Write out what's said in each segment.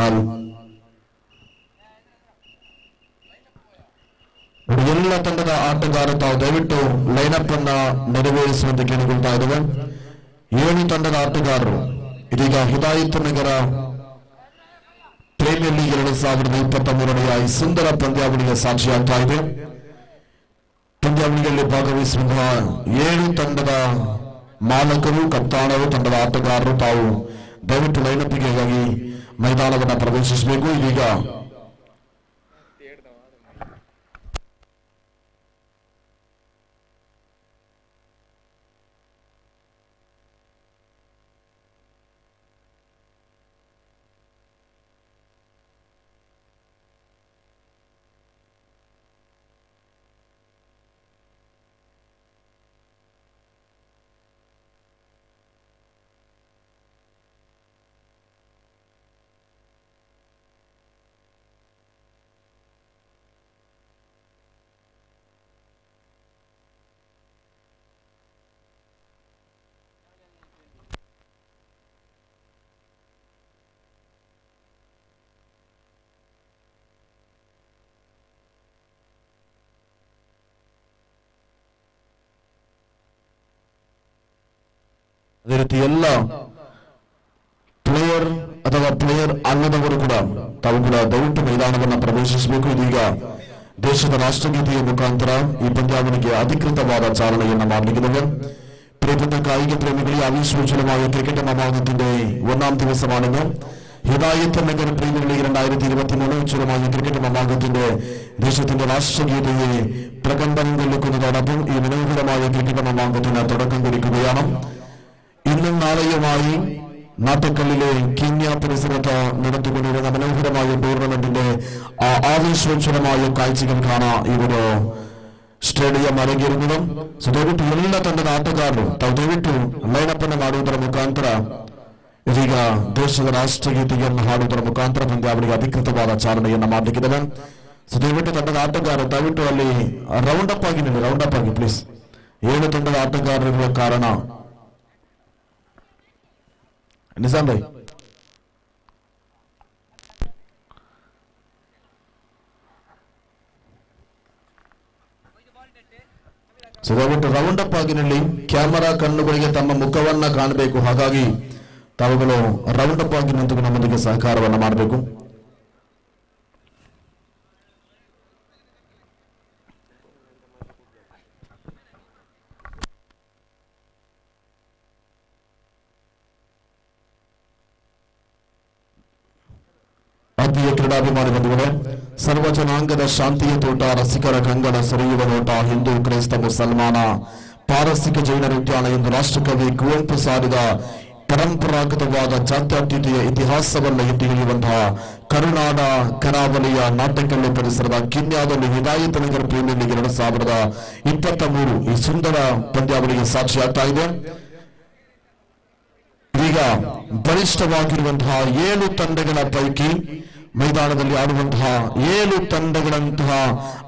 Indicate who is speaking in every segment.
Speaker 1: ಹಾಲ್. ಎಲ್ಲ ತಂಡದ ಆಟಗಾರರು ತಾವು ದಯವಿಟ್ಟು ಲೈನಪ್ ಅನ್ನ ನೆರವೇರಿಸುವಂತೆ ಕೇಳಿಕೊಳ್ತಾ ಇದ್ದೇವೆ. 7 ತಂಡದ ಆಟಗಾರರು ಇದೀಗ ಹಿದಾಯತ್ ನಗರ ಪ್ರೀಮಿಯರ್ ಲೀಗ್ 2023ರ ಈ ಸುಂದರ ಪಂದ್ಯಾವಳಿಗೆ ಸಾಕ್ಷಿಯಾಗ್ತಾ ಇದೆ. ಪಂದ್ಯಾವಳಿಯಲ್ಲಿ ಭಾಗವಹಿಸುವಂತಹ 7 ತಂಡದ ಮಾಲಕರು, ಕಪ್ತಾನರು, ತಂಡದ ಆಟಗಾರರು ತಾವು ದಯವಿಟ್ಟು ಲೈನಪ್ಪಿಗಾಗಿ ಮೈದಾನವನ್ನು ಪ್ರವೇಶಿಸಬೇಕು. ಇದೀಗ ಅದೇ ರೀತಿ ಎಲ್ಲ ಪ್ಲೇಯರ್ ಅಥವಾ ಪ್ಲೇಯರ್ ಅಲ್ಲದವರು ಕೂಡ ತಾವು ಕೂಡ ದಯವಿಟ್ಟು ಮೈದಾನವನ್ನು ಪ್ರವೇಶಿಸಬೇಕು. ಇದೀಗ ದೇಶದ ರಾಷ್ಟ್ರಗೀತೆಯ ಮುಖಾಂತರ ಈ ಪಂದ್ಯಾವಳಿಗೆ ಅಧಿಕೃತವಾದ ಚಾಲನೆಯನ್ನ ಮಾಡಲಿಕ್ಕಿದೆ. പ്രിയപ്പെട്ട കായിക പ്രേമികളെ അവിസ്മരണീയമായ ക്രിക്കറ്റ് മഹാമാഗത്തിന്റെ 1ാം ദിവസമാണെന്ന് ഹിദായത്ത് നഗർ പ്രീമിയർ ലീഗ് 2023 വിശുദ്ധമായ ക്രിക്കറ്റ് മഹാമാഗത്തിന്റെ ദേശത്തിന്റെ രാഷ്ട്രീയതയെ പ്രകമ്പനം കൊള്ളിക്കുന്നതോടൊപ്പം ഈ മനോഹരമായ ക്രിക്കറ്റ് മഹാമാഗത്തിന് തുടക്കം കുറിക്കുകയാണ്. ഇന്നും നാളെയുമായി നാട്ടക്കല്ലിലെ കിഞ്ഞ പരിസരത്ത് നടത്തിക്കൊണ്ടിരുന്ന മനോഹരമായ ടൂർണമെന്റിന്റെ ആവേശോജ്വലമായ കാഴ്ചകൾ കാണാൻ ഇവര് ಸ್ಟೇಡಿಯಂ ಅರಗಿರುವುದು. ಸೊ ದಯವಿಟ್ಟು ಎಲ್ಲ ತಂಡದ ಆಟಗಾರರು ತಾವು ದಯವಿಟ್ಟು ಲೈನಪ್ ಅನ್ನು ಮಾಡುವುದರ ಮುಖಾಂತರ ಇದೀಗ ದೇಶದ ರಾಷ್ಟ್ರಗೀತೆಯನ್ನು ಹಾಡುವುದರ ಮುಖಾಂತರ ಪಂದ್ಯಾವಳಿಗೆ ಅಧಿಕೃತವಾದ ಚಾಲನೆಯನ್ನ ಮಾಡಲಿಕ್ಕಿದ್ದಾರೆ. ಸೊ ದಯವಿಟ್ಟು ತಂಡದ ಆಟಗಾರರು ದಯವಿಟ್ಟು ಅಲ್ಲಿ ರೌಂಡ್ ಅಪ್ ಆಗಿ ಪ್ಲೀಸ್. 7 ತಂಡದ ಆಟಗಾರರು ಇರುವ ಕಾರಣ ನಿಜಾಂ ಭಾಯ್ ದಯವಿಟ್ಟು ರೌಂಡ್ ಅಪ್ ಆಗಿನಲ್ಲಿ ಕ್ಯಾಮರಾ ಕಣ್ಣುಗಳಿಗೆ ತಮ್ಮ ಮುಖವನ್ನ ಕಾಣಬೇಕು. ಹಾಗಾಗಿ ತಾವುಗಳು ರೌಂಡ್ ಅಪ್ ಆಗಿ ನಿಂತು ನಮ್ಮೊಂದಿಗೆ ಸಹಕಾರವನ್ನ ಮಾಡಬೇಕು. ಆತ್ಮೀಯ ಕ್ರೀಡಾಭಿಮಾನಿ ಬಂಧುಗಳೇ, ಸರ್ವ ಜನಾಂಗದ ಶಾಂತಿಯ ತೋಟ, ರಸಿಕರ ಕಂಗಣ ಸರಿಯುವ ನೋಟ, ಹಿಂದೂ ಕ್ರೈಸ್ತ ಮುಸಲ್ಮಾನ ಪಾರಸಿಕ ಜೈನರ ಉದ್ಯಾನ ಎಂದು ರಾಷ್ಟ್ರಕವಿ ಕುವೆಂಪು ಸಾರಿದ ಪರಂಪರಾಗತವಾದ ಜಾತ್ಯತೀತೆಯ ಇತಿಹಾಸವನ್ನು ಎತ್ತಿ ಹಿಡಿಯುವಂತಹ ಕರುನಾಡ ಕರಾವಳಿಯ ನಾಟಕಲ್ಲು ಪರಿಸರದ ಕಿನ್ಯಾದಲ್ಲಿ ಹಿದಾಯತ್ ನಗರ್ ಪ್ರೀಮಿಯರ್ ಲೀಗ್ 2023 ಈ ಸುಂದರ ಪಂದ್ಯಾವಳಿಗೆ ಸಾಕ್ಷಿಯಾಗ್ತಾ ಇದೆ. ಈಗ ಬಲಿಷ್ಠವಾಗಿರುವಂತಹ 7 ತಂಡಗಳ ಪೈಕಿ ಮೈದಾನದಲ್ಲಿ ಆಡುವಂತಹ 7 ತಂಡಗಳಂತಹ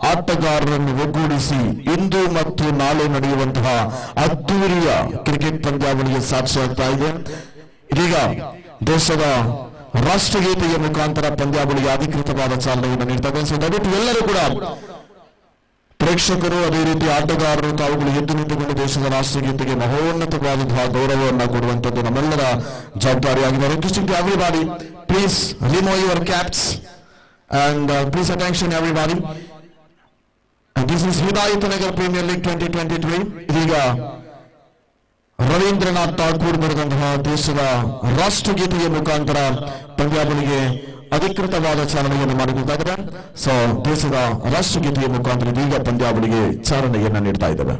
Speaker 1: ಆಟಗಾರರನ್ನು ಒಗ್ಗೂಡಿಸಿ ಇಂದು ಮತ್ತು ನಾಳೆ ನಡೆಯುವಂತಹ ಅದ್ದೂರಿಯ ಕ್ರಿಕೆಟ್ ಪಂದ್ಯಾವಳಿಗೆ ಸಾಕ್ಷಿಯಾಗ್ತಾ ಇದೆ. ಇದೀಗ ದೇಶದ ರಾಷ್ಟ್ರಗೀತೆಯ ಮುಖಾಂತರ ಪಂದ್ಯಾವಳಿಗೆ ಅಧಿಕೃತವಾದ ಚಾಲನೆಯನ್ನು ನೀಡ್ತದೆ. ಸೊ ದಯವಿಟ್ಟು ಎಲ್ಲರೂ ಕೂಡ ಪ್ರೇಕ್ಷಕರು ಅದೇ ರೀತಿ ಆಟಗಾರರು ತಾವುಗಳು ಎದ್ದು ನಿಂತುಕೊಂಡು ದೇಶದ ರಾಷ್ಟ್ರಗೀತೆಗೆ ಮಹೋನ್ನತವಾದಂತಹ ಗೌರವವನ್ನು ಕೊಡುವಂಥದ್ದು ನಮ್ಮೆಲ್ಲರ ಜವಾಬ್ದಾರಿಯಾಗಿದೆ. Requesting to everybody, please remove your caps and please attention everybody. This is Hidayat Nagar premier league 2023. ಇದೀಗ ರವೀಂದ್ರನಾಥ್ ಠಾಕೂರ್ ಬರೆದಂತಹ ದೇಶದ ರಾಷ್ಟ್ರಗೀತೆಯ ಮುಖಾಂತರ ಪಂದ್ಯಾವಳಿಗೆ ಅಧಿಕೃತವಾದ ಚಾಲನೆಯನ್ನು ಮಾಡಿಕೊಳ್ತಾ ಇದ್ದಾರೆ. ಸೊ ದೇಶದ ರಾಷ್ಟ್ರಗೀತೆಯ ಮುಖಾಂತರ ಇದೀಗ ಪಂದ್ಯಾವಳಿಗೆ ಚಾಲನೆಯನ್ನ ನೀಡ್ತಾ ಇದ್ದಾರೆ.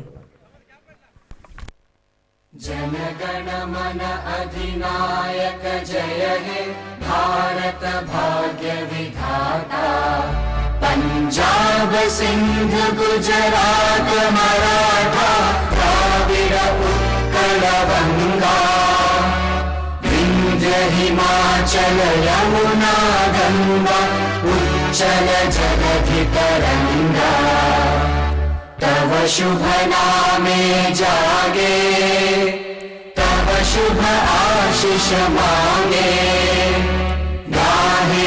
Speaker 2: ಜನಗಣ ಮನ ಅಧಿನಾಯಕ ಜಯ ಹೇ ಭಾರತ ಭಾಗ್ಯ ವಿಧಾತ, ಪಂಜಾಬ ಸಿಂಧ ಗುಜರಾತ ಮರಾಠ ದ್ರಾವಿಡ ಉತ್ಕಳ ವಂಗಾ, ಹಿಮಾಚಲ ಯಮುನಾ ಗಂಗಾ ಉಚ್ಚಲ ಜಲಧಿ ತರಂಗಾ, तव शुभ नामे जागे, तव शुभ आशीष मांगे, गाहे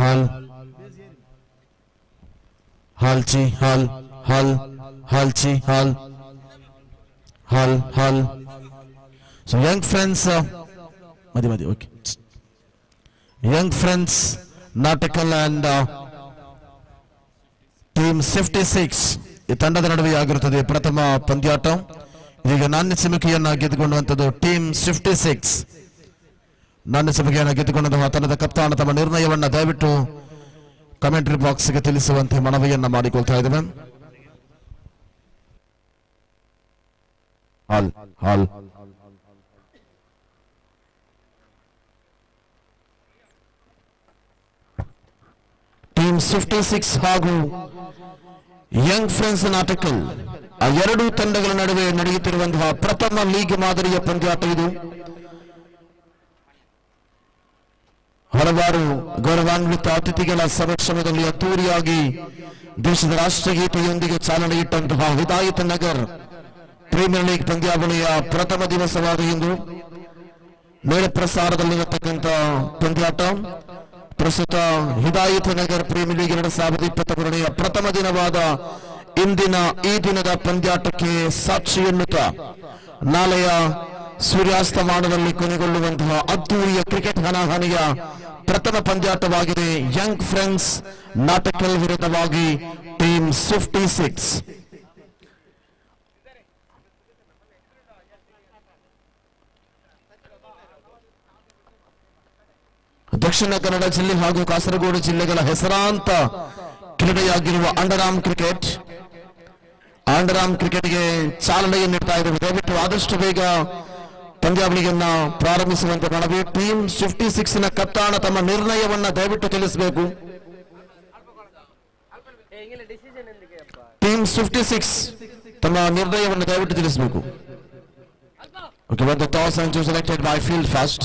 Speaker 1: ಹಾಲ್ ಹಾಲ್ ಚಿ ಹಾಲ್ ಹಾಲ್ ಹಾಲ್ ಚಿ ಹಾಲ್ ಹಾಲ್ ಹಾಲ್. ಸೊ ಯಂಗ್ ಫ್ರೆಂಡ್ಸ್ ಮದಿ okay. Young friends Natekal and team 56 ಈ ತಂಡದ ನಡುವೆ ಆಗಿರುತ್ತದೆ ಪ್ರಥಮ ಪಂದ್ಯಾಟ. ಈಗ ನಾಣ್ಯ ಚಿಮುಕಿಯನ್ನ ಗೆದ್ದುಕೊಂಡಂತದ್ದು ಟೀಮ್ 56. ನಾಣ್ಯ ಚಿಮುಕಿಯನ್ನ ಗೆದ್ದುಕೊಂಡಂತಹ ತಂಡದ ಕಪ್ತಾನ ತಮ್ಮ ನಿರ್ಣಯವನ್ನ ದಯವಿಟ್ಟು ಕಮೆಂಟ್ರಿ ಬಾಕ್ಸ್ಗೆ ತಿಳಿಸುವಂತೆ ಮನವಿಯನ್ನ ಮಾಡಿಕೊಳ್ತಾ ಇದ್ದೇವೆ. ಹಾಲ್ ಹಾಲ್ ಟೀಮ್ 56 ಹಾಗೂ ಯಂಗ್ ಫ್ರೆಂಡ್ಸ್ ನಾಟಕಲ್ ಆ ಎರಡೂ ತಂಡಗಳ ನಡುವೆ ನಡೆಯುತ್ತಿರುವಂತಹ ಪ್ರಥಮ ಲೀಗ್ ಮಾದರಿಯ ಪಂದ್ಯಾಟ ಇದು. ಹಲವಾರು ಗೌರವಾನ್ವಿತ ಅತಿಥಿಗಳ ಸಮಕ್ಷಮದಲ್ಲಿ ಅದ್ದೂರಿಯಾಗಿ ದೇಶದ ರಾಷ್ಟ್ರಗೀತೆಯೊಂದಿಗೆ ಚಾಲನೆ ಇಟ್ಟಂತಹ ಹಿದಾಯತ್ ನಗರ್ ಪ್ರೀಮಿಯರ್ ಲೀಗ್ ಪಂದ್ಯಾವಳಿಯ ಪ್ರಥಮ ದಿವಸವಾದ ಇಂದು ನೇರ ಪ್ರಸಾರದಲ್ಲಿರತಕ್ಕಂಥ ಪಂದ್ಯಾಟ. ಪ್ರಸ್ತುತ ಹಿದಾಯತ್ ನಗರ್ ಪ್ರೀಮಿಯರ್ ಲೀಗ್ 2023ರ ಪ್ರಥಮ ದಿನವಾದ ಇಂದಿನ ಈ ದಿನದ ಪಂದ್ಯಾಟಕ್ಕೆ ಸಾಕ್ಷಿ ಎನ್ನುತ್ತಾ ನಾಳೆಯ ಸೂರ್ಯಾಸ್ತಮಾನದಲ್ಲಿ ಕೊನೆಗೊಳ್ಳುವಂತಹ ಅದ್ದೂರಿಯ ಕ್ರಿಕೆಟ್ ಹಣಾಹಣಿಯ ಪ್ರಥಮ ಪಂದ್ಯಾಟವಾಗಿದೆ ಯಂಗ್ ಫ್ರೆಂಡ್ಸ್ ನಾಟಕಲ್ ವಿರುದ್ಧವಾಗಿ ಟೀಮ್ 56. ದಕ್ಷಿಣ ಕನ್ನಡ ಜಿಲ್ಲೆ ಹಾಗೂ ಕಾಸರಗೋಡು ಜಿಲ್ಲೆಗಳ ಹೆಸರಾಂತ ಕ್ರೀಡೆಯಾಗಿರುವ ಅಂಡರ್ಆರ್ಮ್ ಕ್ರಿಕೆಟ್ಗೆ ಚಾಲನೆಯನ್ನು ನೀಡ್ತಾ ಇರುವ ದಯವಿಟ್ಟು ಆದಷ್ಟು ಬೇಗ ಪಂದ್ಯಾವಳಿಯನ್ನ ಪ್ರಾರಂಭಿಸುವಂತೆ ಮನವಿ. ಟೀಮ್ 56ನ ಕಪ್ತಾನ ತಮ್ಮ ನಿರ್ಣಯವನ್ನ ದಯವಿಟ್ಟು ತಿಳಿಸಬೇಕು. ಟೀಮ್ 56 ತಮ್ಮ ನಿರ್ಣಯವನ್ನು ದಯವಿಟ್ಟು ತಿಳಿಸಬೇಕು. Okay, but the toss and choose selected by field first.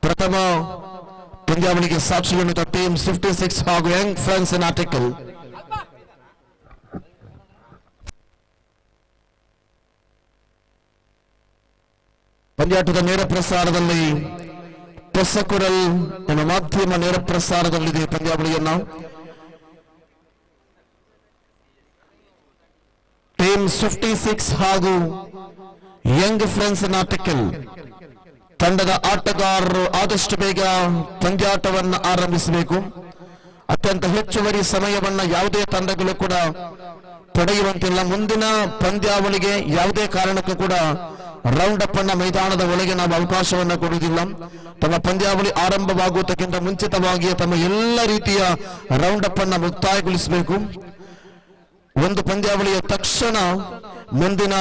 Speaker 1: ಪ್ರಥಮ ಪಂದ್ಯಾವಳಿಗೆ ಸಾಕ್ಷಿಯನ್ನು ಟೀಮ್ 56 ಹಾಗೂ ಯಂಗ್ ಫ್ರೆಂಡ್ಸ್ ನಾಟಕಲ್. ಪಂದ್ಯಾಟದ ನೇರ ಪ್ರಸಾರದಲ್ಲಿ ಪೊಸಕುರಲ್ ಎಂಬ ಮಾಧ್ಯಮ ನೇರ ಪ್ರಸಾರದಲ್ಲಿದೆ ಪಂದ್ಯಾವಳಿಯನ್ನ. ಟೀಮ್ 56 ಹಾಗೂ ಯಂಗ್ ಫ್ರೆಂಡ್ಸ್ ನಾಟಕಲ್ ತಂಡದ ಆಟಗಾರರು ಆದಷ್ಟು ಬೇಗ ಪಂದ್ಯಾಟವನ್ನು ಆರಂಭಿಸಬೇಕು. ಅತ್ಯಂತ ಹೆಚ್ಚುವರಿ ಸಮಯವನ್ನ ಯಾವುದೇ ತಂಡಗಳು ಕೂಡ ಪಡೆಯುವಂತಿಲ್ಲ. ಮುಂದಿನ ಪಂದ್ಯಾವಳಿಗೆ ಯಾವುದೇ ಕಾರಣಕ್ಕೂ ಕೂಡ ರೌಂಡ್ ಅಪ್ ಅನ್ನ ಮೈದಾನದ ಒಳಗೆ ನಾವು ಅವಕಾಶವನ್ನ ಕೊಡುವುದಿಲ್ಲ. ತಮ್ಮ ಪಂದ್ಯಾವಳಿ ಆರಂಭವಾಗುವುದಕ್ಕಿಂತ ಮುಂಚಿತವಾಗಿಯೇ ತಮ್ಮ ಎಲ್ಲ ರೀತಿಯ ರೌಂಡ್ ಅಪ್ ಅನ್ನ ಮುಕ್ತಾಯಗೊಳಿಸಬೇಕು. ಒಂದು ಪಂದ್ಯಾವಳಿಯ ತಕ್ಷಣ ಮುಂದಿನ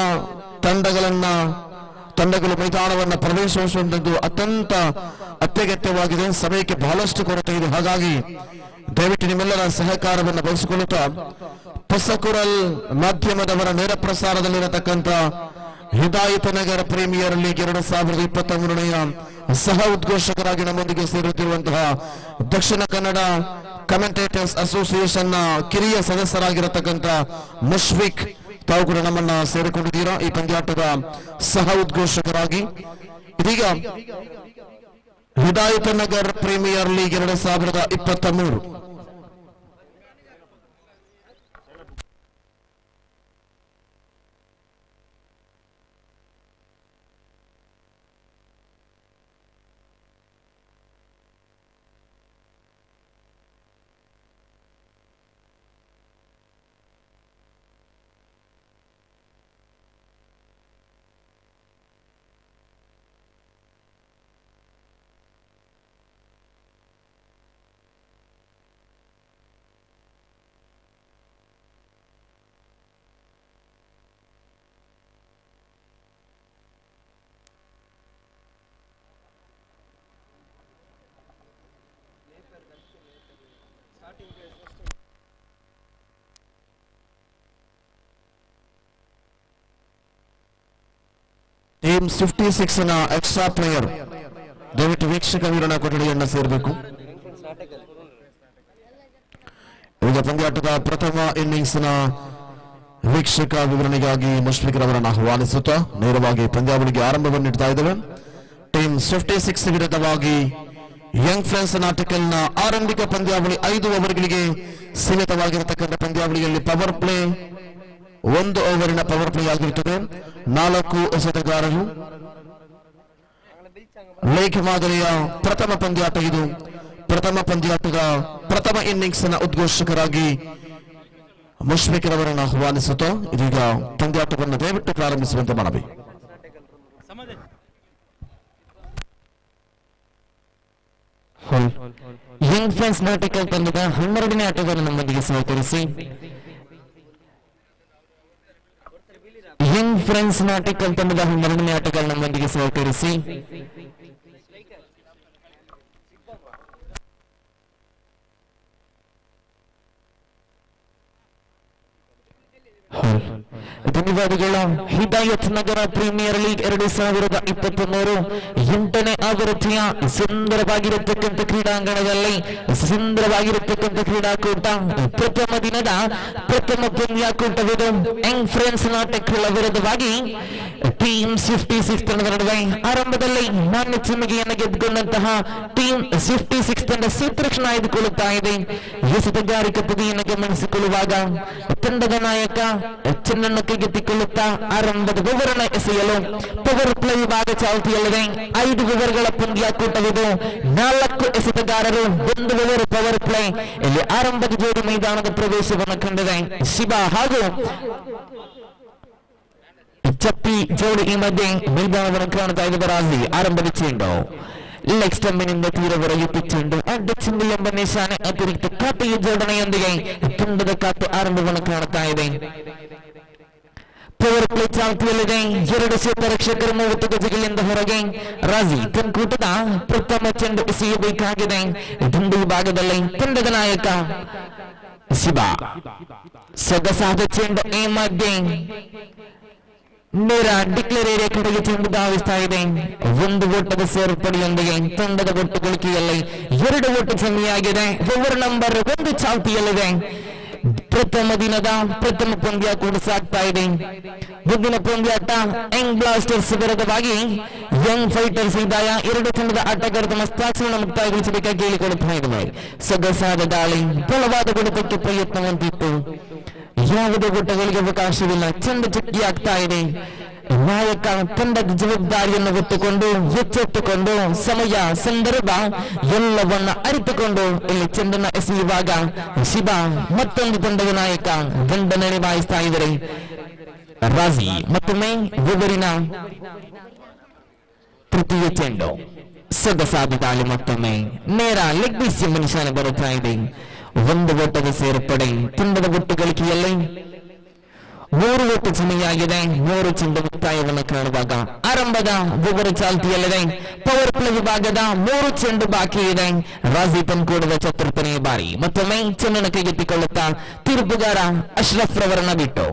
Speaker 1: ತಂಡಗಳು ಮೈದಾನವನ್ನು ಪ್ರವೇಶಿಸುವಂತದ್ದು ಅತ್ಯಂತ ಅತ್ಯಗತ್ಯವಾಗಿದೆ. ಸಮಯಕ್ಕೆ ಬಹಳಷ್ಟು ಕೊರತೆ ಇದೆ. ಹಾಗಾಗಿ ದಯವಿಟ್ಟು ನಿಮ್ಮೆಲ್ಲರ ಸಹಕಾರವನ್ನು ಬಯಸಿಕೊಳ್ಳುತ್ತಾ ಪೊಸಕುರಲ್ ಮಾಧ್ಯಮದವರ ನೇರ ಪ್ರಸಾರದಲ್ಲಿರತಕ್ಕಂಥ ಹಿದಾಯತ್ ನಗರ ಪ್ರೀಮಿಯರ್ ಲೀಗ್ 2023ರ ಸಹ ಉದ್ಘೋಷಕರಾಗಿ ನಮ್ಮೊಂದಿಗೆ ಸೇರುತ್ತಿರುವಂತಹ ದಕ್ಷಿಣ ಕನ್ನಡ ಕಮೆಂಟೇಟರ್ಸ್ ಅಸೋಸಿಯೇಷನ್ ಕಿರಿಯ ಸದಸ್ಯರಾಗಿರತಕ್ಕಂಥ ಮುಷ್ಫಿಕ್ ತಾವು ಕೂಡ ನಮ್ಮನ್ನ ಸೇರಿಕೊಂಡಿದ್ದೀರಾ ಈ ಪಂದ್ಯಾಟದ ಸಹ ಉದ್ಘೋಷಕರಾಗಿ. ಇದೀಗ Hidayat Nagar premier league 2023 team 56 ನ ಎಕ್ಸ್ಟ್ರಾ ಪ್ಲೇಯರ್ ದಯವಿಟ್ಟು ವೀಕ್ಷಕ ವೀರನ ಕೊಠಡಿಯನ್ನು ಸೇರಬೇಕು. ಈಗ ಪಂದ್ಯಾಟದ ಪ್ರಥಮ ಇನ್ನಿಂಗ್ಸ್ ನ ವೀಕ್ಷಕ ವಿವರಣೆಗಾಗಿ ಮುಷ್ಫಿಕ್ರವರನ್ನು ಆಹ್ವಾನಿಸುತ್ತಾ ನೇರವಾಗಿ ಪಂದ್ಯಾವಳಿಗೆ ಆರಂಭವನ್ನು ನೀಡ್ತಾ ಇದ್ದೇವೆ. ಟೀಮ್ 56 ವಿರುದ್ಧವಾಗಿ ಯಂಗ್ ಫ್ರೆಂಡ್ಸ್ ನಾಟಕಲ್ನ ಆರಂಭಿಕ ಪಂದ್ಯಾವಳಿ 5 ಓವರ್ಗಳಿಗೆ ಸೀಮಿತವಾಗಿರತಕ್ಕಂಥ ಪಂದ್ಯಾವಳಿಯಲ್ಲಿ ಪವರ್ ಪ್ಲೇ 1 ಓವರಿನ ಪವರ್ ಪ್ಲೇ ಆಗಿರುತ್ತದೆ. 4 ಎಸೆತಗಾರರು. ಲೀಗ್ ಮಾದರಿಯ ಪ್ರಥಮ ಪಂದ್ಯಾಟ ಇದು. ಪ್ರಥಮ ಪಂದ್ಯಾಟದ ಪ್ರಥಮ ಇನ್ನಿಂಗ್ಸ್ ನ ಉದ್ಘೋಷಕರಾಗಿ ಮುಷ್ಫಿಕರವರನ್ನು ಆಹ್ವಾನಿಸುತ್ತಾ ಇದೀಗ ಪಂದ್ಯಾಟವನ್ನು ದಯವಿಟ್ಟು ಪ್ರಾರಂಭಿಸುವಂತೆ ಮನವಿ.
Speaker 3: ಯಂಗ್ ಫ್ರೆಂಡ್ಸ್ ನಾಟಕ ತಂಡದ 12ನೇ ಆಟಗಾರರು ನಮ್ಮೊಂದಿಗೆ ಸಹಕರಿಸಿ. ಯಂಗ್ ಫ್ರೆಂಡ್ಸ್ ನಾಟಕ ತಂಡದ 12ನೇ ಆಟಗಾರರು ನಮ್ಮೊಂದಿಗೆ ಸಹಕರಿಸಿ. ಧನ್ಯವಾದಗಳು. ಹಿದಾಯತ್ ನಗರ ಪ್ರೀಮಿಯರ್ ಲೀಗ್ 2023 8ನೇ ಆವೃತ್ತಿಯ ಸುಂದರವಾಗಿರತಕ್ಕಂಥ ಕ್ರೀಡಾಂಗಣದಲ್ಲಿ ಸುಂದರವಾಗಿರತಕ್ಕಂಥ ಕ್ರೀಡಾಕೂಟ ಪ್ರಥಮ ದಿನದ ಪ್ರಥಮ ಪಂದ್ಯಾಕೂಟವಿದು. ಯಂಗ್ ಫ್ರೆಂಡ್ಸ್ ನಾಟಕಗಳ ವಿರುದ್ಧವಾಗಿ ಟೀಮ್ 56 ತಂಡದ ನಡುವೆ ಆರಂಭದಲ್ಲಿ ಮಾನ್ಯ ಚಿಮ್ಮಿಗೆಯನ್ನು ಗೆದ್ದುಕೊಂಡಂತಹ ಟೀಮ್ 56 ತಂಡ ಸೂತ್ರಕ್ಷಣ ಆಯ್ದುಕೊಳ್ಳುತ್ತಾ ಇದೆ. ಎಸೆತಗಾರಿಕೆ ಪದಿಯನ್ನು ಗಮನಿಸಿಕೊಳ್ಳುವಾಗ ತಂಡದ ನಾಯಕ ಚೆನ್ನನ್ನು ಕೈಗೆತ್ತಿಕೊಳ್ಳುತ್ತಾ ಆರಂಭದ ಓವರನ್ನು ಎಸೆಯಲು ಪವರ್ ಪ್ಲೇ ವಿಭಾಗ ಚಾಲ್ತಿಯಲ್ಲಿದೆ. 5 ಓವರ್ಗಳ ಪಂದ್ಯಾಕೂಟವಿದು. 4 ಎಸೆತಗಾರರು 1 ಓವರ್ ಪವರ್ ಪ್ಲೇ. ಇಲ್ಲಿ ಆರಂಭದ ಜೋಡಿ ಮೈದಾನದ ಪ್ರವೇಶವನ್ನು ಕಂಡಿದೆ. ಶಿಬಾ ಹಾಗೂ ಚಪ್ಪಿ ಜೋಡಿ ಈ ಮಧ್ಯೆ ಮೈದಾನವನ್ನು ಕಾಣ್ತಾ ಇದೆ. ರಾಜಿ ಆರಂಭದ ಚೆಂಡು ಲೆಗ್ ಸ್ಟಂಪಿನಿಂದ ತೀರವರೆಗೆ ಚೆಂಡು ಅಡ್ಡ ಚೆಂಡು ಎಂಬ ನಿಶಾನೆ ಅತಿರಿಕ್ತ ಖಾತೆಯ ಜೋಡಣೆಯೊಂದಿಗೆ ತಂಡದ ಖಾತೆ ಆರಂಭವನ್ನು ಕಾಣ್ತಾ ಇದೆ. ಪವರ್ ಪ್ಲೇ ಚಾಲ್ತಿಯಲ್ಲಿದೆ. 2 ರಕ್ಷಕರು 30 ಗಜಗಳಿಂದ ಹೊರಗೆ. ರಾಜಿ ತನ್ಕೂಟದ ಪ್ರಥಮ ಚೆಂಡು ಎಸೆಯಬೇಕಾಗಿದೆ. ದುಂಡು ವಿಭಾಗದಲ್ಲಿ ತಂಡದ ನಾಯಕ ಶಿಬಾ ಸೊಗಸಾದ ಚೆಂಡು ಈ ಮಧ್ಯೆ ನೇರ ಡಿಕ್ಲೇರ್ ಏರಿಯಾ ಕಡೆಗೆ ಚೆಂಡು ಧಾವಿಸ್ತಾ ಇದೆ. 1 ಓಟದ ಸೇರ್ಪಡೆಯೊಂದಿಗೆ ತಂಡದ ಒಟ್ಟು ಗಳಿಕೆಯಲ್ಲಿ 2 ಓಟ ಜಮಿಯಾಗಿದೆ. ಓವರ್ ನಂಬರ್ 1 ಚಾಲ್ತಿಯಲ್ಲಿದೆ. ಪ್ರಥಮ ದಿನದ ಪ್ರಥಮ ಪಂದ್ಯಾಕೂಟ ಸಾಗ್ತಾ ಇದೆ. ಮುಂದಿನ ಪಂದ್ಯಾಟ ಯಂಗ್ ಬ್ಲಾಸ್ಟರ್ಸ್ ವಿರುದ್ಧವಾಗಿ ಯಂಗ್ ಫೈಟರ್ಸ್ ಹಿದಾಯ. 2 ತಂಡದ ಆಟಗಾರರ ತಮ್ಮ ಹಸ್ತಾಕ್ಷರವನ್ನು ಮುಕ್ತಾಯಗೊಳಿಸಬೇಕಾಗಿ ಕೇಳಿಕೊಳ್ಳುತ್ತಾ ಇದ್ದಾರೆ. ಸೊಗಸಾದ ದಾಳಿ ಬಲವಾದ ಗುಣಕ್ಕೆ ಪ್ರಯತ್ನವಂತಿತ್ತು. ಯಾವುದೇ ಗುಟ್ಟಗಳಿಗೆ ಅವಕಾಶವಿಲ್ಲ. ಚೆಂಡು ಚುಕ್ಕಿ ಆಗ್ತಾ ಇದೆ. ನಾಯಕ ತಂಡದ ಜವಾಬ್ದಾರಿಯನ್ನು ಹೊತ್ತುಕೊಂಡು ಎಚ್ಚೆತ್ತುಕೊಂಡು ಸಮಯ ಸಂದರ್ಭ ಎಲ್ಲವನ್ನ ಅರಿತುಕೊಂಡು ಇಲ್ಲಿ ಚೆಂಡನ್ನ ಎಸೆಯುವಾಗ ಶಿಬಾ ಮತ್ತೊಂದು ತಂಡದ ನಾಯಕ ದಂಡನೆ ನಿಭಾಯಿಸ್ತಾ ಇದ್ದಾರೆ. ರಾಜಿ ಮತ್ತೊಮ್ಮೆ ಓವರಿನ ತೃತೀಯ ಚೆಂಡು ಸೊಗಸಾದ ದಾಳಿ. ಮತ್ತೊಮ್ಮೆ ನೇರ ಲೆಗ್ ಬೀಸ್ ಎಂಬ ನಿಶಾನೆ ಬರುತ್ತಾ ಇದೆ. 1 ಓಟದ ಸೇರ್ಪಡೆ. ತಂಡದ ಒಟ್ಟು ಗಳಿಕೆಯಲ್ಲಿ 3 ಓಟ ಜಮೆಯಾಗಿದೆ. 3 ಚೆಂಡು ಮುಕ್ತಾಯವನ್ನು ಕಾಣುವಾಗ ಆರಂಭದ ಓವರ್ ಚಾಲ್ತಿಯಲ್ಲಿದೆ. ಪವರ್ ಪ್ಲೇ ವಿಭಾಗದ 3 ಚೆಂಡು ಬಾಕಿ ಇದೆ. ರಾಜಿ ತನ್ಕೂಡದ 4ನೇ ಬಾರಿ ಮತ್ತೊಮ್ಮೆ ಚೆಂಡನ್ನು ಕೈಗೆತ್ತಿಕೊಳ್ಳುತ್ತಾ ತೀರ್ಪುಗಾರ ಅಶ್ರಫ್ ರವರನ್ನ ಬಿಟ್ಟು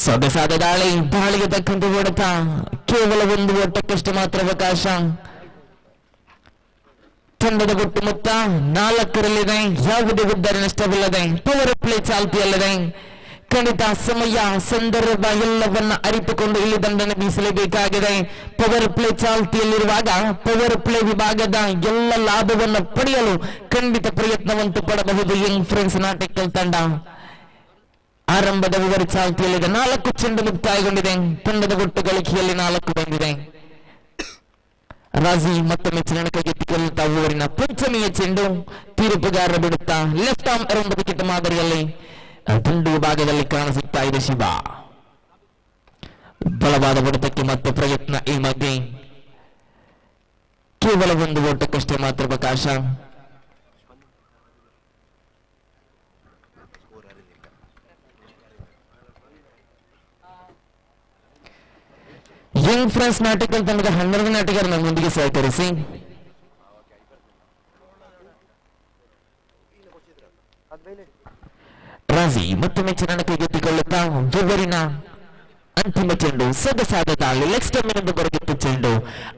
Speaker 3: ಸೊಗಸಾದ ದಾಳಿಗೆ ತಕ್ಕಂತೆ ಹೊಡೆತ. ಕೇವಲ 1 ಓಟಕ್ಕಷ್ಟು ಮಾತ್ರ ಅವಕಾಶ. ತಂಡದ ಒಟ್ಟು ಮೊತ್ತ 4ರಲ್ಲಿದೆ. ಯಾವುದೇ ಉದ್ಧಾರ ನಷ್ಟವಿಲ್ಲದೆ ಪವರ್ ಪ್ಲೇ ಚಾಲ್ತಿಯಲ್ಲಿದೆ. ಖಂಡಿತ ಸಮಯ ಸಂದರ್ಭ ಎಲ್ಲವನ್ನ ಅರಿತುಕೊಂಡು ಇಲ್ಲಿ ದಂಡನೆ ಬೀಸಲೇಬೇಕಾಗಿದೆ. ಪವರ್ ಪ್ಲೇ ಚಾಲ್ತಿಯಲ್ಲಿರುವಾಗ ಪವರ್ ಪ್ಲೇ ವಿಭಾಗದ ಎಲ್ಲ ಲಾಭವನ್ನು ಪಡೆಯಲು ಖಂಡಿತ ಪ್ರಯತ್ನವಂತೂ ಪಡಬಹುದು ಯಂಗ್ ಫ್ರೆಂಡ್ಸ್ ನಾಟಕಲ್ ತಂಡ. ಆರಂಭದ ಓವರ್ ಚಾಲ್ತಿಯಲ್ಲಿದೆ. 4 ಚೆಂಡು ಮುಕ್ತಾಯಗೊಂಡಿದೆ. ತಂಡದ ಒಟ್ಟು ಗಳಿಕೆಯಲ್ಲಿ 4 ಬಂದಿದೆ. ರಾಜಿ ಮತ್ತೊಮ್ಮೆ ಚೆಂಡನ್ನು ಕೈಗೆತ್ತಿಕೊಳ್ಳುತ್ತಾ ಓವರಿನ ಪಂಚಮಿಯ ಚೆಂಡು ತೀರ್ಪುಗಾರರ ಬಿಡುತ್ತಾ ಲೆಫ್ಟ್ ಆರ್ಮ್ ಅರೌಂಡ್ ವಿಕೆಟ್ ಮಾದರಿಯಲ್ಲಿ ದುಂಡು ವಿಭಾಗದಲ್ಲಿ ಕಾಣಸಿಗ್ತಾ ಇದೆ. ಶಿಬಾ ಬಲವಾದ ಹೊಡೆತಕ್ಕೆ ಮತ್ತೆ ಪ್ರಯತ್ನ. ಈ ಮಧ್ಯೆ ಕೇವಲ 1 ಓಟಕ್ಕಷ್ಟೇ ಮಾತ್ರ ಅವಕಾಶ. ಯಂಗ್ ಫ್ರೆಂಡ್ಸ್ ನಾಟಕಲ್ ತಂಡದ 12ನೇ ಆಟಗಾರ ನಮ್ಮೊಂದಿಗೆ ಸಹಕರಿಸಿ. ರಾಜಿ ಮತ್ತೊಮ್ಮೆ ಚೆಂಡನ್ನು ಕೈಗೆತ್ತಿಕೊಳ್ಳುತ್ತಾ ಓವರಿನ ಅಂತಿಮ ಚೆಂಡು ಸೊಗಸಾದ ದಾಳಿ. ಲೆಗ್ ಸ್ಟಂಪಿನಿಂದ ಹೊರಗಿತ್ತು ಚೆಂಡು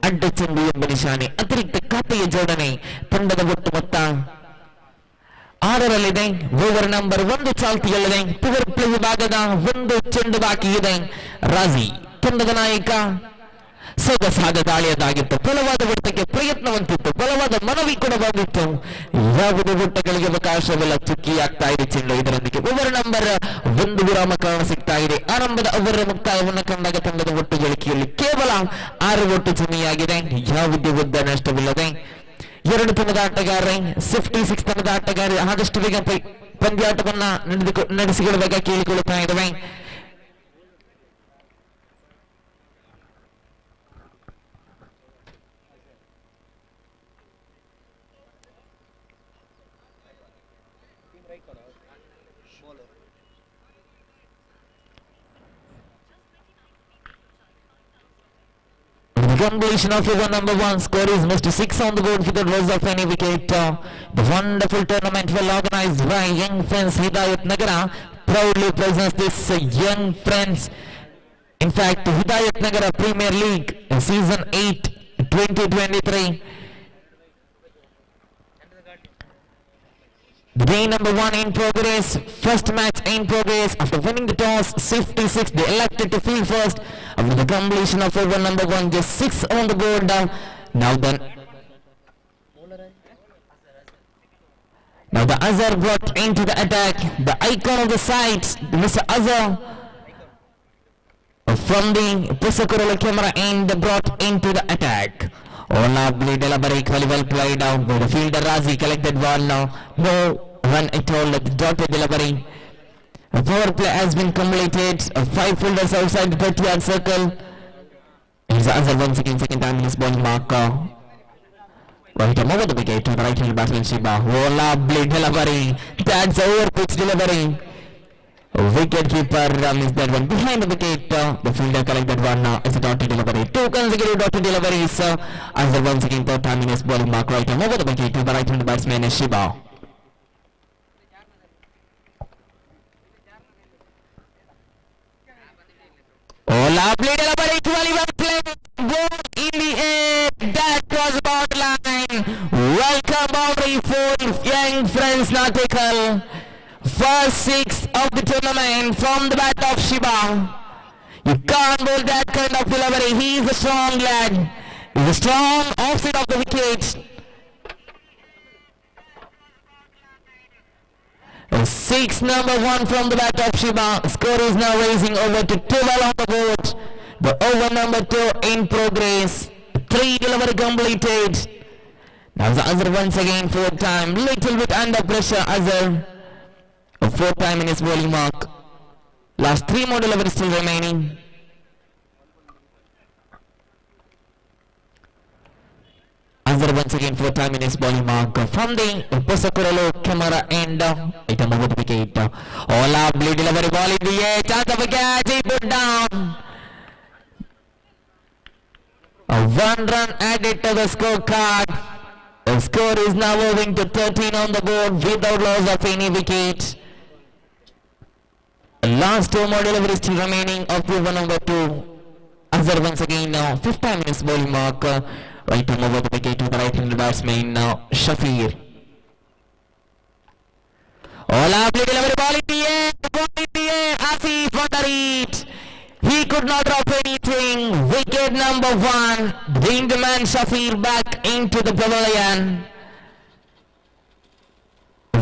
Speaker 3: ಅಡ್ಡ ಚೆಂಡು ಎಂಬ ನಿಶಾನೆ ಅತಿರಿಕ್ತ ಖಾತೆಯ ಜೋಡಣೆ. ತಂಡದ ಒಟ್ಟು ಮೊತ್ತ 6ರಲ್ಲಿದೆ. ಓವರ್ ನಂಬರ್ 1 ಚಾಲ್ತಿಯಲ್ಲಿದೆ. ಪವರ್ ಪ್ಲೇ ವಿಭಾಗದ 1 ಚೆಂಡು ಬಾಕಿ ಇದೆ. ರಾಜಿ ತಂಡದ ನಾಯಕ ಸೊಗಸಾದ ದಾಳಿಯದಾಗಿತ್ತು, ಬಲವಾದ ಹೊಡೆತಕ್ಕೆ ಪ್ರಯತ್ನವಂತಿತ್ತು, ಬಲವಾದ ಮನವಿ ಕೂಡ ಬಂದಿತ್ತು. ಯಾವುದೇ ಹೊಟ್ಟೆಗಳಿಗೆ ಅವಕಾಶವಿಲ್ಲ, ಚುಕ್ಕಿಯಾಗ್ತಾ ಇದೆ ಚೆಂಡು. ಇದರೊಂದಿಗೆ ಓವರ್ ನಂಬರ್ 1 ವಿರಾಮ ಕಾರಣ ಸಿಗ್ತಾ ಇದೆ. ಆರಂಭದ ಓವರ್ ಮುಕ್ತಾಯವನ್ನು ಕಂಡಾಗ ತಂಡದ ಒಟ್ಟು ಗಳಿಕೆಯಲ್ಲಿ ಕೇವಲ 6 ಒಟ್ಟು ಚಿನ್ನೆಯಾಗಿದೆ. ಯಾವುದೇ ಉದ್ದ ನಷ್ಟವಿಲ್ಲದೆ ಎರಡು ತಂಡದ ಆಟಗಾರರೇ 56 ತಂಡದ ಆಟಗಾರರು ಆದಷ್ಟು ಬೇಗ ಪಂದ್ಯಾಟವನ್ನ ನಡೆಸಿಕೊಳ್ಳುವಾಗ ಕೇಳಿಕೊಳ್ಳುತ್ತಾ ಇದ್ದೇವೆ. Completion of over number 1, score is missed, 6 on the board for the loss of any wicket. The wonderful tournament well organized by young friends Hidayath Nagara proudly presents this young friends. In fact, Hidayath Nagara Premier League Season 8 2023. The day number 1 in progress, first match in progress. After winning the toss, 56, they elected to field first. After the completion of over number 1, just 6 on the board. Now the Azhar brought into the attack. The icon of the sides, Mr. Azhar, from the Pusakurala camera end, brought into the attack. Oh, lovely delivery, well played out by the fielder. Razi collected ball now. No run at all, the dotted delivery. A power play has been completed. 5 fielders outside the 30-yard circle. Here's Azhar once again, second time in his ball marker. Right over the wicket to the right-handed batsman Shiba. Oh, lovely delivery. That's a over-pitch delivery. Wicket keeper missed that one behind the wicket. The fielder collected one. It's a dotted delivery. 2 consecutive dotted deliveries. Azhar once again third time in his bowling mark, right arm over the wicket to the right-handed batsman Shiba. Oh, lovely delivery. 21 played. Ball in the air. That was about line. Welcome boundary for young friends Natikal. First 6 of the tournament from the bat of Shiba. You can't bowl that kind of delivery. He is a strong lad. He's a strong offside of the wicket. 6 number 1 from the bat of Shiba. Score is now raising over to 12 on the board. The over number 2 in progress. 3 delivery completed. Now the Azhar once again 4th time. Little bit under pressure Azhar. A 4th time in his bowling mark. Last 3 more deliveries still remaining. Azhar once again 4th time in his bowling mark. From the Pusakuralo camera end. Item over the wicket. Oh, lovely delivery, ball in the air. Chance of a catch. He put down. A 1 run added to the scorecard. The score is now moving to 13 on the board without loss of any wicket. Last 2 more deliveries still remaining of over number 2. Azhar once again now 5th time in his bowling mark. Right arm over the wicket to the right-handed batsman now Shafir. Oh, lovely delivery, ball in the air, Asif under it. He could not drop anything. Wicket number 1. Bring the man Shafir back into the pavilion.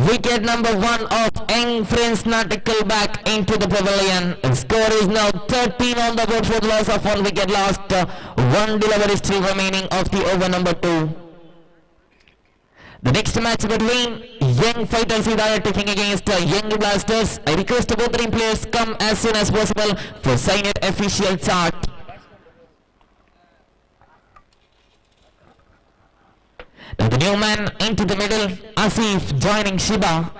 Speaker 3: Wicket number 1 of young friends Natikal back into the pavilion. Score is now 13 on the board for the loss of 1 wicket lost. 1 delivery still remaining of the over number 2. The next match between young fighters Hidayath taking against young blasters. I request both the players come as soon as possible for signed official chart. Now the new man into the middle, Asif joining Shiba.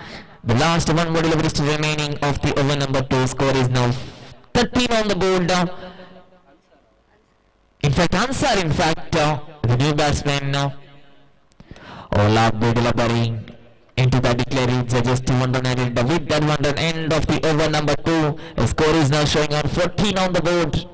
Speaker 3: The last 1 more delivery still remaining of the over number 2. Score is now 13 on the board. In fact, Ansar, the new batsman now. Oh, lovely delivery into the declaring judges 2 run added. With that 1 run end of the over number 2. The score is now showing on 14 on the board.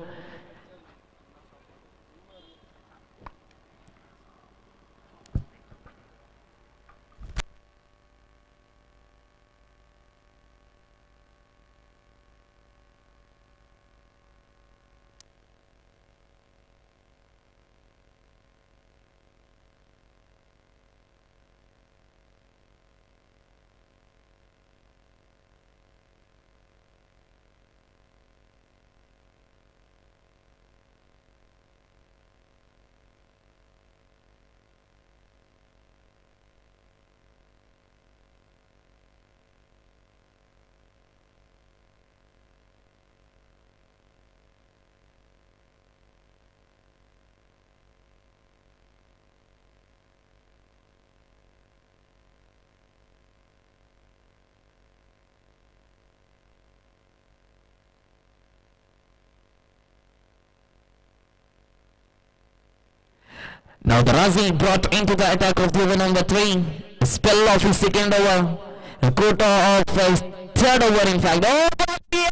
Speaker 3: Now the Razi brought into the attack of the over number 3. A spell of his second over. A quarter of his third over in fact. Oh, yeah.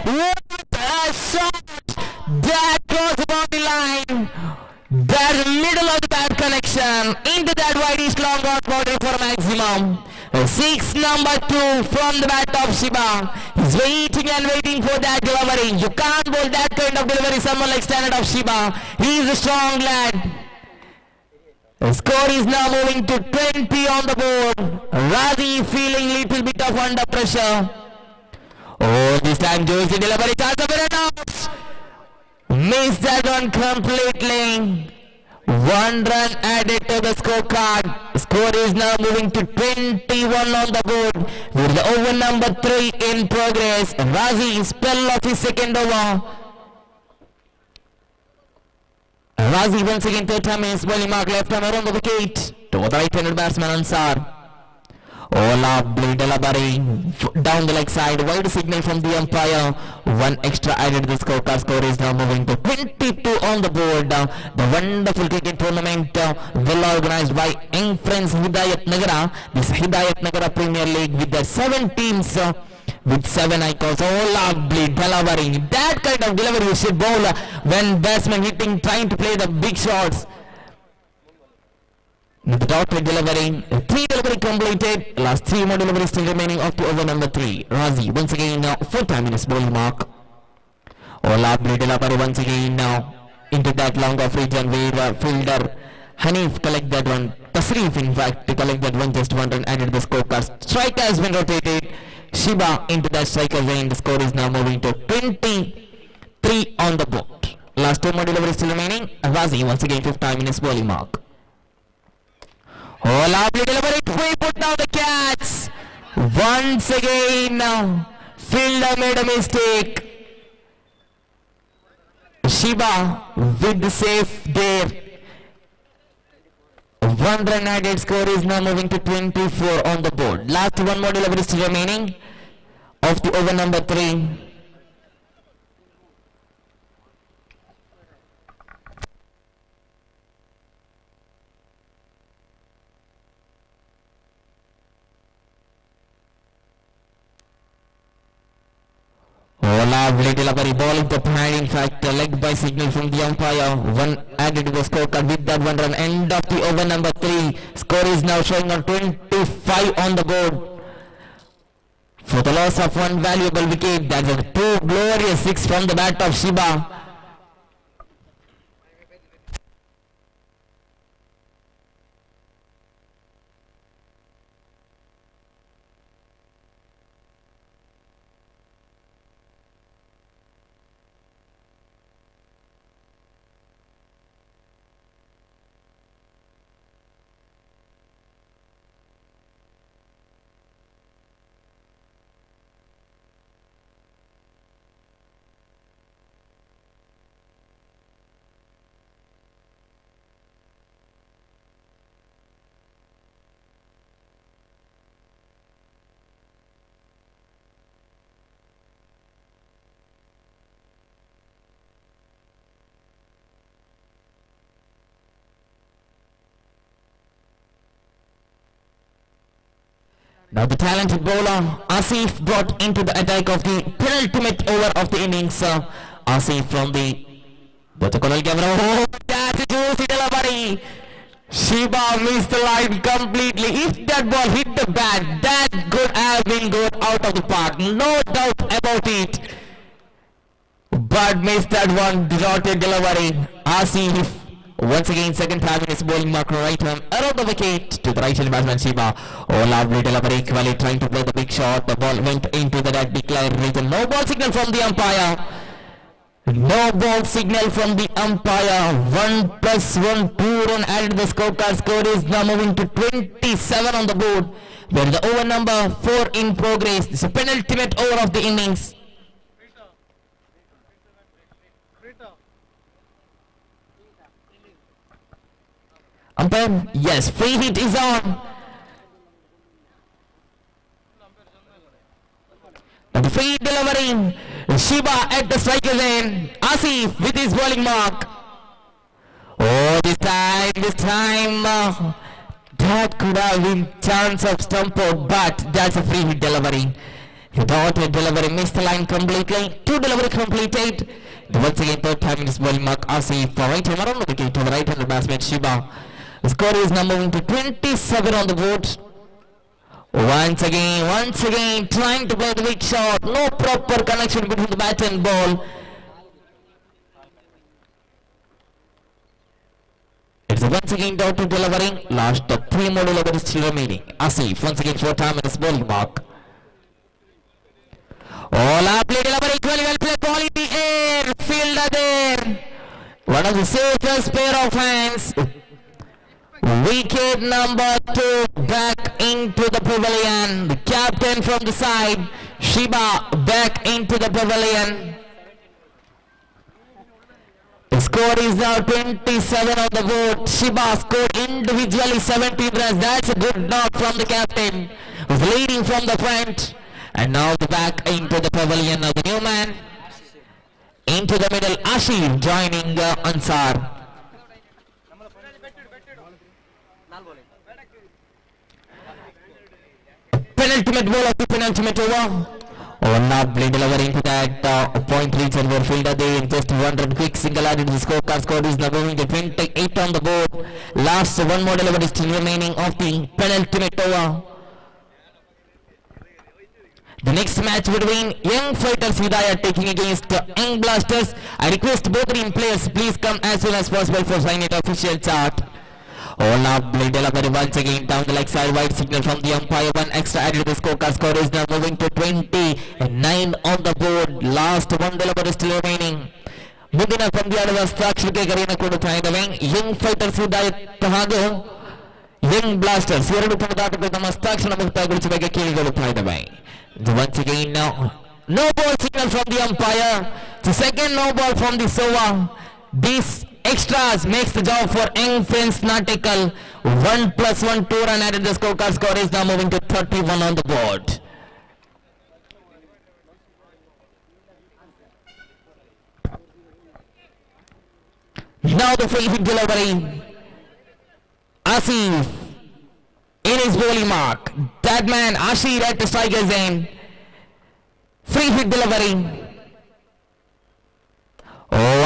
Speaker 3: What a shot! That goes above the line. That middle of the bad connection. Into that widest long out boundary for maximum. 6 number 2 from the bat of Shiba. He's waiting and waiting for that delivery. You can't bowl that kind of delivery someone like standard of Shiba. He's a strong lad. The score is now moving to 20 on the board. Razi feeling little bit of under pressure. Oh, this time Josie delivery chance of a run out. Missed that one completely. 1 run added to the scorecard. Score is now moving to 21 on the board. With the over number 3 in progress. Razi spell of his second over. Razi once again third time is bowling mark left arm around the wicket. To the right-handed batsman Ansar. Lovely delivery down the leg side. Wide signal from the umpire. 1 extra added to the scorecard. Score is now moving to 22 on the board. The wonderful cricket tournament well organized by young friends Hidayath Nagara. This Hidayath Nagara Premier League with their 7 teams with 7 icons. Lovely delivery. That kind of delivery you should bowl when batsmen hitting, trying to play the big shots. The dotted delivery, 3 delivery completed, last 3 more deliveries still remaining of the over number 3. Razi once again now 4 minutes bowling mark. Lovely delivery once again now into that long off region where fielder Hanif collect that one. Tasrif in fact to collect that one, just 1 run added to the scorecard. Striker has been rotated. Shiba into that striker zone. The score is now moving to 23 on the board. Last 2 more deliveries still remaining. Razi once again 5 minutes bowling mark. Lovely delivery. We put down the catch. Once again now. Fielder made a mistake. Shiba with the safe there. 1 run added. Score is now moving to 24 on the board. Last 1 more delivery still remaining of the over number 3. Lovely delivery, ball into hand, in fact leg by signal from the umpire. 1 added to the scorecard with that 1 run. End of the over number 3. Score is now showing on 25 on the board. For the loss of 1 valuable wicket, that's a 2 glorious 6 from the bat of Shiba. Now the talented bowler Asif brought into the attack of the penultimate over of the innings. Asif from the Botacolal camera. Oh, that's a juicy delivery. Shiba missed the line completely. If that ball hit the bat, that could have been good out of the park. No doubt about it. But missed that one. Dotted delivery. Asif once again second time in his bowling mark right arm around the wicket to the right hand batsman Shiba. Lovely delivery, equally trying to play the big shot. The ball went into the red declared region. No ball signal from the umpire. No ball signal from the umpire. 1+1 2 run added to the scorecard. Score is now moving to 27 on the board. Where the over number 4 in progress. This is a penultimate over of the innings. Umpire, yes, free hit is on. And the free delivery. Shiba at the striker's end. Asif with his bowling mark. Oh, this time this time. That could have been chance of stump out, but that's a free hit delivery. Hidayath delivery missed the line completely. 2 delivery completed. Once again, third time in this ball mark. Asif for right hand around the wicket to the right hand batsman Shiba. The score is now moving to 27 on the board. Once again, trying to play the weak shot. No proper connection between the bat and ball. It's once again down to delivering. Last 3 more deliveries still remaining. Asif once again 4 time in his bowling mark. All play delivery, equally well played, ball in the air, fielder there. One of the safest pair of hands. Wicket number 2 back into the pavilion. The captain from the side, Shiba, back into the pavilion. The score is now 27 on the board. Shiba scored individually 17 runs. That's a good knock from the captain, who's leading from the front. And now the back into the pavilion of the new man. Into the middle, Ashif joining Ansar. Penultimate ball of the penultimate over. Lovely delivery into that point reach and were fielder there. Just 1 run quick single added to the scorecard. Score is now moving to 28 on the board. Last 1 more delivery still remaining of the penultimate over. The next match between Young Fighters Hidayath taking against Young Blasters. I request both team players please come as soon as possible for sign it official chart. Lovely delivery once again down the leg side, wide signal from the umpire. 1 extra added to the scorecard. Score is now moving to 29 on the board. Last 1 delivery still remaining. ಮುಂದಿನ ಪಂದ್ಯಾಟದ ಸಾಕ್ಷಿಗೆ ಕರೆಯನ್ನು ಕೊಡುತ್ತಾ ಇದ್ದೇವೆ. Young fighters Hidayat ಹಾಗೂ Young blasters 2 ಪಂದ್ಯಾಟಗಳು ತಮ್ಮ ಸಾಕ್ಷಿನ ಮುಕ್ತಾಯಗೊಳಿಸಬೇಕು ಕೇಳಿಕೊಳ್ಳುತ್ತಾ ಇದ್ದೇವೆ. Once again now, no ball signal from the umpire. The second no ball from the Sova. This extras makes the job for Young Friends Natikal. 1+1 2 run added. The scorecard. Score is now moving to 31 on the board. Now the free hit delivery. Asif in his bowling mark. That man Ashir at the striker's end. Free hit delivery.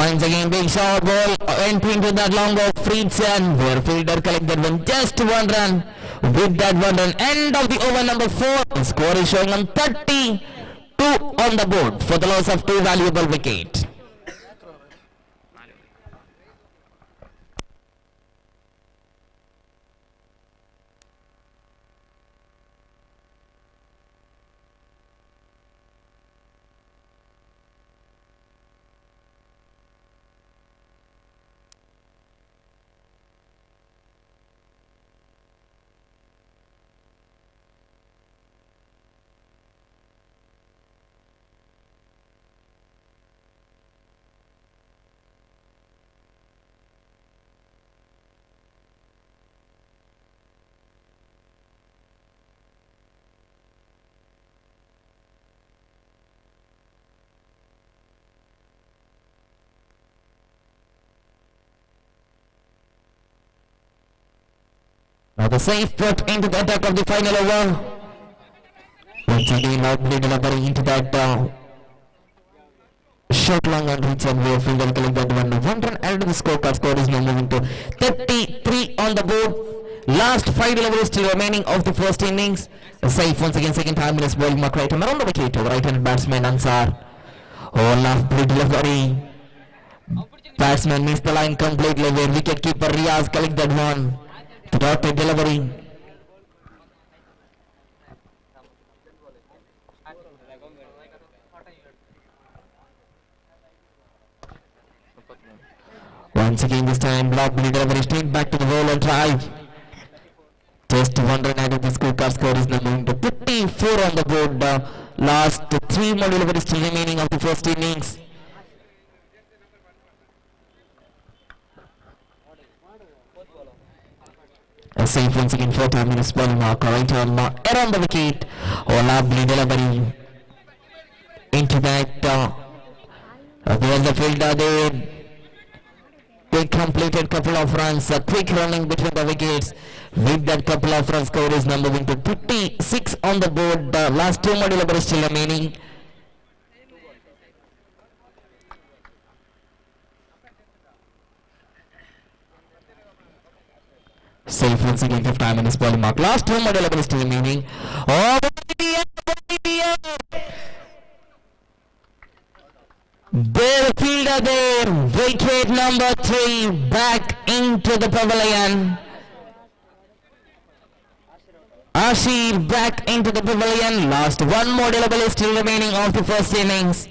Speaker 3: Once again big short ball entering into that long off free and where fielder collected one, just 1 run. With that 1 run, end of the over number 4. The score is showing on 32 on the board for the loss of 2 valuable wickets. Now the safe put into the attack of the final over. Once again, lovely delivery into that short long and reach and where fielder collected 1 run added to the scorecard. Score is now moving to 33 on the board. Last 5 deliveries still remaining of the first innings. Safe once again, second time in his bowling mark right hand around the wicket. Right-handed batsman Ansar. Lovely delivery. Batsman missed the line completely where wicket keeper Riaz collected 1. Dot delivery. Once again this time lovely delivery straight back to the ball and drive. Just 1 run added. The scorecard. Score is now moving to 54 on the board. Last 3 more deliveries still remaining of the first innings. A safe once again 4 time in the ball mark right on around the wicket. Lovely delivery into that there's the fielder there. Quick completed couple of runs, a quick running between the wickets. With that couple of runs, score is now moving to 56 on the board. The last 2 more deliveries still remaining. Safe once again, 5 time in this ball mark. Last 2 more deliveries still remaining. Oh, their fielder there, wicket number 3, back into the pavilion. Ashir back into the pavilion. Last 1 more delivery still remaining of the first innings.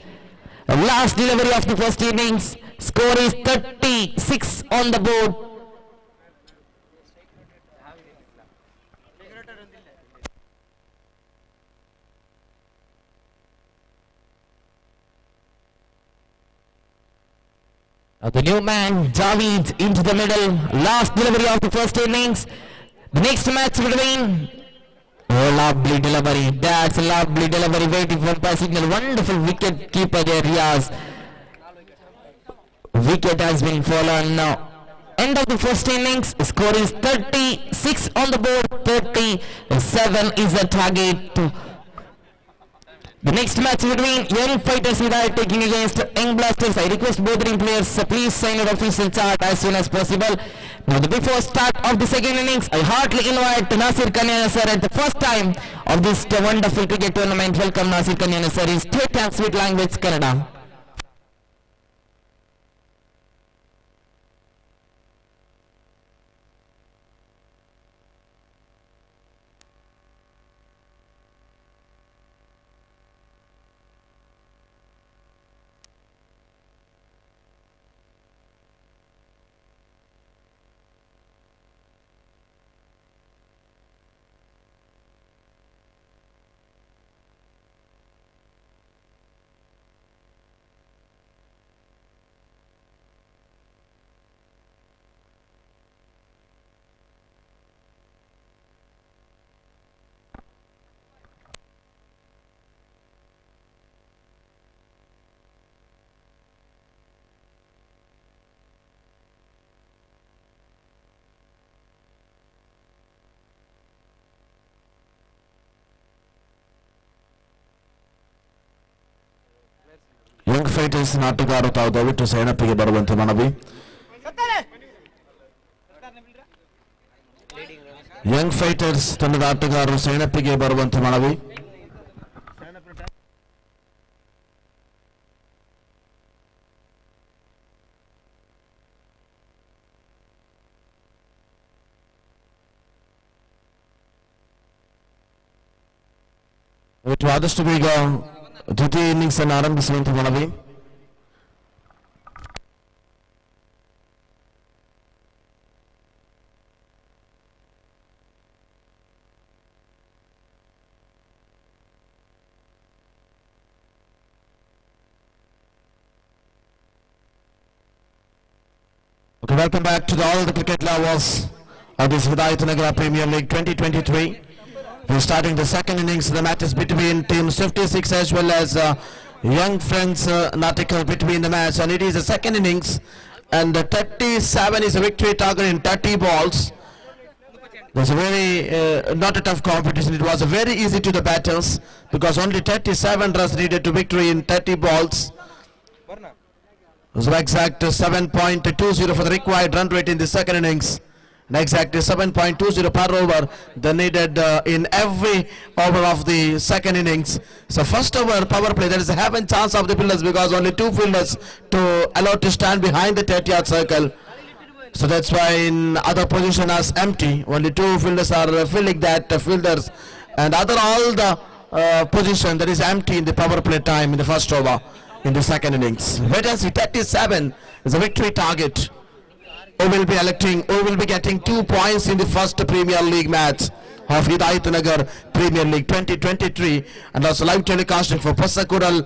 Speaker 3: Last delivery of the first innings. Score is 36 on the board. The new man, Javid, into the middle. Last delivery of the first innings. The next match between... Oh, lovely delivery. That's a lovely delivery. Waiting for passing. A wonderful wicket keeper there, Riaz. Wicket has been fallen now. End of the first innings. Score is 36 on the board. 37 is the target. The next match between Young Fighters Hidayath taking against Young Blasters. I request both ring players please sign your official chart as soon as possible. Now before start of the second innings, I heartily invite Nasir Kanyana sir at the first time of this wonderful cricket tournament. Welcome Nasir Kanyana sir in straight and sweet language Kannada.
Speaker 1: Young Fighters ನಾಟಗಾರ ತಾವು ದಯವಿಟ್ಟು ಸೈನಪ್ಪಿಗೆ ಬರುವಂತೆ ಮನವಿ. Young fighters ತಂಡದ ಆಟಗಾರರು ಸೈನಪ್ಪಿಗೆ ಬರುವಂತೆ ಮನವಿ. ಆದಷ್ಟು ಬೇಗ ದ್ವಿತೀಯ ಇನ್ನಿಂಗ್ಸ್ ಅನ್ನು ಆರಂಭಿಸುವಂತೆ ಮನವಿ. Okay, welcome back to all the cricket lovers of this Hidayath Nagara Premier League 2023. We're starting the second innings. The match is between teams 56 as well as Young Friends Natikal between the match, and it is the second innings, and 37 is a victory target in 30 balls. There's a very not a tough competition. It was very easy to the batters because only 37 runs needed to victory in 30 balls. It was exact 7.20 for the required run rate in the second innings. And exactly 7.20 per over they needed in every over of the second innings. So first over power play, there is a heaven chance of the fielders because only 2 fielders to allow to stand behind the 30-yard circle. So that's why in other position as empty, only 2 fielders are filling that fielders, and other all the position that is empty in the power play time in the first over in the second innings. Wait and see, 37 is a victory target. Who will be getting 2 points in the first Premier League match of Hidayath Nagar Premier League 2023, and also live telecasting for Passakural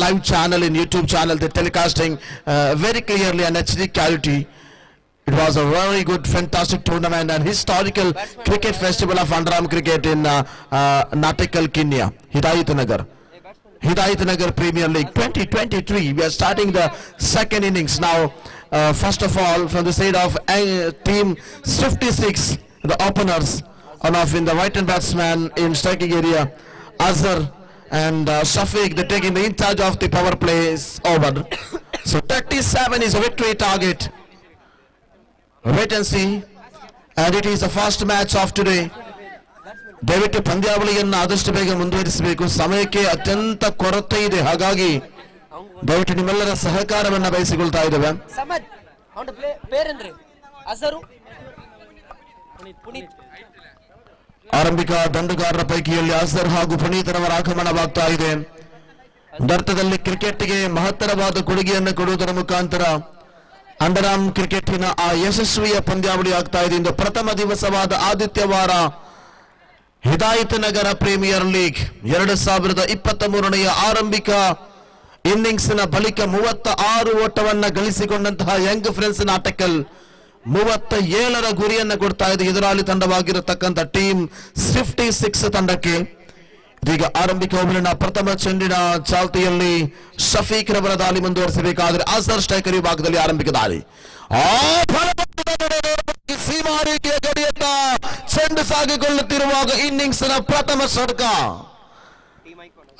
Speaker 1: live channel in YouTube channel. They're telecasting very clearly and HD quality. It was a very good, fantastic tournament and historical cricket festival of Andaram cricket in Natikal, Kenya, Hidayath Nagar. Hidayath Nagar Premier League 2023. We are starting the second innings now. first of all, from the side of team 56, the openers, and off in the right hand batsman in striking area, Azhar and Shafiq, they're taking the in charge of the power plays over. So 37 is a victory target. Wait and see. And it is the first match of today. ದಯವಿಟ್ಟು ಪಂದ್ಯಾವಳಿಯನ್ನು ಆದಷ್ಟು ಬೇಗ ಮುಂದುವರಿಸಬೇಕು. ಸಮಯಕ್ಕೆ ಅತ್ಯಂತ ಕೊರತೆ ಇದೆ, ಹಾಗಾಗಿ ದಯವಿಟ್ಟು ನಿಮ್ಮೆಲ್ಲರ ಸಹಕಾರವನ್ನು ಬಯಸಿಕೊಳ್ತಾ ಇದ್ದೇವೆ. ಆರಂಭಿಕ ದಂಡುಗಾರರ ಪೈಕಿಯಲ್ಲಿ ಅಜರ್ ಹಾಗೂ ಪುನೀತರವರ ಆಗಮನವಾಗ್ತಾ ಇದೆ. ಅರ್ಥದಲ್ಲಿ ಕ್ರಿಕೆಟ್ಗೆ ಮಹತ್ತರವಾದ ಕೊಡುಗೆಯನ್ನು ಕೊಡುವುದರ ಮುಖಾಂತರ ಅಂಡರಾಮ್ ಕ್ರಿಕೆಟಿನ ಆ ಯಶಸ್ವಿಯ ಪಂದ್ಯಾವಳಿ ಆಗ್ತಾ ಇದೆ. ಇಂದು ಪ್ರಥಮ ದಿವಸವಾದ ಆದಿತ್ಯವಾರ ಹಿದಾಯತ್ ನಗರ ಪ್ರೀಮಿಯರ್ ಲೀಗ್ 2023ನೇ ಆರಂಭಿಕ ಇನ್ನಿಂಗ್ಸ್ನ ಬಳಿಕ 36 ಓಟವನ್ನ ಗಳಿಸಿಕೊಂಡಂತಹ ಯಂಗ್ ಫ್ರೆಂಡ್ಸ್ ನಾಟಕಲ್ 37ರ ಗುರಿಯನ್ನು ಕೊಡ್ತಾ ಇದೆ ಎದುರಾಳಿ ತಂಡವಾಗಿರತಕ್ಕಂಥ ಟೀಮ್ 56 ತಂಡಕ್ಕೆ. ಇದೀಗ ಆರಂಭಿಕ ಓವರಿನ ಪ್ರಥಮ ಚೆಂಡಿನ ಚಾಲ್ತಿಯಲ್ಲಿ ಶಫೀಕ್ ರವರ ದಾಳಿ ಮುಂದುವರಿಸಬೇಕಾದರೆ ಅಜರ್ ಸ್ಟ್ರೈಕರ್ ವಿಭಾಗದಲ್ಲಿ ಆರಂಭಿಕ ದಾಳಿ. ಸೀಮಾರೇಖೆಯ ಗಡಿಯತ್ತ ಚೆಂಡು ಸಾಗಿಕೊಳ್ಳುತ್ತಿರುವಾಗ ಇನ್ನಿಂಗ್ಸ್ನ ಪ್ರಥಮ ಷಟ್ಕ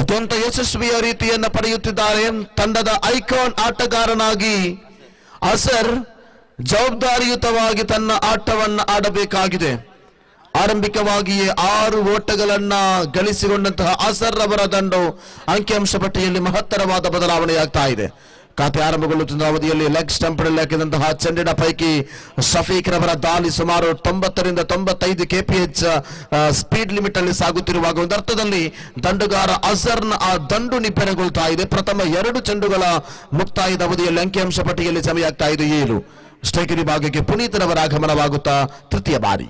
Speaker 1: ಅತ್ಯಂತ ಯಶಸ್ವಿಯ ರೀತಿಯನ್ನು ಪಡೆಯುತ್ತಿದ್ದಾರೆ. ತಂಡದ ಐಕಾನ್ ಆಟಗಾರನಾಗಿ ಅಜರ್ ಜವಾಬ್ದಾರಿಯುತವಾಗಿ ತನ್ನ ಆಟವನ್ನು ಆಡಬೇಕಾಗಿದೆ. ಆರಂಭಿಕವಾಗಿಯೇ 6 ಓಟಗಳನ್ನ ಗಳಿಸಿಕೊಂಡಂತಹ ಅಜರ್ ಅವರ ತಂಡ ಅಂಕಿಅಂಶ ಪಟ್ಟಿಯಲ್ಲಿ ಮಹತ್ತರವಾದ ಬದಲಾವಣೆಯಾಗ್ತಾ ಇದೆ. ಖಾತೆ ಆರಂಭಗೊಳ್ಳುತ್ತಿದ್ದ ಅವಧಿಯಲ್ಲಿ ಲೆಗ್ ಸ್ಟಂಪ್ ಹಾಕಿದಂತಹ ಚೆಂಡಿನ ಪೈಕಿ ಶಫೀಕ್ ರವರ ದಾಳಿ ಸುಮಾರು 90 ರಿಂದ 95 kph ಸ್ಪೀಡ್ ಲಿಮಿಟ್ ಅಲ್ಲಿ ಸಾಗುತ್ತಿರುವಾಗ ಒಂದು ಅರ್ಥದಲ್ಲಿ ದಂಡುಗಾರ ಅಜರ್ನ ಆ ದಂಡು ನಿಬ್ಬೆರಗೊಳ್ತಾ ಇದೆ. ಪ್ರಥಮ 2 ಚೆಂಡುಗಳ ಮುಕ್ತಾಯದ ಅವಧಿಯಲ್ಲಿ ಅಂಕಿಅಂಶ ಪಟ್ಟಿಯಲ್ಲಿ ಜಮೆಯಾಗ್ತಾ ಇದೆ 7. ಸ್ಟ್ರೈಕರ್ ವಿಭಾಗಕ್ಕೆ ಪುನೀತರವರ ಆಗಮನವಾಗುತ್ತಾ ತೃತೀಯ ಬಾರಿ.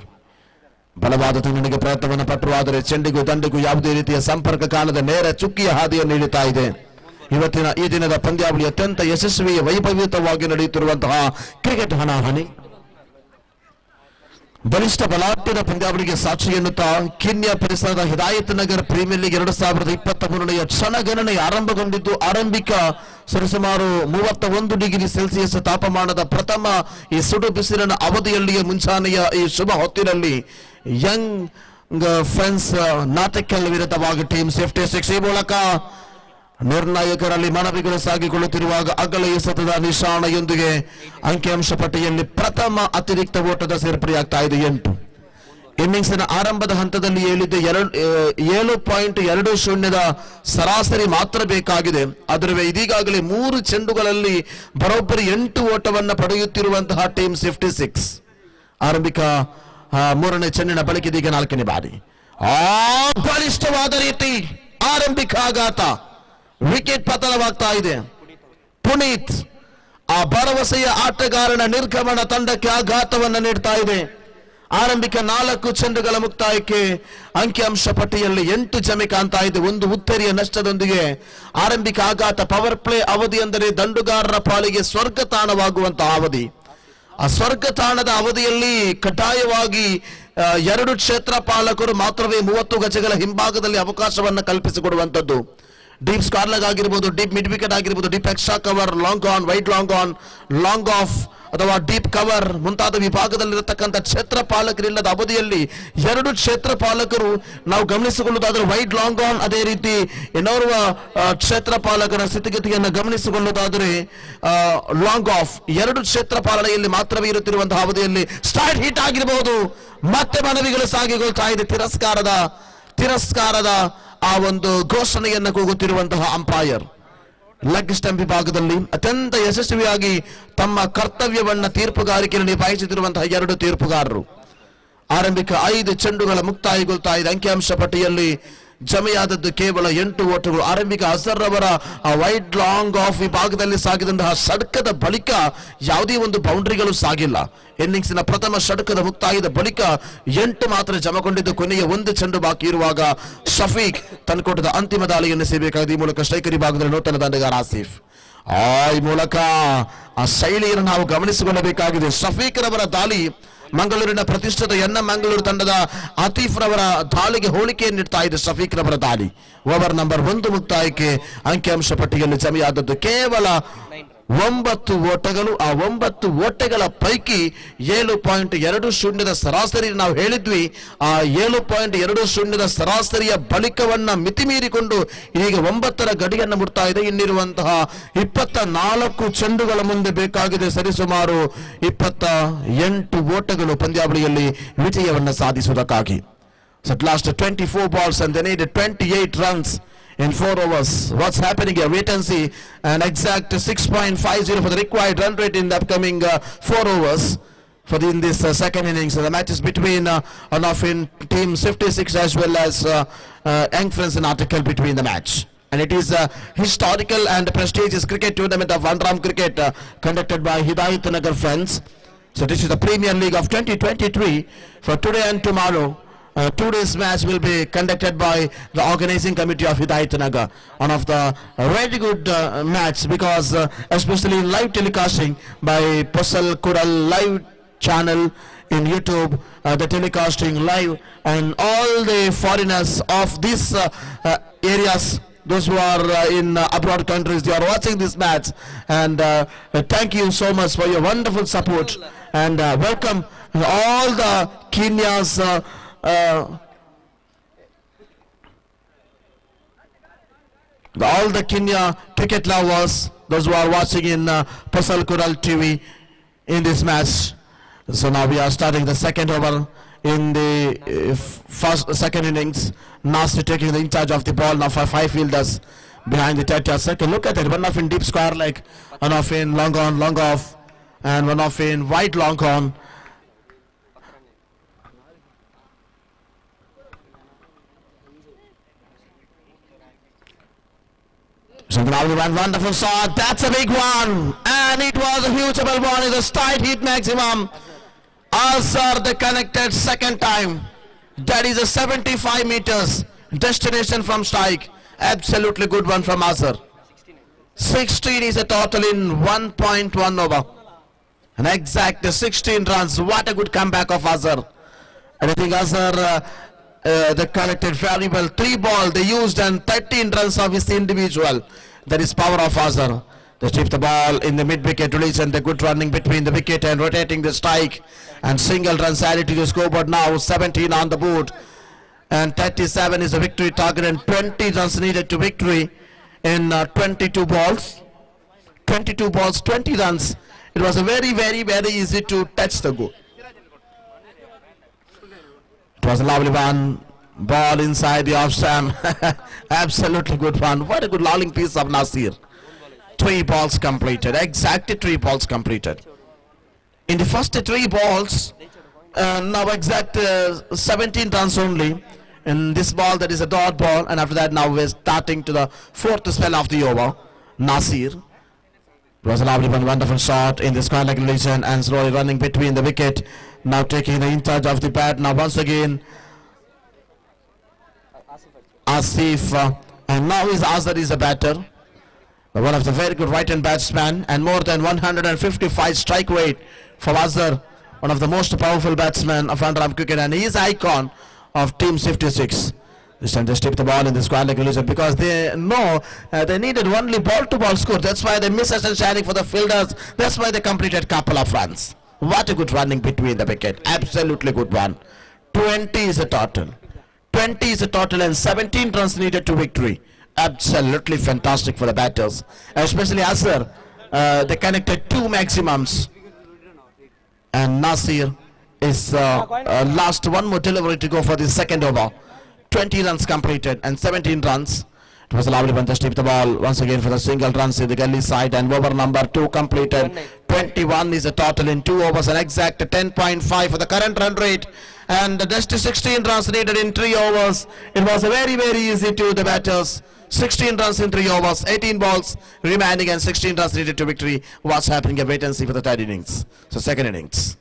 Speaker 1: ಬಲವಾದ ತುಂಡಿಗೆ ಪ್ರಯತ್ನವನ್ನು ಪಟ್ಟರು, ಆದರೆ ಚೆಂಡಿಗೂ ದಂಡಿಗೂ ಯಾವುದೇ ರೀತಿಯ ಸಂಪರ್ಕ ಕಾಣದ ನೇರ ಚುಕ್ಕಿಯ ಹಾದಿಯನ್ನು ನೀಡುತ್ತಾ ಇದೆ. ಇವತ್ತಿನ ಈ ದಿನದ ಪಂದ್ಯಾವಳಿ ಅತ್ಯಂತ ಯಶಸ್ವಿ ವೈಭವಯುತವಾಗಿ ನಡೆಯುತ್ತಿರುವಂತಹ ಕ್ರಿಕೆಟ್ ಹಣಾಹಣಿ ಬಲಿಷ್ಠ ಬಲಾಢ್ಯದ ಪಂದ್ಯಾವಳಿಗೆ ಸಾಕ್ಷಿ ಎನ್ನುತ್ತಾ ಕಿನ್ಯ ಪರಿಸರದ ಹಿದಾಯತ್ ನಗರ್ ಪ್ರೀಮಿಯರ್ ಲೀಗ್ 2023ನೇ ಕ್ಷಣಗಣನೆ ಆರಂಭಗೊಂಡಿದ್ದು, ಆರಂಭಿಕ ಸರಿಸುಮಾರು 31 ಡಿಗ್ರಿ ಸೆಲ್ಸಿಯಸ್ ತಾಪಮಾನದ ಪ್ರಥಮ ಈ ಸುಡು ಬಿಸಿಲಿನ ಅವಧಿಯಲ್ಲಿಯೇ ಮುಂಚಾನೆಯ ಈ ಶುಭ ಹೊತ್ತಿನಲ್ಲಿ ಯಂಗ್ ಫ್ರೆಂಡ್ಸ್ ನಾಟಕಲ್ ವಿರುದ್ಧವಾಗಿ ಟೀಮ್ 56 ಈ ಮೂಲಕ ನಿರ್ಣಾಯಕರಲ್ಲಿ ಮನವಿಗಳು ಸಾಗಿಕೊಳ್ಳುತ್ತಿರುವಾಗ ಅಗಲ ಎಸೆತದ ನಿಶಾನೆಯೊಂದಿಗೆ ಅಂಕಿಅಂಶ ಪಟ್ಟಿಯಲ್ಲಿ ಪ್ರಥಮ ಅತಿರಿಕ್ತ ಓಟದ ಸೇರ್ಪಡೆಯಾಗ್ತಾ ಇದೆ 8. ಇನ್ನಿಂಗ್ಸ್ನ ಆರಂಭದ ಹಂತದಲ್ಲಿ ಹೇಳಿದ್ದೆ 7.20 ಸರಾಸರಿ ಮಾತ್ರ ಬೇಕಾಗಿದೆ. ಆದರೆ ಇದೀಗಾಗಲೇ 3 ಚೆಂಡುಗಳಲ್ಲಿ ಬರೋಬ್ಬರಿ 8 ಓಟವನ್ನು ಪಡೆಯುತ್ತಿರುವಂತಹ ಟೀಮ್ 56 ಆರಂಭಿಕ 3ನೇ ಚೆಂಡಿನ ಬಳಿಕ ಇದೀಗ 4ನೇ ಬಾರಿ ಬಲಿಷ್ಠವಾದ ರೀತಿ ಆರಂಭಿಕ ಆಘಾತ, ವಿಕೆಟ್ ಪತನವಾಗ್ತಾ ಇದೆ. ಪುನೀತ್ ಆ ಭರವಸೆಯ ಆಟಗಾರನ ನಿರ್ಗಮನ ತಂಡಕ್ಕೆ ಆಘಾತವನ್ನು ನೀಡ್ತಾ ಇದೆ. ಆರಂಭಿಕ 4 ಚೆಂಡುಗಳ ಮುಕ್ತಾಯಕ್ಕೆ ಅಂಕಿಅಂಶ ಪಟ್ಟಿಯಲ್ಲಿ 8 ಜಮೆ ಕಾಣ್ತಾ ಇದೆ. 1 ಉತ್ತರಿಯ ನಷ್ಟದೊಂದಿಗೆ ಆರಂಭಿಕ ಆಘಾತ. ಪವರ್ ಪ್ಲೇ ಅವಧಿ ಅಂದರೆ ದಂಡುಗಾರರ ಪಾಲಿಗೆ ಸ್ವರ್ಗತಾಣವಾಗುವಂತಹ ಅವಧಿ. ಆ ಸ್ವರ್ಗತಾಣದ ಅವಧಿಯಲ್ಲಿ ಕಡ್ಡಾಯವಾಗಿ 2 ಕ್ಷೇತ್ರ ಪಾಲಕರು ಮಾತ್ರವೇ 30 ಗಜಗಳ ಹಿಂಭಾಗದಲ್ಲಿ ಅವಕಾಶವನ್ನು ಕಲ್ಪಿಸಿಕೊಡುವಂಥದ್ದು. ಡೀಪ್ ಸ್ಕಾರ್ಲಗ್ ಆಗಿರ್ಬೋದು, ಡೀಪ್ ಮಿಡ್ ವಿಕೆಟ್ ಆಗಿರ್ಬೋದು, deep extra cover, long on, wide long on, long of ಅಥವಾ ಡೀಪ್ ಕವರ್ ಮುಂತಾದ ವಿಭಾಗದಲ್ಲಿರತಕ್ಕಂಥ ಕ್ಷೇತ್ರ ಪಾಲಕರಿಲ್ಲದ ಅವಧಿಯಲ್ಲಿ 2 ಕ್ಷೇತ್ರ ಪಾಲಕರು ನಾವು ಗಮನಿಸಿಕೊಳ್ಳುವುದಾದ್ರೆ ವೈಡ್ ಲಾಂಗ್ ಆನ್, ಅದೇ ರೀತಿ ಇನ್ನೋರ್ವ ಕ್ಷೇತ್ರ ಪಾಲಕರ ಸ್ಥಿತಿಗತಿಯನ್ನು ಗಮನಿಸಿಕೊಳ್ಳುವುದಾದರೆ ಲಾಂಗ್ ಆಫ್, 2 ಕ್ಷೇತ್ರ ಪಾಲನೆಯಲ್ಲಿ ಮಾತ್ರವೇ ಇರುತ್ತಿರುವಂತಹ ಅವಧಿಯಲ್ಲಿ ಸ್ಟ್ರೈಟ್ ಹಿಟ್ ಆಗಿರಬಹುದು. ಮತ್ತೆ ಮನವಿಗಳು ಸಾಗಿಕೊಳ್ತಾ ಇದೆ. ತಿರಸ್ಕಾರದ ಆ ಒಂದು ಘೋಷಣೆಯನ್ನು ಕೂಗುತ್ತಿರುವಂತಹ ಅಂಪೈರ್. ಲೆಗ್ ಸ್ಟಂಪ್ ವಿಭಾಗದಲ್ಲಿ ಅತ್ಯಂತ ಯಶಸ್ವಿಯಾಗಿ ತಮ್ಮ ಕರ್ತವ್ಯವನ್ನ ತೀರ್ಪುಗಾರಿಕೆಯನ್ನು ನಿಭಾಯಿಸುತ್ತಿರುವಂತಹ 2 ತೀರ್ಪುಗಾರರು. ಆರಂಭಿಕ 5 ಚೆಂಡುಗಳ ಮುಕ್ತಾಯಗೊಳ್ತಾ ಇದೆ. ಅಂಕಿಅಂಶ ಪಟ್ಟಿಯಲ್ಲಿ ಜಮೆಯಾದದ್ದು ಕೇವಲ 8 ಓಟಗಳು. ಆರಂಭಿಕ ಅಜರ್ ಅವರ ವೈಡ್ ಲಾಂಗ್ ಆಫ್ ವಿಭಾಗದಲ್ಲಿ ಸಾಗಿದಂತಹ ಷಟ್ಕದ ಬಳಿಕ ಯಾವುದೇ ಒಂದು ಬೌಂಡ್ರಿಗಳು ಸಾಗಿಲ್ಲ. ಇನ್ನಿಂಗ್ಸ್ನ ಪ್ರಥಮ ಷಟ್ಕದ ಮುಕ್ತಾಯದ ಬಳಿಕ 8 ಮಾತ್ರ ಜಮಗೊಂಡಿದ್ದು ಕೊನೆಯ 1 ಚೆಂಡು ಬಾಕಿ ಇರುವಾಗ ಶಫೀಕ್ ತಂದುಕೊಟ್ಟದ ಅಂತಿಮ ದಾಳಿಯನ್ನು ಸೇರಬೇಕಾಗಿದೆ. ಈ ಮೂಲಕ ಸ್ಟ್ರೈಕರ್ ವಿಭಾಗದಲ್ಲಿ ನೂತನ ದಂಡಗಾರ ಆಸಿಫ್. ಈ ಮೂಲಕ ಆ ಶೈಲಿಯನ್ನು ನಾವು ಗಮನಿಸಿಕೊಳ್ಳಬೇಕಾಗಿದೆ. ಶಫೀಕ್ ರವರ ದಾಳಿ ಮಂಗಳೂರಿನ ಪ್ರತಿಷ್ಠಿತ ಮಂಗಳೂರು ತಂಡದ ಆತೀಫ್ ರವರ ದಾಳಿಗೆ ಹೋಲಿಕೆಯನ್ನು ನೀಡ್ತಾ ಇದೆ. ಶಫೀಕ್ ರವರ ದಾಳಿ ಓವರ್ ನಂಬರ್ 1 ಮುಕ್ತಾಯಕ್ಕೆ ಅಂಕಿಅಂಶ ಪಟ್ಟಿಯಲ್ಲಿ ಜಮೆಯಾದದ್ದು ಕೇವಲ 9 ಓಟಗಳು. ಆ 9 ಓಟಗಳ ಪೈಕಿ 7.20 ಸರಾಸರಿ ನಾವು ಹೇಳಿದ್ವಿ. ಆ 7.20 ಸರಾಸರಿಯ ಬಳಿಕವನ್ನ ಮಿತಿಮೀರಿಕೊಂಡು ಈಗ 9ರ ಗಡಿಯನ್ನು ಮುಟ್ತಾ ಇದೆ. ಇನ್ನಿರುವಂತಹ 24 ಚೆಂಡುಗಳ ಮುಂದೆ ಬೇಕಾಗಿದೆ ಸರಿಸುಮಾರು 28 ಓಟಗಳು ಪಂದ್ಯಾವಳಿಯಲ್ಲಿ ವಿಜಯವನ್ನ ಸಾಧಿಸುವುದಕ್ಕಾಗಿ. So at last 24 balls and they needed 28 runs in 4 overs. What's happening here? Wait and see. An exact 6.50 for the required run rate in the upcoming 4 overs in this second innings. So the match is between in team 56 as well as Young Friends and article between the match. And it is a historical and prestigious cricket tournament of One Round Cricket conducted by Hidayath Nagar Friends. So this is the Premier League of 2023 for today and tomorrow. 2 days match will be conducted by the organizing committee of Hidayath Nagar. One of the very good match because especially in live telecasting by Pasal Kural live channel in YouTube, the telecasting live, and all the foreigners of these areas, those who are in abroad countries, they are watching this match. And thank you so much for your wonderful support and welcome all the Kenya's all the Kenya cricket lovers, those who are watching in Pasal Kural TV in this match. So now we are starting the second over in the second innings. Nasir taking the in charge of the ball now for 5 fielders behind the 30th second. Look at it, one off in deep square leg, one off in long on, long off, and one off in wide long on. So one wonderful shot, that's a big one, and it was a huge ball, is a straight hit maximum. Azhar they connected second time. That is a 75 meters destination from strike. Absolutely good one from Azhar. 16 is a total in 1.1 over. An exact 16 runs. What a good comeback of Azhar. And I think Azhar they collected very well. 3 balls they used and 13 runs of his individual. That is power of Azhar. They strip the ball in the mid-wicket release and the good running between the wicket and rotating the strike. And single runs added to the scoreboard now. 17 on the board. And 37 is a victory target and 20 runs needed to victory in 22 balls. 22 balls, 20 runs. It was a very, very, very easy to touch the goal. It was a lovely one. Ball inside the off stamp. Absolutely good one. What a good lolling piece of Nasir. 3 balls completed. Exactly 3 balls completed. In the first 3 balls, now exact 17 runs only. In this ball, that is a dot ball, and after that, now we're starting to the 4th spell of the over. Nasir. It was a lovely one, wonderful shot in the square leg relation and slowly running between the wicket. Now taking the in charge of the bat. Now once again, Asif, and now Azhar is a batter. One of the very good right-hand batsman and more than 155 strike rate for Azhar, one of the most powerful batsmen of One Round Cricket, and he is icon of Team 56. This time they strip the ball in the square leg illusion because they know they needed only ball-to-ball score. That's why they missed and shining for the fielders. That's why they completed couple of runs. What a good running between the wicket. Absolutely good one. 20 is a total. 20 is a total and 17 runs needed to victory. Absolutely fantastic for the batters. Especially Azhar. They connected 2 maximums. And Nasir is last one more delivery to go for the second over. 20 runs completed and 17 runs. It was a lovely one to strip the ball once again for the single runs in the gully side, and over number 2 completed. 21 is a total in 2 overs, an exact 10.5 for the current run rate, and just 16 runs needed in 3 overs. It was a very, very easy to the batters. 16 runs in 3 overs, 18 balls remaining and 16 runs needed to victory. What's happening? Wait and see for the third innings. So second innings.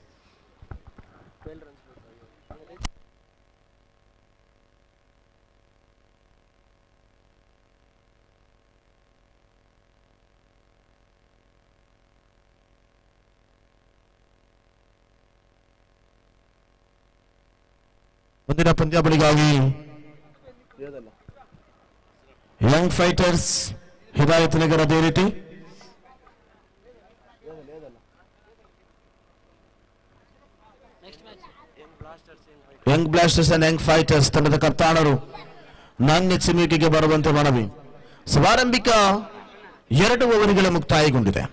Speaker 1: ಮುಂದಿನ ಪಂದ್ಯಾವಳಿಗಾಗಿ Young fighters Hidayat ನಗರ ಅದೇ ರೀತಿ Young blasters and Young fighters ತಂಡದ ಕಪ್ತಾನರು ನಾಣ್ಯ ಚಿಮ್ಮುವಿಕೆಗೆ ಬರುವಂತೆ ಮನವಿ. ಆರಂಭಿಕ 2 ಓವರುಗಳ ಮುಕ್ತಾಯಗೊಂಡಿದೆ.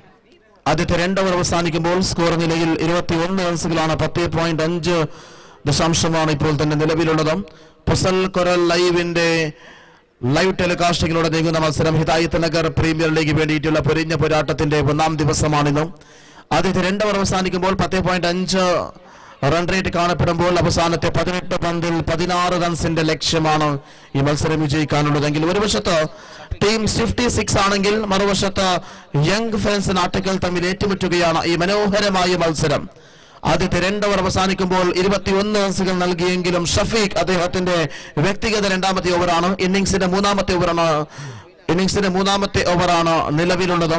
Speaker 1: ആദ്യത്തെ 2 over അവസാനിക്കുമ്പോൾ സ്കോർ നിലയിൽ 21 റൺസുകളാണ്. 10.5 ദശാംശമാണ് ഇപ്പോൾ തന്നെ നിലവിലുള്ളത്. പുസൽ കൊറൽ ലൈവിന്റെ ലൈവ് ടെലികാസ്റ്റിങ്ങിലൂടെ നീങ്ങുന്ന മത്സരം ഹിദായത്ത് നഗർ പ്രീമിയർ ലീഗ് വേണ്ടിയിട്ടുള്ള പൊരിഞ്ഞ പോരാട്ടത്തിന്റെ 1ാം ദിവസമാണിന്ന്. ആദ്യത്തെ 2 ഓവർ അവസാനിക്കുമ്പോൾ 10.5 റൺ റേറ്റ് കാണപ്പെടുമ്പോൾ അവസാനത്തെ 18 പന്തിൽ 16 റൺസിന്റെ ലക്ഷ്യമാണ് ഈ മത്സരം വിജയിക്കാനുള്ളതെങ്കിൽ ഒരു വശത്ത് ടീം 56 ആണെങ്കിൽ മറുവശത്ത് യങ് ഫാൻസ് നാട്ടുകൾ തമ്മിൽ ഏറ്റുമുട്ടുകയാണ് ഈ മനോഹരമായ മത്സരം. ആദ്യത്തെ 2 ഓവർ അവസാനിക്കുമ്പോൾ 21 റൺസുകൾ നൽകിയെങ്കിലും ഷഫീഖ് അദ്ദേഹത്തിന്റെ വ്യക്തിഗത 2ാമത്തെ ഓവറാണ്. ഇന്നിംഗ്സിന്റെ 3ാമത്തെ ഓവറാണ് നിലവിലുള്ളത്.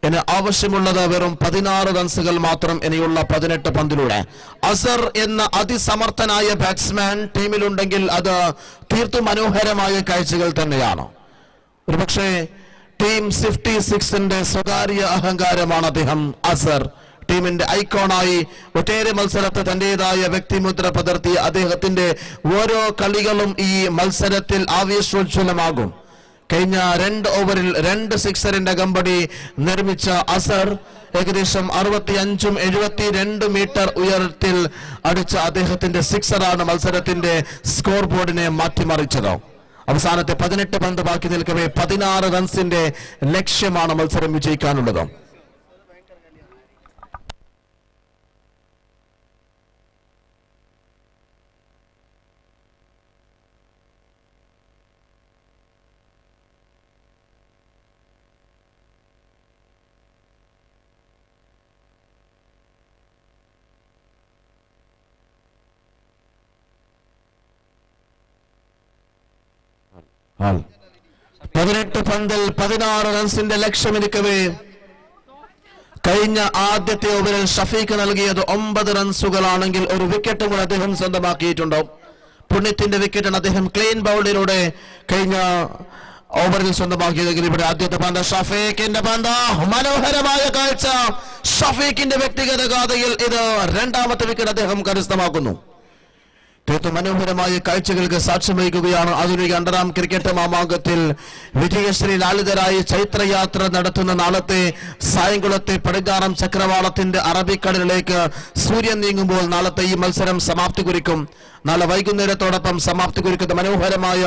Speaker 1: ഇനി ആവശ്യമുള്ളത് വെറും 16 റൺസുകൾ മാത്രം ഇനിയുള്ള 18 പന്തിലൂടെ. അസർ എന്ന അതിസമർത്ഥനായ ബാറ്റ്സ്മാൻ ടീമിലുണ്ടെങ്കിൽ അത് തീർത്തും മനോഹരമായ കാഴ്ചകൾ തന്നെയാണ്. ഒരുപക്ഷെ ടീം 56ന്റെ സ്വകാര്യ അഹങ്കാരമാണ് അദ്ദേഹം അസർ. ടീമിന്റെ ഐക്കോണായി ഒട്ടേറെ മത്സരത്തെ തന്റേതായ വ്യക്തിമുദ്ര പകർത്തിയ അദ്ദേഹത്തിന്റെ ഓരോ കളികളും ഈ മത്സരത്തിൽ ആവേശോജ്വലമാകും. കഴിഞ്ഞ 2 ഓവറിൽ 2 സിക്സറിന്റെ അകമ്പടി നിർമ്മിച്ച അസർ ഏകദേശം 65 72 മീറ്റർ ഉയരത്തിൽ അടിച്ച അദ്ദേഹത്തിന്റെ സിക്സറാണ് മത്സരത്തിന്റെ സ്കോർ ബോർഡിനെ മാറ്റിമറിച്ചത്. അവസാനത്തെ 18 പന്ത് ബാക്കി നിൽക്കവേ 16 റൺസിന്റെ ലക്ഷ്യമാണ് മത്സരം വിജയിക്കാനുള്ളത്. ാൽ 18 പന്തിൽ 16 റൺസിന്റെ ലക്ഷ്യമിരിക്കവേ കഴിഞ്ഞ ആദ്യത്തെ ഓവറിൽ ഷഫീഖ് നൽകിയത് 9 റൺസുകളാണെങ്കിൽ ഒരു വിക്കറ്റ് കൂടെ അദ്ദേഹം സ്വന്തമാക്കിയിട്ടുണ്ടോ. പുണ്യത്തിന്റെ വിക്കറ്റാണ് അദ്ദേഹം ക്ലീൻ ബൗളിലൂടെ കഴിഞ്ഞ ഓവറിൽ സ്വന്തമാക്കിയതെങ്കിൽ ഇവിടെ ആദ്യത്തെ പന്ത് ഷഫീഖിന്റെ പന്ത്. മനോഹരമായ കാഴ്ച. ഷഫീഖിന്റെ വ്യക്തിഗത ഗാഥയിൽ ഇത് 2ാമത്തെ വിക്കറ്റ് അദ്ദേഹം കരസ്ഥമാക്കുന്നു. തീർത്തും മനോഹരമായ കാഴ്ചകൾക്ക് സാക്ഷ്യം വഹിക്കുകയാണ് ആധുനിക അണ്ടറാം ക്രിക്കറ്റ് മാമാങ്കത്തിൽ വിജയശ്രീ ലാളിതരായി ചൈത്രയാത്ര നടത്തുന്ന നാളത്തെ സായംകുളത്തെ പടിഞ്ഞാറൻ ചക്രവാളത്തിന്റെ അറബിക്കടലിലേക്ക് സൂര്യൻ നീങ്ങുമ്പോൾ നാളത്തെ ഈ മത്സരം സമാപ്തി കുറിക്കും. നാളെ വൈകുന്നേരത്തോടൊപ്പം സമാപ്തി കുറിക്കുന്ന മനോഹരമായ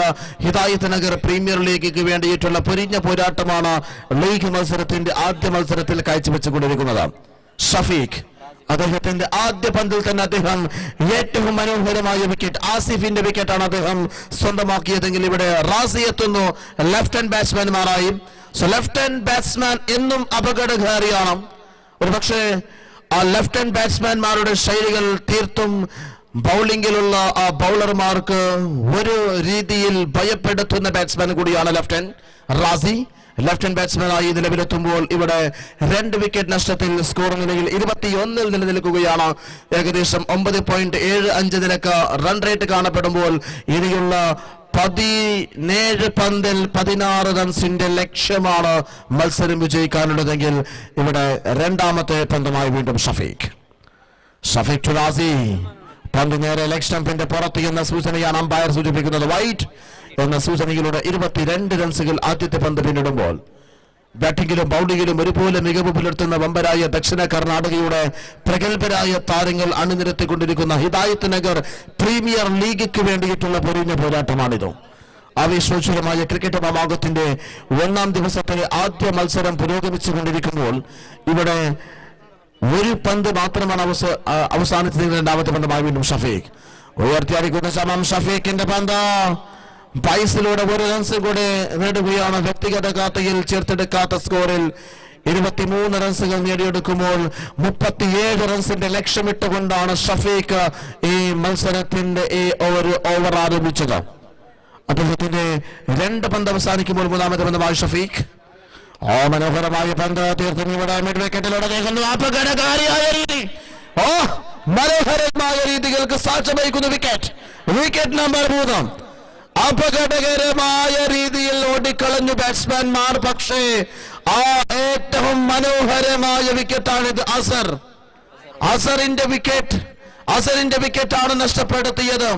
Speaker 1: ഹിദായത്ത് നഗർ പ്രീമിയർ ലീഗിക്ക് വേണ്ടിയിട്ടുള്ള പൊരിഞ്ഞ പോരാട്ടമാണ് ലീഗ് മത്സരത്തിന്റെ ആദ്യ മത്സരത്തിൽ കാഴ്ചവെച്ചുകൊണ്ടിരിക്കുന്നത്. ഷഫീഖ് അദ്ദേഹത്തിന്റെ ആദ്യ പന്തിൽ തന്നെ അദ്ദേഹം ഏറ്റവും മനോഹരമായ വിക്കറ്റ് ആസിഫിന്റെ വിക്കറ്റാണ് അദ്ദേഹം സ്വന്തമാക്കിയതെങ്കിൽ ഇവിടെ റാസി എത്തുന്നു ലെഫ്റ്റ് ഹാൻഡ് ബാറ്റ്സ്മാൻമാരായി. ലെഫ്റ്റ് ഹാൻഡ് ബാറ്റ്സ്മാൻ എന്നും അപകടകാരിയാണ്. ഒരുപക്ഷെ ആ ലെഫ്റ്റ് ഹാൻഡ് ബാറ്റ്സ്മാൻമാരുടെ ശൈലികൾ തീർത്തും ബൗളിംഗിലുള്ള ആ ബൗളർമാർക്ക് ഒരു രീതിയിൽ ഭയപ്പെടുത്തുന്ന ബാറ്റ്സ്മാൻ കൂടിയാണ് left hand Razi. Left hand ബാറ്റ്സ്മാനായി നിലവിലെത്തുമ്പോൾ ഇവിടെ 2 വിക്കറ്റ് നഷ്ടത്തിൽ സ്കോർ നിലയിൽ 21 നിലനിൽക്കുകയാണ്. ഏകദേശം 9.75 നിലക്ക് റൺ റേറ്റ് കാണപ്പെടുമ്പോൾ ഇനിയുള്ള 17 പന്തിൽ 16 റൺസിന്റെ ലക്ഷ്യമാണ് മത്സരം വിജയിക്കാനുള്ളതെങ്കിൽ ഇവിടെ 2ാമത്തെ പന്തുമായി വീണ്ടും ഷഫീഖ് ടു റാസി. പന്ത് നേരെ ലെഗ് സ്റ്റംപിന്റെ പുറത്ത് എന്ന സൂചനയാണ് അമ്പയർ സൂചിപ്പിക്കുന്നത്. വൈറ്റ് എന്ന സൂചനയിലൂടെ 22 റൺസുകൾ ആദ്യത്തെ പന്ത് പിന്നിടുമ്പോൾ ബാറ്റിംഗിലും ബൗളിംഗിലും ഒരുപോലെ മികവ് പുലർത്തുന്ന വമ്പരായ ദക്ഷിണ കർണാടകയുടെ പ്രഗത്ഭരായ താരങ്ങൾ അണിനിരത്തിക്കൊണ്ടിരിക്കുന്ന ഹിദായത്ത് നഗർ പ്രീമിയർ ലീഗിക്ക് വേണ്ടിയിട്ടുള്ള പൊരിഞ്ഞ പോരാട്ടമാണിത്. ആവേശോജ്വലമായ ക്രിക്കറ്റ് മാമാങ്കത്തിന്റെ 1ാം ദിവസത്തിലെ ആദ്യ മത്സരം പുരോഗമിച്ചുകൊണ്ടിരിക്കുമ്പോൾ ഇവിടെ ഒരു പന്ത് മാത്രമാണ് അവസാനത്തിൽ 2ാമത്തെ പന്തുമായി വീണ്ടും ഷഫീഖ് ഉയർത്തിയടിക്കുന്ന ശ്രമം. ഷഫീഖിന്റെ പന്ത് 22 1 റൺസ് കൂടെ നേടുകയാണ്. വ്യക്തിഗത ഖാത്തയിൽ ചേർത്തെടുക്കാത്ത സ്കോറിൽ 23 റൺസുകൾ നേടിയെടുക്കുമ്പോൾ 37 റൺസിന്റെ ലക്ഷ്യമിട്ടുകൊണ്ടാണ് ഷഫീഖ് ഈ മത്സരത്തിന്റെ ഈ ഓവർ ആരംഭിച്ചത്. അദ്ദേഹത്തിന്റെ 2 പന്ത് അവസാനിക്കുമ്പോൾ 3ാമത്തെ പന്തുമായി ഷഫീഖ് മനോഹരമായ പന്ത് തീർത്തും ഇവിടെ മിഡ് വിക്കറ്റിലൂടെ നീങ്ങുന്നു. അപകടകാരിയായ രീതി മനോഹരമായ രീതികൾക്ക് സാക്ഷ്യം വഹിക്കുന്ന വിക്കറ്റ് നമ്പർ 3. അപകടകരമായ രീതിയിൽ ഓടിക്കളഞ്ഞു ബാറ്റ്സ്മാൻമാർ. പക്ഷേ ആ ഏറ്റവും മനോഹരമായ വിക്കറ്റാണിത്. അസറിന്റെ വിക്കറ്റ് അസറിന്റെ വിക്കറ്റാണ് നഷ്ടപ്പെടുത്തിയത്.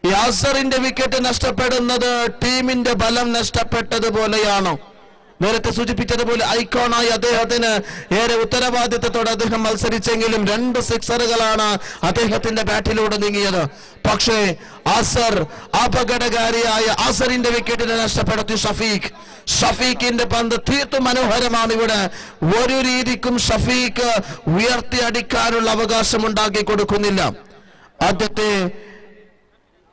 Speaker 1: ഈ അസറിന്റെ വിക്കറ്റ് നഷ്ടപ്പെടുന്നത് ടീമിന്റെ ബലം നഷ്ടപ്പെട്ടതുപോലെയാണ്. നേരത്തെ സൂചിപ്പിച്ചതുപോലെ ഐക്കോണായി അദ്ദേഹത്തിന് ഏറെ ഉത്തരവാദിത്തത്തോടെ അദ്ദേഹം മത്സരിച്ചെങ്കിലും 2 സിക്സറുകളാണ് അദ്ദേഹത്തിന്റെ ബാറ്റിലൂടെ നീങ്ങിയത്. പക്ഷേ അസർ, അപകടകാരിയായ അസറിന്റെ വിക്കറ്റിനെ നഷ്ടപ്പെടുത്തി ഷഫീഖിന്റെ പന്ത് തീർത്തും മനോഹരമാണ്. ഇവിടെ ഒരു രീതിക്കും ഷഫീഖ് ഉയർത്തി അടിക്കാനുള്ള അവകാശം ഉണ്ടാക്കി കൊടുക്കുന്നില്ല. ആദ്യത്തെ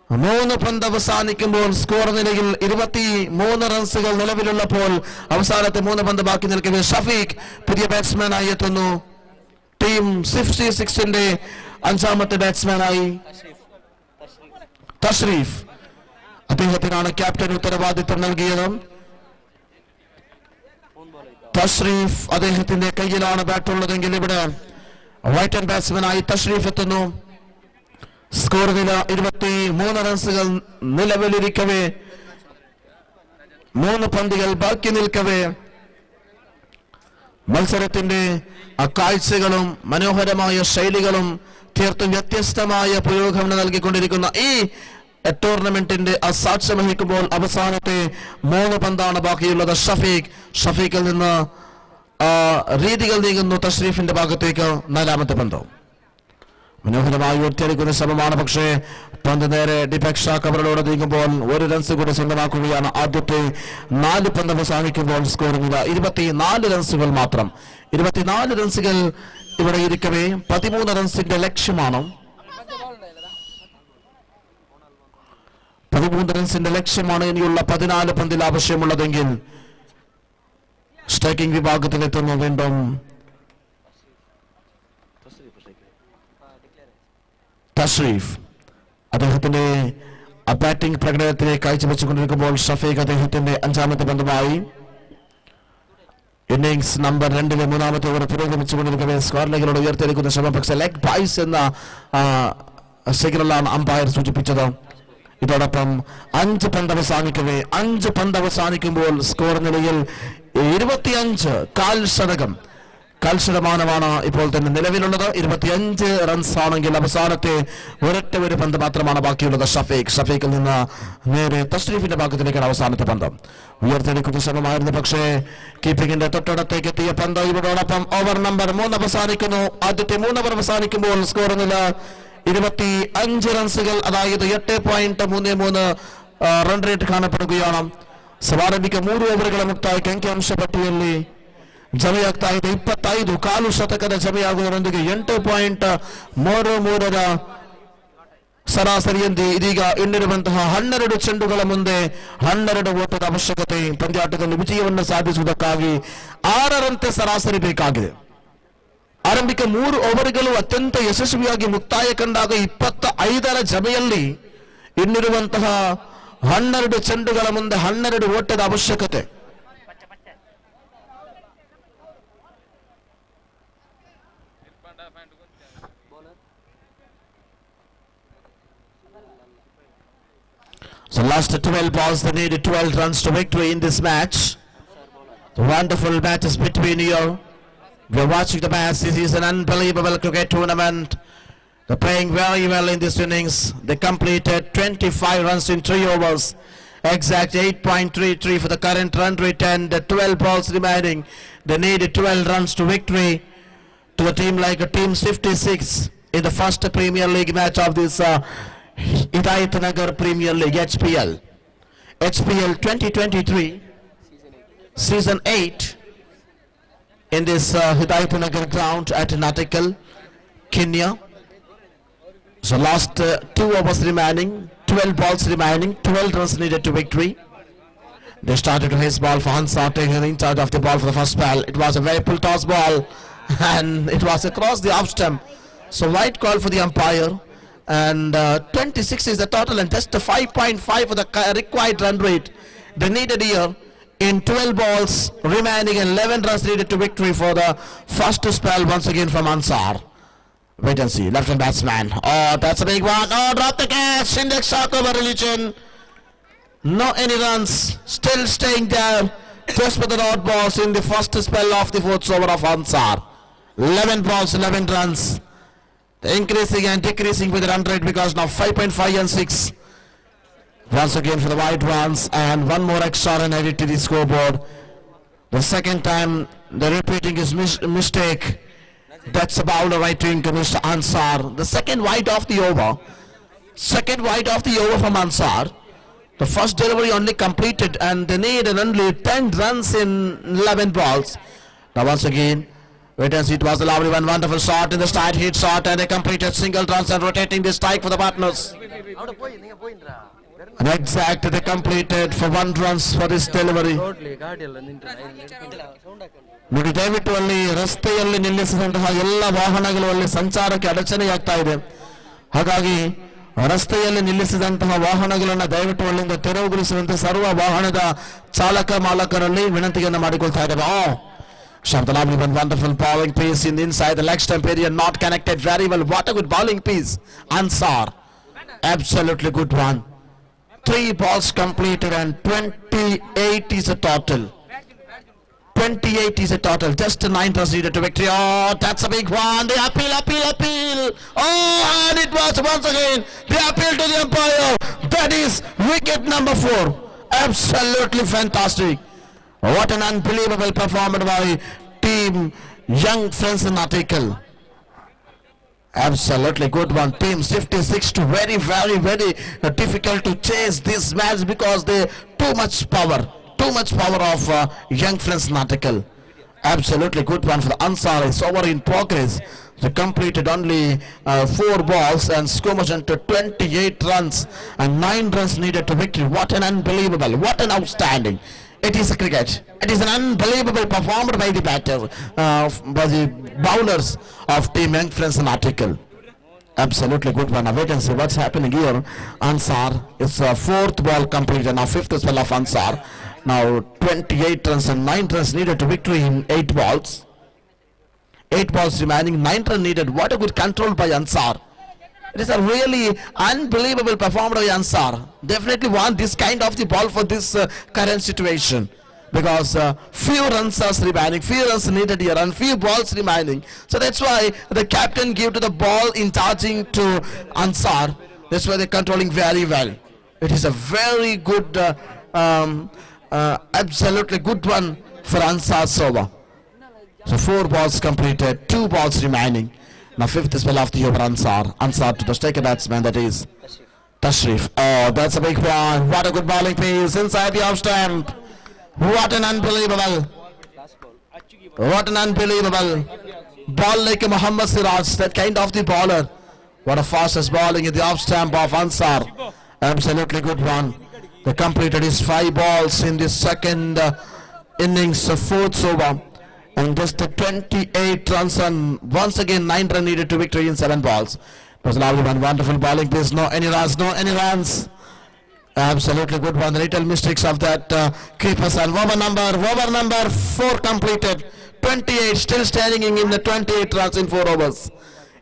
Speaker 1: 3 പന്ത് അവസാനിക്കുമ്പോൾ സ്കോർ നിലയിൽ 23 റൺസുകൾ നിലവിലുള്ളപ്പോൾ അവസാനത്തെ 3 പന്ത് ബാക്കി നിൽക്കവേ ഷഫീഖ് പുതിയ ബാറ്റ്സ്മാനായി എത്തുന്നു. ടീം 66ന്റെ 5ാമത്തെ ബാറ്റ്സ്മാനായി തഷ്രീഫ്. അദ്ദേഹത്തിനാണ് ക്യാപ്റ്റൻ ഉത്തരവാദിത്വം നൽകിയത്. തഷ്രീഫ് അദ്ദേഹത്തിന്റെ കയ്യിലാണ് ബാറ്റുള്ളതെങ്കിൽ ഇവിടെ റൈറ്റ് ഹാൻഡ് ബാറ്റ്സ്മാനായി തഷ്രീഫ് എത്തുന്നു. സ്കോർ നില 23 റൺസുകൾ നിലവിലിരിക്കവേ 3 പന്തുകൾ ബാക്കി നിൽക്കവേ മത്സരത്തിന്റെ കാഴ്ചകളും മനോഹരമായ ശൈലികളും തീർത്തും വ്യത്യസ്തമായ പുരോഗമനം നൽകിക്കൊണ്ടിരിക്കുന്ന ഈ ടൂർണമെന്റിന്റെ സാക്ഷ്യം വഹിക്കുമ്പോൾ അവസാനത്തെ 3 പന്താണ് ബാക്കിയുള്ളത്. ഷഫീഖിൽ നിന്ന് രീതികൾ നീങ്ങുന്നു തഷ്രീഫിന്റെ ഭാഗത്തേക്ക്. 4ാമത്തെ പന്ത് മനോഹരമായി ഒറ്റയടിക്കുന്ന ശ്രമമാണ്. പക്ഷേ പന്ത് നേരെ ഡിപെക്ഷ കവറിലൂടെ നീങ്ങുമ്പോൾ 1 റൺസ് കൂടി സ്വന്തമാക്കുകയാണ്. ആദ്യത്തെ 4 പന്ത് അവസാനിക്കുമ്പോൾ സ്കോർ നില 24 റൺസുകൾ മാത്രം. 24 റൺസുകൾ ഇവിടെ ഇരിക്കവേ 13 റൺസിന്റെ ലക്ഷ്യമാണ്. 13 റൺസിന്റെ ലക്ഷ്യമാണ് ഇനിയുള്ള 14 പന്തിൽ ആവശ്യമുള്ളതെങ്കിൽ സ്ട്രൈക്കിംഗ് വിഭാഗത്തിലെത്തുന്നു വീണ്ടും തഷ്രീഫ്. അദ്ദേഹത്തിന്റെ ബാറ്റിംഗ് പ്രകടനത്തിനെ കാഴ്ചവെച്ചുകൊണ്ടിരിക്കുമ്പോൾ ഷഫീഖ് അദ്ദേഹത്തിന്റെ 5ാമത്തെ പന്തുമായി ഇന്നിംഗ്സ് നമ്പർ 2-ലെ 3ാമത്തെ ഓവർ പുരോഗമിച്ചുകൊണ്ടിരിക്കവേ സ്ക്വാഡിലേക്കിലൂടെ ഉയർത്തിയെടുക്കുന്ന ശ്രമം. പക്ഷേ ലെഗ് ബൈസ് എന്ന സിഗ്നലാണ് അമ്പയർ സൂചിപ്പിച്ചത്. ഇതോടൊപ്പം 5 പന്ത് അവസാനിക്കവേ 5 പന്ത് അവസാനിക്കുമ്പോൾ സ്കോർ നിലയിൽ 25 കാൽശതമാനമാണ് ഇപ്പോൾ തന്നെ നിലവിലുള്ളത്. 25 റൺസ് ആണെങ്കിൽ അവസാനത്തെ ഒരൊറ്റ പന്ത് മാത്രമാണ് ബാക്കിയുള്ളത്. ഷഫീഖിൽ നിന്ന് നേരെ തഷ്രീഫിന്റെ ഭാഗത്തിലേക്കാണ് അവസാനത്തെ പന്ത്. ഉയർത്തെടുക്കുന്ന ശ്രമമായിരുന്നു, പക്ഷേ കീപ്പിംഗിന്റെ തൊട്ടടുത്തേക്ക് എത്തിയ പന്ത് ഇവരോടൊപ്പം ഓവർ നമ്പർ 3 അവസാനിക്കുന്നു. ആദ്യത്തെ 3 ഓവർ അവസാനിക്കുമ്പോൾ സ്കോർ നില 25 റൺസുകൾ, അതായത് 8.33 റൺ റേറ്റ് കാണപ്പെടുകയാണ്. ಸವಾರಬಿಕ 3 ಓವರ್ಗಳ ಮುಕ್ತಾಯಕ್ಕೆ ಅಂಕಿಅಂಶ ಪಟ್ಟಿಯಲ್ಲಿ ಜಮೆಯಾಗ್ತಾ ಇದೆ. 25 ಕಾಲು ಶತಕದ ಜಮೆಯಾಗುವುದರೊಂದಿಗೆ 8.33ರ ಸರಾಸರಿಯಂತೆ ಇದೀಗ ಇನ್ನಿರುವಂತಹ 12 ಚೆಂಡುಗಳ ಮುಂದೆ 12 ಓಟದ ಅವಶ್ಯಕತೆ. ಪಂದ್ಯಾಟದಲ್ಲಿ ವಿಜಯವನ್ನು ಸಾಧಿಸುವುದಕ್ಕಾಗಿ 6ರಂತೆ ಸರಾಸರಿ ಬೇಕಾಗಿದೆ. ಆರಂಭಿಕ 3 ಓವರ್ಗಳು ಅತ್ಯಂತ ಯಶಸ್ವಿಯಾಗಿ ಮುಕ್ತಾಯ ಕಂಡಾಗ 25ರ ಜಮೆಯಲ್ಲಿ ಇನ್ನಿರುವಂತಹ 12 ಚೆಂಡುಗಳ ಮುಂದೆ 12 ಓಟದ ಅವಶ್ಯಕತೆ. So last 12 balls, they needed 12 runs to victory in this match. The wonderful matches between you. We are watching the match. This is an unbelievable cricket tournament. They're playing very well in this innings. They completed 25 runs in 3 overs. Exact 8.33 for the current run rate, and 12 balls remaining. They needed 12 runs to victory to a team like a Team 56 in the first Premier League match of this Hidayath Nagara Premier League HPL 2023 Season 8 in this Hidayath Nagara ground at Natikal, Kenya. So last 2 overs remaining, 12 balls remaining, 12 runs needed to victory. They started to his ball for Hansar, taking in charge of the ball for the first ball. It was a very pull toss ball and it was across the off stump. So wide call for the umpire, and 26 is the total and just 5.5 for the required run rate. They needed here in 12 balls remaining and 11 runs needed to victory for the first spell once again from Ansar. Wait and see. Left hand batsman. Oh, that's a big one. Oh, drop the catch. Index shock over religion. No any runs. Still staying there. Just with the odd balls in the first spell of the 4th over of Ansar. 11 balls, 11 runs. increasing and decreasing with the run rate because now 5.5 and 6. Once again for the white ones, and one more extra run added to the scoreboard. The second time the repeating is mistake. That's a bowler right wing to Mr. Ansar. The second wide of the over. Second wide of the over from Ansar. The first delivery only completed and they need only 10 runs in 11 balls. Now once again, wait and see, it was a lovely one, wonderful shot in the straight hit shot, and they completed single runs and rotating the strike for the partners. And exact, they completed for 1 runs for this delivery. ನೋಡಿ, ದಯವಿಟ್ಟು ಅಲ್ಲಿ ರಸ್ತೆಯಲ್ಲಿ ನಿಲ್ಲಿಸಿದಂತಹ ಎಲ್ಲ ವಾಹನಗಳು ಅಲ್ಲಿ ಸಂಚಾರಕ್ಕೆ ಅಡಚಣೆಯಾಗ್ತಾ ಇದೆ. ಹಾಗಾಗಿ ರಸ್ತೆಯಲ್ಲಿ ನಿಲ್ಲಿಸಿದಂತಹ ವಾಹನಗಳನ್ನು ದಯವಿಟ್ಟು ಅಲ್ಲಿಂದ ತೆರವುಗೊಳಿಸುವಂತೆ ಸರ್ವ ವಾಹನದ ಚಾಲಕ ಮಾಲಕರಲ್ಲಿ ವಿನಂತಿಯನ್ನು ಮಾಡಿಕೊಳ್ತಾ ಇದ್ದೇವೆ. Shamtalabi, one wonderful bowling piece in the inside the leg stump area, not connected very well. What a good bowling piece. Ansar, absolutely good one. 3 balls completed and 28 is a total. 28 is a total. Just 9 runs needed to victory. Oh, that's a big one. The appeal. Oh, and it was once again the appeal to the umpire. That is wicket number 4. Absolutely fantastic. What an unbelievable performance by team Young Friends in Article. Absolutely good one. Team 56 to very difficult to chase this match because they too much power of Young Friends in Article. Absolutely good one for the Ansar. It's over in progress. They completed only 4 balls and scored into 28 runs and 9 runs needed to victory. What an unbelievable, what an outstanding. It is a cricket. It is an unbelievable performance by the by the bowlers of Team Young Friends in Article. Absolutely good one. Now wait and see what's happening here. Ansar, it's a 4th ball completed. Now 5th spell of Ansar. Now 28 runs and 9 runs needed to victory in 8 balls. 8 balls remaining, 9 runs needed. What a good control by Ansar. It is a really unbelievable performance by Ansar. Definitely want this kind of the ball for this current situation. Because few runs are remaining, few runs needed here and few balls remaining. So that's why the captain gave to the ball in charging to Ansar. That's why they're controlling very well. It is a very good, absolutely good one for Ansar Sova. So 4 balls completed, 2 balls remaining. Now 5th spell of the over Ansar. Ansar to the striker batsman, that is Tashrif. Oh, that's a big one. What a good bowling piece inside the off stump. What an unbelievable ball like Muhammad Siraj, that kind of the bowler. What a fastest bowling in the off stump of Ansar. Absolutely good one. They completed his 5 balls in the second innings of 4th over. And just 28 runs and once again 9 runs needed to victory in 7 balls. It was a lovely one, wonderful bowling piece. No any runs. Absolutely good one. The little mistakes of that keepers and over number 4 completed. 28 still standing in the 28 runs in 4 overs.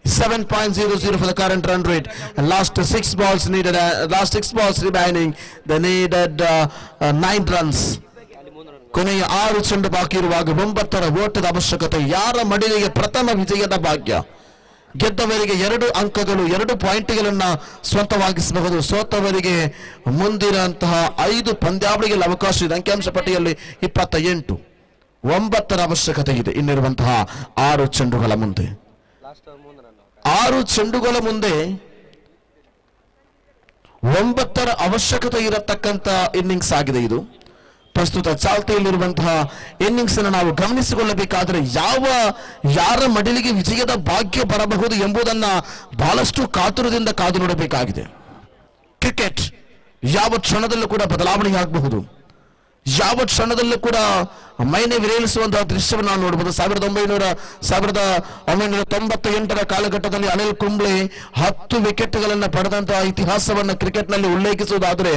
Speaker 1: 7.00 for the current run rate. And last 6 balls needed. Last 6 balls remaining. They needed 9 runs. ಕೊನೆಯ 6 ಚೆಂಡು ಬಾಕಿ ಇರುವಾಗ 9ರ ಓಟದ ಅವಶ್ಯಕತೆ. ಯಾರ ಮಡಿಲಿಗೆ ಪ್ರಥಮ ವಿಜಯದ ಭಾಗ್ಯ. ಗೆದ್ದವರಿಗೆ 2 ಅಂಕಗಳು 2 ಪಾಯಿಂಟ್ಗಳನ್ನು ಸ್ವಂತವಾಗಿಸಬಹುದು. ಸೋತವರಿಗೆ ಮುಂದಿರುವಂತಹ 5 ಪಂದ್ಯಾವಳಿಗಳ ಅವಕಾಶ ಇದೆ. ಅಂಕಿಅಂಶ ಪಟ್ಟಿಯಲ್ಲಿ 28. 9ರ ಅವಶ್ಯಕತೆ ಇದೆ ಇನ್ನಿರುವಂತಹ 6 ಚೆಂಡುಗಳ ಮುಂದೆ. 6 ಚೆಂಡುಗಳ ಮುಂದೆ 9ರ ಅವಶ್ಯಕತೆ ಇರತಕ್ಕಂತ ಇನ್ನಿಂಗ್ಸ್ ಆಗಿದೆ ಇದು. ಪ್ರಸ್ತುತ ಚಾಲ್ತಿಯಲ್ಲಿರುವಂತಹ ಇನ್ನಿಂಗ್ಸ್ ಅನ್ನು ನಾವು ಗಮನಿಸಿಕೊಳ್ಳಬೇಕಾದರೆ ಯಾರ ಮಡಿಲಿಗೆ ವಿಜಯದ ಭಾಗ್ಯ ಬರಬಹುದು ಎಂಬುದನ್ನ ಬಹಳಷ್ಟು ಕಾತುರದಿಂದ ಕಾದು ನೋಡಬೇಕಾಗಿದೆ. ಕ್ರಿಕೆಟ್ ಯಾವ ಕ್ಷಣದಲ್ಲೂ ಕೂಡ ಬದಲಾವಣೆಯಾಗಬಹುದು. ಯಾವ ಕ್ಷಣದಲ್ಲೂ ಕೂಡ ಮೈನೆ ವಿರೇಳಿಸುವಂತಹ ದೃಶ್ಯವನ್ನು ನಾವು ನೋಡಬಹುದು. 1998ರ ಕಾಲಘಟ್ಟದಲ್ಲಿ ಅನಿಲ್ ಕುಂಬ್ಳೆ 10 ವಿಕೆಟ್ಗಳನ್ನು ಪಡೆದಂತಹ ಇತಿಹಾಸವನ್ನು ಕ್ರಿಕೆಟ್ನಲ್ಲಿ ಉಲ್ಲೇಖಿಸುವುದಾದರೆ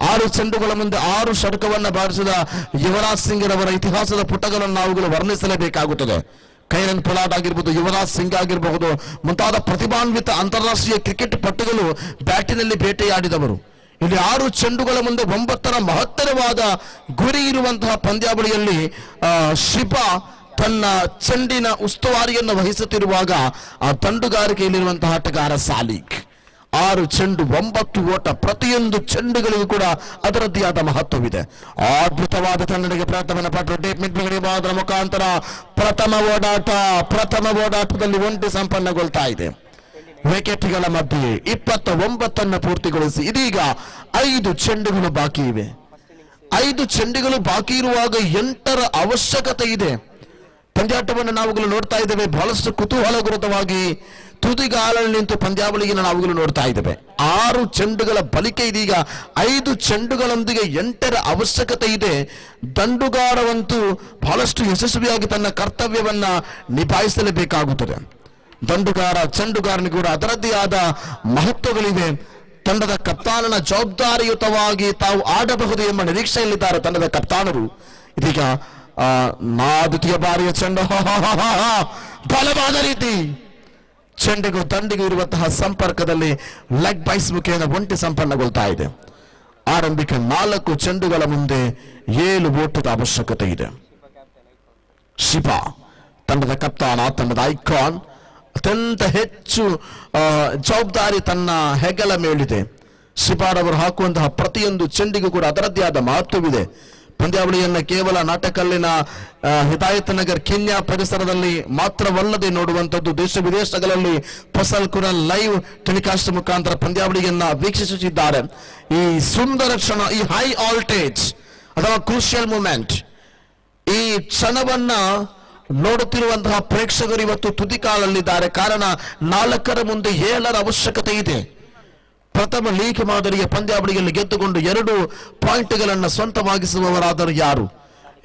Speaker 1: 6 ಚೆಂಡುಗಳ ಮುಂದೆ 6 ಷಟಕವನ್ನು ಬಾರಿಸಿದ ಯುವರಾಜ್ ಸಿಂಗ್ ರವರ ಇತಿಹಾಸದ ಪುಟಗಳನ್ನು ನಾವುಗಳು ವರ್ಣಿಸಲೇಬೇಕಾಗುತ್ತದೆ. ಕೈರನ್ ಪೊಲಾರ್ಡ್ ಆಗಿರಬಹುದು, ಯುವರಾಜ್ ಸಿಂಗ್ ಆಗಿರಬಹುದು, ಮುಂತಾದ ಪ್ರತಿಭಾನ್ವಿತ ಅಂತಾರಾಷ್ಟ್ರೀಯ ಕ್ರಿಕೆಟ್ ಪಟುಗಳು ಬ್ಯಾಟಿನಲ್ಲಿ ಬೇಟೆಯಾಡಿದವರು. ಇಲ್ಲಿ 6 ಚೆಂಡುಗಳ ಮುಂದೆ 9ರ ಮಹತ್ತರವಾದ ಗುರಿ ಇರುವಂತಹ ಪಂದ್ಯಾವಳಿಯಲ್ಲಿ ಶಿಬಾ ತನ್ನ ಚೆಂಡಿನ ಉಸ್ತುವಾರಿಯನ್ನು ವಹಿಸುತ್ತಿರುವಾಗ ಆ ತಂಡುಗಾರಿಕೆಯಲ್ಲಿರುವಂತಹ ಆಟಗಾರ ಸಾಲಿಕ್ 6 ಚೆಂಡು 9 ಓಟ. ಪ್ರತಿಯೊಂದು ಚೆಂಡುಗಳಿಗೂ ಕೂಡ ಅದರದ್ದೇ ಆದ ಮಹತ್ವವಿದೆ. ಅದ್ಭುತವಾದ ತಂಡಕ್ಕೆ ಪ್ರಯತ್ನವನ್ನು ಪಟ್ಟರು. ಟೇಪ್ ಮಿಡ್ವಿಕೆಟ್ ಮುಖಾಂತರ ಪ್ರಥಮ ಓಡಾಟದಲ್ಲಿ 1 ಸಂಪನ್ನಗೊಳ್ತಾ ಇದೆ. ವಿಕೆಟ್ಗಳ ಮಧ್ಯೆ 29 ಪೂರ್ತಿಗೊಳಿಸಿ ಇದೀಗ 5 ಚೆಂಡುಗಳು ಬಾಕಿ ಇವೆ. 5 ಚೆಂಡುಗಳು ಬಾಕಿ ಇರುವಾಗ 8ರ ಅವಶ್ಯಕತೆ ಇದೆ. ಪಂದ್ಯಾಟವನ್ನು ನಾವುಗಳು ನೋಡ್ತಾ ಇದ್ದೇವೆ. ಬಹಳಷ್ಟು ಕುತೂಹಲಗುರವಾಗಿ ತುದಿಗಾಲಲ್ಲಿ ನಿಂತು ಪಂದ್ಯಾವಳಿಯನ್ನು ನಾವುಗಳು ನೋಡ್ತಾ ಇದ್ದೇವೆ. 6 ಚೆಂಡುಗಳ ಬಳಿಕೆ ಇದೀಗ 5 ಚೆಂಡುಗಳೊಂದಿಗೆ 8ರ ಅವಶ್ಯಕತೆ ಇದೆ. ದಂಡುಗಾರವಂತೂ ಬಹಳಷ್ಟು ಯಶಸ್ವಿಯಾಗಿ ತನ್ನ ಕರ್ತವ್ಯವನ್ನ ನಿಭಾಯಿಸಲೇಬೇಕಾಗುತ್ತದೆ. ಚೆಂಡುಗಾರನಿಗೆ ಕೂಡ ಅದರದ್ದೇ ಆದ ಮಹತ್ವಗಳಿವೆ. ತಂಡದ ಕಪ್ತಾನನ ಜವಾಬ್ದಾರಿಯುತವಾಗಿ ತಾವು ಆಡಬಹುದು ಎಂಬ ನಿರೀಕ್ಷೆಯಲ್ಲಿದ್ದಾರೆ ತಂಡದ ಕಪ್ತಾನರು. ಇದೀಗ ದ್ವಿತೀಯ ಬಾರಿಯ ಚೆಂಡು ಬಲವಾದ ರೀತಿ ಚೆಂಡಿಗೂ ದಂಡಿಗೂ ಇರುವಂತಹ ಸಂಪರ್ಕದಲ್ಲಿ ಲೆಗ್ ಬೈಸ್ ಮುಖೇನ 1 ಸಂಪನ್ನಗೊಳ್ತಾ ಇದೆ. ಆರಂಭಿಕ 4 ಚೆಂಡುಗಳ ಮುಂದೆ 7 ಓಟದ ಅವಶ್ಯಕತೆ ಇದೆ. ಶಿಪಾ ತಂಡದ ಕಪ್ತಾನ, ತಂಡದ ಐಕಾನ್, ಅತ್ಯಂತ ಹೆಚ್ಚು ಜವಾಬ್ದಾರಿ ತನ್ನ ಹೆಗಲ ಮೇಲಿದೆ. ಶಿಪಾರವರು ಹಾಕುವಂತಹ ಪ್ರತಿಯೊಂದು ಚೆಂಡಿಗೂ ಕೂಡ ಅದರದ್ದೇ ಆದ ಮಹತ್ವವಿದೆ. ಪಂದ್ಯಾವಳಿಯನ್ನ ಕೇವಲ ನಾಟಕಲ್ಲಿನ ಹಿದಾಯತ್ ನಗರ್ ಕೆನ್ಯಾ ಪರಿಸರದಲ್ಲಿ ಮಾತ್ರವಲ್ಲದೆ ನೋಡುವಂಥದ್ದು. ದೇಶ ವಿದೇಶಗಳಲ್ಲಿ ಫಸಲ್ ಕುರಲ್ ಲೈವ್ ಟೆಲಿಕಾಸ್ಟ್ ಮುಖಾಂತರ ಪಂದ್ಯಾವಳಿಯನ್ನ ವೀಕ್ಷಿಸುತ್ತಿದ್ದಾರೆ. ಈ ಸುಂದರ ಕ್ಷಣ, ಈ ಹೈ ಆಲ್ಟೇಜ್ ಅಥವಾ ಕ್ರೂಷಿಯಲ್ ಮೂಮೆಂಟ್, ಈ ಕ್ಷಣವನ್ನ ನೋಡುತ್ತಿರುವಂತಹ ಪ್ರೇಕ್ಷಕರು ಇವತ್ತು ತುದಿಕಾಲಲ್ಲಿದ್ದಾರೆ. ಕಾರಣ 4ರ ಮುಂದೆ 7ರ ಅವಶ್ಯಕತೆ ಇದೆ. ಪ್ರಥಮ ಲೀಗ್ ಮಾದರಿಯ ಪಂದ್ಯಾವಳಿಯಲ್ಲಿ ಗೆದ್ದುಕೊಂಡು 2 ಪಾಯಿಂಟ್ಗಳನ್ನು ಸ್ವಂತವಾಗಿಸುವವರಾದರೂ ಯಾರು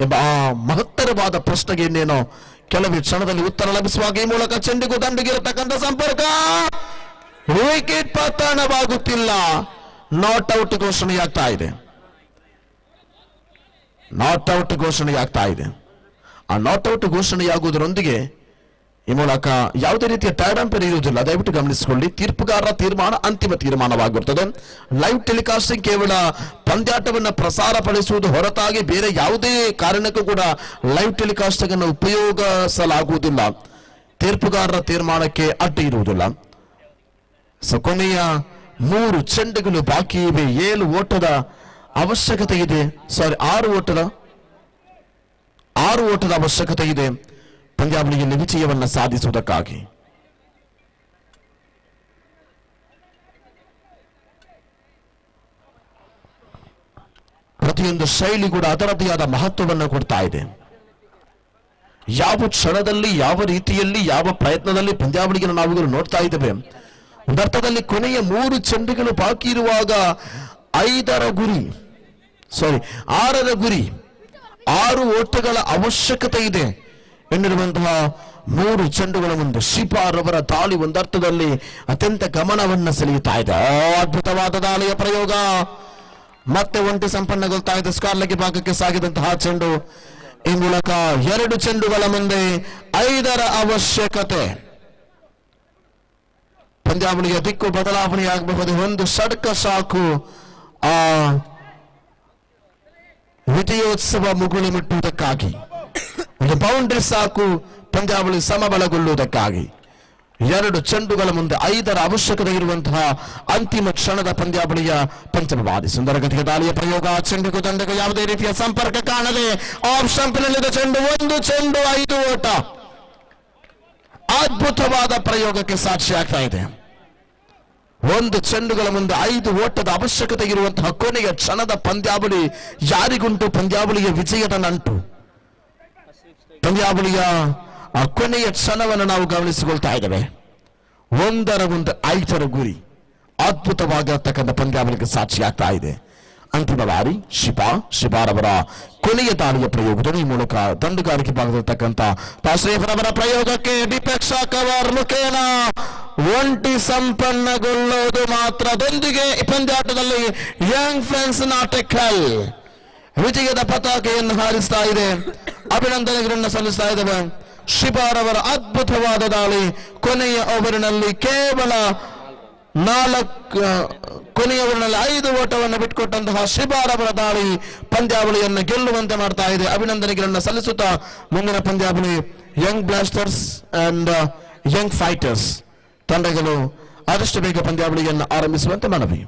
Speaker 1: ಎಂಬ ಆ ಮಹತ್ತರವಾದ ಪ್ರಶ್ನೆಗೆ ಇನ್ನೇನೋ ಕೆಲವೇ ಕ್ಷಣದಲ್ಲಿ ಉತ್ತರ ಲಭಿಸುವಾಗ ಈ ಮೂಲಕ ಚೆಂಡಿಗೂ ದಂಡಿಗಿರತಕ್ಕಂಥ ಸಂಪರ್ಕ ವಿಕೆಟ್ ಪತನವಾಗುತ್ತಿಲ್ಲ. ನಾಟ್ ಔಟ್ ಘೋಷಣೆಯಾಗ್ತಾ ಇದೆ. ಆ ನಾಟ್ ಔಟ್ ಘೋಷಣೆಯಾಗುವುದರೊಂದಿಗೆ ಈ ಮೂಲಕ ಯಾವುದೇ ರೀತಿಯ ಟೈರಂಪೇರ್ ಇರುವುದಿಲ್ಲ. ದಯವಿಟ್ಟು ಗಮನಿಸಿಕೊಳ್ಳಿ. ತೀರ್ಪುಗಾರರ ತೀರ್ಮಾನ ಅಂತಿಮ ತೀರ್ಮಾನವಾಗಿರುತ್ತದೆ. ಲೈವ್ ಟೆಲಿಕಾಸ್ಟಿಂಗ್ ಕೇವಲ ಪಂದ್ಯಾಟವನ್ನು ಪ್ರಸಾರಪಡಿಸುವುದು ಹೊರತಾಗಿ ಬೇರೆ ಯಾವುದೇ ಕಾರಣಕ್ಕೂ ಕೂಡ ಲೈವ್ ಟೆಲಿಕಾಸ್ಟಿಂಗ್ ಅನ್ನು ಉಪಯೋಗಿಸಲಾಗುವುದಿಲ್ಲ. ತೀರ್ಪುಗಾರರ ತೀರ್ಮಾನಕ್ಕೆ ಅಡ್ಡಿ ಇರುವುದಿಲ್ಲ. ಕೊನೆಯ 3 ಚೆಂಡುಗಳು ಬಾಕಿ ಇವೆ. 7 ಓಟದ ಅವಶ್ಯಕತೆ ಇದೆ. 6 ಓಟದ ಅವಶ್ಯಕತೆ ಇದೆ ಪಂದ್ಯಾವಳಿಯಲ್ಲಿ ವಿಜಯವನ್ನ ಸಾಧಿಸುವುದಕ್ಕಾಗಿ. ಪ್ರತಿಯೊಂದು ಶೈಲಿ ಕೂಡ ಅದರದ್ದೇ ಆದ ಮಹತ್ವವನ್ನು ಕೊಡ್ತಾ ಇದೆ. ಯಾವ ಕ್ಷಣದಲ್ಲಿ, ಯಾವ ರೀತಿಯಲ್ಲಿ, ಯಾವ ಪ್ರಯತ್ನದಲ್ಲಿ ಪಂದ್ಯಾವಳಿಯನ್ನು ನಾವುಗಳು ನೋಡ್ತಾ ಇದ್ದೇವೆ. ಒಂದರ್ಥದಲ್ಲಿ ಕೊನೆಯ 3 ಚೆಂಡುಗಳು ಬಾಕಿ ಇರುವಾಗ 6ರ ಗುರಿ 6 ಓಟಗಳ ಅವಶ್ಯಕತೆ ಇದೆ ಎನ್ನಿರುವಂತಹ 3 ಚೆಂಡುಗಳ ಮುಂದೆ ಶಿಪಾರವರ ದಾಳಿ ಒಂದರ್ಥದಲ್ಲಿ ಅತ್ಯಂತ ಗಮನವನ್ನು ಸೆಳೆಯುತ್ತಾ ಇದೆ. ಅದ್ಭುತವಾದ ದಾಳಿಯ ಪ್ರಯೋಗ. ಮತ್ತೆ 1 ಸಂಪನ್ನಗೊಳ್ತಾ ಇದೆ. ಸ್ಕಾರ್ಲೆಗೆ ಭಾಗಕ್ಕೆ ಸಾಗಿದಂತಹ ಚೆಂಡು ಈ ಮೂಲಕ 2 ಚೆಂಡುಗಳ ಮುಂದೆ 5ರ ಅವಶ್ಯಕತೆ. ಪಂದ್ಯಾವಳಿಯ ದಿಕ್ಕು ಬದಲಾವಣೆಯಾಗಬಹುದು. 1 ಷಡ್ಕ ಸಾಕು ಆ ವಿಜಯೋತ್ಸವ ಮುಗುಳು ಮುಟ್ಟುವುದಕ್ಕಾಗಿ. 1 ಬೌಂಡ್ರಿ ಸಾಕು ಪಂದ್ಯಾವಳಿ ಸಮಬಲಗೊಳ್ಳುವುದಕ್ಕಾಗಿ. 2 ಚೆಂಡುಗಳ ಮುಂದೆ 5ರ ಅವಶ್ಯಕತೆ ಇರುವಂತಹ ಅಂತಿಮ ಕ್ಷಣದ ಪಂದ್ಯಾವಳಿಯ ಪಂಚಮವಾದಿ ಸುಂದರಗತಿಯ ದಾಳಿಯ ಪ್ರಯೋಗ. ಚೆಂಡಿಗೂ ದಂಡಗೂ ಯಾವುದೇ ರೀತಿಯ ಸಂಪರ್ಕ ಕಾಣದೆ ಆಫ್ ಸ್ಟಂಪ್ನಲ್ಲಿದ್ದ ಚೆಂಡು 1 ಚೆಂಡು 5 ಓಟ. ಅದ್ಭುತವಾದ ಪ್ರಯೋಗಕ್ಕೆ ಸಾಕ್ಷಿಯಾಗ್ತಾ ಇದೆ. 1 ಚೆಂಡುಗಳ ಮುಂದೆ 5 ಓಟದ ಅವಶ್ಯಕತೆ ಇರುವಂತಹ ಕೊನೆಯ ಕ್ಷಣದ ಪಂದ್ಯಾವಳಿ. ಯಾರಿಗುಂಟು ಪಂದ್ಯಾವಳಿಯ ವಿಜಯದ ನಂಟು? ಪಂದ್ಯಾವಳಿಯ ಕೊನೆಯ ಕ್ಷಣವನ್ನು ನಾವು ಗಮನಿಸಿಕೊಳ್ತಾ ಇದ್ದೇವೆ. 1ರ ಮುಂದೆ 5ರ ಗುರಿ ಅದ್ಭುತವಾಗಿರತಕ್ಕಂಥ ಪಂದ್ಯಾವಳಿಗೆ ಸಾಕ್ಷಿಯಾಗ್ತಾ ಇದೆ. ಅಂತಿಮ ಬಾರಿ ಶಿಪಾರವರ ಕೊನೆಯ ದಾಳಿಯ ಪ್ರಯೋಗದಲ್ಲಿ ಈ ಮೂಲಕ ದಂಡುಗಾರಿಕೆ ಭಾಗದಲ್ಲಿರ್ತಕ್ಕಂಥ ತಾಶ್ರೇಫರವರ ಪ್ರಯೋಗಕ್ಕೆ ಡಿಪೆಕ್ಷ ಕವರ್ ಮುಖೇನ 1 ಸಂಪನ್ನಗೊಳ್ಳುವುದು ಮಾತ್ರದೊಂದಿಗೆ ಈ ಪಂದ್ಯಾಟದಲ್ಲಿ ಯಂಗ್ ಫ್ರೆಂಡ್ಸ್ ನಾಟಕಲ್ ವಿಜಯದ ಪತಾಕೆಯನ್ನು ಹಾರಿಸ್ತಾ ಇದೆ. ಅಭಿನಂದನೆಗಳನ್ನು ಸಲ್ಲಿಸ್ತಾ ಇದ್ದೇವೆ. ಶಿಪಾರವರ ಅದ್ಭುತವಾದ ದಾಳಿ ಕೊನೆಯ ಓವರಿನಲ್ಲಿ ಕೇವಲ ಕೊನೆಯ ಓವರ್ನಲ್ಲಿ 5 ಓಟವನ್ನು ಬಿಟ್ಟುಕೊಟ್ಟಂತಹ ಶಿಬಾರವರ ದಾಳಿ ಪಂದ್ಯಾವಳಿಯನ್ನು ಗೆಲ್ಲುವಂತೆ ಮಾಡ್ತಾ ಇದೆ. ಅಭಿನಂದನೆಗಳನ್ನು ಸಲ್ಲಿಸುತ್ತಾ ಮುಂದಿನ ಪಂದ್ಯಾವಳಿ Young blasters and Young fighters ತಂಡಗಳು ಆದಷ್ಟು ಬೇಗ ಪಂದ್ಯಾವಳಿಯನ್ನು ಆರಂಭಿಸುವಂತೆ ಮನವಿ.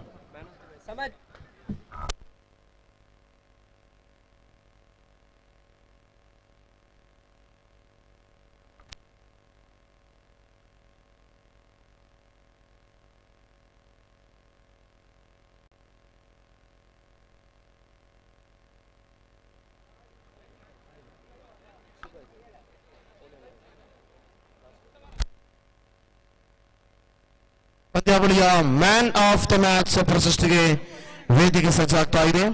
Speaker 1: ಪಂದ್ಯಾವಳಿಯ ಮ್ಯಾನ್ ಆಫ್ ದ ಮ್ಯಾಚ್ ಪ್ರಶಸ್ತಿಗೆ ವೇದಿಕೆ ಸಜ್ಜಾಗ್ತಾ ಇದೆ.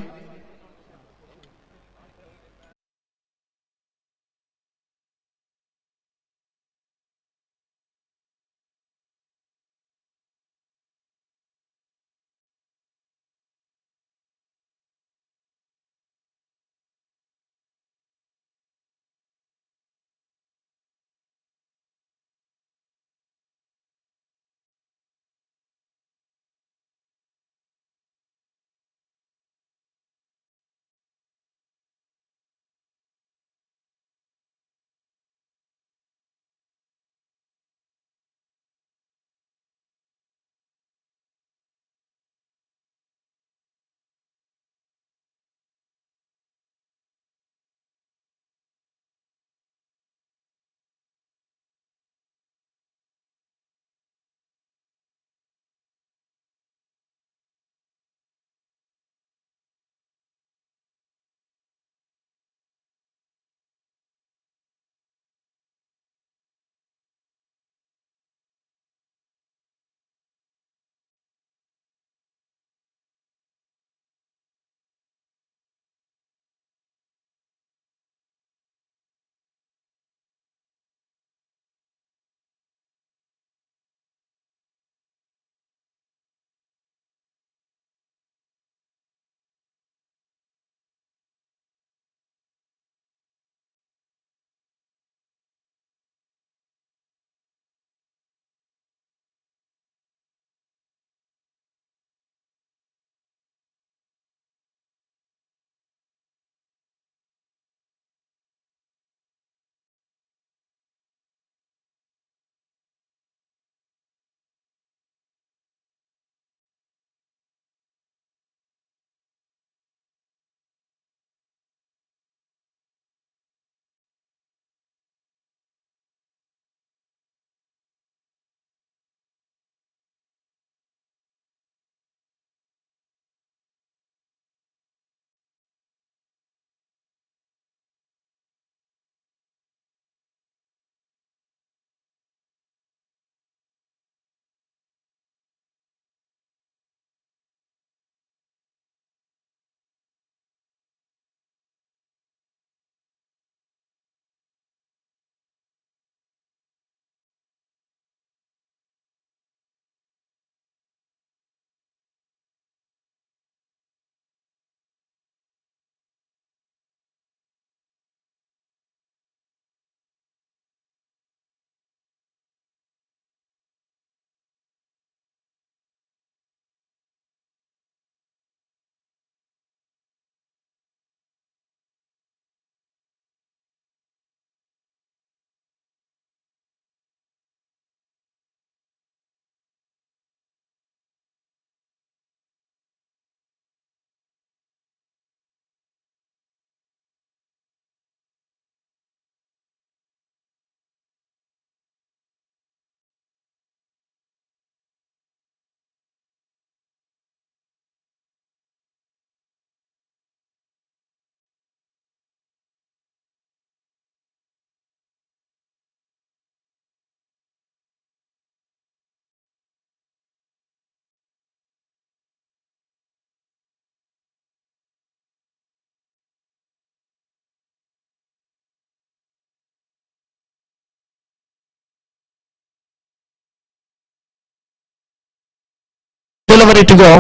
Speaker 1: Delivery to go.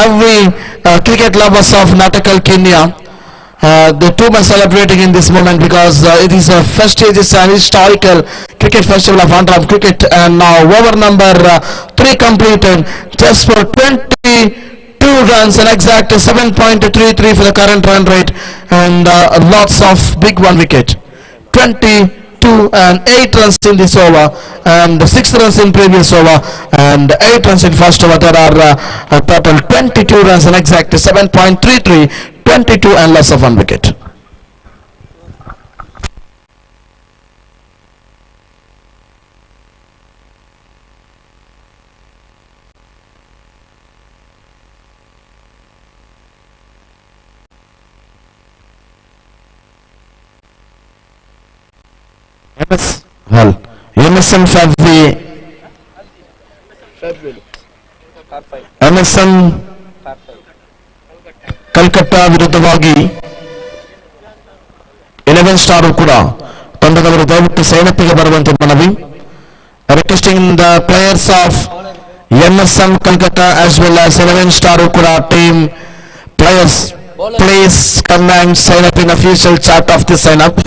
Speaker 1: Every cricket lovers of Natakal, Kenya the two are celebrating in this moment because it is a prestigious and historical cricket festival of Andhra cricket, and now over number 3 completed just for 22 runs and exact 7.33 for the current run rate, and lots of big one wicket, 22 and 8 runs in this over and 6 runs in previous over and 8 runs in first over. There are a total 22 runs and exact 7.33, 22 and loss of 1 wicket. MSM Calcutta ವಿರುದ್ಧವಾಗಿ 11 star ಕೂಡ ತಂಡದವರು ದಯವಿಟ್ಟು ಸೈನಪ್ಪಿಗೆ ಬರುವಂತೆ ಮನವಿ. Requesting the players of MSM Calcutta as well as 11 star ಕೂಡ team players please come and sign up in official chart of the sign up.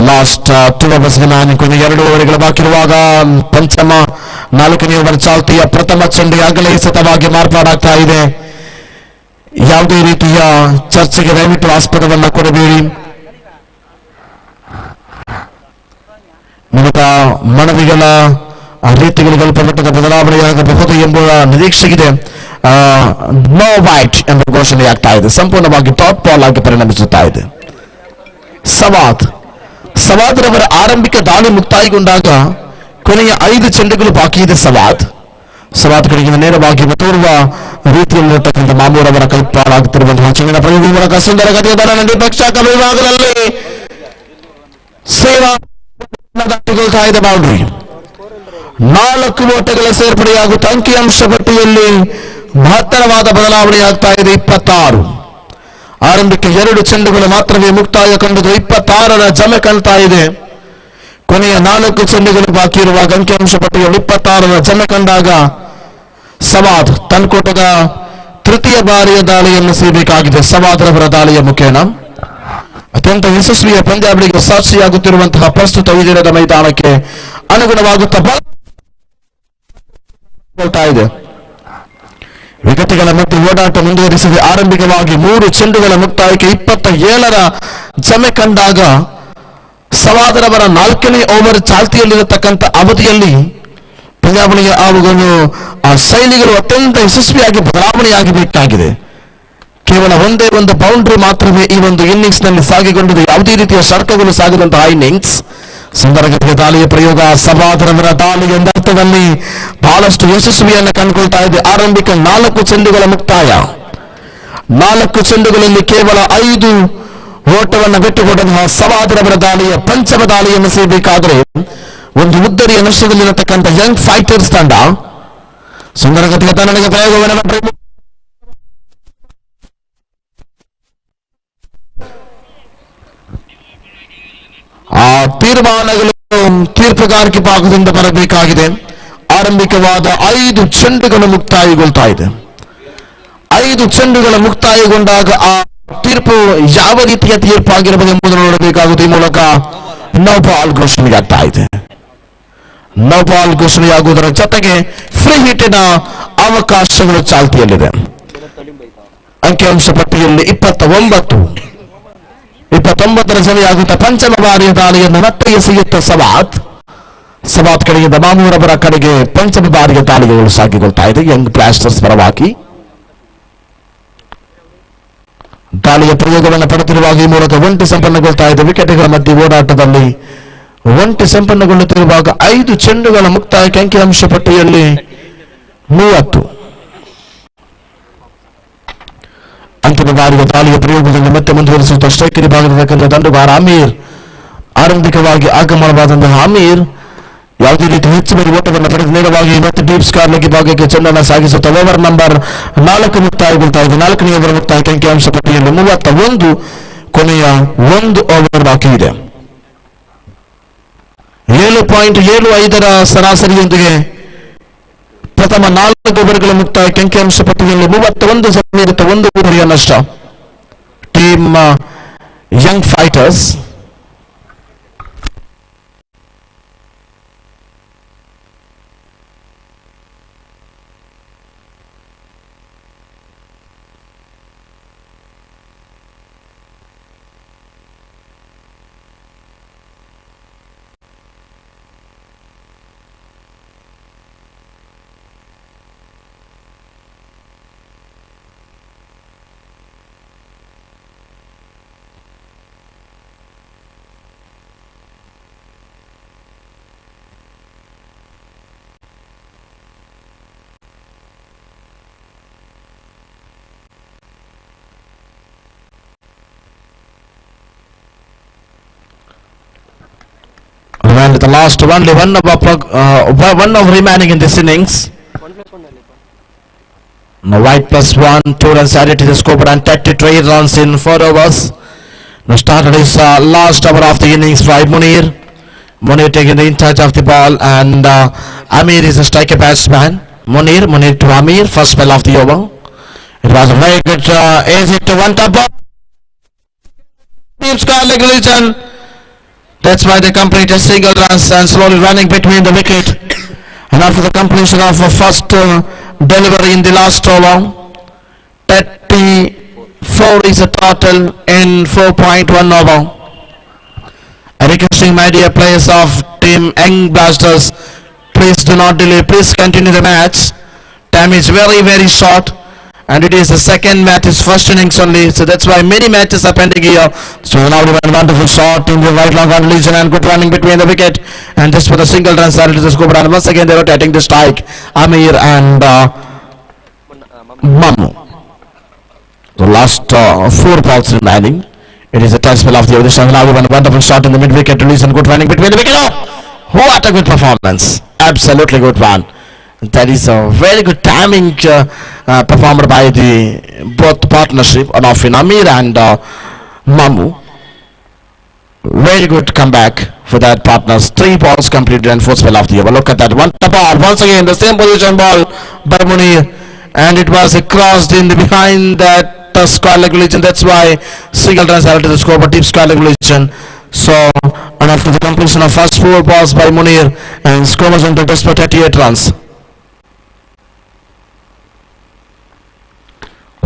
Speaker 1: Last 2 overs ಕೊನೆ 2 ಓವರ್ಗಳ ಬಾಕಿರುವಾಗ ಪಂಚಮ 4ನೇ ಓವರ್ ಚಾಲ್ತಿಯ ಪ್ರಥಮ ಚೆಂಡಿಗೆ ಆಗಲೇ ಸತತವಾಗಿ ಮಾರ್ಪಾಡಾಗ್ತಾ ಇದೆ. ಯಾವುದೇ ರೀತಿಯ ಚರ್ಚೆಗೆ ದಯವಿಟ್ಟು ಆಸ್ಪದವನ್ನ ಕೊಡಬೇಡಿ. ಮೂಲಕ ಮನವಿಗಳ ರೀತಿಗಳು ಸ್ವಲ್ಪ ಮಟ್ಟದ ಬದಲಾವಣೆಯಾಗಬಹುದು ಎಂಬ ನಿರೀಕ್ಷೆಗಿದೆ. ನೋ ವೈಟ್ ಎಂಬ ಘೋಷಣೆ ಆಗ್ತಾ ಇದೆ. ಸಂಪೂರ್ಣವಾಗಿ ಟಾಪ್ ಬಾಲ್ ಆಗಿ ಪರಿಣಮಿಸುತ್ತಾ ಇದೆ. ಸವಾದ್ರವರ ಆರಂಭಿಕ ದಾಳಿ ಮುಕ್ತಾಯಗೊಂಡಾಗ ಕೊನೆಯ 5 ಚೆಂಡುಗಳು ಬಾಕಿ ಇದೆ. ಸವಾದ್ ಕಡೆಗೆ ನೇರವಾಗಿ ತೋರುವ ರೀತಿಯಲ್ಲಿರತಕ್ಕಂಥ ಮಾಮೂರ್ ಅವರ ಕೈಪಾಡಾಗುತ್ತಿರುವಂತಹ ಚೆಂಡಿನ ಪ್ರಯೋಗ ಮೂಲಕ ಸುಂದರ ಗತಿಯ ಪಕ್ಷಾಕಲ ವಿಭಾಗದಲ್ಲಿ ಸೇವಾ ದಾಟಿಗೊಳ್ತಾ ಇದೆ. ಬೌಂಡ್ರಿ 4 ಓಟಗಳ ಸೇರ್ಪಡೆಯಾಗುತ್ತ ಅಂಕಿಅಂಶ ಪಟ್ಟಿಯಲ್ಲಿ ಮಹತ್ತರವಾದ ಬದಲಾವಣೆಯಾಗ್ತಾ ಇದೆ. 26 ಆರಂಭಿಕ 2 ಚೆಂಡುಗಳು ಮಾತ್ರವೇ ಮುಕ್ತಾಯ ಕಂಡದು. 26ರ ಜಮೆ ಕಾಣ್ತಾ ಇದೆ. ಕೊನೆಯ 4 ಚೆಂಡುಗಳು ಬಾಕಿ ಇರುವಾಗ ಅಂಕಿಅಂಶ ಪಟ್ಟಿಯಲ್ಲಿ 26ರ ಜಮೆ ಕಂಡಾಗ ಸವಾದ್ ತನ್ಕೋಟದ ತೃತೀಯ ಬಾರಿಯ ದಾಳಿಯನ್ನು ಸೇರಬೇಕಾಗಿದೆ. ಸವಾದ್ರವರ ದಾಳಿಯ ಮುಖೇನ ಅತ್ಯಂತ ಯಶಸ್ವಿಯ ಪಂದ್ಯಾವಳಿಗೆ ಸಾಕ್ಷಿಯಾಗುತ್ತಿರುವಂತಹ ಪ್ರಸ್ತುತ ಈ ದಿನದ ಮೈದಾನಕ್ಕೆ ಅನುಗುಣವಾಗುತ್ತಾ ಇದೆ. ವಿಕೆಟ್ಗಳ ಮಧ್ಯೆ ಓಡಾಟ ಮುಂದುವರಿಸಿದೆ. ಆರಂಭಿಕವಾಗಿ 3 ಚೆಂಡುಗಳ ಮುಕ್ತಾಯಕ್ಕೆ 27ರ ಜಮೆ ಕಂಡಾಗ ಸವಾದರವರ 4ನೇ ಓವರ್ ಚಾಲ್ತಿಯಲ್ಲಿರತಕ್ಕಂಥ ಅವಧಿಯಲ್ಲಿ ಪಂದ್ಯಾವಳಿಯ ಆ ಶೈಲಿಗಳು ಅತ್ಯಂತ ಯಶಸ್ವಿಯಾಗಿ ಬದಲಾವಣೆಯಾಗಬೇಕಾಗಿದೆ. ಕೇವಲ ಒಂದೇ ಒಂದು ಬೌಂಡ್ರಿ ಮಾತ್ರವೇ ಈ ಒಂದು ಇನ್ನಿಂಗ್ಸ್ ನಲ್ಲಿ ಸಾಗಿಕೊಂಡಿದೆ. ಯಾವುದೇ ರೀತಿಯ ಷಟ್ಕಗಳು ಸಾಗಿದಂತಹ ಇನ್ನಿಂಗ್ಸ್. ಸುಂದರಗತಿಯ ದಾಳಿಯ ಪ್ರಯೋಗ ಸವಾದರವರ ದಾಳಿ ಎಂದರ್ಥದಲ್ಲಿ ಬಹಳಷ್ಟು ಯಶಸ್ವಿಯನ್ನು ಕಂಡುಕೊಳ್ತಾ ಇದೆ. ಆರಂಭಿಕ 4 ಚೆಂಡುಗಳ ಮುಕ್ತಾಯ, 4 ಚೆಂಡುಗಳಲ್ಲಿ ಕೇವಲ 5 ಓಟವನ್ನು ಬಿಟ್ಟುಕೊಟ್ಟಂತಹ ಸವಾದರವರ ದಾಳಿಯ ಪಂಚಮ ದಾಳಿಯನ್ನು ಸೇರಬೇಕಾದ್ರೆ ಒಂದು ಉದ್ದರಿಯ ನಷ್ಟದಲ್ಲಿರತಕ್ಕಂಥ ಯಂಗ್ ಫೈಟರ್ಸ್ ತಂಡ ಸುಂದರಗತಿಯ ತನ್ನಡೆಗೆ ಪ್ರಯೋಗವನ್ನು ಆ ತೀರ್ಮಾನಗಳು ತೀರ್ಪುಗಾರಿಕೆ ಭಾಗದಿಂದ ಬರಬೇಕಾಗಿದೆ. ಆರಂಭಿಕವಾದ 5 ಚೆಂಡುಗಳು ಮುಕ್ತಾಯಗೊಳ್ತಾ ಇದೆ. 5 ಚೆಂಡುಗಳ ಮುಕ್ತಾಯಗೊಂಡಾಗ ಆ ತೀರ್ಪು ಯಾವ ರೀತಿಯ ತೀರ್ಪಾಗಿರಬಹುದು ಎಂಬುದನ್ನು ನೋಡಬೇಕಾಗುತ್ತೆ. ಈ ಮೂಲಕ ನೋ ಬಾಲ್ ಘೋಷಣೆಯಾಗ್ತಾ ಇದೆ. ನೋ ಬಾಲ್ ಘೋಷಣೆಯಾಗುವುದರ ಜೊತೆಗೆ ಫ್ರೀ ಹಿಟ್ಟಿನ ಅವಕಾಶಗಳು ಚಾಲ್ತಿಯಲ್ಲಿದೆ. ಅಂಕಿಅಂಶ ಪಟ್ಟಿಯಲ್ಲಿ 29ರ ಜಮೆಯಾಗುತ್ತಾ ಪಂಚಮ ಬಾರಿಯ ದಾಳಿಯನ್ನು ಮತ್ತೆ ಎಸೆಯುತ್ತ ಸವಾದ್ ಕಡೆಯಿಂದ ಮಾಮೂರ್ ಅವರ ಕಡೆಗೆ ಪಂಚಮ ಬಾರಿಯ ದಾಳಿಗಳು ಸಾಗಿಕೊಳ್ತಾ ಇದೆ. ಯಂಗ್ ಬ್ಲಾಸ್ಟರ್ಸ್ ಪರವಾಗಿ ದಾಳಿಯ ಪ್ರಯೋಗವನ್ನು ಪಡೆದಿರುವಾಗ ಈ ಮೂಲಕ ಒಂಟಿ ಸಂಪನ್ನಗೊಳ್ತಾ ಇದೆ. ವಿಕೆಟ್ಗಳ ಮಧ್ಯೆ ಓಡಾಟದಲ್ಲಿ ಒಂಟಿ ಸಂಪನ್ನಗೊಳ್ಳುತ್ತಿರುವಾಗ 5 ಚೆಂಡುಗಳ ಮುಕ್ತಾಯಕ್ಕೆ ಅಂಕಿಅಂಶ ಪಟ್ಟಿಯಲ್ಲಿ 30. ಅಂತಿಮ ಬಾರಿಯ ದಾಳಿಯ ಪ್ರಯೋಗದಲ್ಲಿ ಮತ್ತೆ ಮುಂದುವರಿಸುತ್ತ ಸ್ಟ್ರೈಕರ್ ಭಾಗದತಕ್ಕಂಥ ದಂಡುಗಾರ ಅಮೀರ್. ಆರಂಭಿಕವಾಗಿ ಆಗಮನವಾದಂತಹ ಅಮೀರ್ ಯಾವುದೇ ರೀತಿ ಹೆಚ್ಚುವರಿ ಓಟವನ್ನು ಪಡೆದು ನೇರವಾಗಿ ಮತ್ತೆ ಡೀಪ್ ಸ್ಕಾರ್ಲೆಗ್ ಭಾಗಕ್ಕೆ ಚೆಂಡನ್ನು ಸಾಗಿಸುತ್ತ ಓವರ್ ನಂಬರ್ 4 ಮುಕ್ತಾಯಗೊಳ್ತಾ ಇದೆ. 4ನೇ ಓವರ್ ಮುಕ್ತಾಯಕ್ಕೆ ಅಂಕಿಅಂಶ ಪಟ್ಟಿಯಲ್ಲಿ 31. ಕೊನೆಯ 1 ಓವರ್ ಬಾಕಿ ಇದೆ. 7.75ರ ಸರಾಸರಿಯೊಂದಿಗೆ ಪ್ರಥಮ 4 ಓವರ್ಗಳ ಮುಕ್ತಾಯಕ್ಕೆ ಅಂಕಿಅಂಶ ಪಟ್ಟಿಯಲ್ಲಿ 31 ಸಮೀರಿತ 1 ಓವರಿಯ ನಷ್ಟ. Team Young fighters and the last only one over remaining in this innings. Now white plus 1, 2 runs added to the scoreboard and 33 runs in 4 overs. Now started his last over of the innings by Munir. Munir taking the in charge of the ball, and Amir is a striker batsman. Munir to Amir, first spell of the over. It was a very good easy to one top ball. Deep score regulation. That's why they complete a single runs and slowly running between the wicket. And after the completion of a first delivery in the last over, 34 is a total in 4.1 over. I requesting my dear players of team Young Blasters, please do not delay, please continue the match. Time is very short, and it is the second match, is first innings only, so that's why many matches are pending here. So now a wonderful shot in the right long collision and good running between the wicket, and just for the single run started to score, and once again they were rotating the strike, Amir and Mamu. The last 4 balls remaining. It is a tight spell of the other side. Now a wonderful shot in the mid wicket release and good running between the wicket. Oh, what a good performance! Absolutely good one. That is a very good timing performed by the both partnership of Amir and Mamu. Very good comeback for that partners. 3 balls completed and 4th spell of the over. Look at that one ball. Once again the same position ball by Munir, and it was crossed in the behind that square leg collision. That's why single runs added to the score, but deep square leg collision. So, and after the completion of first 4 balls by Munir, and score was into just for 38 runs.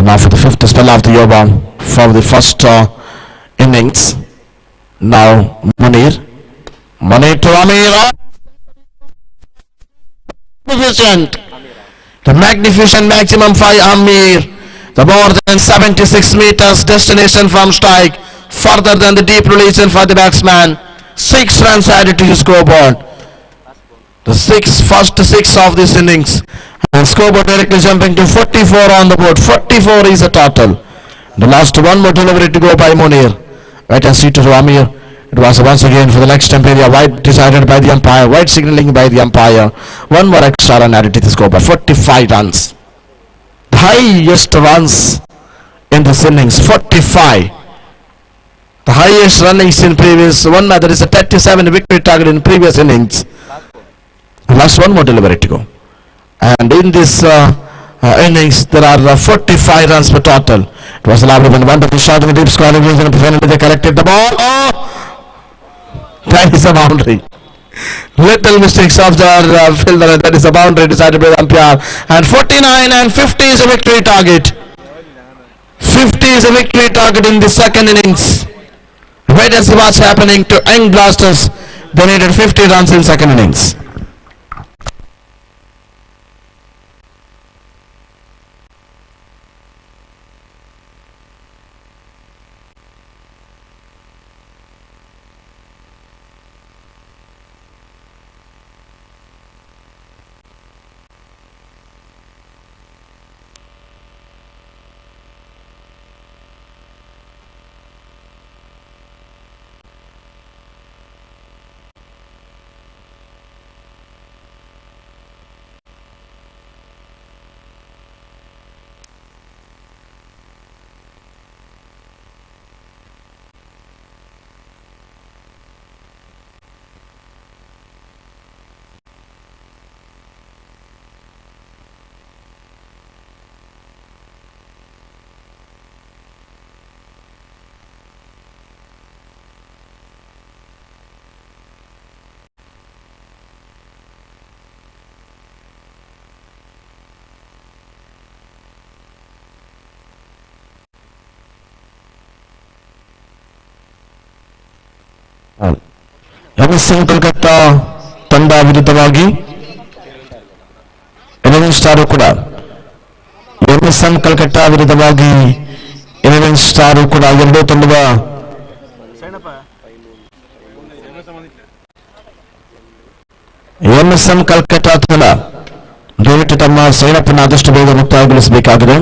Speaker 1: Now for the 5th spell of the over for the first innings. Now Munir to Amir. Magnificent maximum by Amir. The more than 76 meters destination from strike, further than the deep release for the batsman. 6 runs added to the scoreboard. The first 6 of this innings. And scoreboard directly jumping to 44 on the board. 44 is a total. The last one more delivery to go by Munir. Right and see to Amir. It was once again for the leg stump area. White decided by the umpire. White signaling by the umpire. 1 more extra run added to the scoreboard. 45 runs. The highest runs in this innings. 45. The highest runnings in previous one. There is a 37 victory target in previous innings. Last one more delivery to go. And in this innings there are 45 runs per total. It was a wonderful shot in the deep square, and finally they collected the ball. Oh, that is a boundary. Little mistakes of the fielder, and that is a boundary decided by the umpire. And 49 and 50 is a victory target. 50 is a victory target in the second innings. Wait and see what's happening to Young Blasters. They needed 50 runs in second innings. MSM Calcutta ತಂಡ ವಿರುದ್ಧವಾಗಿ 11 star ಕೂಡ MSM Calcutta ವಿರುದ್ಧವಾಗಿ 11 star ಕೂಡ ಎರಡೂ ತಂಡದ MSM Calcutta ತಂಡ ದಯವಿಟ್ಟು ತಮ್ಮ ಸೈನಪ್ಪನ್ನು ಆದಷ್ಟು ಬೇಗ ಮುಕ್ತಾಯಗೊಳಿಸಬೇಕಾಗಿದೆ.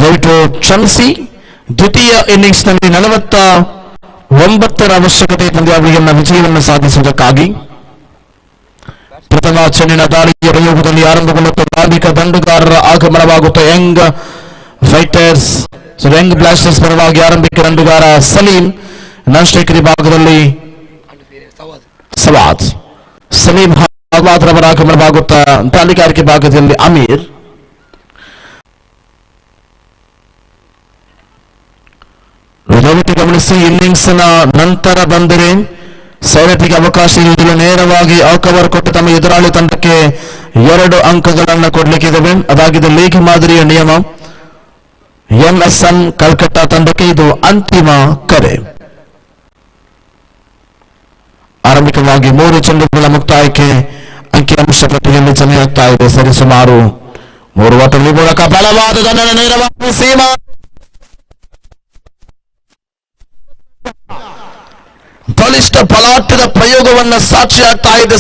Speaker 1: ದಯವಿಟ್ಟು ಕ್ಷಮಿಸಿ. ದ್ವಿತೀಯ ಇನ್ನಿಂಗ್ಸ್ ನಲ್ಲಿ 49 ಅವಶ್ಯಕತೆ ಪಂದ್ಯಾವಳಿಯನ್ನ ವಿಜಯವನ್ನು ಸಾಧಿಸುವುದಕ್ಕಾಗಿ ಪ್ರಥಮ ಚೆಂಡಿನ ದಾಳಿಯ ಪ್ರಯೋಗದಲ್ಲಿ ಆರಂಭಗೊಳ್ಳುತ್ತ ಧಾರ್ಮಿಕ ದಂಡುಗಾರರ ಆಗಮನವಾಗುತ್ತ ಯಂಗ್ ಫೈಟರ್ಸ್ ಯಂಗ್ ಬ್ಲಾಸ್ಟರ್ಸ್ ಪರವಾಗಿ ಆರಂಭಿಕ ದಂಡುಗಾರ ಸಲೀಂ, ನಾನ್ ಭಾಗದಲ್ಲಿ ಸವಾದ್ ಸಲೀಂ ರವರ ಆಗಮನವಾಗುತ್ತ ದಾಳಿಗಾರಿಕೆ ಭಾಗದಲ್ಲಿ ಅಮೀರ್. ದಯವಿಟ್ಟು ಗಮನಿಸಿ, ಇನ್ನಿಂಗ್ಸ್ ನ ನಂತರ ಬಂದರೆ ಸೈರತಿಗೆ ಅವಕಾಶ ಇರುವುದಿಲ್ಲ. ನೇರವಾಗಿ ಕವರ್ ಕೊಟ್ಟು ತಮ್ಮ ಎದುರಾಳಿ ತಂಡಕ್ಕೆ 2 ಅಂಕಗಳನ್ನು ಕೊಡಲಿಕ್ಕಿದೆ. ಅದಾಗಿದೆ ಲೀಗ್ ಮಾದರಿಯ ನಿಯಮ. ಎಂಎಸ್ಎಂ ಕಲ್ಕತ್ತಾ ತಂಡಕ್ಕೆ ಇದು ಅಂತಿಮ ಕರೆ. ಆರಂಭಿಕವಾಗಿ 3 ಚೆಂಡುಗಳ ಮುಕ್ತಾಯಕ್ಕೆ ಅಂಕಿಅಂಶ ಪಟ್ಟಿಯಲ್ಲಿ ಸಮಯಾಗ್ತಾ ಇದೆ. ಸರಿಸುಮಾರು 3 ಓಟಗಳ ಮೂಲಕ ಬಲವಾದ ದಂಡನೆ ನೇರವಾಗಿ ಸೀಮಾ ಬಲಿಷ್ಠ ಬಲಾಟದ ಪ್ರಯೋಗವನ್ನ ಸಾಕ್ಷಿಯಾಗ್ತಾ ಇದೆ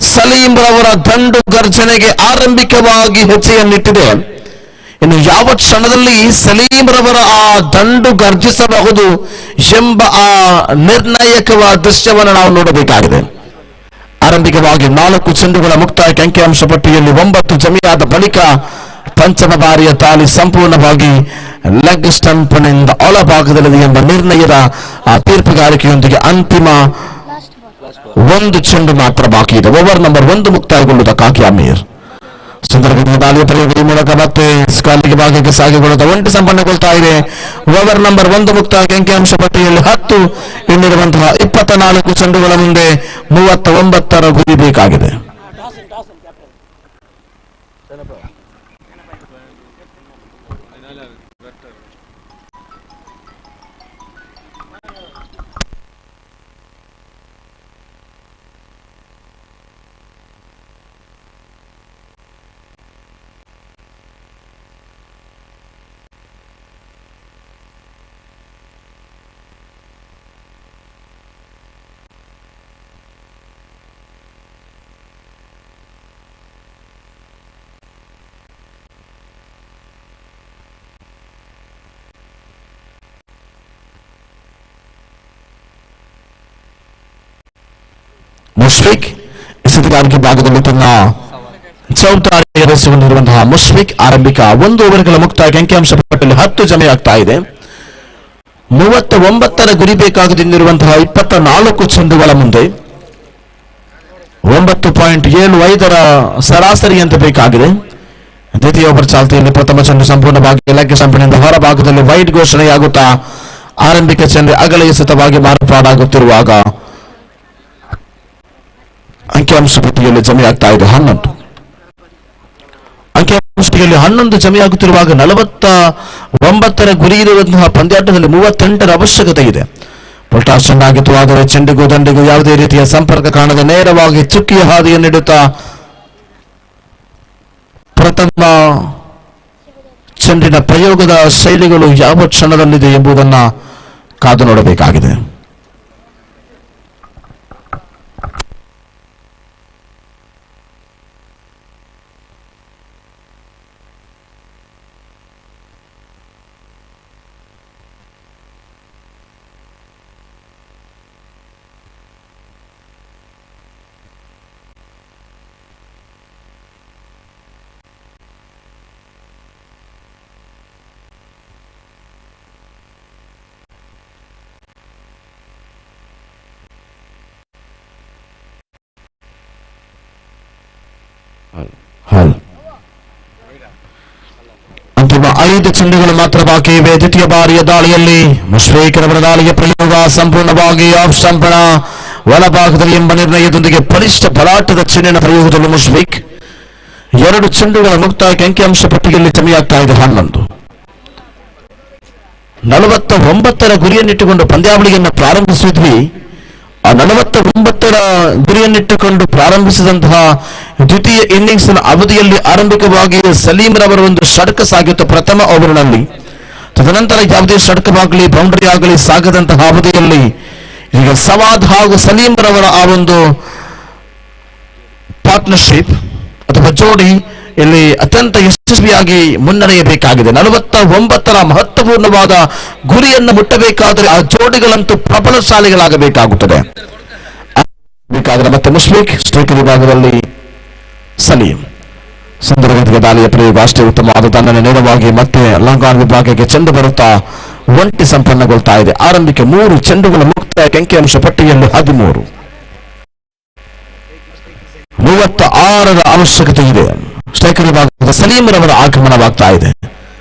Speaker 1: ಸಲೀಂ ರವರ ದಂಡು ಗರ್ಜನೆಗೆ ಆರಂಭಿಕವಾಗಿ ಹೆಜ್ಜೆಯನ್ನಿಟ್ಟಿದೆ. ಇನ್ನು ಯಾವ ಕ್ಷಣದಲ್ಲಿ ಸಲೀಂ ರವರ ಆ ದಂಡು ಗರ್ಜಿಸಬಹುದು ಎಂಬ ಆ ನಿರ್ಣಾಯಕವಾದ ದೃಶ್ಯವನ್ನು ನಾವು ನೋಡಬೇಕಾಗಿದೆ. ಆರಂಭಿಕವಾಗಿ 4 ಚೆಂಡುಗಳ ಮುಕ್ತಾಯಕ್ಕೆ ಅಂಕಿಅಂಶ ಪಟ್ಟಿಯಲ್ಲಿ 9 ಜಮೆಯಾದ ಬಳಿಕ ಪಂಚಮ ಬಾರಿಯ ದಾಳಿ ಸಂಪೂರ್ಣವಾಗಿ ಲೆಗ್ ಸ್ಟಂಪ್ನಿಂದ ಒಳಭಾಗದಲ್ಲಿದೆ ಎಂಬ ನಿರ್ಣಯದ ಆ ತೀರ್ಪುಗಾರಿಕೆಯೊಂದಿಗೆ ಅಂತಿಮ 1 ಚೆಂಡು ಮಾತ್ರ ಬಾಕಿ ಇದೆ. ಓವರ್ ನಂಬರ್ 1 ಮುಕ್ತಾಯಗೊಳ್ಳುವುದಕ್ಕಾಗಿ ಅಮೀರ್ ಸುಂದರಗಢ ದಾಳಿಯ ಪ್ರಯೋಗದ ಮೂಲಕ ಮತ್ತೆ ಸ್ಕಾಲಿಗೆ ಭಾಗಕ್ಕೆ ಸಾಗಿಕೊಳ್ಳುತ್ತಾ ಒಂಟಿ ಸಂಪನ್ನಗೊಳ್ತಾ ಇದೆ. ಓವರ್ ನಂಬರ್ 1 ಮುಕ್ತಾಯಕ್ಕೆ ಅಂಕಿಅಂಶ ಪಟ್ಟಿಯಲ್ಲಿ 10 ಇನ್ನಿರುವಂತಹ 24 ಚೆಂಡುಗಳ ಮುಂದೆ 39ರ ಗುರಿ ಬೇಕಾಗಿದೆ. मुश्फिक इसी प्रकार की भागदौड़ चौथा ಎರೆಸಿಕೊಂಡಿರುವಂತಹ ಮುಷ್ಫಿಕ್ ಆರಂಭಿಕ 1 ಓವರ್ಗಳ ಮುಕ್ತಾಯ ಅಂಕಿಅಂಶ ಪಟ್ಟಿಯಲ್ಲಿ 10 ಜಮೆಯಾಗ್ತಾ ಇದೆ. 39ರ ಗುರಿ ಬೇಕಾಗದಿರುವಂತಹ 24 ಚೆಂಡುಗಳ ಮುಂದೆ 9.75ರ ಸರಾಸರಿಯಂತೆ ಬೇಕಾಗಿದೆ. ದ್ವಿತೀಯ ಓವರ್ ಚಾಲ್ತಿಯಲ್ಲಿ ಪ್ರಥಮ ಚೆಂಡು ಸಂಪೂರ್ಣವಾಗಿ ಲೆಗ್ ಸ್ಟಂಪಿನಿಂದ ಹೊರಭಾಗದಲ್ಲಿ ವೈಡ್ ಘೋಷಣೆಯಾಗುತ್ತಾ ಆರಂಭಿಕ ಚೆಂಡು ಅಗಲ ಎಸೆತವಾಗಿ ಮಾರ್ಪಾಡಾಗುತ್ತಿರುವಾಗ ಅಂಕಿಅಂಶ ಪಟ್ಟಿಯಲ್ಲಿ ಜಮೆಯಾಗ್ತಾ ಇದೆ 11. ಅಂಕಿಅಂಶದಲ್ಲಿ 11 ಜಮೆಯಾಗುತ್ತಿರುವಾಗ 49ರ ಗುರಿ ಇರುವಂತಹ ಪಂದ್ಯಾಟದಲ್ಲಿ 38ರ ಅವಶ್ಯಕತೆ ಇದೆ. ಪೊಲ್ಟಾಸ್ ಚೆನ್ನಾಗಿತ್ತು, ಆದರೆ ಚೆಂಡಿಗೂ ದಂಡಿಗೂ ಯಾವುದೇ ರೀತಿಯ ಸಂಪರ್ಕ ಕಾಣದೆ ನೇರವಾಗಿ ಚುಕ್ಕಿಯ ಹಾದಿಯನ್ನಿಡುತ್ತಾ ಪ್ರಥಮ ಚೆಂಡಿನ ಪ್ರಯೋಗದ ಶೈಲಿಗಳು ಯಾವ ಕ್ಷಣದಲ್ಲಿದೆ ಎಂಬುದನ್ನು ಕಾದು ನೋಡಬೇಕಾಗಿದೆ. ಅಂತಿಮ 5 ಚೆಂಡುಗಳು ಮಾತ್ರ ಬಾಕಿ ಇವೆ. ದ್ವಿತೀಯ ಬಾರಿಯ ದಾಳಿಯಲ್ಲಿ ಮುಷ್ಫಿಕ್ರವರ ದಾಳಿಯ ಪ್ರಯೋಗ ಸಂಪೂರ್ಣವಾಗಿ ಆಫ್ ಸ್ಟಂಪ್ನ ಒಳಭಾಗದಲ್ಲಿ ಎಂಬ ನಿರ್ಣಯದೊಂದಿಗೆ ಬಲಿಷ್ಠ ಬಲಾಟದ ಚೆಂಡಿನ ಪ್ರಯೋಗದಲ್ಲಿ ಮುಷ್ಫಿಕ್ 2 ಚೆಂಡುಗಳ ಮುಕ್ತಾಯಕ್ಕೆ ಅಂಕಿಅಂಶ ಪಟ್ಟಿಯಲ್ಲಿ ಜಮೆಯಾಗ್ತಾ ಇದೆ 11. 49ರ ಗುರಿಯನ್ನಿಟ್ಟುಕೊಂಡು ಪಂದ್ಯಾವಳಿಯನ್ನು ಪ್ರಾರಂಭಿಸಿದ್ವಿ. ಆ 49ರ ಗುರಿಯನ್ನಿಟ್ಟುಕೊಂಡು ಪ್ರಾರಂಭಿಸಿದಂತಹ ದ್ವಿತೀಯ ಇನ್ನಿಂಗ್ಸ್ ಅವಧಿಯಲ್ಲಿ ಆರಂಭಿಕವಾಗಿ ಸಲೀಂ ರವರ ಒಂದು ಷಟ್ಕ ಸಾಗಿತ್ತು ಪ್ರಥಮ ಓವರ್ನಲ್ಲಿ. ತದನಂತರ ಯಾವುದೇ ಷಟ್ಕವಾಗಲಿ ಬೌಂಡರಿ ಆಗಲಿ ಸಾಗದಂತಹ ಅವಧಿಯಲ್ಲಿ ಈಗ ಸವಾದ್ ಹಾಗೂ ಸಲೀಂ ರವರ ಆ ಒಂದು ಪಾರ್ಟ್ನರ್ಶಿಪ್ ಅಥವಾ ಜೋಡಿ ಇಲ್ಲಿ ಅತ್ಯಂತ ಯಶಸ್ವಿಯಾಗಿ ಮುನ್ನಡೆಯಬೇಕಾಗಿದೆ. 49ರ ಮಹತ್ವಪೂರ್ಣವಾದ ಗುರಿಯನ್ನು ಮುಟ್ಟಬೇಕಾದರೆ ಆ ಜೋಡಿಗಳಂತೂ ಪ್ರಬಲಶಾಲಿಗಳಾಗಬೇಕಾಗುತ್ತದೆ. ಬೇಕಾದರೆ ಮತ್ತೆ ಮುಷ್ಫಿಕ್, ಸ್ಟ್ರೈಕರ್ ವಿಭಾಗದಲ್ಲಿ ಸಲೀಂ. ಸುಂದರಗತಿಗೆ ದಾಳಿಯ ಪ್ರಯೋಗ ಅಷ್ಟೇ ಉತ್ತಮವಾದ ದಂಡನೆ ನೇರವಾಗಿ ಮತ್ತೆ ಲಾಂಗ್ ವಿಭಾಗಕ್ಕೆ ಚೆಂಡು ಬರುತ್ತಾ ಒಂಟಿ ಸಂಪನ್ನಗೊಳ್ತಾ ಇದೆ. ಆರಂಭಿಕ 3 ಚೆಂಡುಗಳ ಮುಕ್ತಾಯ ಅಂಕಿಅಂಶ ಪಟ್ಟಿಯಲ್ಲಿ 13. 36ರ ಅವಶ್ಯಕತೆ ಇದೆ. ಸ್ಟ್ರೈಕರ್ ವಿಭಾಗದ ಸಲೀಂ ರವರ ಆಗಮನವಾಗ್ತಾ ಇದೆ.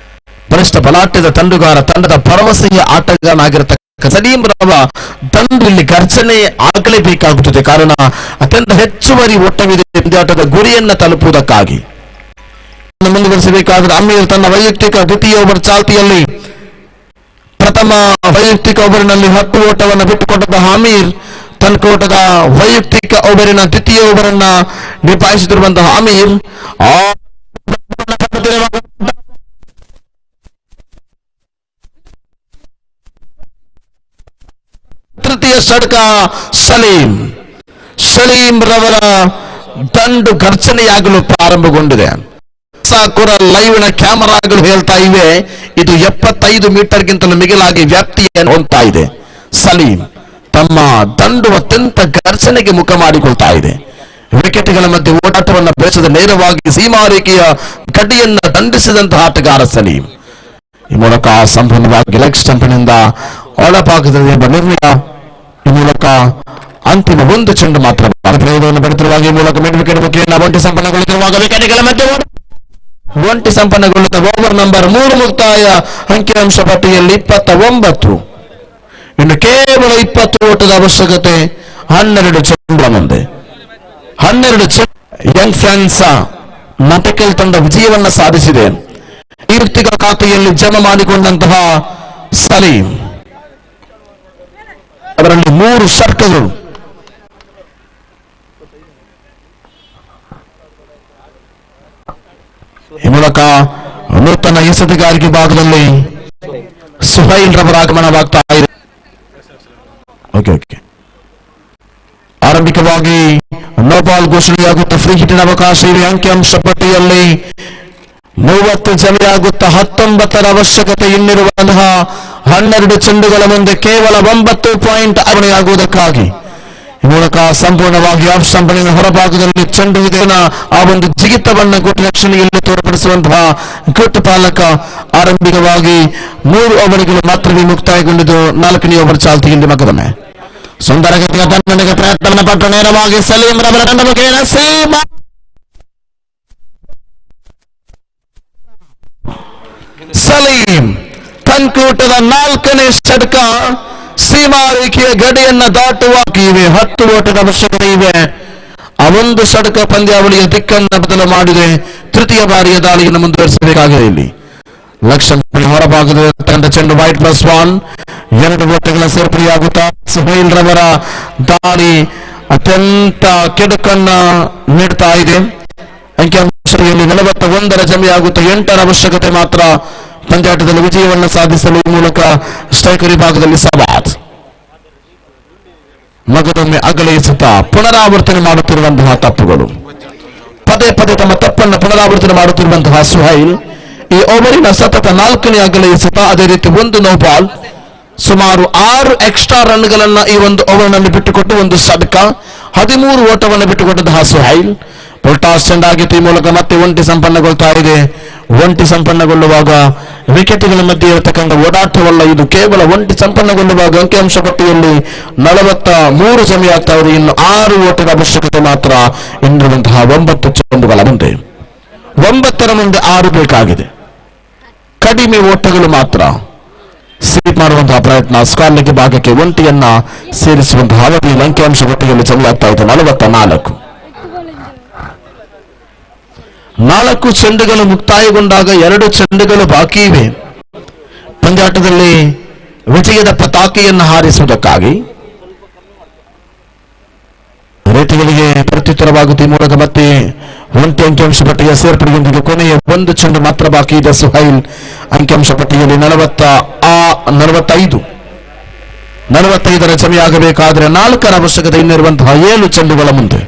Speaker 1: ಬಲಿಷ್ಠ ಬಲಾಟ್ಯದ ತಂಡಗಾರ, ತಂಡದ ಭರವಸೆಯ ಆಟಗಾರನಾಗಿರತಕ್ಕ ಸಲೀಂ ರವ ದಂಡು ಇಲ್ಲಿ ಗರ್ಜನೆ ಆಗಲೇಬೇಕಾಗುತ್ತದೆ. ಕಾರಣ ಅತ್ಯಂತ ಹೆಚ್ಚುವರಿ ಓಟವಿದೆ ಪಂದ್ಯಾಟದ ಗುರಿಯನ್ನು ತಲುಪುವುದಕ್ಕಾಗಿ. ಮುಂದುವರಿಸಬೇಕಾದರೆ ಅಮೀರ್ ತನ್ನ ವೈಯಕ್ತಿಕ ದ್ವಿತೀಯ ಓವರ್ ಚಾಲ್ತಿಯಲ್ಲಿ ಪ್ರಥಮ ವೈಯಕ್ತಿಕ ಓವರ್ನಲ್ಲಿ 10 ಓಟವನ್ನು ಬಿಟ್ಟುಕೊಟ್ಟಂತಹ ಅಮೀರ್ ತನ್ನ ಕೋಟದ ವೈಯಕ್ತಿಕ ಓವರಿನ ದ್ವಿತೀಯ ಓವರ್ ಅನ್ನ ನಿಭಾಯಿಸುತ್ತಿರುವಂತಹ ಅಮೀರ್ ತೃತೀಯ ಷಟ್ಕ ಸಲೀಂ ರವರ ದಂಡು ಘರ್ಷಣೆಯಾಗಲು ಪ್ರಾರಂಭಗೊಂಡಿದೆ. ಲೈವ್ನ ಕ್ಯಾಮರಾಗಳು ಹೇಳ್ತಾ ಇವೆ ಇದು 75 ಮೀಟರ್ಗಿಂತಲೂ ಮಿಗಿಲಾಗಿ ವ್ಯಾಪ್ತಿಯನ್ನು ಹೊಂದ್ತಾ ಇದೆ. ಸಲೀಂ ತಮ್ಮ ದಂಡು ಅತ್ಯಂತ ಘರ್ಷಣೆಗೆ ಮುಖ ಮಾಡಿಕೊಳ್ತಾ ಇದೆ. ವಿಕೆಟ್ಗಳ ಮಧ್ಯೆ ಓಡಾಟವನ್ನು ಬೆಳೆಸದ ನೇರವಾಗಿ ಸೀಮಾರೇಖೆಯ ಗಡಿಯನ್ನ ದಂಡಿಸಿದಂತಹ ಆಟಗಾರ ಸಲೀಂ. ಈ ಮೂಲಕ ಸಂಪೂರ್ಣವಾಗಿ ಲೆಗ್ ಸ್ಟಂಪಿನಿಂದ ಒಳಭಾಗದಲ್ಲಿ ಎಂಬ ನಿರ್ಣಯ. ಈ ಮೂಲಕ ಅಂತಿಮ 1 ಚೆಂಡು ಮಾತ್ರ ಪ್ರಯೋಗವನ್ನು ಪಡೆದಿರುವಾಗ ಈ ಮೂಲಕ ಮಿಡ್ ವಿಕೆಟ್ ಮುಖೇನ ಒಂಟಿ ಸಂಪನ್ನಗೊಳ್ಳುತ್ತಿರುವಾಗ ವಿಕೆಟ್ಗಳ ಮಧ್ಯೆ ಒಂಟಿ ಸಂಪನ್ನಗೊಳ್ಳುತ್ತ ಓವರ್ ನಂಬರ್ 3 ಮುಕ್ತಾಯ ಅಂಕಿಅಂಶ ಪಟ್ಟಿಯಲ್ಲಿ 29. ಇನ್ನು ಕೇವಲ 20 ಓಟದ ಅವಶ್ಯಕತೆ. 12 ಚೆಂಡುಗಳ ಮುಂದೆ 12 ಯಂಗ್ ಫ್ರಾನ್ಸ್ ನಟಕೆಲ್ ತಂಡ ವಿಜಯವನ್ನ ಸಾಧಿಸಿದೆ. ವೈಯಕ್ತಿಕ ಖಾತೆಯಲ್ಲಿ ಜಮಾ ಮಾಡಿಕೊಂಡಂತಹ ಸಲೀಂ ಅವರಲ್ಲಿ 3 ಷಟ್ಕಗಳು. ಈ ಮೂಲಕ ನೂತನ ಎಸೆತಗಾರಿಕೆ ಭಾಗದಲ್ಲಿ ಸುಹೈಲ್ ರವರ ಆಗಮನವಾಗ್ತಾ ಇದೆ. ಆರಂಭಿಕವಾಗಿ ನೋ ಬಾಲ್ ಘೋಷಣೆಯಾಗುತ್ತಾ ಫ್ರೀ ಹಿಟ್ಟಿನ ಅವಕಾಶ ಇದೆ. ಅಂಕಿಅಂಶ ಪಟ್ಟಿಯಲ್ಲಿ 30 ಜಮೆಯಾಗುತ್ತಾ 19ರ ಅವಶ್ಯಕತೆ ಇನ್ನಿರುವಂತಹ 12 ಚೆಂಡುಗಳ ಮುಂದೆ ಕೇವಲ 9 ಪಾಯಿಂಟ್ ಆಗಣೆಯಾಗುವುದಕ್ಕಾಗಿ ಈ ಮೂಲಕ ಸಂಪೂರ್ಣವಾಗಿ ಆಫ್ ಸ್ಟಂಪಿನ ಹೊರಭಾಗದಲ್ಲಿ ಚೆಂಡು ಇದೆ. ಆ ಒಂದು ಜಿಗಿತವನ್ನು ಗುಟ್ಟು ರಕ್ಷಣೆಯಲ್ಲಿ ತೋರ್ಪಡಿಸುವಂತಹ ಗುಟ್ಟು ಪಾಲಕ ಆರಂಭಿಕವಾಗಿ 3 ಓವರ್ಗಳು ಮಾತ್ರವೇ ಮುಕ್ತಾಯಗೊಂಡಿದ್ದು 4ನೇ ಓವರ್ ಚಾಲ್ತಿಯಲ್ಲಿ ಮಗದೊಮ್ಮೆ ಸುಂದರ ಗತಿಯ ತನ್ನನಿಗೆ ಪ್ರಯತ್ನವನ್ನು ಪಟ್ಟು ನೇರವಾಗಿ ಸಲೀಂ ರವರ ತಂಡಕ್ಕೆ ಸೀಮಾ ಸಲೀಂ ಕನ್ಕೂಟದ 4ನೇ ಷಟ್ಕ ಸೀಮಾ ರೇಖೆಯ ಗಡಿಯನ್ನ ದಾಟುವಾಗ ಇವೆ. 10 ಓಟದ ಅವಶ್ಯಕತೆ ಇವೆ. ಆ ಒಂದು ಷಟ್ಕ ಪಂದ್ಯಾವಳಿಯ ದಿಕ್ಕನ್ನು ಬದಲು ಮಾಡಿದೆ. ತೃತೀಯ ಬಾರಿಯ ದಾಳಿಯನ್ನು ಮುಂದುವರಿಸಬೇಕಾಗಿದೆ. ಇಲ್ಲಿ ಲಕ್ಷ್ಮಣ್ ಹೊರಭಾಗದ ತಂಡ ಚೆಂಡು ವೈಟ್ +1 2 ಓಟಗಳ ಸೇರ್ಪಡೆಯಾಗುತ್ತಾ ಸುಹೈಲ್ ರವರ ದಾಳಿ ಅತ್ಯಂತ ಕೆಡುಕನ್ನ ನೀಡ್ತಾ ಇದೆ. ಅಂಕಿಅಂಶದಲ್ಲಿ 41ರ ಜಮೆಯಾಗುತ್ತಾ 8ರ ಅವಶ್ಯಕತೆ ಮಾತ್ರ ಪಂದ್ಯಾಟದಲ್ಲಿ ವಿಜಯವನ್ನು ಸಾಧಿಸಲು ಈ ಮೂಲಕ ಸ್ಟ್ರೈಕರ್ ವಿಭಾಗದಲ್ಲಿ ಸವಾದ್ ಮಗದೊಮ್ಮೆ ಅಗಲೈಸುತ್ತಾ ಪುನರಾವರ್ತನೆ ಮಾಡುತ್ತಿರುವಂತಹ ತಪ್ಪುಗಳು. ಪದೇ ಪದೇ ತಮ್ಮ ತಪ್ಪನ್ನು ಪುನರಾವರ್ತನೆ ಮಾಡುತ್ತಿರುವಂತಹ ಸುಹೈಲ್ ಈ ಓವರಿನ ಸತತ 4ನೇ ಅಗಲೈಸುತ್ತಾ ಅದೇ ರೀತಿ 1 ನೋ ಬಾಲ್ ಸುಮಾರು 6 ಎಕ್ಸ್ಟ್ರಾ ರನ್ಗಳನ್ನ ಈ ಒಂದು ಓವರ್ನಲ್ಲಿ ಬಿಟ್ಟುಕೊಟ್ಟು ಒಂದು ಷಟ್ಕ 13 ಓಟವನ್ನು ಬಿಟ್ಟುಕೊಟ್ಟಂತಹ ಸುಹೈಲ್ ಟಾಸ್ ಚೆಂಡಾಗಿತ್ತು. ಈ ಮೂಲಕ ಮತ್ತೆ ಒಂಟಿ ಸಂಪನ್ನಗೊಳ್ತಾ ಇದೆ. ಒಂಟಿ ಸಂಪನ್ನಗೊಳ್ಳುವಾಗ ವಿಕೆಟ್ಗಳ ಮಧ್ಯೆ ಇರತಕ್ಕಂಥ ಓಡಾಟವಲ್ಲ, ಇದು ಕೇವಲ ಒಂಟಿ ಸಂಪನ್ನಗೊಳ್ಳುವಾಗ ಅಂಕಿಅಂಶ ಪಟ್ಟಿಯಲ್ಲಿ 43 ಜಮೆಯಾಗ್ತಾ ಇದೆ. ಇನ್ನು 6 ಓಟದ ಅವಶ್ಯಕತೆ ಮಾತ್ರ ಎಂದಿರುವಂತಹ 9 ಚೆಂಡುಗಳ ಮುಂದೆ 9ರ ಮುಂದೆ 6 ಬೇಕಾಗಿದೆ. ಕಡಿಮೆ ಓಟಗಳು ಮಾತ್ರ ಸ್ವೀಪ್ ಮಾಡುವಂತಹ ಪ್ರಯತ್ನ. ಸ್ಕಾರ್ಲೆಗೆ ಭಾಗಕ್ಕೆ ಒಂಟಿಯನ್ನ ಸೇರಿಸುವಂತಹ ಅವಧಿಯಲ್ಲಿ ಅಂಕಿಅಂಶ ಪಟ್ಟಿಯಲ್ಲಿ ಜಮೆಯಾಗ್ತಾ ಇದೆ 44. 4 ಚೆಂಡುಗಳು ಮುಕ್ತಾಯಗೊಂಡಾಗ 2 ಚೆಂಡುಗಳು ಬಾಕಿ ಇವೆ. ಪಂದ್ಯಾಟದಲ್ಲಿ ವಿಜಯದ ಪತಾಕೆಯನ್ನು ಹಾರಿಸುವುದಕ್ಕಾಗಿ ರೇಟಿಗಳಿಗೆ ಪ್ರತ್ಯುತ್ತರವಾಗುತ್ತಿ ಮೂಲಕ ಮತ್ತೆ ಒಂಟಿ ಅಂಕಿಅಂಶ ಪಟ್ಟಿಯ ಸೇರ್ಪಡೆಯೊಂದಿಗೆ ಕೊನೆಯ 1 ಚೆಂಡು ಮಾತ್ರ ಬಾಕಿ ಇದೆ. ಸುಹೈಲ್ ಅಂಕಿಅಂಶ ಪಟ್ಟಿಯಲ್ಲಿ 45ರ ಜಮೆಯಾಗಬೇಕಾದ್ರೆ 4ರ ಅವಶ್ಯಕತೆ ಇನ್ನಿರುವಂತಹ 7 ಚೆಂಡುಗಳ ಮುಂದೆ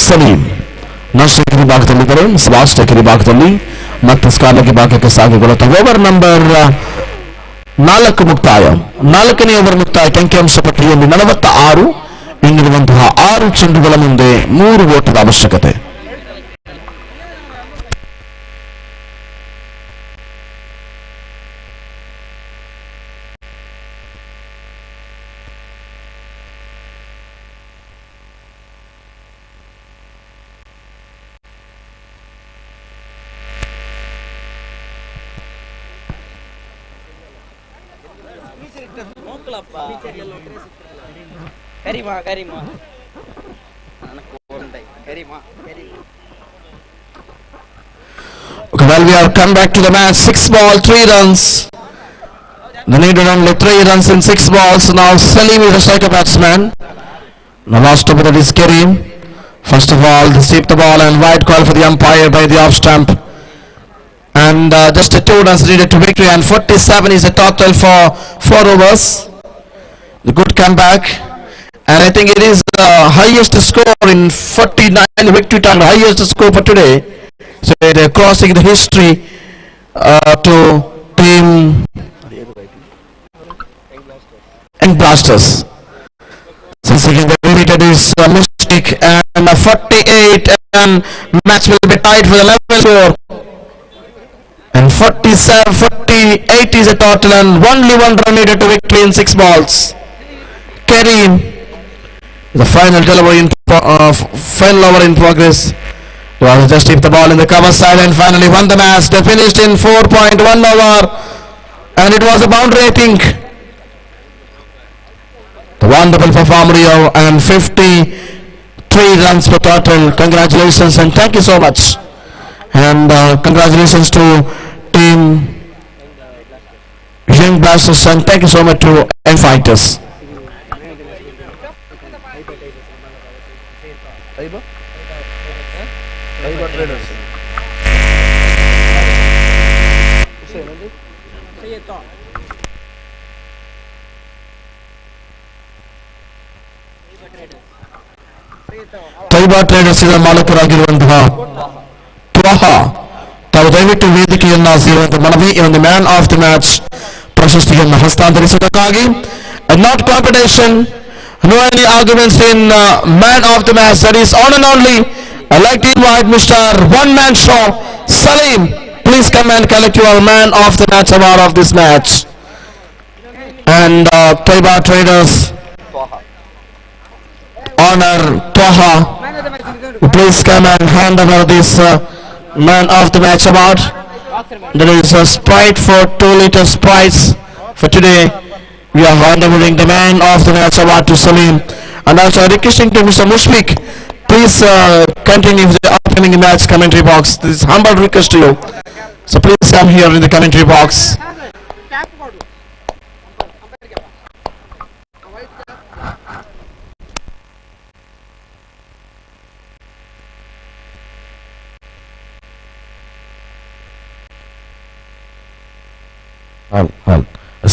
Speaker 1: ಸಲೀಂ ನಾಸ್ಟೇಕರಿ ಭಾಗದಲ್ಲಿದ್ದರೆ ಸ್ವಾಸ್ಟೇಕರಿ ಭಾಗದಲ್ಲಿ ಮತ್ತೆ ಸ್ಕಾಲಗಿ ಭಾಗಕ್ಕೆ ಸಾಗಿಕೊಳ್ಳುತ್ತದೆ. ಓವರ್ ನಂಬರ್ 4 ಮುಕ್ತಾಯ. 4ನೇ ಓವರ್ ಮುಕ್ತಾಯಕ್ಕೆ ಅಂಕಿಅಂಶ ಪಟ್ಟಿಯಲ್ಲಿ 46 ಇನ್ನಿರುವಂತಹ 6 ಚೆಂಡುಗಳ ಮುಂದೆ 3 ಓಟದ ಅವಶ್ಯಕತೆ. Well, we have come back to the match. 6 balls, 3 runs. They needed only 3 runs in 6 balls. Now Salim is a striker batsman. Now last over that is Karim. First of all, they sweep the ball and wide call for the umpire by the off stump. And just 2 runs needed to victory, and 47 is the total for 4 overs. The good comeback, and I think it is the highest score in 49 victory time, the highest score for today. So they're crossing the history to team Young Blasters. Since again they repeated this mistake, and 48, and match will be tied for the level score. And 48 is the total, and only 1 run needed to victory in 6 balls. Karim, the final delivery in final over in progress. Well, just hit the ball in the cover side and finally won the match. They finished in 4.1 over, and it was a boundary, I think. The wonderful performance and 53 runs per total. Congratulations and thank you so much. And congratulations to team Young Blasters, and thank you so much to Young Fighters. Taiba traders ಇದರ ಮಾಲಕರಾಗಿರುವಂತಹ ತ್ವಾಹಾ ತಾವು ದಯವಿಟ್ಟು ವೇದಿಕೆಯನ್ನ ಸೇರುವಂತಹ ಮನವಿ, ಈ ಒಂದು man of the match ಪ್ರಶಸ್ತಿಯನ್ನು ಹಸ್ತಾಂತರಿಸುವುದಕ್ಕಾಗಿ.
Speaker 4: and not competition. No any arguments in man of the match. That is on and only. I'd like to invite Mr. One Man Show, Salim. Please come and collect your man of the match award of this match. And Taiba Traders honor Toha. Please come and hand over this man of the match award. There is a Sprite for 2 liter Sprites for today. We are handing the man of the match award to Salim. And also requesting to Mr. Mushfiq, please continue with the upcoming match commentary box. This is humble request to you. So please come here in the commentary box.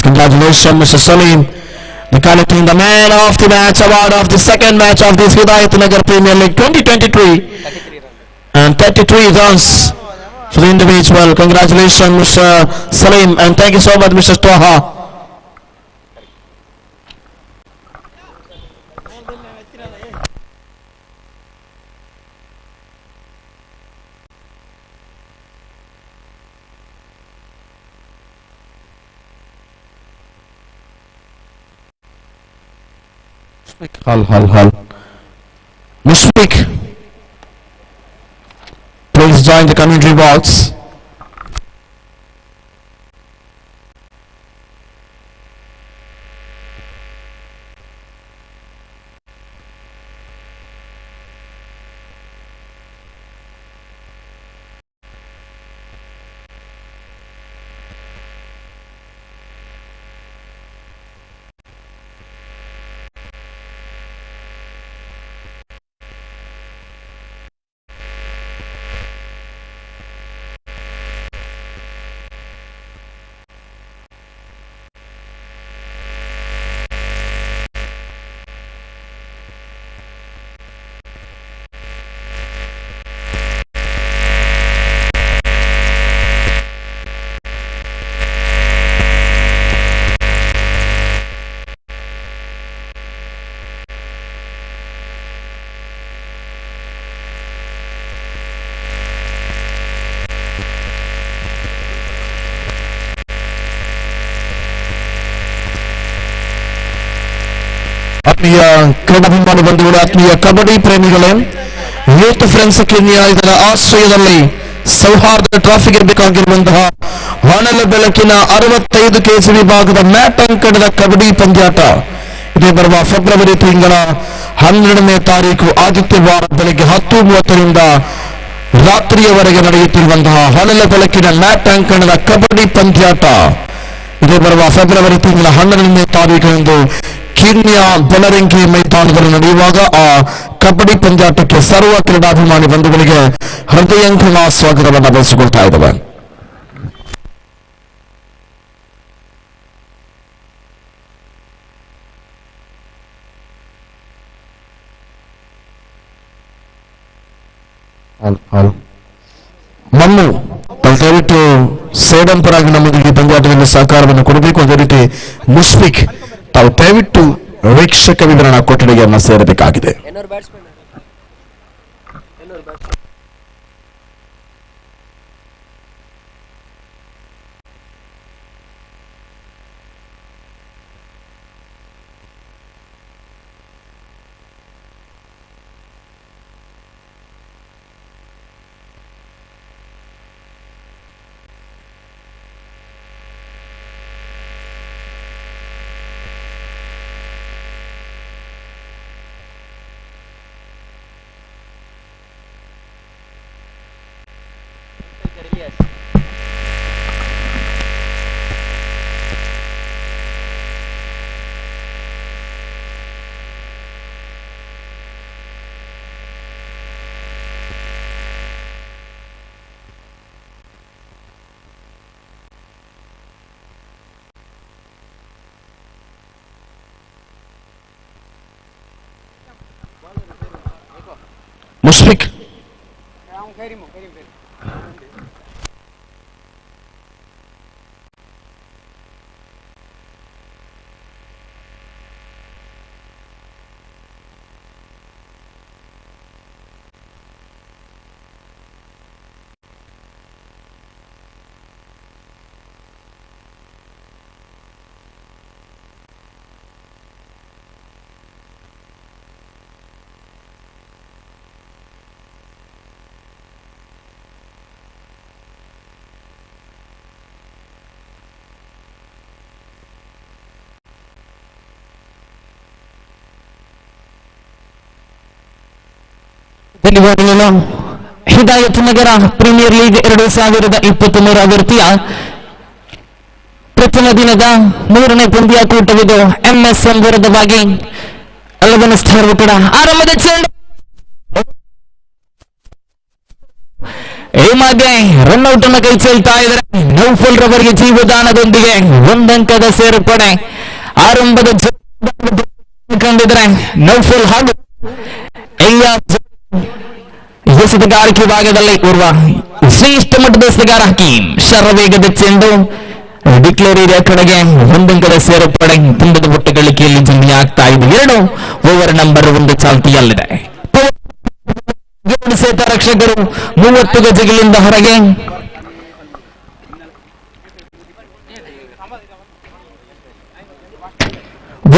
Speaker 4: Congratulations, Mr. Salim, collecting the man of the match award of the second match of this Hidayath Nagara Premier League 2023, and 33 runs for the individual. Congratulations, Mr. Salim, and thank you so much, Mr. Toha. Hal. Mushfiq, please join the commentary box. ಆತ್ಮೀಯ ಕ್ರೀಡಾಭಿಮಾನಿ ಬಂಧುಗಳು, ಆತ್ಮೀಯ kabaddi ಪ್ರೇಮಿಗಳೇ, youth friends ಕಿನ್ನಿಯ ಇದರ ಆಶ್ರಯದಲ್ಲಿ ಸೌಹಾರ್ದ ಟ್ರಾಫಿಗೆ ಬೇಕಾಗಿರುವಂತಹ ಹೊನಲು ಬೆಳಕಿನ 65 kg ವಿಭಾಗದ mat ಅಂಕಣದ kabaddi ಪಂದ್ಯಾಟ ಇದೇ ಬರುವ ಫೆಬ್ರವರಿ ತಿಂಗಳ 12ನೇ ತಾರೀಕು ಆದಿತ್ಯವಾರ ಬೆಳಗ್ಗೆ 10:30ರಿಂದ ರಾತ್ರಿಯವರೆಗೆ ನಡೆಯುತ್ತಿರುವಂತಹ ಹೊನಲು ಬೆಳಕಿನ ಮ್ಯಾಟ್ ಅಂಕಣದ ಕಬಡ್ಡಿ ಪಂದ್ಯಾಟ ಇದೇ ಬರುವ ಫೆಬ್ರವರಿ ತಿಂಗಳ 12ನೇ ತಾರೀಕಿನಂದು ಕಿನ್ನಿಯ ಬೆಳರಂಗಿ ಮೈದಾನದಲ್ಲಿ ನಡೆಯುವಾಗ ಆ ಕಬಡ್ಡಿ ಪಂದ್ಯಾಟಕ್ಕೆ ಸರ್ವ ಕ್ರೀಡಾಭಿಮಾನಿ ಬಂಧುಗಳಿಗೆ ಹೃದಯಂಗಮ ಸ್ವಾಗತವನ್ನು ಬಯಸಿಕೊಳ್ತಾ ಇದ್ದಾವೆ. ಮಮ್ಮು ದಯವಿಟ್ಟು ಸೇಡಂ ಪರಾಗಿ ನಮ್ಮೊಂದಿಗೆ ಪಂದ್ಯಾಟದಲ್ಲಿ ಸಹಕಾರವನ್ನು ಕೊಡಬೇಕು. ಅದೇ ರೀತಿ ಮುಷ್ಫಿಕ್ ತಾವು ದಯವಿಟ್ಟು ವೀಕ್ಷಕ ವಿವರಣಾ ಕೊಠಡಿಯನ್ನು ಸೇರಬೇಕಾಗಿದೆ. ಮುಷ್ಫಿಕ್
Speaker 3: ಪಂದ್ಯವಾಡಿಗಳು ಹಿದಾಯತ್ ನಗರ ಪ್ರೀಮಿಯರ್ ಲೀಗ್ 2023 ಆವೃತ್ತಿಯ ಪ್ರಥಮ ದಿನದ 3ನೇ ಪಂದ್ಯಾಕೂಟವಿದು ಎಂಎಸ್ಎಂ ವಿರುದ್ಧವಾಗಿ 11 ಸ್ಟಾರ್ ಕೂಡ ಆರಂಭದ ಚೆಂಡು ಈ ಮಧ್ಯೆ ರನ್ಔಟ್ ಅನ್ನು ಕೈ ಚೆಲ್ತಾ ಇದ್ದಾರೆ. ನೌಫಲ್ ರವರಿಗೆ ಜೀವದಾನದೊಂದಿಗೆ ಒಂದಂಕದ ಸೇರ್ಪಡೆ. ಆರಂಭದ ಕಂಡಿದ್ರೆ ನೌಫಲ್ ಹಾಗೂ ಎಸೆತಗಾರಿಕೆ ಭಾಗದಲ್ಲಿ ಓರ್ವ ಶ್ರೇಷ್ಠ ಮಟ್ಟದ ಎಸೆತಗಾರ ಹಕೀಂ ಶರವೇಗದ ಚೆಂಡು ಡಿಕ್ಲೇರ್ ಏರಿಯಾ ಕಡೆಗೆ ಒಂದಂಕದ ಸೇರ್ಪಡೆ. ತುಂಡದ ಬೊಟ್ಟ ಗಳಿಕೆಯಲ್ಲಿ ಜಮಿ ಆಗ್ತಾ ಇದೆ. 2 ಓವರ್ ನಂಬರ್ 1 ಚಾಲ್ತಿಯಲ್ಲಿದೆ. ಸೇತ ರಕ್ಷಕರು 30 ಗಜಗಳಿಂದ ಹೊರಗೆ.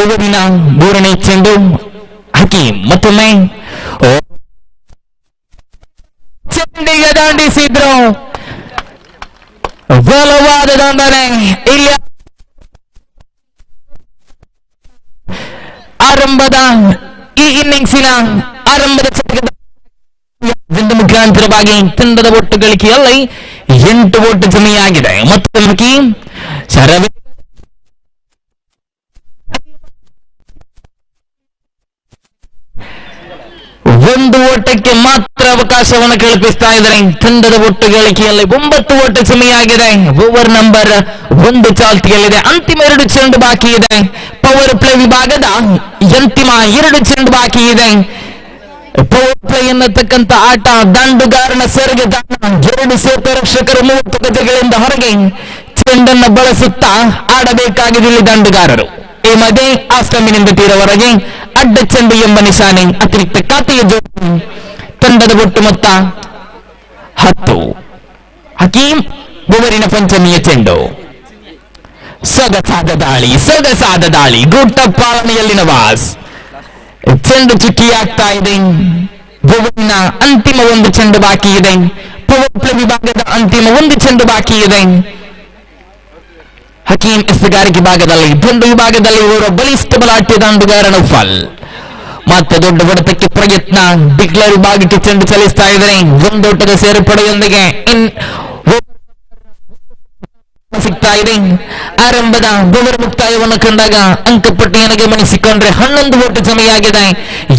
Speaker 3: ಓವರಿನ 3ನೇ ಚೆಂಡು ಹಕೀಂ ಮತ್ತೊಮ್ಮೆ ಚೆಂಡಿಗೆ ದಾಂಡಿಸಿದ್ರು. ಬಲವಾದ ದಂಡನೆ. ಇಲ್ಲಿ ಆರಂಭದ ಈ ಇನ್ನಿಂಗ್ಸಿನ ಆರಂಭದ ಮುಖಾಂತರವಾಗಿ ತಂಡದ ಒಟ್ಟು ಗಳಿಕೆಯಲ್ಲಿ 8 ಒಟ್ಟು ಜಮೆಯಾಗಿದೆ. ಮತ್ತೊಮ್ಮೆ ಶರವೇ 1 ಓಟಕ್ಕೆ ಮಾತ್ರ ಅವಕಾಶವನ್ನು ಕಲ್ಪಿಸ್ತಾ ಇದ್ದಾರೆ. ತಂಡದ ಒಟ್ಟು ಗಳಿಕೆಯಲ್ಲಿ 9 ಓಟ ಜಮೆಯಾಗಿದೆ. ಓವರ್ ನಂಬರ್ 1 ಚಾಲ್ತಿಯಲ್ಲಿದೆ. ಅಂತಿಮ 2 ಚೆಂಡು ಬಾಕಿ ಇದೆ. ಪವರ್ ಪ್ಲೇ ವಿಭಾಗದ ಅಂತಿಮ 2 ಚೆಂಡು ಬಾಕಿ ಇದೆ. ಪವರ್ ಪ್ಲೇ ಎನ್ನತಕ್ಕಂತ ಆಟ ದಂಡುಗಾರನ ಸೆರಗೆ ದಾನ. 2 ಸೇತ ರಕ್ಷಕರು 30 ಗಜಗಳಿಂದ ಹೊರಗೆ ಚೆಂಡನ್ನು ಬಳಸುತ್ತಾ ಆಡಬೇಕಾಗಿದೆ ಇಲ್ಲಿ ದಂಡುಗಾರರು. ಈ ಮಧ್ಯೆ ಆಸ್ಟಮಿನಿಂದ ತೀರವರೆಗೆ ಅಡ್ಡ ಚೆಂಡು ಎಂಬ ನಿಶಾನೆ. ಅತಿರಿಕ್ತ ಖಾತೆಯ ಜೋಡಿ. ತಂಡದ ಒಟ್ಟು ಮೊತ್ತ 10. ಹಕೀಂ ಓವರಿನ ಪಂಚಮಿಯ ಚೆಂಡು. ಸೊಗಸಾದ ದಾಳಿ ಗುಟ್ಟ ಪಾಲನೆಯಲ್ಲಿ ನವಾಜ್. ಚೆಂಡು ಚುಕ್ಕಿಯಾಗ್ತಾ ಇದೆ. ಓವರಿನ ಅಂತಿಮ 1 ಚೆಂಡು ಬಾಕಿ ಇದೆ. ಪವರ್ ಪ್ಲೇ ವಿಭಾಗದ ಅಂತಿಮ 1 ಚೆಂಡು ಬಾಕಿ ಇದೆ. ಹಕೀಂ ಎಸೆಗಾರಿಕೆ ಭಾಗದಲ್ಲಿ ದಂಡು ವಿಭಾಗದಲ್ಲಿ ಓರ್ವ ಬಲಿಷ್ಠ ಬಲಾಢ್ಯ ದಂಡುಗಾರ ನೌಫಲ್. ಮತ್ತೆ ದೊಡ್ಡ ಹೊಡೆತಕ್ಕೆ ಪ್ರಯತ್ನ. ಡಿಕ್ಲೇರ್ ವಿಭಾಗಕ್ಕೆ ಚೆಂಡು ಚಲಿಸ್ತಾ ಇದ್ದಾರೆ. ಒಂದೋಟದ ಸೇರ್ಪಡೆಯೊಂದಿಗೆ ಸಿಗ್ತಾ ಇದೆ. ಆರಂಭದ ಓವರ್ ಮುಕ್ತಾಯವನ್ನು ಕಂಡಾಗ ಅಂಕಪಟ್ಟಿಯನ್ನು ಗಮನಿಸಿಕೊಂಡ್ರೆ 11 ಓಟ ಜಮೆಯಾಗಿದೆ.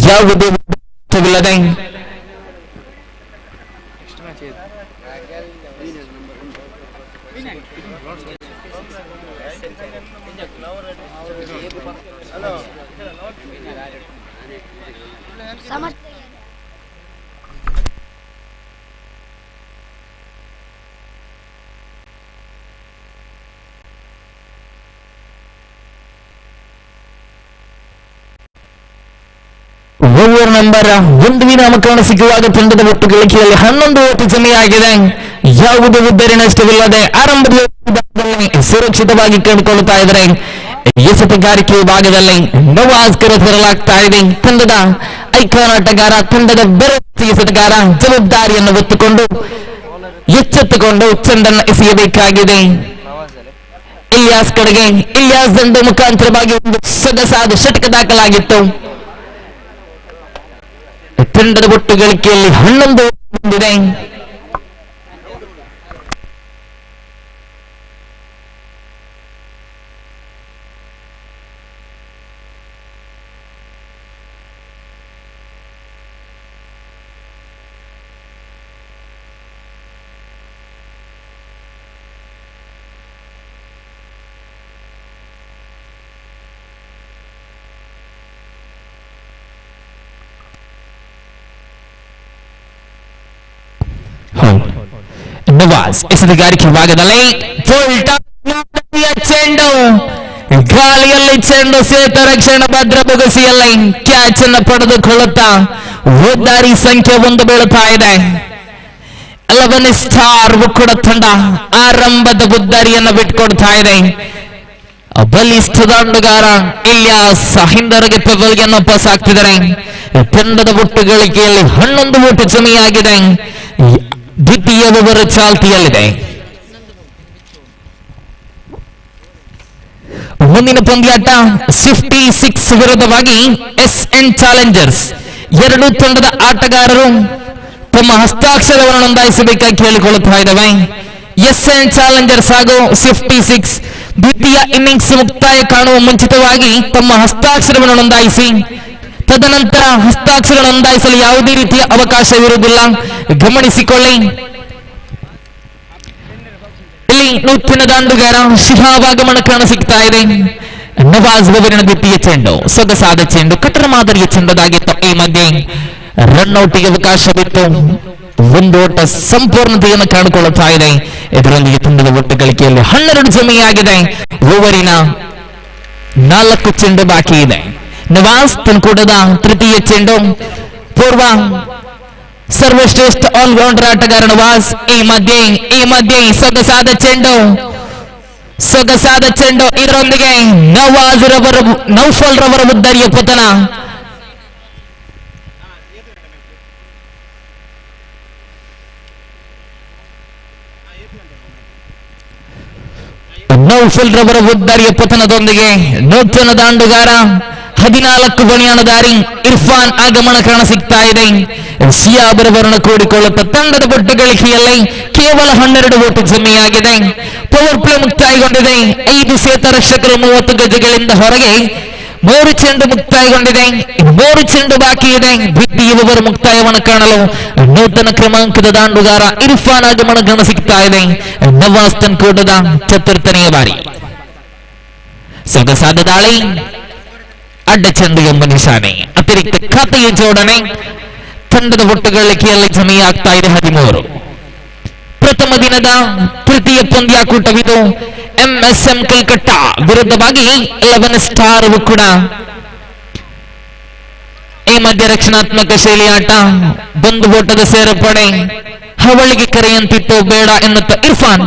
Speaker 3: ಯಾವುದೇ ಇಲ್ಲದೆ ಓವರ್ ನಂಬರ್ 1 ನಾಮಕರಣ ಸಿಗುವಾಗ ತಂಡದ ಒಟ್ಟು ಗಳಿಕೆಯಲ್ಲಿ 11 ಓಟ ಜಮೆಯಾಗಿದೆ. ಯಾವುದೇ ಉದ್ದರಿ ನಷ್ಟವಿಲ್ಲದೆ ಆರಂಭದ ಸುರಕ್ಷಿತವಾಗಿ ಕಂಡುಕೊಳ್ಳುತ್ತಾ ಇದ್ದಾರೆ. ಎಸೆತಗಾರಿಕೆ ವಿಭಾಗದಲ್ಲಿ ನವಾಜ್ ಕರೆತರಲಾಗ್ತಾ ಇದೆ. ತಂಡದ ಐಕಾನ್ ಆಟಗಾರ, ತಂಡದ ಬೆರಸಿ ಎಸೆತಗಾರ ಜವಾಬ್ದಾರಿಯನ್ನು ಹೊತ್ತುಕೊಂಡು ಎಚ್ಚೆತ್ತುಕೊಂಡು ಚೆಂಡನ್ನು ಎಸೆಯಬೇಕಾಗಿದೆ. ಇಲಿಯಾಸ್ ಕಡೆಗೆ ಇಲಿಯಾಸ್ ದಂಡು ಮುಖಾಂತರವಾಗಿ ಒಂದು ಸೊಗಸಾದ ಷಟಕ ದಾಖಲಾಗಿತ್ತು. ತಂಡದ ಒಟ್ಟು ಗಳಿಕೆಯಲ್ಲಿ 11 ಬಂದಿದೆ. ನವಾಜ್ ಎಸೆತಗಾರಿಕೆ ಭಾಗದಲ್ಲಿ ಚೆಂಡು ಗಾಳಿಯಲ್ಲಿ ಚೆಂಡು ಸೇತ ರಕ್ಷಣಾ ಭದ್ರ ಬೊಗಸಿಯಲ್ಲಿ ಕ್ಯಾಚ್ ಅನ್ನು ಪಡೆದುಕೊಳ್ಳುತ್ತಾ ಉದ್ದಾರಿ ಸಂಖ್ಯೆ 1 ಬೀಳುತ್ತಾ ಇದೆ. 11 ಸ್ಟಾರ್ ಒಕ್ಕೂಟ ತಂಡ ಆರಂಭದ ಉದ್ದಾರಿಯನ್ನು ಬಿಟ್ಕೊಡ್ತಾ ಇದೆ. ಬಲಿಷ್ಠ ದಂಡುಗಾರ ಇಲಿಯಾಸ್ ಹಿಂದರಿಗೆ ಪೆವಲ್ಗೆಯನ್ನು ಪಾಸ್ ಆಗ್ತಿದ್ದಾರೆ. ತಂಡದ ಒಟ್ಟು ಗಳಿಕೆಯಲ್ಲಿ 11 ಓಟ ಜಮೆಯಾಗಿದೆ. ದ್ವಿತೀಯ ಓವರ್ ಚಾಲ್ತಿಯಲ್ಲಿದೆ. ಮುಂದಿನ ಪಂದ್ಯಾಟ 56 ವಿರುದ್ಧವಾಗಿ SN ಚಾಲೆಂಜರ್ಸ್. 2 ತಂಡದ ಆಟಗಾರರು ತಮ್ಮ ಹಸ್ತಾಕ್ಷರವನ್ನು ನೋಂದಾಯಿಸಬೇಕಾಗಿ ಕೇಳಿಕೊಳ್ಳುತ್ತಾ ಇದ್ದಾವೆ. ಎಸ್ಎನ್ ಚಾಲೆಂಜರ್ಸ್ ಹಾಗೂ 56 ದ್ವಿತೀಯ ಇನ್ನಿಂಗ್ಸ್ ಮುಕ್ತಾಯ ಕಾಣುವ ಮುಂಚಿತವಾಗಿ ತಮ್ಮ ಹಸ್ತಾಕ್ಷರವನ್ನು ನೋಂದಾಯಿಸಿ. ತದನಂತರ ಹಸ್ತಾಕ್ಷರ ನೋಂದಾಯಿಸಲು ಯಾವುದೇ ರೀತಿಯ ಅವಕಾಶವಿರುವುದಿಲ್ಲ, ಗಮನಿಸಿಕೊಳ್ಳಿ. ಇಲ್ಲಿ ನೂತನ ದಾಂಡುಗಾರ ಶಿಹಾಬ್ ಆಗಮನ ಕಾಣಸಿಗ್ತಾ ಇದೆ. ನವಾಜ್ ಅವರಿನ ದ್ವಿತೀಯ ಚೆಂಡು, ಸೊಗಸಾದ ಚೆಂಡು, ಕಟ್ಟಡ ಮಾದರಿಯ ಚೆಂಡದಾಗಿತ್ತು. ಈ ಮಧ್ಯೆ ರನ್ಔಟ್ಗೆ ಅವಕಾಶವಿತ್ತು. ಒಂದು ಓಟ ಸಂಪೂರ್ಣತೆಯನ್ನು ಕಾಣಿಕೊಳ್ಳುತ್ತಾ ಇದೆ. ಇದರೊಂದಿಗೆ ತಂಡದ ಒಟ್ಟು ಗಳಿಕೆಯಲ್ಲಿ 12 ಜಮೆಯಾಗಿದೆ. ಓವರಿನ 4 ಚೆಂಡು ಬಾಕಿ ಇದೆ. ನವಾಜ್ ತನ್ಕೂಟದ ತೃತೀಯ ಚೆಂಡು, ಪೂರ್ವ ಸರ್ವಶ್ರೇಷ್ಠ ಆಲ್ರೌಂಡರ್ ಆಟಗಾರ ನವಾಜ್. ಈ ಮಧ್ಯೆ ಸೊಗಸಾದ ಚೆಂಡು, ಇದರೊಂದಿಗೆ ನೌಫಲ್ ರವರ ಉದ್ದರಿಯ ಪತನ. ನೌಫಲ್ ರವರ ಉದ್ದರಿಯ ಪತನದೊಂದಿಗೆ ನೂತನ ದಾಂಡುಗಾರ 14 ಬಣಿಯಾಣದಾರಿ ಇರ್ಫಾನ್ ಆಗಮನ ಕಾಣಸಿಗ್ತಾ ಇದೆ. ಶಿಯಾಬ್ ರವರನ್ನು ಕೂಡಿಕೊಳ್ಳುತ್ತ ತಂಡದ ಒಟ್ಟು ಗಳಿಕೆಯಲ್ಲಿ ಕೇವಲ 12 ಓಟು ಜಮೆಯಾಗಿದೆ. ಪವರ್ ಪ್ಲೇ ಮುಕ್ತಾಯಗೊಂಡಿದೆ. 5 ಸೇತ ರಕ್ಷಕರು 30 ಗಜಗಳಿಂದ ಹೊರಗೆ. 3 ಚೆಂಡು ಮುಕ್ತಾಯಗೊಂಡಿದೆ. 3 ಚೆಂಡು ಬಾಕಿ ಇದೆ. ದ್ವಿತೀಯ ಓವರ್ ಮುಕ್ತಾಯವನ್ನು ಕಾಣಲು ನೂತನ ಕ್ರಮಾಂಕದ ದಾಂಡುಗಾರ ಇರ್ಫಾನ್ ಆಗಮನ ಕಾಣಸಿಗ್ತಾ ಇದೆ. ನವಾಜ್ ತನ್ಕೂಟದ ಚತುರ್ಥನೆಯ ಬಾರಿ. ಸೊಗಸಾದ ದಾಳಿ, ಅಡ್ಡ ಚೆಂಡು ಎಂಬ ನಿಶಾನೆ, ಅತಿರಿಕ್ತ ಖಾತೆಯ ಜೋಡಣೆ. ತಂಡದ ಒಟ್ಟು ಗಳಿಕೆಯಲ್ಲಿ ಜಮೆಯಾಗ್ತಾ ಇದೆ 13. ಪ್ರಥಮ ದಿನದ ತೃತೀಯ ಪಂದ್ಯಾಕೂಟವಿದು. ಎಂಎಸ್ಎಂ ಕಲ್ಕಟ್ಟ ವಿರುದ್ಧವಾಗಿ 11 ಸ್ಟಾರ್ ಕೂಡ. ಈ ಮಧ್ಯ ರಕ್ಷಣಾತ್ಮಕ ಶೈಲಿ ಆಟ, ಒಂದು ಓಟದ ಸೇರ್ಪಡೆ, ಹವಳಿಗೆ ಕರೆಯಂತಿತ್ತು, ಬೇಡ ಎನ್ನುತ್ತ ಇರ್ಫಾನ್.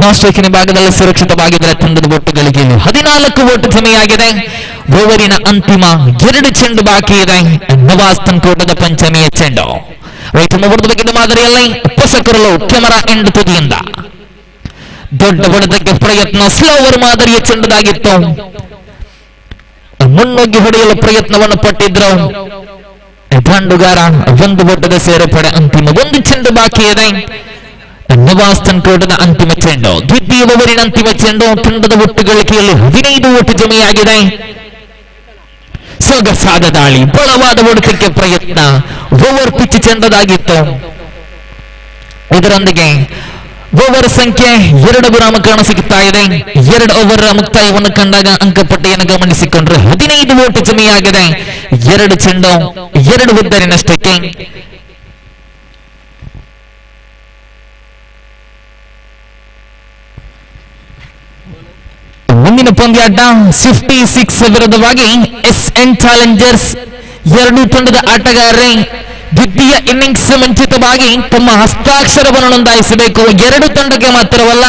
Speaker 3: ನಾಸ್ಟ್ರೇಕಿನ ಭಾಗದಲ್ಲಿ ಸುರಕ್ಷಿತವಾಗಿದ್ದರೆ ತಂಡದ ಒಟ್ಟು ಗಳಿಕೆಯಲ್ಲಿ 14 ಓಟು ಜಮೆಯಾಗಿದೆ. ಓವರಿನ ಅಂತಿಮ 2 ಚೆಂಡು ಬಾಕಿ ಇದೆ. ನವಾಜ್ ತನ್ಕೂಟದ ಪಂಚಮಿಯ ಚೆಂಡು. ರೈತ ಬಗ್ಗೆ ಮಾದರಿಯಲ್ಲಿ ಪೊಸಕರಲು ಕೆಮರಾ ಎಂಡ್ ತುದಿಯಿಂದ ದೊಡ್ಡ ಹೊಡೆತಕ್ಕೆ ಪ್ರಯತ್ನ. ಸ್ಲೋ ಓವರ್ ಮಾದರಿಯ ಚೆಂಡದಾಗಿತ್ತು. ಮುನ್ನುಗ್ಗಿ ಹೊಡೆಯಲು ಪ್ರಯತ್ನವನ್ನು ಪಟ್ಟಿದ್ರು ದಾಂಡುಗಾರ. ಒಂದು ಓಟದ ಸೇರ್ಪಡೆ, ಅಂತಿಮ 1 ಚೆಂಡು ಬಾಕಿ ಇದೆ. ನವಾಜ್ ತನ್ಕೂಟದ ಅಂತಿಮ ಚೆಂಡು, ದ್ವಿತೀಯ ಓವರಿನ ಅಂತಿಮ ಚೆಂಡು. ತಂಡದ ಒಟ್ಟು ಗಳಿಕೆಯಲ್ಲಿ 15 ಓಟು ಜಮೆಯಾಗಿದೆ. ಸೊಗಸಾದ ದಾಳಿ, ಬಲವಾದ ಹೊಡೆತಕ್ಕೆ ಪ್ರಯತ್ನ, ಓವರ್ ಪಿಚ್ ಚೆಂಡದಾಗಿತ್ತು. ಇದರೊಂದಿಗೆ ಓವರ್ ಸಂಖ್ಯೆ 2 ವಿರಾಮ ಕಾಣಸಿಗುತ್ತಾ ಇದೆ. 2 ಓವರ್ ಮುಕ್ತಾಯವನ್ನು ಕಂಡಾಗ ಅಂಕಪಟ್ಟಿಯನ್ನು ಗಮನಿಸಿಕೊಂಡ್ರೆ 15 ಓಟು ಜಮೆಯಾಗಿದೆ. 2 ಚೆಂಡು, 2 ಉದ್ದರಿನಷ್ಟಕ್ಕೆ. ಮುಂದಿನ ಪಂದ್ಯಾಟ 56 ವಿರುದ್ಧವಾಗಿ ಎಸ್ಎನ್ ಚಾಲೆಂಜರ್ಸ್. 2 ತಂಡದ ಆಟಗಾರರೇ ದ್ವಿತೀಯ ಇನ್ನಿಂಗ್ಸ್ ಮುಂಚಿತವಾಗಿ ತಮ್ಮ ಹಸ್ತಾಕ್ಷರವನ್ನು ನೋಂದಾಯಿಸಬೇಕು. 2 ತಂಡಕ್ಕೆ ಮಾತ್ರವಲ್ಲ,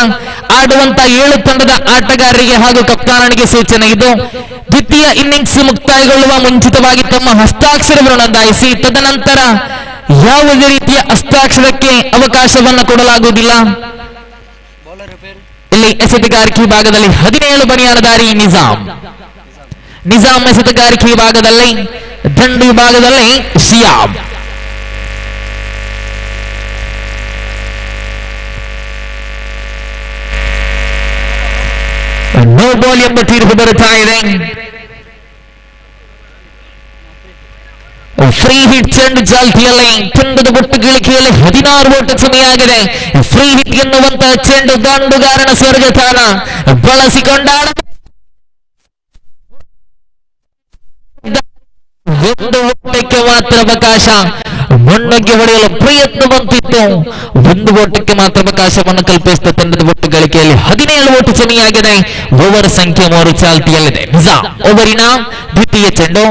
Speaker 3: ಆಡುವಂತ 7 ತಂಡದ ಆಟಗಾರರಿಗೆ ಹಾಗೂ ಕಪ್ತಾನನಿಗೆ ಸೂಚನೆ ಇದು. ದ್ವಿತೀಯ ಇನ್ನಿಂಗ್ಸ್ ಮುಕ್ತಾಯಗೊಳ್ಳುವ ಮುಂಚಿತವಾಗಿ ತಮ್ಮ ಹಸ್ತಾಕ್ಷರವನ್ನು ನೋಂದಾಯಿಸಿ. ತದನಂತರ ಯಾವುದೇ ರೀತಿಯ ಹಸ್ತಾಕ್ಷರಕ್ಕೆ ಅವಕಾಶವನ್ನು ಕೊಡಲಾಗುವುದಿಲ್ಲ. ಇಲ್ಲಿ ಎಸೆತಗಾರಿಕೆ ವಿಭಾಗದಲ್ಲಿ 17 ಬಣಿಯಾಣದಾರಿ ನಿಜಾಮ್ ಎಸೆತಗಾರಿಕೆ ವಿಭಾಗದಲ್ಲಿ, ದಂಡು ವಿಭಾಗದಲ್ಲಿ ಶಿಯಾಬ್. ನೋ ಬಾಲ್ ಎಂಬ ತೀರ್ಪು ಬರುತ್ತಾ ಇದೆ. ಫ್ರೀ ಹಿಟ್ ಚೆಂಡು ಚಾಲ್ತಿಯಲ್ಲಿ. ತಂಡದ ಒಟ್ಟು ಗಳಿಕೆಯಲ್ಲಿ 16 ಓಟು ಜಮೆಯಾಗಿದೆ. ಫ್ರೀ ಹಿಟ್ ಎನ್ನುವಂತಹ ಚೆಂಡು ದಾಂಡುಗಾರನ ಸ್ವರ್ಗತಾನ ಬಳಸಿಕೊಂಡ ಒಂದು ಓಟಕ್ಕೆ ಮಾತ್ರ ಅವಕಾಶ. ಮುನ್ನುಗ್ಗಿ ಹೊಡೆಯಲು ಪ್ರಯತ್ನವಂತಿತ್ತು. 1 ಓಟಕ್ಕೆ ಮಾತ್ರ ಅವಕಾಶವನ್ನು ಕಲ್ಪಿಸಿದ ತಂಡದ ಒಟ್ಟು ಗಳಿಕೆಯಲ್ಲಿ 17 ಓಟು ಜಮೆಯಾಗಿದೆ. ಓವರ್ ಸಂಖ್ಯೆ 3 ಚಾಲ್ತಿಯಲ್ಲಿದೆ. ನಿಜಾಮ್ ಓವರಿನ ದ್ವಿತೀಯ ಚೆಂಡು,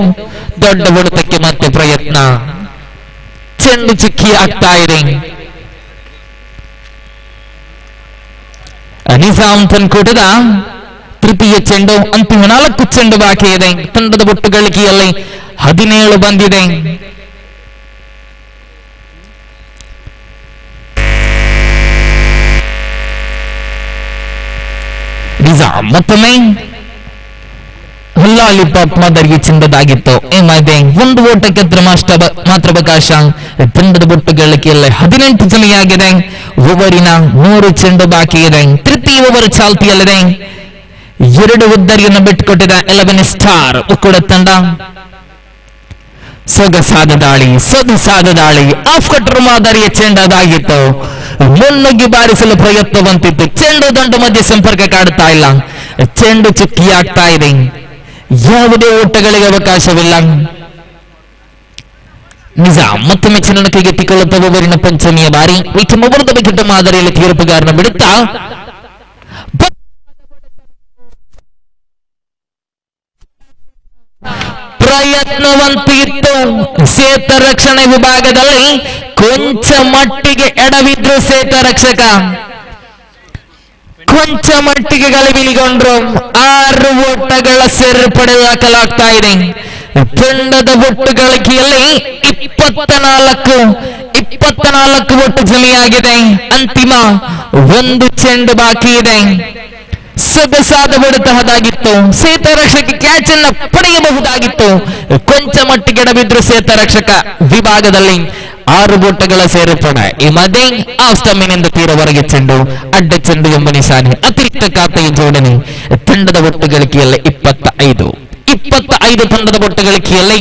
Speaker 3: ದೊಡ್ಡ ಹೊಡೆತಕ್ಕೆ ಮತ್ತೆ ಪ್ರಯತ್ನ, ಚೆಂಡು ಚಿಕ್ಕಿ ಆಗ್ತಾ ಇದೆ. ನಿಜಾಮ್ ತನ್ಕೂಟದ ತೃತೀಯ ಚೆಂಡು, ಅಂತಿಮ 4 ಚೆಂಡು ಬಾಕಿ ಇದೆ. ತಂಡದ ಒಟ್ಟು ಗಳಿಕೆಯಲ್ಲಿ 17 ಬಂದಿದೆ. ನಿಜಾಮ್ ಮತ್ತೊಮ್ಮೆ ಲಾಲಿಪಾಪ್ ಮಾದರಿಗೆ ಚೆಂದದಾಗಿತ್ತು. ಈ ಮಧ್ಯೆ ಒಂದು ಓಟಕ್ಕೆ ಮಾತ್ರ ಅವಕಾಶ. ತಂಡದ ಬೊಟ್ಟು ಗಳಿಕೆಯಲ್ಲಿ 18 ಜಮೆಯಾಗಿದೆ. ಓವರಿನ 3 ಚೆಂಡು ಬಾಕಿ ಇದೆ. ತೃತೀಯ ಓವರ್ ಚಾಲ್ತಿಯಲ್ಲಿದೆ. 2 ಉದ್ದರಿಯನ್ನು ಬಿಟ್ಟುಕೊಟ್ಟಿದ 11 ಸ್ಟಾರ್ ಉಕ್ಕುಡ ತಂಡ. ಸೊಗಸಾದ ದಾಳಿ ಆಫ್ ಕಟರ್ ಮಾದರಿಯ ಚೆಂಡದಾಗಿತ್ತು. ಮುನ್ನುಗ್ಗಿ ಬಾರಿಸಲು ಪ್ರಯತ್ನವಂತಿತ್ತು. ಚೆಂಡು ದಂಡು ಮಧ್ಯೆ ಸಂಪರ್ಕ ಕಾಡುತ್ತಾ ಇಲ್ಲ. ಚೆಂಡು ಚುಕ್ಕಿಯಾಗ್ತಾ ಇದೆ. ಯಾವುದೇ ಓಟಗಳಿಗೆ ಅವಕಾಶವಿಲ್ಲ. ನಿಜ ಮತ್ತೊಮ್ಮೆ ಚೆಂಡನ್ನು ಕೈಗೆತ್ತಿಕೊಳ್ಳುತ್ತಾ ಓವರಿನ ಪಂಚಮಿಯ ಬಾರಿ ವಿಕೆಟ್ ವಿಕೆಟ್ ಮಾದರಿಯಲ್ಲಿ ತೀರ್ಪುಗಾರನ ಬಿಡುತ್ತಾ ಪ್ರಯತ್ನವಂತಿತ್ತು. ಸೇತ ರಕ್ಷಣೆ ವಿಭಾಗದಲ್ಲಿ ಕೊಂಚ ಮಟ್ಟಿಗೆ ಎಡವಿದ್ರು ಸೇತ ರಕ್ಷಕ. ಕೊಂಚ ಮಟ್ಟಿಗೆ ಗಲಿಬಿಲಿಗೊಂಡ್ರು. 6 ಓಟಗಳ ಸೇರ್ಪಡೆ ದಾಖಲಾಗ್ತಾ ಇದೆ. ತಂಡದ ಒಟ್ಟು ಗಳಿಕೆಯಲ್ಲಿ 24 ಒಟ್ಟು ಜಮೆಯಾಗಿದೆ. ಅಂತಿಮ 1 ಚೆಂಡು ಬಾಕಿ ಇದೆ. ಸೊಗಸಾದ ಹೊಡೆತಹದಾಗಿತ್ತು. ಸೇತ ರಕ್ಷಕ ಕ್ಯಾಚ್ ಅನ್ನು ಪಡೆಯಬಹುದಾಗಿತ್ತು. ಕೊಂಚ ಮಟ್ಟಿಗೆ ಎಡಬಿದ್ರು ಸೇತ ರಕ್ಷಕ ವಿಭಾಗದಲ್ಲಿ 6 ಓಟಗಳ ಸೇರ್ಪಡೆ. ಈ ಮಧ್ಯೆ ಆಫ್ ಸ್ಟಂಪಿನಿಂದ ತೀರವರೆಗೆ ಚೆಂಡು, ಅಡ್ಡ ಚೆಂಡು ಎಂಬ ನಿಶಾನೆ. ಅತಿರಿಕ್ತ ಖಾತೆಯ ಜೋಡಣೆ. ತಂಡದ ಒಟ್ಟು ಗಳಿಕೆಯಲ್ಲಿ 25 ತಂಡದ ಒಟ್ಟು ಗಳಿಕೆಯಲ್ಲಿ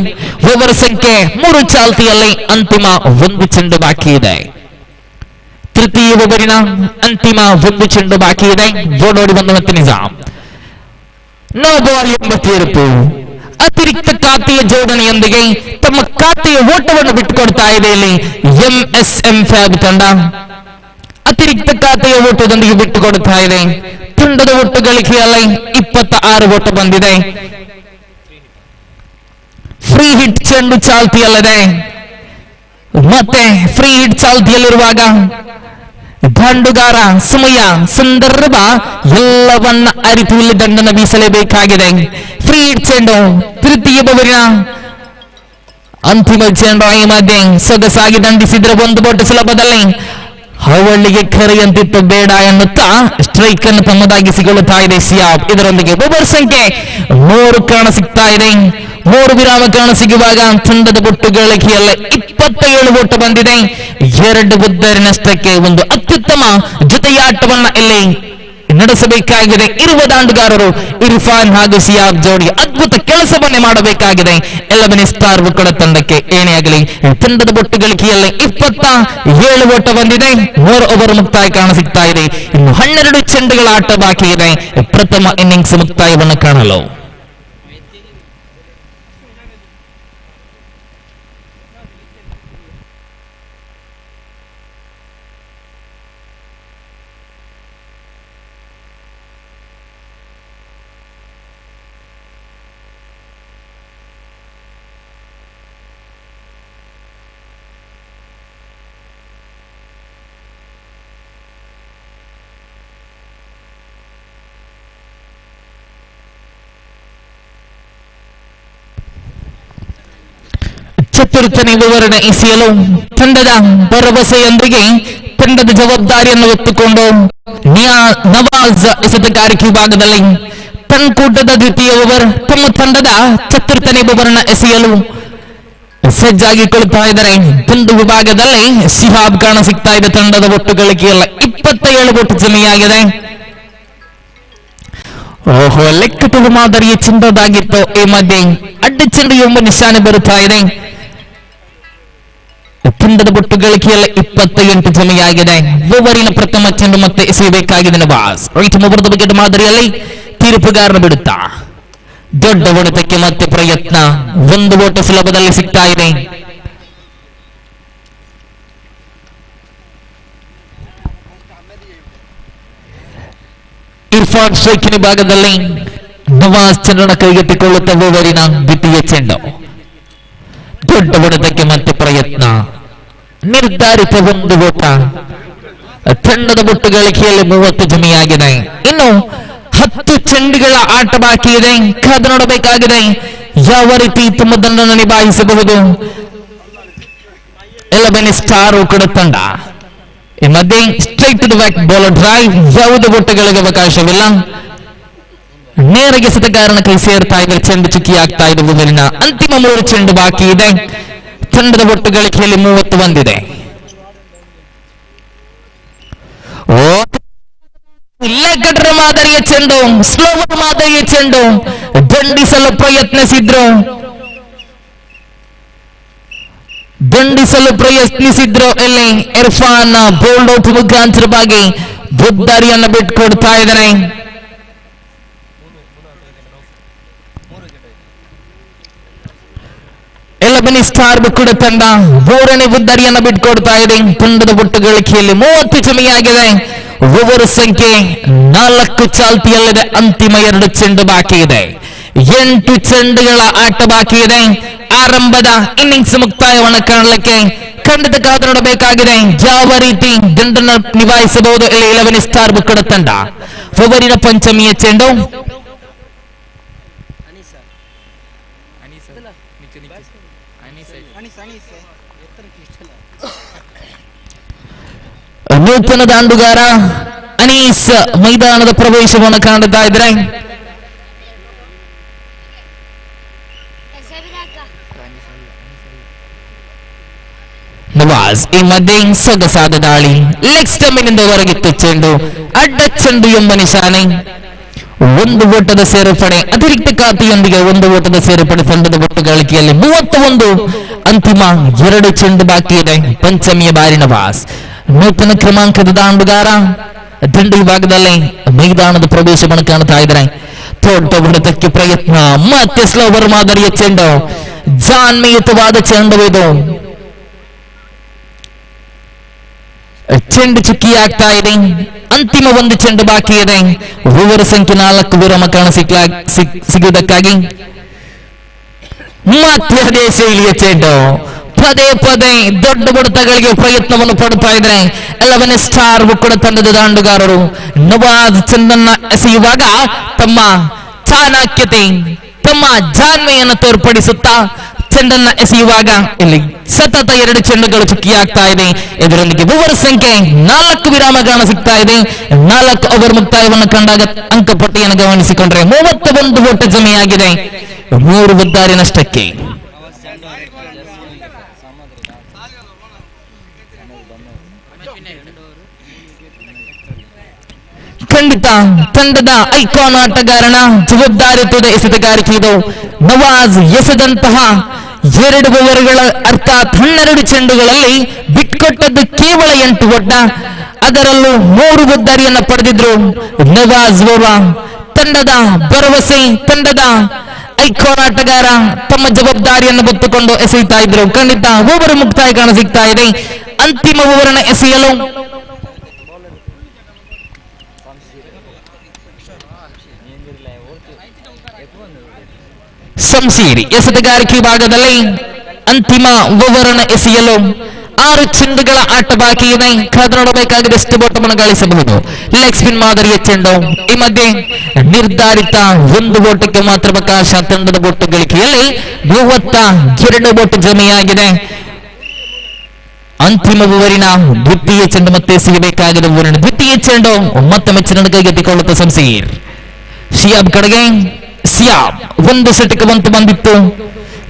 Speaker 3: ಓವರ್ ಸಂಖ್ಯೆ 3 ಚಾಲ್ತಿಯಲ್ಲಿ ಅಂತಿಮ 1 ಚೆಂಡು ಬಾಕಿ ಇದೆ. ತೃತೀಯ ಓವರಿನ ಅಂತಿಮ 1 ಚೆಂಡು ಬಾಕಿ ಇದೆ. ಬೋರ್ಡ್ ಬಂದು ಮತ್ತೆ ನಿಜಾಮ್ ನೋ ಬಾಲ್ ಎಂಬ ತೀರ್ಪು. ಅತಿರಿಕ್ತ ಖಾತೆಯ ಜೋಡಣೆಯೊಂದಿಗೆ ತಮ್ಮ ಖಾತೆಯ ಓಟವನ್ನು ಬಿಟ್ಟುಕೊಡ್ತಾ ಇದೆ ಇಲ್ಲಿ ಎಂಎಸ್ಎಂ ಫ್ಯಾಬ್ ತಂಡ. ಅತಿರಿಕ್ತ ಖಾತೆಯ ಓಟದೊಂದಿಗೆ ಬಿಟ್ಟುಕೊಡ್ತಾ ಇದೆ. ತಂಡದ ಒಟ್ಟು ಗಳಿಕೆಯಲ್ಲಿ 26 ಓಟ ಬಂದಿದೆ. ಫ್ರೀ ಹಿಟ್ ಚೆಂಡು ಚಾಲ್ತಿಯಲ್ಲದೆ ಮತ್ತೆ ಫ್ರೀ ಹಿಟ್ ಚಾಲ್ತಿಯಲ್ಲಿರುವಾಗ ದಂಡುಗಾರ ಸಮಯ ಸಂದರ್ಭ ಎಲ್ಲವನ್ನ ಅರಿತು ಇಲ್ಲಿ ದಂಡನ ಬೀಸಲೇಬೇಕಾಗಿದೆ. ಫ್ರೀ ಹಿಟ್ ಚೆಂಡು ತೃತೀಯ ಓವರಿನ ಅಂತಿಮ ಚೆಂಡು. ಈ ಮಧ್ಯೆ ಸೊಗಸಾಗಿ ದಂಡಿಸಿದ್ರೆ 1 ಬೋಟ್ ಸುಲಭದಲ್ಲಿ ಅವಳಿಗೆ ಕರೆಯಂತಿತ್ತು ಬೇಡ ಎನ್ನುತ್ತಾ ಸ್ಟ್ರೈಕ್ ಅನ್ನು ತಮ್ಮದಾಗಿಸಿಕೊಳ್ಳುತ್ತಾ ಇದೆ ಸಿಯಾಬ್. ಇದರೊಂದಿಗೆ ಓವರ್ ಸಂಖ್ಯೆ 3 ಕಾರಣ ಸಿಗ್ತಾ ಇದೆ. 3 ವಿರಾಮ ಕಾರಣ ಸಿಗುವಾಗ ತಂಡದ ಒಟ್ಟು ಗಳಿಕೆಯಲ್ಲಿ 27 ಓಟ ಬಂದಿದೆ. 2 ಉದ್ದರಿನಷ್ಟಕ್ಕೆ ಒಂದು ಅತ್ಯುತ್ತಮ ಜೊತೆಯಾಟವನ್ನ ಇಲ್ಲಿ ನಡೆಸಬೇಕಾಗಿದೆ. ಇರುವ ದಾಂಡುಗಾರರು ಇರ್ಫಾನ್ ಹಾಗೂ ಸಿಯಾಬ್ ಜೋಡಿ ಅದ್ಭುತ ಕೆಲಸವನ್ನೇ ಮಾಡಬೇಕಾಗಿದೆ. 11 ಸ್ಟಾರ್ ಉಕ್ಕಡ ತಂಡಕ್ಕೆ ಏನೇ ಆಗಲಿ ತಂಡದ ಒಟ್ಟು ಗಳಿಕೆಯಲ್ಲಿ 27 ಓಟ ಬಂದಿದೆ. 3 ಓವರ್ ಮುಕ್ತಾಯ ಕಾಣ ಸಿಗ್ತಾ ಇದೆ. ಇನ್ನು 12 ಚೆಂಡುಗಳ ಆಟ ಬಾಕಿ ಇದೆ ಪ್ರಥಮ ಇನ್ನಿಂಗ್ಸ್ ಮುಕ್ತಾಯವನ್ನು ಕಾಣಲು. ಚತುರ್ಥನೇ ಓವರ್ನ ಎಸೆಯಲು ತಂಡದ ಭರವಸೆಯೊಂದಿಗೆ ತಂಡದ ಜವಾಬ್ದಾರಿಯನ್ನು ಹೊತ್ತುಕೊಂಡು ನವಾಜ್ ಎಸೆತಗಾರಿಕೆ ವಿಭಾಗದಲ್ಲಿ ತನ್ಕೂಟದ ದ್ವಿತೀಯ ಓವರ್ ತಮ್ಮ ತಂಡದ ಚತುರ್ಥನೇ ಓವರ್ನ ಎಸೆಯಲು ಸಜ್ಜಾಗಿಕೊಳ್ಳುತ್ತಾ ಇದ್ದಾರೆ. ಒಂದು ವಿಭಾಗದಲ್ಲಿ ಸಿಹಾಬ್ ಕಾಣ ಸಿಗ್ತಾ ಇದೆ. ತಂಡದ ಒಟ್ಟು ಗಳಿಕೆಯಲ್ಲ 27 ಒಟ್ಟು ಜಮೆಯಾಗಿದೆ. ಓಹೋ, ಲೆಕ್ಕಟು ಮಾದರಿಯ ಚೆಂಡದಾಗಿತ್ತು. ಈ ಮಧ್ಯೆ ಅಡ್ಡ ಚೆಂಡು ಎಂಬ ನಿಶಾನೆ ಬರುತ್ತಾ ಇದೆ. ತಂಡದ ಒಟ್ಟು ಗಳಿಕೆಯಲ್ಲಿ 28 ಜಮೆಯಾಗಿದೆ. ಓವರಿನ ಪ್ರಥಮ ಚೆಂಡು ಮತ್ತೆ ಎಸೆಯಬೇಕಾಗಿದೆ ನವಾಜ್. ರೈಟ್ ಮೊಬರದ ವಿಕೆಟ್ ಮಾದರಿಯಲ್ಲಿ ತೀರ್ಪುಗಾರನ ಬಿಡುತ್ತಾ ದೊಡ್ಡ ಹೊಡೆತಕ್ಕೆ ಮತ್ತೆ ಪ್ರಯತ್ನ. 1 ಓಟ ಸುಲಭದಲ್ಲಿ ಸಿಗ್ತಾ ಇದೆ. ಇರ್ಫಾನ್ ಸ್ಟ್ರೈಕಿನ ಭಾಗದಲ್ಲಿ ನವಾಜ್ ಚೆಂಡನ್ನು ಕೈಗೆತ್ತಿಕೊಳ್ಳುತ್ತಾ ಓವರಿನ ದ್ವಿತೀಯ ಚೆಂಡು. ದೊಡ್ಡ ಹೊಡೆತಕ್ಕೆ ಮತ್ತೆ ಪ್ರಯತ್ನ. ನಿರ್ಧಾರಿತ 1 ಓಟ. ತಂಡದ ಒಟ್ಟು ಗಳಿಕೆಯಲ್ಲಿ 30 ಜಮೆಯಾಗಿದೆ. ಇನ್ನು 10 ಚೆಂಡುಗಳ ಆಟ ಬಾಕಿ ಇದೆ. ಕಾದು ನೋಡಬೇಕಾಗಿದೆ ಯಾವ ರೀತಿ ತಮ್ಮ ದಂಡನ್ನು ನಿಭಾಯಿಸಬಹುದು 11 ಸ್ಟಾರ್ ಕೂಡ ತಂಡ. ಈ ಮಧ್ಯೆ straight to the back bowler drive. ಯಾವುದೇ ಒಟ್ಟುಗಳಿಗೆ ಅವಕಾಶವಿಲ್ಲ. ನೇರಗೆ ಎಸೆತಗಾರನ ಕೈ ಸೇರ್ತಾ ಇದೆ, ಚೆಂಡು ಚುಕ್ಕಿ ಆಗ್ತಾ ಇರುವುದರಿಂದ ಅಂತಿಮ 3 ಚೆಂಡು ಬಾಕಿ ಇದೆ. ತಂಡದ ಒಟ್ಟು ಗಳಿಕೆಯಲ್ಲಿ 30 ಬಂದಿದೆ. ಲೆಗ್ಗಡ್ರ ಮಾದರಿಯ ಚೆಂಡು, ಸ್ಲೋವರ್ ಮಾದರಿಯ ಚೆಂಡು ದಂಡಿಸಲು ಪ್ರಯತ್ನಿಸಿದ್ರು ಇಲ್ಲಿ ಇರ್ಫಾನ್ ಬೋಲ್ಡ್ ಔಟ್ ಮುಖಾಂತರವಾಗಿ ಬುದ್ದಾರಿಯನ್ನು ಬಿಟ್ಕೊಡ್ತಾ ಇದ್ದಾರೆ. ಎಲಬನಿ ಸ್ಟಾರ್ ಕೂಡ ತಂಡ 3ನೇ ಬುದ್ದಾರಿಯನ್ನು ಬಿಟ್ಕೊಡ್ತಾ ಇದೆ. ತಂಡದ ಒಟ್ಟು ಗಳಿಕೆಯಲ್ಲಿ 30 ಜಮೆಯಾಗಿದೆ. ಓವರ್ ಸಂಖ್ಯೆ 4 ಚಾಲ್ತಿಯಲ್ಲಿದೆ. ಅಂತಿಮ 2 ಚೆಂಡು ಬಾಕಿ ಇದೆ. 8 ಚೆಂಡುಗಳ ಆಟ ಬಾಕಿ ಇದೆ. ಆರಂಭದ ಇನ್ನಿಂಗ್ಸ್ ಮುಕ್ತಾಯವನ್ನು ಕಾಣಲಿಕ್ಕೆ ಖಂಡಿತ ಕಾದು ನೋಡಬೇಕಾಗಿದೆ. ಯಾವ ರೀತಿ ದಂಡನ್ನು ನಿಭಾಯಿಸಬಹುದು ಇಲ್ಲಿ 11 ಸ್ಟಾರ್ ಬುಕ್ಕಡ ತಂಡ. ಓವರಿನ ಪಂಚಮಿಯ ಚೆಂಡು ನೂತನ ದಾಂಡುಗಾರ ಅನೀಸ್ ಮೈದಾನದ ಪ್ರವೇಶವನ್ನು ಕಾಣುತ್ತಾ ಇದ್ರೆ ನವಾಜ್ ಈ ಮಧ್ಯೆ ಸೊಗಸಾದ ದಾಳಿ, ಲೆಗ್ ಸ್ಟಂಪಿನಿಂದ ಹೊರಗಿತ್ತು ಚೆಂಡು, ಅಡ್ಡ ಚೆಂಡು ಎಂಬ ನಿಶಾನೆ. 1 ಓಟದ ಸೇರ್ಪಡೆ, ಅತಿರಿಕ್ತ ಖಾತೆಯೊಂದಿಗೆ 1 ಓಟದ ಸೇರ್ಪಡೆ. ತಂಡದ ಒಟ್ಟು ಗಳಿಕೆಯಲ್ಲಿ 31. ಅಂತಿಮ 2 ಚೆಂಡು ಬಾಕಿ ಇದೆ. ಪಂಚಮಿಯ ಬಾರಿ ನವಾಜ್ ನೂತನ ಕ್ರಮಾಂಕದ ದಾಂಡುಗಾರ ದಂಡು ವಿಭಾಗದಲ್ಲಿ ಮೈದಾನದ ಪ್ರವೇಶವನ್ನು ಕಾಣ್ತಾ ಇದ್ದಾರೆ. ದೊಡ್ಡ ಹೊಡೆತಕ್ಕೆ ಪ್ರಯತ್ನ, ಮತ್ತೆ ಸ್ಲೋವರ್ ಮಾದರಿಯ ಚೆಂಡು, ಜಾನ್ಮಯುತವಾದ ಚೆಂಡು ಇದು. ಚೆಂಡು ಚುಕ್ಕಿ ಆಗ್ತಾ ಇದೆ. ಅಂತಿಮ 1 ಚೆಂಡು ಬಾಕಿ ಇದೆ. ಓವರ್ ಸಂಖ್ಯೆ 4 ವಿರಾಮ ಕಾಣ ಸಿಗುವುದಕ್ಕಾಗಿ ಮತ್ತೆ ಅದೇ ಶೈಲಿಯ ಚೆಂಡು, ಪದೇ ದೊಡ್ಡ ಹೊಡೆತಗಳಿಗೆ ಪ್ರಯತ್ನವನ್ನು ಪಡುತ್ತಾ ಇದ್ದಾರೆ 11 ಸ್ಟಾರ್ ಕೂಡ ತಂಡದ ದಾಂಡುಗಾರರು. ನವಾಜ್ ಚೆಂಡನ್ನ ಎಸೆಯುವಾಗ ತಮ್ಮ ಚಾಣಾಕ್ಯತೆ, ತಮ್ಮ ಜಾಣ್ಮೆಯನ್ನು ತೋರ್ಪಡಿಸುತ್ತಾ ಚೆಂಡನ್ನ ಎಸೆಯುವಾಗ ಇಲ್ಲಿ ಸತತ 2 ಚೆಂಡುಗಳು ಚುಕ್ಕಿಯಾಗ್ತಾ ಇದೆ. ಇದರೊಂದಿಗೆ ಓವರ್ ಸಂಖ್ಯೆ 4 ವಿರಾಮ ಕಾಣ ಸಿಗ್ತಾ ಇದೆ. 4 ಓವರ್ ಮುಕ್ತಾಯವನ್ನು ಕಂಡಾಗ ಅಂಕಪಟ್ಟಿಯನ್ನು ಗಮನಿಸಿಕೊಂಡ್ರೆ 31 ಓಟ ಜಮೆಯಾಗಿದೆ. 3 ಬುದ್ದಾರಿ ನಷ್ಟಕ್ಕೆ. ಖಂಡಿತ ತಂಡದ ಐಕಾನ್ ಆಟಗಾರನ ಜವಾಬ್ದಾರಿಯುತದ ಎಸೆತಗಾರಿಕೆ ಇದು. ನವಾಜ್ ಎಸೆದಂತಹ 2 ಓವರ್ಗಳ ಅರ್ಥಾತ್ 12 ಚೆಂಡುಗಳಲ್ಲಿ ಬಿಟ್ಕೊಟ್ಟದ್ದು ಕೇವಲ 8 ಓಟ. ಅದರಲ್ಲೂ 3 ಬುದ್ದಾರಿಯನ್ನು ಪಡೆದಿದ್ರು ನವಾಜ್ ಓವಾ. ತಂಡದ ಭರವಸೆ, ತಂಡದ ಐಕಾನ್ ಆಟಗಾರ ತಮ್ಮ ಜವಾಬ್ದಾರಿಯನ್ನು ಹೊತ್ತುಕೊಂಡು ಎಸೆಯುತ್ತಾ ಇದ್ರು. ಖಂಡಿತ ಓವರ್ ಮುಕ್ತಾಯ ಕಾಣ ಸಿಗ್ತಾ ಇದೆ. ಅಂತಿಮ ಓವರನ್ನು ಎಸೆಯಲು ಸಂಸೀರಿ ಎಸೆತಗಾರಿಕೆ ಭಾಗದಲ್ಲಿ ಅಂತಿಮ ಓವರನ್ನು ಎಸೆಯಲು 6 ಚೆಂಡುಗಳ ಆಟ ಬಾಕಿ ಇದೆ. ಕಾದು ನೋಡಬೇಕಾಗಿದೆ ಎಷ್ಟು ಓಟವನ್ನು ಗಳಿಸಬಹುದು. ಲೆಗ್ ಸ್ಪಿನ್ ಮಾದರಿಯ ಚೆಂಡು. ಈ ಮಧ್ಯೆ ನಿರ್ಧಾರಿತ 1 ಓಟಕ್ಕೆ ಮಾತ್ರ ಅವಕಾಶ. ತಂಡದ ಒಟ್ಟು ಗಳಿಕೆಯಲ್ಲಿ 32 ಓಟ ಜಮೆಯಾಗಿದೆ. ಅಂತಿಮ ಓವರಿನ ದ್ವಿತೀಯ ಚೆಂಡು ಮತ್ತೆ ಸಿಗಬೇಕಾಗಿದೆ. ಓವರಿನ ದ್ವಿತೀಯ ಚೆಂಡು ಮತ್ತೊಮ್ಮೆ ಚೆಂಡನ್ನು ಕೈಗೆತ್ತಿಕೊಳ್ಳುತ್ತ ಸಂಸೀರ್. ಶಿಯಾಬ್ ಕಡೆಗೆ ಸಿಯಾಬ್ 1 ಸೆಟ್ಗೆ ಬಂದಿತ್ತು.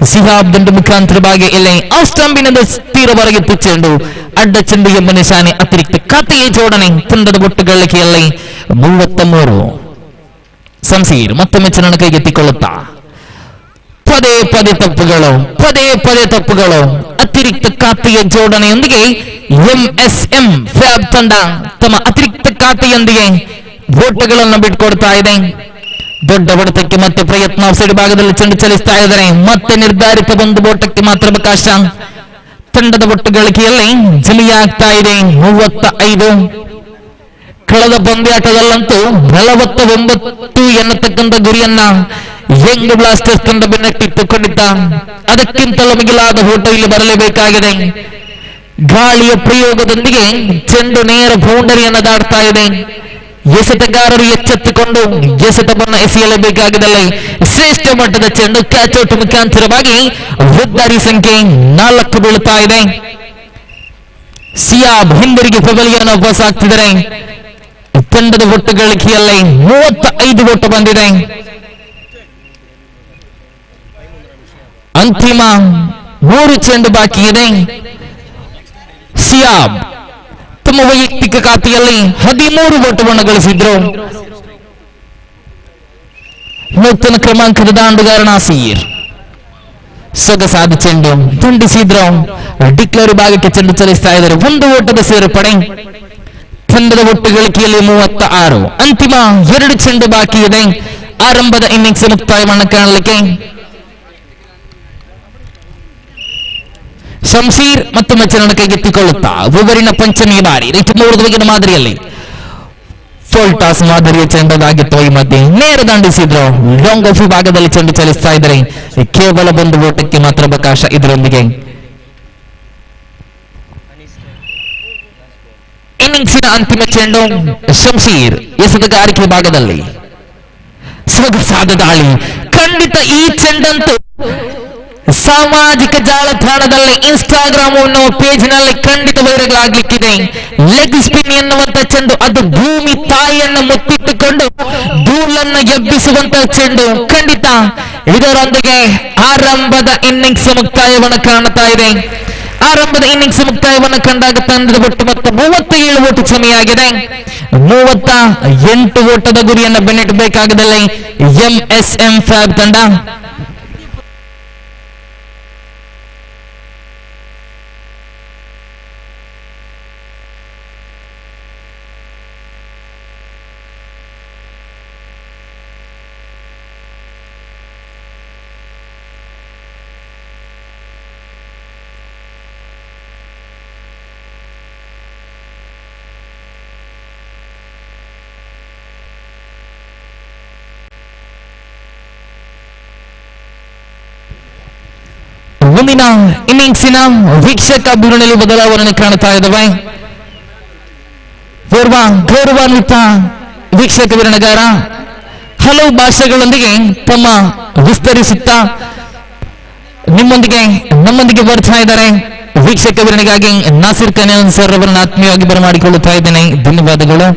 Speaker 3: ಸಿಹಾಬ್ ದಂಡು ಮುಖಾಂತರವಾಗಿ ಇಲ್ಲಿ ಆ ಸ್ಟಂಪಿನಿಂದ ತೀರವರೆಗಿತ್ತು ಚೆಂಡು, ಅಡ್ಡ ಚೆಂಡು ಎಂಬ ನಿಶಾನೆ. ಅತಿರಿಕ್ತ ಖಾತೆಯ ಜೋಡಣೆ. ತಂಡದ ಒಟ್ಟು ಗಳಿಕೆಯಲ್ಲಿ 33. ಸಂಸೀರ್ ಮತ್ತೊಮ್ಮೆ ಚೆಂಡನ್ನು ಕೈಗೆತ್ತಿಕೊಳ್ಳುತ್ತಾ ಪದೇ ತಪ್ಪುಗಳು. ಅತಿರಿಕ್ತ ಖಾತೆಯ ಜೋಡಣೆಯೊಂದಿಗೆ ಎಂಎಸ್ಎಂ ಫ್ಯಾಬ್ ತಂಡ ತಮ್ಮ ಅತಿರಿಕ್ತ ಖಾತೆಯೊಂದಿಗೆ ಓಟಗಳನ್ನು ಬಿಟ್ಕೊಡ್ತಾ ಇದೆ. ದೊಡ್ಡ ಹೊಡೆತಕ್ಕೆ ಮತ್ತೆ ಪ್ರಯತ್ನ. ಸೈಡ್ ಭಾಗದಲ್ಲಿ ಚೆಂಡು ಚಲಿಸ್ತಾ ಇದ್ದಾರೆ. ಮತ್ತೆ ನಿರ್ಧಾರಿತ 1 ಓಟಕ್ಕೆ ಮಾತ್ರ ಅವಕಾಶ. ತಂಡದ ಒಟ್ಟು ಗಳಿಕೆಯಲ್ಲಿ ಜಲಿಯಾಗ್ತಾ ಇದೆ 35. ಕಳೆದ ಪಂದ್ಯಾಟದಲ್ಲಂತೂ 49 ಎನ್ನತಕ್ಕಂಥ ಗುರಿಯನ್ನ ಯಂಗ್ ಬ್ಲಾಸ್ಟರ್ಸ್ ತಂಡ ಬೆನ್ನಟ್ಟಿತ್ತು. ಖಂಡಿತ ಅದಕ್ಕಿಂತಲೂ ಮಿಗಿಲಾದ ಓಟ ಇಲ್ಲಿ ಬರಲೇಬೇಕಾಗಿದೆ. ಗಾಳಿಯ ಪ್ರಯೋಗದೊಂದಿಗೆ ಚೆಂಡು ನೇರ ಬೌಂಡರಿಯನ್ನು ದಾಟ್ತಾ ಇದೆ. ಎಸೆತಗಾರರು ಎಚ್ಚೆತ್ತುಕೊಂಡು ಎಸೆತವನ್ನು ಎಸೆಯಲೇಬೇಕಾಗಿದ್ದಲ್ಲಿ ಶ್ರೇಷ್ಠ ಮಟ್ಟದ ಚೆಂಡು ಕ್ಯಾಚೌಟ್ ಮುಖಾಂತರವಾಗಿ ಬುದ್ದಾರಿ ಸಂಖ್ಯೆ 4 ಬೀಳುತ್ತಾ ಇದೆ. ಸಿಯಾಬ್ ಹಿಂದಿರುಗಿ ಪವಲಿಯನ್ನು ವಾಪಸ್ ಆಗ್ತಿದ್ದಾರೆ. ತಂಡದ ಒಟ್ಟು ಗಳಿಕೆಯಲ್ಲಿ 35 ಒಟ್ಟು ಬಂದಿದೆ. ಅಂತಿಮ 3 ಚೆಂಡು ಬಾಕಿ ಇದೆ. ಸಿಯಾಬ್ ತಮ್ಮ ವೈಯಕ್ತಿಕ ಖಾತೆಯಲ್ಲಿ 13 ಓಟವನ್ನು ಗಳಿಸಿದ್ರು. ನೂತನ ಕ್ರಮಾಂಕದ ದಾಂಡುಗಾರ ನಾಸೀರ್ ಸೊಗಸಾದ ಚೆಂಡು ದಂಡಿಸಿದ್ರು. ಡಿಕ್ಲೇರ್ ಭಾಗಕ್ಕೆ ಚೆಂಡು ಚಲಿಸ್ತಾ ಇದ್ದಾರೆ. 1 ಓಟದ ಸೇರ್ಪಡೆ. ತಂಡದ ಒಟ್ಟು ಗಳಿಕೆಯಲ್ಲಿ 36. ಅಂತಿಮ 2 ಚೆಂಡು ಬಾಕಿ ಇದೆ. ಆರಂಭದ ಇನ್ನಿಂಗ್ಸ್ ಮುಕ್ತಾಯವನ್ನು ಕಾಣಲಿಕ್ಕೆ ಶಂಶೀರ್ ಮತ್ತು ಮಚ್ಚರನ್ನು ಕೈಗೆತ್ತಿಕೊಳ್ಳುತ್ತಾ ಓವರಿನ ಪಂಚಮಿ ಬಾರಿ ರೀತಿ ಮೂರದವಗಿನ ಮಾದರಿಯಲ್ಲಿ ಫುಲ್ ಟಾಸ್ ಮಾದರಿಯ ಚೆಂಡದಾಗಿತ್ತು. ಈ ಮಧ್ಯೆ ನೇರ ದಂಡಿಸಿದ್ರು. ಲಾಂಗ್ ಆಫ್ ಭಾಗದಲ್ಲಿ ಚೆಂಡು ಚಲಿಸ್ತಾ ಇದ್ದಾರೆ. ಕೇವಲ 1 ಓಟಕ್ಕೆ ಮಾತ್ರ ಅವಕಾಶ. ಇದರೊಂದಿಗೆ ಇನ್ನಿಂಗ್ಸಿನ ಅಂತಿಮ ಚೆಂಡು ಶಂಶೀರ್ ಎಸೆತಗಾರಿಕೆ ಭಾಗದಲ್ಲಿ ಸೊಗಸಾದ ದಾಳಿ. ಖಂಡಿತ ಈ ಚೆಂಡಂತೂ ಸಾಮಾಜಿಕ ಜಾಲತಾಣದಲ್ಲಿ ಇನ್ಸ್ಟಾಗ್ರಾಮ್ ಅನ್ನುವ ಪೇಜ್ ನಲ್ಲಿ ಖಂಡಿತ ವೈರಲ್ ಆಗ್ಲಿಕ್ಕಿದೆ. ಲೆಗ್ ಸ್ಪಿನ್ ಎನ್ನುವಂತ ಚೆಂಡು, ಅದು ಭೂಮಿ ತಾಯಿಯನ್ನು ಮುತ್ತಿಟ್ಟುಕೊಂಡು ಧೂಳನ್ನು ಎಬ್ಬಿಸುವಂತ ಚೆಂಡು. ಖಂಡಿತ ಇದರೊಂದಿಗೆ ಆರಂಭದ ಇನ್ನಿಂಗ್ಸ್ ಮುಕ್ತಾಯವನ್ನು ಕಾಣ್ತಾ ಇದೆ. ಆರಂಭದ ಇನ್ನಿಂಗ್ಸ್ ಮುಕ್ತಾಯವನ್ನು ಕಂಡಾಗ ತಂಡದ ಒಟ್ಟು ಮತ್ತು 37 ಓಟು ಸಮಯಾಗಿದೆ. 38 ಓಟದ ಗುರಿಯನ್ನು ಬೆನ್ನಟ್ಟಬೇಕಾಗದಲ್ಲಿ ಎಂಎಸ್ಎಂ ಫ್ಯಾಬ್ ತಂಡ. ಮುಂದಿನ ಇನ್ನಿಂಗ್ಸಿನ ವೀಕ್ಷಕ ಅಭಿವೃದ್ಧಿಯಲ್ಲಿ ಬದಲಾವಣೆ ಕಾಣ್ತಾ ಇದ್ದಾವೆ. ಓರ್ವ ಗೌರವಾನ್ವಿತ ವೀಕ್ಷಕ ವಿರಣಗಾರ ಹಲವು ಭಾಷೆಗಳೊಂದಿಗೆ ತಮ್ಮ ವಿಸ್ತರಿಸುತ್ತಾ ನಮ್ಮೊಂದಿಗೆ ಬರ್ತಾ ಇದ್ದಾರೆ. ವೀಕ್ಷಕ ವಿರಣೆಗಾಗಿ ನಾಸಿರ್ ಕನ್ಯಾನ್ ಸರ್ ಅವರನ್ನು ಆತ್ಮೀಯವಾಗಿ ಬರಮಾಡಿಕೊಳ್ಳುತ್ತಾ ಇದ್ದೇನೆ. ಧನ್ಯವಾದಗಳು.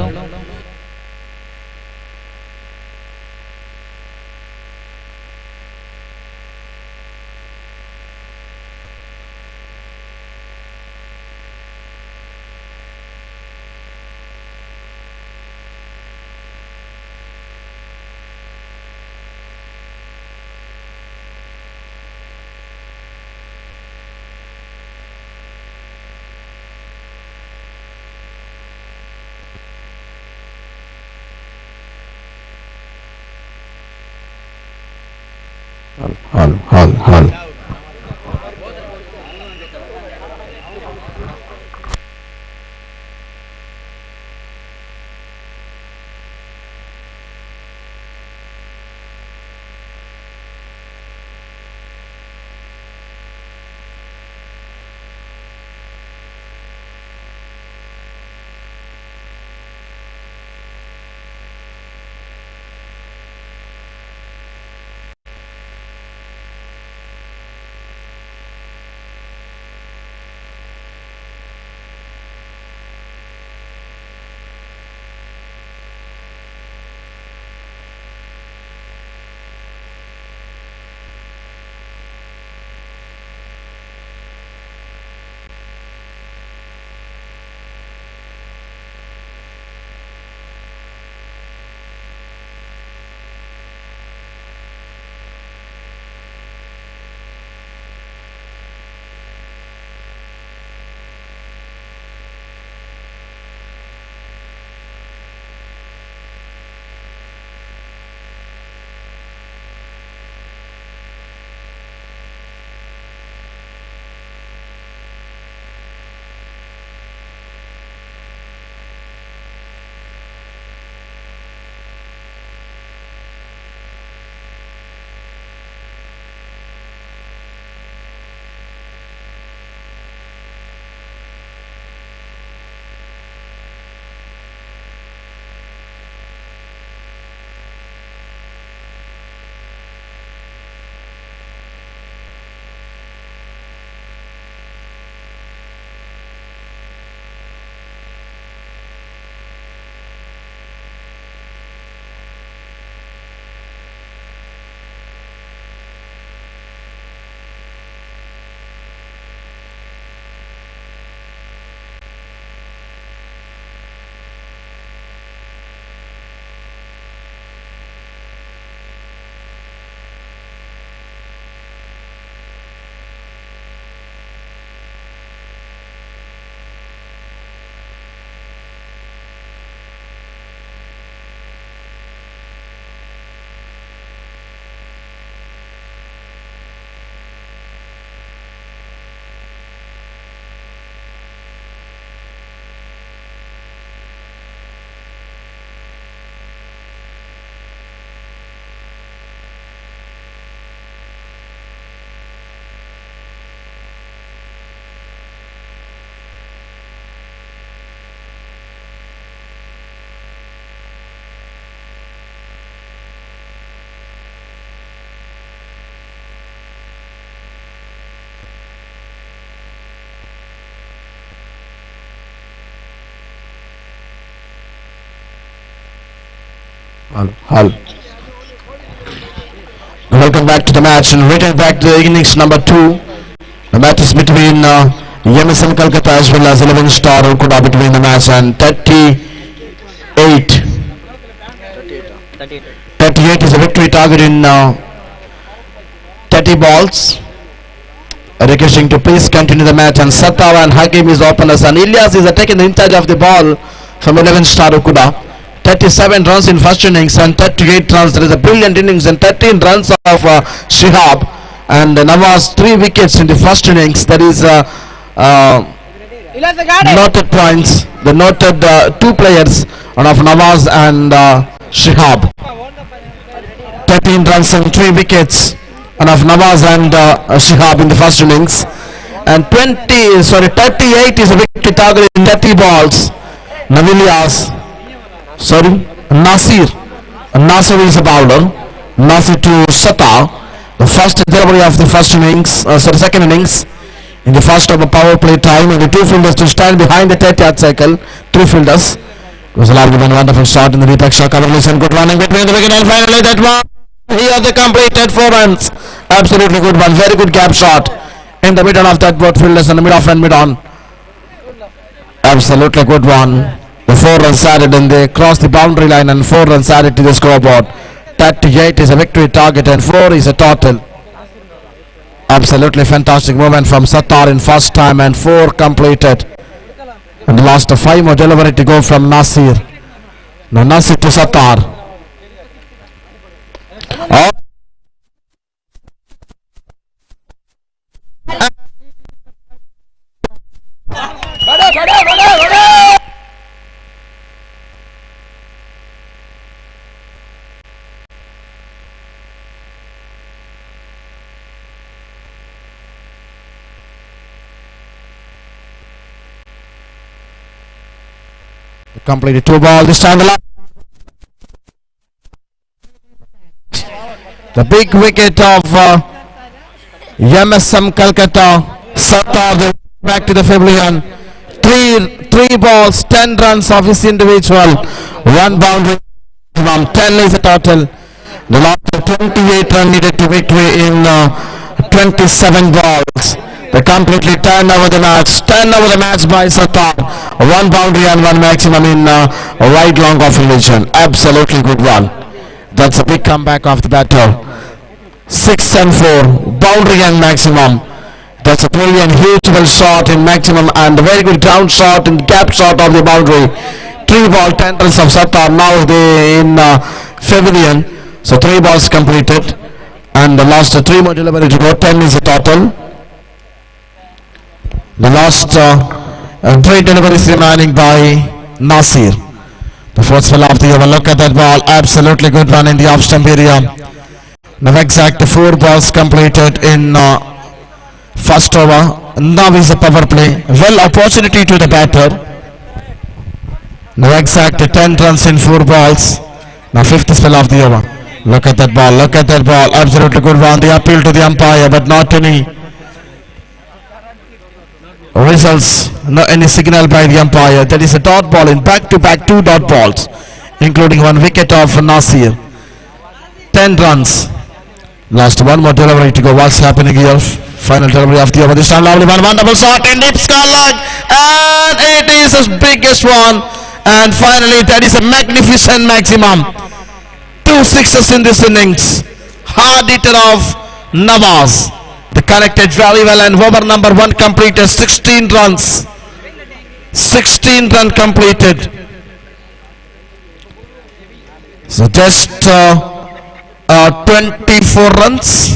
Speaker 4: ಹಾಲ್ Hall. Welcome back to the match and return back to the innings number 2. The match is between MSM Kolkata as well as 11 Star Kuda between the match and 38. 38 is a victory target in 30 balls. Requesting to please continue the match, and Sattar and Hakim is openers, and Ilyas is taking in charge of the ball from 11 Star Kuda. 37 runs in first innings and 38 runs. There is a brilliant innings and 13 runs of Shihab, and Nawaz 3 wickets in the first innings. That is noted points. The noted 2 players of Nawaz and Shihab. 13 runs and 3 wickets of Nawaz and Shihab in the first innings, and 38 is a victory target in 30 balls. Nasir is a bowler. Nasir to Sattar. The first delivery of the second innings in the first over power play time, and the 2 fielders to stand behind the 30th cycle. 3 fielders. It was a wonderful shot in the Deepak coverage and good running between the wicket, and finally that one. Here they completed 4 runs. Absolutely good one. Very good gap shot in the middle of that, both fielders in the mid off and mid on. Absolutely good one. The 4 runs added, and they crossed the boundary line, and 4 runs added to the scoreboard. 38 is a victory target and 4 is a total. Absolutely fantastic movement from Sattar in first time, and 4 completed. And the last 5 more delivery to go from Nasir. Now Nasir to Sattar. Oh. Completed 2 balls. This time the big wicket of MSM Kolkata. Sattar back to the pavilion. 3 balls, 10 runs of his individual. 1 boundary. 10 is the total. The last 28 run needed to victory in 27 balls. They completely turned over the match. By Sattar. 1 boundary and 1 maximum in wide long off relation. Absolutely good one. That's a big comeback of the batter. 6 and 4. Boundary and maximum. That's a brilliant huge well shot in maximum, and a very good ground shot and gap shot of the boundary. 3 ball 10 runs of Sattar. Now they in pavilion. So 3 balls completed, and the last 3 more delivery to go. 10 is the total. The last 3 deliveries remaining by Nasir. The fourth spell of the over. Look at that ball. Absolutely good run in the off stump area. Now exact 4 balls completed in first over. Now is a power play. Well opportunity to the batter. Now exact 10 runs in 4 balls. Now 5th spell of the over. Look at that ball. Absolutely good one. The appeal to the umpire, but not any results, no any signal by the umpire. That is a dot ball in back-to-back 2 dot balls, including 1 wicket of Nasir. 10 runs. Last 1 more delivery to go. What's happening here? Final delivery of the over. This time lovely one. Wonderful shot in deep skyline, and it is his biggest one. And finally that is a magnificent maximum. 2 sixes in this innings. Hard hitter of Nawaz. They connected very well, and over number 1 completed 16 runs. 16 run completed. So just 24 runs.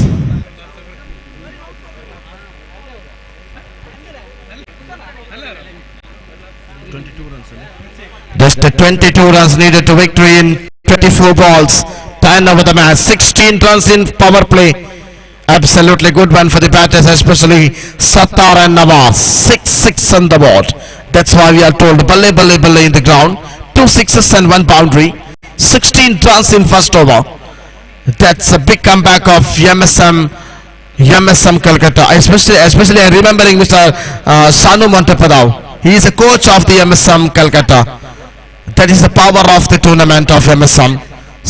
Speaker 4: Just 22 runs needed to victory in 24 balls. 10 over the match. 16 runs in power play. Absolutely good one for the batters, especially Sattar and Nawaz. 6 on the board. That's why we are told balle in the ground. 2 sixes and 1 boundary. 16 runs in first over. That's a big comeback of MSM Kolkata. Especially I'm remembering Mr. Sanu Montepadao. He is a coach of the MSM Kolkata. That is the power of the tournament of MSM.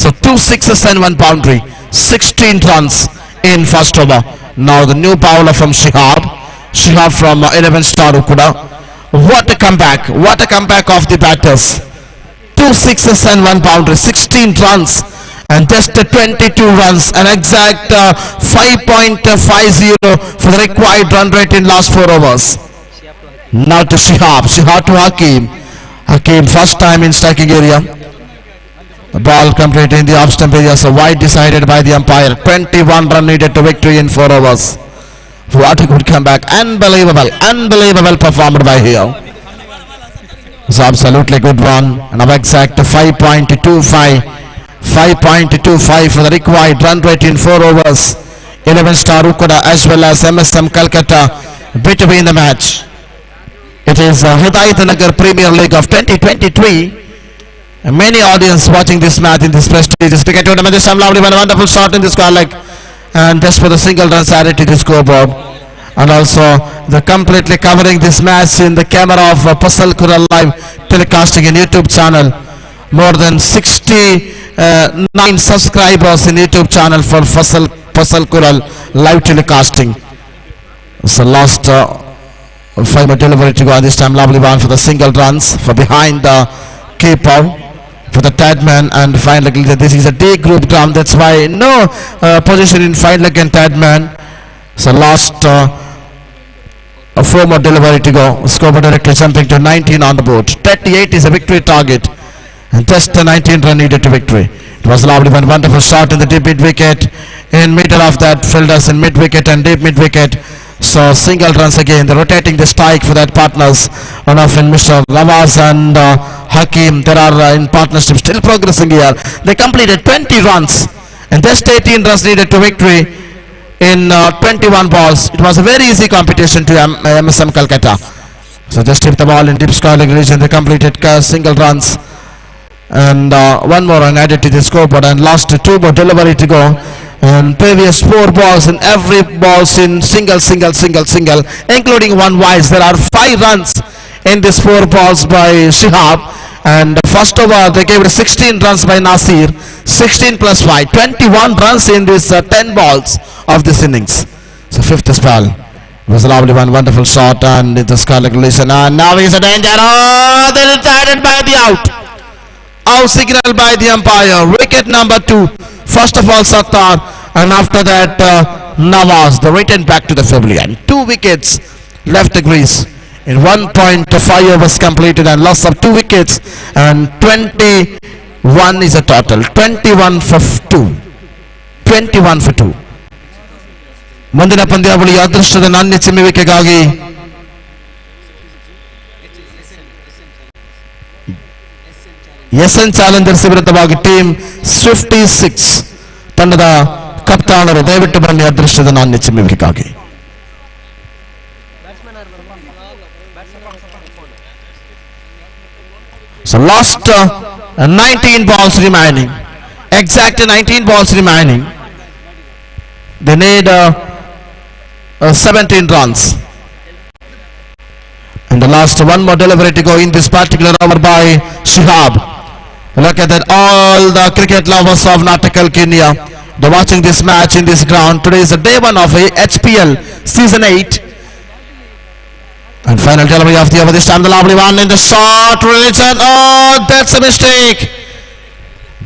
Speaker 4: So 2 sixes and 1 boundary, 16 runs in first over. Now the new bowler from Shihab from 11 star Ukuda. What a comeback of the batters. 2 sixes and 1 boundary, 16 runs and just 22 runs, an exact 5.50 for the required run rate in last 4 overs. Now to Shihab to Hakim first time in striking area. The ball completed in the off stump area, so wide decided by the umpire. 21 run needed to victory in 4 overs. What a good comeback. Unbelievable performed by here. It's absolutely good one. And an exact 5.25 for the required run rate in 4 overs. 11 star Ukuda as well as MSM Calcutta between the match. It is Hidayath Nagar Premier League of 2023. Many audience watching this match in this prestigious cricket tournament. This time lovely one, wonderful shot in the square leg, and just for the single runs added to the scoreboard. And also the completely covering this match in the camera of Fasal Kural live telecasting in YouTube channel. More than 69 subscribers in YouTube channel for Fasal Kural live telecasting. So last 5 delivery to go, this time lovely one for the single runs for behind the keeper for the Tadman, and finally this is a D group ground, that's why no position in fine leg and Tadman. So last 4 more delivery to go, scoreboard directly jumping to 19 on the board. 38 is a victory target and just 19 run needed to victory. It was a lovely one, wonderful shot in the deep mid wicket, in middle of that fielders in mid wicket and deep mid wicket. So single runs again, they're rotating the strike for that partners, one of Mr. Rawaz and Hakim. There are in partnership still progressing here. They completed 20 runs and just 18 runs needed to victory in 21 balls. It was a very easy competition to MSM Calcutta. So just hit the ball in deep scoring region. They completed single runs and 1 more run added to the scoreboard, and last 2 more delivery to go. And previous 4 balls and every balls in single, including 1 wise. There are 5 runs in these 4 balls by Shihab, and first over they gave it 16 runs by Nasir. 16 plus 5, 21 runs in these 10 balls of this innings. So 5th spell. It was a lovely one, wonderful shot, and it's a score regulation, and now he's a danger. Oh, they decided by the out. Out signal by the umpire. Wicket number 2. First of all Sattar, and after that Nawaz. The return back to the pavilion. 2 wickets left the crease in 1.5 overs completed, and loss of 2 wickets, and 21 is a total. 21 for 2. 21 for 2. ಮುಂದಿನ ಪಂದ್ಯಾವಳಿಯ ಅದೃಷ್ಟದ ನಾಣ್ಯ ಚಿಮ್ಮುವಿಕೆಗಾಗಿ SN Challengers ವಿರುದ್ಧವಾಗಿ team 56 ತಂಡದ ಕಪ್ತಾನರು ದಯವಿಟ್ಟು ಬನ್ನಿ ಅದೃಷ್ಟದ ನಾಣ್ಯ ಚಿಮ್ಮುವಿಕೆಗಾಗಿ. So last 19 balls remaining, exact 19 balls remaining. They need 17 runs. And the last 1 more delivery to go in this particular over by Shihab. Look at that, all the cricket lovers of Natakal, Kenya, they're watching this match in this ground. Today is the day 1 of HPL season 8. And final delivery of the over, this time the lovely one in the short religion. Oh, that's a mistake.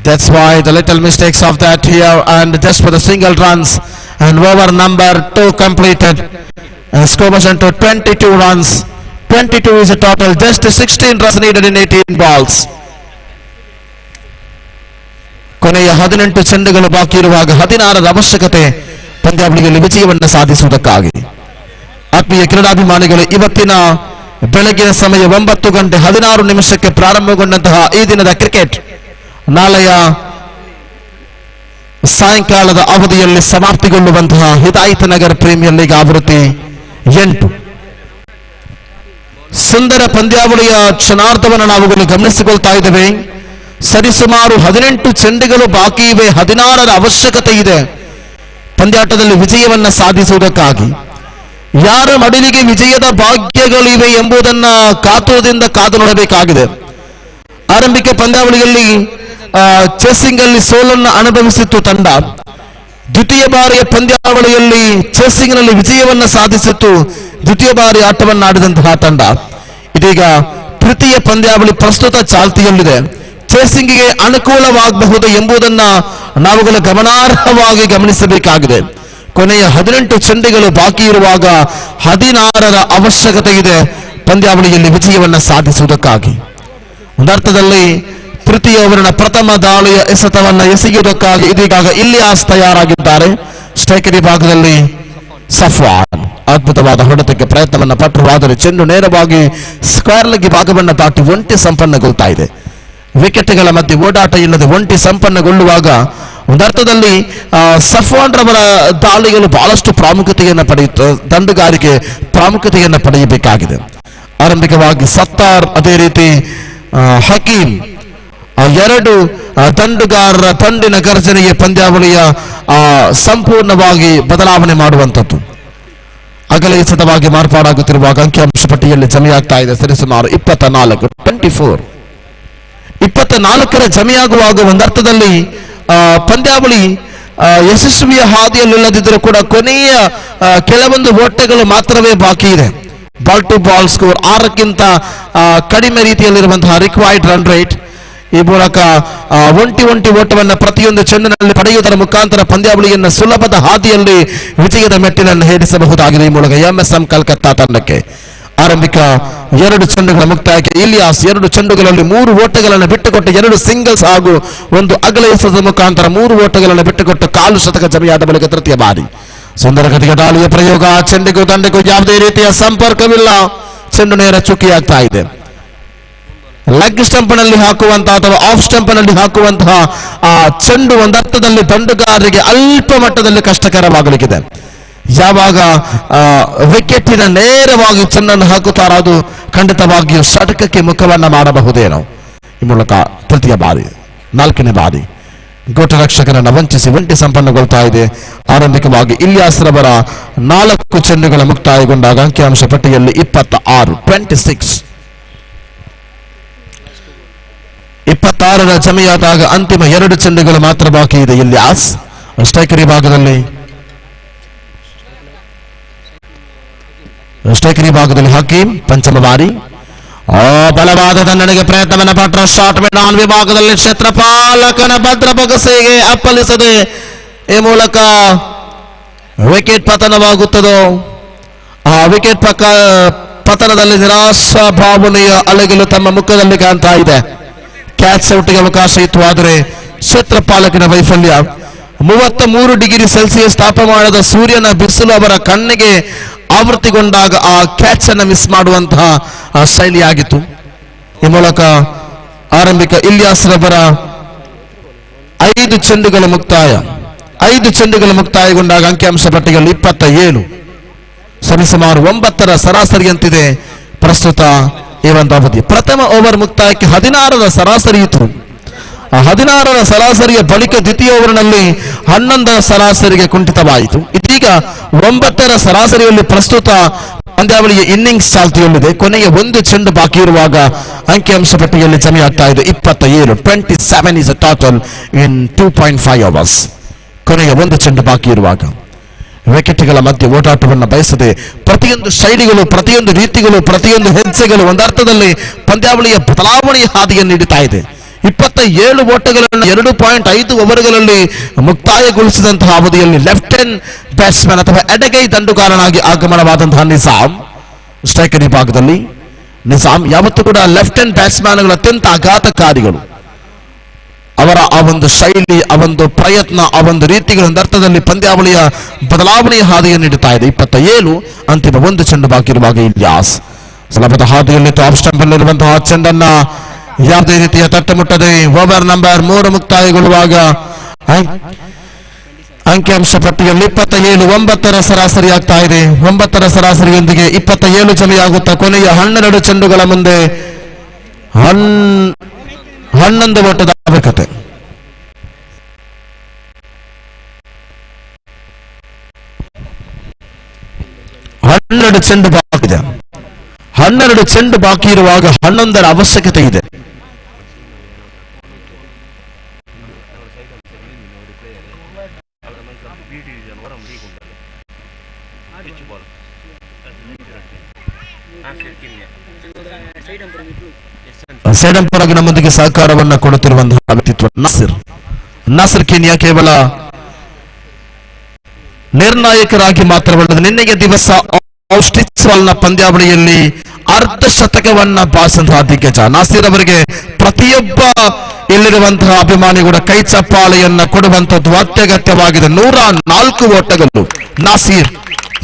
Speaker 4: That's why the little mistakes of that here, and just for the single runs, and over number 2 completed, and score was into 22 runs. 22 is a total, just 16 runs needed in 18 balls. ಕೊನೆಯ 18 ಚೆಂಡುಗಳು ಬಾಕಿ ಇರುವಾಗ 16ರ ಅವಶ್ಯಕತೆ ಪಂದ್ಯಾವಳಿಯಲ್ಲಿ ವಿಜಯವನ್ನು ಸಾಧಿಸುವುದಕ್ಕಾಗಿ. ಆತ್ಮೀಯ ಕ್ರೀಡಾಭಿಮಾನಿಗಳು, ಇವತ್ತಿನ ಬೆಳಗಿನ ಸಮಯ 9:16 ಪ್ರಾರಂಭಗೊಂಡಂತಹ ಈ ದಿನದ ಕ್ರಿಕೆಟ್ ನಾಳೆಯ ಸಾಯಂಕಾಲದ ಅವಧಿಯಲ್ಲಿ ಸಮಾಪ್ತಿಗೊಳ್ಳುವಂತಹ ಹಿದಾಯತ್ ನಗರ್ ಪ್ರೀಮಿಯರ್ ಲೀಗ್ ಆವೃತ್ತಿ 8 ಸುಂದರ ಪಂದ್ಯಾವಳಿಯ ಕ್ಷಣಾರ್ಧವನ್ನು ನಾವುಗಳು ಗಮನಿಸಿಕೊಳ್ತಾ ಇದ್ದೇವೆ. ಸರಿಸುಮಾರು 18 ಚೆಂಡುಗಳು ಬಾಕಿ ಇವೆ. 16ರ ಅವಶ್ಯಕತೆ ಇದೆ ಪಂದ್ಯಾಟದಲ್ಲಿ ವಿಜಯವನ್ನು ಸಾಧಿಸುವುದಕ್ಕಾಗಿ. ಯಾರ ಮಡಿಲಿಗೆ ವಿಜಯದ ಭಾಗ್ಯಗಳಿವೆ ಎಂಬುದನ್ನು ಕಾತುರದಿಂದ ಕಾದು ನೋಡಬೇಕಾಗಿದೆ. ಆರಂಭಿಕ ಪಂದ್ಯಾವಳಿಯಲ್ಲಿ ಚೇಸಿಂಗ್ ಅಲ್ಲಿ ಸೋಲನ್ನು ಅನುಭವಿಸಿತ್ತು ತಂಡ. ದ್ವಿತೀಯ ಬಾರಿಯ ಪಂದ್ಯಾವಳಿಯಲ್ಲಿ ಚೇಸಿಂಗ್ ನಲ್ಲಿ ವಿಜಯವನ್ನು ಸಾಧಿಸಿತ್ತು ದ್ವಿತೀಯ ಬಾರಿ ಆಟವನ್ನಾಡಿದಂತಹ ತಂಡ. ಇದೀಗ ತೃತೀಯ ಪಂದ್ಯಾವಳಿ ಪ್ರಸ್ತುತ ಚಾಲ್ತಿಯಲ್ಲಿದೆ. ಚೇಸಿಂಗ್ಗೆ ಅನುಕೂಲವಾಗಬಹುದು ಎಂಬುದನ್ನ ನಾವುಗಳು ಗಮನಾರ್ಹವಾಗಿ ಗಮನಿಸಬೇಕಾಗಿದೆ. ಕೊನೆಯ 18 ಚೆಂಡುಗಳು ಬಾಕಿ ಇರುವಾಗ 16ರ ಅವಶ್ಯಕತೆ ಇದೆ ಪಂದ್ಯಾವಳಿಯಲ್ಲಿ ವಿಜಯವನ್ನು ಸಾಧಿಸುವುದಕ್ಕಾಗಿ. ಒಂದರ್ಥದಲ್ಲಿ ತೃತೀಯ ಓವರಿನ ಪ್ರಥಮ ದಾಳಿಯ ಎಸೆತವನ್ನು ಎಸೆಯುವುದಕ್ಕಾಗಿ ಇದೀಗ ಇಲಿಯಾಸ್ ತಯಾರಾಗಿದ್ದಾರೆ. ಸ್ಟ್ರೈಕರ್ ವಿಭಾಗದಲ್ಲಿ ಸಫ್ವಾನ್ ಅದ್ಭುತವಾದ ಹೊಡೆತಕ್ಕೆ ಪ್ರಯತ್ನವನ್ನು ಪಟ್ಟರು, ಆದರೆ ಚೆಂಡು ನೇರವಾಗಿ ಸ್ಕ್ವೇರ್ ಲೆಗ್ ಭಾಗವನ್ನು ದಾಟಿ ಒಂಟಿ ಸಂಪನ್ನಗೊಳ್ತಾ ಇದೆ. ವಿಕೆಟ್ಗಳ ಮಧ್ಯೆ ಓಡಾಟ ಇಲ್ಲದೆ ಒಂಟಿ ಸಂಪನ್ನಗೊಳ್ಳುವಾಗ ಒಂದರ್ಥದಲ್ಲಿ ಸಫ್ವಾನ್ ರವರ ದಾಳಿಗಳು ಬಹಳಷ್ಟು ಪ್ರಾಮುಖ್ಯತೆಯನ್ನು ಪಡೆಯುತ್ತೆ, ದಂಡುಗಾರಿಕೆ ಪ್ರಾಮುಖ್ಯತೆಯನ್ನು ಪಡೆಯಬೇಕಾಗಿದೆ. ಆರಂಭಿಕವಾಗಿ ಸತ್ತಾರ್, ಅದೇ ರೀತಿ ಹಕೀಂ, ಎರಡು ದಂಡುಗಾರರ ತಂಡಿನ ಗರ್ಜನೆಯ ಪಂದ್ಯಾವಳಿಯ ಸಂಪೂರ್ಣವಾಗಿ ಬದಲಾವಣೆ ಮಾಡುವಂಥದ್ದು. ಅಗಲ ಎಸೆತವಾಗಿ ಮಾರ್ಪಾಡಾಗುತ್ತಿರುವಾಗ ಅಂಕಿಅಂಶ ಪಟ್ಟಿಯಲ್ಲಿ ಜಮೆಯಾಗ್ತಾ ಇದೆ ಸರಿಸುಮಾರು 24ರ ಜಮೆಯಾಗುವಾಗ ಒಂದರ್ಥದಲ್ಲಿ ಪಂದ್ಯಾವಳಿ ಯಶಸ್ವಿಯ ಹಾದಿಯಲ್ಲಿಲ್ಲದಿದ್ದರೂ ಕೂಡ ಕೊನೆಯ ಕೆಲವೊಂದು ಓಟಗಳು ಮಾತ್ರವೇ ಬಾಕಿ ಇದೆ. ಬಾಲ್ ಟು ಬಾಲ್ ಸ್ಕೋರ್ 6ಕ್ಕಿಂತ ಕಡಿಮೆ ರೀತಿಯಲ್ಲಿರುವಂತಹ ರಿಕ್ವೈರ್ಡ್ ರನ್ ರೇಟ್. ಈ ಮೂಲಕ ಒಂಟಿ ಓಟವನ್ನು ಪ್ರತಿಯೊಂದು ಚೆಂಡಿನಲ್ಲಿ ಪಡೆಯುವುದರ ಮುಖಾಂತರ ಪಂದ್ಯಾವಳಿಯನ್ನು ಸುಲಭದ ಹಾದಿಯಲ್ಲಿ ವಿಜಯದ ಮೆಟ್ಟಿಲನ್ನು ಹೇರಿಸಬಹುದಾಗಿದೆ. ಈ ಮೂಲಕ ಎಂಎಸ್ಎಂ ಕಲ್ಕತ್ತಾ ತಂಡಕ್ಕೆ ಆರಂಭಿಕ 2 ಚೆಂಡುಗಳ ಮುಕ್ತಾಯಕ್ಕೆ ಇಲಿಯಾಸ್ 2 ಚೆಂಡುಗಳಲ್ಲಿ 3 ಓಟಗಳನ್ನು ಬಿಟ್ಟುಕೊಟ್ಟು 2 ಸಿಂಗಲ್ಸ್ ಹಾಗೂ 1 ಅಗಲ ಎಸೆತದ ಮುಖಾಂತರ 3 ಓಟಗಳನ್ನು ಬಿಟ್ಟುಕೊಟ್ಟು ಕಾಲು ಶತಕ ಜಮೆಯಾದ ಬಳಿಕ ತೃತೀಯ ಬಾರಿ ಸುಂದರ ಗತಿಗೆ ದಾಳಿಯ ಪ್ರಯೋಗ. ಚೆಂಡಿಗೂ ದಂಡಿಗೂ ಯಾವುದೇ ರೀತಿಯ ಸಂಪರ್ಕವಿಲ್ಲ, ಚೆಂಡು ನೇರ ಚುಕ್ಕಿಯಾಗ್ತಾ ಇದೆ. ಲೆಗ್ ಸ್ಟಂಪ್ ನಲ್ಲಿ ಹಾಕುವಂತಹ ಅಥವಾ ಆಫ್ ಸ್ಟಂಪ್ ನಲ್ಲಿ ಹಾಕುವಂತಹ ಆ ಚೆಂಡು ಒಂದರ್ಥದಲ್ಲಿ ದಂಡುಗಾರರಿಗೆ ಅಲ್ಪ ಮಟ್ಟದಲ್ಲಿ ಕಷ್ಟಕರವಾಗಲಿಕ್ಕಿದೆ. ಯಾವಾಗ ವಿಕೆಟಿನ ನೇರವಾಗಿ ಚೆಂಡನ್ನು ಹಾಕುತ್ತಾರೋ ಅದು ಖಂಡಿತವಾಗಿಯೂ ಷಟಕಕ್ಕೆ ಮುಖವನ್ನ ಮಾಡಬಹುದೇನೋ. ಈ ಮೂಲಕ ತೃತೀಯ ಬಾರಿ 4ನೇ ಬಾರಿ ಗೋಟರಕ್ಷಕರನ್ನು ವಂಚಿಸಿ ಒಂಟಿ ಸಂಪನ್ನಗೊಳ್ತಾ ಇದೆ. ಆರಂಭಿಕವಾಗಿ ಇಲಿಯಾಸ್ ರವರ 4 ಚೆಂಡುಗಳ ಮುಕ್ತಾಯಗೊಂಡಾಗ ಅಂಕಿಅಂಶ ಪಟ್ಟಿಯಲ್ಲಿ 26ರ ಜಮೆಯಾದಾಗ ಅಂತಿಮ 2 ಚೆಂಡುಗಳು ಮಾತ್ರ ಬಾಕಿ ಇದೆ. ಇಲಿಯಾಸ್ ಸ್ಟ್ರೈಕರ್ ವಿಭಾಗದಲ್ಲಿ ಹಕೀಂ ಪಂಚಮ ಬಾರಿ ಬಲವಾದ ತನ್ನಡೆಗೆ ಪ್ರಯತ್ನವನ್ನು ಪಟ್ಟರು. ಶಾರ್ಟ್ ಮಿಡ್ ಆನ್ ವಿಭಾಗದಲ್ಲಿ ಕ್ಷೇತ್ರಪಾಲಕನ ಭದ್ರ ಬೊಗಸೆಗೆ ಅಪ್ಪಳಿಸದೆ ಈ ಮೂಲಕ ವಿಕೆಟ್ ಪತನವಾಗುತ್ತದೋ. ಆ ವಿಕೆಟ್ ಪತನದಲ್ಲಿ ನಿರಾಶಾ ಭಾವನೆಯ ಅಲೆಗಳು ತಮ್ಮ ಮುಖದಲ್ಲಿ ಕಾಣ್ತಾ ಇದೆ. ಕ್ಯಾಚ್ ಔಟ್ಗೆ ಅವಕಾಶ ಇತ್ತು, ಆದರೆ ಕ್ಷೇತ್ರಪಾಲಕನ ವೈಫಲ್ಯ. 33 ಡಿಗ್ರಿ ಸೆಲ್ಸಿಯಸ್ ತಾಪಮಾನದ ಸೂರ್ಯನ ಬಿಸಿಲು ಅವರ ಕಣ್ಣಿಗೆ ಆವೃತ್ತಿಗೊಂಡಾಗ ಆ ಕ್ಯಾಚ್ ಅನ್ನು ಮಿಸ್ ಮಾಡುವಂತಹ ಶೈಲಿಯಾಗಿತ್ತು. ಈ ಮೂಲಕ ಆರಂಭಿಕ ಇಲಿಯಾಸ್ ರವರ 5 ಚೆಂಡುಗಳ ಮುಕ್ತಾಯಗೊಂಡಾಗ ಅಂಕಿಅಂಶ ಪಟ್ಟಿಯಲ್ಲಿ 27 ಸರಿಸುಮಾರು 9ರ ಸರಾಸರಿಯಂತಿದೆ ಪ್ರಸ್ತುತ ಈ ಒಂದು ಅವಧಿ. ಪ್ರಥಮ ಓವರ್ ಮುಕ್ತಾಯಕ್ಕೆ 16ರ ಸರಾಸರಿ ಇತ್ತು. 16ರ ಸರಾಸರಿಯ ಬಳಿಕ ದ್ವಿತೀಯ ಓವರ್ನಲ್ಲಿ 11ರ ಸರಾಸರಿಗೆ ಕುಂಠಿತವಾಯಿತು. ಇದೀಗ 9ರ ಸರಾಸರಿಯಲ್ಲಿ ಪ್ರಸ್ತುತ ಪಂದ್ಯಾವಳಿಯ ಇನ್ನಿಂಗ್ಸ್ ಚಾಲ್ತಿಯಲ್ಲಿದೆ. ಕೊನೆಯ 1 ಚೆಂಡು ಬಾಕಿ ಇರುವಾಗ ಅಂಕಿಅಂಶ ಪಟ್ಟಿಯಲ್ಲಿ ಜಮೆಯಾಗ್ತಾ ಇದೆ 27. 27 is a total in 2.5 hours. ಕೊನೆಯ 1 ಚೆಂಡು ಬಾಕಿ ಇರುವಾಗ ವಿಕೆಟ್ಗಳ ಮಧ್ಯೆ ಓಟಾಟವನ್ನು ಬಯಸದೆ ಪ್ರತಿಯೊಂದು ಶೈಲಿಗಳು, ಪ್ರತಿಯೊಂದು ರೀತಿಗಳು, ಪ್ರತಿಯೊಂದು ಹೆಜ್ಜೆಗಳು ಒಂದರ್ಥದಲ್ಲಿ ಪಂದ್ಯಾವಳಿಯ ಬದಲಾವಣೆಯ ಹಾದಿಯನ್ನು ನೀಡುತ್ತಾ ಇದೆ. 27 ಓಟಗಳನ್ನು 2.5 ಓವರ್ಗಳಲ್ಲಿ ಮುಕ್ತಾಯಗೊಳಿಸಿದಂತಹ ಅವಧಿಯಲ್ಲಿ ಲೆಫ್ಟ್ ಹ್ಯಾಂಡ್ ಬ್ಯಾಟ್ಸ್ಮನ್ ಅಥವಾ ಎಡಗೈ ದಂಡುಗಾರನಾಗಿ ಆಗಮನವಾದಂತಹ ನಿಜಾಮ್ ಸ್ಟ್ರೈಕರ್ ವಿಭಾಗದಲ್ಲಿ ನಿಜಾಮ್ ಯಾವತ್ತೂ ಕೂಡ ಲೆಫ್ಟ್ ಹ್ಯಾಂಡ್ ಬ್ಯಾಟ್ಸ್ಮನ್ಗಳು ಅತ್ಯಂತ ಆಘಾತಕಾರಿಗಳು. ಅವರ ಆ ಒಂದು ಶೈಲಿ, ಆ ಒಂದು ಪ್ರಯತ್ನ, ಆ ಒಂದು ರೀತಿಗಳ ಅರ್ಥದಲ್ಲಿ ಪಂದ್ಯಾವಳಿಯ ಬದಲಾವಣೆಯ ಹಾದಿಯನ್ನು ನೀಡುತ್ತಾ ಇದೆ. 27 ಅಂತಿಮ 1 ಚೆಂಡು ಬಾಕಿ ಇರುವಾಗ ಇಲಿಯಾಸ್ ಸುಲಭದ ಹಾದಿಯಲ್ಲಿ ಟಾಪ್ ಸ್ಟಂಪ್ ಅಲ್ಲಿರುವಂತಹ ಚೆಂಡನ್ನ ಯಾವುದೇ ರೀತಿಯ ತಟ್ಟುಮುಟ್ಟದೆ ಓವರ್ ನಂಬರ್ 3 ಮುಕ್ತಾಯಗೊಳ್ಳುವಾಗ ಅಂಕಿಅಂಶ ಪಟ್ಟಿಯಲ್ಲಿ 27. 9ರ ಸರಾಸರಿ ಆಗ್ತಾ ಇದೆ. 9ರ ಸರಾಸರಿಯೊಂದಿಗೆ 27 ಜಮೆಯಾಗುತ್ತಾ ಕೊನೆಯ 12 ಚೆಂಡುಗಳ ಮುಂದೆ 11 ಓಟದ ಅವಶ್ಯಕತೆ. ಹನ್ನೆರಡು ಚೆಂಡು ಬಾಕಿ ಇದೆ. 12 ಚೆಂಡು ಬಾಕಿ ಇರುವಾಗ 11ರ ಅವಶ್ಯಕತೆ ಇದೆ. ಸೈಡಂಪರಾಗಿ ನಮ್ಮೊಂದಿಗೆ ಸಹಕಾರವನ್ನು ಕೊಡುತ್ತಿರುವಂತಹ ವ್ಯಕ್ತಿತ್ವ ನಾಸಿರ್ ಕಿನಿಯಾ ಕೇವಲ ನಿರ್ಣಾಯಕರಾಗಿ ಮಾತ್ರವಲ್ಲದೆ ನಿನ್ನೆಯ ದಿವಸ ನ ಪಂದ್ಯಾವಳಿಯಲ್ಲಿ ಅರ್ಧ ಶತಕವನ್ನ ಬಾರಿಸಿದಂತಹ ದಿಗ್ಗಜ ನಾಸಿರ್ ಅವರಿಗೆ ಪ್ರತಿಯೊಬ್ಬ ಇಲ್ಲಿರುವಂತಹ ಅಭಿಮಾನಿ ಕೂಡ ಕೈ ಚಪ್ಪಾಳೆಯನ್ನ ಕೊಡುವಂತದ್ದು ಅತ್ಯಗತ್ಯವಾಗಿದೆ. 104 ಓಟಗಳು. Nasir,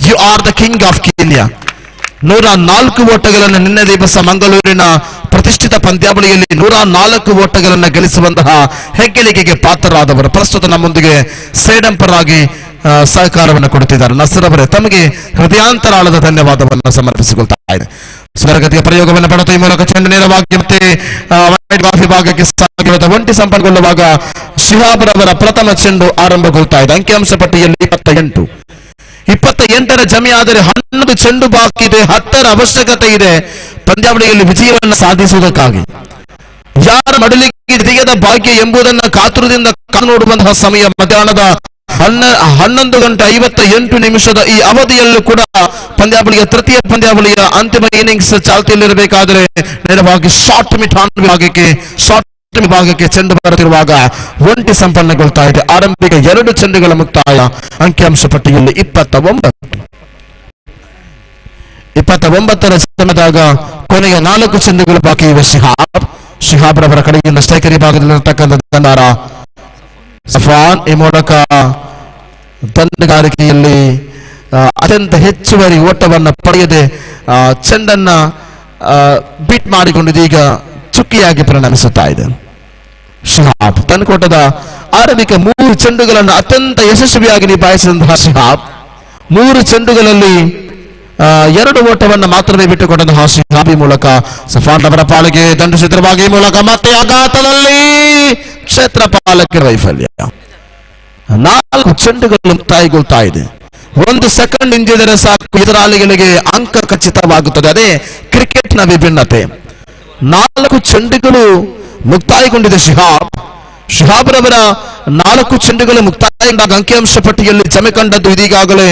Speaker 4: you are the king of Kiniya. 104 ಓಟಗಳನ್ನು ನಿನ್ನೆ ದಿವಸ ಮಂಗಳೂರಿನ ಪ್ರತಿಷ್ಠಿತ ಪಂದ್ಯಾವಳಿಯಲ್ಲಿ 104 ಓಟಗಳನ್ನು ಗಳಿಸುವಂತಹ ಹೆಗ್ಗಳಿಕೆಗೆ ಪಾತ್ರರಾದವರು ಪ್ರಸ್ತುತ ನಮ್ಮೊಂದಿಗೆ ಸೇಡಂಪರಾಗಿ ಸಹಕಾರವನ್ನು ಕೊಡುತ್ತಿದ್ದಾರೆ. ನಸೀರ್ ಅವರೇ, ತಮಗೆ ಹೃದಯಾಂತರಾಳದ ಧನ್ಯವಾದವನ್ನು ಸಮರ್ಪಿಸಿಕೊಳ್ತಾ ಇದೆ. ಸ್ವರ್ಗತಿಯ ಪ್ರಯೋಗವನ್ನು ಪಡೆದ ಈ ಮೂಲಕ ಚೆಂಡು ನೇರವಾಗಿ ಮತ್ತೆ ವಿಭಾಗಕ್ಕೆ ಸಾಗಿರುವಂತಹ ಒಂಟಿ ಸಂಪನ್ನಗೊಳ್ಳುವಾಗ ಶಿಹಾಬ್ ರವರ ಪ್ರಥಮ ಚೆಂಡು ಆರಂಭಗೊಳ್ತಾ ಇದೆ. ಅಂಕಿಅಂಶ ಪಟ್ಟಿಯಲ್ಲಿ 28ರ ಜಮೆ ಆದರೆ 11 ಚೆಂಡು ಬಾಕಿ ಇದೆ. 10ರ ಅವಶ್ಯಕತೆ ಇದೆ ಪಂದ್ಯಾವಳಿಯಲ್ಲಿ ವಿಜಯವನ್ನು ಸಾಧಿಸುವುದಕ್ಕಾಗಿ. ಯಾರ ಮಡಲಿಗೆ ತೆಗೆದ ಭಾಗ್ಯ ಎಂಬುದನ್ನು ಕಾತುರದಿಂದ ನೋಡುವಂತಹ ಸಮಯ ಮಧ್ಯಾಹ್ನದ 11:58 ಈ ಅವಧಿಯಲ್ಲೂ ಕೂಡ ಪಂದ್ಯಾವಳಿಯ ತೃತೀಯ ಪಂದ್ಯಾವಳಿಯ ಅಂತಿಮ ಇನ್ನಿಂಗ್ಸ್ ಚಾಲ್ತಿಯಲ್ಲಿರಬೇಕಾದರೆ ನೇರವಾಗಿ ಶಾರ್ಟ್ ವಿಭಾಗಕ್ಕೆ ಚೆಂಡು ಬರುತ್ತಿರುವಾಗ ಒಂಟಿ ಸಂಪನ್ನಗೊಳ್ತಾ ಇದೆ. ಆರಂಭಿಕ 2 ಚೆಂಡುಗಳ ಮುಕ್ತಾಯ. ಅಂಕಿಅಂಶ ಪಟ್ಟಿಯಲ್ಲಿ 29ರ ಸಮಯದಾಗ ಕೊನೆಯ 4 ಚೆಂಡುಗಳು ಬಾಕಿ ಇವೆ. ಶಿಹಾಬ್ ರವರ ಕಡೆಯಿಂದ ಸ್ಟ್ರೈಕರ್ ವಿಭಾಗದಲ್ಲಿರತಕ್ಕಂಥ ದಂಡಾರ ಸಫಾನ್ ಈ ಮೂಲಕ ತಂಡಗಾರಿಕೆಯಲ್ಲಿ ಅತ್ಯಂತ ಹೆಚ್ಚುವರಿ ಓಟವನ್ನು ಪಡೆಯದೆ ಚೆಂಡನ್ನ ಬೀಟ್ ಮಾಡಿಕೊಂಡಿದ್ದು ಈಗ ಚುಕ್ಕಿಯಾಗಿ ಪರಿಣಮಿಸುತ್ತಾ ಇದೆ. ಶಿಹಾಬ್ ತಂಡಕೋಟದ ಆರಂಭಿಕ 3 ಚೆಂಡುಗಳನ್ನು ಅತ್ಯಂತ ಯಶಸ್ವಿಯಾಗಿ ನಿಭಾಯಿಸಿದಂತಹ ಶಿಹಾಬ್ 3 ಚೆಂಡುಗಳಲ್ಲಿ 2 ಓಟವನ್ನು ಮಾತ್ರವೇ ಬಿಟ್ಟುಕೊಂಡಂತಹ ಶಿಹಾಬ್ ಈ ಮೂಲಕ ಸಫಾನ್ ಅವರ ಪಾಲಿಗೆ ದಂಡು ಚಿತ್ರವಾಗಿ ಮೂಲಕ ಮತ್ತೆ ಆಘಾತದಲ್ಲಿ ಕ್ಷೇತ್ರಪಾಲಕರ ವೈಫಲ್ಯ. 4 ಚೆಂಡುಗಳು ಮುಕ್ತಾಯಗೊಳ್ತಾ ಇದೆ. 1 ಸೆಕೆಂಡ್ ಇಂಜಿದರೆ ಸಾಕು ಎದುರಾಳಿಗಳಿಗೆ ಅಂಕ ಖಚಿತವಾಗುತ್ತದೆ. ಅದೇ ಕ್ರಿಕೆಟ್ನ ವಿಭಿನ್ನತೆ. 4 ಚೆಂಡುಗಳು ಮುಕ್ತಾಯಗೊಂಡಿದೆ. ಶಿಹಾಬ್ ರವರ 4 ಚೆಂಡುಗಳು ಮುಕ್ತಾಯಗೊಂಡಾಗ ಅಂಕಿಅಂಶ ಪಟ್ಟಿಯಲ್ಲಿ ಜಮೆ ಕಂಡದ್ದು ಇದೀಗಾಗಲೇ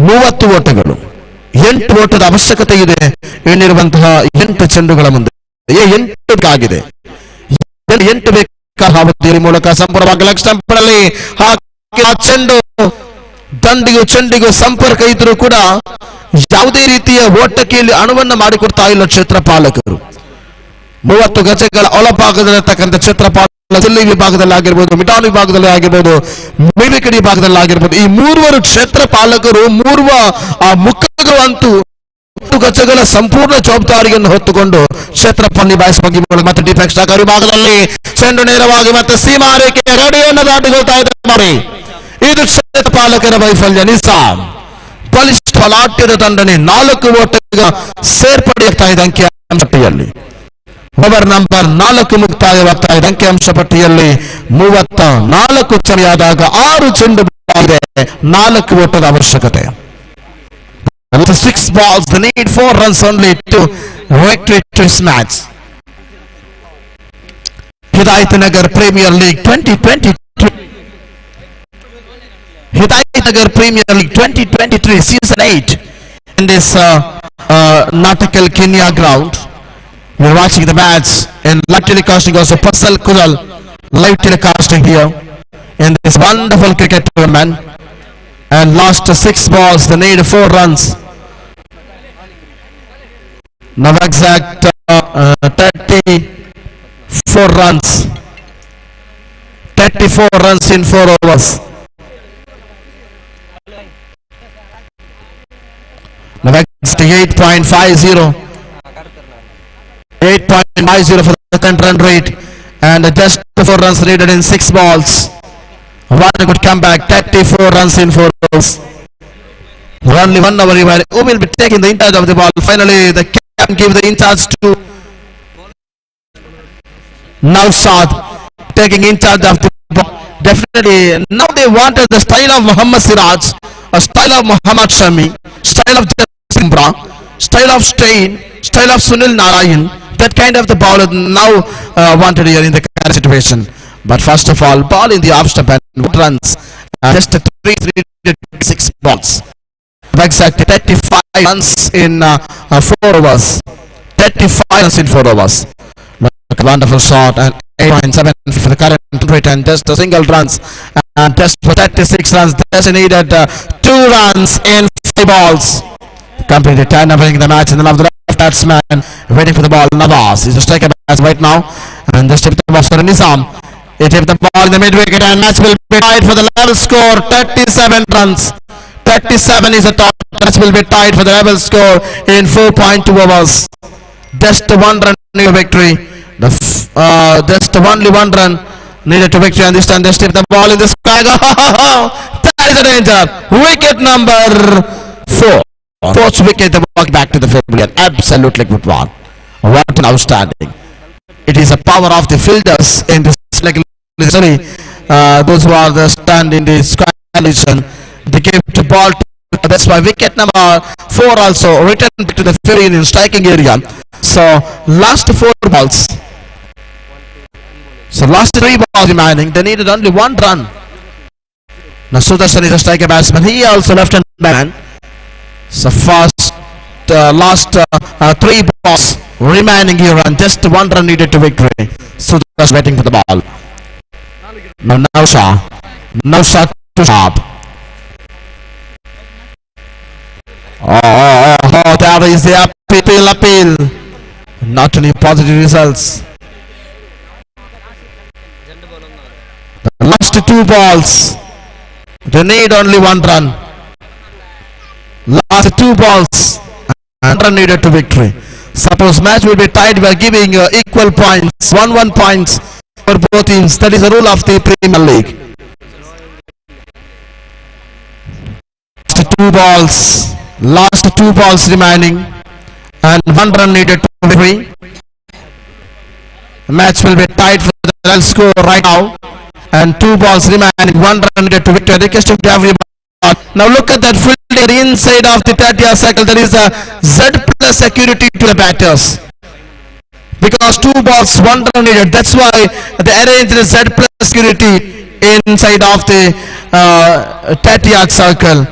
Speaker 4: 30 ಓಟಗಳು. 8 ಓಟದ ಅವಶ್ಯಕತೆ ಇದೆ ಇನ್ನಿರುವಂತಹ 8 ಚೆಂಡುಗಳ ಮುಂದೆ. 8 ಆಗಿದೆ. 8 ಬೇಕಾದ ಮೂಲಕ ಸಂಪೂರ್ಣವಾಗಿ ಲೆಗ್ ಸ್ಟಂಪ್ನಲ್ಲಿ ಚೆಂಡು ಚೆಂಡಿಗೂ ಸಂಪರ್ಕ ಇದ್ರೂ ಕೂಡ ಯಾವುದೇ ರೀತಿಯ ಓಟಕ್ಕೆ ಇಲ್ಲಿ ಅಣುವನ್ನು ಮಾಡಿಕೊಡ್ತಾ ಇಲ್ಲ ಕ್ಷೇತ್ರಪಾಲಕರು. 30 ಗಜಗಳ ಒಳಭಾಗದಲ್ಲಿರ್ತಕ್ಕಂಥ ಕ್ಷೇತ್ರಪಾಲ ವಿಭಾಗದಲ್ಲಿ ಆಗಿರ್ಬೋದು, ಮಿಟಾನ್ ವಿಭಾಗದಲ್ಲಿ ಆಗಿರ್ಬೋದು, ಮೇವಿಕಡಿ ವಿಭಾಗದಲ್ಲಿ ಆಗಿರ್ಬೋದು, ಈ 3 ಕ್ಷೇತ್ರಪಾಲಕರು 3 ಮುಖಗಳು ಅಂತೂ ಗಜಗಳ ಸಂಪೂರ್ಣ ಜವಾಬ್ದಾರಿಯನ್ನು ಹೊತ್ತುಕೊಂಡು ಕ್ಷೇತ್ರಪಾಲ ನಿಭಾಯಿಸುವ ಮತ್ತೆ ಡಿಫೆನ್ಸ್ ವಿಭಾಗದಲ್ಲಿ ಚೆಂಡು ನೇರವಾಗಿ ಮತ್ತೆ ಸೀಮಾರೇಖೆಯ ಗಡಿಯನ್ನು ದಾಟಿಕೊಳ್ತಾ ಇದ್ದಾರೆ. ಇದು ಕ್ಷೇತ್ರಪಾಲಕರ ವೈಫಲ್ಯ. ನಿಸಾಮ್ ಬಲಿಷ್ಠ ಬಲಾಢ್ಯದ ದಂಡನೆ. 4 ಓಟಗಳ ಸೇರ್ಪಡೆಯಾಗ್ತಾ ಇದೆ ಅಂಕಿಅಂಶ ಪಟ್ಟಿಯಲ್ಲಿ. ಓವರ್ ನಂಬರ್ 4 ಮುಕ್ತಾಯವಾಗ್ತಾ ಇದೆ. ಅಂಕಿಅಂಶ ಪಟ್ಟಿಯಲ್ಲಿ 34 ಚೆಂಡಾದಾಗ 6 ಚೆಂಡು ಇದೆ. 4 ಓಟದ ಅವಶ್ಯಕತೆ. 6 balls, they need 4 runs only to retreat this match. Hidayath Nagar Premier League 2023. Hidayath Nagar Premier League 2023 Season 8 in this Natakal Kenya ground. We are watching the match in live telecasting also. Pasal Kudal live telecasting here in this wonderful cricket tournament. And last 6 balls, they need 4 runs. Now exact 34 runs. 34 runs in 4 overs. Now exact 8.50. 8.50 for the second run rate. And just 4 runs needed in 6 balls. One good comeback. 34 runs in 4 overs. Only 1 over. Who will be taking the in charge of the ball? Finally, the captain give the in charge to Nawshad, taking in charge of the ball. Definitely, now they wanted the style of Muhammad Siraj, a style of Muhammad Shami, style of Simbra, style of Stein, style of Sunil Narayan. That kind of the bowler now wanted here in the current situation. But first of all, ball in the off stump and runs just 3 balls. Exactly 35 runs in 4 overs. 35 runs in 4 overs. Wonderful shot and 8.7 for the current rate and just a single runs and just for 36 runs. Just needed 2 runs in 5 balls. Completed 10 in the match, and then of the left batsman waiting for the ball. Nawaz is a striker right now and just tip the ball for Nizam. He tipped the ball in the mid wicket and match will be tied for the level score. 37 runs. 37 is the top. Match will be tied for the level score in 4.2 overs. Just 1 run needed victory. Just only 1 run needed to victory, and this time they tip the ball in the sky. That is a danger. Wicket number 4. Fourth wicket, the walk back to the field. Absolutely good one. What an outstanding. It is a power of the fielders in this leg. Those who are the stand in the sky position, they give the ball to, that's why wicket number 4 also returned to the field in striking area. So last 4 balls. So last 3 balls remaining, they needed only 1 run. Now Sudarshan is a striker batsman. He also left-hand man. So first, last 3 balls remaining here and just 1 run needed to victory. Sudarshan waiting for the ball. Now Nausha to sharp. Oh, there is the appeal. Not any positive results. The last 2 balls, they need only 1 run. Last 2 balls and run needed to victory. Suppose match will be tied, we are giving equal points, 1-1 points for both teams. That is the rule of the Premier League. Last two balls remaining and 1 run needed to victory. The match will be tied for the score right now and 2 balls remaining, 1 run needed to victory. Requesting to everybody. Now look at that fielder inside of the 30-yard circle. There is a Z plus security to the batters. Because 2 balls, 1 run needed. That's why they arranged the Z plus security inside of the 30-yard circle.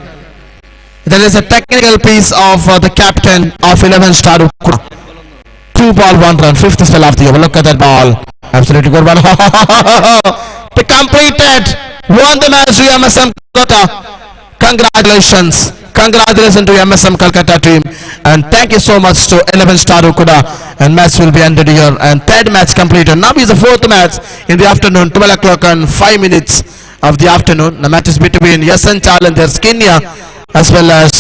Speaker 4: There is a technical piece of the captain of 11 star. 2 ball, 1 run. 5th spell of the over. Look at that ball. Absolutely good one. To complete it. Won the match to MSM Kolkata. Congratulations to MSM Kolkata team, and thank you so much to 11 star Ukuda, and match will be ended here and 3rd match completed. Now is the 4th match in the afternoon, 12 o'clock and 5 minutes of the afternoon. The match is between SN Challengers Kenya as well as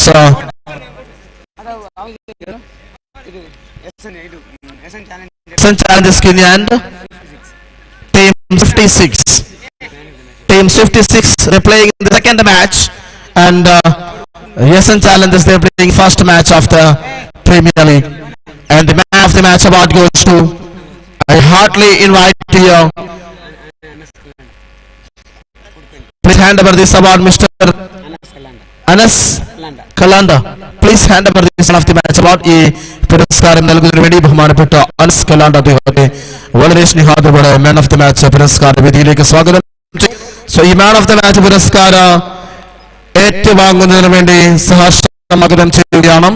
Speaker 4: SN Challengers Kenya and Team 56. Team 56 they're playing in the 2nd match. And SN Challengers, they are playing first match of the Premier League, and the man of the match award goes to, I heartily invite you. Please hand over this award, Mr. Anas Kalanda. Please hand over this man of the match award. ಈ ಪುರಸ್ಕಾರ ನಲ್ಗುವುದಕ್ಕೆ ಬಹುಮಾನಪಟ್ಟ ಅನಸ್ ಕಲಾಂಡ ದೇವತೆ വളരെ സ്നേഹത്തോടെ man of the match പുരസ്കാര വേദിയിലേക്ക് സ്വാഗതം. So ഈ man of the match പുരസ്കാര ഏറ്റുവാങ്ങുന്നതിന് വേണ്ടി സഹസ്വാഗതം ചെയ്യുകയാണ്.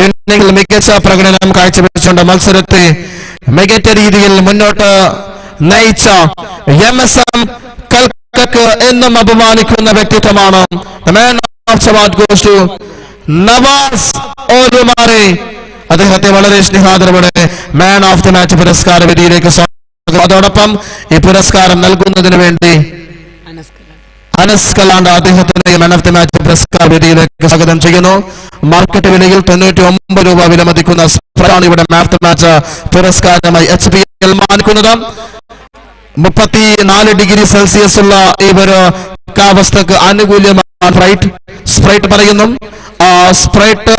Speaker 4: ഇന്നിംഗ്സിൽ മികച്ച പ്രകടനം കാഴ്ചവെച്ചുകൊണ്ട് മത്സരത്തെ മികച്ച രീതിയിൽ മുന്നോട്ട് നയിച്ച MSM കൽക്കട്ട എന്നും അപമാനിക്കുന്ന വ്യക്തിത്വമാണ്. നവാസ് ഓലുമാറി. അദ്ദേഹത്തെ വളരെ സ്നേഹാദരവോടെ മാൻ ഓഫ് ദി മാച്ച് പുരസ്കാര വേദിയിലേക്ക് സ്വാഗതം. അതോടൊപ്പം ഈ പുരസ്കാരം നൽകുന്നതിന് വേണ്ടി അനസ് കലാണ്ട അദ്ദേഹത്തിന് മാൻ ഓഫ് ദി മാച്ച് പുരസ്കാര വേദിയിലേക്ക് സ്വാഗതം ചെയ്യുന്നു. മാർക്കറ്റ് വിലയിൽ 99 രൂപ വിലമതിക്കുന്ന സ്പ്രൈറ്റാണ് ഇവിടെ മാൻ ഓഫ് ദി മാച്ച് പുരസ്കാരമായി HPL മാനിക്കുന്നത്. 34 ഡിഗ്രി സെൽഷ്യസ് ഉള്ള ഈ ഒരു കാലാവസ്ഥക്ക് അനുകൂലമാണ് സ്പ്രൈറ്റ് പറയുന്നു. സ്പ്രൈറ്റ്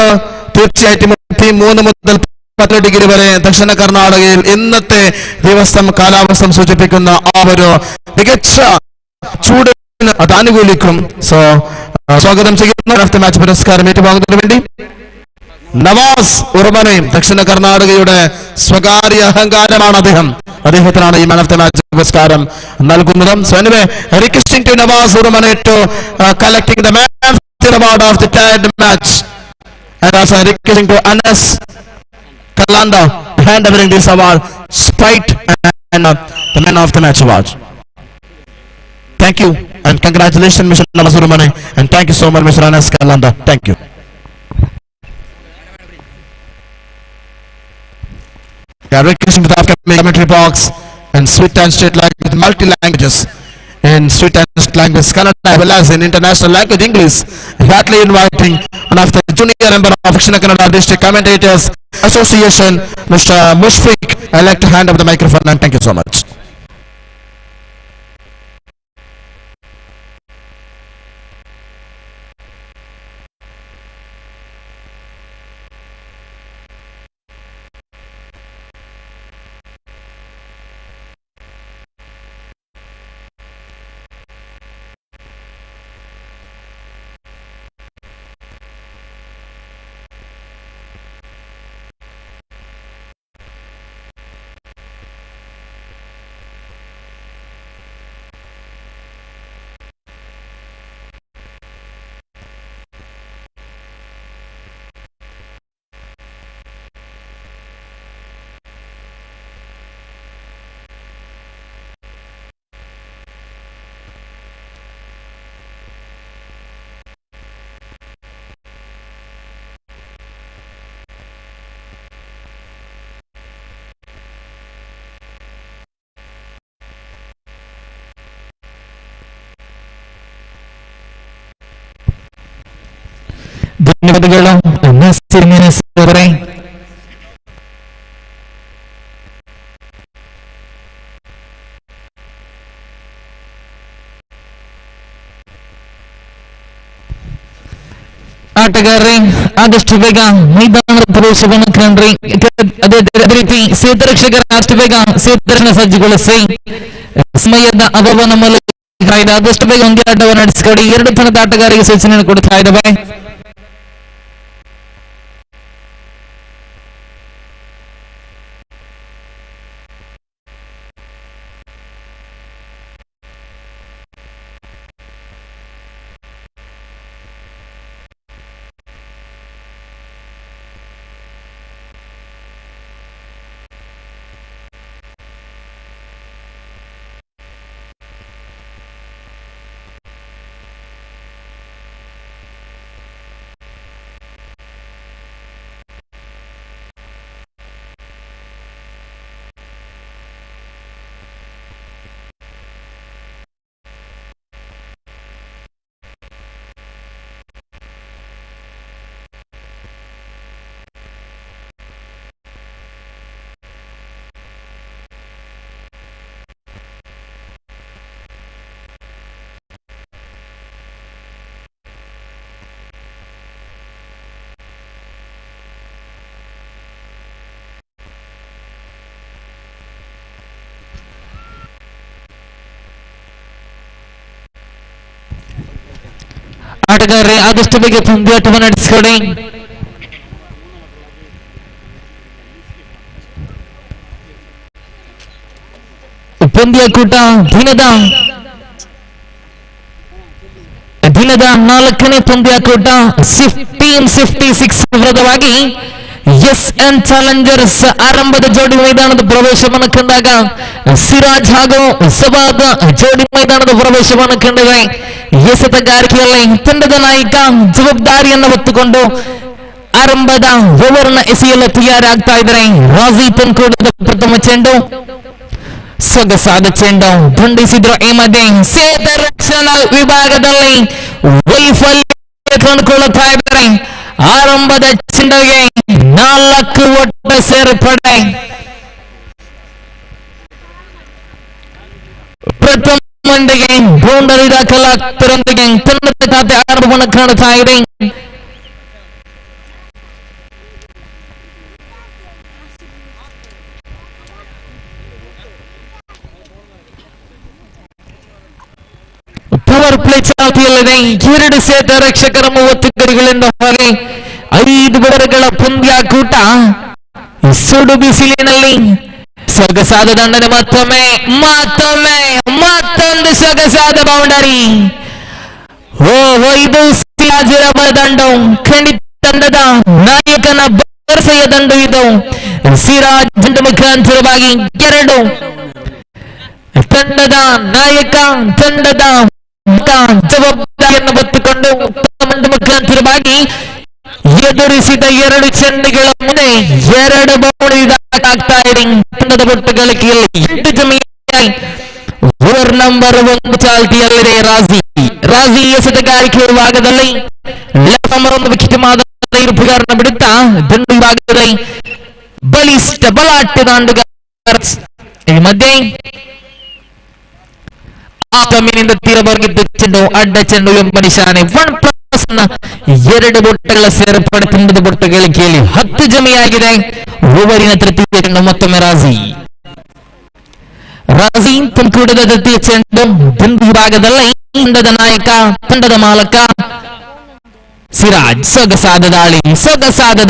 Speaker 4: തീർച്ചയായിട്ടും 33 മുതൽ 10 ഡിഗ്രി വരെ ദക്ഷിണ കർണാടകയിൽ ഇന്നത്തെ ദിവസം കാലാവസ്ഥ സൂചിപ്പിക്കുന്ന ആ ഒരു മികച്ച ചൂട് അത് അനുകൂലിക്കും. സോ സ്വാഗതം ചെയ്യുന്നു. മാച്ച് പുരസ്കാരം ഏറ്റുവാങ്ങുന്നതിന് വേണ്ടി നവാസ് ഉർമനെ ദക്ഷിണ കർണാടകയുടെ സ്വകാര്യ അഹങ്കാരമാണ് അദ്ദേഹത്തിനാണ് ഈ മാൻ ഓഫ് ദ മാച്ച് പുരസ്കാരം നൽകുന്നത്. So anyway requesting to Nawaz ഉർമനെ to collecting the man of the award of the third match and also requesting to Anas Kalanda hand delivering this award Sprite and the man of the match award. Thank you and congratulations Mr. Navas Urmane and thank you so much Mr. Anas Kalanda. Thank you. We are requesting to the upcoming commentary box and sweet and straight language multi languages in sweet and language Kannada as well as in international language English. Heartily inviting one of the junior member of Dakshina Kannada District Commentators Association, Mr. Mushfiq. I like to hand over the microphone and thank you so much.
Speaker 3: ಧನ್ಯವಾದಗಳು ಅವರೇ. ಆಟಗಾರರೇ ಆದಷ್ಟು ಬೇಗ ಮೈದಾನದ ಪ್ರವೇಶವನ್ನು ಕಂಡ್ರಿ. ಅದೇ ರೀತಿ ಸೇತುರಕ್ಷಕರ ಅಷ್ಟು ಬೇಗ ಸೇತುರಕ್ಷಣೆ ಸಜ್ಜುಗೊಳಿಸಿ ಸಮಯದ ಅಭಾವನ ಮೂಲಕ ಆದಷ್ಟು ಬೇಗ ಒಂದೇ ಆಟವನ್ನು ನಡೆಸಿಕೊಡಿ. ಎರಡು ತಂಡದ ಆಟಗಾರರಿಗೆ ಸೂಚನೆಯನ್ನು ಕೊಡ್ತಾ ಇದ್ದಾವೆ. ಆಟಗಾರರೇ ಆದಷ್ಟು ಬೇಗ ಪಂದ್ಯಾಟವನ್ನು ನಡೆಸಿಕೊಡಿ. ಪಂದ್ಯಾಕೂಟ ದಿನದ 4ನೇ ಪಂದ್ಯಾಕೂಟ 1556 ವಿರುದ್ಧವಾಗಿ ಎಸ್ಎನ್ ಚಾಲೆಂಜರ್ಸ್ ಆರಂಭದ ಜೋಡಿ ಮೈದಾನದ ಪ್ರವೇಶವನ್ನು ಕಂಡಾಗ ಸಿರಾಜ್ ಹಾಗೂ ಸವಾದ ಜೋಡಿ ಮೈದಾನದ ಪ್ರವೇಶವನ್ನು ಕಂಡಿವೆ. ಎಸೆತಗಾರಿಕೆಯಲ್ಲಿ ತಂಡದ ನಾಯಕ ಜವಾಬ್ದಾರಿಯನ್ನು ಹೊತ್ತುಕೊಂಡು ಆರಂಭದ ಓವರ್ನ ಎಸೆಯಲು ತಯಾರಾಗ್ತಾ ಇದ್ದಾರೆ. ರಾಜಿ ತನ್ಕೋಡದ ಪ್ರಥಮ ಚೆಂಡು ಸೊಗಸಾದ ಚೆಂಡು ದಂಡಿಸಿದ್ರು. ಈ ಮಧ್ಯೆ ಸೇತ ರಕ್ಷಣಾ ವಿಭಾಗದಲ್ಲಿ ವೈಫಲ್ಯ ಕಂಡುಕೊಳ್ಳುತ್ತಾ ಇದ್ದಾರೆ. ಆರಂಭದ ಚೆಂಡಿಗೆ 4 ಒಟ್ಟ ಸೇರ್ಪಡೆ. ಪ್ರಥಮ ಮಂಡಿಗೆ ಬೌಂಡರಿ ದಾಖಲಾಗ್ತಿರೊಂದಿಗೆ ತಂಡದ ಖಾತೆ ಆರಂಭವನ್ನು ಕಾಣುತ್ತಾ ಇದೆ. ಪವರ್ ಪ್ಲೇ ಚಾಲ್ತಿಯಲ್ಲಿದೆ. 2 ಸೇತ ರಕ್ಷಕರ 30 ಗಡಿಗಳಿಂದ ಹೊರಗೆ 5 ಬುಡರುಗಳ ಪಂದ್ಯಾಕೂಟ ಸುಡು ಬಿಸಿಲಿನಲ್ಲಿ ಸೊಗಸಾದ ದಂಡನೆ ಮತ್ತೊಂದು ಸೊಗಸಾದ ಬೌಂಡರಿ. ಇದು ಸಿರಾಜಿರವ ದಂಡು, ಖಂಡಿತ ತಂಡದ ನಾಯಕನ ಭರವಸೆಯ ದಂಡು ಇದು. ಸಿರಾಜ್ ದಂಡು ಮುಖಾಂತರವಾಗಿ 2 ತಂಡದ ನಾಯಕ ತಂಡದ ಜವಾಬ್ದಾರಿಯನ್ನು ಹೊತ್ತುಕೊಂಡು ಮುಖಾಂತರವಾಗಿ ಎದುರಿಸಿದ 2 ಚೆಂಡುಗಳ ಮುಂದೆ 2 ಬೌಂಡರಿ ದಾಖಲಾಗ್ತಾ ಇದೆ. ತಂಡದ ಬೊಟ್ಟುಗಳಿಕೆಯಲ್ಲಿ 8 ಜಮೆಯಾಗಿ ಓವರ್ ನಂಬರ್ 1 ಚಾಲ್ತಿಯಲ್ಲಿದೆ. ರಾಜಿ ಎಸೆತಗಾರಿಕೆ ಭಾಗದಲ್ಲಿ ಲೆಫ್ಟ್ ವಿಕೆಟ್ ಮಾದರಿಯನ್ನು ಬಿಡುತ್ತಾ ದಂಡು ಭಾಗದಲ್ಲಿ ಬಲಿಷ್ಠ ಬಲಾಟ್ಯ ದಾಂಡುಗಾರ ಈ ಮಧ್ಯೆ ಆತಮಿನಿಂದ ತೀರಬರ್ಗಿದ್ದ ಚೆಂಡು ಅಡ್ಡ ಚೆಂಡು ಎಂಬ ನಿಶಾನೆ 2 ಬೊಟ್ಟಗಳ ಸೇರ್ಪಡೆ ತಂಡದ ಬೊಟ್ಟುಗಳಿಕೆಯಲ್ಲಿ 10 ಜಮೆಯಾಗಿದೆ. ಓವರಿನ ತೃತೀಯ ಚೆಂಡು ಮತ್ತೊಮ್ಮೆ ರಾಜಿ ತುಮಕೂಡದ ತೃತೀಯ ಚೆಂಡು ದಂಡು ಭಾಗದಲ್ಲಿ ತಂಡದ ನಾಯಕ ತಂಡದ ಮಾಲಕ ಸಿರಾಜ್ ಸೊಗಸಾದ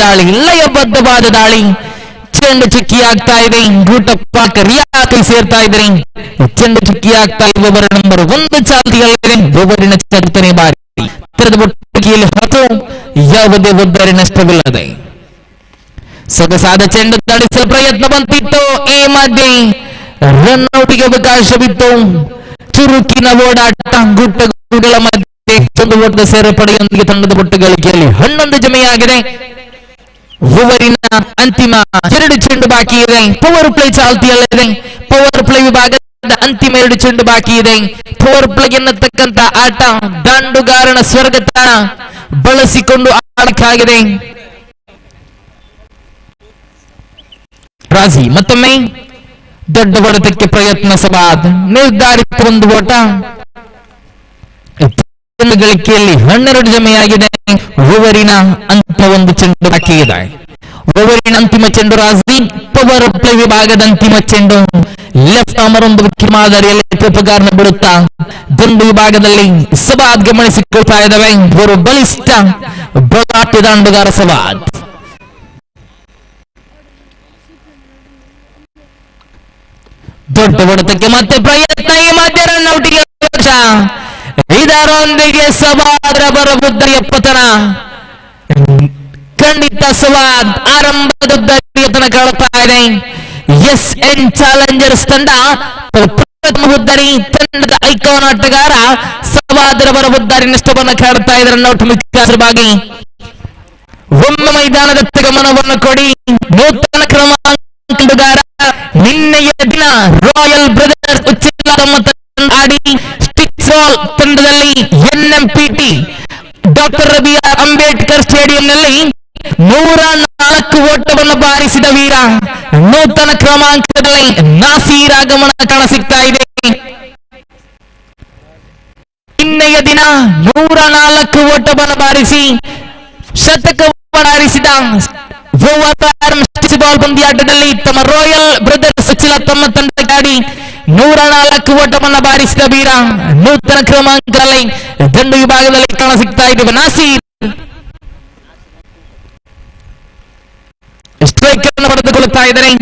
Speaker 3: ದಾಳಿ ಲಯಬದ್ಧವಾದ ದಾಳಿ. ಚೆಂಡು ಚುಕ್ಕಿ ಆಗ್ತಾ ಇದೆ. ಗೂಟಪ್ಪ ಕರಿಯಾಕಿ ಸೇರ್ತಾ ಇದ್ರಿ. ಚೆಂಡು ಚುಕ್ಕಿ ಆಗ್ತಾ ಇದೆ. ಓವರ್ ನಂಬರ್ 1 ಚಾಲ್ತಿಯಲ್ಲಿದೆ. ಓವರಿನ 4ನೇ ಬಾರಿ ತೆರೆದ ಬೊಟ್ಟಿಗೆಯಲ್ಲಿ 10, ಯಾವುದೇ ಒಬ್ಬರಿ ನಷ್ಟವಿಲ್ಲದೆ ಸೊಗಸಾದ ಚೆಂಡು ದಾಳಿಸಲು ಪ್ರಯತ್ನ ಬಂತಿತ್ತು. ಈ ಮಧ್ಯೆ ರನ್ಔಟ್ಗೆ ಅವಕಾಶವಿತ್ತು. ಚುರುಕಿನ ಓಡಾಟ ಗುಟ್ಟಗಳ ಮಧ್ಯೆ ಒಂದು ಓಟದ ಸೇರ್ಪಡೆಯೊಂದಿಗೆ ತಂಡದ ಬೊಟ್ಟುಗಳಿಕೆಯಲ್ಲಿ 11 ಜಮೆಯಾಗಿದೆ. ಓವರಿನ ಅಂತಿಮ 2 ಚೆಂಡು ಬಾಕಿ ಇದೆ. ಪವರ್ ಪ್ಲೇ ಚಾಲ್ತಿಯಲ್ಲಿದೆ. ಪವರ್ ಪ್ಲೇ ವಿಭಾಗದ ಅಂತಿಮ 2 ಚೆಂಡು ಬಾಕಿ ಇದೆ. ಪವರ್ ಪ್ಲೇ ಎನ್ನತಕ್ಕಂತ ಆಟ ದಾಂಡುಗಾರನ ಸ್ವರ್ಗತಾಣ ಬಳಸಿಕೊಂಡು ಆಡಬೇಕಾಗಿದೆ. ರಾಜಿ ಮತ್ತೊಮ್ಮೆ ದೊಡ್ಡ ಹೊಡೆತಕ್ಕೆ ಪ್ರಯತ್ನ ಸವಾದ್ ನಿರ್ಧಾರಿತ ಒಂದು ಓಟ ಗಳಿಕೆಯಲ್ಲಿ 12 ಜಮೆಯಾಗಿದೆ. ಓವರಿನ ಅಂತಿಮ 1 ಚೆಂಡು ಬಾಕಿ ಇದೆ. ಓವರಿನ ಅಂತಿಮ ಚೆಂಡು ರಾಜಿ. ಪವರ್ ಪ್ಲೇ ವಿಭಾಗದ ಅಂತಿಮ ಚೆಂಡು ಲೆಫ್ಟ್ ಆರ್ಮರ್ ಒಂದು ವಿಕೆಟ್ ಮಾದರಿಯಲ್ಲಿ ಉಪಕಾರನ ಬಿಡುತ್ತಾ ದಂಡು ವಿಭಾಗದಲ್ಲಿ ಸವಾದ್ ಗಮನಿಸಿಕೊಳ್ತಾ ಇದ್ದಾವೆ. ಅವರು ಬಲಿಷ್ಠ ಬಲಾಟ್ಯ ದಾಂಡುಗಾರ ಸವಾದ್. ದೊಡ್ಡ ಹೊಡೆತಕ್ಕೆ ಮತ್ತೆ ಪ್ರಯತ್ನ. ಈ ಮಧ್ಯ ರನ್ಔಟಿಗೆ ಇದರೊಂದಿಗೆ ಸವಾದ್ರ ಬರಬುದ್ಧರಿಯ ಪತನ. ಖಂಡಿತ ಸವಾದ್ ಆರಂಭದ ಕಾಣುತ್ತಾ ಇದೆ. SN ಚಾಲೆಂಜರ್ಸ್ ತಂಡ ಪ್ರಥಮ ಬುದ್ಧರಿ ತಂಡದ ಐಕಾನ್ ಆಟಗಾರ ಸವಾದ್ರ ಬರಬುದ್ಧರಿ ನಷ್ಟವನ್ನು ಕಾಡುತ್ತಾ ಇದೆ. ರನ್ಔಟ್ ಮುಖ್ಯವಾಗಿ ಒಮ್ಮೆ ಮೈದಾನದತ್ತ ಗಮನವನ್ನು ಕೊಡಿ. ನೂತನ ಕ್ರಮಾಂಕಗಾರ ನಿನ್ನೆಯ ದಿನ ರಾಯಲ್ ಬ್ರದರ್ಸ್ ಉಚ್ಚಿಲ ಆಡಿ ಸ್ಟಿಕ್ಸ್ ಬಾಲ್ ತಂಡದಲ್ಲಿ NMPT ಡಾಕ್ಟರ್ BR ಅಂಬೇಡ್ಕರ್ ಸ್ಟೇಡಿಯಂನಲ್ಲಿ 104 ಓಟವನ್ನು ಬಾರಿಸಿದ ವೀರ. ನೂತನ ಕ್ರಮಾಂಕದಲ್ಲಿ ನಾಸೀರ್ ಆಗಮನ ಕಾಣಸಿಗ್ತಾ ಇದೆ. ನಿನ್ನೆಯ ದಿನ 104 ಓಟವನ್ನು ಬಾರಿಸಿ ಶತಕವನ್ನು ಬಾರಿಸಿದ ಬಾಲ್ ಪಂದ್ಯಾಟದಲ್ಲಿ ತಮ್ಮ ರಾಯಲ್ ಬ್ರದರ್ಸ್ ತಮ್ಮ ತಂಡಕ್ಕಾಡಿ 104 ಓಟವನ್ನು ಬಾರಿಸಿದ ವೀರ. ನೂತನ ಕ್ರಮಾಂಕದಲ್ಲಿ ದಂಡು ವಿಭಾಗದಲ್ಲಿ ಕಾಣಸಿಗ್ತಾ ಇದೆ. ನಾಸೀರ್ ಸ್ಟ್ರೈಕರ್ ಅನ್ನು ಪಡೆದುಕೊಳ್ಳುತ್ತಾ ಇದ್ದಾರೆ.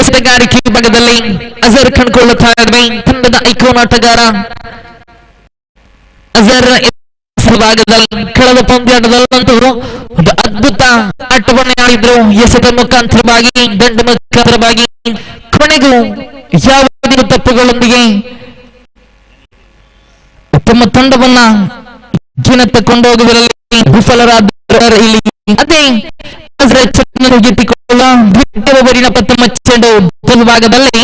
Speaker 3: ಎಸೆತಗಾರಿಕೆ ವಿಭಾಗದಲ್ಲಿ ಅಜರ್ ಕಂಡುಕೊಳ್ಳುತ್ತಾ ಇದ್ದಾರೆ. ತಂಡದ ಐಕಾನ್ ಆಟಗಾರ ಅಜರ್ ವಿಭಾಗದಲ್ಲಿ ಕಳೆದ ಪಂದ್ಯಾಟದಲ್ಲಂತೂ ಒಂದು ಅದ್ಭುತ ಆಟವನ್ನೇ ಆಡಿದ್ರು. ಎಸೆತ ಮುಖಾಂತರವಾಗಿ ದಂಡು ಮುಖಾಂತರವಾಗಿ ಕೊನೆಗೂ ಯಾವುದೇ ತಪ್ಪುಗಳೊಂದಿಗೆ ತಮ್ಮ ತಂಡವನ್ನ ಘನತೆ ಕೊಂಡೋಗುವುದರಲ್ಲಿ ವಿಫಲರಾದ ಇಲ್ಲಿ ಅದೇ ಓವರಿನ 19 ಚೆಂಡು ವಿಭಾಗದಲ್ಲಿ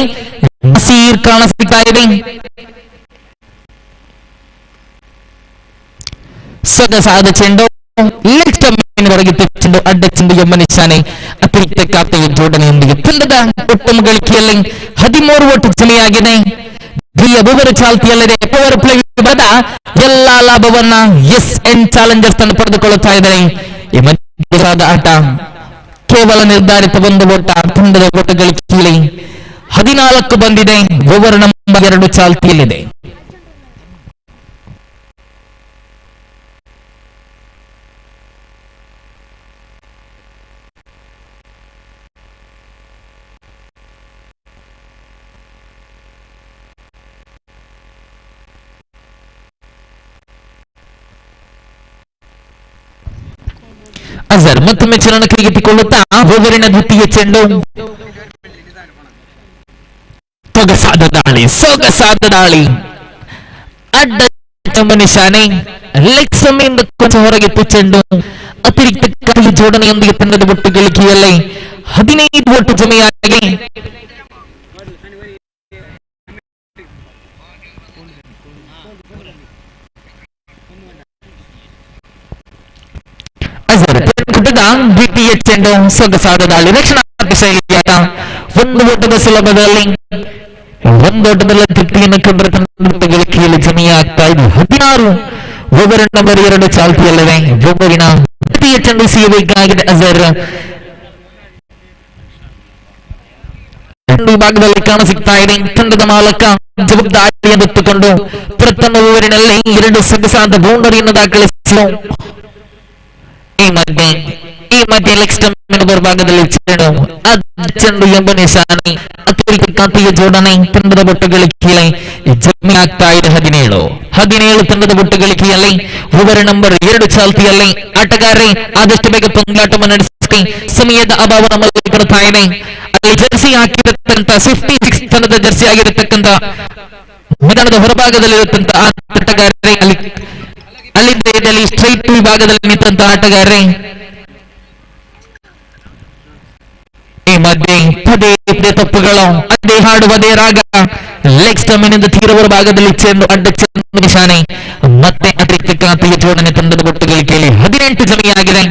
Speaker 3: ನಸೀರ್ ಕಾಣಿಸ್ತಾ ಇದೆ. ಸೊಗಸಾದ ಚೆಂಡು ಲೆಗ್ ಸ್ಟಂಪ್ ಹೊರಗಿದ್ದ ಚೆಂಡು ಅಡ್ಡ ಚೆಂಡು ಎಂಬ ನಿಶಾನೆ ಅತಿರಿಕ್ತ ಖಾತೆಯ ಜೋಡಣೆಯೊಂದಿಗೆ ತಂಡದ ಒಟ್ಟು ಗಳಿಕೆಯಲ್ಲಿ 13 ಓಟು ಜಮೆಯಾಗಿದೆ. ಒಬ್ಬರು ಚಾಲ್ತಿಯಲ್ಲಿದೆ. ಪವರ್ ಪ್ಲೇ ವಿಭಾಗದ ಎಲ್ಲಾ ಲಾಭವನ್ನ SN ಚಾಲೆಂಜರ್ಸ್ ತಂಡ ಪಡೆದುಕೊಳ್ಳುತ್ತಾ ಇದ್ದಾರೆ. ಈ ಮಧ್ಯದ ಆಟ ಕೇವಲ ನಿರ್ಧಾರಿತ ಒಂದು ಓಟ, ತಂಡದ ಓಟಗಳು ಕೀಳಿ 14 ಬಂದಿದೆ. ಓವರ್ ನಂಬರ್ 2 ಚಾಲ್ತಿಯಲ್ಲಿದೆ. ಅಜರ್ ಮತ್ತೊಮ್ಮೆ ಚಲನ ಕೈಗೆತ್ತಿಕೊಳ್ಳುತ್ತಾ ಓವರಿನ ದ್ವಿತೀಯ ಚೆಂಡು. ಸೊಗಸಾದ ದಾಳಿ ಅಡ್ಡ ನಿಶಾನೆ. ಲೆಗ್ ಸಮಯಿಂದ ಕೊಂಚ ಹೊರಗಿತ್ತು ಚೆಂಡು. ಅತಿರಿಕ್ತ ಜೋಡಣೆಯೊಂದಿಗೆ ತಂಡದ ಒಟ್ಟು ಗಳಿಕೆಯಲ್ಲಿ 15 ಒಟ್ಟು ಜಮೆಯಾಗಿದೆ. ದ್ವಿತೀಯ ಚೆಂಡು ಸೊಗಸಾದ ದಾಳಿ. ರಕ್ಷಣಾತ್ಮಕ ಶೈಲಿಯಾಟ. ಒಂದು ಓಟದ ಸುಲಭದಲ್ಲಿ ತೃಪ್ತಿಯನ್ನು ಕಂಡ್ರೆ ತಂಡದ ಗಳಿಕೆಯಲ್ಲಿ ಜಮೆಯಾಗ್ತಾ ಇದೆ. 16 ಓವರ್ ನಂಬರ್ 2 ಚಾಲ್ತಿಯಲ್ಲಿದೆ. ಓವರಿನ ದ್ವಿತೀಯ ಚೆಂಡು ಸಿಗಬೇಕಾಗಿದೆ. ಅಜರ್ ವಿಭಾಗದಲ್ಲಿ ಕಾಣಸಿಗ್ತಾ ಇದೆ. ತಂಡದ ಮಾಲಕ ಜವಾಬ್ದಾರಿಯನ್ನು ಹೊತ್ತುಕೊಂಡು ಪ್ರಥಮ ಓವರಿನಲ್ಲಿ 2 ಸೊಗಸಾದ ಬೌಂಡರಿಯನ್ನು ದಾಖಲಿಸಲು ಈ ಮಧ್ಯೆ ಲೆಗ್ ಸ್ಟಂಪ್ ಭಾಗದಲ್ಲಿ ಚೆಂಡು ಎಂಬ ನಿಶಾನೆ. ಅತಿರಿಕ್ತ ಕಾಂತೀಯ ಜೋಡಣೆ. ತಂಡದ ಒಟ್ಟು ಗಳಿಕೆಯಲ್ಲಿ ಜಮೆ ಆಗ್ತಾ ಇದೆ. 17 ತಂಡದ ಒಟ್ಟು ಗಳಿಕೆಯಲ್ಲಿ ಓವರ್ ನಂಬರ್ 2 ಚಾಲ್ತಿಯಲ್ಲಿ. ಆಟಗಾರರೇ ಆದಷ್ಟು ಬೇಗ ಪಂದ್ಯಾಟವನ್ನು ನಡೆಸಿ ಸಮಯದ ಅಭಾವ ನಮ್ಮಲ್ಲಿ ಕೊಡ್ತಾ ಇದೆ. ಅಲ್ಲಿ ಜರ್ಸಿ ಹಾಕಿರತಕ್ಕಂಥ 56 ತಂಡದ ಜರ್ಸಿ ಆಗಿರತಕ್ಕಂಥ ಮೈದಾನದ ಹೊರಭಾಗದಲ್ಲಿರುತ್ತಂತ ಆಟಗಾರರೇ ಅಲ್ಲಿಂದ ಸ್ಟ್ರೈಟ್ ವಿಭಾಗದಲ್ಲಿ ನಿಂತ ಆಟಗಾರರೇ ಈ ಮಧ್ಯೆ ಪದೇ ತಪ್ಪುಗಳು. ಅದೇ ಹಾಡುವುದೇ ರಾಗ. ಲೆಗ್ ಸ್ಟಂಪಿನಿಂದ ತೀವ್ರ ಭಾಗದಲ್ಲಿ ಚೆಂಡು ಅಡ್ಡ ಚೆಂಡು ನಿಶಾನೆ. ಮತ್ತೆ ಅತಿರಿಕ್ತ ಕಾಂತೀಯ ಜೋಡಣೆ. ತಂಡದ ಒಟ್ಟು ಗಳಿಕೆಯಲ್ಲಿ 18 ಜಮೆಯಾಗಿದೆ.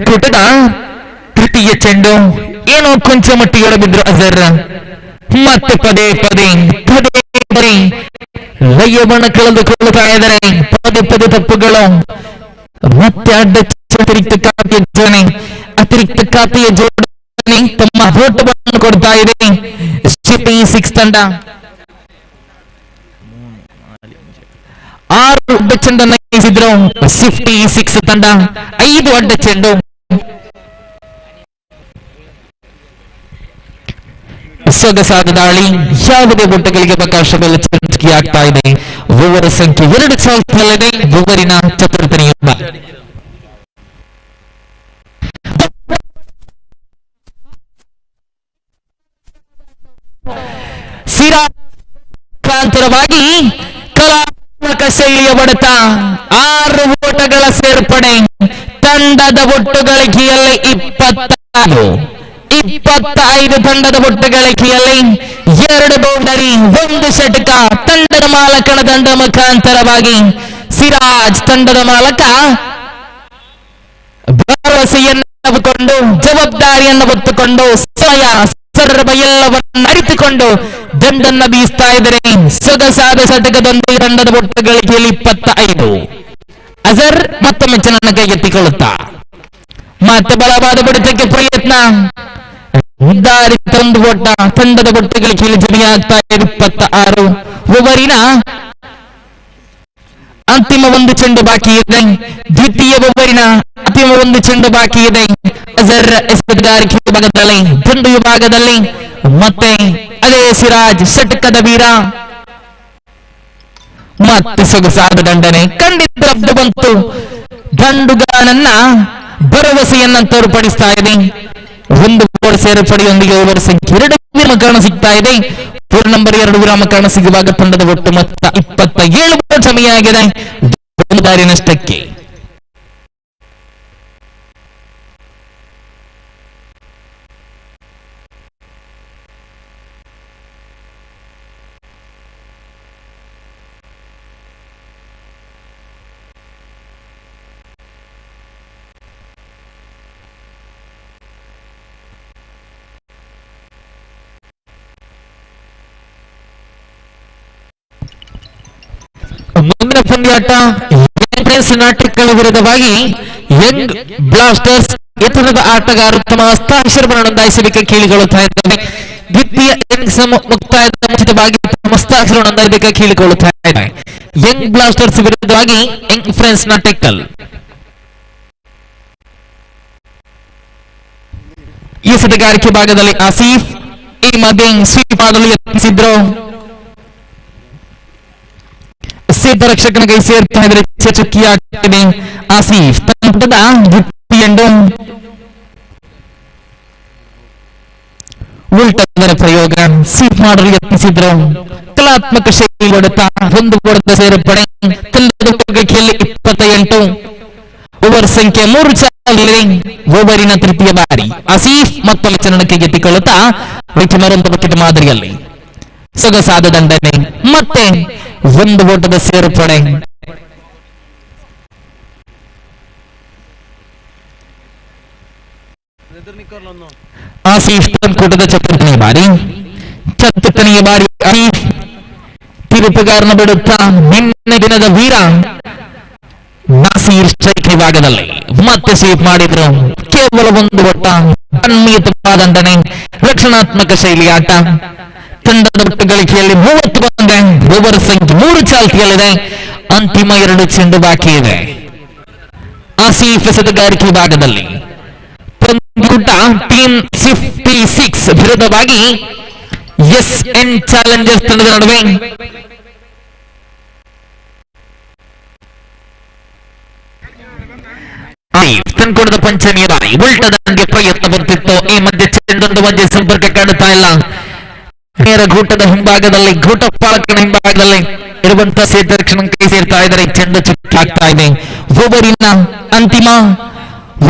Speaker 3: ಕೂಟದ ತೃತೀಯ ಚೆಂಡು ಏನೋ ಕೊಂಚ ಮಟ್ಟಿಗೆ ಬಿದ್ರು ಅಜರ್. ಮತ್ತೆ ಪದೇ ಲಯವನ್ನು ಕಳೆದುಕೊಳ್ಳುತ್ತಾ ಇದ್ದಾರೆ. ಪದೇ ತಪ್ಪುಗಳು. ಮತ್ತೆ ಅತಿರಿಕ್ತ ಕಾಪಿಯ ಜೋಡಣೆ ತಮ್ಮ ಓಟವನ್ನು ಕೊಡ್ತಾ ಇದೆ 56 ತಂಡ. 6 ಅಡ್ಡ ಚೆಂಡನ್ನು ಎಸೆದ್ರು 56 ತಂಡ. 5 ಅಡ್ಡ ಚೆಂಡು. ಸೊಗಸಾದ ದಾಳಿ. ಯಾವುದೇ ಒಟ್ಟಗಳಿಗೆ ಅವಕಾಶಗಳು ಚಟುವಟಿಕೆ ಆಗ್ತಾ ಇದೆ. ಓವರ್ ಸಂಖ್ಯೆ 2 ಚಾಲ್ತಿಯಲ್ಲಿದೆ. ಓವರಿನ ಚತುರ್ಥನೇ ಯುದ್ಧ. ಸಿರಾಂತರವಾಗಿ ಕಲಾತ್ಮಕ ಶೈಲಿಯ ಹೊಡೆತ. 6 ಓಟಗಳ ಸೇರ್ಪಡೆ. ತಂಡದ ಒಟ್ಟು ಗಳಿಕೆಯಲ್ಲಿ 25 ತಂಡದ ಒಟ್ಟು ಗಳಿಕೆಯಲ್ಲಿ 2 ಬೌಂಡರಿ 1 ಷಟಕ. ತಂಡದ ಮಾಲಕನ ದಂಡ ಮುಖಾಂತರವಾಗಿ ಸಿರಾಜ್ ತಂಡದ ಮಾಲಕ ಭರವಸೆಯನ್ನು ಕೊಂಡು ಜವಾಬ್ದಾರಿಯನ್ನು ಹೊತ್ತುಕೊಂಡು ಸಮಯ ಸರ್ವ ಎಲ್ಲವನ್ನು ಅರಿತುಕೊಂಡು ದಂಡನ್ನು ಬೀಸ್ತಾ ಇದ್ದಾರೆ. ಸೊಗಸಾದ ಷಟಕದೊಂದಿಗೆ ತಂಡದ ಒಟ್ಟು ಗಳಿಕೆಯಲ್ಲಿ 25. ಅಜರ್ ಮತ್ತೊಮ್ಮೆ ಚೆನ್ನ ಕೈಗೆತ್ತಿಕೊಳ್ಳುತ್ತಾ ಮತ್ತೆ ಬಲವಾದ ಬಡಿತಕ್ಕೆ ಪ್ರಯತ್ನ. ನಿರ್ಧಾರಿತ ಒಂದು ಓಟ. ತಂಡದ ಒಟ್ಟು ಗಳಿಕೆಯಲ್ಲಿ ಜಮೆಯಾಗ್ತಾ ಇದೆ 26. ಓವರಿನ ಅಂತಿಮ 1 ಚೆಂಡು ಬಾಕಿ ಇದೆ. ದ್ವಿತೀಯ ಓವರಿನ ಅಂತಿಮ 1 ಚೆಂಡು ಬಾಕಿ ಇದೆ. ಅಜರ್ ಎಸ್ಪೆಟ್ಗಾರಿಕೆ ವಿಭಾಗದಲ್ಲಿ ದಂಡು ವಿಭಾಗದಲ್ಲಿ ಮತ್ತೆ ಅದೇ ಸಿರಾಜ್ ಷಟಕದ ವೀರ. ಮತ್ತೆ ಸೊಗಸಾದ ದಂಡನೆ. ಖಂಡಿತ ಶಬ್ದ ಬಂತು. ದಂಡುಗಾರನನ್ನ ಭರವಸೆಯನ್ನ ತೋರ್ಪಡಿಸ್ತಾ ಇದೆ. 1 ಗೋಲ್ ಸೇರ್ಪಡೆಯೊಂದಿಗೆ ಓವರ್ ಸಂಖ್ಯೆ 2 ವಿರಾಮ ಸಿಗ್ತಾ ಇದೆ. ಓವರ್ ನಂಬರ್ 2 ವಿರಾಮ ಕಾರಣ ಸಿಗುವಾಗ ತಂಡದ ಒಟ್ಟು ಮೊತ್ತ 27 ಜಮೆಯಾಗಿದೆ. 1 ಬಾರಿ ನಷ್ಟಕ್ಕೆ. ಪಂದ್ಯಾಟ ನಾಟಕಗಳ ವಿರುದ್ಧವಾಗಿ ಯಂಗ್ ಬ್ಲಾಸ್ಟರ್ಸ್ ಎತ್ತರದ ಆಟಗಾರರು ತಮ್ಮ ಹಸ್ತಾಕ್ಷರವನ್ನು ನೋಂದಾಯಿಸಲಿಕ್ಕೆ ಕೇಳಿಕೊಳ್ಳುತ್ತಾ ಇದ್ದಾರೆ. ದ್ವಿತೀಯ ಇನ್ನಿಂಗ್ಸ್ ಮುಕ್ತಾಯದ ಮುಂಚಿತವಾಗಿ ತಮ್ಮ ಹಸ್ತಾಕ್ಷರ ನೋಂದಾಯಿಸಲಿಕ್ಕೆ ಕೇಳಿಕೊಳ್ಳುತ್ತಾ ಇದ್ದಾರೆ. ಯಂಗ್ ಬ್ಲಾಸ್ಟರ್ಸ್ ವಿರುದ್ಧವಾಗಿ ಯಂಗ್ ಫ್ರೆಂಡ್ಸ್ ನಾಟಕಲ್. ಈ ಸತಗಾರಿಕೆ ಭಾಗದಲ್ಲಿ ಆಸೀಫ್ ಈ ಮಧ್ಯೆ ಸ್ವೀಪ್ ಮಾಡಲು ಯತ್ನಿಸಿದ್ರು. ಸಿದ್ಧ ರಕ್ಷಕನ ಕೈ ಸೇರ್ತಾ ಇದ್ರೆ ಚುಕ್ಕಿಯಾಗಿದೆ. ಆಸೀಫ್ ತಂಡದ ಉಲ್ಟದ ಪ್ರಯೋಗ ಸ್ವೀಪ್ ಮಾಡಲು ಯತ್ನಿಸಿದ್ರು. ಕಲಾತ್ಮಕ ಶೈಲಿ ಹೊಡೆತ ಒಂದು ಗೋಡದ ಸೇರ್ಪಡೆ. ತಂಡದ 28 ಓವರ್ ಸಂಖ್ಯೆ 3 ಚಾಲನೆ. ಓವರಿನ ತೃತೀಯ ಬಾರಿ ಆಸೀಫ್ ಮತ್ತೊಂದು ಚರಣಕ್ಕೆ ಗೆದ್ದಿಕೊಳ್ಳುತ್ತಾ ಮರೊಂದು ಬಕೆಟ್ ಮಾದರಿಯಲ್ಲಿ ಸೊಗಸಾದ ದಂಡನೆ ಮತ್ತೆ ಒಂದು ಓಟದ ಸೇರ್ಪಡೆ. ಆಸೀಫ್ ಕೂಟದ ಚತುರ್ಥನೆಯ ಬಾರಿ ಆಸೀಫ್ ತಿರುಪುಗಾರನ ಬಿಡುತ್ತಾ ನಿನ್ನೆ ದಿನದ ವೀರ ನಾಸೀರ್ ಸ್ಟ್ರೈಕ್ ವಿಭಾಗದಲ್ಲಿ ಮತ್ತೆ ಸ್ವೀಪ್ ಮಾಡಿದ್ರು. ಕೇವಲ ಒಂದು ಓಟ, ಅನ್ಮಿತವಾದ ದಂಡನೆ, ರಕ್ಷಣಾತ್ಮಕ ಶೈಲಿ ಆಟ. ತಂಡದ ಒಟ್ಟು ಗಳಿಕೆಯಲ್ಲಿ 30 ಬಂದಿದೆ. ಓವರ್ ಸಂಖ್ಯೆ 3 ಚಾಲ್ತಿಯಲ್ಲಿದೆ. ಅಂತಿಮ 2 ಚೆಂಡು ಬಾಕಿ ಇದೆ. ಆಸೀಫ್ ಎಸೆತಗಾರಿಕೆ ವಿಭಾಗದಲ್ಲಿ ಪಂದ್ಯಾಟ ಟೀಮ್ 56 ವಿರುದ್ಧವಾಗಿ SN ಚಾಲೆಂಜರ್ಸ್ ತಂಡದ ನಡುವೆ ತನ್ಕೊಡದ ಪಂಚಮೀಯ ಬಾರಿ ಉಲ್ಟ ದಂಗೆ ಪ್ರಯತ್ನ ಬರ್ತಿತ್ತು. ಈ ಮಧ್ಯೆ ಚೆಂಡೊಂದು ಮಧ್ಯೆ ಸಂಪರ್ಕ ಕಾಣುತ್ತಾ ಇಲ್ಲ. ನೇರ ಗೂಟದ ಹಿಂಭಾಗದಲ್ಲಿ ಗೂಟ ಪಾಲಕನ ಹಿಂಭಾಗದಲ್ಲಿ ಇರುವಂತಹ ಸೇತರಕ್ಷಣ ಕೈ ಸೇರ್ತಾ ಇದ್ದಾರೆ. ಚೆಂಡು ಚುಕ್ಕಿ ಆಗ್ತಾ ಇದೆ. ಓವರಿನ ಅಂತಿಮ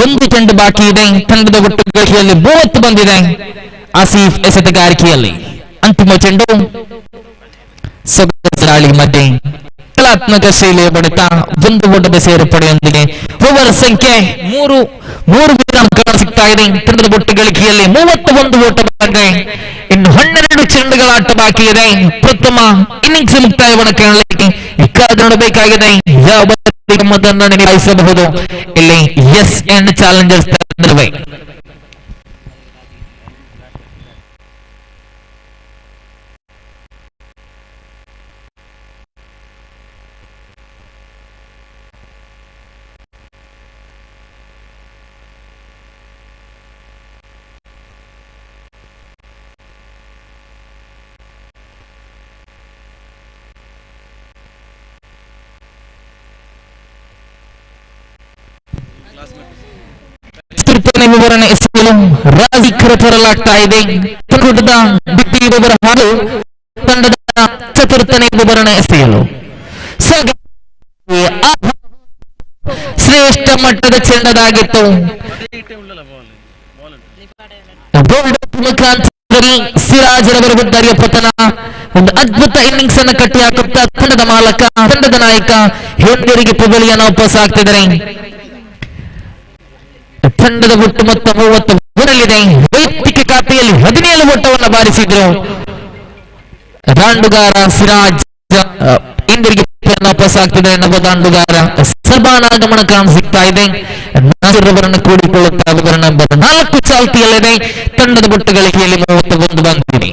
Speaker 3: 1 ಚೆಂಡು ಬಾಕಿ ಇದೆ. ತಂಡದ ಒಟ್ಟು ಗಳಿಕೆಯಲ್ಲಿ 30 ಬಂದಿದೆ. ಆಸೀಫ್ ಎಸೆತಗಾರಿಕೆಯಲ್ಲಿ ಅಂತಿಮ ಚೆಂಡು ಸೊಗಸಾಳಿ ಮಧ್ಯೆ ಕಲಾತ್ಮಕ ಶೈಲಿಯ ಬಡಿತ ಒಂದು ಓಟದ ಸೇರ್ಪಡೆಯೊಂದಿಗೆ ಓವರ್ ಸಂಖ್ಯೆ 3 ಸಿಗ್ತಾ ಇದೆ. ತಂಡದ ಒಟ್ಟು ಗಳಿಕೆಯಲ್ಲಿ 31 ಓಟ ಬಂದಿದೆ. ಇನ್ನು 12 ಚೆಂಡುಗಳ ಆಟ ಬಾಕಿ ಇದೆ. ಪ್ರಥಮ ಇನ್ನಿಂಗ್ಸ್ ಮುಕ್ತಾಯವನ್ನು ಕಾಣಲಿಕ್ಕೆ ಕಾದು ನೋಡಬೇಕಾಗಿದೆ. ಯಾವ ನಿಭಾಯಿಸಬಹುದು ಇಲ್ಲಿ SN ಚಾಲೆಂಜರ್ಸ್ ತಂಡವೇ. ವಿವರಣೆ ಎಸೆಯಲು ರಾಜಿಕರ ತರಲಾಗ್ತಾ ಇದೆ. ಕೂಟದ ದ್ವಿತೀಯ ಓವರ್ ಹಾಗೂ ತಂಡದ ಚತುರ್ಥನೇ ವಿವರಣೆ ಎಸೆಯಲು ಶ್ರೇಷ್ಠ ಮಟ್ಟದ ಚೆಂಡದಾಗಿತ್ತು. ಸಿರಾಜ್ರವರ ವಿರುದ್ಧ ಪತನ. ಒಂದು ಅದ್ಭುತ ಇನ್ನಿಂಗ್ಸ್ ಅನ್ನು ಕಟ್ಟಿ ಹಾಕುತ್ತಾ ತಂಡದ ಮಾಲಕ ತಂಡದ ನಾಯಕ ಹಿಂದಿರುಗಿ ಪವಲಿಯನ್ ವಾಪಸ್ ಆಗ್ತಿದ್ದಾರೆ. ತಂಡದ ಒಟ್ಟು ಮೊತ್ತ 30 ಓಡಲಿದೆ. ವೈಯಕ್ತಿಕ ಖಾತೆಯಲ್ಲಿ 17 ಓಟವನ್ನು ಬಾರಿಸಿದ್ರು. ದಾಂಡುಗಾರ ಸಿರಾಜ್ ಹಿಂದಿರುಗಿ ವಾಪಸ್ ಆಗ್ತಿದೆ. ನವ ದಾಂಡುಗಾರ ಸರ್ವಾನಾಗಮನ ಕಾಣಿಸುತ್ತಾ ಇದೆ. ನಾಸಿರ್ರವರನ್ನು ಕೂಡಿಕೊಳ್ಳುತ್ತಾ ಓವರ್ ನಂಬರ್ 4 ಚಾಲ್ತಿಯಲ್ಲಿದೆ. ತಂಡದ ಒಟ್ಟು ಗಳಿಕೆಯಲ್ಲಿ 31 ಬಂದಿದೆ.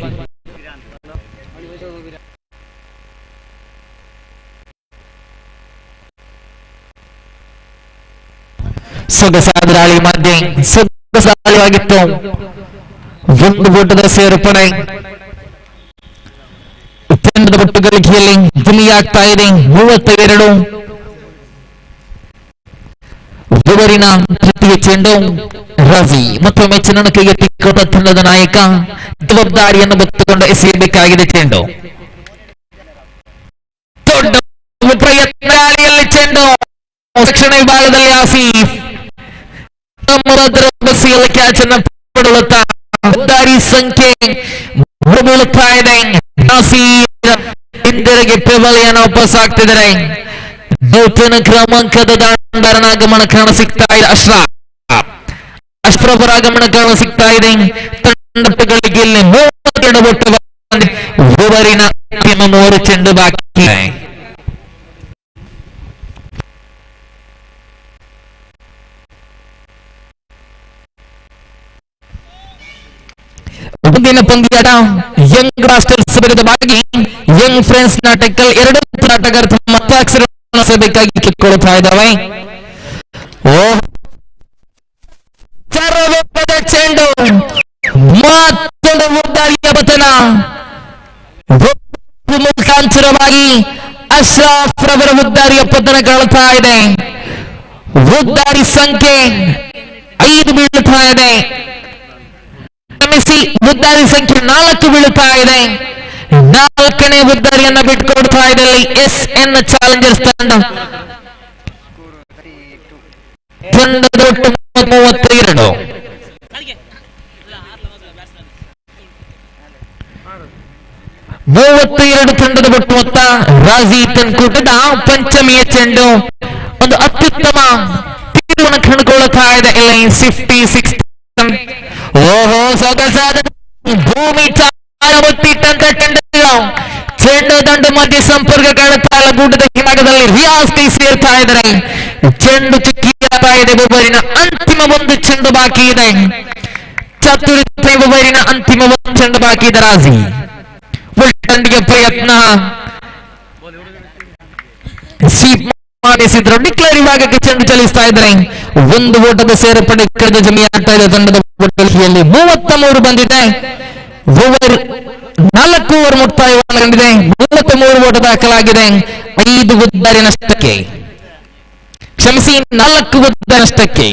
Speaker 3: ಸೊಗಸಾದ ದಾಳಿ ಮಧ್ಯೆ ಸೊಗಸಾಗಿತ್ತು. ಒಂದು ಓಟದ ಸೇರ್ಪಡೆ. ತಂಡದ ಒಟ್ಟು ಗಳಿಕೆಯಲ್ಲಿ ಧ್ವನಿಯಾಗ್ತಾ ಇದೆ 32. ಓವರಿನ ತೃತೀಯ ಚೆಂಡು ರವಿ ಮತ್ತೊಮ್ಮೆ ಚೆನ್ನಕ್ಕೆ ತಿಕ್ಕೋಟ ತಂಡದ ನಾಯಕ ಜವಾಬ್ದಾರಿಯನ್ನು ಹೊತ್ತುಕೊಂಡು ಎಸೆಯಬೇಕಾಗಿದೆ. ಚೆಂಡು ದೊಡ್ಡ ಪ್ರಯತ್ನ ದಾಳಿಯಲ್ಲಿ ಚೆಂಡು ರಕ್ಷಣ ವಿಭಾಗದಲ್ಲಿ ಆಸೀಫ್ ಕ್ಯಾಚ್ ಅನ್ನು ಪಡೆಯುತ್ತಾ ದಾರಿ ಸಂಖ್ಯೆ ಬೀಳುತ್ತಾ ಇದೆ. ಹಿಂದಿರುಗಿ ಪೆವಲಿಯನ್ ವಾಪಸ್ ಆಗ್ತಿದ್ದಾರೆ. ನೂತನ ಕ್ರಮಾಂಕದ ದಾಂಡರನಾಗಮನ ಕಾಣಸಿಗ್ತಾ ಇದೆ. ಅಶ್ರಫರ ಆಗಮನ ಕಾಣಸಿಗ್ತಾ ಇದೆ. ತಂಡಗಳಿಗೆ 32 ಓಟ ಓವರಿನ 3 ಚೆಂಡು ಬಾಕಿ ಇದೆ. ಮುಂದಿನ ಪಂದ್ಯಾಟ ಯಂಗ್ ಬ್ಲಾಸ್ಟರ್ಸ್ ವಿರುದ್ಧವಾಗಿ ಯಂಗ್ ಫ್ರೆಂಡ್ಸ್ ನಾಟಕಲ್ ಎರಡು ಆಟಗಾರ ತಮ್ಮ ಮತಾಕ್ಷರಬೇಕಾಗಿ ಕಿತ್ಕೊಳ್ತಾ ಇದ್ದಾವೆ. ಚೆಂಡು ಮತ್ತೊಂದು ಉದ್ದಾರಿಯ ಪತನ ಮುಖಾಂತರವಾಗಿ ಅಶ್ರಾಫ್ ರವರ ಉದ್ದಾರಿಯ ಪತನ ಕಾಣ್ತಾ ಇದೆ. ಉದ್ದಾರಿ ಸಂಖ್ಯೆ 5 ಬೀಳುತ್ತಾ ಇದೆ. ಕ್ಷಮಿಸಿ, ಉದ್ದಾರಿ ಸಂಖ್ಯೆ 4 ಬೀಳುತ್ತಾ ಇದೆ. 4ನೇ ಉದ್ದಾರಿಯನ್ನ ಬಿಟ್ಕೊಡ್ತಾ ಇದೆ SN ಚಾಲೆಂಜರ್ಸ್ ತಂಡ. ತಂಡದ ಒಟ್ಟು 32 ತಂಡದ ಒಟ್ಟು ಮೊತ್ತ. ರಾಜಿ ತನ್ಕೂಟದ ಪಂಚಮಿಯ ಚೆಂಡು ಒಂದು ಅತ್ಯುತ್ತಮ ತೀರ್ವನ್ನು ಕಂಡುಕೊಳ್ಳುತ್ತಾ ಇದೆ. 56 ಓಹೋ ಸೊಗಸಾದ ಭೂಮಿ ಮುತ್ತಿಟ್ಟಂತ ಚೆಂಡು ದಂಡು ಮಧ್ಯೆ ಸಂಪರ್ಕ ಕಾಣುತ್ತಾ ಇಲ್ಲ. ಗುಡ್ಡದ ಹಿಮಾಗದಲ್ಲಿ ರಿಯಾಜ್ ಸೇರ್ತಾ ಇದ್ದಾರೆ. ಚೆಂಡು ಚುಕ್ಕಿಯಾಗ್ತಾ ಇದೆ. ಒಬ್ಬರಿನ ಅಂತಿಮ ಒಂದು ಚೆಂಡು ಬಾಕಿ ಇದೆ. ಚತುರ್ಥ ಒಬ್ಬರಿನ ಅಂತಿಮ ಒಂದು ಚೆಂಡು ಬಾಕಿ ಇದೆ. ರಾಜಿ ಉಲ್ಟಂಡಿಗೆ ಪ್ರಯತ್ನ ಸ್ವೀಪ್ ಮಾಡಿಸಿದ್ರು. ಡಿಕ್ಲೇರ್ ವಿಭಾಗಕ್ಕೆ ಚೆಂಡು ಚಲಿಸ್ತಾ ಇದ್ದಾರೆ. ಒಂದು ಓಟದ ಸೇರ್ಪಡೆ ಕಳೆದ ಜಮಿ ಆಗ್ತಾ ಇದೆ. ತಂಡದ ಒಟ್ಟಲ್ಲಿ 33 ಬಂದಿದೆ. 4 ಓವರ್ ಮುಕ್ತಾಯಗೊಂಡಿದೆ. 33 ಓಟ ದಾಖಲಾಗಿದೆ. 5 ಉದ್ದಾರಿ ನಷ್ಟಕ್ಕೆ, ಕ್ಷಮಿಸಿ 4 ಉದ್ದಾರಿ ನಷ್ಟಕ್ಕೆ.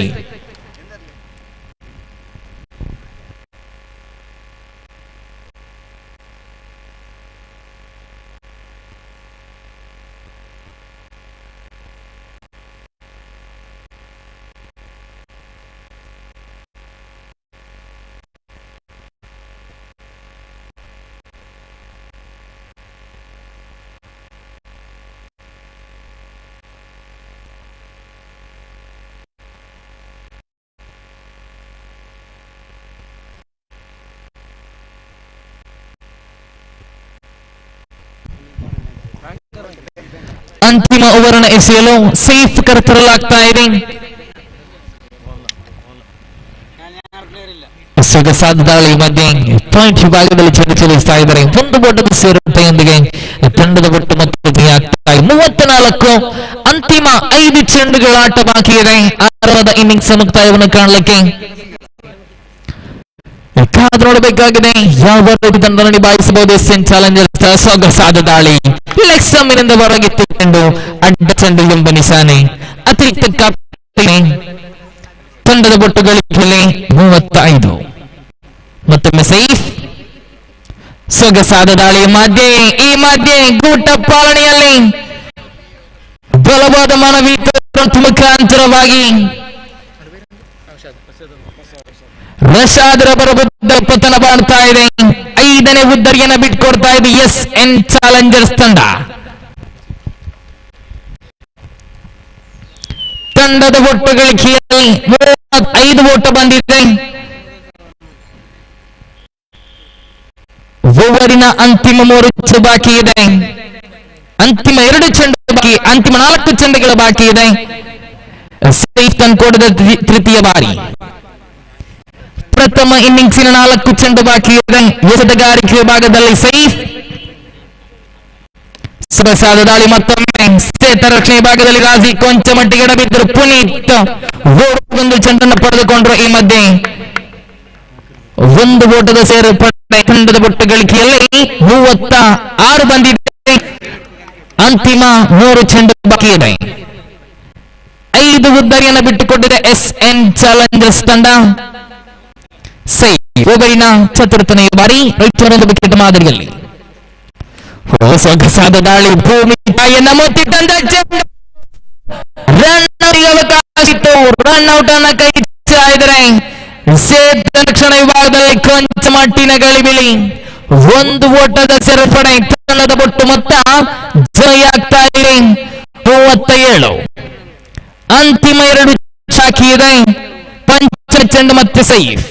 Speaker 3: ಅಂತಿಮ ಓವರ್ನ ಎಸೆಯಲು ಸೇಫ್ ಕರೆತರಲಾಗ್ತಾ ಇದೆ. ಸೊಗಸಾದ ದಾಳಿ ಮಧ್ಯೆ ಪಾಯಿಂಟ್ ವಿಭಾಗದಲ್ಲಿ ಚೆಂಡು ಚಲಿಸ್ತಾ ಇದ್ದಾರೆ. ಒಂದು ಓಟದ ಸೇರ್ಪಡೆಯೊಂದಿಗೆ ತಂಡದ ಒಟ್ಟು ಮೊತ್ತ ಆಗ್ತಾ ಇದೆ 34. ಅಂತಿಮ 5 ಚೆಂಡುಗಳ ಆಟ ಬಾಕಿ ಇದೆ. ಆರಂಭದ ಇನ್ನಿಂಗ್ಸ್ ಮುಕ್ತಾಯವನ್ನು ಕಾಣಲಿಕ್ಕೆ ಕಾದು ನೋಡಬೇಕಾಗಿದೆ. ಯಾವ ತಂಡ ನಿಭಾಯಿಸಬಹುದು SN ಚಾಲೆಂಜರ್ಸ್. ಸೊಗಸಾದ ದಾಳಿ ಲೆಗ್ ಸ್ಟಂಪಿನಿಂದ ಹೊರಗಿತ್ತುಕೊಂಡು ಅಡ್ಡ ಚೆಂಡು ಎಂಬ ನಿಶಾನೆ. ಅತಿರಿಕ್ತ ತಂಡದ ಒಟ್ಟು ಗಳಿಕೆಯಲ್ಲಿ 35. ಮತ್ತೊಮ್ಮೆ ಸೇಫ್. ಸೊಗಸಾದ ದಾಳಿಯ ಮಧ್ಯೆ ಈ ಮಧ್ಯೆ ಗೂಟ ಪಾಲನೆಯಲ್ಲಿ ಬಲವಾದ ಮಾನವೀಯ ಮುಖಾಂತರವಾಗಿ ರಶಾದ್ ರವರ ಪತನ ಮಾಡ್ತಾ ಇದೆ. 5ನೇ ಉದ್ದರಿಯನ್ನು ಬಿಟ್ಕೊಡ್ತಾ ಇದೆ SN ಚಾಲೆಂಜರ್ಸ್ ತಂಡ. ತಂಡದ ಒಟ್ಟು ಗಳಿಕೆಯಲ್ಲಿ 35 ಓಟ ಬಂದಿದೆ. ಓವರಿನ ಅಂತಿಮ 3 ಚೆಂಡು ಬಾಕಿ ಇದೆ. ಅಂತಿಮ 2 ಚೆಂಡು ಬಾಕಿ. ಅಂತಿಮ 4 ಚೆಂಡುಗಳ ಬಾಕಿ ಇದೆ. ಸೇಫ್ ತಂದ್ಕೊಡದ ತೃತೀಯ ಬಾರಿ. ಪ್ರಥಮ ಇನ್ನಿಂಗ್ಸಿನ 4 ಚೆಂಡು ಬಾಕಿ ಇದೆ. ಎಸೆತಗಾರಿಕೆ ವಿಭಾಗದಲ್ಲಿ ಸೇಫ್. ಸೊಗಸಾದ ದಾಳಿ ಮತ್ತೊಮ್ಮೆ ಕ್ಷೇತ್ರ ರಕ್ಷಣೆ ವಿಭಾಗದಲ್ಲಿ ರಾಜಿ ಕೊಂಚ ಮಟ್ಟಿಗೆ ಎಡಬಿದ್ದರು. ಪುನೀತ್ ಒಂದು ಚೆಂಡನ್ನು ಪಡೆದುಕೊಂಡ್ರು. ಈ ಮಧ್ಯೆ ಒಂದು ಓಟದ ಸೇರ್ಪಡೆ. ತಂಡದ ಒಟ್ಟು ಗಳಿಕೆಯಲ್ಲಿ 36 ಬಂದಿದೆ. ಅಂತಿಮ 3 ಚೆಂಡು ಬಾಕಿ ಇದೆ. 5 ಉದ್ದರಿಯನ್ನು ಬಿಟ್ಟುಕೊಟ್ಟಿದೆ SN ಚಾಲೆಂಜರ್ಸ್ ತಂಡ. ಓವರಿನ ಚತುರ್ಥನೇ ಬಾರಿ ರೈತರೊಂದು ವಿಕೆಟ್ ಮಾದರಿಯಲ್ಲಿ. ಸೊಗಸಾದ ದಾಳಿ ಭೂಮಿ ತಾಯಿಯನ್ನ ಮುತ್ತಿಟ್ಟಂತ ಚೆಂಡು ರನ್ ಅವಕಾಶ ಇತ್ತು. ರನ್ ಔಟ್ ಅನ್ನ ಕೈ ಇದ್ದಾರೆ. ರಕ್ಷಣಾ ವಿಭಾಗದಲ್ಲಿ ಕೊಂಚ ಮಟ್ಟಿನ ಗಳಿಬಿಳಿ. 1 ಓಟದ ಸೇರ್ಪಡೆ. ತಂಡದ ಒಟ್ಟು ಮೊತ್ತ ಜೊತೆಯಾಗ್ತಾ ಇದೆ 37. ಅಂತಿಮ 2 ಬಾಕಿ ಇದೆ. ಪಂಚ ಚೆಂಡು ಮತ್ತೆ ಸೇಫ್.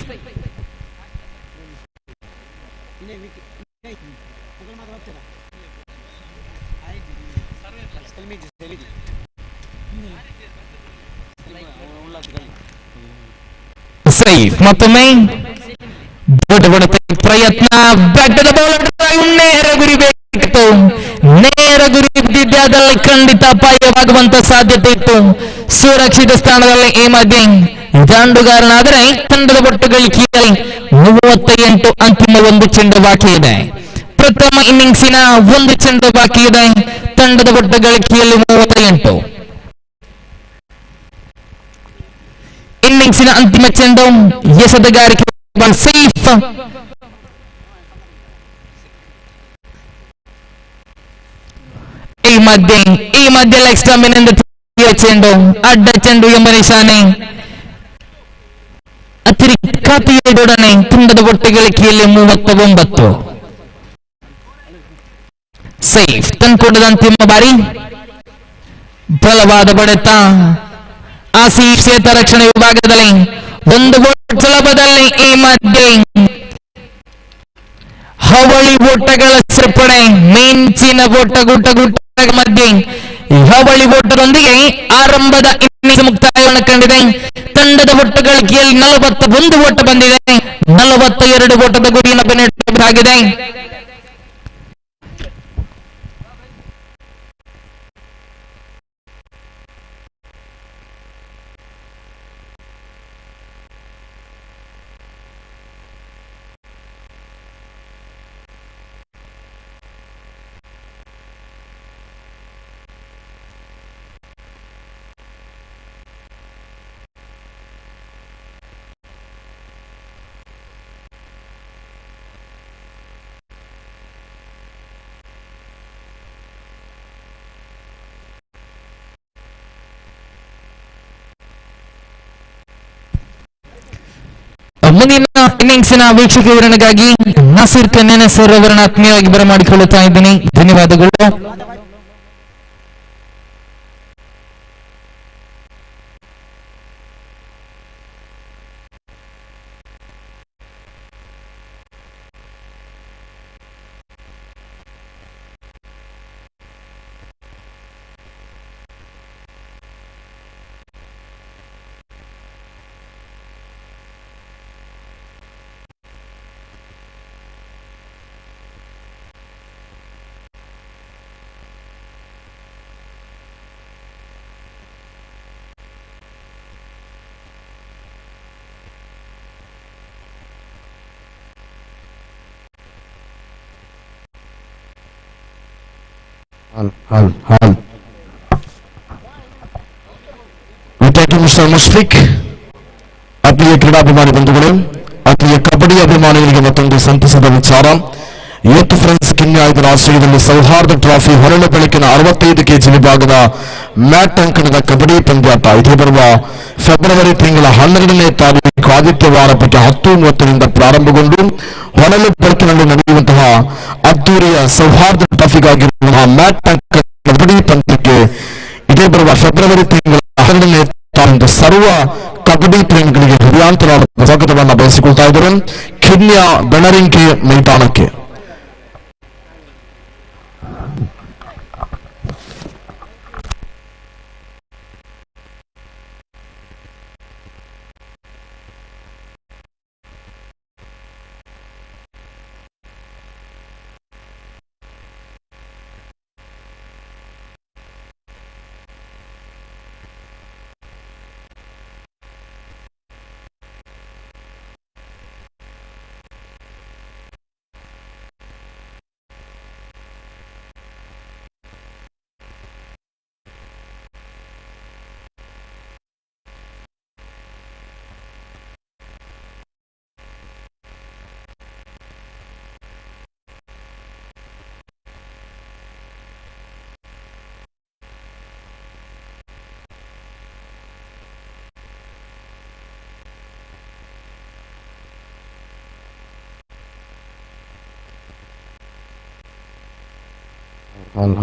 Speaker 3: ಸೇಫ್. ಮತ್ತೊಮ್ಮೆ ಬಡಬಡತೆ ಪ್ರಯತ್ನ, ಬೆಟ್ಟದ ಬೌಲರ್ ನೇರ ಗುರಿ ಬೇಕಿತ್ತು. ನೇರ ಗುರಿ ಬಿದ್ದಿದ್ದಲ್ಲಿ ಖಂಡಿತ ಅಪಾಯವಾಗುವಂತ ಸಾಧ್ಯತೆ ಇತ್ತು. ಸುರಕ್ಷಿತ ಸ್ಥಾನದಲ್ಲಿ ಈ ಮಧ್ಯೆ ದಾಂಡುಗಾರನಾದರೆ ತಂಡದ ಒಟ್ಟು ಗಳಿಕೆಯಲ್ಲಿ 38 ಅಂತಿಮ ಒಂದು ಚೆಂಡು ಬಾಕಿ ಇದೆ. ಪ್ರಥಮ ಇನ್ನಿಂಗ್ಸಿನ ಒಂದು ಚೆಂಡು ಬಾಕಿ ಇದೆ. ತಂಡದ ಒಟ್ಟು ಗಳಿಕೆಯಲ್ಲಿ 38. ಇನ್ನಿಂಗ್ಸಿನ ಅಂತಿಮ ಚೆಂಡು ಎಸೆತಗಾರಿಕೆ ಸೇಫ್. ಈ ಮಧ್ಯೆ ಲೆಗ್ ಸ್ಟಂಪಿನಿಂದ ಚೆಂಡು, ಅಡ್ಡ ಚೆಂಡು ಎಂಬ ನಿಶಾನೆ. ಖಾತೆಯೊಡನೆ ತಂಡದ ಒಟ್ಟು ಗಳಿಕೆಯಲ್ಲಿ 39. ಸೇಫ್. ತಂದ್ಕೊಂಡದ ಅಂತಿಮ ಬಾರಿ ಬಲವಾದ ಬಡೆತ. ಆಸೀಫ್ ಸೇತ ರಕ್ಷಣೆ ವಿಭಾಗದಲ್ಲಿ ಒಂದು ಸುಲಭದಲ್ಲಿ ಈ ಮಧ್ಯೆ ಹವಳಿ ಓಟಗಳ ಸೇರ್ಪಡೆ. ಮಿಂಚಿನ ಗುಟ್ಟ ಮಧ್ಯೆ ಹವಳಿ ಓಟದೊಂದಿಗೆ ಆರಂಭದ ಇನ್ನಿಂಗ್ಸ್ ಮುಕ್ತಾಯವನ್ನು ಕಂಡಿದೆ. ತಂಡದ ಒಟ್ಟು ಗಳಿಕೆಯಲ್ಲಿ 41 ಓಟ ಬಂದಿದೆ. 42 ಓಟದ ಗುರಿಯನ್ನು ಬೆನ್ನಟ್ಟಬೇಕಾಗಿದೆ. ಮುಂದಿನ ಇನ್ನಿಂಗ್ಸಿನ ವೀಕ್ಷಕ ವಿವರಣೆಗಾಗಿ ನಾಸಿರ್ ಕನ್ಯಾನ ಸರ್ ಅವರನ್ನು ಆತ್ಮೀಯವಾಗಿ ಬರಮಾಡಿಕೊಳ್ಳುತ್ತಾ ಇದ್ದೀನಿ. ಧನ್ಯವಾದಗಳು.
Speaker 1: ಮಿಸ್ಟರ್ ಮುಷ್ಫಿಕ್. ಆತ್ಮೀಯ ಕ್ರೀಡಾಭಿಮಾನಿ ಬಂಧುಗಳು, ಆತ್ಮೀಯ ಕಬಡ್ಡಿ ಅಭಿಮಾನಿಗಳಿಗೆ ಮತ್ತೊಂದು ಸಂತಸದ ವಿಚಾರ. ಯೂತ್ ಫ್ರೆಂಡ್ಸ್ ಕಿನ್ಯಾ ಇದರ ಆಶ್ರಯದಲ್ಲಿ ಸೌಹಾರ್ದ ಟ್ರಾಫಿ ಹೊರಳ ಬೆಳಕಿನ 65 ಕೆಜಿ ವಿಭಾಗದ ಮ್ಯಾಟ್ ಅಂಕಣದ ಕಬಡ್ಡಿ ಪಂದ್ಯಾಟ ಇದೇ ಬರುವ ಫೆಬ್ರವರಿ ತಿಂಗಳ 12ನೇ ತಾರೀಕು ಆದಿತ್ಯವಾರ ಬೆಳಗ್ಗೆ 10:30 ಪ್ರಾರಂಭಗೊಂಡು ಹೊನಲು ಬೆಳಕಿನಲ್ಲಿ ನಡೆಯುವಂತಹ ಅದ್ದೂರಿಯ ಸೌಹಾರ್ದ ಟ್ರಾಫಿಗಾಗಿರುವ ಮ್ಯಾಟ್ ಅಂಕಣ ಕಬಡ್ಡಿ ಪಂದ್ಯಕ್ಕೆ ಇದೇ ಬರುವ ಫೆಬ್ರವರಿ ತಿಂಗಳ 12ನೇ ತಾರೀಕು ಸರ್ವ ಕಬಡ್ಡಿ ಪ್ರೇಮಿಗಳಿಗೆ ಹೃದಯಾಂತರ ಸ್ವಾಗತವನ್ನು ಬಯಸಿಕೊಳ್ತಾ ಇದ್ದಾರೆ. ಕಿನ್ಯಾ ಬೆಣರಿಂಕೆ ಮೈದಾನಕ್ಕೆ Hall.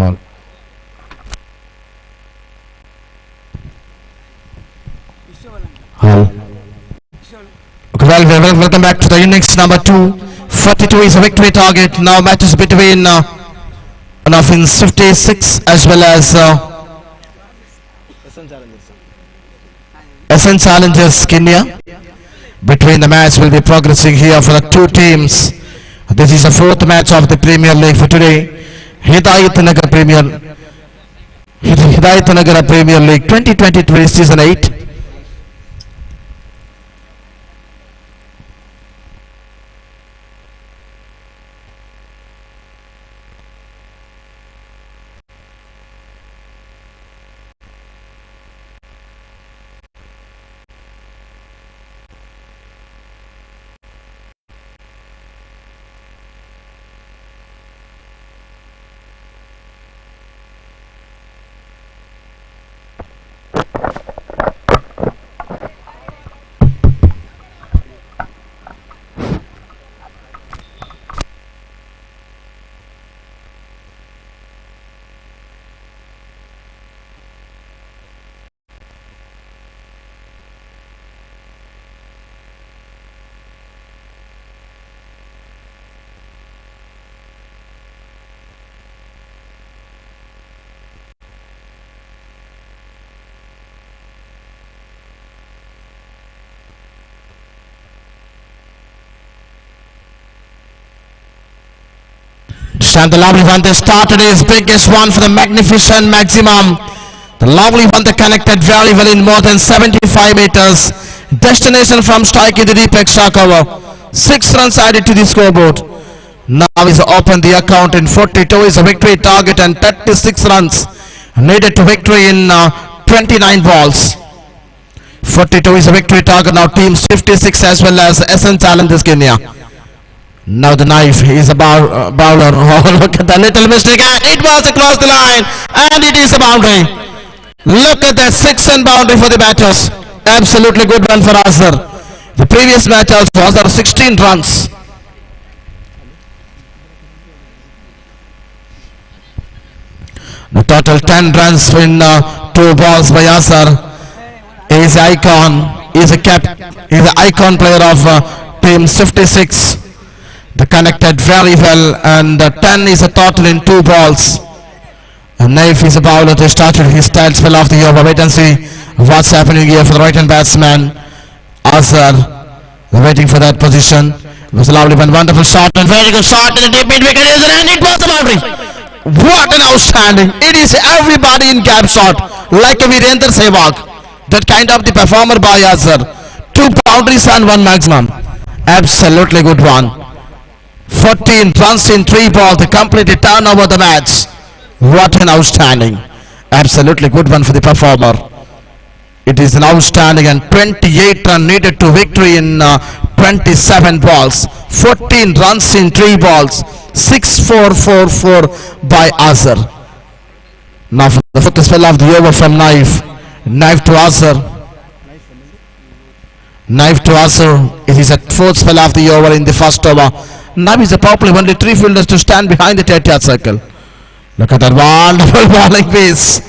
Speaker 4: Welcome back to the innings number 2. 42 is a victory target. Now matches between offense 56 as well as SN Challengers Kenya. between the match will be progressing here for the two teams. This is the fourth match of the Premier League for today. Hidayath Nagara Premier League 2023 Season 8. And the lovely one, they started his biggest one for the magnificent maximum. The lovely one, they connected very well in more than 75 meters. Destination from strike in the deep extra cover. 6 runs added to the scoreboard. Now he's opened the account in 42 is a victory target and 36 runs needed to victory in 29 balls. 42 is a victory target. Now teams 56 as well as SN challenges Kenya. Now the knife is a bowler. Oh, look at the little mistake, and it was across the line, and it is a boundary. Look at that 6-run boundary for the batters. Absolutely good run for Azhar. The previous match also was 16 runs. The total 10 runs in 2 balls by Azhar. He is icon. He is an icon player of team 56. They connected very well, and 10 is a total in 2 balls. And Naif is a bowler. They started his style spell of the over. Wait and see what's happening here for the right-hand batsman. Azhar, they're waiting for that position. It was a lovely one, wonderful shot, and very good shot, and the deep mid wicket is in, and it was a boundary. What an outstanding! It is everybody in gap shot, like a Virendra Sehwag. That kind of the performer by Azhar. 2 boundaries and 1 maximum. Absolutely good one. 14 runs in 3 balls. They completely turn over the match. What an outstanding. Absolutely good one for the performer. It is an outstanding, and 28 runs needed to victory in 27 balls. 14 runs in 3 balls. 6-4-4-4 by Azhar. Now for the fifth spell of the over from Naif. Naif to Azhar. Naif to Azhar. It is a 4th spell of the over in the first over. Now is a power play, only 3 fielders to stand behind the 10-yard circle. Look at that wonderful bowling pace.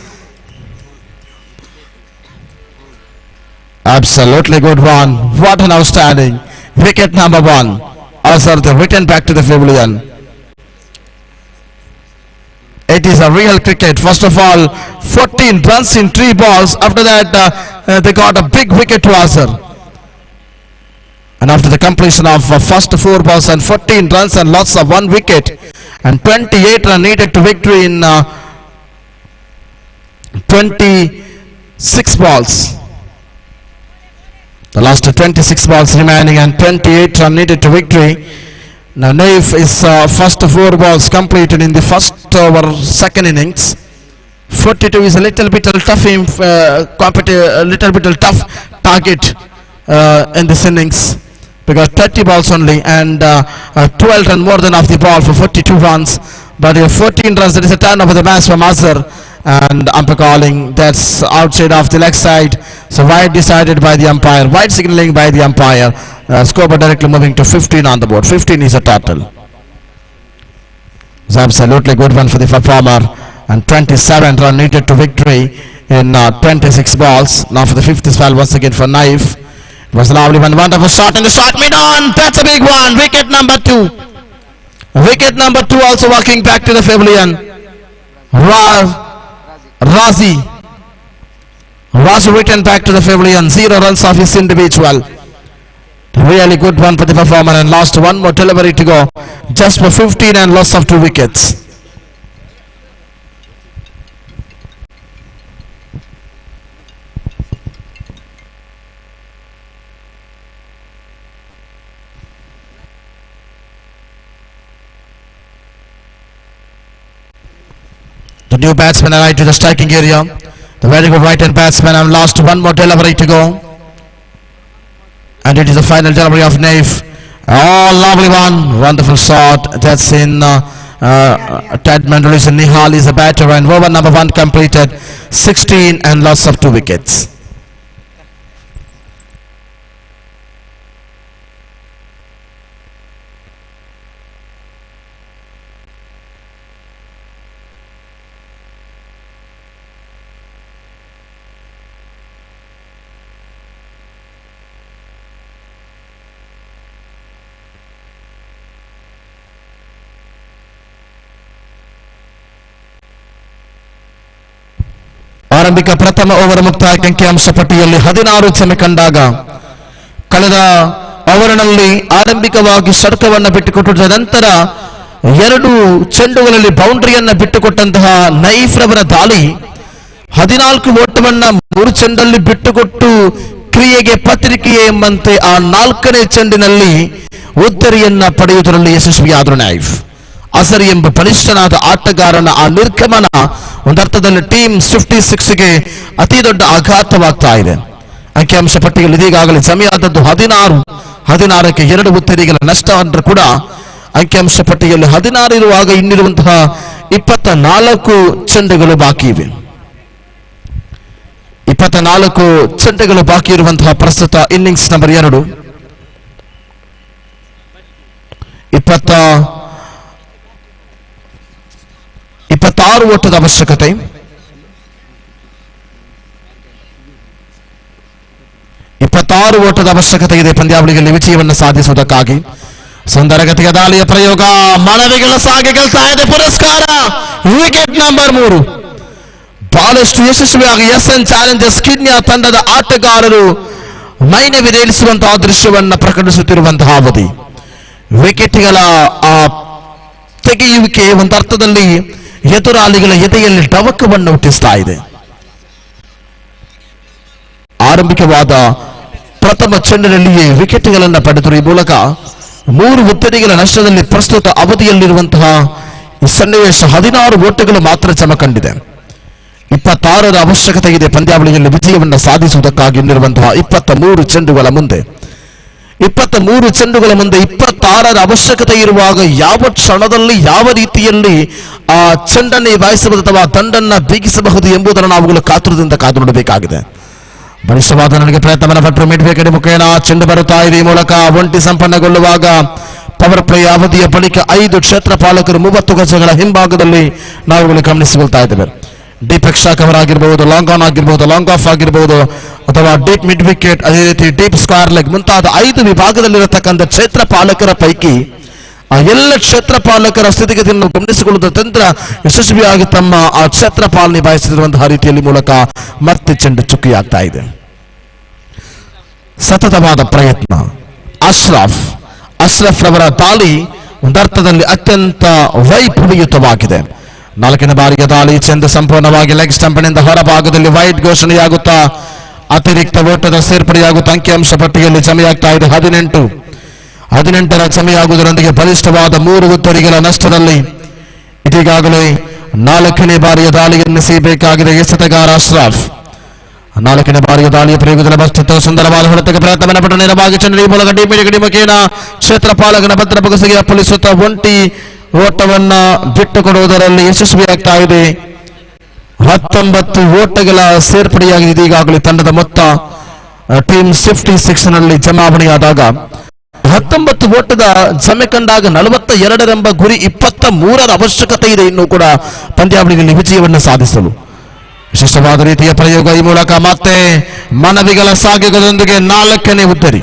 Speaker 4: Absolutely good one. What an outstanding. Wicket number 1. Azhar, the return back to the pavilion. It is a real cricket. First of all, 14 runs in 3 balls. After that, they got a big wicket to Azhar. And after the completion of first 4 balls and 14 runs and lots of 1 wicket and 28 runs needed to victory in 26 balls. The last 26 balls remaining and 28 runs needed to victory. Now Naif is first 4 balls completed in the first over 2nd innings. 42 is a little bit tough target in this innings, because 30 balls only and 12 runs more than off the ball for 42 runs. But 14 runs, that is a turn over the match from Azhar, and umpire calling that's outside of the leg side. So wide decided by the umpire, wide signalling by the umpire. Scoreboard directly moving to 15 on the board. 15 is a total. It's absolutely good one for the performer, and 27 runs needed to victory in 26 balls. Now for the 5th spell once again for Naif. It was a lovely one, wonderful shot in the short mid on. That's a big one. Wicket number 2. Wicket number 2 also walking back to the pavilion. Razi returned back to the pavilion. 0 runs of his individual. Really good one for the performer, and last one more delivery to go. Just for 15 and loss of 2 wickets. The new batsman arrived to the striking area. The very good right hand batsman, and last one more delivery to go. And it is the final delivery of Naif. Oh, lovely one. Wonderful shot. That's in Ted Mendelis. Nihal is a batter, and over number 1 completed. 16 and loss of 2 wickets. ಆರಂಭಿಕ ಪ್ರಥಮ over ಮುಕ್ತಾಯ ಅಂಕಿಅಂಶ ಪಟ್ಟಿಯಲ್ಲಿ 16 ಚೆನ್ನ ಕಂಡಾಗ ಕಳೆದ ಓವರ್ನಲ್ಲಿ ಆರಂಭಿಕವಾಗಿ ಷಟ್ಕವನ್ನು ಬಿಟ್ಟುಕೊಟ್ಟಿದ ನಂತರ 2 ಚೆಂಡುಗಳಲ್ಲಿ ಬೌಂಡರಿಯನ್ನು ಬಿಟ್ಟುಕೊಟ್ಟಂತಹ knife ರವರ ದಾಳಿ 14 ಓಟವನ್ನ 3 ಚೆಂಡಲ್ಲಿ ಬಿಟ್ಟುಕೊಟ್ಟು ಕ್ರಿಯೆಗೆ ಪತ್ರಿಕೆಯೇ ಎಂಬಂತೆ ಆ 4ನೇ ಚೆಂಡಿನಲ್ಲಿ ಉತ್ತರಿಯನ್ನ ಪಡೆಯುವುದರಲ್ಲಿ ಯಶಸ್ವಿಯಾದರು ನೈಫ್. ಅಸರಿ ಎಂಬ ಬಲಿಷ್ಠನಾದ ಆಟಗಾರನ ಆ ನಿರ್ಗಮನ ಒಂದರ್ಥದಲ್ಲಿ ಟೀಮ್ 56ಗೆ ಅತಿ ದೊಡ್ಡ ಆಘಾತವಾಗ್ತಾ ಇದೆ. ಅಂಕಿಅಂಶ ಪಟ್ಟಿಯಲ್ಲಿ ಇದೀಗಾಗಲೇ ಜಮೆಯಾದದ್ದು 16ಕ್ಕೆ 2 ಉತ್ತರಿಗಳ ನಷ್ಟ ಅಂದ್ರೂ ಕೂಡ ಅಂಕಿಅಂಶ ಪಟ್ಟಿಯಲ್ಲಿ 16 ಇರುವಾಗ ಇನ್ನಿರುವಂತಹ 24 ಚೆಂಡುಗಳು ಬಾಕಿ ಇವೆ. 24 ಚೆಂಡುಗಳು ಬಾಕಿ ಇರುವಂತಹ ಪ್ರಸ್ತುತ ಇನ್ನಿಂಗ್ಸ್ ನಂಬರ್ 2. 26 ಓಟದ ಅವಶ್ಯಕತೆ. 26 ಓಟದ ಅವಶ್ಯಕತೆ ಇದೆ ಪಂದ್ಯಾವಳಿಯಲ್ಲಿ ವಿಜಯವನ್ನು ಸಾಧಿಸುವುದಕ್ಕಾಗಿ. ಸುಂದರಗತಿಯ ದಾಳಿಯ ಪ್ರಯೋಗ, ಮನವಿಗಳ ಸಾಗಿ ಗೆಲ್ತಾ ಇದೆ ಪುರಸ್ಕಾರ. Wicket number 3. ಬಹಳಷ್ಟು ಯಶಸ್ವಿಯಾಗಿ SN ಚಾಲೆಂಜರ್ಸ್ ಕಿನ್ಯಾ ತಂಡದ ಆಟಗಾರರು ಮೈನವಿರೇಳಿಸುವಂತಹ ದೃಶ್ಯವನ್ನು ಪ್ರಕಟಿಸುತ್ತಿರುವಂತಹ ಅವಧಿ. ವಿಕೆಟ್ಗಳ ಆ ತೆಗೆಯುವಿಕೆ ಒಂದರ್ಥದಲ್ಲಿ ಎದುರಾಳಿಗಳ ಎದೆಯಲ್ಲಿ ಡವಕವನ್ನು ಹುಟ್ಟಿಸ್ತಾ ಇದೆ. ಆರಂಭಿಕವಾದ ಪ್ರಥಮ ಚೆಂಡಿನಲ್ಲಿಯೇ ವಿಕೆಟ್ಗಳನ್ನು ಪಡೆದರು. ಈ ಮೂಲಕ 3 ಉತ್ತರಿಗಳ ನಷ್ಟದಲ್ಲಿ ಪ್ರಸ್ತುತ ಅವಧಿಯಲ್ಲಿರುವಂತಹ ಈ ಸನ್ನಿವೇಶ 16 ಓಟಗಳು ಮಾತ್ರ ಜಮ ಕಂಡಿದೆ. 26ರ ಅವಶ್ಯಕತೆ ಇದೆ ಪಂದ್ಯಾವಳಿಯಲ್ಲಿ ವಿಜಯವನ್ನು ಸಾಧಿಸುವುದಕ್ಕಾಗಿ ಇನ್ನಿರುವಂತಹ 23 ಚೆಂಡುಗಳ ಮುಂದೆ. 23 ಚೆಂಡುಗಳ ಮುಂದೆ 26ರ ಅವಶ್ಯಕತೆ ಇರುವಾಗ ಯಾವ ಕ್ಷಣದಲ್ಲಿ ಯಾವ ರೀತಿಯಲ್ಲಿ ಆ ಚೆಂಡನ್ನು ನಿಭಾಯಿಸಬಹುದು ಅಥವಾ ದಂಡನ್ನ ಬೀಗಿಸಬಹುದು ಎಂಬುದನ್ನು ನಾವುಗಳು ಕಾತುರದಿಂದ ಕಾದು ನೋಡಬೇಕಾಗಿದೆ. ಬಲಿಷ್ಠವಾದ ನನಗೆ ಪ್ರಯತ್ನವನ್ನು ಪಟ್ಟರು ಮಿಡ್ ವಿಕೆಟ್ ಮುಖೇನ ಚೆಂಡು ಬರುತ್ತಾ ಇದೆ. ಈ ಮೂಲಕ ಒಂಟಿ ಸಂಪನ್ನಗೊಳ್ಳುವಾಗ ಪವರ್ ಪ್ಲೇ ಅವಧಿಯ ಬಳಿಕ 5 ಕ್ಷೇತ್ರಪಾಲಕರು 30 ಗಜಗಳ ಹಿಂಭಾಗದಲ್ಲಿ ನಾವುಗಳು ಗಮನಿಸಿಕೊಳ್ತಾ ಇದ್ದೇವೆ. ಡೀಪ್ ಎಕ್ಸ್ಟ್ರಾ ಕವರ್ ಆಗಿರಬಹುದು, ಲಾಂಗ್ ಆನ್ ಆಗಿರಬಹುದು, ಲಾಂಗ್ ಆಫ್ ಆಗಿರಬಹುದು, ಅಥವಾ ಡೀಪ್ ಮಿಡ್ ವಿಕೆಟ್, ಅದೇ ರೀತಿ ಡೀಪ್ ಸ್ಕ್ವೇರ್ ಲೆಗ್ ಮುಂತಾದ 5 ವಿಭಾಗದಲ್ಲಿರತಕ್ಕಂಥ ಕ್ಷೇತ್ರಪಾಲಕರ ಪೈಕಿ ಆ ಎಲ್ಲ ಕ್ಷೇತ್ರಪಾಲಕರ ಸ್ಥಿತಿಗತಿಯನ್ನು ಗಮನಿಸಿಕೊಳ್ಳುವ ತಂತ್ರ ಯಶಸ್ವಿಯಾಗಿ ತಮ್ಮ ಆ ಕ್ಷೇತ್ರಪಾಲ ನಿಭಾಯಿಸುತ್ತಿರುವಂತಹ ರೀತಿಯಲ್ಲಿ ಮೂಲಕ ಮತ್ತೆ ಚೆಂಡು ಚುಕ್ಕಿಯಾಗ್ತಾ ಇದೆ. ಸತತವಾದ ಪ್ರಯತ್ನ. ಅಶ್ರಫ್ ರವರ ದಾಳಿ ಒಂದರ್ಥದಲ್ಲಿ ಅತ್ಯಂತ ವೈಭವಯುತವಾಗಿದೆ. 4ನೇ ಬಾರಿಯ ದಾಳಿ ಚೆಂಡು ಸಂಪೂರ್ಣವಾಗಿ ಲೆಗ್ ಸ್ಟಂಪ್ನಿಂದ ಹೊರಭಾಗದಲ್ಲಿ ವೈಡ್ ಘೋಷಣೆಯಾಗುತ್ತಾ ಅತಿರಿಕ್ತ ಓಟದ ಸೇರ್ಪಡೆಯಾಗುತ್ತಾ ಅಂಕಿಅಂಶ ಪಟ್ಟಿಯಲ್ಲಿ ಜಮೆಯಾಗ್ತಾ ಇದೆ. 18ರ ಜಮೆಯಾಗುವುದರೊಂದಿಗೆ ಬಲಿಷ್ಠವಾದ 3 ಉತ್ತರಿಗಳ ನಷ್ಟದಲ್ಲಿ ಇದೀಗಾಗಲೇ 4ನೇ ಬಾರಿಯ ದಾಳಿಯನ್ನು ಎಸೆಯಬೇಕಾಗಿದೆ ಎಸೆತಗಾರ ಅಶ್ರಫ್. 4ನೇ ಬಾರಿಯ ದಾಳಿಯ ಪ್ರಯೋಗದಲ್ಲಿ ಬರುತ್ತಿದ್ದ ಸುಂದರವಾದ ಹೊಡೆತಕ್ಕೆ ಪ್ರಯತ್ನವನ್ನು ಪಟ್ಟು ನೇರವಾಗಿ ಚೆಂಡು ಈ ಮೂಲಕ ಡಿಮಿಡಿ ಮುಖೇನ ಕ್ಷೇತ್ರಪಾಲಕನ ಭದ್ರ ಬಗಸಿಗೆ ಅಪ್ಪಳಿಸುತ್ತಾ ಒಂಟಿ ಓಟವನ್ನ ಬಿಟ್ಟುಕೊಡುವುದರಲ್ಲಿ ಯಶಸ್ವಿಯಾಗ್ತಾ ಇದೆ. 19 ಓಟಗಳ ಸೇರ್ಪಡೆಯಾಗಿದೆ ಇದೀಗಾಗಲೇ ತಂಡದ ಮೊತ್ತ ಟೀಮ್ 56ನಲ್ಲಿ ಜಮಾವಣೆಯಾದಾಗ 19 ಓಟದ ಜಮೆ ಕಂಡಾಗ 42 ಗುರಿ 23ರ ಅವಶ್ಯಕತೆ ಇದೆ ಇನ್ನೂ ಕೂಡ ಪಂದ್ಯಾವಳಿಯಲ್ಲಿ ವಿಜಯವನ್ನು ಸಾಧಿಸಲು. ವಿಶಿಷ್ಟವಾದ ರೀತಿಯ ಪ್ರಯೋಗ. ಈ ಮೂಲಕ ಮತ್ತೆ ಮನವಿಗಳ ಸಾಗಿಗಳೊಂದಿಗೆ 4ನೇ ಉತ್ತರಿ.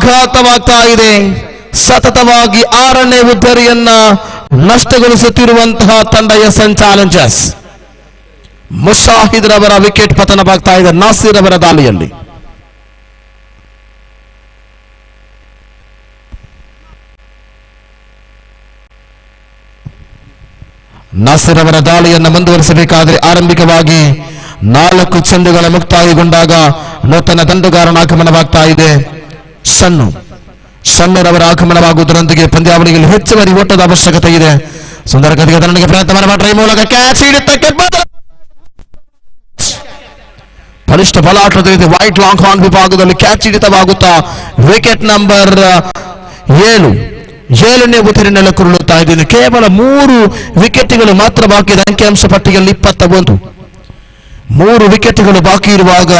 Speaker 4: ಆಘಾತವಾಗ್ತಾ ಇದೆ. ಸತತವಾಗಿ 6ನೇ ಉದ್ದರಿಯನ್ನ ನಷ್ಟಗೊಳಿಸುತ್ತಿರುವಂತಹ ತಂಡ ಎಸ್ಎನ್ ಚಾಲೆಂಜರ್ಸ್. ಮುಷಾಹಿದ್ ರವರ ವಿಕೆಟ್ ಪತನವಾಗ್ತಾ ಇದೆ ನಾಸಿರ್ ಅವರ ದಾಳಿಯಲ್ಲಿ. ನಾಸಿರ್ ಅವರ ದಾಳಿಯನ್ನು ಮುಂದುವರಿಸಬೇಕಾದರೆ ಆರಂಭಿಕವಾಗಿ 4 ಚೆಂಡುಗಳ ಮುಕ್ತಾಯಗೊಂಡಾಗ ನೂತನ ದಂಡುಗಾರನ ಆಗಮನವಾಗ್ತಾ ಇದೆ. ಸಣ್ಣರವರ ಆಗಮನವಾಗುವುದರೊಂದಿಗೆ ಪಂದ್ಯಾವಳಿಯಲ್ಲಿ ಹೆಚ್ಚುವರಿ ಓಟದ ಅವಶ್ಯಕತೆ ಇದೆ. ಸುಂದರ ಗತಿಗೆ ತನ್ನಗೆ ಪ್ರಯತ್ನ ಮಾಡಿದ್ರೆ ಈ ಮೂಲಕ ಕ್ಯಾಚ್ ಹಿಡಿತಕ್ಕೆ ಬಲಿಷ್ಠ ಬಲಾಟದ ಇದೆ. ವೈಟ್ ಲಾಂಗ್ ಹಾರ್ನ್ ವಿಭಾಗದಲ್ಲಿ ಕ್ಯಾಚ್ ಹಿಡಿತವಾಗುತ್ತಾ ವಿಕೆಟ್ ನಂಬರ್ 7ನೇ ಉತ್ತರಿನ ನೆಲಕುರುಳುತ್ತಾ ಇದ್ದೀನಿ. ಕೇವಲ 3 ವಿಕೆಟ್ಗಳು ಮಾತ್ರ ಬಾಕಿ ಇದೆ. ಅಂಕಿಅಂಶ ಪಟ್ಟಿಯಲ್ಲಿ 21. 3 ವಿಕೆಟ್ಗಳು ಬಾಕಿ ಇರುವಾಗ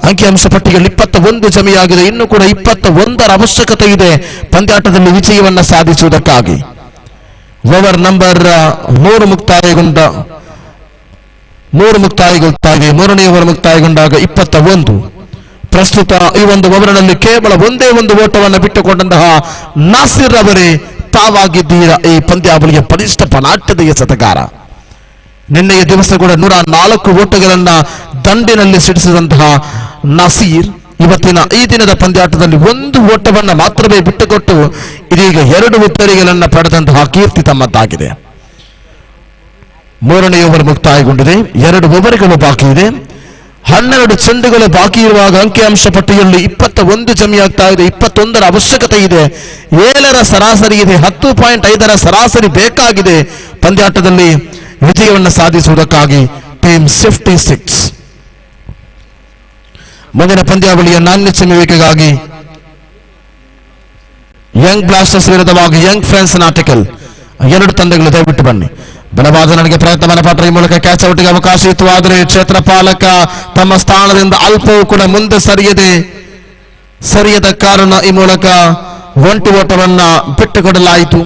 Speaker 4: ಅಂಕಿಅಂಶ ಪಟ್ಟಿಯಲ್ಲಿ 21 ಜಮೆಯಾಗಿದೆ. ಇನ್ನು ಕೂಡ 21ರ ಅವಶ್ಯಕತೆ ಇದೆ ಪಂದ್ಯಾಟದಲ್ಲಿ ವಿಜಯವನ್ನ ಸಾಧಿಸುವುದಕ್ಕಾಗಿ. ಓವರ್ ನಂಬರ್ 3 ಮುಕ್ತಾಯಗೊಳ್ತಾ ಇದೆ. 3ನೇ ಓವರ್ ಮುಕ್ತಾಯಗೊಂಡಾಗ 21. ಪ್ರಸ್ತುತ ಈ ಒಂದು ಓವರ್ನಲ್ಲಿ ಕೇವಲ ಒಂದೇ ಒಂದು ಓಟವನ್ನು ಬಿಟ್ಟುಕೊಂಡಂತಹ ನಾಸಿರ್ ಅವರೇ ತಾವಾಗಿದ್ದೀರಾ ಈ ಪಂದ್ಯಾವಳಿಯ ಬಲಿಷ್ಠ ಬಲಾಢ್ಯದ ಎಸೆತಗಾರ. ನಿನ್ನೆಯ ದಿವಸ ಕೂಡ 104 ಓಟಗಳನ್ನ ದಂಡಿನಲ್ಲಿ ಸಿಡಿಸಿದಂತಹ ನಾಸೀರ್ ಇವತ್ತಿನ ಈ ದಿನದ ಪಂದ್ಯಾಟದಲ್ಲಿ 1 ಓಟವನ್ನ ಮಾತ್ರವೇ ಬಿಟ್ಟುಕೊಟ್ಟು ಇದೀಗ 2 ಉತ್ತರಿಗಳನ್ನು ಪಡೆದಂತಹ ಕೀರ್ತಿ ತಮ್ಮದ್ದಾಗಿದೆ. 3ನೇ ಓವರ್ ಮುಕ್ತಾಯಗೊಂಡಿದೆ. 2 ಓವರ್ಗಳು ಬಾಕಿ ಇದೆ. 12 ಚೆಂಡುಗಳು ಬಾಕಿ ಇರುವಾಗ ಅಂಕಿಅಂಶ ಪಟ್ಟಿಯಲ್ಲಿ 21 ಜಮೆಯಾಗ್ತಾ ಇದೆ. 21ರ ಅವಶ್ಯಕತೆ ಇದೆ. 7ರ ಸರಾಸರಿ ಇದೆ. 10.5ರ ಸರಾಸರಿ ಬೇಕಾಗಿದೆ ಪಂದ್ಯಾಟದಲ್ಲಿ ವಿಜಯವನ್ನು ಸಾಧಿಸುವುದಕ್ಕಾಗಿ. ಟೀಮ್ 56 ಮುಂದಿನ ಪಂದ್ಯಾವಳಿಯ 4ನೇ ಚಿಮ್ಮುವಿಕೆಗಾಗಿ ಯಂಗ್ ಬ್ಲಾಸ್ಟರ್ಸ್ ವಿರುದ್ಧವಾಗಿ ಯಂಗ್ ಫ್ರೆಂಡ್ಸ್ ನಾಟಿಕಲ್ 2 ತಂಡಗಳು ದಯವಿಟ್ಟು ಬನ್ನಿ. ಬಲವಾದ ನನಗೆ ಪ್ರಯತ್ನವನ್ನು ಪಟ್ಟರೆ ಈ ಮೂಲಕ ಕ್ಯಾಚ್ ಔಟ್ಗೆ ಅವಕಾಶ ಇತ್ತು. ಆದರೆ ಕ್ಷೇತ್ರ ಪಾಲಕ ತಮ್ಮ ಸ್ಥಾನದಿಂದ ಅಲ್ಪವೂ ಕೂಡ ಮುಂದೆ ಸರಿಯದ ಕಾರಣ ಈ ಮೂಲಕ ಒಂಟಿ ಓಟವನ್ನ ಬಿಟ್ಟುಕೊಡಲಾಯಿತು.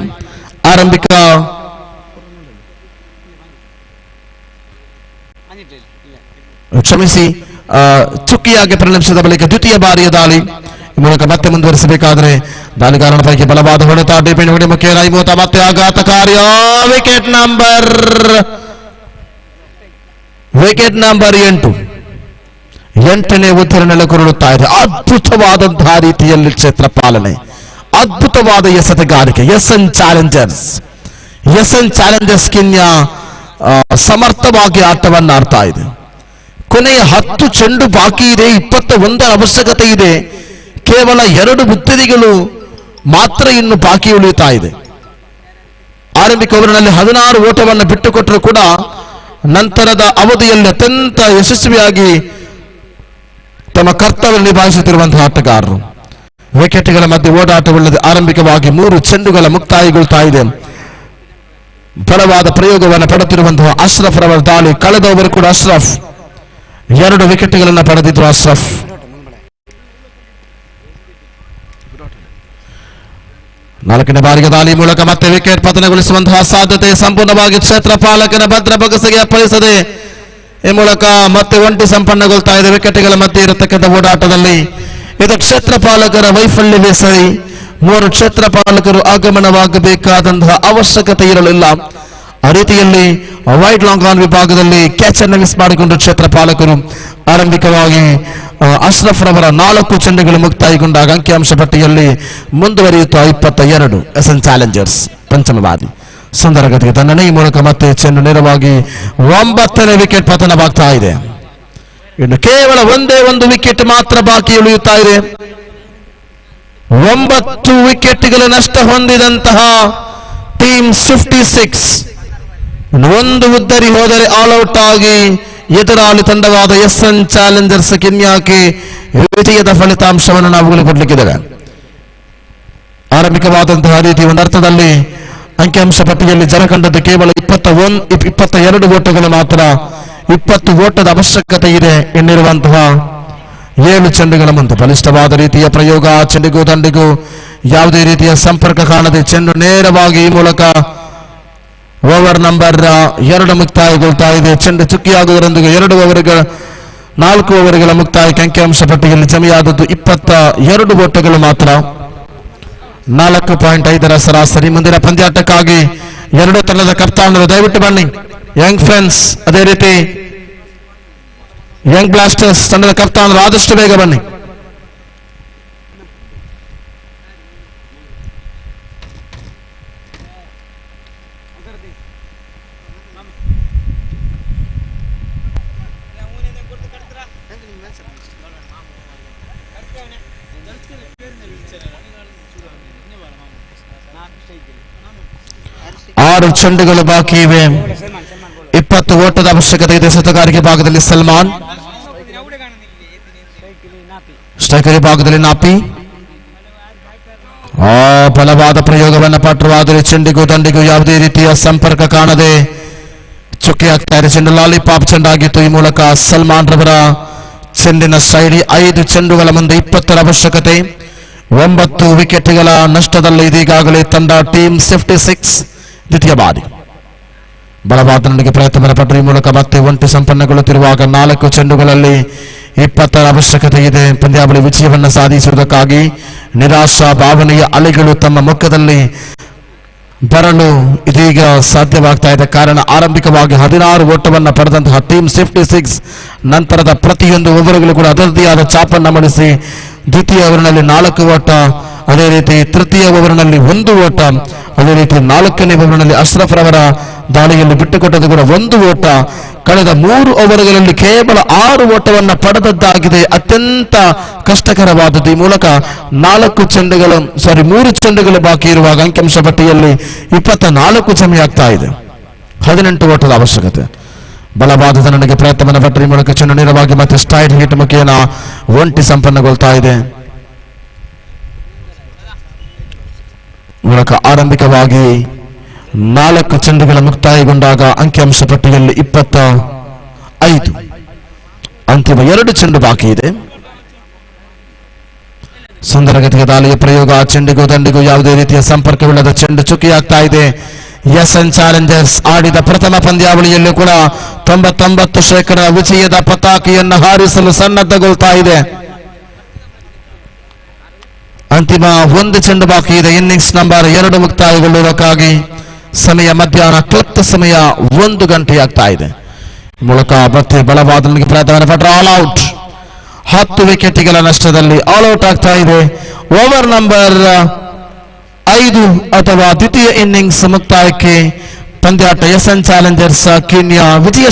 Speaker 4: ಆರಂಭಿಕ ಕ್ಷಮಿಸಿ ಚುಕ್ಕಿಯಾಗಿ ಪರಿಣಮಿಸಿದ ಬಳಿಕ ದ್ವಿತೀಯ ಬಾರಿಯ ದಾಳಿ ಈ ಮೂಲಕ ಮತ್ತೆ ಮುಂದುವರಿಸಬೇಕಾದರೆ ದಾಳಿಗಾರನ ಪೈಕಿ ಬಲವಾದ ಹೊಡೆತ ಡಿಪಿನ್ ಹೊಡೆ ಮುಖ್ಯ ಮತ್ತೆ ಆಘಾತಕಾರಿಯ ವಿಕೆಟ್ ನಂಬರ್ 8ನೇ ಉತ್ತರಿನ ನೆಲಕುರುಳುತ್ತಾ ಇದೆ. ಅದ್ಭುತವಾದಂತಹ ರೀತಿಯಲ್ಲಿ ಕ್ಷೇತ್ರ ಪಾಲನೆ, ಅದ್ಭುತವಾದ ಎಸೆತಗಾರಿಕೆ. ಎಸ್ಎನ್ ಚಾಲೆಂಜರ್ಸ್ ಕಿನ್ಯ ಸಮರ್ಥವಾಗಿ ಆಟವನ್ನು ಆಡ್ತಾ ಇದೆ. ಕೊನೆಯ 10 ಚೆಂಡು ಬಾಕಿ ಇದೆ. 21ರ ಅವಶ್ಯಕತೆ ಇದೆ. ಕೇವಲ 2 ಉತ್ತರಿಗಳು ಮಾತ್ರ ಇನ್ನು ಬಾಕಿ ಉಳಿಯುತ್ತಾ ಇದೆ. ಆರಂಭಿಕ ಓವರ್ನಲ್ಲಿ 16 ಓಟವನ್ನು ಬಿಟ್ಟುಕೊಟ್ಟರು ಕೂಡ ನಂತರದ ಅವಧಿಯಲ್ಲಿ ಅತ್ಯಂತ ಯಶಸ್ವಿಯಾಗಿ ತಮ್ಮ ಕರ್ತವ್ಯ ನಿಭಾಯಿಸುತ್ತಿರುವಂತಹ ಆಟಗಾರರು. ವಿಕೆಟ್ಗಳ ಮಧ್ಯೆ ಓಡಾಟವಿಲ್ಲದೆ ಆರಂಭಿಕವಾಗಿ 3 ಚೆಂಡುಗಳ ಮುಕ್ತಾಯಗೊಳ್ತಾ ಇದೆ. ಬಲವಾದ ಪ್ರಯೋಗವನ್ನು ಪಡೆದಿರುವಂತಹ ಅಶ್ರಫ್ ರವರ ದಾಳಿ. ಕಳೆದ ಓವರ್ ಕೂಡ ಅಶ್ರಫ್ 2 ವಿಕೆಟ್ಗಳನ್ನು ಪಡೆದಿದ್ರು. ಅಶ್ರಫ್ ನಾಲ್ಕನೇ ಬಾರಿಗೆ ದಾಳಿ ಮೂಲಕ ಮತ್ತೆ ವಿಕೆಟ್ ಪತನಗೊಳಿಸುವಂತಹ ಸಾಧ್ಯತೆ ಸಂಪೂರ್ಣವಾಗಿ ಕ್ಷೇತ್ರ ಪಾಲಕನ ಭದ್ರ ಬೊಗಸೆಗೆ ಅಪ್ಪಳಿಸದೆ ಈ ಮೂಲಕ ಮತ್ತೆ ಒಂಟಿ ಸಂಪನ್ನಗೊಳ್ತಾ ಇದೆ. ವಿಕೆಟ್ಗಳ ಮಧ್ಯೆ ಇರತಕ್ಕಂಥ ಓಡಾಟದಲ್ಲಿ ಇದು ಕ್ಷೇತ್ರ ಪಾಲಕರ ವೈಫಲ್ಯವೇ ಸರಿ. 3 ಕ್ಷೇತ್ರ ಪಾಲಕರು ಆಗಮನವಾಗಬೇಕಾದಂತಹ ಅವಶ್ಯಕತೆ ಇರಲಿಲ್ಲ. ಆ ರೀತಿಯಲ್ಲಿ ವೈಡ್ ಲಾಂಗ್ ಆನ್ ವಿಭಾಗದಲ್ಲಿ ಕ್ಯಾಚ್ ಅನ್ನು ಮಿಸ್ ಮಾಡಿಕೊಂಡು ಕ್ಷೇತ್ರ ಪಾಲಕರು ಆರಂಭಿಕವಾಗಿ ಅಶ್ರಫ್ ರವರ 4 ಚೆಂಡುಗಳು ಮುಕ್ತಾಯಗೊಂಡಾಗ ಅಂಕಿಅಂಶ ಪಟ್ಟಿಯಲ್ಲಿ ಮುಂದುವರಿಯುತ್ತಾ 22. ಎಸ್ಎನ್ ಚಾಲೆಂಜರ್ಸ್ ಪಂಚಮವಾದಿ ಸುಂದರ ಗತಿಗೆ ತನ್ನನೆ ಈ ಮೂಲಕ ಮತ್ತೆ ಚೆಂಡು ನೇರವಾಗಿ 9ನೇ ವಿಕೆಟ್ ಪತನವಾಗ್ತಾ ಇದೆ. ಇನ್ನು ಕೇವಲ ಒಂದೇ ಒಂದು ವಿಕೆಟ್ ಮಾತ್ರ ಬಾಕಿ ಉಳಿಯುತ್ತಾ ಇದೆ. 9 ವಿಕೆಟ್ಗಳು ನಷ್ಟ ಹೊಂದಿದಂತಹ ಟೀಮ್ 56 ಒಂದು ಉದ್ದರಿ ಹೋದರೆ ಆಲ್ ಔಟ್ ಆಗಿ ಎದುರಾಳಿ ತಂಡವಾದ ಎಸ್ಎನ್ ಚಾಲೆಂಜರ್ಸ್ ಕಿನ್ಯಾಕ್ಕೆ ವಿಜಯದ ಫಲಿತಾಂಶವನ್ನು ನಾವು ಕೊಡ್ಲಿಕ್ಕಿದ್ದೇವೆ. ಆರಂಭಿಕವಾದಂತಹ ರೀತಿ ಒಂದು ಅರ್ಥದಲ್ಲಿ ಅಂಕಿಅಂಶ ಪಟ್ಟಿಯಲ್ಲಿ ಜನ ಕಂಡದ್ದು ಕೇವಲ 22 ಓಟಗಳು ಮಾತ್ರ. 20 ಓಟದ ಅವಶ್ಯಕತೆ ಇದೆ ಎನ್ನಿರುವಂತಹ 7 ಚೆಂಡುಗಳ ಮುಂದೆ ಬಲಿಷ್ಠವಾದ ರೀತಿಯ ಪ್ರಯೋಗ. ಚೆಂಡಿಗೂ ದಂಡಿಗೂ ಯಾವುದೇ ರೀತಿಯ ಸಂಪರ್ಕ ಕಾಣದೆ ಚೆಂಡು ನೇರವಾಗಿ ಈ ಮೂಲಕ ಓವರ್ ನಂಬರ್ 2 ಮುಕ್ತಾಯಗೊಳ್ತಾ ಇದೆ. ಚೆಂಡು ಚುಕ್ಕಿಯಾಗುವುದರೊಂದಿಗೆ 4 ಓವರ್ಗಳ ಮುಕ್ತಾಯಕ್ಕೆ ಅಂಕಿಅಂಶ ಪಟ್ಟಿಯಲ್ಲಿ ಜಮೆಯಾದದ್ದು 22 ಓಟಗಳು ಮಾತ್ರ. 4.5 ಸರಾಸರಿ. ಮುಂದಿನ ಪಂದ್ಯಾಟಕ್ಕಾಗಿ ಎರಡು ತಂಡದ ಕಪ್ತಾನರು ದಯವಿಟ್ಟು ಬನ್ನಿ. ಯಂಗ್ ಫ್ರೆಂಡ್ಸ್ ಅದೇ ರೀತಿ ಯಂಗ್ ಬ್ಲಾಸ್ಟರ್ಸ್ ತಂಡದ ಕಪ್ತಾನರು ಆದಷ್ಟು ಬೇಗ ಬನ್ನಿ. ಆರು ಚೆಂಡುಗಳು ಬಾಕಿ ಇವೆ. 20 ಓಟದ ಅವಶ್ಯಕತೆ ಇದೆ. ಶತಕಾರಿಕೆ ಭಾಗದಲ್ಲಿ ಸಲ್ಮಾನ್, ಸ್ಟ್ರೈಕರ್ ಭಾಗದಲ್ಲಿ ನಾಪಿ. ಬಲವಾದ ಪ್ರಯೋಗವನ್ನ ಪಟ್ಟರು, ಚೆಂಡಿಗೂ ದಂಡಿಗೂ ಯಾವುದೇ ರೀತಿಯ ಸಂಪರ್ಕ ಕಾಣದೆ ಚುಕ್ಕೆ ಆಗ್ತಾ ಇದೆ. ಚೆಂಡು ಲಾಲಿಪಾಪ್ ಚೆಂಡಾಗಿತ್ತು. ಈ ಮೂಲಕ ಸಲ್ಮಾನ್ ರವರ ಚೆಂಡಿನ ಶೈಲಿ. 5 ಚೆಂಡುಗಳ ಮುಂದೆ 20ರ ಅವಶ್ಯಕತೆ. 9 ವಿಕೆಟ್ಗಳ ನಷ್ಟದಲ್ಲಿ ಇದೀಗಾಗಲೇ ತಂಡ ಟೀಮ್ 56 ದ್ವಿತೀಯ ಬಾರಿ. ಬಲವಾದ ನನಗೆ ಪ್ರಯತ್ನ ಪಟ್ಟರು. ಈ ಮೂಲಕ ಮತ್ತೆ ಒಂಟಿ ಸಂಪನ್ನಗೊಳ್ಳುತ್ತಿರುವಾಗ 4 ಚೆಂಡುಗಳಲ್ಲಿ 20ರ ಅವಶ್ಯಕತೆ ಇದೆ. ಪಂದ್ಯಾವಳಿ ವಿಜಯವನ್ನು ಸಾಧಿಸುವುದಕ್ಕಾಗಿ ನಿರಾಶಾ ಭಾವನೆಯ ಅಲೆಗಳು ತಮ್ಮ ಮುಖದಲ್ಲಿ ಬರಲು ಇದೀಗ ಸಾಧ್ಯವಾಗ್ತಾ ಇದೆ. ಕಾರಣ ಆರಂಭಿಕವಾಗಿ 16 ಓಟವನ್ನು ಪಡೆದಂತಹ ಟೀಮ್ 56 ನಂತರದ ಪ್ರತಿಯೊಂದು ಓವರ್ಗಳು ಕೂಡ ಅದರದೇ ಆದ ಚಾಪನ್ನು ಮಾಡಿಸಿ ದ್ವಿತೀಯ ಓವರ್ನಲ್ಲಿ 4 ಓಟ, ಅದೇ ರೀತಿ ತೃತೀಯ ಓವರ್ನಲ್ಲಿ 1 ಓಟ, ಅದೇ ರೀತಿ 4ನೇ ಓವರ್ನಲ್ಲಿ ಅಶ್ರಫ್ ರವರ ದಾಳಿಯಲ್ಲಿ ಬಿಟ್ಟುಕೊಟ್ಟದ್ದು ಕೂಡ 1 ಓಟ. ಕಳೆದ 3 ಓವರ್ಗಳಲ್ಲಿ ಕೇವಲ 6 ಓಟವನ್ನು ಪಡೆದದ್ದಾಗಿದೆ. ಅತ್ಯಂತ ಕಷ್ಟಕರವಾದದ್ದು. ಈ ಮೂಲಕ 3 ಚೆಂಡುಗಳು ಬಾಕಿ ಇರುವಾಗ ಅಂಕಿಅಂಶ ಪಟ್ಟಿಯಲ್ಲಿ 24 ಜಮೆಯಾಗ್ತಾ ಇದೆ. 18 ಓಟದ ಅವಶ್ಯಕತೆ. ಬಲವಾದ ನನಗೆ ಪ್ರಯತ್ನವನ್ನು ಪಟ್ಟರೆ ಈ ಮೂಲಕ ಚೆಂಡು ನೇರವಾಗಿ ಮತ್ತೆ ಸ್ಟ್ರೈಟ್ ಹಿಟ್ ಮುಖೇನ ಒಂಟಿ ಸಂಪನ್ನಗೊಳ್ತಾ ಇದೆ. ಮೂಲಕ ಆರಂಭಿಕವಾಗಿ 4 ಚೆಂಡುಗಳ ಮುಕ್ತಾಯಗೊಂಡಾಗ ಅಂಕಿಅಂಶ ಪಟ್ಟಿಯಲ್ಲಿ 25. ಅಂತಿಮ 2 ಚೆಂಡು ಬಾಕಿ ಇದೆ. ಸುಂದರಗತಿಯ ದಾಳಿಯ ಪ್ರಯೋಗ. ಚೆಂಡಿಗೂ ದಂಡಿಗೂ ಯಾವುದೇ ರೀತಿಯ ಸಂಪರ್ಕವಿಲ್ಲದ ಚೆಂಡು ಚುಕ್ಕಿಯಾಗ್ತಾ ಇದೆ. ಎಸ್ಎನ್ ಚಾಲೆಂಜರ್ಸ್ ಆಡಿದ ಪ್ರಥಮ ಪಂದ್ಯಾವಳಿಯಲ್ಲೂ ಕೂಡ 99% ವಿಜಯದ ಪತಾಕೆಯನ್ನು ಹಾರಿಸಲು ಸನ್ನದ್ಧಗೊಳ್ತಾ ಇದೆ. ಅಂತಿಮ 1 ಚೆಂಡು ಬಾಕಿ ಇದೆ. ಇನ್ನಿಂಗ್ಸ್ ನಂಬರ್ 2 ಮುಕ್ತಾಯಗೊಳ್ಳುವುದಕ್ಕಾಗಿ ಸಮಯ ಮಧ್ಯಾಹ್ನ ಕ್ಲಬ್ ಸಮಯ 1 ಗಂಟೆಯಾಗ್ತಾ ಇದೆ. ಮೂಲಕ ಮತ್ತೆ ಬಲವಾದ ಪ್ರಯತ್ನ ಪಟ್ಟರೆ ಆಲ್ ಔಟ್. 10 ವಿಕೆಟ್ಗಳ ನಷ್ಟದಲ್ಲಿ ಆಲ್ ಔಟ್ ಆಗ್ತಾ ಇದೆ. ಓವರ್ ನಂಬರ್ 5 ಅಥವಾ ದ್ವಿತೀಯ ಇನ್ನಿಂಗ್ಸ್ ಮುಕ್ತಾಯಕ್ಕೆ ಪಂದ್ಯಾಟ ಎಸ್ಎನ್ ಚಾಲೆಂಜರ್ಸ್ ಕೀನ್ಯಾ ವಿಜಯ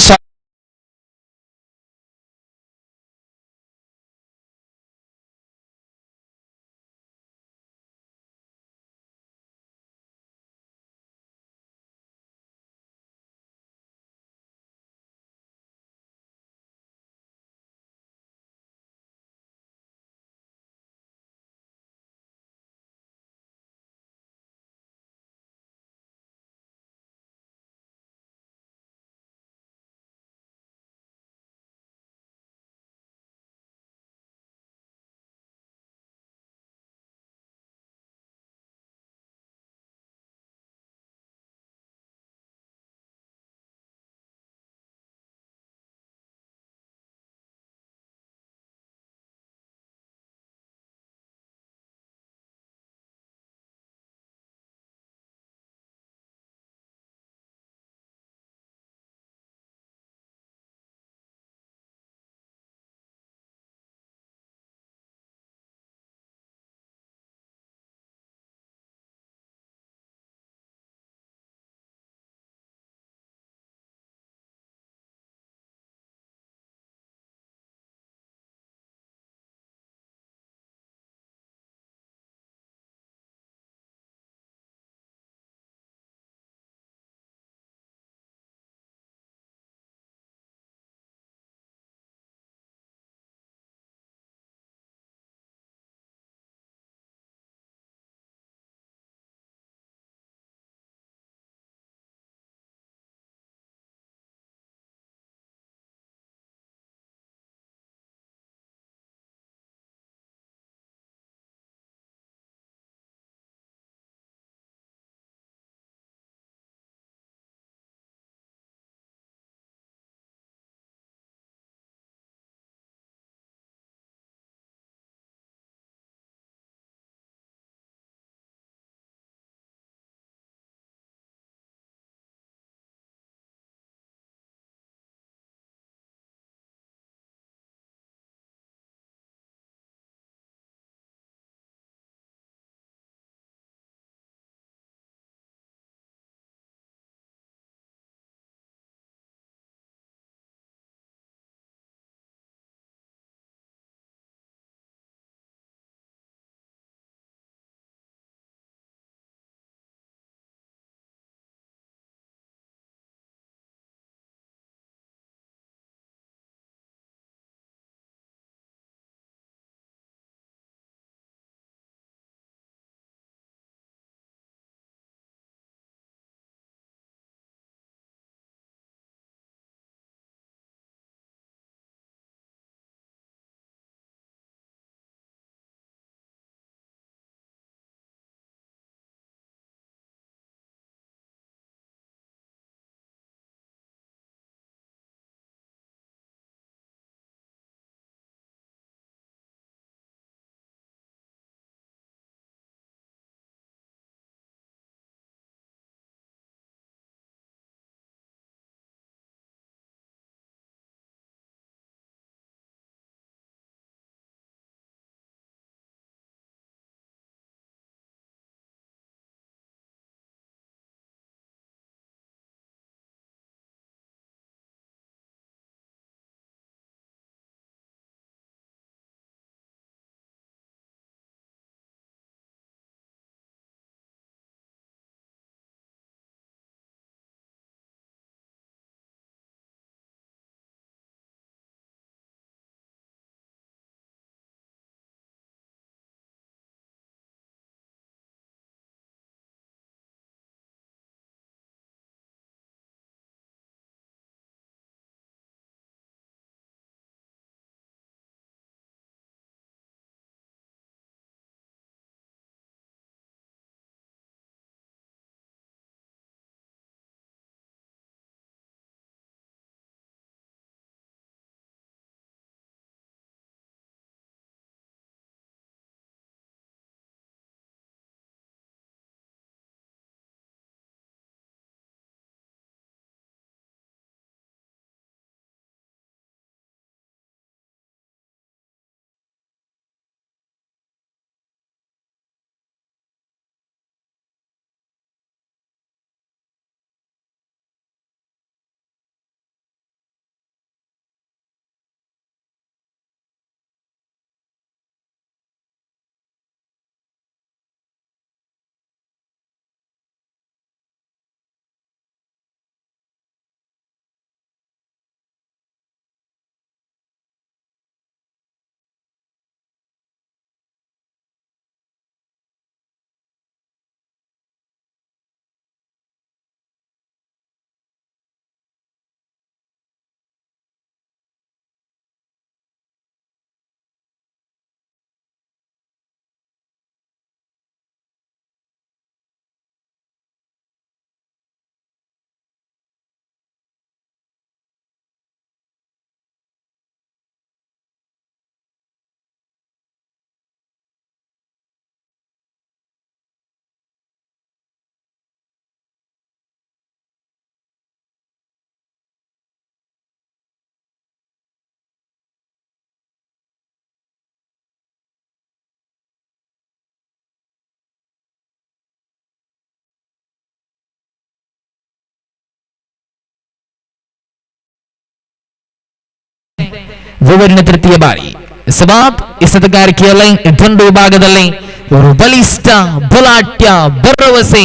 Speaker 3: ಓವರಿನ ತೃತೀಯ ಬಾರಿ ಸವಾಬ್ ಎಸೆತಗಾರಿಕೆಯಲ್ಲಿ ದಂಡು ವಿಭಾಗದಲ್ಲಿ ಇವರು ಬಲಿಷ್ಠ ಬಲಾಟ್ಯ ಭರವಸೆ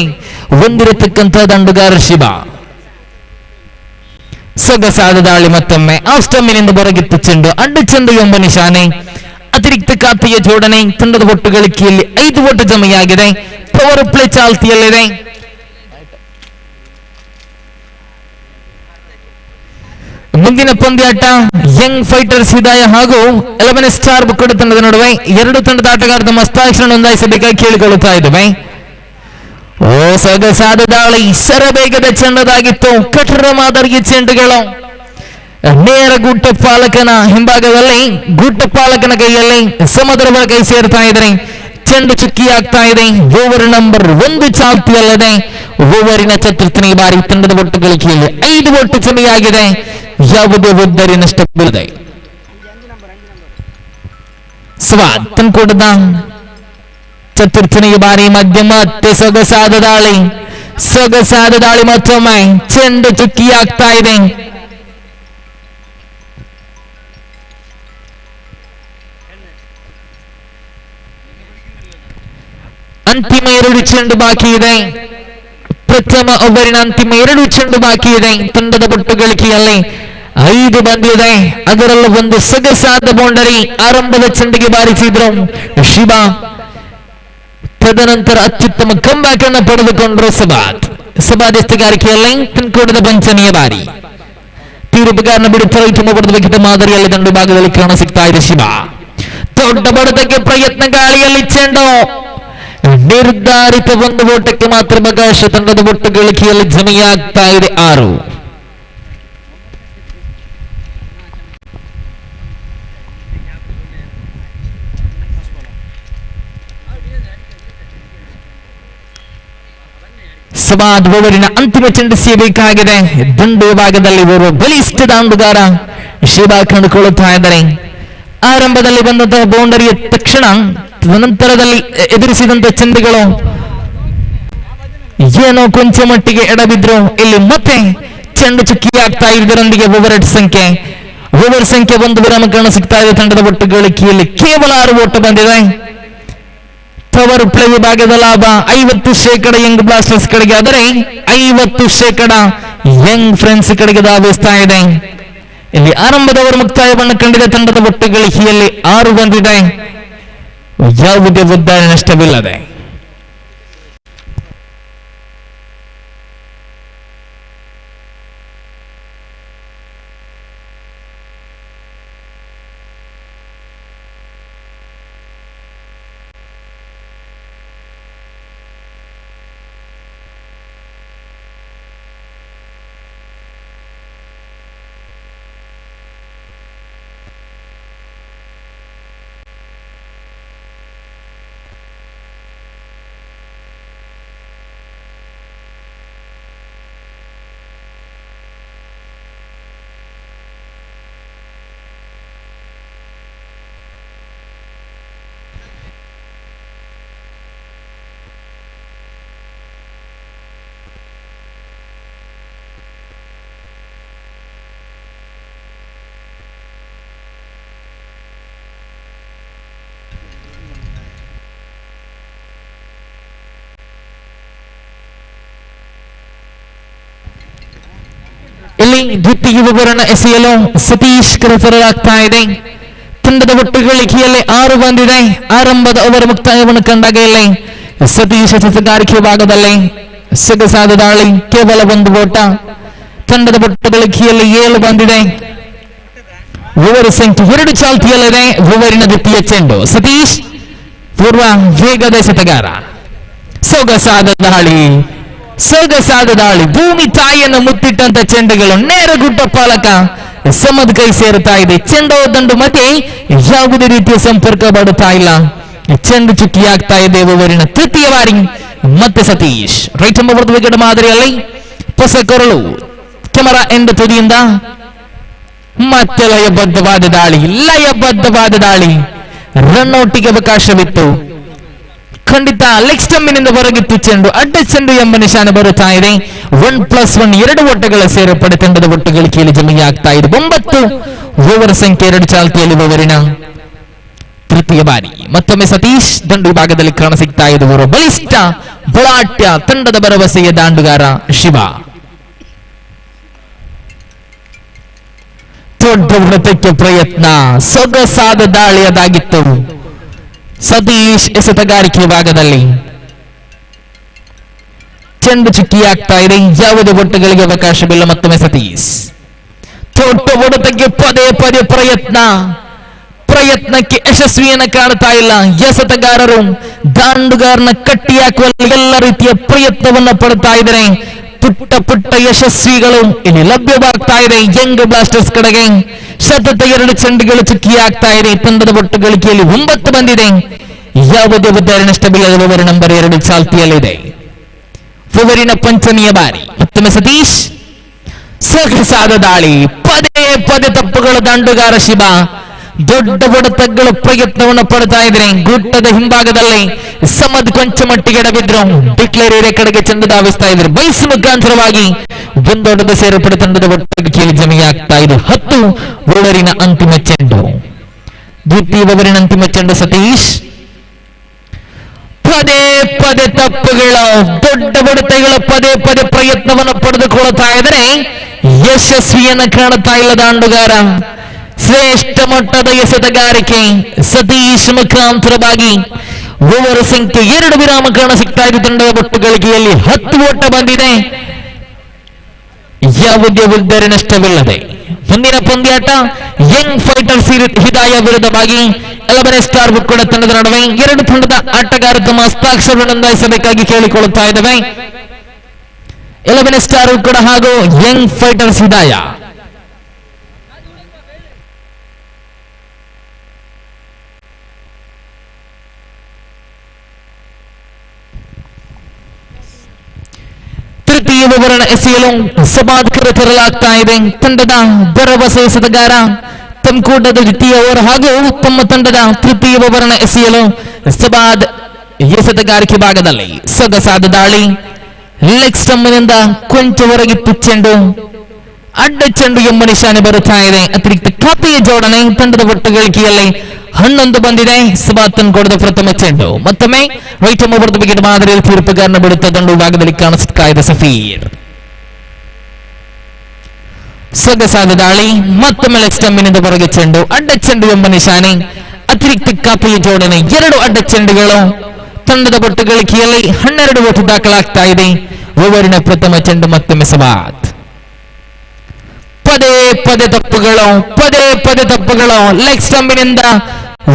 Speaker 3: ಹೊಂದಿರತಕ್ಕಂಥ ದಂಡುಗಾರ ಶಿವ. ಸೊಗಸಾದ ದಾಳಿ ಮತ್ತೊಮ್ಮೆ ಆಸ್ಟಮ್ಮಿನಿಂದ ಹೊರಗಿತ್ತು ಚೆಂಡು, ಅಡ್ಡ ಚೆಂಡು ಎಂಬ ನಿಶಾನೆ. ಅತಿರಿಕ್ತ ಖಾತೆಯ ಜೋಡಣೆ, ತಂಡದ ಒಟ್ಟು ಗಳಿಕೆಯಲ್ಲಿ 5 ಒಟ್ಟು ಜಮೆಯಾಗಿದೆ. ಪವರ್ ಪ್ಲೇ ಚಾಲ್ತಿಯಲ್ಲಿದೆ. ಮುಂದಿನ ಪಂದ್ಯಾಟ ಯಂಗ್ ಫೈಟರ್ಸ್ ಹಿದಾಯ ಹಾಗೂ 11 ಸ್ಟಾರ್ ಬುಕ್ಕಡ ತಂಡದ ನಡುವೆ ಎರಡು ತಂಡದ ಆಟಗಾರರ ಹಸ್ತಾಕ್ಷರ ನೋಂದಾಯಿಸಬೇಕಾಗಿ ಕೇಳಿಕೊಳ್ಳುತ್ತಾ ಇದ್ದೇವೆ. ಓ ಸೊಗಸಾದ ದಾಳಿ, ಸರಬೇಗದ ಚೆಂಡದಾಗಿತ್ತು. ಕಠೋರ ಮಾದರಿಯ ಚೆಂಡುಗಳು ನೇರ ಗುಟ್ಟ ಪಾಲಕನ ಹಿಂಭಾಗದಲ್ಲಿ, ಗುಟ್ಟ ಪಾಲಕನ ಕೈಯಲ್ಲಿ ಸಮುದ್ರವರ ಕೈ ಸೇರ್ತಾ ಇದ್ರೆ ಚೆಂಡು ಚುಕ್ಕಿ ಆಗ್ತಾ ಇದೆ. ಓವರ್ ನಂಬರ್ 1 ಚಾಲ್ತಿಯಲ್ಲದೆ ಓವರಿನ ಚತುರ್ಥನೇ ಬಾರಿ ತಂಡದ ಒಟ್ಟು ಗಳಿಕೆಯಲ್ಲಿ 5 ಒಟ್ಟು ಜಮೆಯಾಗಿದೆ. ಯಾವುದೇ ಉದ್ದರಿ ನಷ್ಟವಿಲ್ಲದೆ ಸ್ವಾದ್ ತನ್ಕೊಡದ ಚತುರ್ಥನೇ ಬಾರಿ ಮಧ್ಯ ಮತ್ತೆ ಸೊಗಸಾದ ದಾಳಿ ಮತ್ತೊಮ್ಮೆ ಚೆಂಡು ಚುಕ್ಕಿ ಆಗ್ತಾ ಇದೆ. ಅಂತಿಮ 2 ಚೆಂಡು ಬಾಕಿ ಇದೆ. ಪ್ರಥಮ ಓವರಿನ ಅಂತಿಮ 2 ಚೆಂಡು ಬಾಕಿ ಇದೆ. ತಂಡದ ಒಟ್ಟು ಗಳಿಕೆಯಲ್ಲಿ 5 ಬಂದಿದೆ. ಅದರಲ್ಲೂ ಒಂದು ಸೊಗಸಾದ ಬೌಂಡರಿ ಆರಂಭದ ಚೆಂಡಿಗೆ ಬಾರಿಸಿದ್ರು ಶಿವ. ತದನಂತರ ಅತ್ಯುತ್ತಮ ಕಂಬ್ಯಾಕ್ ಅನ್ನು ಪಡೆದುಕೊಂಡ್ರು ಸಬಾದ್ ಎಸ್ತುಗಾರಿಕೆಯಲ್ಲಿ ತನ್ಕೊಡದ ಪಂಚನೆಯ ಬಾರಿ. ತೀರ್ಪುಗಾರನ ಬಿಡುತ್ತಾರೆ ತುಂಬ ಪಡೆದ ವಿಕೆಟ್ ಮಾದರಿಯಲ್ಲಿ ದಂಡು ಭಾಗದಲ್ಲಿ ಕಾಣ ಸಿಗ್ತಾ ಇದೆ ಶಿವ. ದೊಡ್ಡ ಬಡತಕ್ಕೆ ಪ್ರಯತ್ನ, ಗಾಳಿಯಲ್ಲಿ ಚೆಂಡು ನಿರ್ಧಾರಿತ 1 ಓಟಕ್ಕೆ ಮಾತ್ರ ಅವಕಾಶ. ತಂಡದ ಒಟ್ಟು ಗಳಿಕೆಯಲ್ಲಿ ಜಮೆಯಾಗ್ತಾ ಇದೆ 6. ಸವಾದ್ ಓವರಿನ ಅಂತಿಮ ಚೆಂಡು ಸೇಬೇಕಾಗಿದೆ. ದಂಡು ವಿಭಾಗದಲ್ಲಿ ಓರ್ವ ಬಲಿಷ್ಠ ದಾಂಡುಗಾರ ಶಿವ ಕಂಡುಕೊಳ್ಳುತ್ತಾ ಇದ್ದಾರೆ. ಆರಂಭದಲ್ಲಿ ಬಂದಂತಹ ಬೌಂಡರಿಯ ತಕ್ಷಣ ನಂತರದಲ್ಲಿ ಎದುರಿಸಿದಂತಹ ಚೆಂಡುಗಳು ಏನೋ ಕೊಂಚ ಮಟ್ಟಿಗೆ ಎಡಬಿದ್ರು. ಇಲ್ಲಿ ಮತ್ತೆ ಚೆಂಡು ಚುಕ್ಕಿ ಆಗ್ತಾ ಇದರೊಂದಿಗೆ ಓವರ್ ಸಂಖ್ಯೆ 1 ವಿರಾಮ ಕಾಣ ಸಿಗ್ತಾ ಇದೆ. ತಂಡದ ಒಟ್ಟು ಗಳಿಕೆಯಲ್ಲಿ ಕೇವಲ 6 ಓಟ ಬಂದಿದೆ. ಪವರ್ ಪ್ಲೇ ವಿಭಾಗದ ಲಾಭ 50% ಯಂಗ್ ಬ್ಲಾಸ್ಟರ್ಸ್ ಕಡೆಗೆ, ಆದರೆ 50% ಯಂಗ್ ಫ್ರೆಂಡ್ಸ್ ಕಡೆಗೆ ಧಾವಿಸ್ತಾ ಇದೆ. ಇಲ್ಲಿ ಆರಂಭದವರು ಮುಕ್ತಾಯವನ್ನು ಕಂಡಿದೆ. ತಂಡದ ಒಟ್ಟು ಗಳಿಕೆಯಲ್ಲಿ 6 ಬಂದಿದೆ. ಯಾವುದೇ ಉದ್ದಾರ ನಷ್ಟವಿಲ್ಲದೆ ಇಲ್ಲಿ ದ್ವಿತೀಯ ಓವರನ್ನು ಎಸೆಯಲು ಸತೀಶ್ ಕರೆತರಲಾಗ್ತಾ ಇದೆ. ತಂಡದ ಒಟ್ಟು ಗಳಿಕೆಯಲ್ಲಿ 6 ಬಂದಿದೆ. ಆರಂಭದ ಓವರ್ ಮುಕ್ತಾಯವನ್ನು ಕಂಡಾಗ ಇಲ್ಲಿ ಸತೀಶ್ ಎಸೆತಗಾರಿಕೆ ಭಾಗದಲ್ಲಿ ಸೊಗಸಾದ ದಾಳಿ, ಕೇವಲ 1 ಓಟ. ತಂಡದ ಒಟ್ಟು ಗಳಿಕೆಯಲ್ಲಿ 7 ಬಂದಿದೆ. ಓವರ್ ಸಂಖ್ಯೆ 2 ಚಾಲ್ತಿಯಲ್ಲಿದೆ. ಓವರಿನ ದ್ವಿತೀಯ ಚೆಂಡು ಸತೀಶ್ ಪೂರ್ವ ವೇಗದ ಎಸೆತಗಾರ. ಸೊಗಸಾದ ದಾಳಿ, ಭೂಮಿ ತಾಯಿಯನ್ನು ಮುತ್ತಿಟ್ಟಂತ ಚೆಂಡುಗಳು ನೇರ ಗುಡ್ಡ ಪಾಲಕ ಸಮದ್ ಕೈ ಸೇರುತ್ತಾ ಇದೆ. ಚೆಂಡು ದಂಡು ಮಧ್ಯೆ ಯಾವುದೇ ರೀತಿಯ ಸಂಪರ್ಕ ಮಾಡುತ್ತಾ ಇಲ್ಲ. ಚೆಂಡು ಚುಕ್ಕಿ ಆಗ್ತಾ ಇದೆ. ಓವರಿನ ತೃತೀಯ ಬಾರಿ ಮತ್ತೆ ಸತೀಶ್ ರೈಟ್ ಎಂಬ ವಿಕೆಟ್ ಮಾದರಿಯಲ್ಲಿ ಹೊಸ ಕೊರಳು ಕೆಮರಾ ಎಂದ ತುದಿಯಿಂದ ಮತ್ತೆ ಲಯಬದ್ಧವಾದ ದಾಳಿ. ರನ್ಔಟಿಗೆ ಅವಕಾಶವಿತ್ತು. ಖಂಡಿತ ಲೆಗ್ ಸ್ಟಂಪಿನಿಂದ ಹೊರಗಿತ್ತು ಚೆಂಡು, ಅಡ್ಡ ಚೆಂಡು ಎಂಬ ನಿಶಾನೆ ಬರುತ್ತಾ ಇದೆ. 1+1 2 ಓಟಗಳ ಸೇರ್ಪಡೆ ತಂಡದ ಒಟ್ಟು ಗಳಿಕೆಯಲ್ಲಿ ಜಮಿಗೆ ಆಗ್ತಾ ಇದೆ. 9 ಓವರ್ ಸಂಖ್ಯೆ 2 ಚಾಲ್ತಿಯಲ್ಲಿ ಓವರಿನ ತೃತೀಯ ಬಾರಿ. ಮತ್ತೊಮ್ಮೆ ಸತೀಶ್ ದಂಡು ವಿಭಾಗದಲ್ಲಿ ಕಾಣಸಿಗ್ತಾ ಇದ್ದವರು ಬಲಿಷ್ಠ ಬಲಾಟ್ಯ ತಂಡದ ಭರವಸೆಯ ದಾಂಡುಗಾರ ಶಿವ. ದೊಡ್ಡ ಹೊಡೆತಕ್ಕೆ ಪ್ರಯತ್ನ, ಸೊಗಸಾದ ದಾಳಿಯದಾಗಿತ್ತು. ಸತೀಶ್ ಎಸೆತಗಾರಿಕೆ ಭಾಗದಲ್ಲಿ ಚೆಂಡು ಚುಕ್ಕಿಯಾಗ್ತಾ ಇದೆ. ಯಾವುದೇ ಒಟ್ಟುಗಳಿಗೆ ಅವಕಾಶವಿಲ್ಲ. ಮತ್ತೊಮ್ಮೆ ಸತೀಶ್ ದೊಡ್ಡ ಹೊಡೆತಕ್ಕೆ ಪದೇ ಪದೇ ಪ್ರಯತ್ನಕ್ಕೆ ಯಶಸ್ವಿಯನ್ನು ಕಾಣ್ತಾ ಇಲ್ಲ. ಎಸೆತಗಾರರು ದಾಂಡುಗಾರನ ಕಟ್ಟಿ ಹಾಕುವಲ್ಲಿ ಎಲ್ಲ ರೀತಿಯ ಪ್ರಯತ್ನವನ್ನ ಪಡ್ತಾ ಇದ್ದಾರೆ. ಪುಟ್ಟ ಯಶಸ್ವಿಗಳು ಇಲ್ಲಿ ಲಭ್ಯವಾಗ್ತಾ ಇದೆ ಯಂಗ್ ಬ್ಲಾಸ್ಟರ್ಸ್ ಕಡೆಗೆ. ಸತತ 2 ಚೆಂಡುಗಳು ಚುಕ್ಕಿಯಾಗ್ತಾ ಇದೆ. ತಂಡದ ಒಟ್ಟು ಗಳಿಕೆಯಲ್ಲಿ 9 ಬಂದಿದೆ. ಯಾವುದೇ ಉದ್ದಾರ ನಷ್ಟವಿಲ್ಲದ ಓವರ್ ನಂಬರ್ 2 ಚಾಲ್ತಿಯಲ್ಲಿದೆ. ಓವರಿನ ಪಂಚಮಿಯ ಬಾರಿ. ಮತ್ತೊಮ್ಮೆ ಸತೀಶ್ ಸೊಗಸಾದ ದಾಳಿ, ಪದೇ ತಪ್ಪುಗಳು ದಾಂಡುಗಾರ ಶಿವ. ದೊಡ್ಡ ಹೊಡೆತಗಳು ಪ್ರಯತ್ನವನ್ನು ಪಡ್ತಾ ಇದ್ರೆ ಗುಟ್ಟದ ಹಿಂಭಾಗದಲ್ಲಿ ಸಮದ್ ಕೊಂಚ ಮಟ್ಟಿಗೆ ಎಡಬಿದ್ರು. ಡಿಕ್ಲೇರ್ ಏರಿಯಾ ಕಡೆಗೆ ಚೆಂಡು ಧಾವಿಸ್ತಾ ಇದ್ರು. ಬೈಸ್ ಮುಖಾಂತರವಾಗಿ ಒಂದೊಡ್ಡದ ಸೇರ್ಪಡೆ ತಂಡದ ಒಟ್ಟಿಗೆ ಜಮೆಯಾಗ್ತಾ ಇದೆ. 10 ಓವರಿನ ಅಂತಿಮ ಚೆಂಡು. ದ್ವಿತೀಯ ಓವರಿನ ಅಂತಿಮ ಚೆಂಡು. ಸತೀಶ್ ಪದೇ ತಪ್ಪುಗಳು, ದೊಡ್ಡ ಹೊಡೆತಗಳು, ಪದೇ ಪ್ರಯತ್ನವನ್ನು ಪಡೆದುಕೊಳ್ತಾ ಇದ್ರೆ ಯಶಸ್ವಿಯನ್ನು ಕಾಣುತ್ತಾ ಇಲ್ಲ ದಾಂಡುಗಾರ. ಶ್ರೇಷ್ಠ ಮಟ್ಟದ ಎಸೆತಗಾರಿಕೆ ಸತೀಶ್ ಮುಖಾಂತರವಾಗಿ ಓವರ್ ಸಂಖ್ಯೆ 2 ವಿರಾಮ ಕಾಣಸಿಗ್ತಾ ಇದೆ. ತಂಡದ ಒಟ್ಟು ಗಳಿಕೆಯಲ್ಲಿ 10 ಓಟ ಬಂದಿದೆ. ಯಾವುದೇ ಉದ್ದಾರ ನಷ್ಟವಿಲ್ಲದೆ ಮುಂದಿನ ಪಂದ್ಯಾಟ ಯಂಗ್ ಫೈಟರ್ಸ್ ಹಿದಾಯ ವಿರುದ್ಧವಾಗಿ 11 ಸ್ಟಾರ್ ಬುಕ್ಕುಳ ತಂಡದ ನಡುವೆ 2 ತಂಡದ ಆಟಗಾರರು ತಮ್ಮ ಹಸ್ತಾಕ್ಷರ ನೋಂದಾಯಿಸಬೇಕಾಗಿ ಕೇಳಿಕೊಳ್ಳುತ್ತಾ ಇದ್ದೇವೆ. 11 ಸ್ಟಾರ್ ಬುಕ್ಕುಳ ಹಾಗೂ ಯಂಗ್ ಫೈಟರ್ಸ್ ಹಿದಾಯ. ತೃತೀಯ ಓವರ್ನ ಎಸೆಯಲು ಸಭಾಧಿಕರು ತರಲಾಗ್ತಾ ಇದೆ. ತಂಡದ ಭರವಸೆ ಎಸೆತಗಾರ ತಮ್ಕೂಟದ ದ್ವಿತೀಯ ಓವರ್ ಹಾಗೂ ತಮ್ಮ ತಂಡದ ತೃತೀಯ ಓವರ್ನ ಎಸೆಯಲು ಸಭಾದ್ ಎಸೆತಗಾರಿಕೆ ಭಾಗದಲ್ಲಿ ಸೊಗಸಾದ ದಾಳಿ. ಲೆಗ್ ಸ್ಟಂಪ್ನಿಂದ ಕೊಂಚ ಹೊರಗಿತ್ತು ಚೆಂಡು, ಅಡ್ಡ ಚೆಂಡು ಎಂಬ ನಿಶಾನೆ ಬರುತ್ತಾ ಇದೆ. ಅತಿರಿಕ್ತ ಖಾತೆಯ ಜೋಡಣೆ ತಂಡದ ಒಟ್ಟು ಗಳಿಕೆಯಲ್ಲಿ 11 ಬಂದಿದೆ. ಸಭಾತ್ ತಂದ್ಕೊಡದ ಪ್ರಥಮ ಚೆಂಡು. ಮತ್ತೊಮ್ಮೆ ರೈಟ್ ಓವರ್ ವಿಕೆಟ್ ಮಾದರಿಯಲ್ಲಿ ತೀರ್ಪುಗಾರನ ಬಿಡುತ್ತಾ ದಂಡು ವಿಭಾಗದಲ್ಲಿ ಕಾಣಿಸುತ್ತಾ ಇದೆ ಸಫೀರ್. ಸೊಗಸಾದ ದಾಳಿ, ಮತ್ತೊಮ್ಮೆ ಲೆಗ್ ಸ್ಟಂಪಿನಿಂದ ಹೊರಗೆ ಚೆಂಡು, ಅಡ್ಡ ಚೆಂಡು ಎಂಬ ನಿಶಾನೆ. ಅತಿರಿಕ್ತ ಖಾತೆಯ ಜೋಡಣೆ 2 ಅಡ್ಡ ಚೆಂಡುಗಳು. ತಂಡದ ಒಟ್ಟು ಗಳಿಕೆಯಲ್ಲಿ 12 ಓಟು ದಾಖಲಾಗ್ತಾ ಇದೆ. ಓವರಿನ ಪ್ರಥಮ ಚೆಂಡು. ಮತ್ತೊಮ್ಮೆ ಸಭಾತ್ ಪದೇ ತಪ್ಪುಗಳು, ಲೆಗ್ ಸ್ಟಂಪಿನಿಂದ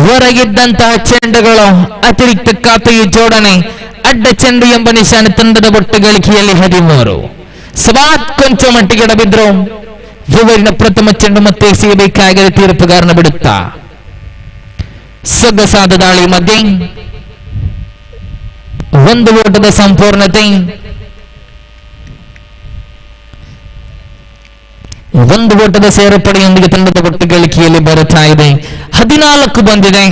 Speaker 3: ಹೊರಗಿದ್ದಂತಹ ಚೆಂಡುಗಳು. ಅತಿರಿಕ್ತ ಖಾತೆಯ ಜೋಡಣೆ, ಅಡ್ಡ ಚೆಂಡು ಎಂಬ ನಿಶಾನೆ. ತಂಡದ ಒಟ್ಟು ಗಳಿಕೆಯಲ್ಲಿ 13. ಸಭಾತ್ ಕೊಂಚ ಮಟ್ಟಿಗೆ ಎಡಬಿದ್ರು. ಓವರಿನ ಪ್ರಥಮ ಚೆಂಡು ಮತ್ತೆ ಸಿಗಬೇಕಾಗಿದೆ. ತೀರ್ಪುಗಾರನ ಬಿಡುತ್ತಾ ಸೊಗಸಾದ ದಾಳಿ ಮಧ್ಯೆ 1 ಓಟದ ಸಂಪೂರ್ಣತೆ. 1 ಓಟದ ಸೇರ್ಪಡೆಯೊಂದಿಗೆ ತಂಡದ ಒಟ್ಟು ಗಳಿಕೆಯಲ್ಲಿ ಬರುತ್ತಾ ಇದೆ. 14 ಬಂದಿದೆ.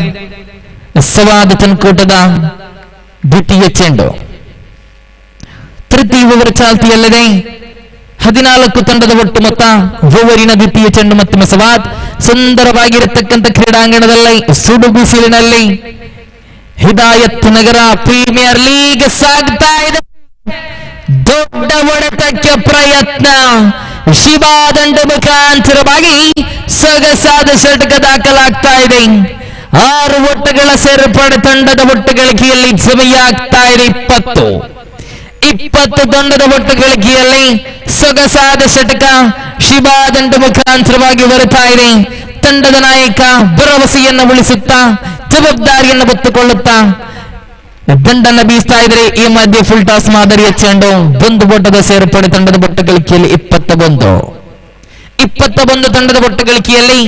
Speaker 3: ಸವಾದ ತನ್ಕೂಟದ ದ್ವಿತೀಯ ಚೆಂಡು. ತೃತೀಯ ಓವರ್ ಚಾಲ್ತಿಯಲ್ಲಿದೆ. 14 ತಂಡದ ಒಟ್ಟು ಮೊತ್ತ. ಓವರಿನ ದ್ವಿತೀಯ ಚೆಂಡು. ಮತ್ತೊಮ್ಮೆ ಸವಾದ್ ಸುಂದರವಾಗಿರತಕ್ಕಂಥ ಕ್ರೀಡಾಂಗಣದಲ್ಲಿ ಸುಡು ಬಿಸಿಲಿನಲ್ಲಿ ಹಿದಾಯತ್ ನಗರ ಪ್ರೀಮಿಯರ್ ಲೀಗ್ ಸಾಗ್ತಾ ಇದೆ. ದೊಡ್ಡ ಹೊಡೆತಕ್ಕೆ ಪ್ರಯತ್ನ. ಶಿವಾ ದಂಡು ಮುಖಾಂತರವಾಗಿ ಸೊಗಸಾದ ಷಟಕ ದಾಖಲಾಗ್ತಾ ಇದೆ. 6 ಓಟಗಳ ಸೇರ್ಪಡೆ ತಂಡದ ಒಟ್ಟು ಗಳಿಕೆಯಲ್ಲಿ ಜಮೆಯಾಗ್ತಾ ಇದೆ 20 ತಂಡದ ಒಟ್ಟು ಗಳಿಕೆಯಲ್ಲಿ ಸೊಗಸಾದ ಷಟಕ ಶಿವಾ ದಂಡು ಮುಖಾಂತರವಾಗಿ ಬರುತ್ತಾ ಇದೆ. ತಂಡದ ನಾಯಕ ಭರವಸೆಯನ್ನು ಉಳಿಸುತ್ತಾ ಜವಾಬ್ದಾರಿಯನ್ನು ಹೊತ್ತುಕೊಳ್ಳುತ್ತಾ ದಂಡನ್ನು ಬೀಸ್ತಾ ಇದ್ರೆ. ಈ ಮಧ್ಯೆ ಫುಲ್ ಟಾಸ್ ಮಾದರಿಯ ಚೆಂಡು. 1 ಓಟದ ಸೇರ್ಪಡೆ ತಂಡದ ಒಟ್ಟು ಗಳಿಕೆಯಲ್ಲಿ 21 ತಂಡದ ಒಟ್ಟು ಗಳಿಕೆಯಲ್ಲಿ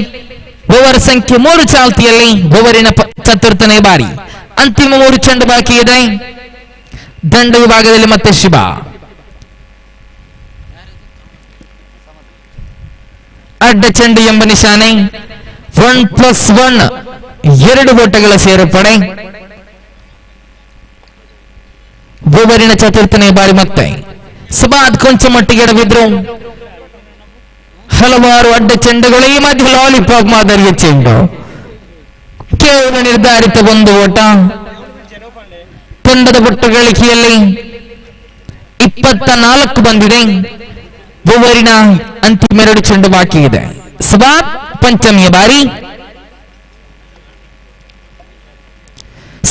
Speaker 3: ಓವರ್ ಸಂಖ್ಯೆ 3 ಚಾಲ್ತಿಯಲ್ಲಿ ಓವರಿನ ಚತುರ್ಥನೇ ಬಾರಿ. ಅಂತಿಮ 3 ಚೆಂಡು ಬಾಕಿ ಇದೆ. ದಂಡ ವಿಭಾಗದಲ್ಲಿ ಮತ್ತೆ ಶಿವ. ಅಡ್ಡ ಚೆಂಡು ಎಂಬ ನಿಶಾನೆ. 1+1 2 ಓಟಗಳ ಸೇರ್ಪಡೆ. ಓವರಿನ ಚತುರ್ಥನೇ ಬಾರಿ ಮತ್ತೆ ಸಬಾದ್ ಕೊಂಚ ಮಟ್ಟಿಗೆ ಎಡವಿದ್ರು. ಹಲವಾರು ಅಡ್ಡ ಚೆಂಡುಗಳು, ಈ ಮಧ್ಯೆ ಲಾಲಿಪಾಪ್ ಮಾದರಿಯ ಚೆಂಡು. ಕೇವಲ ನಿರ್ಧಾರಿತ ಒಂದು ಓಟ. ತಂಡದ ಒಟ್ಟು ಗಳಿಕೆಯಲ್ಲಿ 24 ಬಂದಿದೆ. ಓವರಿನ ಅಂತಿಮ 2 ಚೆಂಡು ಬಾಕಿ ಇದೆ. ಸಬಾದ್ ಪಂಚಮಿಯ ಬಾರಿ.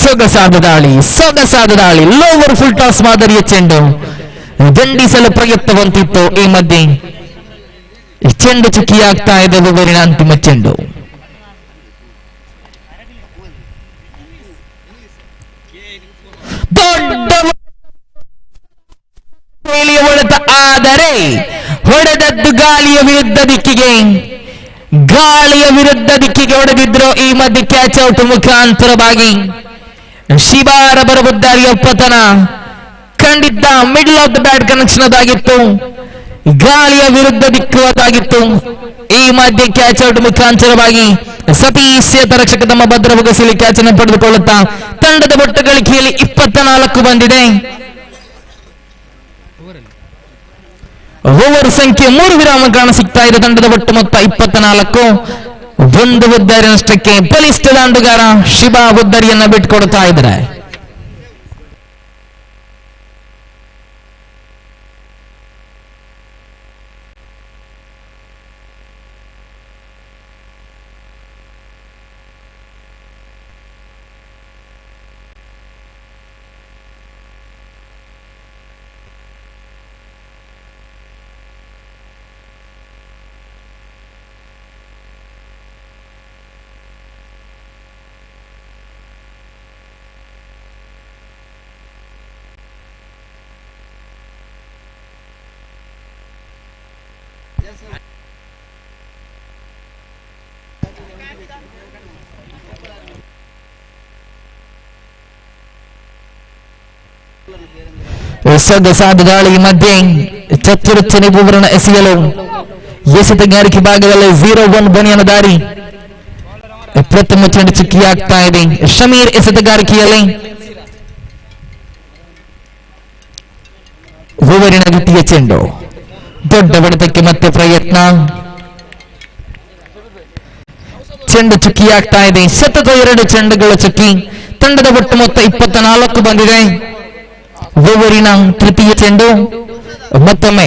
Speaker 3: ಸೊಗಸಾದ ದಾಳಿ ಲೋವರ್ ಫುಲ್ ಟಾಸ್ ಮಾದರಿಯ ಚೆಂಡು ದಂಡಿಸಲು ಪ್ರಯತ್ನವಂತಿತ್ತು. ಈ ಮಧ್ಯೆ ಚೆಂಡು ಚುಕ್ಕಿಯಾಗ್ತಾ ಇದೆ. ಓವರಿನ ಅಂತಿಮ ಚೆಂಡು. ದೊಡ್ಡ ಹೊಡೆತ, ಆದರೆ ಹೊಡೆದದ್ದು ಗಾಳಿಯ ವಿರುದ್ಧ ದಿಕ್ಕಿಗೆ ಹೊಡೆದಿದ್ರು. ಈ ಮಧ್ಯೆ ಕ್ಯಾಚ್ ಔಟ್ ಮುಖಾಂತರವಾಗಿ ಶಿಬಾರ ಬರಬುದ್ದಾರಿಯ ಪತನ. ಖಂಡಿತ middle of the bat connection ಅದಾಗಿತ್ತು, ಗಾಳಿಯ ವಿರುದ್ಧ ದಿಕ್ಕುವದಾಗಿತ್ತು. ಈ ಮಧ್ಯೆ ಕ್ಯಾಚ್ ಔಟ್ ಮುಖಾಂತರವಾಗಿ ಸತೀಶ್ ರಕ್ಷಕ ತಮ್ಮ ಭದ್ರ ಬಗಸಲಿ ಕ್ಯಾಚ್ ಅನ್ನು ಪಡೆದುಕೊಳ್ಳುತ್ತಾ ತಂಡದ ಒಟ್ಟು ಗಳಿಕೆಯಲ್ಲಿ 24 ಬಂದಿದೆ. ಓವರ್ ಸಂಖ್ಯೆ 3 ವಿರಾಮ ಕಾಣಸಿಗ್ತಾ ಇದೆ. ತಂಡದ ಒಟ್ಟು ಮೊತ್ತ 24. ಒಂದು ಉದ್ದರಿ ನಷ್ಟಕ್ಕೆ ಬಲಿಷ್ಠ ದಾಂಡುಗಾರ ಶಿಬಾ ಉದ್ದರಿಯನ್ನ ಬಿಟ್ಟುಕೊಡ್ತಾ ಇದ್ದಾರೆ. ಸೊಗಸಾದ ದಾಳಿ ಮಧ್ಯೆ ಚತುರ್ಚನೆ ವಿವರಣ ಎಸೆಯಲು ಎಸೆತಗಾರಿಕೆ ಭಾಗದಲ್ಲಿ 0-1 ಬನಿಯನ ದಾರಿ. ಪ್ರಥಮ ಚೆಂಡು ಚುಕ್ಕಿಯಾಗ್ತಾ ಇದೆ. ಶಮೀರ್ ಎಸೆತಗಾರಿಕೆಯಲ್ಲಿ ಓವರಿನ ದ್ವಿತೀಯ ಚೆಂಡು. ದೊಡ್ಡ ಹೊಡೆತಕ್ಕೆ ಮತ್ತೆ ಪ್ರಯತ್ನ. ಚೆಂಡು ಚುಕ್ಕಿಯಾಗ್ತಾ ಇದೆ. ಸತತ 2 ಚೆಂಡುಗಳ ಚುಕ್ಕಿ. ತಂಡದ ಒಟ್ಟು ಮೊತ್ತ 24 ಬಂದಿದೆ. ಓವರಿನ ತೃತೀಯ ಚೆಂಡು. ಮತ್ತೊಮ್ಮೆ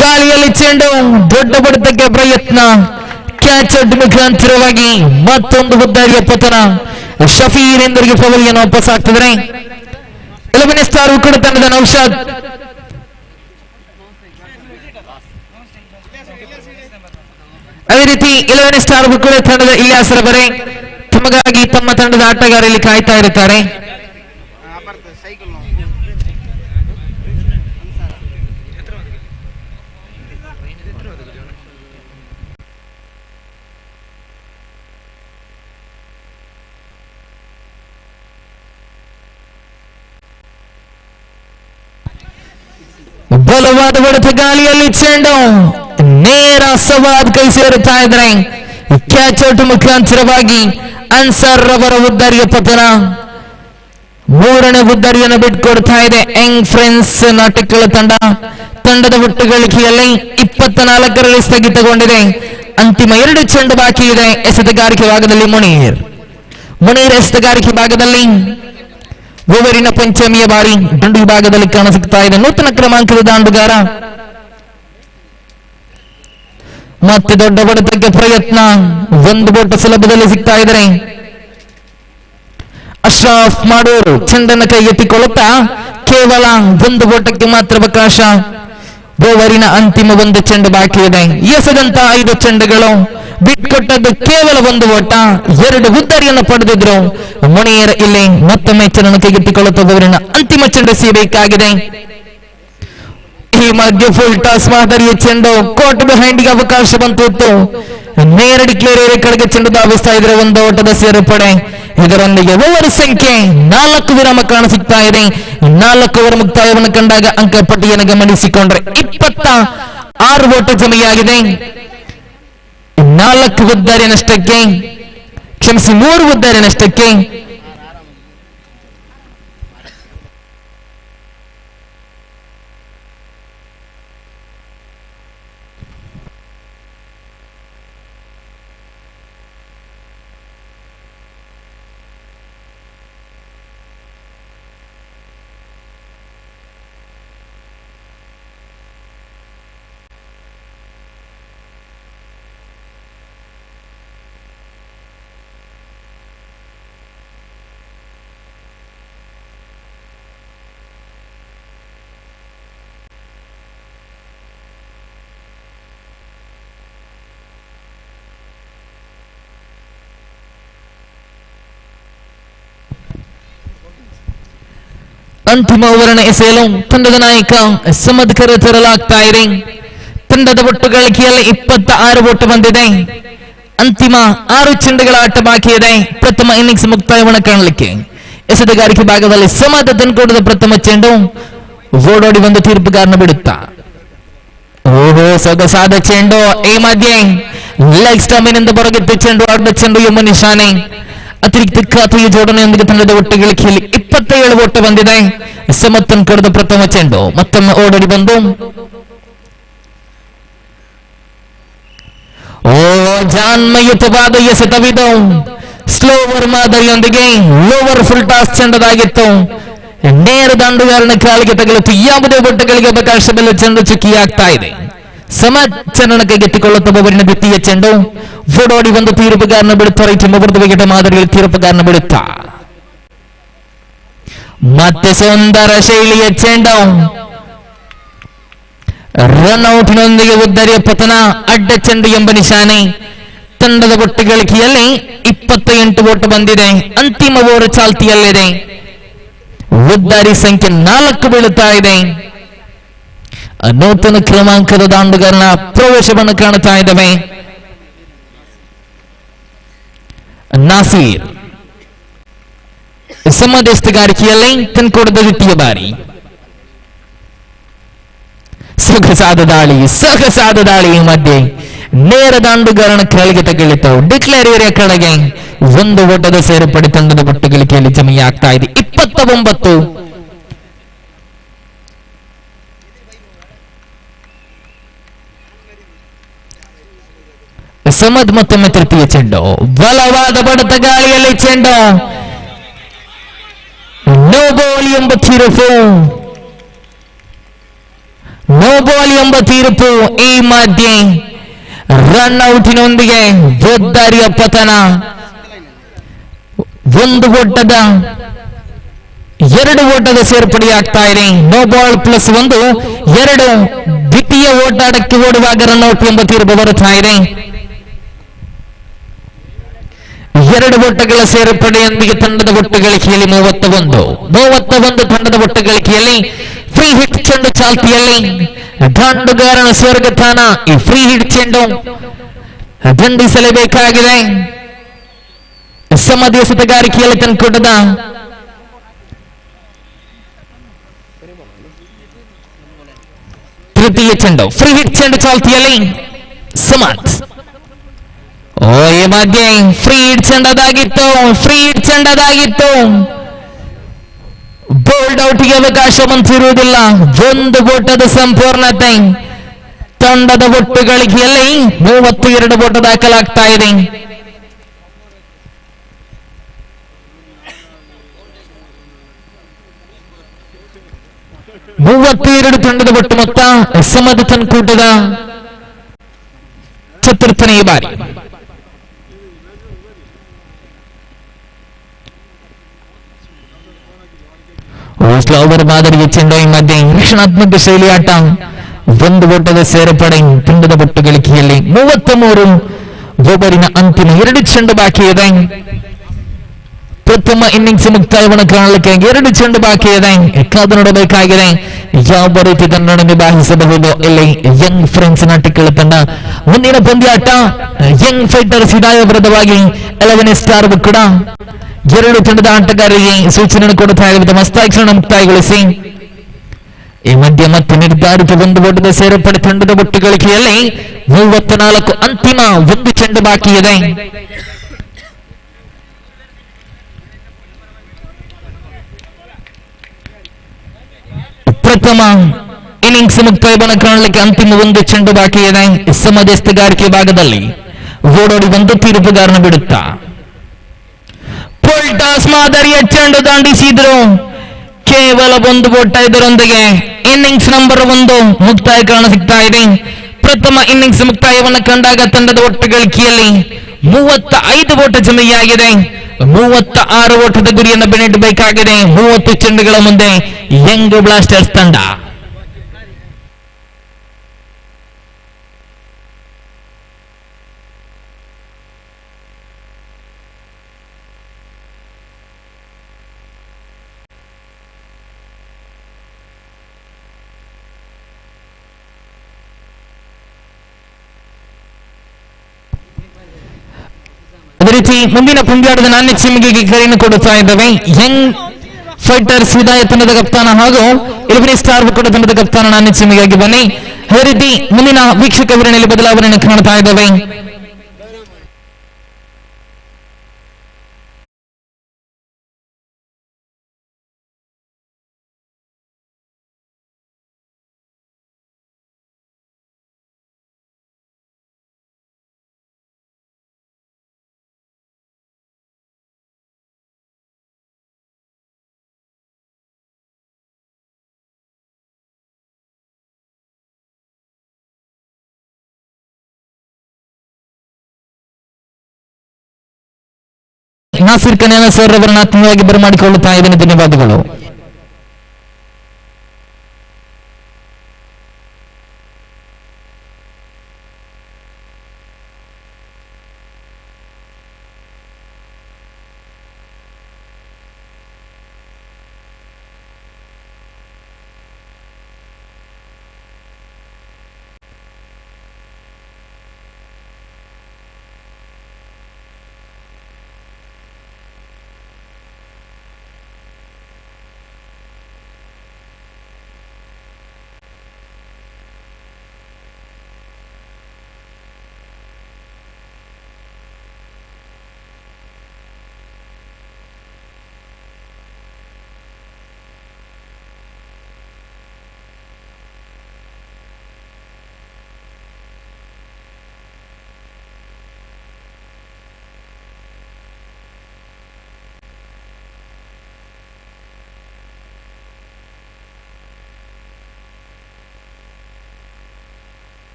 Speaker 3: ಗಾಳಿಯಲ್ಲಿ ಚೆಂಡು. ದೊಡ್ಡ ಹೊಡೆತಕ್ಕೆ ಪ್ರಯತ್ನ. ಕ್ಯಾಚ್ ಔಟ್ ಮುಖಾಂತರವಾಗಿ ಮತ್ತೊಂದು ಉದ್ದಾರಿಯ ಪತನ. ಶಫೀರ್ ಎಂದರಿಗೆ ಪವಲಿಯನ್ನು ವಾಪಸ್ ಆಗ್ತಿದ್ದಾರೆ. 11 ಸ್ಟಾರ್ ಕೂಡ ತಂಡದ ನೌಶಾದ್. ಅದೇ ರೀತಿ 11 ಸ್ಟಾರ್ ಕೂಡ ತಂಡದ ಇಲ್ಯಾಸರ ಬರೆ ತಮಗಾಗಿ ತಮ್ಮ ತಂಡದ ಆಟಗಾರರಲ್ಲಿ ಕಾಯ್ತಾ ಇರುತ್ತಾರೆ. ಬಲವಾದ ಹೊಡೆತ, ಗಾಳಿಯಲ್ಲಿ ಚೆಂಡು ನೇರ ಸವಾದ್ ಕೈ ಸೇರುತ್ತಾ ಇದ್ದಾರೆ. ಕ್ಯಾಚ್ ಔಟ್ ಮುಖಾಂತರವಾಗಿ ಅನ್ಸರ್ ಅವರ ಉದ್ದಾರಿಯ ಪತನ. 3ನೇ ಉದ್ದಾರಿಯನ್ನು ಬಿಟ್ಕೊಡ್ತಾ ಇದೆ ಯಂಗ್ ಫ್ರೆಂಡ್ಸ್ ನಾಟಕಗಳ ತಂಡದ ಒಟ್ಟು ಗಳಿಕೆಯಲ್ಲಿ 24ರಲ್ಲಿ ಸ್ಥಗಿತಗೊಂಡಿದೆ. ಅಂತಿಮ 2 ಚೆಂಡು ಬಾಕಿ ಇದೆ. ಎಸೆತಗಾರಿಕೆ ಭಾಗದಲ್ಲಿ ಮುನೀರ್ ಎಸೆತಗಾರಿಕೆ ಭಾಗದಲ್ಲಿ ಓವರಿನ ಪಂಚಮಿಯ ಬಾರಿ ದಂಡು ವಿಭಾಗದಲ್ಲಿ ಕಾಣಸಿಗ್ತಾ ಇದೆ. ನೂತನ ಕ್ರಮಾಂಕದ ದಾಂಡುಗಾರ. ಮತ್ತೆ ದೊಡ್ಡ ಹೊಡೆತಕ್ಕೆ ಪ್ರಯತ್ನ. ಒಂದು ಬೋಟ್ ಸುಲಭದಲ್ಲಿ ಸಿಗ್ತಾ ಇದ್ದಾರೆ. ಅಶ್ರಫ್ ಮಾಡೂರು ಚೆಂಡನ್ನು ಕೈಗೆತ್ತಿಕೊಳ್ಳುತ್ತಾ ಕೇವಲ ಒಂದು ಬೋಟಕ್ಕೆ ಮಾತ್ರ ಅವಕಾಶ. ಓವರಿನ ಅಂತಿಮ 1 ಚೆಂಡು ಬಾಕಿ ಇದೆ. ಎಸೆದಂತ 5 ಚೆಂಡುಗಳು, ಬಿಟ್ಕೊಟ್ಟದ್ದು ಕೇವಲ 1 ಓಟ. 2 ಉದ್ದರಿಯನ್ನು ಪಡೆದಿದ್ರು ಮುನೀರ್. ಇಲ್ಲಿ ಮತ್ತೊಮ್ಮೆ ಚೆಂಡನ್ನು ಕೈಗೆತ್ತಿಕೊಳ್ಳುತ್ತಾ ಓವರಿನ ಅಂತಿಮ ಚೆಂಡು ಎಸೆಯಬೇಕಾಗಿದೆ. ಈ ಮಧ್ಯೆ ಫುಲ್ ಟಾಸ್ ಮಾದರಿಯ ಚೆಂಡು ಕೋರ್ಟ್ ಬಿಹೈಂಡ್ಗೆ ಅವಕಾಶ ಬಂತು. ನೇರ ಡಿಕ್ಲೇರ್ ಕಡೆಗೆ ಚೆಂಡು ಧಾವಿಸ್ತಾ ಇದ್ರೆ 1 ಓಟದ ಸೇರ್ಪಡೆ. ಇದರೊಂದಿಗೆ ಓವರ್ ಸಂಖ್ಯೆ 4 ವಿರಾಮ ಕಾಣಸಿಗ್ತಾ ಇದೆ. 4 ಓವರ್ ಮುಕ್ತಾಯವನ್ನು ಕಂಡಾಗ ಅಂಕಪಟ್ಟಿಯನ್ನು ಗಮನಿಸಿಕೊಂಡ್ರೆ 26 ಓಟ ಜಮೆಯಾಗಿದೆ. 4 ಉದ್ದರಿ ನಷ್ಟಕ್ಕೆ ಕ್ಷಮಿಸಿ 3 ಉದ್ದಾರೆ ನಷ್ಟಕ್ಕೆ. ಅಂತಿಮ ಓವರನ್ನು ಎಸೆಯಲು ತಂಡದ ನಾಯಕ ಸಮದ್ ಕರೆ ತರಲಾಗ್ತಾ ಇದೆ. ತಂಡದ ಒಟ್ಟು ಗಳಿಕೆಯಲ್ಲಿ 26 ಓಟ ಬಂದಿದೆ. ಅಂತಿಮ 6 ಚೆಂಡುಗಳ ಆಟ ಬಾಕಿ ಇದೆ. ಪ್ರಥಮ ಇನ್ನಿಂಗ್ಸ್ ಮುಕ್ತಾಯವನ್ನು ಕಾಣಲಿಕ್ಕೆ ಎಸೆತಗಾರಿಕೆ ಭಾಗದಲ್ಲಿ ಸಮದ್ ತಂದುಕೊಡದ ಪ್ರಥಮ ಚೆಂಡು ಓಡೋಡಿ ಒಂದು ತೀರ್ಪುಗಾರನ ಬಿಡುತ್ತಾ. ಓಹೋ, ಸೊಗಸಾದ ಚೆಂಡು. ಈ ಮಧ್ಯೆ ಲೆಗ್ ಸ್ಟಂಪಿನಿಂದ ಹೊರಗೆದ್ದ ಚೆಂಡು, ಅರ್ಧ ಚೆಂಡು ಎಂಬ ನಿಶಾನೆ. ಅತಿರಿಕ್ತ ಖಾತೆಯ ಜೋಡಣೆಯೊಂದಿಗೆ ತಂಡದ ಒಟ್ಟು ಗಳಿಕೆಯಲ್ಲಿ 27 ಓಟ ಬಂದಿದೆ. ಸಮರ್ಥನ್ ಕಳೆದ ಪ್ರಥಮ ಚೆಂಡು ಮತ್ತೊಮ್ಮೆ ಓಡೋಡಿ ಬಂದು ಜಾನ್ಮಯುತವಾದ ಎಸೆತವಿದು. ಸ್ಲೋವರ್ ಮಾದರಿಯೊಂದಿಗೆ ಲೋವರ್ ಫುಲ್ ಟಾಸ್ ಚೆಂಡದಾಗಿತ್ತು. ನೇರ ದಾಂಡುಗಾರನ ಕಾಲಿಗೆ ತಗಲುತ್ತು. ಯಾವುದೇ ಒಟ್ಟಗಳಿಗೆ ಅವಕಾಶವಿಲ್ಲ. ಚೆಂಡು ಚುಕ್ಕಿಯಾಗ್ತಾ ಇದೆ. ಸಮಾಚರಣ ಕೈಗೆತ್ತಿಕೊಳ್ಳುತ್ತ ಒಬ್ಬರಿನ ದ್ವಿತೀಯ ಚೆಂಡು ಓಡೋಡಿ ಒಂದು ತೀರ್ಪುಗಾರನ ಬಿಡುತ್ತಾ. ರೈತ ಮುಬರ್ದ ವಿಕೆಟ್ ಮಾದರಿಯಲ್ಲಿ ತೀರ್ಪುಗಾರನ ಬಿಡುತ್ತಾ. ಮತ್ತೆ ಸುಂದರ ಶೈಲಿಯ ಚೆಂಡು ರನ್ಔಟ್ನೊಂದಿಗೆ ಉದ್ದರಿಯ ಪತನ, ಅಡ್ಡ ಚೆಂಡು ಎಂಬ ನಿಶಾನೆ. ತಂಡದ ಒಟ್ಟು ಗಳಿಕೆಯಲ್ಲಿ 28 ಓಟ ಬಂದಿದೆ. ಅಂತಿಮ ಓವರ್ ಚಾಲ್ತಿಯಲ್ಲಿದೆ. ಉದ್ದಾರಿ ಸಂಖ್ಯೆ 4 ಬೀಳುತ್ತಾ ಇದೆ. ನೂತನ ಕ್ರಮಾಂಕದ ದಾಂಡುಗಾರನ ಪ್ರವೇಶವನ್ನು ಕಾಣುತ್ತಾ ಇದ್ದಾವೆ. ನಾಸೀರ್ ಸಮದೆಸ್ತಗಾರಿಕೆಯಲ್ಲಿ ತಂದುಕೊಡದ ದ್ವಿತೀಯ ಬಾರಿ. ಸೊಗಸಾದ ದಾಳಿ ಮಧ್ಯೆ ನೇರ ದಾಂಡುಗಾರನ ಕೆಳಗೆ ತಗುಲಿತು. ಡಿಕ್ಲೇರ್ ಏರಿಯಾ ಕೆಳಗೆ ಒಂದು ಓಟದ ಸೇರ್ಪಡೆ. ತಂಡದ ಒಟ್ಟು ಗಳಿಕೆಯಲ್ಲಿ ಜಮೆಯಾಗ್ತಾ ಇದೆ 29. ಸಮದ್ ಮತ್ತೊಮ್ಮೆ ತೃತೀಯ ಚೆಂಡು. ಬಲವಾದ ಬಡತ ಗಾಳಿಯಲ್ಲಿ ಚೆಂಡು. ನೋ ಬಾಲ್ ಎಂಬ ತೀರ್ಪು. ಈ ಮಧ್ಯೆ ರನ್ಔಟಿನೊಂದಿಗೆ ದೊಡ್ಡರಿಯ ಪತನ. ಒಂದು ಓಟದ 2 ಓಟದ ಸೇರ್ಪಡೆಯಾಗ್ತಾ ಇದೆ. No ball plus 1 2. ದ್ವಿತೀಯ ಓಟಾಟಕ್ಕೆ ಓಡುವಾಗ ರನ್ಔಟ್ ಎಂಬ ತೀರ್ಪು ಬರುತ್ತಾ ಇದೆ. 2 ಓಟಗಳ ಸೇರ್ಪಡೆಯೊಂದಿಗೆ ತಂಡದ ಒಟ್ಟು ಗಳಿಕೆಯಲ್ಲಿ 31. ತಂಡದ ಒಟ್ಟು ಗಳಿಕೆಯಲ್ಲಿ ಫ್ರೀ ಹಿಟ್ ಚೆಂಡು ಚಾಲ್ತಿಯಲ್ಲಿ. ದಾಂಡುಗಾರನ ಸ್ವರ್ಗತಾನ. ಈ ಫ್ರೀ ಹಿಟ್ ಚೆಂಡು ದಂಡಿಸಲೇಬೇಕಾಗಿದೆ. ಸಮಧಿಯ ಸುತಗಾರಿಕೆಯಲ್ಲಿ ತಂದುಕೊಟ್ಟದ ತೃತೀಯ ಚೆಂಡು. ಫ್ರೀ ಹಿಟ್ ಚೆಂಡು ಚಾಲ್ತಿಯಲ್ಲಿ ಸಮತ್. ಈ ಮಧ್ಯೆ ಫ್ರೀ ಹಿಟ್ ಚೆಂಡದಾಗಿತ್ತು. ಬೋಲ್ಡ್ ಔಟ್ಗೆ ಅವಕಾಶ ಬಂತಿರುವುದಿಲ್ಲ. ಒಂದು ಓಟದ ಸಂಪೂರ್ಣತೆ. ತಂಡದ ಒಟ್ಟು ಗಳಿಕೆಯಲ್ಲಿ 32 ಓಟ ದಾಖಲಾಗ್ತಾ ಇದೆ. ತಂಡದ ಒಟ್ಟು ಮೊತ್ತ ಸಮದ ತಂಕೂಟದ ಚತುರ್ಥನೆಯ ಬಾರಿ. ಸ್ಲೋವರ್ ಮಾದರಿಯ ಚೆಂಡು. ಈ ಮಧ್ಯೆ ರಕ್ಷಣಾತ್ಮಕ ಶೈಲಿ ಆಟ. ಒಂದು ಓಟದ ಸೇರ್ಪಡೆ. ತಂಡದ ಒಟ್ಟು ಗಳಿಕೆಯಲ್ಲಿ 33. ಓವರಿನ ಅಂತಿಮ 2 ಚೆಂಡು ಬಾಕಿ ಇದೆ. ಪ್ರಥಮ ಇನ್ನಿಂಗ್ಸ್ ಮುಕ್ತಾಯವನ್ನು ಕಾಣಲಿಕ್ಕೆ 2 ಚೆಂಡು ಬಾಕಿ ಇದೆ. ಕಾದು ನೋಡಬೇಕಾಗಿದೆ ಯಾವ ರೀತಿ ತಂಡ ನಿಭಾಯಿಸಬಹುದು. ಇಲ್ಲಿ ಯಂಗ್ ಫ್ರೆಂಡ್ಸ್ ನಾಟಿಕಳ ತಂಡ ಮುಂದಿನ ಪಂದ್ಯಾಟ ಯಂಗ್ ಫೈಟರ್ಸ್ ಹಿದಾಯ ವಿರುದ್ಧವಾಗಿ 11 ಸ್ಟಾರ್ ಕೂಡ 2 ತಂಡದ ಆಟಗಾರರಿಗೆ ಸೂಚನೆ ಕೊಡುತ್ತಾ ಇರುವುದು. ಮಸ್ತಾಕ್ಷಣ ಮುಕ್ತಾಯಗೊಳಿಸಿ ಈ ಮಧ್ಯೆ ಮತ್ತೆ ನಿರ್ಧಾರಿತ ಒಂದು ಓಟದ ಸೇರ್ಪಡೆ. ತಂಡದ ಒಟ್ಟು ಗಳಿಕೆಯಲ್ಲಿ 34. ಅಂತಿಮ 1 ಚೆಂಡು ಬಾಕಿ ಇದೆ. ಪ್ರಥಮ ಇನ್ನಿಂಗ್ಸ್ ಮುಕ್ತಾಯವನ್ನು ಕಾಣಲಿಕ್ಕೆ ಅಂತಿಮ ಒಂದು ಚೆಂಡು ಬಾಕಿ ಇದೆ. ಮಧ್ಯಸ್ಥಗಾರಿಕೆ ಭಾಗದಲ್ಲಿ ಓಡೋಡಿ ಬಂದು ತೀರ್ಪುಗಾರನ ಬಿಡುತ್ತಾ ಪೋಲ್ಟಾಸ್ ಮಾದರಿಯ ಚೆಂಡು ದಾಂಡಿಸಿದ್ರು. ಕೇವಲ ಒಂದು ಓಟ ಇದರೊಂದಿಗೆ ಇನ್ನಿಂಗ್ಸ್ ನಂಬರ್ 1 ಮುಕ್ತಾಯ ಕಾರಣ ಸಿಗ್ತಾ ಇದೆ. ಪ್ರಥಮ ಇನ್ನಿಂಗ್ಸ್ ಮುಕ್ತಾಯವನ್ನು ಕಂಡಾಗ ತಂಡದ ಒಟ್ಟು ಗಳಿಕೆಯಲ್ಲಿ 35 ಓಟ ಜಮೆಯಾಗಿದೆ. 36 ಓಟದ ಗುರಿಯನ್ನು ಬೆನ್ನಟ್ಟಬೇಕಾಗಿದೆ 30 ಚೆಂಡುಗಳ ಮುಂದೆ ಯಂಗ್ ಬ್ಲಾಸ್ಟರ್ಸ್ ತಂಡ. ಅದೇ ರೀತಿ ಮುಂದಿನ ಪಂದ್ಯಾಟದ ನಾಣ್ಯ ಚಿಮ್ಮಿಗೆ ಕರೆಯನ್ನು ಕೊಡುತ್ತಾ ಇದ್ದೇವೆ. ಯಂಗ್ ಫೈಟರ್ಸ್ ಹಿದಾಯತ್ ತಂಡದ ಕಪ್ತಾನ ಹಾಗೂ 11 ಸ್ಟಾರ್ ಕೂಡ ತಂಡದ ಕಪ್ತಾನ ನಾಣ್ಯ ಚಿಮ್ಮಿಗಾಗಿ ಬನ್ನಿ. ಅದೇ ರೀತಿ ಮುಂದಿನ ವೀಕ್ಷಕ ವಿವರಣೆಯಲ್ಲಿ ಬದಲಾವಣೆಯನ್ನು ಕಾಣ್ತಾ ಇದ್ದೇವೆ. ನಾಸಿರ್ ಕನ್ಯಾನ ಸರ್ ಅವರನ್ನು ಆತ್ಮೀಯವಾಗಿ ಬರಮಾಡಿಕೊಳ್ಳುತ್ತಾ ಇದ್ದೇನೆ. ಧನ್ಯವಾದಗಳು.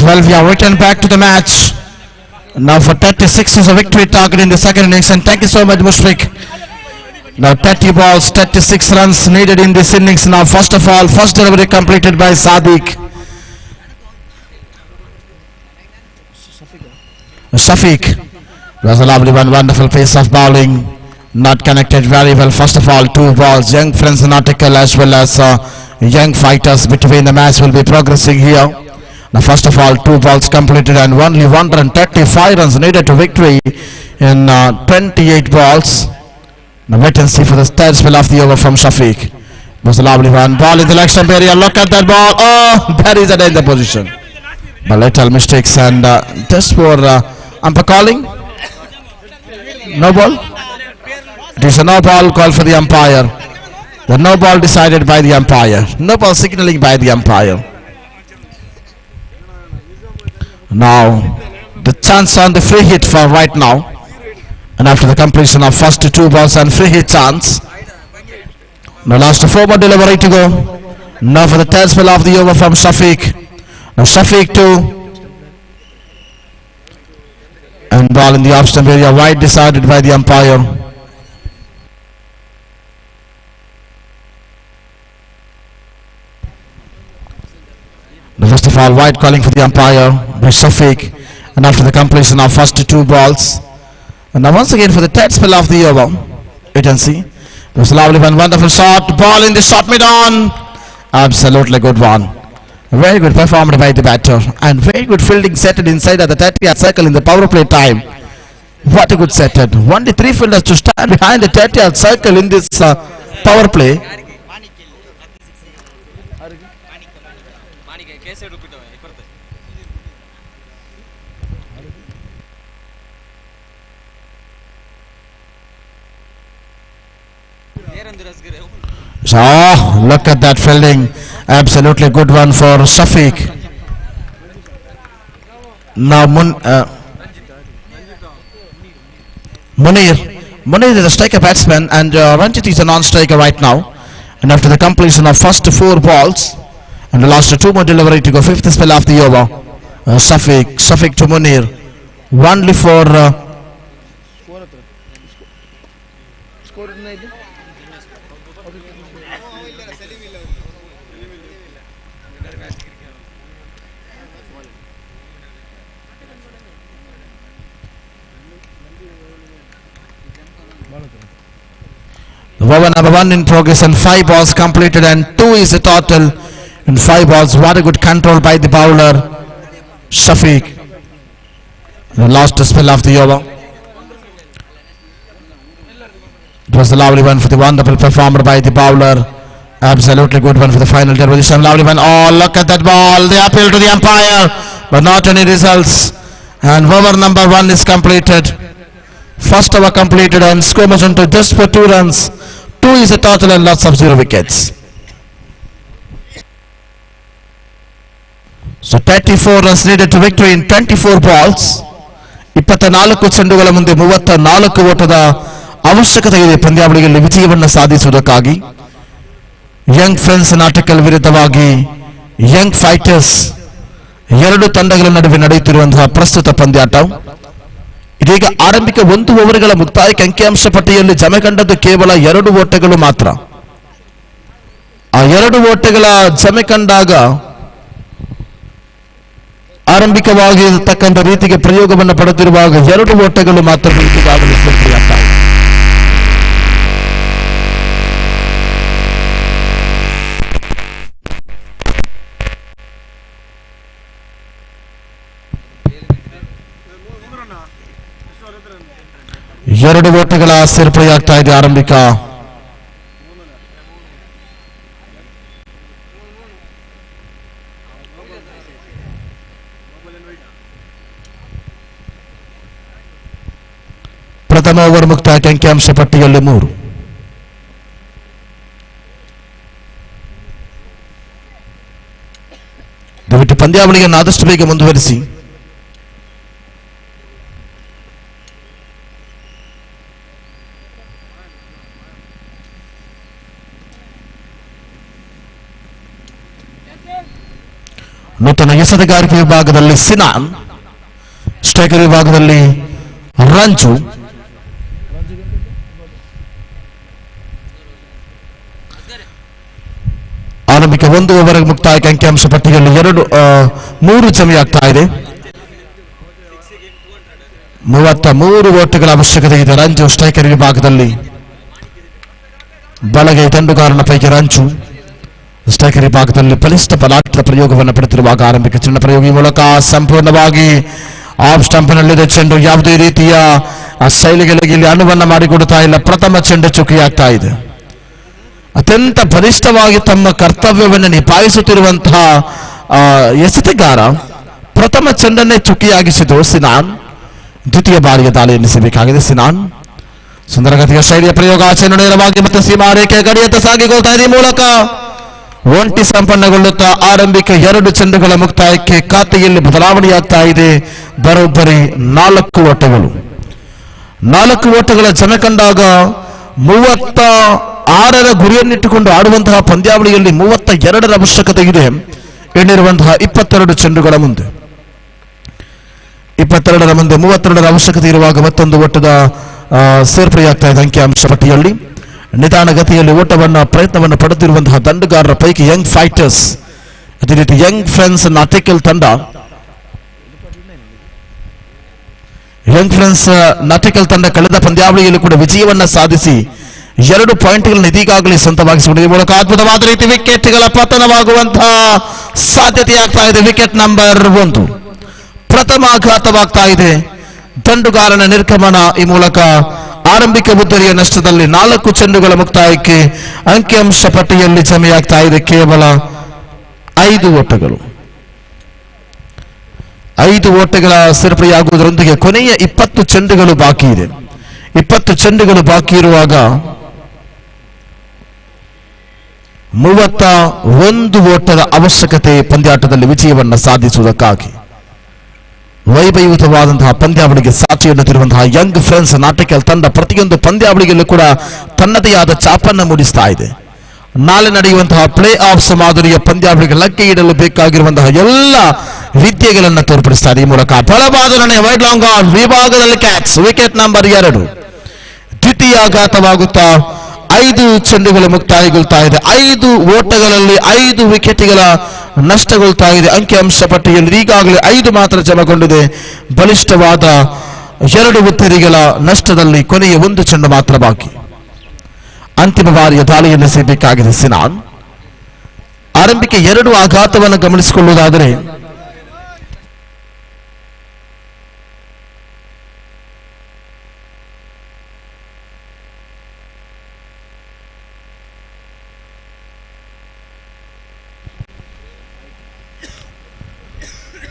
Speaker 4: Well, we are returned back to the match. Now for 36 is a victory target in the second innings, and thank you so much, Mushfiq. Now 30 balls, 36 runs needed in this innings. Now first of all, first delivery completed by Sadiq. Shafiq was a lovely one, wonderful pace of bowling, not connected very well. First of all, 2 balls. Young friends nautical as well as young fighters between the match will be progressing here. Now first of all, 2 balls completed and only 135 runs needed to victory in 28 balls. Now wait and see for the third spell of the over from Shafiq. It was a lovely one. Ball in the leg stump area. Look at that ball. Oh, that is a danger position. But little mistakes and just for umpire calling. No ball. It is a no ball call for the umpire. The no ball decided by the umpire. No ball signaling by the umpire. Now the chance on the free hit for right now, and after the completion of first 2 balls and free hit chance, now last 4 more delivery to go. Now for the third spell of the over from Shafiq. Now Shafiq 2, and ball in the off stump area wide decided by the umpire. First of all, white calling for the umpire by Shafiq, and after the completion of first 2 balls. And now once again for the third spell of the over, you can see it was a lovely one, wonderful shot, ball in the short mid-on, absolutely good one. Very good performed by the batter, and very good fielding setted inside of the 30-yard circle in the power play time. What a good setted. Only 3 fielders to stand behind the 30-yard circle in this power play. Oh, look at that fielding. Absolutely good one for Shafiq. Now Munir is a striker batsman, and Ranjit is a non-striker right now. And after the completion of first 4 balls and the last 2 more delivery to go 5th spell of the over, Shafiq to Munir, only for over number 1 in progress, and 5 balls completed, and 2 is the total in 5 balls. What a good control by the bowler Shafiq. The last spell of the over. It was the lovely one for the wonderful performer by the bowler. Absolutely good one for the final position. Lovely one. Oh, look at that ball. They appeal to the umpire, but not any results. And over number 1 is completed. First over completed, and score was into just for 2 runs. 2 is the total, and lots of 0 wickets. So 34 runs needed to victory in 24 balls. 24 ಚೆಂಡುಗಳ ಮುಂದೆ 34 ಓಟದ ಅವಶ್ಯಕತೆ ಇದೆ ಪಂದ್ಯಾವಳಿಯಲ್ಲಿ ವಿಜಯವನ್ನು ಸಾಧಿಸುವುದಕ್ಕಾಗಿ. Young friends ನಾಟಕಲ್ ವಿರುದ್ಧವಾಗಿ Young fighters 2 ತಂಡಗಳ ನಡುವೆ ನಡೆಯುತ್ತಿರುವಂತಹ ಪ್ರಸ್ತುತ ಪಂದ್ಯಾಟ. ಇದೀಗ ಆರಂಭಿಕ 1 ಓವರ್ಗಳ ಮುಕ್ತಾಯಕ್ಕೆ ಅಂಕಿಅಂಶ ಪಟ್ಟಿಯಲ್ಲಿ ಜಮೆ ಕಂಡದ್ದು ಕೇವಲ 2 ಓಟಗಳು ಮಾತ್ರ. ಆ 2 ಓಟಗಳ ಜಮೆ ಕಂಡಾಗ ಆರಂಭಿಕವಾಗಿ ಇರತಕ್ಕಂಥ ರೀತಿಗೆ ಪ್ರಯೋಗವನ್ನು ಪಡೆದಿರುವಾಗ 2 ಓಟಗಳು ಮಾತ್ರ ಸೃಷ್ಟಿಯಾಗ್ತವೆ. ಎರಡು ಓಟಗಳ ಸೇರ್ಪಡೆಯಾಗ್ತಾ ಇದೆ ಆರಂಭಿಕ. ಪ್ರಥಮ ಓವರ್ ಮುಕ್ತಾಯಕ್ಕೆ ಅಂಕಿಅಂಶ ಪಟ್ಟಿಯಲ್ಲಿ 3. ದಯವಿಟ್ಟು ಪಂದ್ಯಾವಳಿಯನ್ನು ಆದಷ್ಟು ಬೇಗ ಮುಂದುವರಿಸಿ. ನೂತನ ಎಸೆತಗಾರಿಕೆ ವಿಭಾಗದಲ್ಲಿ ಸಿನಾನ್, ಸ್ಟ್ರೈಕರ್ ವಿಭಾಗದಲ್ಲಿ ರಂಜು. ಆರಂಭಿಕ 1 ಓವರ್ ಮುಕ್ತಾಯಕ್ಕೆ ಅಂಕಿಅಂಶ ಪಟ್ಟಿಯಲ್ಲಿ 3 ಜಮೆಯಾಗ್ತಾ ಇದೆ. 33 ಓಟಗಳ ಅವಶ್ಯಕತೆ ಇದೆ ರಂಜು ಸ್ಟ್ರೈಕರ್ ವಿಭಾಗದಲ್ಲಿ. ಬಲಗೈ ತಂಡುಗಾರನ ಪೈಕಿ ರಂಜು ಸ್ಟ್ರೈಕರ್ ವಿಭಾಗದಲ್ಲಿ ಬಲಿಷ್ಠ ಬಲಾಢ್ಯ ಪ್ರಯೋಗವನ್ನು ಪಡೆದಿರುವಾಗ ಆರಂಭಿಕ ಚಿನ್ನ ಪ್ರಯೋಗಿ ಮೂಲಕ ಸಂಪೂರ್ಣವಾಗಿ ಆಫ್ ಸ್ಟಂಪ್ನಲ್ಲಿದೆ ಚೆಂಡು. ಯಾವುದೇ ರೀತಿಯ ಶೈಲಿಗಳಿಗೆ ಇಲ್ಲಿ ಅನುವನ್ನು ಮಾಡಿಕೊಡುತ್ತಾ ಇಲ್ಲ. ಪ್ರಥಮ ಚೆಂಡು ಚುಕ್ಕಿಯಾಗ್ತಾ ಇದೆ. ಅತ್ಯಂತ ಬಲಿಷ್ಠವಾಗಿ ತಮ್ಮ ಕರ್ತವ್ಯವನ್ನು ನಿಭಾಯಿಸುತ್ತಿರುವಂತಹ ಎಸೆತಗಾರ ಪ್ರಥಮ ಚೆಂಡನ್ನೇ ಚುಕ್ಕಿಯಾಗಿಸಿದರು ಸಿನಾನ್. ದ್ವಿತೀಯ ಬಾರಿಗೆ ದಾಳಿ ಎನ್ನಿಸಬೇಕಾಗಿದೆ ಸಿನಾನ್. ಸುಂದರಗತಿಯ ಶೈಲಿಯ ಪ್ರಯೋಗ ಚೆಂಡು ನೇರವಾಗಿ ಮತ್ತೆ ಸೀಮಾರೇಖೆ ಗಡಿಯತ್ತ ಸಾಗಿಕೊಳ್ತಾ ಇದೆ. ಮೂಲಕ ಒಂಟಿ ಸಂಪನ್ನಗೊಳ್ಳುತ್ತಾ ಆರಂಭಿಕ 2 ಚೆಂಡುಗಳ ಮುಕ್ತಾಯಕ್ಕೆ ಖಾತೆಯಲ್ಲಿ ಬದಲಾವಣೆಯಾಗ್ತಾ ಇದೆ. ಬರೋಬ್ಬರಿ 4 ಓಟಗಳು. 4 ಓಟಗಳ ಜಮೆ ಕಂಡಾಗ 36ರ ಗುರಿಯನ್ನಿಟ್ಟುಕೊಂಡು ಆಡುವಂತಹ ಪಂದ್ಯಾವಳಿಯಲ್ಲಿ 32ರ ಅವಶ್ಯಕತೆ ಇದೆ ಎಣ್ಣಿರುವಂತಹ 22 ಚೆಂಡುಗಳ ಮುಂದೆ. 22ರ ಮುಂದೆ 32ರ ಅವಶ್ಯಕತೆ ಇರುವಾಗ ಮತ್ತೊಂದು ಓಟದ ಸೇರ್ಪಡೆಯಾಗ್ತಾ ಇದೆ ಅಂಕಿಅಂಶ ಪಟ್ಟಿಯಲ್ಲಿ. ನಿಧಾನಗತಿಯಲ್ಲಿ ಓಟವನ್ನು ಪ್ರಯತ್ನವನ್ನು ಪಡೆದಿರುವಂತಹ ದಂಡುಗಾರರ ಪೈಕಿ ಯಂಗ್ ಫೈಟರ್ಸ್ ಅದೇ ರೀತಿ ಯಂಗ್ ಫ್ರೆಂಡ್ಸ್ ನಾಟಿಕಲ್ ತಂಡ ಕಳೆದ ಪಂದ್ಯಾವಳಿಯಲ್ಲಿ ಕೂಡ ವಿಜಯವನ್ನ ಸಾಧಿಸಿ 2 ಪಾಯಿಂಟ್ಗಳನ್ನು ಇದೀಗಾಗಲೇ ಸ್ವಂತವಾಗಿಸಿಕೊಂಡಿದೆ. ಈ ಮೂಲಕ ಅದ್ಭುತವಾದ ರೀತಿ ವಿಕೆಟ್ಗಳ ಪತನವಾಗುವಂತಹ ಸಾಧ್ಯತೆ ಆಗ್ತಾ ಇದೆ. ವಿಕೆಟ್ ನಂಬರ್ 1 ಪ್ರಥಮಾಘಾತವಾಗ್ತಾ ಇದೆ. ದಂಡುಗಾರನ ನಿರ್ಗಮನ. ಈ ಮೂಲಕ ಆರಂಭಿಕ ಉದ್ದರಿಯ ನಷ್ಟದಲ್ಲಿ 4 ಚೆಂಡುಗಳ ಮುಕ್ತಾಯಕ್ಕೆ ಅಂಕಿಅಂಶ ಪಟ್ಟಿಯಲ್ಲಿ ಜಮೆಯಾಗ್ತಾ ಇದೆ ಕೇವಲ 5 ಓಟಗಳು. 5 ಓಟಗಳ ಸೇರ್ಪಡೆಯಾಗುವುದರೊಂದಿಗೆ ಕೊನೆಯ 20 ಚೆಂಡುಗಳು ಬಾಕಿ ಇದೆ. 20 ಚೆಂಡುಗಳು ಬಾಕಿ ಇರುವಾಗ 31 ಓಟದ ಅವಶ್ಯಕತೆ ಪಂದ್ಯಾಟದಲ್ಲಿ ವಿಜಯವನ್ನ ಸಾಧಿಸುವುದಕ್ಕಾಗಿ. ವೈಭವಯುತವಾದಂತಹ ಪಂದ್ಯಾವಳಿಗೆ ಸಾಕ್ಷಿಯನ್ನು ತರುವಂತಹ ಯಂಗ್ ಫ್ರೆಂಡ್ಸ್ ನಾಟಿಕಲ್ ತಂಡ ಪ್ರತಿಯೊಂದು ಪಂದ್ಯಾವಳಿಯಲ್ಲೂ ಕೂಡ ತನ್ನದೇ ಆದ ಛಾಪನ್ನು ಮೂಡಿಸ್ತಾ ಇದೆ. ನಾಳೆ ನಡೆಯುವಂತಹ ಪ್ಲೇ ಆಫ್ಸ್ ಮಾದರಿಯ ಪಂದ್ಯಾವಳಿಗೆ ಲಗ್ಗೆ ಇಡಲು ಬೇಕಾಗಿರುವಂತಹ ಎಲ್ಲ ವಿದ್ಯೆಗಳನ್ನು ತೋರ್ಪಡಿಸ್ತಾ ಇದೆ. ಈ ಮೂಲಕ ಬಲವಾದ ವೈಡ್ ಲಾಂಗ್ ಆನ್ ವಿಭಾಗದಲ್ಲಿ ಕ್ಯಾಚ್. ವಿಕೆಟ್ ನಂಬರ್ 2 ದ್ವಿತೀಯಾಘಾತವಾಗುತ್ತಾ 5 ಚೆಂಡುಗಳು ಮುಕ್ತಾಯಗೊಳ್ತಾ ಇದೆ. 5 ಓಟಗಳಲ್ಲಿ 5 ವಿಕೆಟ್ಗಳ ನಷ್ಟಗೊಳ್ತಾ ಇದೆ. ಅಂಕಿಅಂಶ ಪಟ್ಟಿಯಲ್ಲಿ ಈಗಾಗಲೇ 5 ಮಾತ್ರ ಜಮಗೊಂಡಿದೆ. ಬಲಿಷ್ಠವಾದ 2 ಉತ್ತರಿಗಳ ನಷ್ಟದಲ್ಲಿ ಕೊನೆಯ 1 ಚೆಂಡು ಮಾತ್ರ ಬಾಕಿ. ಅಂತಿಮ ಬಾರಿಯ ದಾಳಿಯನ್ನು ಸೇರಬೇಕಾಗಿದೆ ಸಿನಾನ್. ಆರಂಭಿಕ 2 ಆಘಾತವನ್ನು ಗಮನಿಸಿಕೊಳ್ಳುವುದಾದರೆ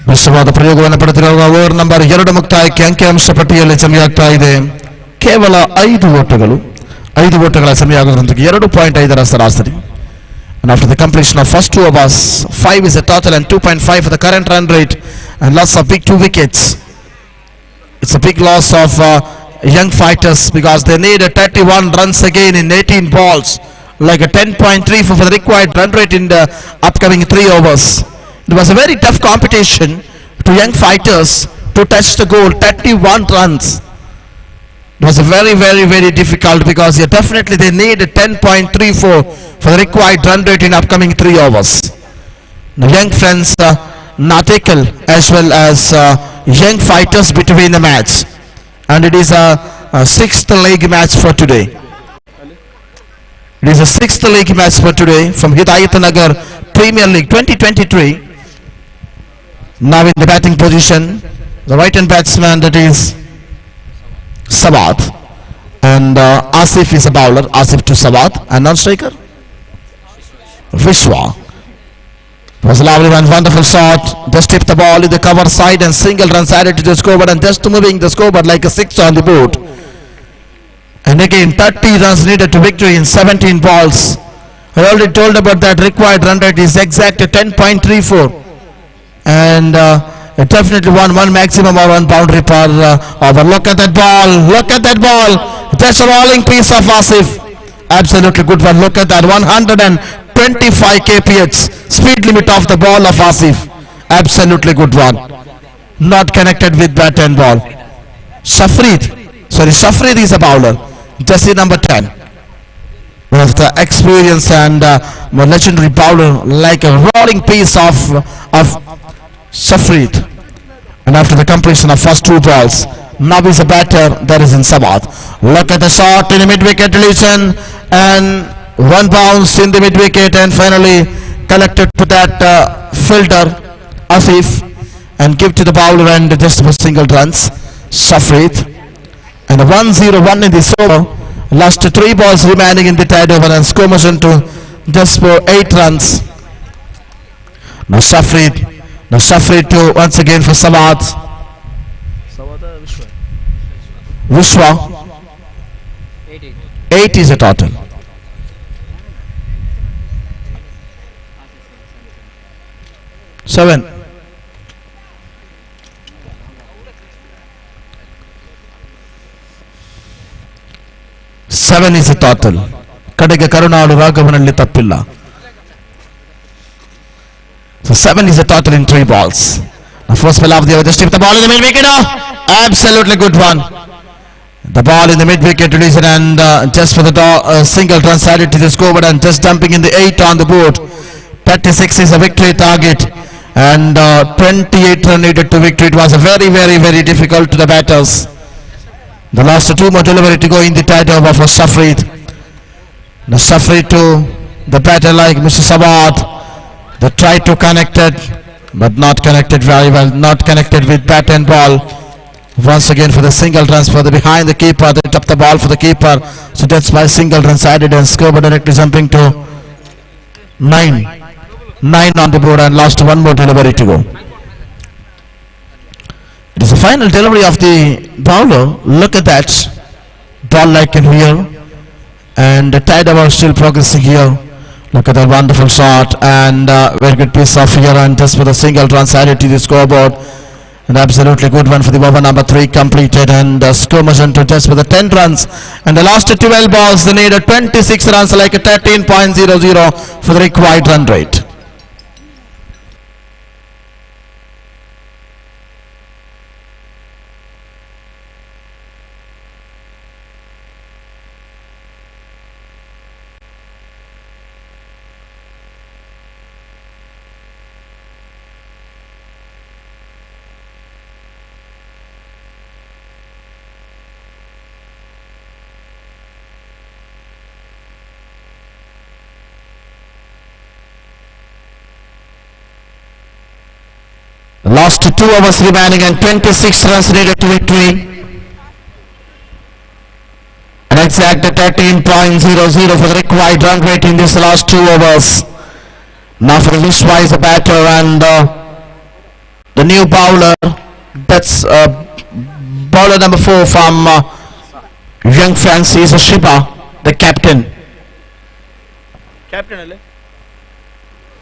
Speaker 4: ವಿಶ್ವವಾದ ಪ್ರಯೋಗವನ್ನು ಪಡೆದಿರುವ ಓವರ್ ನಂಬರ್ 2 ಮುಕ್ತಾಯಕ್ಕೆ ಅಂಕಿಅಂಶ ಪಟ್ಟಿಯಲ್ಲಿ ಜಮೆಯಾಗ್ತಾ ಇದೆ ಕೇವಲ 5 ಓಟಗಳು. 5 ಓಟಗಳ ಸಮಯವಾಗುವುದರೊಂದಿಗೆ 2.5 ಸರಾಸರಿ. And after the completion of first 2 overs, 5 is the total and 2.5 for the current run rate and loss of big 2 wickets. It's a big loss of young fighters because they need 31 runs again in 18 balls, like a 10.34 for the required run rate in the upcoming 3 overs. It was a very tough competition to young fighters to touch the goal, 31 runs. It was a very difficult because definitely they need 10.34 for the required run rate in upcoming 3 overs. The young friends Natikal as well as young fighters between the match, and it is a 6th league match for today. It is a 6th league match for today from Hidayath Nagar Premier League 2023. Now in the batting position, the right-hand batsman, that is Sabat, and Asif is a bowler. Asif to Sabat, and non-striker Vishwa. It was a lovely one, wonderful shot. Just tipped the ball in the cover side and single runs added to the scoreboard, and just moving the scoreboard like a 6 on the board. And again 30 runs needed to victory in 17 balls. I already told about that required run rate is exact 10.34, and definitely one maximum or 1 boundary per over. Look at that ball, look at that ball. That's a rolling piece of Asif. Absolutely good one. Look at that, 125 kph speed limit of the ball of Asif. Absolutely good one. Not connected with bat and ball. Shafrid is a bowler, jersey number 10. One of the experienced and legendary bowler, like a rolling piece of Shafrid. And after the completion of first 2 balls, now is a batter, that is in Sabat. Look at the shot in the mid-wicket deletion, and 1 bounce in the mid-wicket, and finally collected to that fielder Asif, and give to the bowler, and just for single runs Shafrid. And a 1-0-1 in this over. Last 3 balls remaining in the tied over, and score motion to just for 8 runs. Now Shafrid to once again for Sabat. Vishwa. 8 is a total. Seven. Is a total. ಕಡೆಗೆ ಕರುಣಾಳು ರಾಘವನಲ್ಲಿ ತಪ್ಪಿಲ್ಲ. So 7 is a total in 3 balls. The first ball of the over, just tip the ball in the mid wicket. Absolutely good one. The ball in the mid wicket released, and just for the single run added to the scoreboard, and just dumping in the 8 on the board. 36 is a victory target, and 28 run needed to victory. It was a very difficult to the batters. The last two more delivery to go in the tide over for Safrid. The Safrid to the batter like Mr. Sabad. They tried to connect it, but not connected very well. Not connected with bat and ball. Once again for the single runs for the behind the keeper. They top the ball for the keeper. So that's why single runs added and scoreboard directly jumping to 9. 9 on the board and lost one more delivery to go. It is the final delivery of the bowler. Look at that. Ball like in here. And the tide over still progressing here. Look at that wonderful shot and very good piece of here and just for the single runs added to the scoreboard. An absolutely good one for the over number 3 completed and skirmish into just for the 10 runs. And the last 12 balls they needed 26 runs like a 13.00 for the required run rate. Last 2 overs remaining and 26 runs needed to victory. An exact 13.00 for the required run rate in this last 2 overs. Now for the Vishwa is a batter and the new bowler, that's bowler number 4 from Young Fancy is a Shiba, the captain.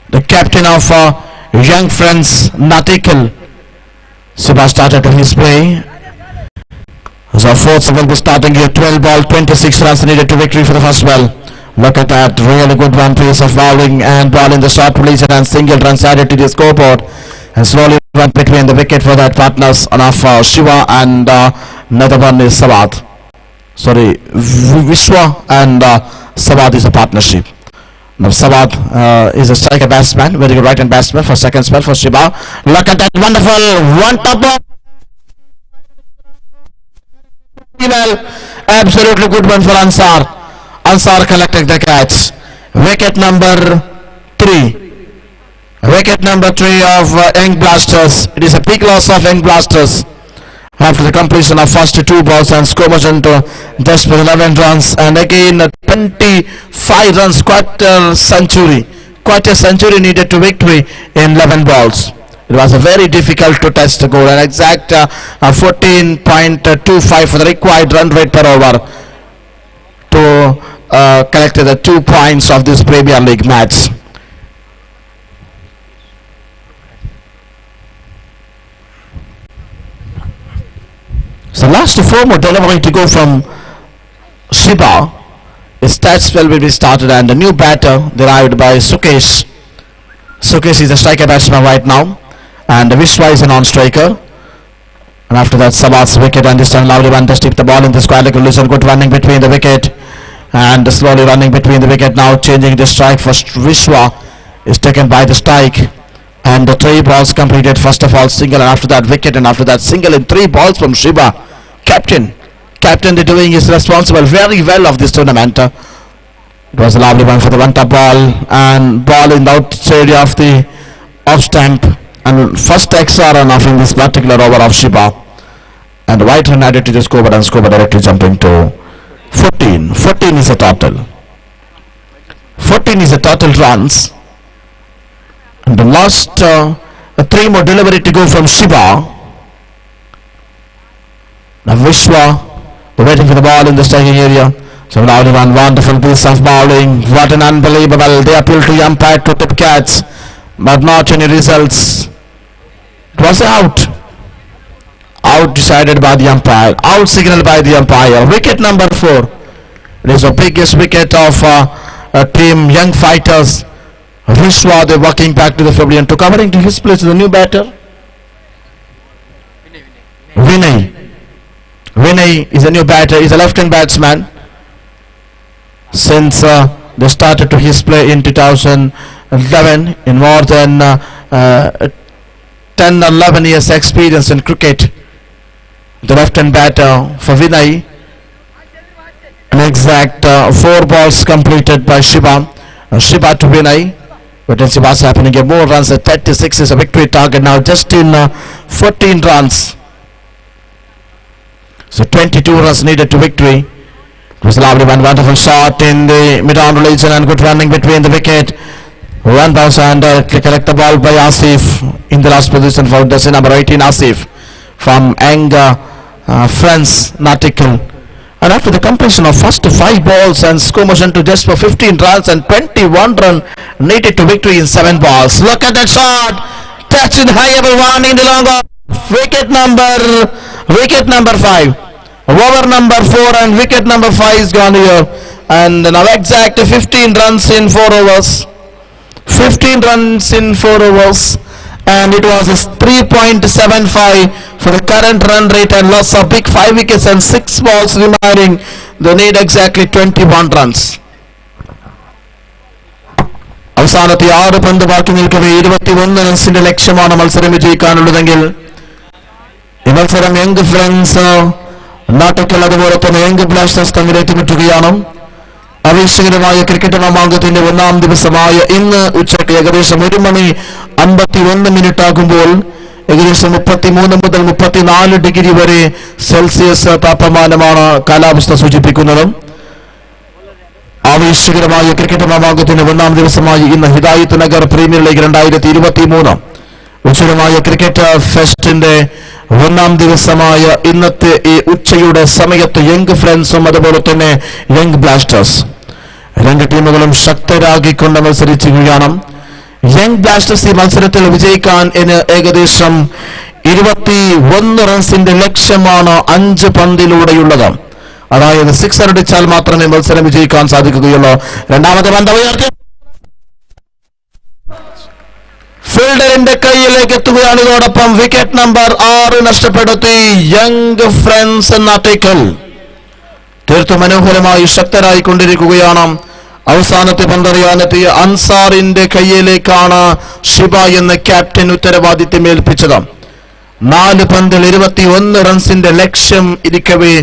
Speaker 4: The captain of Young Friends Natikal. Shiba started to his play. So fourth will be starting here. 12 ball, 26 runs needed to victory for the first ball. Look at that, really good one piece of bowling and ball in the short release and single runs added to the scoreboard. And slowly run between the wicket for that partners of Shiva and another one is Sabad. Sorry, Vishwa and Sabad is a partnership. Now Sabad is a striker batsman, very good right hand batsman for second spell for Shiva. Look at that wonderful one top ball. Well, absolutely good one for Ansar. Ansar collected the catch. Wicket number 3. Wicket number 3 of Young Blasters. It is a big loss of Young Blasters after the completion of first 2 balls and scorers into just for 11 runs and again 25 runs, quite a century needed to victory in 11 balls. It was a very difficult to touch the goal, an exact 14.25 for the required run rate per over to collect the 2 points of this Premier League match. So last 4 more delivery to go from Shiba. His stat spell will be started and the new batter derived by Sukesh. Sukesh is a striker batsman right now and Vishwa is a non-striker. And after that Sabad's wicket and this time lovely one to tip the ball in the square leg release and good running between the wicket and slowly running between the wicket now changing the strike for Vishwa is taken by the strike. And the 3 balls completed, first of all single and after that wicket and after that single in 3 balls from Shiba. Captain the doing is responsible very well of this tournament. It was a lovely one for the one top ball and ball in the outside of the off stamp and first extra run off in this particular over of Shiba. And the white run added to the scoreboard and scoreboard directly jumping to 14. 14 is a total. 14 is the total runs. And the last 3 more delivery to go from Shiba. Now Vishwa waiting for the ball in the striking area. So now one wonderful piece of bowling. What an unbelievable. They appeal to the umpire to tip catch, but not any results. It was out. Out decided by the umpire. Out signaled by the umpire. Wicket number 4. It is the biggest wicket of team Young Fighters. Vishwa, they're walking back to the pavilion to covering to his place the new batter. Vinay. Vinay is a new batter. He's a left-hand batsman. Since they started to his play in 2000, 11 in more than 10 11 years experience in cricket. The left-hand batter for Vinay. An exact 4 balls completed by Shiva. Shiva to Vinay. But let's see what's happening here. More runs at 36 is a victory target now. Just in 14 runs. So 22 runs needed to victory. It was a lovely one. Wonderful shot in the mid-on region and good running between the wicket. One bounce and collect the ball by Asif in the last position for jersey number 18 Asif from Friends Nautical. And after the completion of first 5 balls and score motion to just for 15 runs and 21 run needed to victory in 7 balls. Look at that shot, touch in high over one in the long off. Wicket number 5, over number 4 and wicket number 5 is gone here. And now exact 15 runs in 4 overs. 15 runs in 4 overs, and it was 3.75 for the current run rate and loss of big 5 wickets and 6 balls remaining. They need exactly 21 runs. അവസാനത്തെ 6 പന്ത് ബാക്കി നിൽക്കവേ 21 റൺസിന്റെ ലക്ഷ്യമാണ് മത്സരം വിജയിക്കാനുള്ളതെങ്കിൽ ഈ മത്സരം young friends നാട്ടക്കൽ അതുപോലെ തന്നെ young Blasters തമ്മിൽ ഏറ്റുമുട്ടുകയാണ്. ആവേശകരമായ ക്രിക്കറ്റ് മാമാങ്കത്തിന്റെ 1ാം ദിവസമായ ഇന്ന് ഉച്ചയ്ക്ക് ഏകദേശം 1:51 ആകുമ്പോൾ ഏകദേശം 33 മുതൽ 34 ഡിഗ്രി വരെ സെൽഷ്യസ് താപമാനമാണ് കാലാവസ്ഥ സൂചിപ്പിക്കുന്നത്. ആവേശകരമായ ക്രിക്കറ്റ് മാമാങ്കത്തിന്റെ 1ാം ദിവസമായി ഇന്ന് ഹിദായത്ത് നഗർ പ്രീമിയർ ലീഗ് 2023 ഉച്ചരമായ ക്രിക്കറ്റ് ഫെസ്റ്റിന്റെ 1ാം ദിവസമായ ഇന്നത്തെ ഈ ഉച്ചയുടെ സമയത്ത് യങ് ഫ്രണ്ട്സും അതുപോലെ തന്നെ യങ് ബ്ലാസ്റ്റേഴ്സ് രണ്ട് ടീമുകളും ശക്തരാകിക്കൊണ്ട് മത്സരിക്കുകയാണ്. യങ് ബ്ലാസ്റ്റേഴ്സ് ഈ മത്സരത്തിൽ വിജയിക്കാൻ ഏകദേശം 21 റൺസിന്റെ ലക്ഷ്യമാണ് 5 പന്തിലൂടെയുള്ളത്. അതായത് 6 അടിച്ചാൽ മാത്രമേ മത്സരം വിജയിക്കാൻ സാധിക്കുകയുള്ളൂ. രണ്ടാമത്തെ പന്ത് ഉയർത്തി ഫീൽഡറിന്റെ കയ്യിലേക്ക് എത്തുകയാണ്. ഇതോടൊപ്പം വിക്കറ്റ് നമ്പർ 6 നഷ്ടപ്പെടുത്തി യങ് ഫ്രണ്ട്സ് നാട്ടിക്കൽ. തീർത്തും മനോഹരമായി ശക്തരായി കൊണ്ടിരിക്കുകയാണ്. അവസാനത്തെ പന്തറിയാനെത്തിയ അൻസാറിന്റെ കയ്യിലേക്കാണ് ഷിബ എന്ന ക്യാപ്റ്റൻ ഉത്തരവാദിത്വം ഏൽപ്പിച്ചത്. 4 പന്തിൽ 21 റൺസിന്റെ ലക്ഷ്യം ഇരിക്കവേ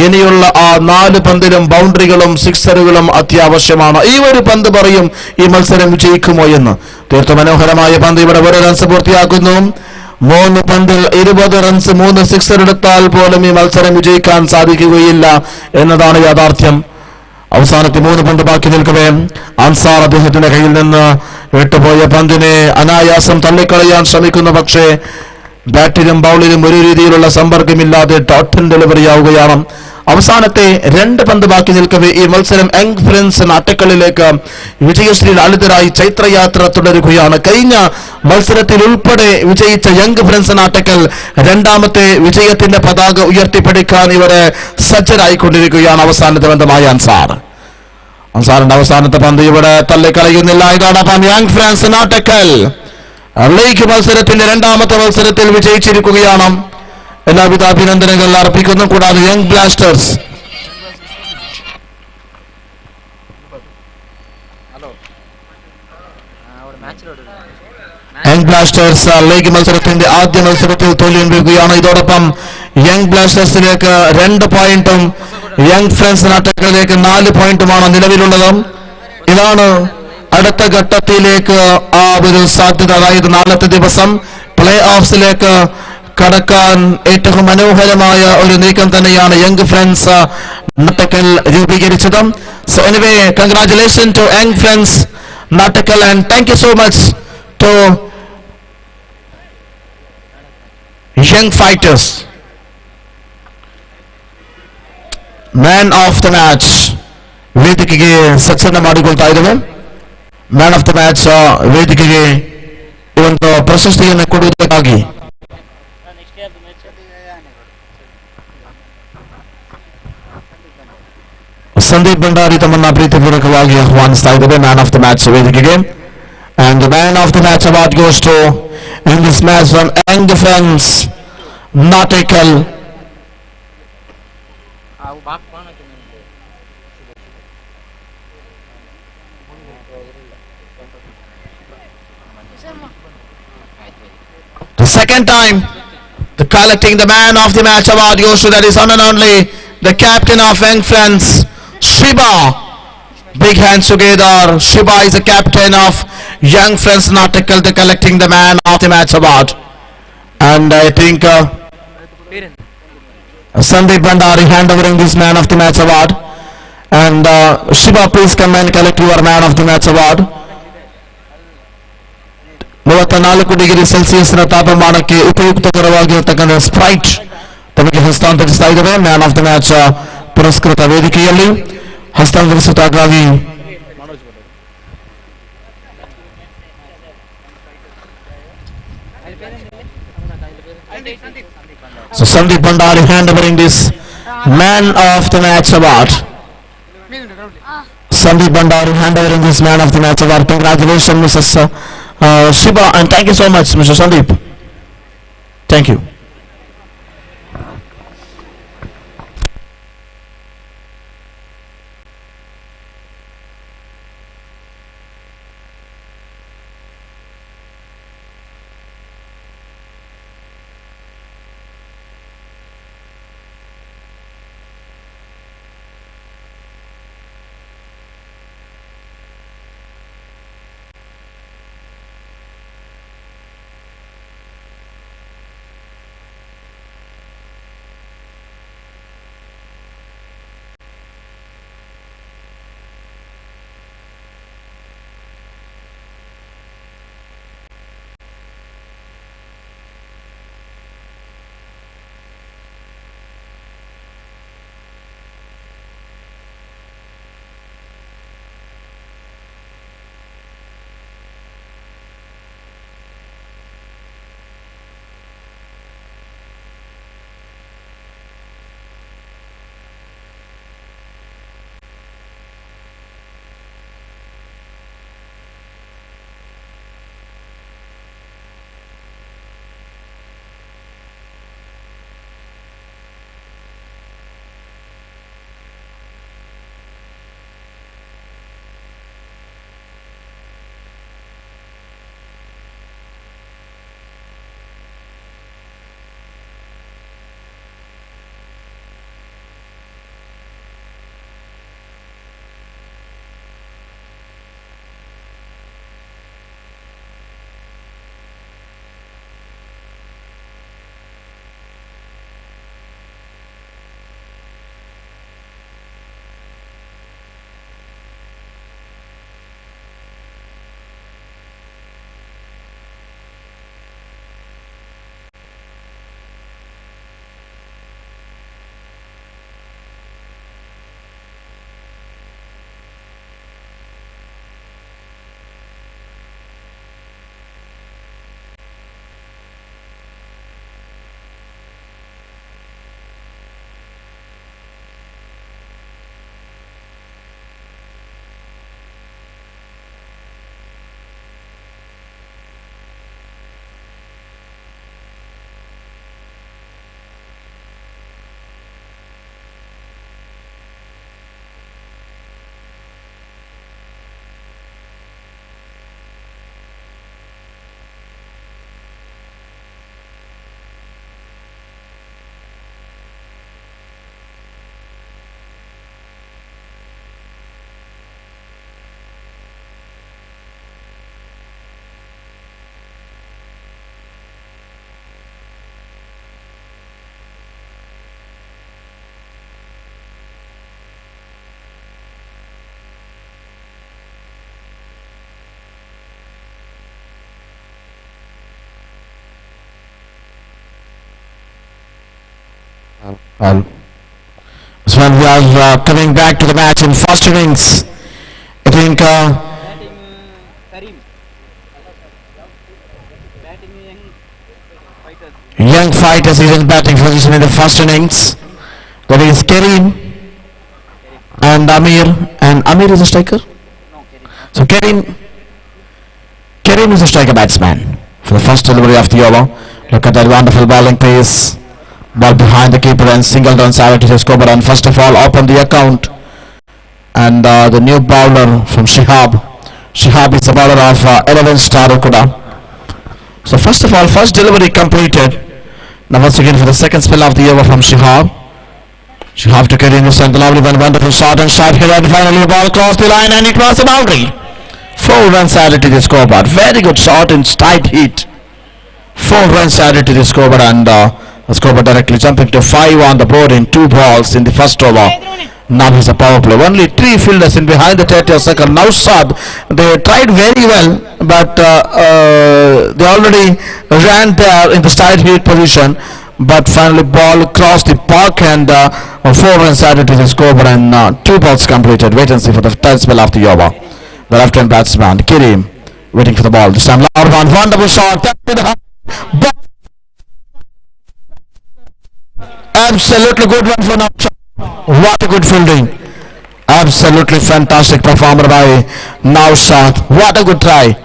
Speaker 4: ഇനിയുള്ള ആ 4 പന്തിലും ബൗണ്ടറികളും സിക്സറുകളും അത്യാവശ്യമാണ്. ഈ ഒരു പന്ത് പറയും ഈ മത്സരം വിജയിക്കുമോ എന്ന്. തീർത്തും മനോഹരമായ പന്ത് ഇവിടെ 1 റൺസ് പൂർത്തിയാക്കുന്നു. 3 പന്തിൽ 20 റൺസ് 3 സിക്സർ എടുത്താൽ പോലും ഈ മത്സരം വിജയിക്കാൻ സാധിക്കുകയില്ല എന്നതാണ് യാഥാർത്ഥ്യം. അവസാനത്തെ 3 പന്ത് ബാക്കി നിൽക്കവേ അൻസാർ അദ്ദേഹത്തിന്റെ കയ്യിൽ നിന്ന് വിട്ടുപോയ പന്തിനെ അനായാസം തള്ളിക്കളയാൻ ശ്രമിക്കുന്നു. പക്ഷേ ബാറ്റിലും ബൗളിലും ഒരു രീതിയിലുള്ള സമ്പർക്കമില്ലാതെ ടോട്ടൽ ഡെലിവറി ആവുകയാണ്. അവസാനത്തെ 2 പന്ത് ബാക്കി നിൽക്കവേ ഈ മത്സരം യങ് ഫ്രണ്ട്സ് നാട്ടക്കലിലേക്ക് വിജയശ്രീ ലാളിതരായി ചൈത്രയാത്ര തുടരുകയാണ്. കഴിഞ്ഞ മത്സരത്തിൽ ഉൾപ്പെടെ വിജയിച്ച യങ് ഫ്രണ്ട്സ് നാട്ടക്കൽ രണ്ടാമത്തെ വിജയത്തിന്റെ പതാക ഉയർത്തിപ്പിടിക്കാൻ ഇവരെ സജ്ജരായിക്കൊണ്ടിരിക്കുകയാണ്. അവസാനത്തെ പന്തമായ അൻസാറിന്റെ അവസാനത്തെ പന്ത് ഇവിടെ തള്ളിക്കളയുന്നില്ല. ഇതോടൊപ്പം യങ് ഫ്രണ്ട്സ് നാട്ടക്കൽ ലീഗ് മത്സരത്തിന്റെ 2ാമത്തെ മത്സരത്തിൽ വിജയിച്ചിരിക്കുകയാണ്. എല്ലാവിധ അഭിനന്ദനങ്ങൾ അർപ്പിക്കുന്നു. കൂടാതെ യങ് ബ്ലാസ്റ്റേഴ്സ് ലീഗ് മത്സരത്തിന്റെ ആദ്യ മത്സരത്തിൽ തോൽവി അനുഭവിക്കുകയാണ്. ഇതോടൊപ്പം യങ് ബ്ലാസ്റ്റേഴ്സിലേക്ക് 2 പോയിന്റും യങ് ഫ്രണ്ട്സ് നാട്ടക്കലിലേക്ക് 4 പോയിന്റുമാണ് നിലവിലുള്ളത്. ഇതാണ് അടുത്ത ഘട്ടത്തിലേക്ക് ആ ഒരു സാധ്യത. അതായത് നാളത്തെ ദിവസം പ്ലേ ഓഫ്സിലേക്ക് കടക്കാൻ ഏറ്റവും മനോഹരമായ ഒരു നീക്കം തന്നെയാണ് യങ് ഫ്രണ്ട്സ് നാട്ടക്കൽ രൂപീകരിച്ചത്. So anyway, congratulation to young friends Natekal and thank you so much to young fighters. Man of the match ವೇದಿಕೆಗೆ ಸತ್ಸನ್ನ ಮಾಡಿಕೊಳ್ತಾ ಇದ್ದೇವೆ. ಮ್ಯಾನ್ ಆಫ್ ದ ಮ್ಯಾಚ್ ವೇದಿಕೆಗೆ ಈ ಒಂದು ಪ್ರಶಸ್ತಿಯನ್ನು ಕೊಡುವುದಕ್ಕಾಗಿ ಸಂದೀಪ್ ಭಂಡಾರಿ ತಮ್ಮನ್ನ ಪ್ರೀತಿಪೂರ್ವಕವಾಗಿ ಆಹ್ವಾನಿಸ್ತಾ ಇದ್ದೇವೆ ಮ್ಯಾನ್ ಆಫ್ ದ ಮ್ಯಾಚ್ ವೇದಿಕೆಗೆ. And the man of the match award goes to in this match from young friends Natekal. The second time, the collecting the man of the match award goes to that is one and only the captain of Young Friends, Shiba. Big hands together. Shiba is the captain of Young Friends Nautical, the collecting the man of the match award. And I think Sandeep Bhandari handovering this man of the match award. And Shiba, please come and collect your man of the match award. 34 degree ಸೆಲ್ಸಿಯಸ್ನ ತಾಪಮಾನಕ್ಕೆ ಉಪಯುಕ್ತಕರವಾಗಿರತಕ್ಕಂಥ Sprite ತಮಗೆ ಹಸ್ತಾಂತರಿಸ್ತಾ ಇದ್ದೇವೆ. Man of the match ಪುರಸ್ಕೃತ ವೇದಿಕೆಯಲ್ಲಿ ಹಸ್ತಾಂತರಿಸುತ್ತಾಗಿ So Sandeep Bhandari handovering this man of the match award. Sandeep Bhandari handovering this man of the match award. Congratulations, Mrs. Shiba, and thank you so much, Mr. Sandeep. Thank you. So when we are coming back to the match in first innings, I think young fighters is in batting position in the first innings. That is Kareem and Amir is a striker. So Kareem is a striker batsman for the first delivery of the over. Look at that wonderful bowling pace. Ball behind the keeper and singled on Sarati to score, and first of all open the account. And the new bowler from Shihab is the bowler of 11 star Okuda. So first of all, first delivery completed. Now once again for the second spell of the over from Shihab. Shihab to carry in the center, lovely one, wonderful shot and shot here, and finally the ball crossed the line and it was a boundary. 4 runs added to the scoreboard. Very good shot in tight heat. 4 runs added to the scoreboard, and the scoreboard directly jumping to 5 on the board in 2 balls in the first over. Now it's a power play. Only 3 fielders in behind the 30th circle. Now Saad, they tried very well, but they already ran there in the tight heat position. But finally ball crossed the park, and 4 runs added to the scoreboard, and 2 balls completed. Wait and see for the third spell of the over. The left-hand batsman Kirim waiting for the ball. This time loud one, wonderful shot. Absolutely good one for Naushad. What a good fielding. Absolutely fantastic performer by Naushad. What a good try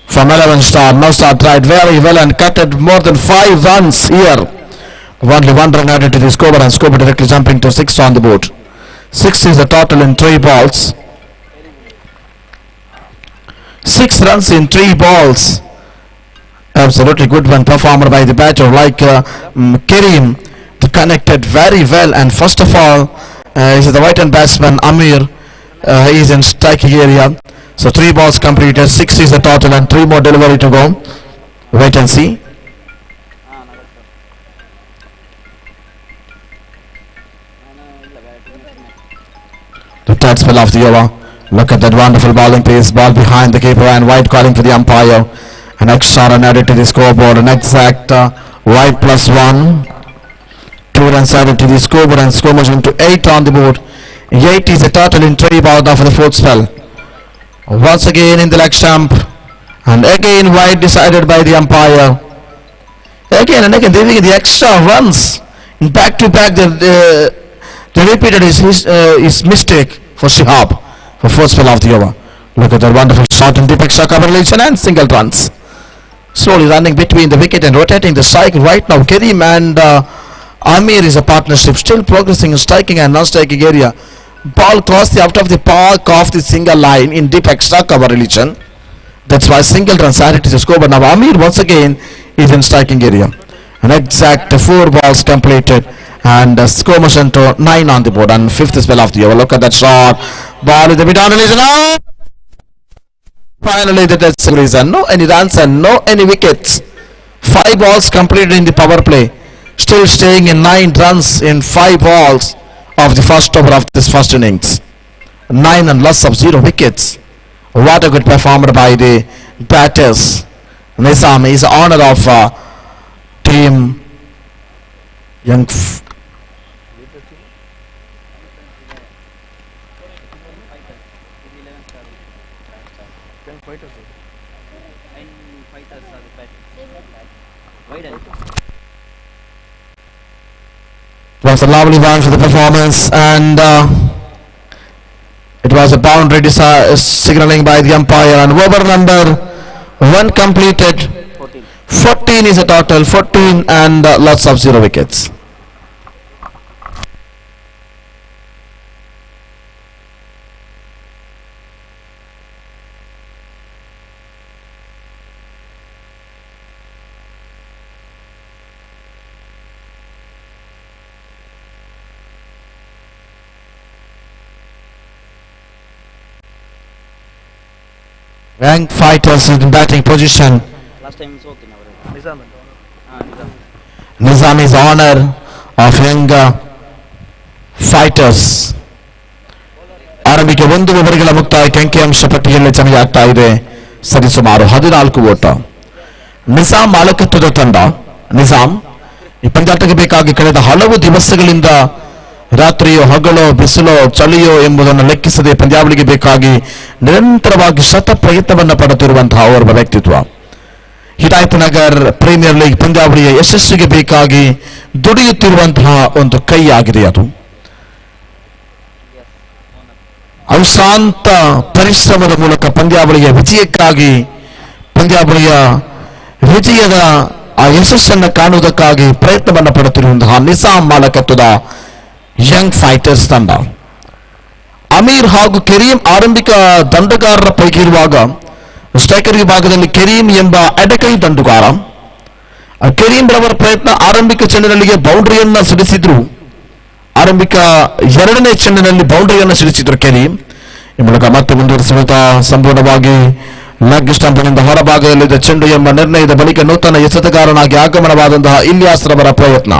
Speaker 4: from 11 star. Naushad tried very well and cutted more than 5 runs here. Only 1 run added to the scoreboard, and scoreboard directly jumping to 6 on the board. 6 is the total in 3 balls. 6 runs in 3 balls. Absolutely good one performer by the batter like Kareem. Connected very well, and first of all is the right hand batsman Amir. He is in striking area. So 3 balls completed, 6 is the total, and 3 more delivery to go. Wait and see. The third spell of the over. Look at that wonderful bowling pace. Ball behind the keeper and wide calling for the umpire. An extra run added to the scoreboard. An exact wide +1. 2 runs added to the scoreboard, and score motion to 8 on the board. 8 is the total in 3 balls now for the 4th spell. Once again in the leg stump, and again wide decided by the umpire. Again and again they get the extra runs in back to back. They repeated his mistake for Shihab for 4th spell of the over. Look at that wonderful shot in deep extra cover relation and single runs. Slowly running between the wicket and rotating the strike right now. Kareem and Amir is a partnership, still progressing in striking and non-striking area. Ball crossed the out of the park off the single line in deep extra cover relation. That's why single runs added to the score. But now Amir once again is in striking area. An exact 4 balls completed, and score motion to 9 on the board, and 5th spell of the over. Look at that shot. Ball is a bit on relation. Oh! Finally that's the reason. No any runs and no any wickets. 5 balls completed in the power play. Still staying in 9 runs in 5 balls of the first over of this first innings. 9 and loss of 0 wickets. What a good performer by the batters. Nizam is the honor of team Young. Was a lovely one for the performance, and it was a boundary signaling by the umpire, and over number 1 completed. 14 is a total, 14 and lots of 0 wickets. Ranked fighters in batting position.
Speaker 5: Last time okay now.
Speaker 4: Nizam is honor of young fighters. ಆರಂಭಿಕ 1 ಓವರ್ಗಳ ಮುಕ್ತಾಯಕ್ಕೆ ಅಂಕಿಅಂಶ ಪಟ್ಟಿಯಲ್ಲಿ ಚೆನ್ನಾಗ್ತಾ ಇದೆ. ಸರಿಸುಮಾರು 14 ಓಟ. ನಿಜಾಂ ಮಾಲಕತ್ವದ ತಂಡ. ನಿಜಾಂ ಈ ಪಂದ್ಯಾಟಕ್ಕೆ ಬೇಕಾಗಿ ಕಳೆದ ಹಲವು ದಿವಸಗಳಿಂದ ರಾತ್ರಿಯೋ ಹಗಲೋ ಬಿಸಿಲೋ ಚಳಿಯೋ ಎಂಬುದನ್ನು ಲೆಕ್ಕಿಸದೆ ಪಂದ್ಯಾವಳಿಗೆ ಬೇಕಾಗಿ ನಿರಂತರವಾಗಿ ಶತ ಪ್ರಯತ್ನವನ್ನು ಪಡುತ್ತಿರುವಂತಹ ಓರ್ವ ವ್ಯಕ್ತಿತ್ವ. ಹಿದಾಯತ್ ನಗರ್ ಪ್ರೀಮಿಯರ್ ಲೀಗ್ ಪಂದ್ಯಾವಳಿಯ ಯಶಸ್ಸಿಗೆ ಬೇಕಾಗಿ ದುಡಿಯುತ್ತಿರುವಂತಹ ಒಂದು ಕೈ ಆಗಿದೆ ಅದು. ಅವಿಶ್ರಾಂತ ಪರಿಶ್ರಮದ ಮೂಲಕ ಪಂದ್ಯಾವಳಿಯ ವಿಜಯಕ್ಕಾಗಿ, ಪಂದ್ಯಾವಳಿಯ ವಿಜಯದ ಆ ಯಶಸ್ಸನ್ನು ಕಾಣುವುದಕ್ಕಾಗಿ ಪ್ರಯತ್ನವನ್ನು ಪಡುತ್ತಿರುವಂತಹ ನಿಜಾಂ ಮಾಲಕತ್ವದ ಯಂಗ್ ಫೈಟರ್ಸ್ ತಂಡ. ಅಮೀರ್ ಹಾಗೂ ಕೆರೀಂ ಆರಂಭಿಕ ದಂಡಗಾರರ ಪೈಕಿ ಇರುವಾಗ ಸ್ಟ್ರೈಕರ್ ವಿಭಾಗದಲ್ಲಿ ಕೆರೀಂ ಎಂಬ ಎಡಕೈ ದಂಡುಗಾರ. ಕೆರೀಂ ರವರ ಪ್ರಯತ್ನ ಆರಂಭಿಕ ಚೆಂಡಿನಲ್ಲಿಗೆ ಬೌಂಡ್ರಿಯನ್ನ ಸಿಡಿಸಿದ್ರು. ಆರಂಭಿಕ ಎರಡನೇ ಚೆಂಡಿನಲ್ಲಿ ಬೌಂಡ್ರಿಯನ್ನು ಸಿಡಿಸಿದ್ರು ಕೆರೀಂ. ಈ ಮೂಲಕ ಮತ್ತೆ ಮುಂದುವರಿಸುತ್ತಾ ಸಂಪೂರ್ಣವಾಗಿ ಲೆಗ್ ಸ್ಟಂಪ್ನಿಂದ ಹೊರಭಾಗದಲ್ಲಿದ್ದ ಚೆಂಡು ಎಂಬ ನಿರ್ಣಯದ ಬಳಿಕ ನೂತನ ಎಸೆತಗಾರನಾಗಿ ಆಗಮನವಾದಂತಹ ಇಲಿಯಾಸ್ ರವರ ಪ್ರಯತ್ನ.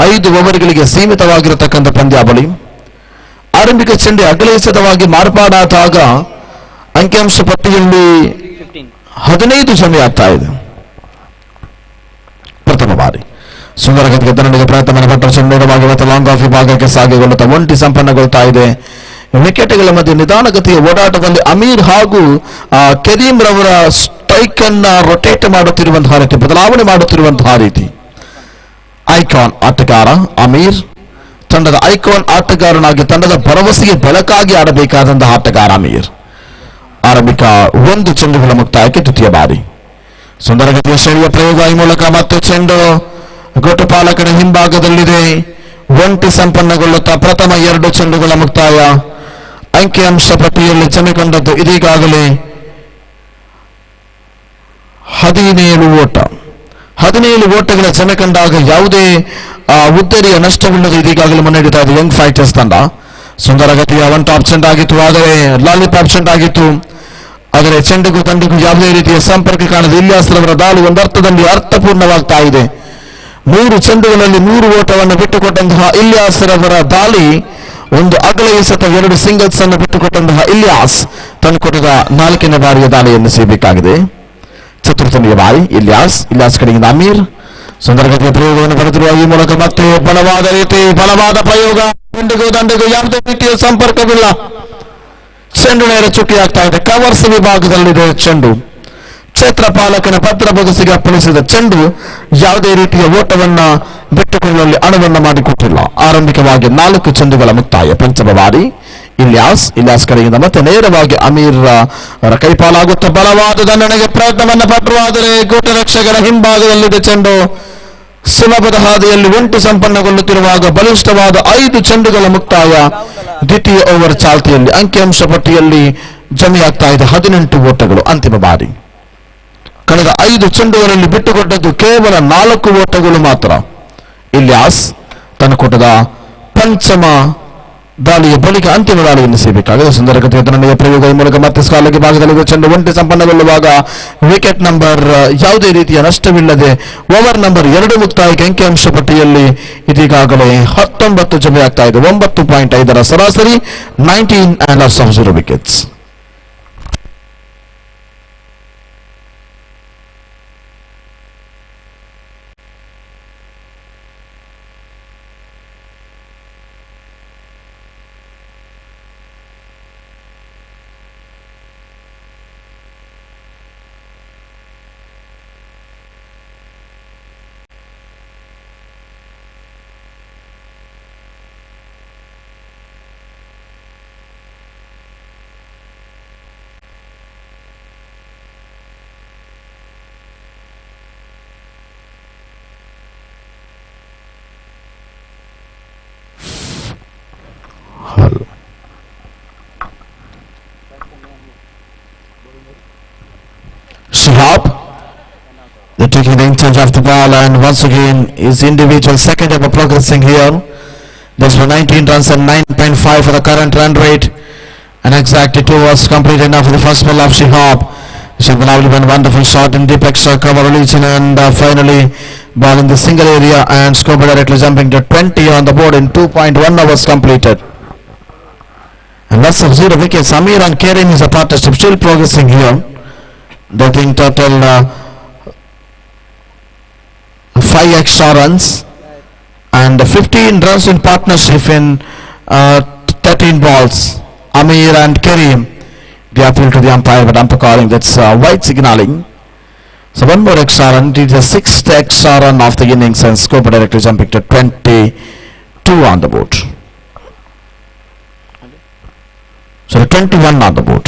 Speaker 4: 5 ಓವರ್ಗಳಿಗೆ ಸೀಮಿತವಾಗಿರತಕ್ಕಂಥ ಪಂದ್ಯಾವಳಿ. ಆರಂಭಿಕ ಚೆಂಡು ಅಗಲ ಎಸೆತವಾಗಿ ಮಾರ್ಪಾಡಾದಾಗ ಅಂಕಿಅಂಶ ಪಟ್ಟಿಯಲ್ಲಿ 15 ಸಮಯ ಆಗ್ತಾ ಇದೆ. ಪ್ರಥಮ ಬಾರಿ ಸುಂದರಗತಿಗೆ ದಂಡನೆಗೆ ಪ್ರಯತ್ನವನ್ನು ಪಟ್ಟರು. ಚೆಂಡು ನೇರವಾಗಿ ಮತ್ತು ಲಾಂಗ್ ಆಫ್ ವಿಭಾಗಕ್ಕೆ ಸಾಗಿಗೊಳ್ಳುತ್ತಾ ಒಂಟಿ ಸಂಪನ್ನಗೊಳ್ತಾ ಇದೆ. ವಿಕೆಟ್ಗಳ ಮಧ್ಯೆ ನಿಧಾನಗತಿಯ ಓಡಾಟದಲ್ಲಿ ಅಮೀರ್ ಹಾಗೂ ಕೆರೀಂ ರವರ ಸ್ಟ್ರೈಕ್ ಅನ್ನ ರೊಟೇಟ್ ಮಾಡುತ್ತಿರುವಂತಹ ರೀತಿ, ಬದಲಾವಣೆ ಮಾಡುತ್ತಿರುವಂತಹ ರೀತಿ. ಐಕಾನ್ ಆಟಗಾರ ಅಮೀರ್, ತಂಡದ ಐಕಾನ್ ಆಟಗಾರನಾಗಿ ತಂಡದ ಭರವಸೆಗೆ ಬೆಳಕಾಗಿ ಆಡಬೇಕಾದಂತಹ ಆಟಗಾರ ಅಮೀರ್. ಆರಂಭಿಕ 1 ಚೆಂಡುಗಳ ಮುಕ್ತಾಯಕ್ಕೆ ದ್ವಿತೀಯ ಬಾರಿ. ಸುಂದರಗತಿಯ ಶೈಲಿಯ ಪ್ರಯೋಗ. ಈ ಮೂಲಕ ಮತ್ತೆ ಚೆಂಡು ಗೋಟುಪಾಲಕನ ಹಿಂಭಾಗದಲ್ಲಿದೆ. ಒಂಟಿ ಸಂಪನ್ನಗೊಳ್ಳುತ್ತಾ ಪ್ರಥಮ 2 ಚೆಂಡುಗಳ ಮುಕ್ತಾಯ. ಅಂಕಿಅಂಶ ಪಟ್ಟಿಯಲ್ಲಿ ಜಮೆಗೊಂಡದ್ದು ಇದೀಗಾಗಲೇ 17 ಓಟ. 17 ಓಟಗಳ ಜಮೆ ಕಂಡಾಗ ಯಾವುದೇ ಉದ್ದರಿಯ ನಷ್ಟವಿಲ್ಲದೆ ಇದೀಗಾಗಲೇ ಮುನ್ನಡೆಯುತ್ತಾ ಇದೆ ಯಂಗ್ ಫೈಟರ್ಸ್ ತಂಡ. ಸುಂದರಗತಿಯ ಒನ್ ಟಾಪ್ ಚೆಂಡಾಗಿತ್ತು, ಆದರೆ ಲಾಲಿಪಾಪ್ ಚೆಂಡಾಗಿತ್ತು. ಆದರೆ ಚೆಂಡಿಗೂ ತಂಡಿಗೂ ಯಾವುದೇ ರೀತಿಯ ಸಂಪರ್ಕ ಕಾಣದೆ ಇಲಿಯಾಸ್ ರವರ ದಾಳಿ ಒಂದರ್ಥದಲ್ಲಿ ಅರ್ಥಪೂರ್ಣವಾಗ್ತಾ ಇದೆ. 3 ಚೆಂಡುಗಳಲ್ಲಿ 3 ಓಟವನ್ನು ಬಿಟ್ಟುಕೊಟ್ಟಂತಹ ಇಲಿಯಾಸ್ ರವರ ದಾಳಿ, ಒಂದು ಅಗಲ ಎಸೆತ, 2 ಸಿಂಗಲ್ಸ್ ಅನ್ನು ಬಿಟ್ಟುಕೊಟ್ಟಂತಹ ಇಲಿಯಾಸ್ ತಂದುಕೊಟ್ಟದ 4ನೇ ಬಾರಿಯ ದಾಳಿಯನ್ನು ಸೇರಬೇಕಾಗಿದೆ. ಚತುರ್ಥನೆಯ ಬಾರಿ ಇಲಿಯಾಸ್ ಕಡೆಯಿಂದ ಅಮೀರ್. ಸುಂದರಗತಿಯ ಪ್ರಯೋಗವನ್ನು ಬರೆದಿರುವ ಈ ಮೂಲಕ ಮತ್ತೆ ಬಲವಾದ ಪ್ರಯೋಗ. ದಂಡಿಗೂ ಯಾವುದೇ ರೀತಿಯ ಸಂಪರ್ಕವಿಲ್ಲ. ಚೆಂಡು ನೇರ ಚುಕ್ಕಿಯಾಗ್ತಾ ಇದೆ. ಕವರ್ಸ್ ವಿಭಾಗದಲ್ಲಿದೆ ಚೆಂಡು. ಕ್ಷೇತ್ರಪಾಲಕನ ಪತ್ರ ಬೊಗಸಿಗೆ ಅಪ್ಪಳಿಸಿದ ಚೆಂಡು ಯಾವುದೇ ರೀತಿಯ ಓಟವನ್ನ ಬಿಟ್ಟುಕೊಳ್ಳಲು ಅಣುವನ್ನ ಮಾಡಿಕೊಟ್ಟಿಲ್ಲ. ಆರಂಭಿಕವಾಗಿ 4 ಚೆಂಡುಗಳ ಮುಕ್ತಾಯ. ಪಂಚಮ ಬಾರಿ ಇಲಿಯಾಸ್ ಕಡೆಯಿಂದ ಮತ್ತೆ ನೇರವಾಗಿ ಅಮೀರ್ ಕೈಪಾಲಾಗುತ್ತಾ ಬಲವಾದ ದಂಡನೆಗೆ ಪ್ರಯತ್ನವನ್ನ ಪಟ್ಟರು. ಆದರೆ ಗೋಟರಕ್ಷಕರ ಹಿಂಭಾಗದಲ್ಲಿದೆ ಚೆಂಡು. ಸುಲಭದ ಹಾದಿಯಲ್ಲಿ ಒಂಟಿ ಸಂಪನ್ನಗೊಳ್ಳುತ್ತಿರುವಾಗ ಬಲಿಷ್ಠವಾದ 5 ಚೆಂಡುಗಳ ಮುಕ್ತಾಯ. ದ್ವಿತೀಯ ಓವರ್ ಚಾಲ್ತಿಯಲ್ಲಿ ಅಂಕಿಅಂಶ ಪಟ್ಟಿಯಲ್ಲಿ ಜಮೆಯಾಗ್ತಾ ಇದೆ 18 ಓಟಗಳು. ಅಂತಿಮ ಬಾರಿ ಕಳೆದ 5 ಚೆಂಡುಗಳಲ್ಲಿ ಬಿಟ್ಟುಕೊಟ್ಟದ್ದು ಕೇವಲ 4 ಓಟಗಳು ಮಾತ್ರ. ಇಲಿಯಾಸ್ ತಂದುಕೊಟ್ಟದ ಪಂಚಮ ದಾಳಿಯ ಬಳಿಕ ಅಂತಿಮ ದಾಳಿಯನ್ನು ಸೇರಬೇಕಾಗಿದೆ. ಸುಂದರಗತಿಯ ದಂಡನೆಯ ಪ್ರಯೋಗ. ಈ ಮೂಲಕ ಮತ್ತೆ ಸ್ಕಾಲಗಿ ಭಾಗದಲ್ಲಿ ಚೆಂಡು ಒಂಟಿ ಸಂಪನ್ನಗೊಳ್ಳುವಾಗ ವಿಕೆಟ್ ನಂಬರ್ ಯಾವುದೇ ರೀತಿಯ ನಷ್ಟವಿಲ್ಲದೆ ಓವರ್ ನಂಬರ್ 2 ಮುಕ್ತಾಯಕ್ಕೆ ಅಂಕಿಅಂಶ ಪಟ್ಟಿಯಲ್ಲಿ ಇದೀಗಾಗಲೇ 19 ಜಮೆಯಾಗ್ತಾ ಇದೆ. 9.5ರ ಸರಾಸರಿ. 19 and loss of 0 wickets. Shihab, they're taking the charge of the ball, and once again is individual second ever progressing here. There's 19 runs and 9.5 for the current run rate, and exactly 2 was completed now for the first ball of Shihab. Shihab won wonderful shot in deep extra cover region, and finally ball in the single area and scored directly, jumping to 20 on the board in 2.1 hours completed. And lots of 0 wickets. Amir and Kerim is a partnership still progressing here. Batting total 5 extra runs and 15 runs in partnership in 13 balls. Amir and Kerim, they appeal to the umpire, but umpire calling that's white signaling. So one more extra run. It is the 6th extra run of the innings and score directly jumping to 22 on the board. So 21 on the board.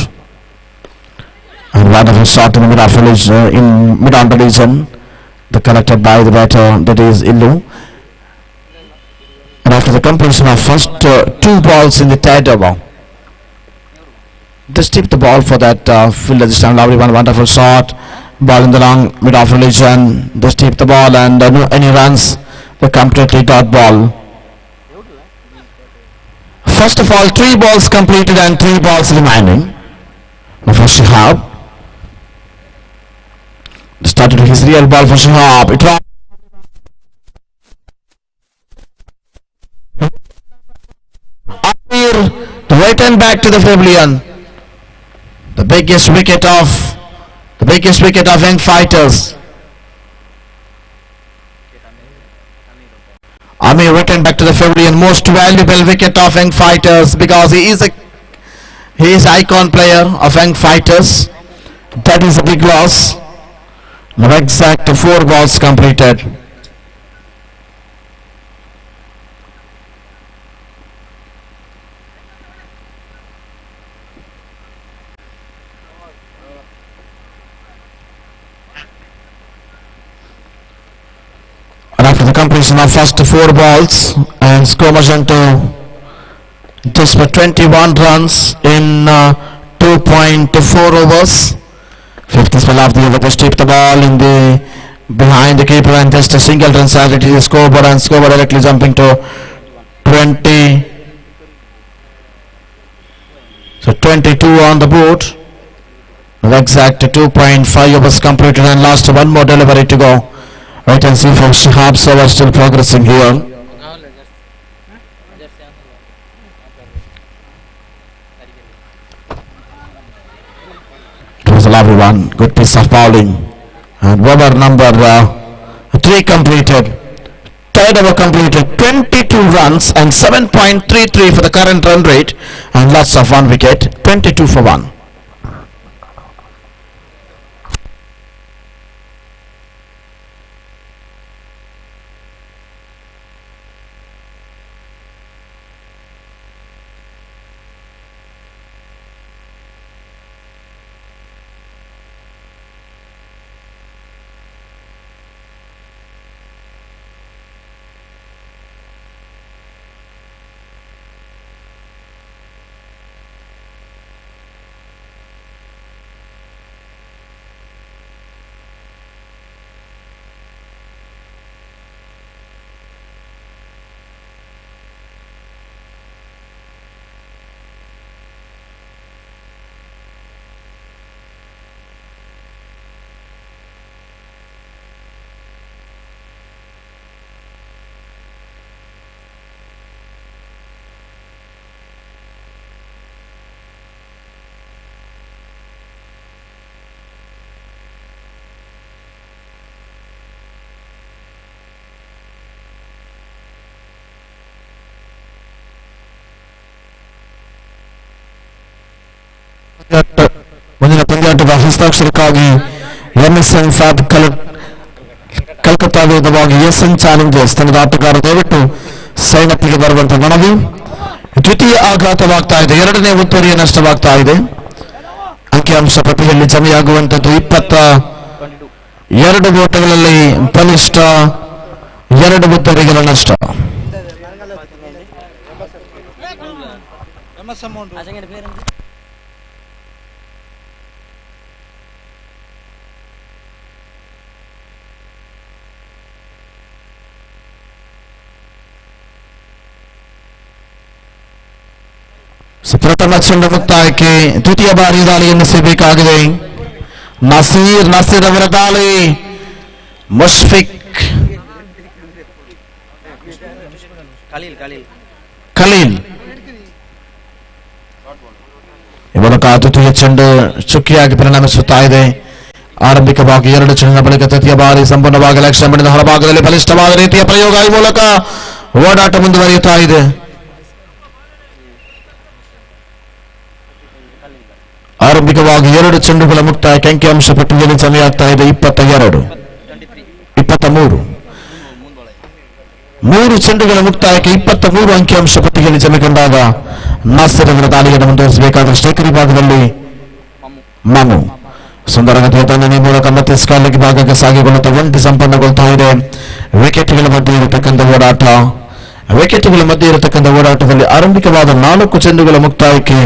Speaker 4: And wonderful shot in the mid-on region, the collected by the batter, that is Illu. And after the completion of first 2 balls in the third over, Just tip the ball for that fielder this time. Lovely one, wonderful shot. Ball in the long mid of religion. Just tip the ball and no any runs. The completely dot ball. First of all, 3 balls completed and 3 balls remaining. Now for Shihab. Started his real ball for Shihab. It was to return back to the pavilion. The biggest wicket of young fighters. Amir returned back to the pavilion. Most valuable wicket of young fighters because he is icon player of young fighters. That is a big loss. Now exact 4 balls completed. After the completion of first 4 balls and score margin to just for 21 runs in 2.4 overs. 5th spell of the over, just tip the ball in the behind the keeper and just a single run added to the scoreboard and scoreboard directly jumping to 20. So 22 on the board. Exact 2.5 overs completed and last 1 more delivery to go. Wait and see from Shihab, so we're still progressing here. It was a lovely one, good piece of bowling. And over number 3 completed. 3rd over completed, 22 runs and 7.33 for the current run rate and lots of 1 wicket, 22 for 1. ಮುಂದಿನ ಪಂದ್ಯಾಟದ ಹಸ್ತಾಕ್ಷರಕ್ಕಾಗಿ ಎಂಎಸ್ಎನ್ fab Calcutta ವಿರುದ್ಧವಾಗಿ SN Challengers ತಂಡದ ಆಟಗಾರರು ದಯವಿಟ್ಟು sign ಅಪ್ಗೆ ಬರುವಂತ ಮನವಿ. ದ್ವಿತೀಯ ಆಘಾತವಾಗ್ತಾ ಇದೆ, 2ನೇ ಒತ್ತುವರಿಯ ನಷ್ಟವಾಗ್ತಾ ಇದೆ. ಅಂಕಿಅಂಶ ಪಟ್ಟಿಯಲ್ಲಿ ಜಮೆಯಾಗುವಂತದ್ದು 22 ಓಟಗಳಲ್ಲಿ ಬಲಿಷ್ಠ 2 ಒತ್ತುವರಿಗಳ ನಷ್ಟ. ಪ್ರಥಮ ಚೆಂಡು ಮುಕ್ತಾಯಕ್ಕೆ ದ್ವಿತೀಯ ಬಾರಿ ದಾಳಿ ಎನ್ನಿಸಬೇಕಾಗಿದೆ. ನಸೀರ್ ಅವರ ದಾಳಿ, ಮುಷ್ಫಿಕ್ ಖಲೀಲ್ ಮೂಲಕ ದ್ವಿತೀಯ ಚೆಂಡು ಚುಕ್ಕಿಯಾಗಿ ಪರಿಣಮಿಸುತ್ತಾ ಇದೆ. ಆರಂಭಿಕವಾಗಿ 2 ಚೆಂಡಿನ ಬಳಿಕ ತೃತೀಯ ಬಾರಿ ಸಂಪೂರ್ಣವಾಗಿ ಲಕ್ಷ್ಯ ಮಾಡಿದ ಹೊರಭಾಗದಲ್ಲಿ ಬಲಿಷ್ಠವಾದ ರೀತಿಯ ಪ್ರಯೋಗ, ಈ ಮೂಲಕ ಓಡಾಟ ಮುಂದುವರಿಯುತ್ತಾ ಇದೆ. ಆರಂಭಿಕವಾಗಿ 2 ಚೆಂಡುಗಳ ಮುಕ್ತಾಯಕ್ಕೆ ಅಂಕಿಅಂಶ ಪಟ್ಟಿಯಲ್ಲಿ ಜಮೆಯಾಗ್ತಾ ಇದೆ 22, 23. 3 ಚೆಂಡುಗಳ ಮುಕ್ತಾಯಕ್ಕೆ 23 ಅಂಕಿಅಂಶ ಪಟ್ಟಿಯಲ್ಲಿ ಜಮೆಗೊಂಡಾಗ ನಾಸಿರ್ ಅವರ ದಾಳಿಯನ್ನು ಮುಂದುವರಿಸಬೇಕಾದ ಸ್ಟ್ರೈಕರ್ ವಿಭಾಗದಲ್ಲಿ ಮಮು ಸುಂದರಗತಿಯ ತಂಡನೆ ಮೂಲಕ ಮತ್ತೆ ಸ್ಕಾಲಿಗೆ ಭಾಗಕ್ಕೆ ಸಾಗಿಕೊಳ್ಳುತ್ತಾ 1 ಸಂಪನ್ನಗೊಳ್ತಾ ಇದೆ. ವಿಕೆಟ್ಗಳ ಮಧ್ಯೆ ಇರತಕ್ಕಂಥ ಓಡಾಟ ವಿಕೆಟ್ಗಳ ಮಧ್ಯೆ ಇರತಕ್ಕಂಥ ಓಡಾಟದಲ್ಲಿ ಆರಂಭಿಕವಾದ 4 ಚೆಂಡುಗಳ ಮುಕ್ತಾಯಕ್ಕೆ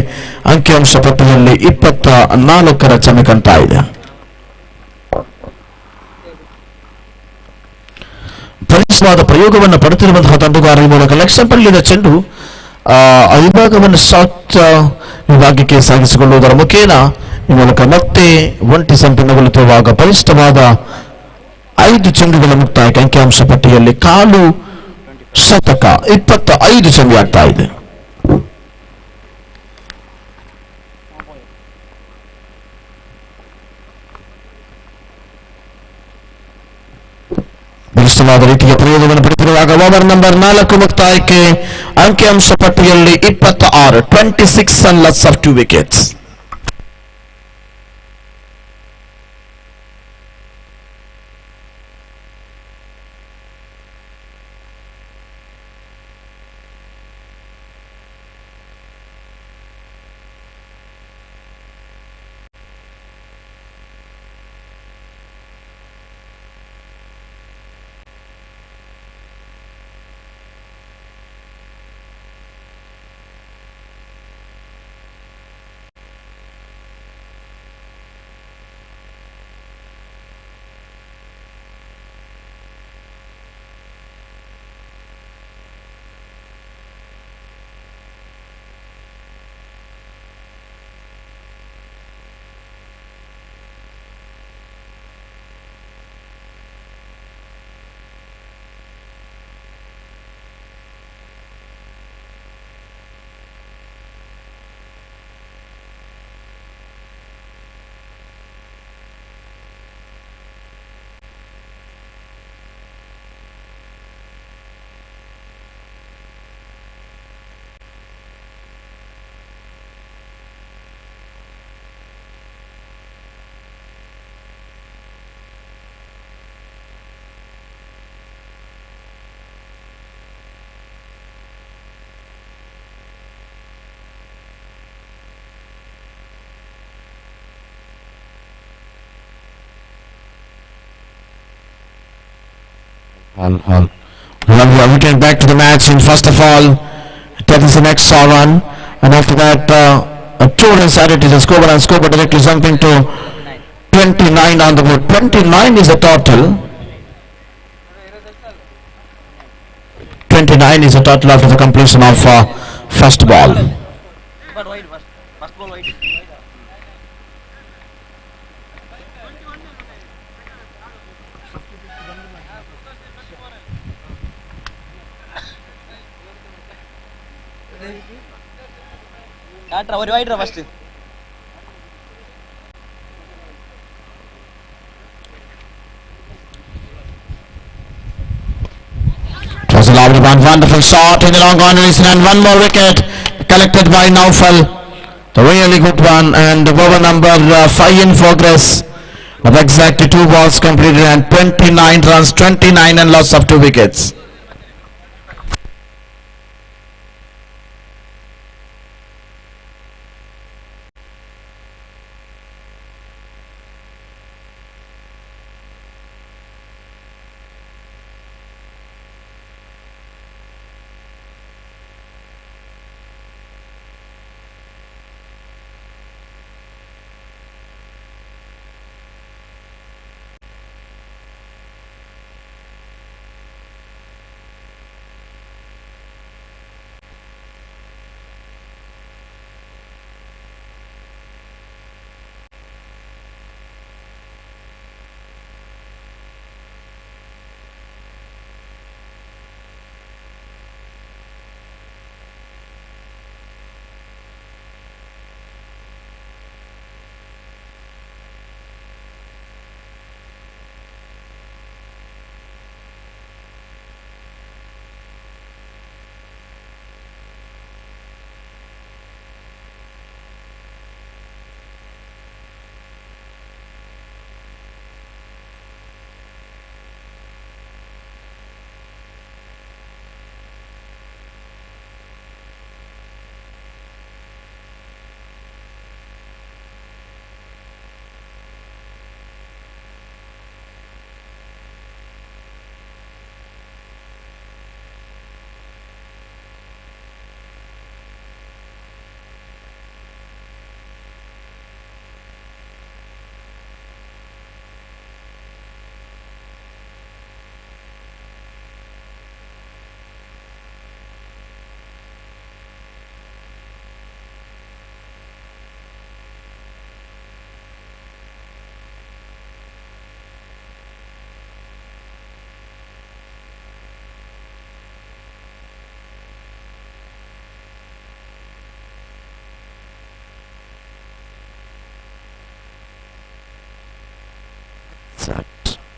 Speaker 4: ಅಂಕಿಅಂಶ ಪಟ್ಟಿಯಲ್ಲಿ 24ರ ಚಮೆ ಕಾಣ್ತಾ ಇದೆ. ಬಲಿಷ್ಠವಾದ ಪ್ರಯೋಗವನ್ನು ಪಡುತ್ತಿರುವಂತಹ ತಂಡಗಾರ ಈ ಮೂಲಕ ಲಕ್ಷ್ಯ ಪಡೆಯದ ಚೆಂಡು ವಿಭಾಗವನ್ನು ಶಾರ್ಟ್ ವಿಭಾಗಕ್ಕೆ ಸಾಗಿಸಿಕೊಳ್ಳುವುದರ ಮುಖೇನ ಈ ಮೂಲಕ ಮತ್ತೆ ಒಂಟಿ ಸಂಪೂರ್ಣಗೊಳ್ಳುತ್ತಿರುವಾಗ ಬಲಿಷ್ಠವಾದ 5 ಚೆಂಡುಗಳ ಮುಕ್ತಾಯಕ್ಕೆ ಅಂಕಿಅಂಶ ಪಟ್ಟಿಯಲ್ಲಿ ಕಾಲು ಶತಕ 25 ಚೆಂಡು ಆಗ್ತಾ ಇದೆ. ಬಲಿಷ್ಠವಾದ ರೀತಿಯ ಪ್ರಯೋಗವನ್ನು ಪಡೆದಿರುವಾಗ ಓವರ್ ನಂಬರ್ 4 ಮುಕ್ತಾಯಕ್ಕೆ ಅಂಕಿಅಂಶ ಪಟ್ಟಿಯಲ್ಲಿ 26 26 and loss of 2 wickets. We are getting back to the match, and first of all, that is the next run, and after that, 2 runs added to the scoreboard, and scoreboard directly jumping to 29 on the board. 29 is the total. 29 is the total after the completion of first ball.
Speaker 5: ഒരു വൈഡറാ first.
Speaker 4: It was a lovely one, wonderful shot in the long corners, and one more wicket collected by Naufal. The really good one, and over number 5 in progress of exactly 2 balls completed and 29 runs, 29 and loss of 2 wickets.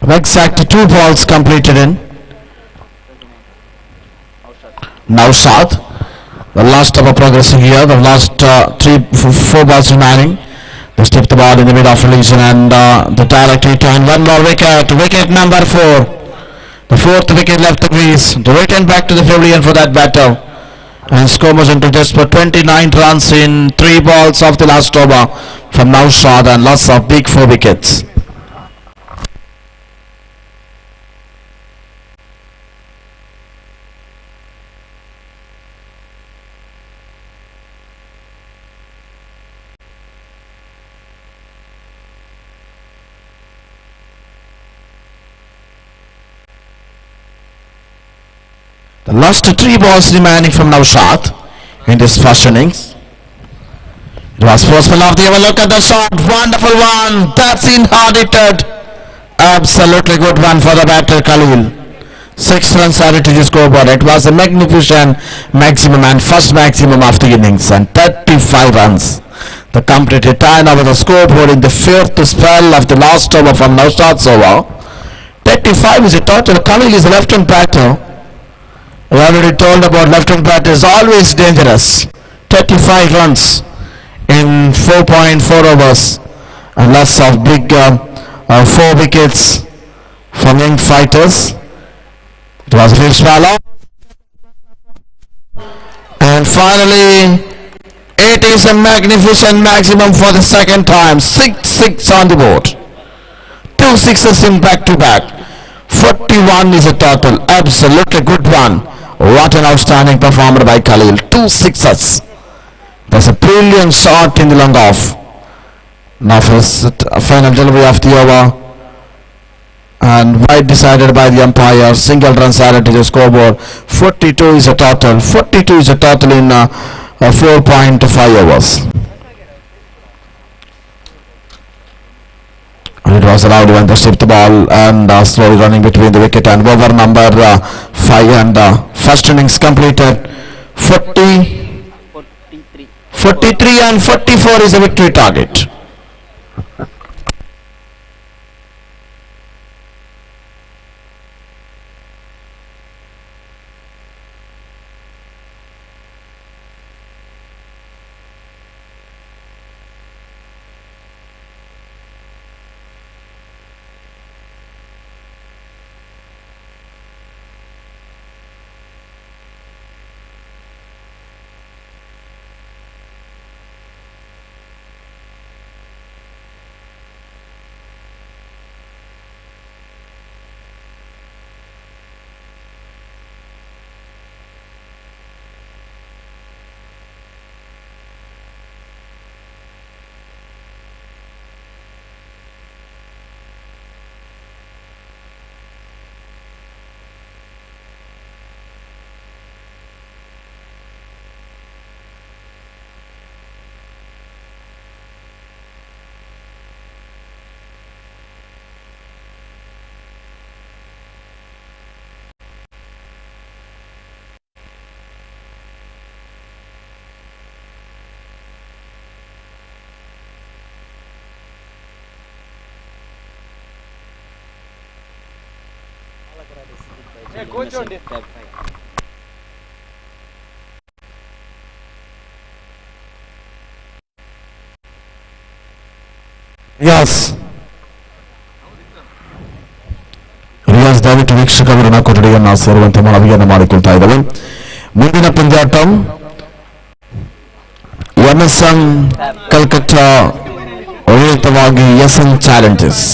Speaker 4: Exact 2 balls completed in. Now South. The last over progressing here. The last 4 balls remaining. They step the ball in the mid of release and the direct return. One more wicket. Wicket number 4. The 4th wicket left the crease. The return back to the pavilion for that batter. And score was into just for 29 runs in 3 balls of the last over from Naushad and lots of big 4 wickets. The last 3 balls remaining from Naushad in this first innings. It was first ball of the over. Look at the shot. Wonderful one. That's in hard hitted. Absolutely good one for the batter Khalil. 6 runs added to the scoreboard. It was a magnificent maximum and first maximum of the innings and 35 runs. The completed 10 over the scoreboard in the 5th spell of the last over from Naushad's over. 35 is a total. Khalil is a left-hand batter. I already told about left-hand batter is always dangerous. 35 runs in 4.4 overs and lots of big 4 wickets from young fighters. It was a field swallow. And finally, it is a magnificent maximum for the second time. 6 on the board. 2 sixes in back-to-back. 41 is a total. Absolutely good one. What an outstanding performer by Khalil. 2 sixes. That's a brilliant shot in the long off. Now first final delivery of the over. And wide decided by the umpire. Single runs added to the scoreboard. 42 is a total. 42 is a total in 4.5 overs. And it was allowed when they stripped the ball and slowly running between the wicket and over number 5 and first innings completed. 43 and 44 is a victory target. Riyaz ದಯವಿಟ್ಟು ವೀಕ್ಷಕರನ್ನ ಕೊಠಡಿಯನ್ನ ಸೇರುವಂತೆ ಮನವಿಯನ್ನು ಮಾಡಿಕೊಳ್ತಾ ಇದ್ದೇವೆ. ಮುಂದಿನ ಪಂದ್ಯಾಟ MSM Calcutta ವಿರುದ್ಧವಾಗಿ SN Challengers.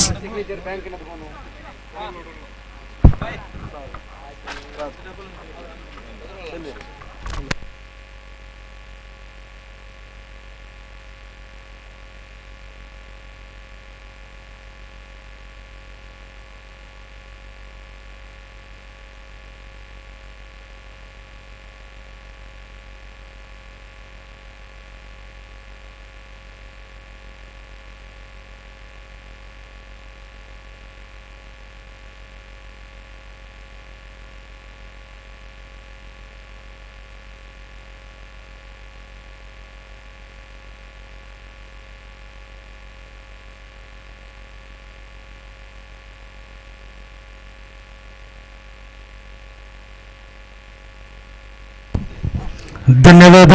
Speaker 4: ಧನ್ಯವಾದ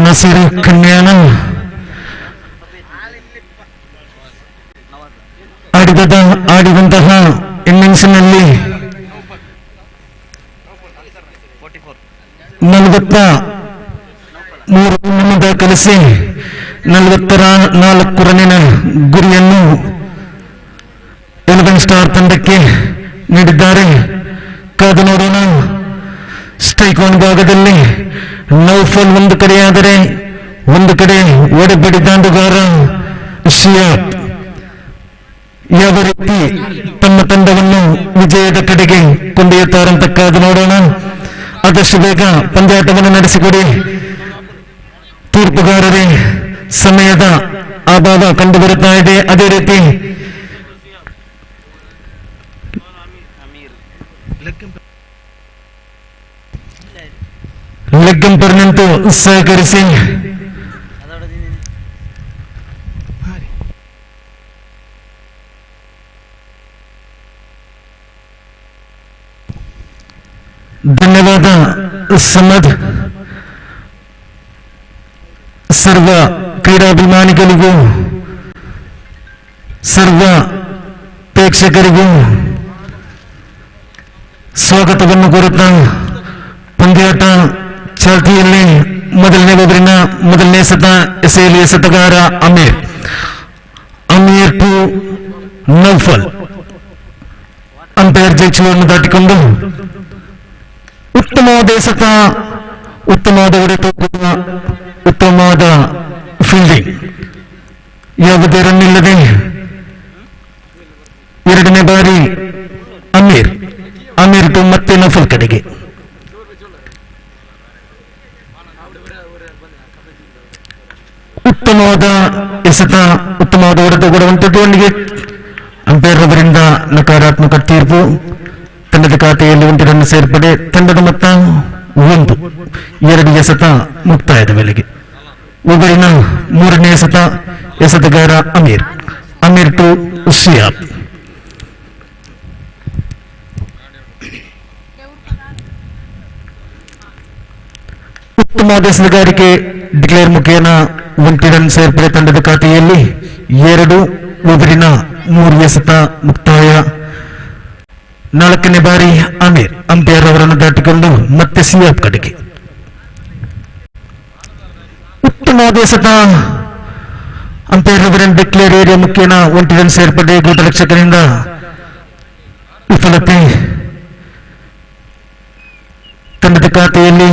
Speaker 4: ನಸೀರ್ ಕನ್ಯಾನ. ಆಡಿದಂತಹ ಇನ್ನಿಂಗ್ಸ್ನಲ್ಲಿ 43 run ದಾಖಲಿಸಿ 44 ರನ್ನಿನ ಗುರಿಯನ್ನು 11 ಸ್ಟಾರ್ ತಂಡಕ್ಕೆ ನೀಡಿದ್ದಾರೆ. ಕಾದು ನೋಡೋಣ. ಸ್ಟ್ರೈಕ್ ಆನ್ ಭಾಗದಲ್ಲಿ ನೌಫಲ್ ಒಂದು ಕಡೆಯಾದರೆ ಒಂದು ಕಡೆ ಒಡೆಬಡಿ ದಾಂಡುಗಾರ ಶಿಯಾಬ್ ಯಾವ ರೀತಿ ತಮ್ಮ ತಂಡವನ್ನು ವಿಜಯದ ಕಡೆಗೆ ಕೊಂಡೊಯ್ಯುತ್ತಾರಂತ ಕಾದು ನೋಡೋಣ. ಆದಷ್ಟು ಬೇಗ ಪಂದ್ಯಾಟವನ್ನು ನಡೆಸಿಕೊಡಿ. ತೀರ್ಪುಗಾರರೇ, ಸಮಯದ ಅಭಾವ ಕಂಡು ಬರುತ್ತಾ ಇದೆ. ಅದೇ ರೀತಿ ಲೆಗ್ ಅಂಪೈರ್ ನಿಂತು ಸಹಕರಿಸಿ. ಧನ್ಯವಾದ ಸಮದ್. ಸರ್ವ ಕ್ರೀಡಾಭಿಮಾನಿಗಳಿಗೂ ಸರ್ವ ಪ್ರೇಕ್ಷಕರಿಗೂ ಸ್ವಾಗತವನ್ನು ಕೋರುತ್ತಾ ಪಂದ್ಯಾಟ ಚಾಲ್ತಿಯಲ್ಲಿ ಮೊದಲನೇ ಓವರಿನ ಮೊದಲನೇ ಎಸೆಯಲ್ಲಿ ಎಸೆತಗಾರ ಅಮೀರ್ ಟು ನೌಫಲ್. ಅಂಪೈರ್ ಜೈಕ್ಷವನ್ನು ದಾಟಿಕೊಂಡು ಉತ್ತಮವಾದ ಎಸೆತ, ಉತ್ತಮವಾದ ಹೊಡೆತ, ಉತ್ತಮವಾದ ಫೀಲ್ಡಿಂಗ್, ಯಾವುದೇ ರನ್ ಇಲ್ಲದೆ ಎರಡನೇ ಬಾರಿ ಅಮೀರ್ ಟು ಮತ್ತೆ ನೌಫಲ್ ಕಡೆಗೆ. ಉತ್ತಮವಾದ ಎಸೆತ, ಉತ್ತಮವಾದ ಹೊಡೆತ ಕೂಡ ಉಂಟು. ಅಂಪೈರ್ ಅವರಿಂದ ನಕಾರಾತ್ಮಕ ತೀರ್ಪು. ತಂಡದ ಖಾತೆಯಲ್ಲಿ 1 ರನ್ ಸೇರ್ಪಡೆ. ತಂಡದ ಮೊತ್ತ 1. 2 ಎಸೆತ ಮುಕ್ತಾಯದ ವೇಳೆಗೆ. ಓವರಿನ 3ನೇ ಎಸೆತಗಾರ ಅಮೀರ್ ಟು ಶಿಯಾಬ್. ಉತ್ತಮವಾದ ಎಸೆತಗಾರಿಕೆ ಡಿಕ್ಲೇರ್ ಮುಖೇನ 1 ರನ್ ಸೇರ್ಪಡೆ. ತಂಡದ ಖಾತೆಯಲ್ಲಿ 2. ಓವರಿನ 3 ಎಸೆತ ಮುಕ್ತಾಯ. 4ನೇ ಬಾರಿ ಅಂಪೈರ್ ಅವರನ್ನು ದಾಟಿಕೊಂಡು ಮತ್ತೆ ಶಿಯಾಬ್ ಕಡೆಗೆ. ಉತ್ತಮವಾದ ಎಸೆತ ಅಂಪೈರ್ ಅವರನ್ನು ಡಿಕ್ಲೇರ್ ಏರಿಯಾ ಮುಖೇನ 1 ರನ್ ಸೇರ್ಪಡೆ. ಗೂಟರಕ್ಷಕನಿಂದ ವಿಫಲತೆ. ತಂಡದ ಖಾತೆಯಲ್ಲಿ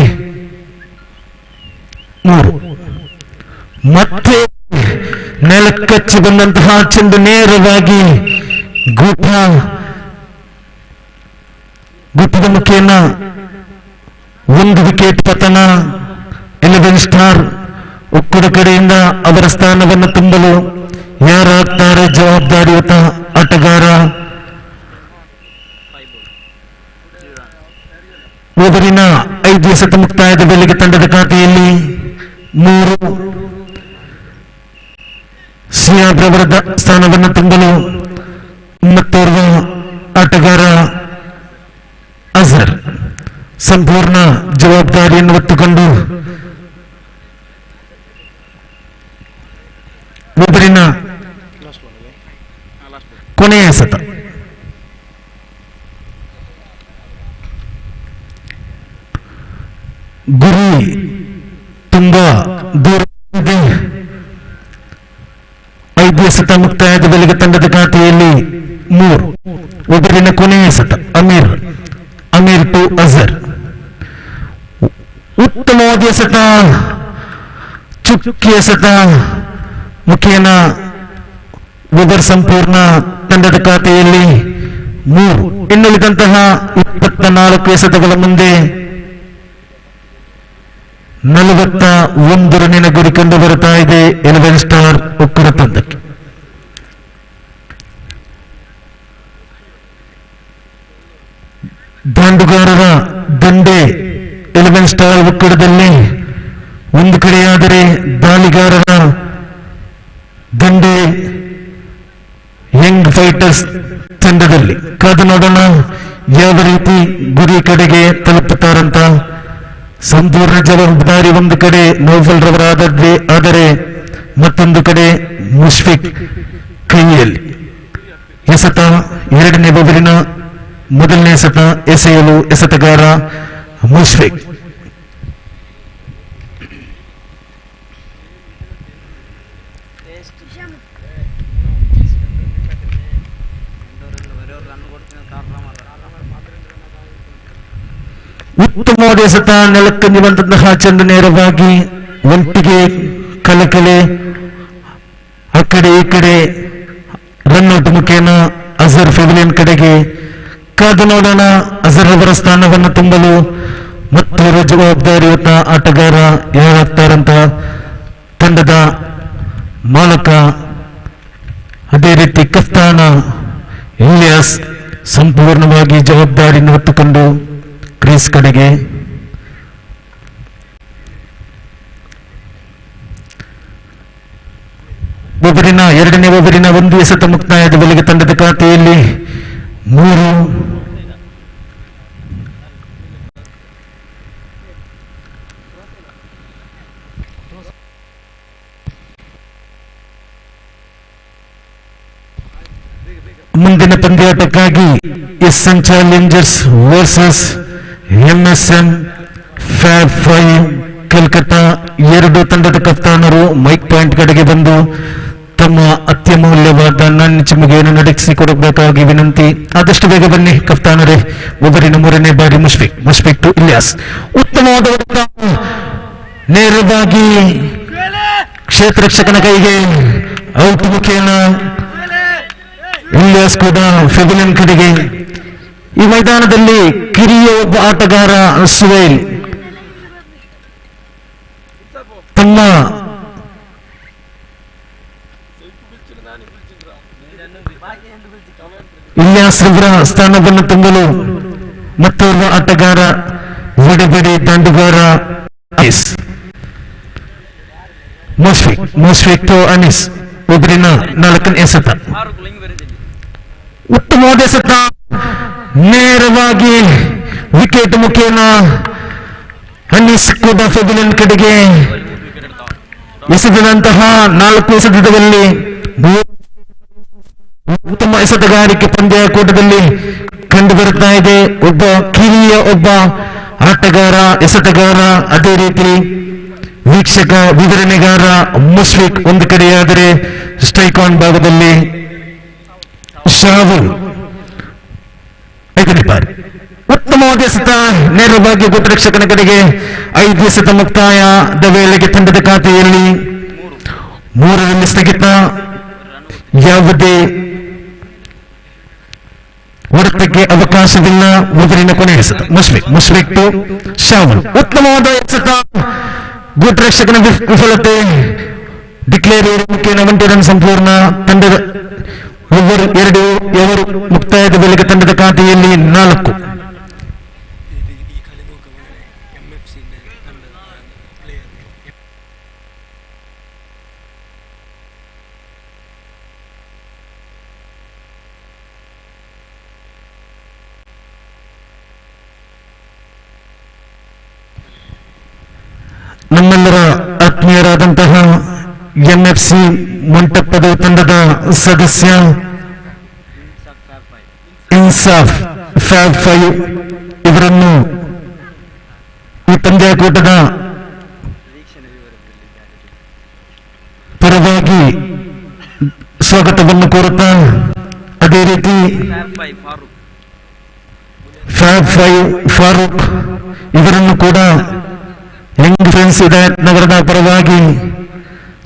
Speaker 4: 3. ಮತ್ತೆ ನೆಲಕ್ಕಚ್ಚಿ ಬಂದಂತಹ ಚೆಂಡು ನೇರವಾಗಿ ಗುಟ್ಟದ ಮುಖೇನ 1 ವಿಕೆಟ್ ಪತನ. 11 ಸ್ಟಾರ್ ಒಕ್ಕೂಟ ಕಡೆಯಿಂದ ಅವರ ಸ್ಥಾನವನ್ನು ತುಂಬಲು ಯಾರಾಗ್ತಾರೆ ಜವಾಬ್ದಾರಿಯುತ ಆಟಗಾರ? ಓವರಿನ 5 ಎಸೆತ ಮುಕ್ತಾಯದ ವೇಳೆಗೆ ತಂಡದ ಖಾತೆಯಲ್ಲಿ 3. ಶಿಯಾಬ್ ರವರ ಸ್ಥಾನವನ್ನು ತುಂಬಲು ಮತ್ತೋರ್ವ ಆಟಗಾರ ಅಜರ್ ಸಂಪೂರ್ಣ ಜವಾಬ್ದಾರಿಯನ್ನು ಹೊತ್ತುಕೊಂಡು ಓವರಿನ ಕೊನೆಯ ಎಸೆತ. ಗುರಿ ತುಂಬಾ ದೂರ ಇದೆ. 5 ಎಸೆತ ಮುಕ್ತಾಯದ ವೇಳೆಗೆ ತಂಡದ ಖಾತೆಯಲ್ಲಿ 3. ಓವರಿನ ಕೊನೆಯ ಎಸೆತ ಅಮೀರ್ ಟು ಅಜರ್. ಉತ್ತಮವಾದ ಎಸೆತ, ಚುಕ್ಕಿ ಎಸೆತ ಮುಖೇನ ಓವರ್ ಸಂಪೂರ್ಣ. ತಂಡದ ಖಾತೆಯಲ್ಲಿ 3. ಇನ್ನುಳಿದಂತಹ 24 ಎಸೆತಗಳ ಮುಂದೆ 41 ರನ್ನಿನ ಗುರಿ ಕಂಡು ಬರುತ್ತಾ ಇದೆ 11 ಸ್ಟಾರ್ ಒಕ್ಕೂಟ ತಂಡಕ್ಕೆ. ದಾಂಡುಗಾರರ ದಂಡೆ 11 ಸ್ಟಾರ್ ಒಕ್ಕೂಟದಲ್ಲಿ ಒಂದು ಕಡೆಯಾದರೆ ದಾಳಿಗಾರರ ದಂಡೆ ಯಂಗ್ ಫೈಟರ್ಸ್ ತಂಡದಲ್ಲಿ. ಕಾದು ನೋಡೋಣ ಯಾವ ರೀತಿ ಗುರಿ ಕಡೆಗೆ ತಲುಪುತ್ತಾರಂತ. ಸಂಪೂರ್ಣ ಜವಾಬ್ದಾರಿ ಒಂದು ಕಡೆ ನೌಫಲ್ ರವರಾದದ್ದೇ ಆದರೆ ಮತ್ತೊಂದು ಕಡೆ ಮುಷ್ಫಿಕ್ ಕೈಯಲ್ಲಿ ಎಸೆತ ಎರಡನೇ ಬಬಲಿನ ಮೊದಲನೇ ಎಸೆತ ಎಸೆಯಲು ಎಸೆತಗಾರ ಮುಷ್ಫಿಕ್. ಉತ್ತಮವಾದ ಎಸೆತ ನೆಲಕ್ಕಂದಿರುವಂತಹ ಚೆಂಡು ನೇರವಾಗಿ ಒಂಟಿಗೆ ಕಲಕಲೆ ಆ ಕಡೆ ಈ ಕಡೆ ರನ್ಔಟ್ ಮುಖೇನ ಅಜರ್ ಫೆವಿಲಿಯನ್ ಕಡೆಗೆ ಕಾದು ನೋಡೋಣ. ಅಜರ್ ಅವರ ಸ್ಥಾನವನ್ನು ತುಂಬಲು ಮತ್ತೊಬ್ಬ ಜವಾಬ್ದಾರಿಯುತ ಆಟಗಾರ ಯಾರಾಗ್ತಾರಂತ ತಂಡದ ಮಾಲಕ. ಅದೇ ರೀತಿ ಕಫ್ತಾನ ಇಲಿಯಾಸ್ ಸಂಪೂರ್ಣವಾಗಿ ಜವಾಬ್ದಾರಿಯನ್ನು ಹೊತ್ತುಕೊಂಡು ಕ್ರೀಸ್ ಕಡೆಗೆ. ಎರಡನೇ ಓವರಿನ ಒಂದು ಎಸೆತ ಮುಕ್ತಾಯದ ಬಳಿಕ ತಂಡದ ಖಾತೆಯಲ್ಲಿ 3. ಮುಂದಿನ ಪಂದ್ಯಾಟಕ್ಕಾಗಿ SN challengers versus MSM fab 5 Calcutta ಎರಡು ತಂಡದ ಕಪ್ತಾನರು ಮೈಕ್ ಪಾಯಿಂಟ್ ಕಡೆಗೆ ಬಂದು ತಮ್ಮ ಅತ್ಯಮೂಲ್ಯವಾದ ಚಿಮುಗೆಯನ್ನು ನಡೆಸಿಕೊಡಬೇಕಾಗಿ ವಿನಂತಿ. ಆದಷ್ಟು ಬೇಗ ಬನ್ನಿ ಕಪ್ತಾನರೇ. ಒಬ್ಬರಿನ ಮೂರನೇ ಬಾರಿ ಮುಷ್ಫಿಕ್ ಟು ಇಲಿಯಾಸ್. ಉತ್ತಮವಾದ ನೇರವಾಗಿ ಕ್ಷೇತ್ರ ರಕ್ಷಕನ ಕೈಗೆ ಔಟ್ ಮುಖೇನ ಇಲಿಯಾಸ್ ಕೂಡ ಫೆವಿಲಿಯನ್ ಕಡೆಗೆ. ಈ ಮೈದಾನದಲ್ಲಿ ಕಿರಿಯ ಒಬ್ಬ ಆಟಗಾರ ಸುವೈಲ್ ತಮ್ಮ ಇಲಿಯಾಸ್ ರವರ ಸ್ಥಾನವನ್ನು ತುಂಬಲು ಮತ್ತೋರ್ವ ಆಟಗಾರ ವಿಡಬೇಡಿ ದಾಂಡುಗಾರ ಮುಷ್ಫಿಕ್ ಟು ಅನೀಸ್. ಒಬ್ಬರಿನ 4ನೇ ಎಸೆತ ಉತ್ತಮವಾದ ಎಸೆತ ನೇರವಾಗಿ ವಿಕೆಟ್ ಮುಖೇನ ಅನೀಸ್ ಕೂಡ ಫೆವಿಲಿಯನ್ ಕಡೆಗೆ ಎಸೆದಂತಹ 4 ಎಸೆತದಲ್ಲಿ ಉತ್ತಮ ಎಸೆತಗಾರಿಕೆ ಪಂದ್ಯಾಕೂಟದಲ್ಲಿ ಕಂಡು ಬರುತ್ತಾ ಇದೆ. ಒಬ್ಬ ಕಿರಿಯ ಒಬ್ಬ ಆಟಗಾರ ಎಸೆತಗಾರ, ಅದೇ ರೀತಿ ವೀಕ್ಷಕ ವಿವರಣೆಗಾರ ಮುಷ್ಫಿಕ್ ಒಂದು ಕಡೆಯಾದರೆ ಸ್ಟ್ರೈಕ್ ಆನ್ ಭಾಗದಲ್ಲಿ ಶಾಹುಲ್ 5ನೇ ಬಾರಿ ಉತ್ತಮವಾದ ಎಸೆತ ನೇರವಾಗಿ ಗೋತ್ರರಕ್ಷಕನ ಕಡೆಗೆ. 5 ಎಸೆತ ಮುಕ್ತಾಯದ ವೇಳೆಗೆ ತಂಡದ ಖಾತೆಯಲ್ಲಿ 3ರಲ್ಲಿ ಸ್ಥಗಿತ. ಯಾವುದೇ ಹೊಡೆತಕ್ಕೆ ಅವಕಾಶವಿಲ್ಲ. ಮೊದಲಿನ ಕೊನೆಯ ಎಸೆತ ಮುಷ್ಫಿಕ್ ಟು ಶಾಹುಲ್. ಉತ್ತಮವಾದ ಎಸೆತ ಗೋತ್ರರಕ್ಷಕನ ವಿಫಲತೆ. ಡಿಕ್ಲೇರ್ ಮುಖೇನ 1 ರನ್ ಸಂಪೂರ್ಣ. ತಂಡದ ಓವರ್ 2 ಓವರ್ ಮುಕ್ತಾಯದ ವೇಳೆಗೆ ತಂಡದ ಖಾತೆಯಲ್ಲಿ 4. ನಮ್ಮೆಲ್ಲರ ಆತ್ಮೀಯರಾದಂತಹ ಎಂಎಫ್ಸಿ ಮಂಟಪದ ತಂಡದ ಸದಸ್ಯ ಇನ್ಸಾಫ್ ಫ್ಯಾಬ್ 5 ಇವರನ್ನು ಈ ಪಂದ್ಯಾಕೂಟದ ಪರವಾಗಿ ಸ್ವಾಗತವನ್ನು ಕೋರುತ್ತಾ, ಅದೇ ರೀತಿ ಫ್ಯಾಬ್ 5 ಫಾರೂಕ್ ಇವರನ್ನು ಕೂಡ ಯಂಗ್ ಫ್ರೆಂಡ್ಸ್ ಹಿದಾಯತ್ ನಗರದ ಪರವಾಗಿ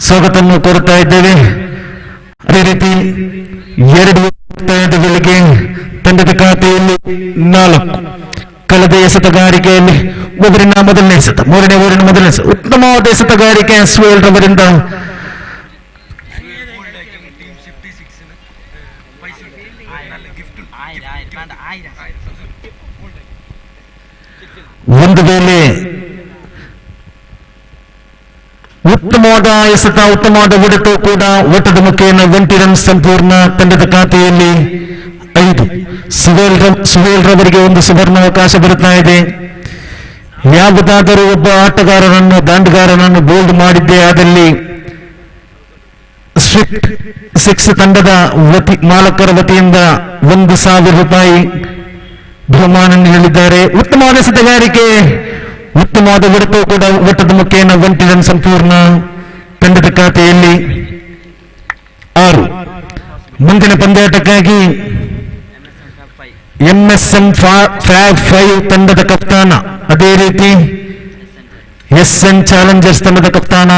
Speaker 4: ಸ್ವಾಗತವನ್ನು ಕೋರುತ್ತಾ ಇದ್ದೇವೆ. ಅದೇ ರೀತಿ 2 ಮುಕ್ತಾಯದ ವೇಳೆಗೆ ತಂಡದ ಖಾತೆಯಲ್ಲಿ 4. ಕಳೆದ ಎಸೆತಗಾರಿಕೆಯಲ್ಲಿ ಒಬ್ಬರಿನ ಮೊದಲನೇ ಎಸೆತ, 3ನೇ ಓವರಿನ ಮೊದಲನೇ ಎಸೆತ ಉತ್ತಮವಾದ ಎಸೆತಗಾರಿಕೆ ಸುಹೇಲ್ ರವರಿಂದ. ಒಂದು ವೇಳೆ ಉತ್ತಮವಾದ ಎಸೆತ, ಉತ್ತಮವಾದ ಹೊಡೆತ ಕೂಡ ಓಟದ ಮುಖೇನ 20 ರನ್ ಸಂಪೂರ್ಣ. ತಂಡದ ಖಾತೆಯಲ್ಲಿ 5. ಸುಹೇಲ್ ರವರಿಗೆ ಒಂದು ಸುವರ್ಣ ಅವಕಾಶ ಬರುತ್ತಾ ಇದೆ. ಯಾವುದಾದರೂ ಒಬ್ಬ ಆಟಗಾರನನ್ನು ದಾಂಡುಗಾರನನ್ನು ಬೋಲ್ಡ್ ಮಾಡಿದ್ದೇ ಆದಲ್ಲಿ ಸ್ವಿಫ್ಟ್ 6 ತಂಡದ ಮಾಲಕರ ವತಿಯಿಂದ 1,000 ರೂಪಾಯಿ ಬಹುಮಾನ ನೀಡಲಿದ್ದಾರೆ. ಉತ್ತಮವಾದ ಎಸೆತಗಾರಿಕೆ, ಉತ್ತಮವಾದ ಹೊಡೆತ ಕೂಡ ಓಟದ ಮುಖೇನ 1 ರನ್ ಸಂಪೂರ್ಣ ತಂಡದ ಖಾತೆಯಲ್ಲಿ 6. ಮುಂದಿನ ಪಂದ್ಯಾಟಕ್ಕಾಗಿ MSM ಫ್ಯಾಬ್ 5 ತಂಡದ ಕಪ್ತಾನ, ಅದೇ ರೀತಿ SN ಚಾಲೆಂಜರ್ಸ್ ತಂಡದ ಕಪ್ತಾನ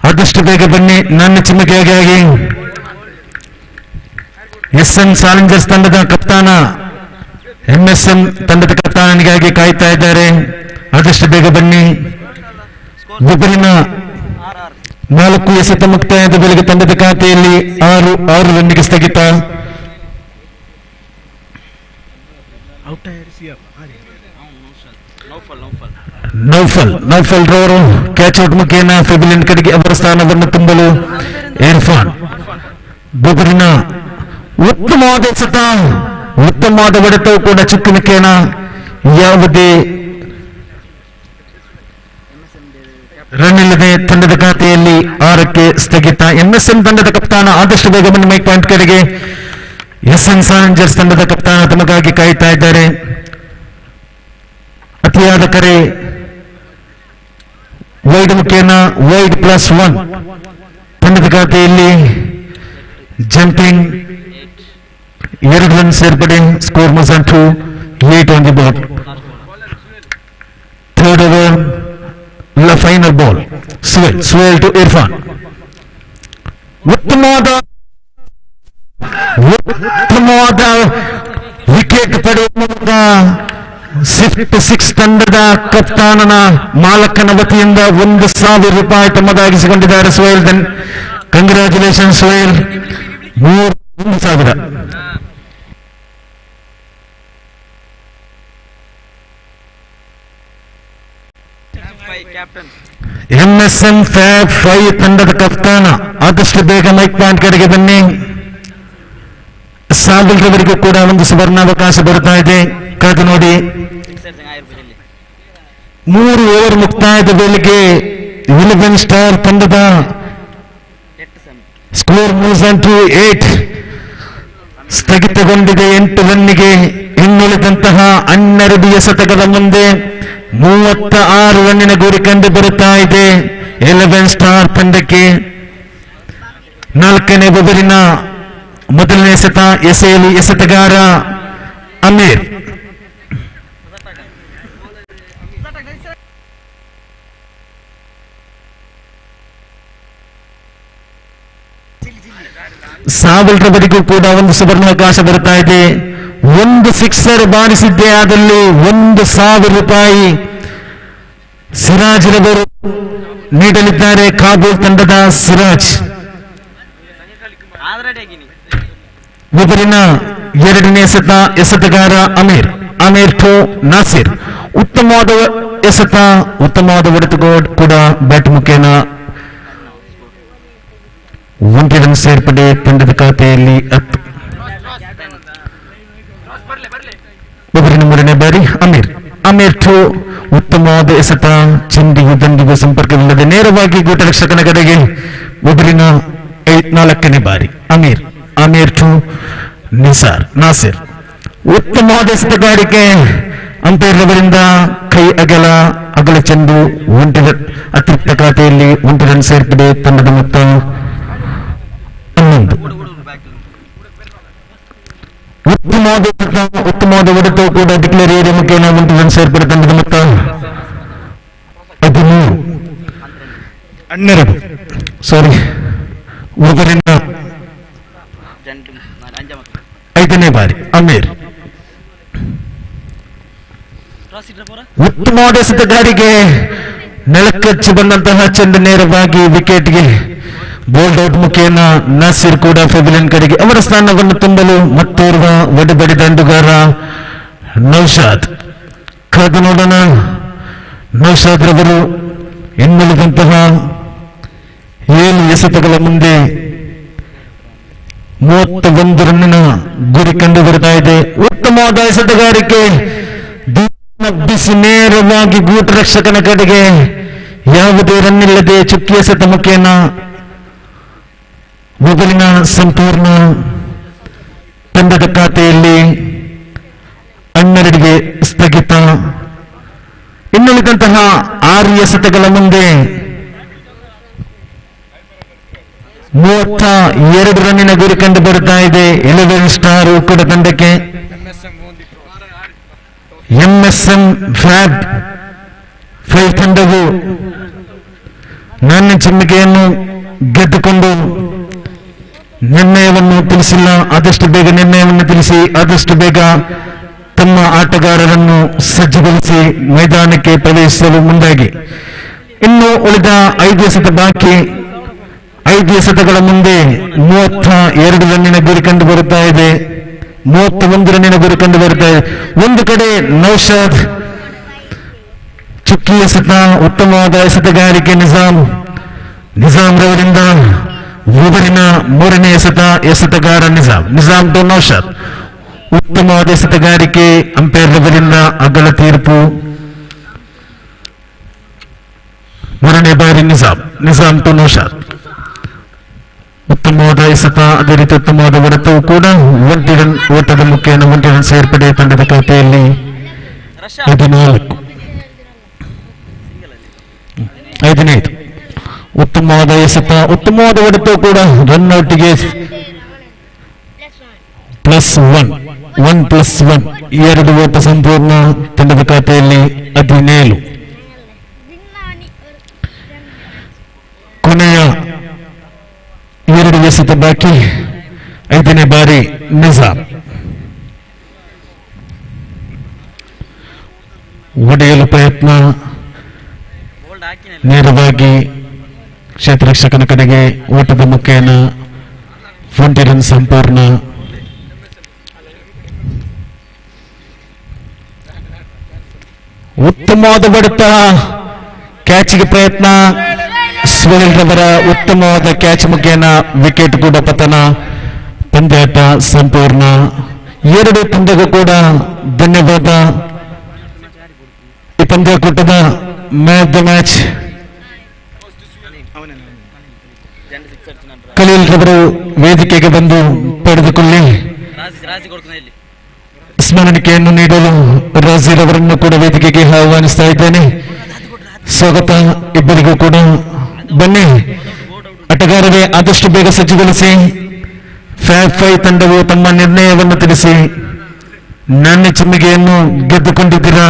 Speaker 4: ಆದಷ್ಟು ಬೇಗ ಬನ್ನಿ. ನನ್ನ ಚಿಮ್ಮಕೆಯಾಗಿ SN ಚಾಲೆಂಜರ್ಸ್ ತಂಡದ ಕಪ್ತಾನ MSM ತಂಡದ ಕಪ್ತಾನಿಗಾಗಿ ಕಾಯ್ತಾ ಇದ್ದಾರೆ. ಆದಷ್ಟು ಬೇಗ ಬನ್ನಿ. ಒಬ್ಬರಿನ 4 ಎಸೆತ ಮುಕ್ತಾಯದ ಬೆಲೆಗೆ ತಂಡದ ಖಾತೆಯಲ್ಲಿ 6 ರನ್ನಿಗೆ ಸ್ಥಗಿತ. ನೌಫಲ್ ರವರು ಕ್ಯಾಚ್ ಔಟ್ ಮುಖೇನ ಫೆಬಿಲಿಯನ್ ಕಡೆಗೆ ಅವರ ಸ್ಥಾನವನ್ನು ತುಂಬಲು ಇರ್ಫಾನ್. ಒಬ್ಬರಿನ ಉತ್ತಮವಾದ ಎಸೆತ, ಉತ್ತಮವಾದ ಹೊಡೆತವು ಕೂಡ ಚುಕ್ಕು ಮುಖೇನ ಯಾವುದೇ ರನ್ ಇಲ್ಲದೆ ತಂಡದ ಖಾತೆಯಲ್ಲಿ 6ಕ್ಕೆ ಸ್ಥಗಿತ. MSN ತಂಡದ ಕಪ್ತಾನ ಆದಷ್ಟು ಬೇಗ ಬಂದು ಮೈಕ್ ಪಾಯಿಂಟ್ ಕಡೆಗೆ. SN ಚಾಲೆಂಜರ್ಸ್ ತಂಡದ ಕಪ್ತಾನ ತಮಗಾಗಿ ಕಾಯ್ತಾ ಇದ್ದಾರೆ. ಅತಿಯಾದ ಕರೆ ವೈಡ್ ಮುಖೇನ ವೈಡ್ +1 ತಂಡದ ಖಾತೆಯಲ್ಲಿ ಜಂಪಿಂಗ್ 2 ರನ್ ಸೇರ್ಪಡೆ. Score moves on to 8 on the ball. Third over, final ball. Swaleh to Irfan. ಉತ್ತಮವಾದ ವಿಕೆಟ್ ಪಡೆಯುವ ಸ್ವಿಫ್ಟ್ 6 ತಂಡದ ಕಪ್ತಾನನ ಮಾಲಕನ ವತಿಯಿಂದ 1,000 ರೂಪಾಯಿ ತಮ್ಮದಾಗಿಸಿಕೊಂಡಿದ್ದಾರೆ Suhail. Then congratulation Suhail. 1,000. MSM fab 5 ತಂಡದ ಕಪ್ತಾನ ಆದಷ್ಟು ಬೇಗ ಮೈಕ್ ಪಾಯಿಂಟ್ ಕಡೆಗೆ ಬನ್ನಿ. ಸಾಬಿಲ್ ರವರಿಗೂ ಕೂಡ ಒಂದು ಸುವರ್ಣಾವಕಾಶ ಬರ್ತಾ ಇದೆ, ಕಾದು ನೋಡಿ. 3 ಓವರ್ ಮುಕ್ತಾಯದ ವೇಳೆಗೆ 11 ಸ್ಟಾರ್ ತಂಡದ ಸ್ಕೋರ್ ಮೂವ್ಸ್ ಆನ್ ಟು 8 ಸ್ಥಗಿತಗೊಂಡಿದೆ. 8 ರನ್ನಿಗೆ ಇನ್ನುಳಿದಂತಹ 12 ಎಸೆತಗಳ ಮುಂದೆ 36 ರನ್ನಿನ ಗುರಿ ಕಂಡು ಬರುತ್ತಾ ಇದೆ 11 ಸ್ಟಾರ್ ತಂಡಕ್ಕೆ. 4ನೇ ಓವರಿನ ಮೊದಲನೇ ಎಸೆತ ಎಸೆಯಲು ಎಸೆತಗಾರ ಅಮೀರ್. ಸಾಬಲ್ ರವರಿಗೂ ಕೂಡ ಒಂದು ಸುವರ್ಣಾವಕಾಶ ಬರ್ತಾ ಇದೆ. 1 ಸಿಕ್ಸರ್ ಬಾರಿಸಿದ್ದೇ ಆದಲ್ಲಿ 1,000 ರೂಪಾಯಿ ಸಿರಾಜ್ ರವರು ನೀಡಲಿದ್ದಾರೆ. ಕಾಬೂಲ್ ತಂಡದ ಸಿರಾಜ್. ಒಬ್ಬರಿನ 2ನೇ ಎಸೆತಗಾರ ಅಮೀರ್ ಟು ನಾಸಿರ್. ಉತ್ತಮವಾದ ಎಸೆತ, ಉತ್ತಮವಾದ ಹೊಡೆತ ಕೂಡ ಬ್ಯಾಟ್ ಮುಖೇನ 1 ರನ್ ಸೇರ್ಪಡೆ ತಂಡದ ಖಾತೆಯಲ್ಲಿ 10. ಒಬ್ಬರಿನ 3ನೇ ಬಾರಿ ಅಮೀರ್ ಟು ಉತ್ತಮವಾದ ಎಸೆತ, ಚೆಂಡಿಗೂ ದಂಡಿಗೂ ಸಂಪರ್ಕವಿಲ್ಲದೆ ನೇರವಾಗಿ ಗೋಟರಕ್ಷಕನ ಕಡೆಗೆ. ಒಬ್ಬರಿನ 4ನೇ ಬಾರಿ ಅಮೀರ್ ಟು ನಾಸಿರ್. ಉತ್ತಮವಾದ ಎಸೆತಗಾರಿಕೆ, ಅಂಪೈರ್ ರವರಿಂದ ಕೈ ಅಗಲ ಚೆಂಡು 1 ರನ್ ಅತೃಪ್ತ ಖಾತೆಯಲ್ಲಿ 1 ರನ್ ಸೇರ್ಪಡೆ ತಂಡದ ಮೊತ್ತ 11. ಉತ್ತಮವಾದ ಹೊಡೆತ ಕೂಡ ಡಿಕ್ಲೇರ್ ಏರಿಯಾ ಮುಖೇನ 1 ರನ್ ಸೇರ್ಪಡೆ ತಂಡದ ಮೊತ್ತ 12. ಸಾರಿ, ಒಬ್ಬರಿನ 5ನೇ ಬಾರಿ ಅಮೀರ್. ಉತ್ತಮವಾದ ಎಸೆತಗಾರಿಗೆ ನೆಲಕ್ಕಚ್ಚಿ ಬಂದಂತಹ ಚೆಂಡು ನೇರವಾಗಿ ವಿಕೆಟ್ಗೆ. ಬೋಲ್ಡ್ ಔಟ್ ಮುಖೇನ ನಾಸಿರ್ ಕೂಡ ಫೆಬಿಲಿಯನ್ ಕಡೆಗೆ ಅವರ ಸ್ಥಾನವನ್ನು ತುಂಬಲು ಮತ್ತೋರ್ವ ಒಡೆಬಡಿ ದಂಡುಗಾರ ನೌಶಾದ್. ಕಾದು ನೋಡೋಣ. ನೌಶಾದ್ ರವರು ಇನ್ನುಳಿದಂತಹ 7 ಎಸೆತಗಳ ಮುಂದೆ 31 ರನ್ನಿನ ಗುರಿ ಕಂಡು ಬರ್ತಾ ಇದೆ. ಉತ್ತಮವಾದ ಎಸೆತಗಾರಿಕೆ ಹಬ್ಬಿಸಿ ನೇರವಾಗಿ ಗೂಟ ರಕ್ಷಕನ ಕಡೆಗೆ ಯಾವುದೇ ರನ್ನಿಲ್ಲದೆ ಚುಕ್ಕಿ ಎಸೆತ ಮುಖೇನ ಮೊದಲಿನ ಸಂಪೂರ್ಣ ತಂಡದ ಖಾತೆಯಲ್ಲಿ 12ಗೆ ಸ್ಥಗಿತ. ಇನ್ನುಳಿದಂತಹ 6 ಎಸೆತಗಳ ಮುಂದೆ 32 ರನ್ನಿನ ಗುರಿ ಕಂಡು ಬರುತ್ತಾ ಇದೆ 11 ಸ್ಟಾರ್ ಕೂಡ ತಂಡಕ್ಕೆ. ಎಂಎಸ್ಎಂ ಫ್ಯಾಬ್ 5 ತಂಡವು ನಾಣ್ಯ ಚಿಮ್ಮಿಗೆಯನ್ನು ಗೆದ್ದುಕೊಂಡು ನಿರ್ಣಯವನ್ನು ತಿಳಿಸಿಲ್ಲ. ಆದಷ್ಟು ಬೇಗ ನಿರ್ಣಯವನ್ನು ತಿಳಿಸಿ ಆದಷ್ಟು ಬೇಗ ತಮ್ಮ ಆಟಗಾರರನ್ನು ಸಜ್ಜುಗೊಳಿಸಿ ಮೈದಾನಕ್ಕೆ ಪ್ರವೇಶಿಸಲು ಮುಂದಾಗಿ. ಇನ್ನು ಉಳಿದ 5 ಎಸೆತ ಬಾಕಿ. 5 ಎಸೆತಗಳ ಮುಂದೆ 32 ರನ್ನಿನ ಗುರಿ ಕಂಡು ಬರುತ್ತಾ ಇದೆ, 31 ರನ್ನಿನ ಗುರಿ ಕಂಡು ಬರುತ್ತಾ ಇದೆ. ಒಂದು ಕಡೆ ನೌಶಾದ್ ಚುಕ್ಕಿ ಎಸೆತ, ಉತ್ತಮವಾದ ಎಸೆತಗಾರಿಕೆ ನಿಜಾಮ್ ರವರಿಂದ. ಮೊದಲಿನ 3ನೇ ಎಸೆತಗಾರ ನಿಜಾಮ್ ಟು ನೌಶಾದ್, ಉತ್ತಮವಾದ ಎಸೆತಗಾರಿಕೆ, ಅಂಪೈರ್ ರವರಿಂದ ಅಗಲ ತೀರ್ಪು. 3ನೇ ಬಾರಿ ನಿಜಾಮ್ ಟು ನೌಶಾದ್, ಉತ್ತಮವಾದ ಎಸೆತ, ಅದೇ ರೀತಿ ಉತ್ತಮವಾದ ಹೊಡೆತವು ಕೂಡ. 1 ರನ್ ಓಟದ ಮುಖೇನ 1 ರನ್ ಸೇರ್ಪಡೆ ತಂಡದ ಖಾತೆಯಲ್ಲಿ 15. ಉತ್ತಮವಾದ ಎಸೆತ, ಉತ್ತಮವಾದ ಹೊಡೆತವು ಕೂಡ. ರನ್ಔಟ್ಗೆ +1, 1+1, 2 ಓಟ ಸಂಪೂರ್ಣ ತಂಡದ ಖಾತೆಯಲ್ಲಿ 17. ಕೊನೆಯ 2 ಎಸೆತ ಬಾಕಿ. 5ನೇ ಬಾರಿ ನಿಜಾಮ್ ಹೊಡೆಯಲು ಪ್ರಯತ್ನ, ನೇರವಾಗಿ ಕ್ಷೇತ್ರರಕ್ಷಕನ ಕಡೆಗೆ ಓಟದ ಮುಖೇನ 20 ರನ್ ಸಂಪೂರ್ಣ. ಉತ್ತಮವಾದ ಹೊಡೆತ, ಕ್ಯಾಚ್ಗೆ ಪ್ರಯತ್ನ, ಸುನಿಲ್ ರವರ ಉತ್ತಮವಾದ ಕ್ಯಾಚ್ ಮುಖೇನ ವಿಕೆಟ್ ಕೂಡ ಪತನ. ಪಂದ್ಯಾಟ ಸಂಪೂರ್ಣ. 2 ತಂಡಗೂ ಕೂಡ ಧನ್ಯವಾದ. ಈ ಪಂದ್ಯಾಕೂಟದ ಮ್ಯಾನ್ ದ ಮ್ಯಾಚ್ ಖಲೀಲ್ ರವರು ವೇದಿಕೆಗೆ ಬಂದು ಪಡೆದುಕೊಳ್ಳಿ. ಸ್ಮರಣಿಕೆಯನ್ನು ನೀಡಲು ರಾಜೀರವರನ್ನು ಕೂಡ ವೇದಿಕೆಗೆ ಆಹ್ವಾನಿಸ್ತಾ ಇದ್ದೇನೆ. ಸ್ವಾಗತ ಇಬ್ಬರಿಗೂ ಕೂಡ. ಬನ್ನಿ ಆಟಗಾರರೇ, ಆದಷ್ಟು ಬೇಗ ಸಜ್ಜುಗೊಳಿಸಿ. ಫ್ಯಾಬ್ 5 ತಂಡವು ತಮ್ಮ ನಿರ್ಣಯವನ್ನು ತಿಳಿಸಿ. ನಾಣ್ಯ ಚಿಮ್ಮಿಗೆಯನ್ನು ಗೆದ್ದುಕೊಂಡಿದ್ದೀರಾ?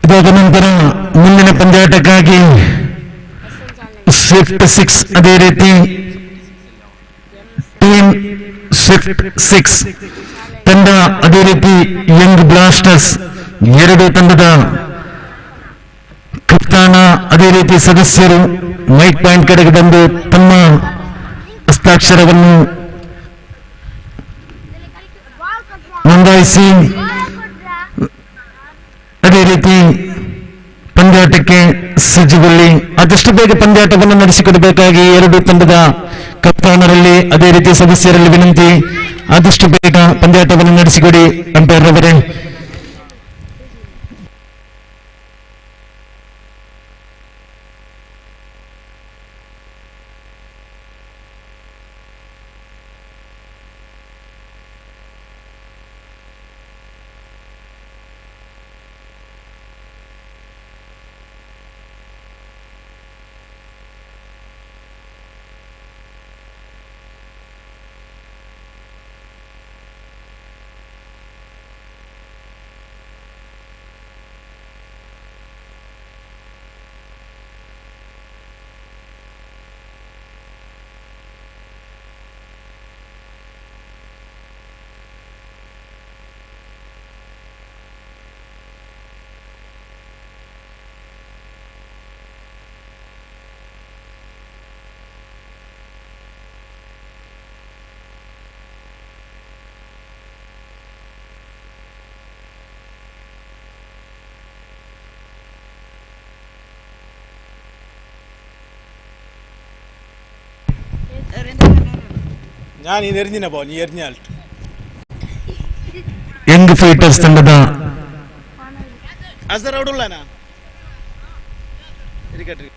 Speaker 4: ಇದಾದ ನಂತರ ಮುಂದಿನ ಪಂದ್ಯಾಟಕ್ಕಾಗಿ ಸ್ವಿಫ್ಟ್ 6, ಅದೇ ರೀತಿ ಟೀಮ್ ಸ್ವಿಫ್ಟ್ 6 ತಂಡ, ಅದೇ ರೀತಿ ಯಂಗ್ ಬ್ಲಾಸ್ಟರ್ಸ್ 2 ತಂಡದ ಕಪ್ತಾನ, ಅದೇ ರೀತಿ ಸದಸ್ಯರು ಮೈಕ್ ಪಾಯಿಂಟ್ ಕಡೆಗೆ ಬಂದು ತಮ್ಮ ಹಸ್ತಾಕ್ಷರವನ್ನು ನೋಂದಾಯಿಸಿ ಅದೇ ರೀತಿ ಪಂದ್ಯಾಟಕ್ಕೆ ಸಜ್ಜುಗೊಳ್ಳಿ. ಆದಷ್ಟು ಬೇಗ ಪಂದ್ಯಾಟವನ್ನು ನಡೆಸಿಕೊಡಬೇಕಾಗಿ 2 ತಂಡದ ಕಪ್ತಾನರಲ್ಲಿ ಅದೇ ರೀತಿ ಸದಸ್ಯರಲ್ಲಿ ವಿನಂತಿ. ಆದಷ್ಟು ಬೇಗ ಪಂದ್ಯಾಟವನ್ನು ನಡೆಸಿಕೊಡಿ ಅಂಪೈರ್ ರವರೇ.
Speaker 5: ഞാൻ ഈ എറിഞ്ഞിന പോ നീ എറിഞ്ഞാൽ
Speaker 4: ಯಂಗ್ ಫೈಟರ್ಸ್ ತಂಡದ
Speaker 5: ಅಸರ್ ಔಡುಲ್ಲನಾ ಇರಿಕಟ್ರಿ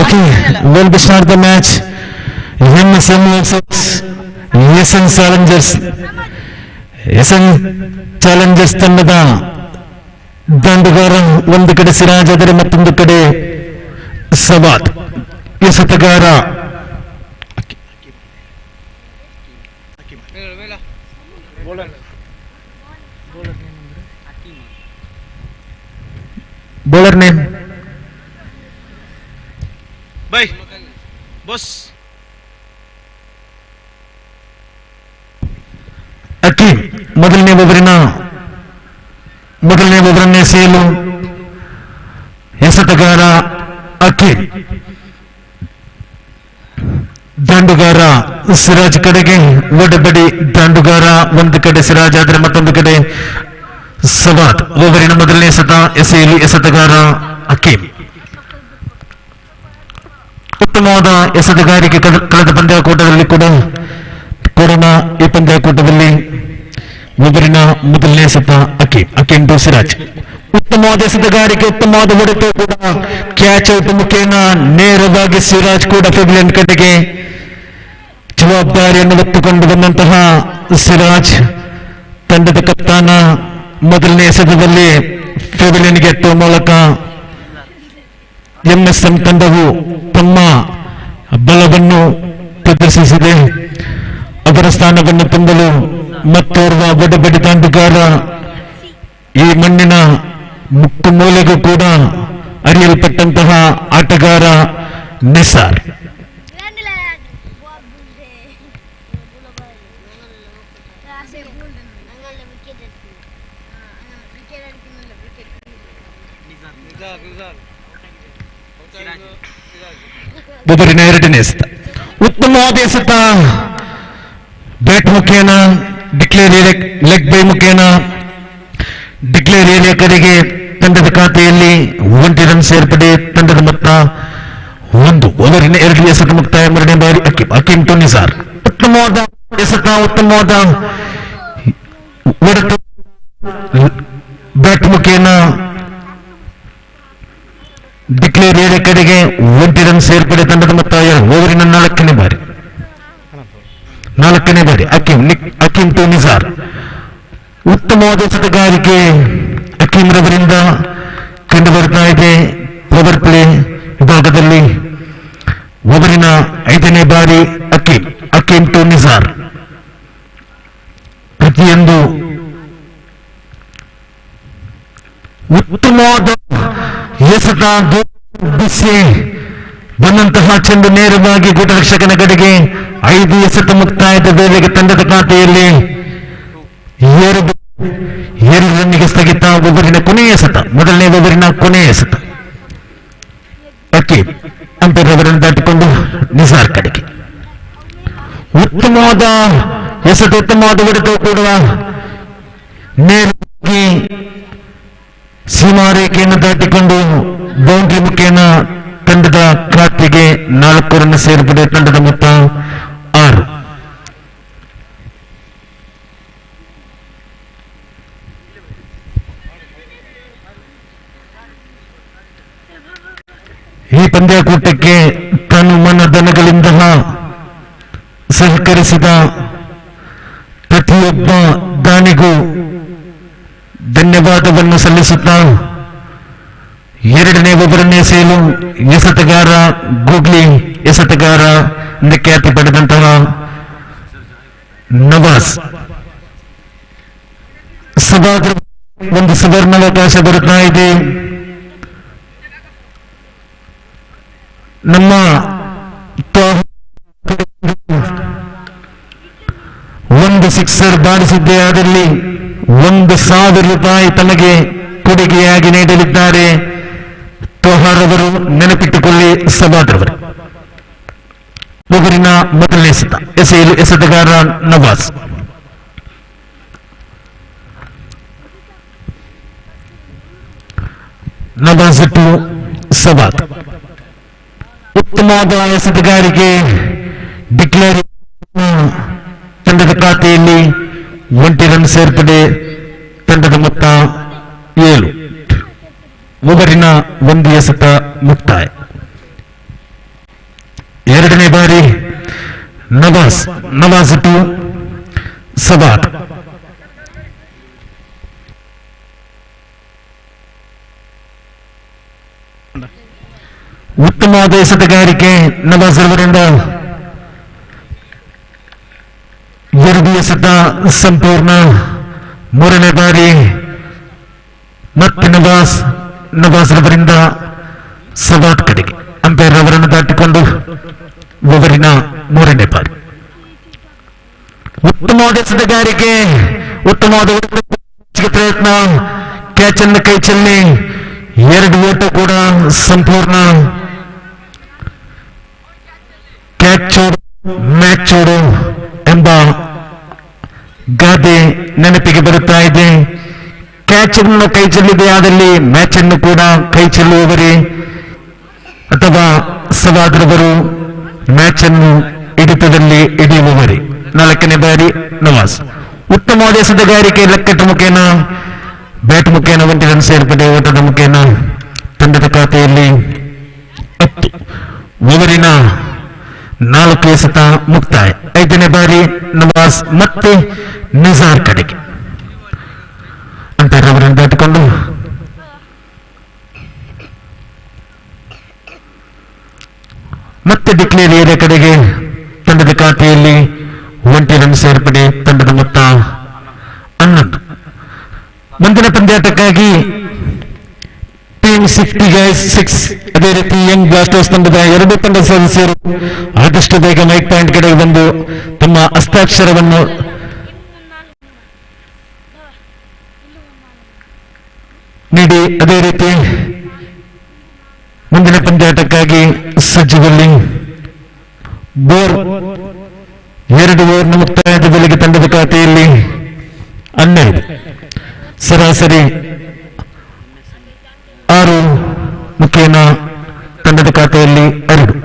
Speaker 4: Okay, we'll be start the match. MSM versus SN Challengers ತಂಡದ ದಂಡುಗಾರ ಒಂದು ಕಡೆ ಸಿರಾಜ್ ಆದರೆ ಮತ್ತೊಂದು ಕಡೆ ಸವಾದ್ ಎಸೆತಗಾರ ಬೌಲರ್ ನೇಮ್
Speaker 5: ಬೈ ಬಾಸ್
Speaker 4: ಅಕೀಮ್ ಮೊದಲನೇ ಓವರನ್ನೇ ಸೇಲು ಎಸೆತಗಾರ ಅಕೀಮ್ ದಾಂಡುಗಾರ ಸಿರಾಜ್ ಕಡೆಗೆ ಒಡಬಡಿ ದಾಂಡುಗಾರ ಒಂದು ಕಡೆ ಸಿರಾಜ್ ಆದರೆ ಮತ್ತೊಂದು ಕಡೆ ಸವಾದ್ ಓವರಿನ ಮೊದಲನೇ ಎಸೆಯಲು ಎಸೆತಗಾರ ಅಕೀಮ್ ಉತ್ತಮವಾದ ಎಸೆತಗಾರಿಕೆ ಕಳೆದ ಪಂದ್ಯಾಕೂಟದಲ್ಲಿ ಕೂಡ ಈ ಪಂದ್ಯಾಕೂಟದಲ್ಲಿ ಒಬ್ಬರಿನ ಮೊದಲನೇ ಎಸೆತ ಅಕೀಮ್ ಟು ಸಿರಾಜ್ ಉತ್ತಮವಾದ ಎಸೆತಗಾರಿಕೆ ಉತ್ತಮವಾದ ಹೊಡೆತ ಕೂಡ ಕ್ಯಾಚ್ ಔಟ್ ಮುಖೇನ ನೇರವಾಗಿ ಸಿರಾಜ್ ಕೂಡ ಫೆವಿಲಿಯನ್ ಕಡೆಗೆ ಜವಾಬ್ದಾರಿಯನ್ನು ಹೊತ್ತುಕೊಂಡು ಬಂದಂತಹ ಸಿರಾಜ್ ತಂಡದ ಕಪ್ತಾನ ಮೊದಲನೇ ಎಸೆತದಲ್ಲಿ ಫೆವಿಲಿಯನ್ಗೆ ಎತ್ತುವ ಮೂಲಕ ಎಂಎಸ್ಎಂ ತಂಡವು ತಮ್ಮ ಬಲವನ್ನು ಪ್ರದರ್ಶಿಸಿದೆ. ಅದರ ಸ್ಥಾನವನ್ನು ತುಂಬಲು ಮತ್ತೋರ್ವ ಬಡಬಡಿ ದಾಂಡುಗಾರ ಈ ಮಣ್ಣಿನ ಮುಕ್ಕು ಮೂಲೆಗೂ ಕೂಡ ಅರಿಯಲ್ಪಟ್ಟಂತಹ ಆಟಗಾರ ನಿಸಾರ್. ಒಬ್ಬರಿನ ಎರಡನೇ ಎಸೆತ ಉತ್ತಮವಾದ ಎಸೆತ ಬ್ಯಾಟ್ ಮುಖೇನ ಡಿಕ್ಲೇರ್ ಲೆಗ್ ಬೈ ಮುಖೇನ ಡಿಕ್ಲೇರ್ ಏರಿಯಾ ಕಡೆಗೆ ತಂಡದ ಖಾತೆಯಲ್ಲಿ 1 ರನ್ ಸೇರ್ಪಡೆ. ತಂಡದ ಮೊತ್ತ 1. ಓವರಿನ 2 ಎಸೆತ ಮುಕ್ತಾಯ. 2ನೇ ಬಾರಿ ಅಕೀಮ್ ಟು ನಿಸಾರ್. ಉತ್ತಮವಾದ ಎಸೆತ ಉತ್ತಮವಾದ ಹೊಡೆತ ಬ್ಯಾಟ್ ಮುಖೇನ ಡಿಕ್ಲೇರ್ ಏರಿಯಾ ಕಡೆಗೆ 1 ರನ್ ಸೇರ್ಪಡೆ. ತಂಡದ ಮೊತ್ತ 2. ಓವರಿನ 4ನೇ ಬಾರಿ ಅಕೀಮ್ ಟು ನಿಸಾರ್. ಉತ್ತಮವಾದ ಎಸೆತಗಾರಿಕೆ ಅಕೀಮ್ ರವರಿಂದ ಕಂಡು ಬರ್ತಾ ಇದೆ ಪವರ್ ಪ್ಲೇ ವಿಭಾಗದಲ್ಲಿ. ಓವರಿನ 5ನೇ ಬಾರಿ ಅಕೀಮ್ ಟು ನಿಸಾರ್. ಪ್ರತಿಯೊಂದು ಉತ್ತಮವಾದ ಎಸೆತ ಬಿಸಿ ಬಂದಂತಹ ಚೆಂಡು ನೇರವಾಗಿ ಗೂಟರಕ್ಷಕನ ಕಡೆಗೆ 5 ಎಸೆತ ಮುಕ್ತಾಯದ ವೇಳೆಗೆ ತಂಡದ ಖಾತೆಯಲ್ಲಿ 2 ರನ್ನಿಗೆ ಸ್ಥಗಿತ. ಓವರಿನ ಕೊನೆಯ ಎಸೆತ, ಮೊದಲನೇ ಓವರಿನ ಕೊನೆಯ ಎಸೆತ ಅಕೀಮ್ ಅಂಪೈರ್ ಅವರನ್ನು ದಾಟಿಕೊಂಡು ನಿಸಾರ್ ಕಡೆಗೆ. ಉತ್ತಮವಾದ ಎಸೆತ, ಉತ್ತಮವಾದ ಹೊಡೆತ ಕೂಡ ನೇರವಾಗಿ ಸೀಮಾರೇಖೆಯನ್ನು ದಾಟಿಕೊಂಡು ಬೌಂಡ್ರಿ ಮುಖೇನ ತಂಡದ ಖಾತೆಗೆ 4 ರನ್ ಸೇರ್ಪಡೆ. ತಂಡದ ಮೊತ್ತ 6. ಈ ಪಂದ್ಯಾಕೂಟಕ್ಕೆ ತನು ಮನ ಧನಗಳಿಂದ ಸಹಕರಿಸಿದ ಪ್ರತಿಯೊಬ್ಬ ದಾನಿಗೂ ಧನ್ಯವಾದವನ್ನು ಸಲ್ಲಿಸುತ್ತಾ 2ನೇ ಓವರನ್ನೇ ಸೇಲು ಎಸೆತಗಾರ ಗೂಗ್ಲಿ ಎಸೆತಗಾರ ಎಂದು ಖ್ಯಾತಿ ಪಡೆದಂತಹ ನವಾಜ್ ಒಂದು ಸುವರ್ಣಾವಕಾಶ ಬರುತ್ತಾ ಇದೆ. ನಮ್ಮ ಒಂದು ಸಿಕ್ಸರ್ ಬಾರಿಸಿದ್ದೇ ಆದಲ್ಲಿ 1,000 ರೂಪಾಯಿ ತಮಗೆ ಕೊಡುಗೆಯಾಗಿ ನೀಡಲಿದ್ದಾರೆ. ತೋಹಾರ್ ಅವರು ನೆನಪಿಟ್ಟುಕೊಳ್ಳಿ. ಸಭಾದ್ರವರು ಒಬ್ಬರಿನ ಮೊದಲನೇ ಎಸೆತ ಎಸೆಯಲು ಎಸೆತಗಾರ ನವಾಜ್. ನವಾಜ್ ಟು ಸವಾತ್. ಉತ್ತಮವಾದ ಎಸೆತಗಾರಿಕೆ ಡಿಕ್ಲೇರ್ ತಂಡದ ಖಾತೆಯಲ್ಲಿ 1 ರನ್ ಸೇರ್ಪಡೆ. ತಂಡದ ಮೊತ್ತ 7. ಓವರಿನ 1 ಎಸೆತ ಮುಕ್ತಾಯ. ಎರಡನೇ ಬಾರಿ ನವಾಜ್ ಟು ಸವಾತ್. ಉತ್ತಮವಾದ ಎಸೆತಗಾರಿಕೆ ನವಾಜ್ ಅವರಿಂದ 2 ಎಸೆತ ಸಂಪೂರ್ಣ. ಮೂರನೇ ಬಾರಿ ಮತ್ತೆ ನವಾಜ್ ಅವರಿಂದ ಸವಾತ್ ಕಡೆಗೆ. ಅಂಪೈರ್ ಅವರನ್ನು ದಾಟಿಕೊಂಡು ಓವರಿನ 3ನೇ ಬಾರಿ ಉತ್ತಮವಾದ ಎಸೆತಗಾರಿಕೆ, ಉತ್ತಮವಾದ ಪ್ರಯತ್ನ, ಕ್ಯಾಚ್ ಅನ್ನು ಕೈ ಚೆಲ್ಲಿ 2 ಓಟ ಕೂಡ ಸಂಪೂರ್ಣ. ಕ್ಯಾಚ್ ಚೋಡು ಮ್ಯಾಚ್ ಚೋಡು ಎಂಬ ಗಾದೆ ನೆನಪಿಗೆ ಬರುತ್ತಾ ಇದೆ. ಕ್ಯಾಚ್ ಅನ್ನು ಕೈ ಚೆಲ್ಲಿದೆ ಆದಲ್ಲಿ ಮ್ಯಾಚ್ ಅನ್ನು ಕೂಡ ಕೈ ಚೆಲ್ಲುವವರೇ ಅಥವಾ ಸವಾದ್ರವರು ಮ್ಯಾಚ್ ಅನ್ನು ಹಿಡಿತದಲ್ಲಿ ಹಿಡಿಯುವವರೇ. 4ನೇ ಬಾರಿ ನವಾಜ್. ಉತ್ತಮವಾದ ಎಸೆತಗಾರಿಕೆ ಲೆಕ್ಕಟ್ಟು ಮುಖೇನ, ಬ್ಯಾಟ್ ಮುಖೇನ 1 ರನ್ ಸೇರ್ಪಡೆ. ಓಟದ ಮುಖೇನ ತಂಡದ ಖಾತೆಯಲ್ಲಿ 10. ಓವರಿನ 4 ಎಸೆತ ಮುಕ್ತಾಯ. 5ನೇ ಬಾರಿ ನವಾಜ್ ಮತ್ತೆ ನಿಜಾರ್ ಕಡೆಗೆ. ಅಂಪೈರ್ ಅವರನ್ನು ದಾಟಿಕೊಂಡು ಮತ್ತೆ ಡಿಕ್ಲೇರ್ ಏರಿಯಾ ಕಡೆಗೆ. ತಂಡದ ಖಾತೆಯಲ್ಲಿ 1 ರನ್ ಸೇರ್ಪಡೆ. ತಂಡದ ಮೊತ್ತ 11. ಮುಂದಿನ ಪಂದ್ಯಾಟಕ್ಕಾಗಿ ಟೀಮ್ 6 ಅದೇ ರೀತಿ ಯಂಗ್ ಬ್ಲಾಸ್ಟರ್ಸ್ ತಂಡದ 2 ತಂಡದ ಸದಸ್ಯರು ಆದಷ್ಟು ಬೇಗ ಮೈಕ್ ಪಾಯಿಂಟ್ ಕಡೆಗೆ ಬಂದು ತಮ್ಮ ಹಸ್ತಾಕ್ಷರವನ್ನು ನೀಡಿ ಅದೇ ರೀತಿ ಮುಂದಿನ ಪಂದ್ಯಾಟಕ್ಕಾಗಿ ಸಜ್ಜುಗೊಳ್ಳಿ. ಬೋರ್ 2 ಓವರ್ನ ಮುಕ್ತಾಯದ ಬೆಲೆಗೆ ತಂಡದ ಖಾತೆಯಲ್ಲಿ 12. ಸರಾಸರಿ 6 ಮುಖೇನ ತಂಡದ ಖಾತೆಯಲ್ಲಿ 2.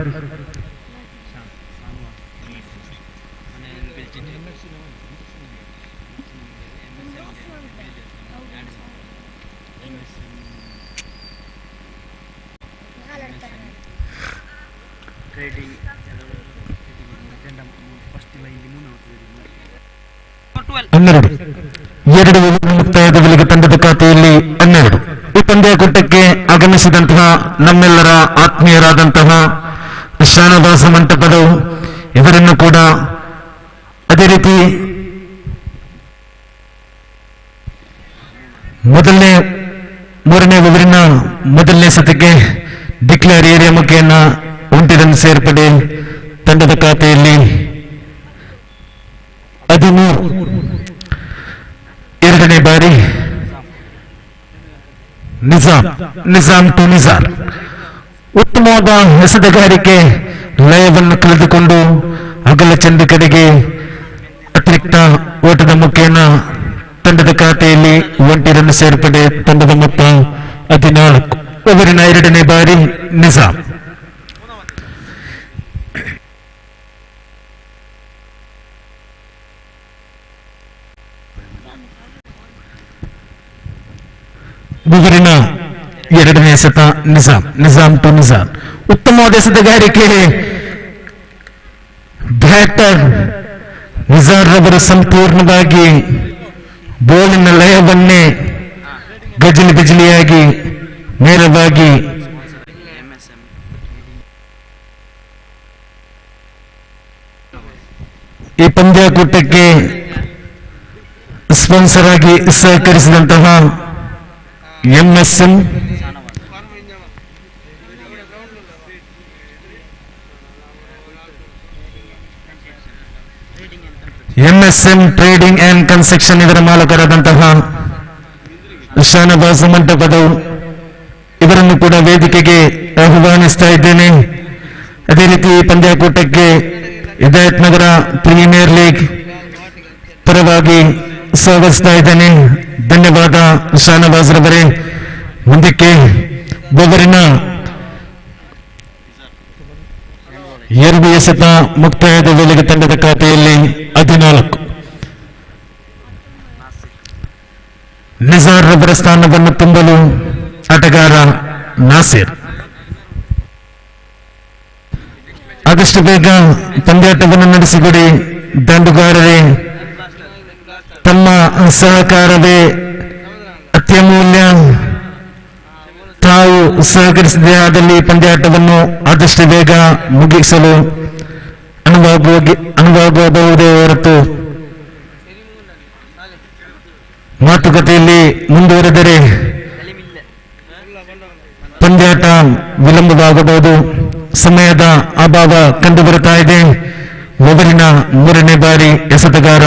Speaker 4: ಎರಡು ಮುಕ್ತಾಯದ ಬೆಲೆಗೆ ತಂಡದ ಖಾತೆಯಲ್ಲಿ 12. ಈ ಪಂದ್ಯಾಕೂಟಕ್ಕೆ ಆಗಮಿಸಿದಂತಹ ನಮ್ಮೆಲ್ಲರ ಆತ್ಮೀಯರಾದಂತಹ ಶಾನವಾಸ ಮಂಟಪದ ಇವರನ್ನು ಕೂಡ ಅದೇ ರೀತಿ ಮೂರನೇ ಓವರಿನ ಮೊದಲನೇ ಸತಕ್ಕೆ ಡಿಕ್ಲೇರ್ ಏರಿಯಾ ಮುಖೇನ 1 ರನ್ ಸೇರ್ಪಡೆ. ತಂಡದ ಖಾತೆಯಲ್ಲಿ 13. ಎರಡನೇ ಬಾರಿ ನಿಜಾಮ್ ಟು ನಿಜಾರ್. ಉತ್ತಮವಾದ ಎಸೆತಗಾರಿಕೆ ಲಯವನ್ನು ಕಳೆದುಕೊಂಡು ಅಗಲ ಚೆಂಡು ಕಡೆಗೆ ಅತಿರಿಕ್ತ ಓಟದ ಮುಖೇನ ತಂಡದ ಖಾತೆಯಲ್ಲಿ 1 ರನ್ ಸೇರ್ಪಡೆ. ತಂಡದ ಮೊತ್ತ 14. ಓವರಿನ 2ನೇ ಬಾರಿ ನಿಜಾಮ್. ಓವರಿನ 2ನೇ ಎಸೆತ ನಿಜಾಮ್ ಟು ನಿಜಾರ್. ಉತ್ತಮವಾದ ಎಸೆತಗಾರಿಕೆ ಬ್ಯಾಟರ್ ನಿಜಾರ್ ರವರು ಸಂಪೂರ್ಣವಾಗಿ ಬೋಲಿನ ಲಯವನ್ನೇ ಗಜಲಿಯಾಗಿ ನೇರವಾಗಿ ಈ ಪಂದ್ಯಾಕೂಟಕ್ಕೆ ಸ್ಪಾನ್ಸರ್ ಆಗಿ ಸಹಕರಿಸಿದಂತಹ ಎಂಎಸ್ಎಂ ಟ್ರೇಡಿಂಗ್ ಅಂಡ್ ಕನ್ಸ್ಟ್ರಕ್ಷನ್ ಇದರ ಮಾಲಕರಾದಂತಹ ಶಾನವಾಸ ಮಂಟಪದ ಇವರನ್ನು ಕೂಡ ವೇದಿಕೆಗೆ ಆಹ್ವಾನಿಸ್ತಾ ಇದ್ದೇನೆ. ಅದೇ ರೀತಿ ಪಂದ್ಯಾಕೂಟಕ್ಕೆ ಹಿದಾಯತ್ ನಗರ ಪ್ರೀಮಿಯರ್ ಲೀಗ್ ಪರವಾಗಿ ಸ್ವಾಗತಿಸ್ತಾ ಇದ್ದೇನೆ. ಧನ್ಯವಾದ ಶಾನವಾಸ್ ರವರೇ. ಮುಂದಕ್ಕೆ ಒಬ್ಬರಿನ 2 ಎಸೆತ ಮುಕ್ತಾಯದ ವೇಳೆಗೆ ತಂಡದ ಖಾತೆಯಲ್ಲಿ 14. ನಿಜಾರ್ ರವರ ಸ್ಥಾನವನ್ನು ತುಂಬಲು ಆಟಗಾರ ನಾಸಿರ್. ಆದಷ್ಟು ಬೇಗ ಪಂದ್ಯಾಟವನ್ನು ನಡೆಸಿಕೊಡಿ ದಂಡುಗಾರರೇ. ತಮ್ಮ ಸಹಕಾರವೇ ಅತ್ಯಮೂಲ್ಯ. ತಾವು ಸಹಕರಿಸದೇ ಆದಲ್ಲಿ ಪಂದ್ಯಾಟವನ್ನು ಆದಷ್ಟು ಬೇಗ ಮುಗಿಸಲು ಅನುವಾಗಬಹುದೇ ಹೊರತು ಮಾತುಕತೆಯಲ್ಲಿ ಮುಂದುವರೆದರೆ ಪಂದ್ಯಾಟ ವಿಳಂಬವಾಗಬಹುದು. ಸಮಯದ ಅಭಾವ ಕಂಡುಬರುತ್ತಾ ಇದೆ. ಮೊದಲಿನ 3ನೇ ಬಾರಿ ಎಸೆತಗಾರ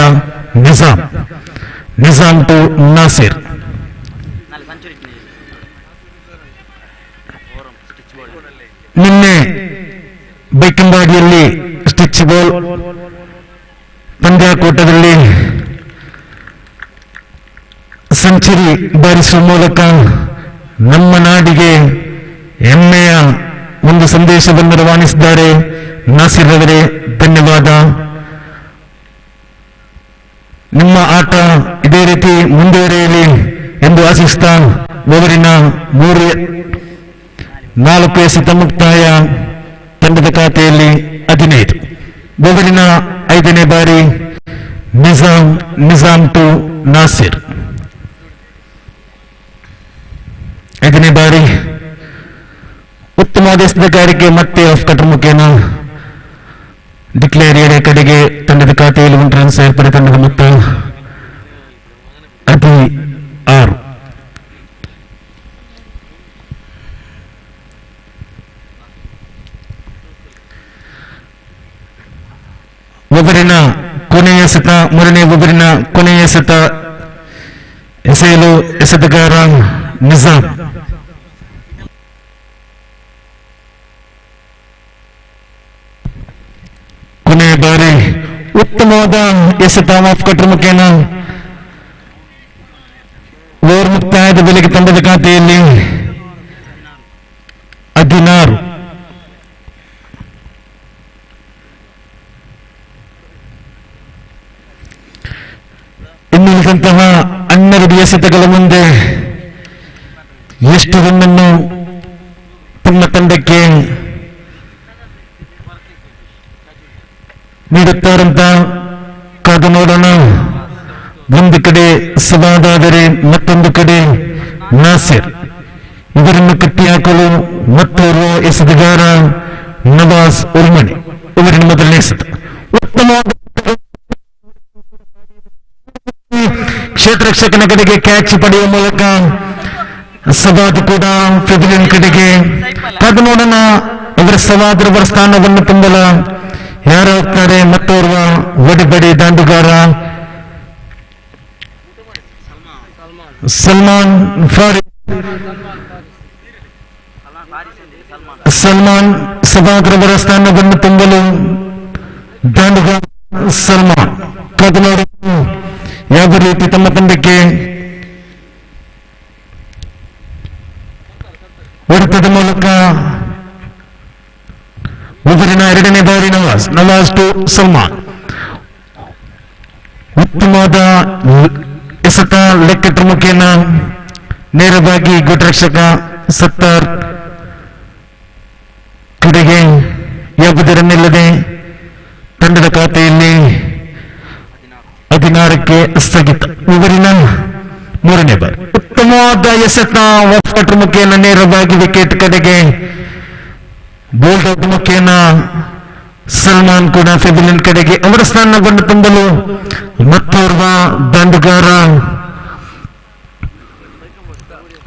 Speaker 4: ನಿಜಾಂ ಟು ನಾಸಿರ್. ನಿನ್ನೆ ಬೈಕಂಬಾಡಿಯಲ್ಲಿ ಸ್ಟಿಚ್ ಬಾಲ್ ಪಂದ್ಯಾಕೂಟದಲ್ಲಿ ಸೆಂಚುರಿ ಬಾರಿಸುವ ಮೂಲಕ ನಮ್ಮ ನಾಡಿಗೆ ಹೆಮ್ಮೆಯ ಒಂದು ಸಂದೇಶವನ್ನು ರವಾನಿಸಿದ್ದಾರೆ. ನಾಸಿರ್ ಅವರೇ, ಧನ್ಯವಾದ. ನಿಮ್ಮ ಆಟ ಇದೇ ರೀತಿ ಮುಂದುವರಿಯಲಿ ಎಂದು ಆಶಿಸ್ತಾ ಓವರಿನ 4 ಎಸೆತ ಮುಕ್ತಾಯ, ತಂಡದ ಖಾತೆಯಲ್ಲಿ 15. ಓವರಿನ 5ನೇ ಬಾರಿ ನಿಜಾಂ ಟು ನಾಸಿರ್. 5ನೇ ಬಾರಿ ಉತ್ತಮವಾದ ಎಸೆತಗಾರಿಕೆ ಮತ್ತೆ ಆಫ್ ಕಟರ್ ಮುಖೇನ ಡಿಕ್ಲೇರ್ ಏರಿಯಾ ಕಡೆಗೆ ತಂಡದ ಖಾತೆಯಲ್ಲಿ 1 ರನ್ ಸೇರ್ಪಡೆ. ತಂಡದ ಮೊತ್ತ 16. ಒಬ್ಬರಿನ ಕೊನೆಯ ಎಸೆತ, 3ನೇ ಒಬ್ಬರಿನ ಕೊನೆಯ ಎಸೆತ ಎಸೆಯಲು ಎಸೆತಗಾರ ನಿಜಾಂ. ಕೊನೆಯ ಬಾರಿ ಉತ್ತಮವಾದ ಎಸೆತ ಆಫ್ ಕಟರ್ ಮುಖೇನ ಓವರ್ ಮುಕ್ತಾಯದ ವೇಳೆಗೆ ತಂಡದ ಖಾತೆಯಲ್ಲಿ 16. ಇನ್ನುಳಿದಂತಹ 12 ಎಸೆತಗಳ ಮುಂದೆ ಎಷ್ಟು ರನ್ನನ್ನು ತಮ್ಮ ತಂಡಕ್ಕೆ ನೀಡುತ್ತಾರಂತ ಕಾದು ನೋಡೋಣ. ಒಂದು ಕಡೆ ಸವಾದಾದರೆ ಮತ್ತೊಂದು ಕಡೆ ನಾಸಿರ್. ಇವರನ್ನು ಕಟ್ಟಿಹಾಕಲು ಮತ್ತೋರ್ವ ಎಸೆತಗಾರ ನವಾಜ್ ಉರ್ಮಣಿ. ಇವರಿನ ಮೊದಲನೇ ಎಸೆತ ಉತ್ತಮ ಕ್ಷೇತ್ರರಕ್ಷಕನ ಕಡೆಗೆ ಕ್ಯಾಚ್ ಪಡೆಯುವ ಮೂಲಕ ಸವಾದ್ ಕೂಡ ಪೆವಿಲಿಯನ್ ಕಡೆಗೆ. ಕಾದು ನೋಡೋಣ ಅವರ ಸವಾದ್ರವರ ಸ್ಥಾನವನ್ನು ತುಂಬಲ ಯಾರಾಗ್ತಾರೆ. ಮತ್ತೋರ್ವ ಒಡಿಬಡಿ ದಾಂಡುಗಾರ ಸಲ್ಮಾನ್ ಸಭಾಗ್ರವರ ಸ್ಥಾನವನ್ನು ತುಂಬಲು ದಾಂಡುಗಾರ ಸಲ್ಮಾನ್. ಕಾದು ನೋಡೋಣ ಯಾವ ರೀತಿ ತಮ್ಮ ತಂಡಕ್ಕೆ ಹೊಡೆತದ ಮೂಲಕ ಒಬ್ಬರಿನ 2ನೇ ಬಾರಿ ನವಾಜ್ ಟು ಸಲ್ಮಾನ್. ಉತ್ತಮವಾದ ಎಸೆತ ಲೆಕ್ಕದ ಮುಖೇನ ನೇರವಾಗಿ ಗೋಟರಕ್ಷಕ ಸತ್ತಾರ್ ಕಡೆಗೆ ಯಾವುದರನ್ನಿಲ್ಲದೆ ತಂಡದ ಖಾತೆಯಲ್ಲಿ 16ಕ್ಕೆ ಸ್ಥಗಿತ. ಇವರಿನ 3ನೇ ಬಾರಿ ಉತ್ತಮವಾದ ಎಸೆತ ಆಫ್ ಕಟರ್ ಮುಖೇನ ನೇರವಾಗಿ ವಿಕೆಟ್ ಕಡೆಗೆ. ಬೋಲ್ಡ್ ಔಟ್ ಮುಖೇನ ಸಲ್ಮಾನ್ ಕೂಡ ಪೆವಿಲಿಯನ್ ಕಡೆಗೆ ಅವರ ಸ್ಥಾನವನ್ನು ತುಂಬಲು ಮತ್ತೋರ್ವ ದಂಡುಗಾರ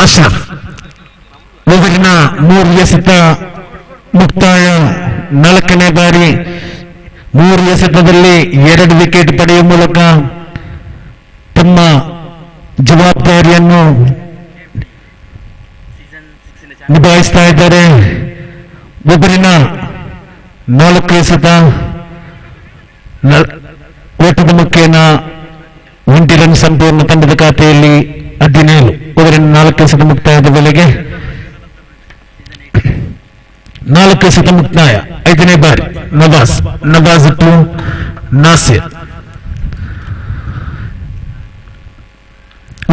Speaker 4: ಅಶ್ರಫ್. ಓವರಿನ 3 ಎಸೆತ ಮುಕ್ತಾಯ, 4ನೇ ಬಾರಿ 3 ಎಸೆತದಲ್ಲಿ 2 ವಿಕೆಟ್ ಪಡೆಯುವ ಮೂಲಕ ತಮ್ಮ ಜವಾಬ್ದಾರಿಯನ್ನು ನಿಭಾಯಿಸ್ತಾ ಇದ್ದಾರೆ. ಒಬ್ಬರಿನ 4 ಎಸೆತ ಓಟದ ಮುಖೇನ 20 ರನ್ ಸಂಪೂರ್ಣ ತಂಡದ ಖಾತೆಯಲ್ಲಿ 17. ಒಬ್ಬರಿನ 4 ಎಸೆತ ಮುಕ್ತಾಯದ ವೇಳೆಗೆ 4 ಎಸೆತ ಮುಕ್ತಾಯ. 5ನೇ ಬಾರಿ ನವಾಜ್ ಟು ನಾಸಿರ್.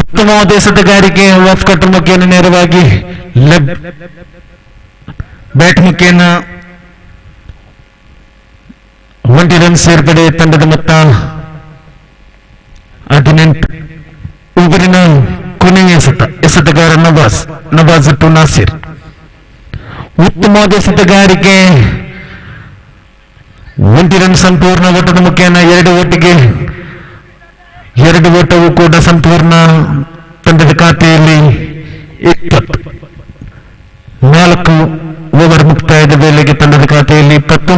Speaker 4: ಉತ್ತಮವಾದ ಎಸೆತಗಾರಿಕೆ ಆಫ್ ಕಟ್ ಮುಖೇನ ನೇರವಾಗಿ ಬ್ಯಾಟ್ ಮುಖೇನ 20 ರನ್ ಸೇರ್ಪಡೆ. ತಂಡದ ಮೊತ್ತ 18. ಉಗುರಿನ ಕೊನೆಯ ಎಸೆತಗಾರ ನವಾಜ್ ಟು ನಾಸಿರ್. ಉತ್ತಮವಾದ ಎಸೆತಗಾರಿಕೆ 20 ರನ್ ಸಂಪೂರ್ಣ ಓಟದ ಮುಖೇನ 2 ಓಟವು ಕೂಡ ಸಂಪೂರ್ಣ. ತಂಡದ ಖಾತೆಯಲ್ಲಿ 4 ಓವರ್ ಮುಕ್ತಾಯದ ವೇಳೆಗೆ ತಂಡದ ಖಾತೆಯಲ್ಲಿ 20.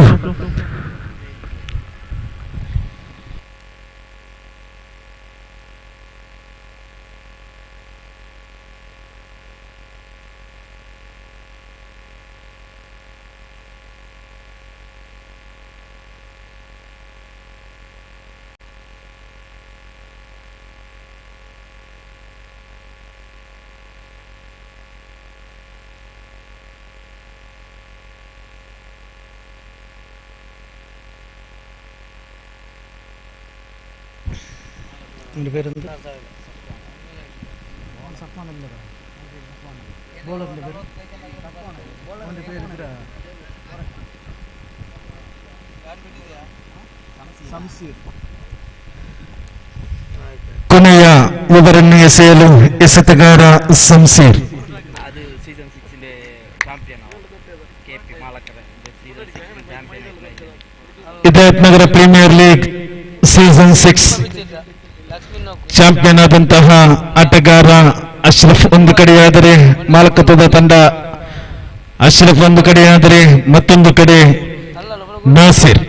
Speaker 4: ಕೊನೆಯ ಓವರನ್ನು ಎಸೆಯಲು ಎಸೆತಗಾರ ಸಂಸೀರ್. ಹಿದಾಯತ್ ನಗರ ಪ್ರೀಮಿಯರ್ ಲೀಗ್ ಸೀಸನ್ 6 ಚಾಂಪಿಯನ್ ಆದಂತಹ ಆಟಗಾರ ಅಶ್ರಫ್ ಒಂದು ಕಡೆಯಾದರೆ, ಮಾಲಕತ್ವದ ತಂಡ ಅಶ್ರಫ್ ಒಂದು ಕಡೆಯಾದರೆ, ಮತ್ತೊಂದು ಕಡೆ ನಾಸಿರ್.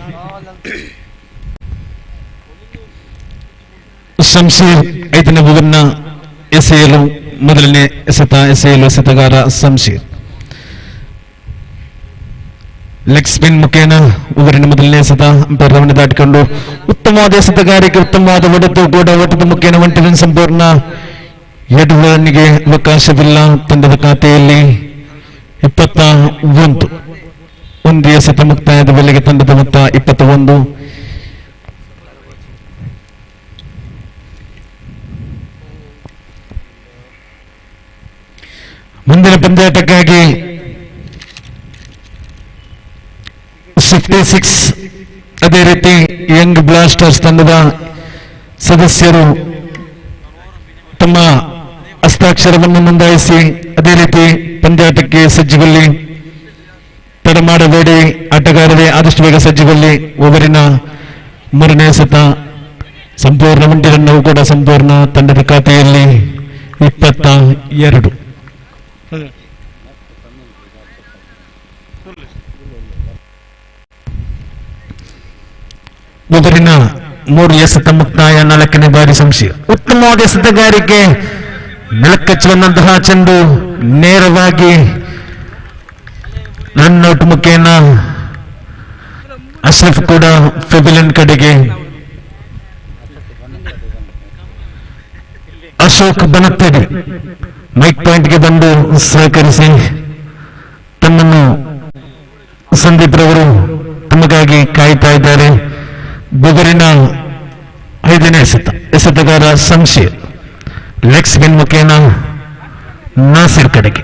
Speaker 4: ಶಂಶೀರ್ 5ನೇ ಓವರ್ನ ಎಸೆಯಲು ಮೊದಲನೇ ಎಸೆತಗಾರ ಶಂಶೀರ್. ಲೆಗ್ ಸ್ಪಿನ್ ಮುಖೇನ ಓವರಿನ ಮೊದಲನೇ ಎಸೆತ ಅಂಪೈರ್ ರವಣೆ ದಾಟಿಕೊಂಡು ಉತ್ತಮವಾದ ಎಸೆತಗಾರಿಕೆ, ಉತ್ತಮವಾದ ಹೊಡೆತ ಕೂಡ ಓಟದ ಮುಖೇನ 20 ರನ್ ಸಂಪೂರ್ಣ. 2 ರನ್ನಿಗೆ ಅವಕಾಶವಿಲ್ಲ. ತಂಡದ ಖಾತೆಯಲ್ಲಿ 21. ಒಂದು ಎಸೆತ ಮುಕ್ತಾಯದ ವೇಳೆಗೆ ತಂಡದ ಮೊತ್ತ 21. ಮುಂದಿನ ಪಂದ್ಯಾಟಕ್ಕಾಗಿ 56 ಅದೇ ರೀತಿ ಯಂಗ್ ಬ್ಲಾಸ್ಟರ್ಸ್ ತಂಡದ ಸದಸ್ಯರು ತಮ್ಮ ಹಸ್ತಾಕ್ಷರವನ್ನು ನೋಂದಾಯಿಸಿ ಅದೇ ರೀತಿ ಪಂದ್ಯಾಟಕ್ಕೆ ಸಜ್ಜುಗೊಳ್ಳಿ. ತಡ ಮಾಡಬೇಡಿ ಆಟಗಾರರೇ, ಆದಷ್ಟು ಬೇಗ ಸಜ್ಜುಗೊಳ್ಳಿ. ಓವರಿನ 3ನೇ ಎಸೆತ ಸಂಪೂರ್ಣ 20 ರನ್ನವು ಕೂಡ ಸಂಪೂರ್ಣ. ತಂಡದ ಖಾತೆಯಲ್ಲಿ 22. ಓವರಿನ 3 ಎಸೆತ ಮುಕ್ತಾಯ. 4ನೇ ಬಾರಿ ಶಂಶೀರ್. ಉತ್ತಮವಾದ ಎಸೆತಗಾರಿಕೆ, ನೆಲಕ್ಕಚ್ಚುವಂತಹ ಚೆಂಡು ನೇರವಾಗಿ ರನ್ಔಟ್ ಮುಖೇನ ಅಶ್ರಫ್ ಕೂಡ ಫೆಬಿಲಿಯನ್ ಕಡೆಗೆ. ಅಶೋಕ್ ಬನತ್ತಡಿ ಮೈಕ್ ಪಾಯಿಂಟ್ಗೆ ಬಂದು ಸಹಕರಿಸಿ ತಮ್ಮನ್ನು ಸಂದೀಪ್ ರವರು ತಮಗಾಗಿ ಕಾಯ್ತಾ ಇದ್ದಾರೆ. ಬುಗರಿನ 5ನೇ ಎಸೆತಗಾರ ಶಂಶೀರ್. ಲೆಗ್ ಸ್ಪಿನ್ ಮುಖೇನ ನಾಸಿರ್ ಕಡೆಗೆ.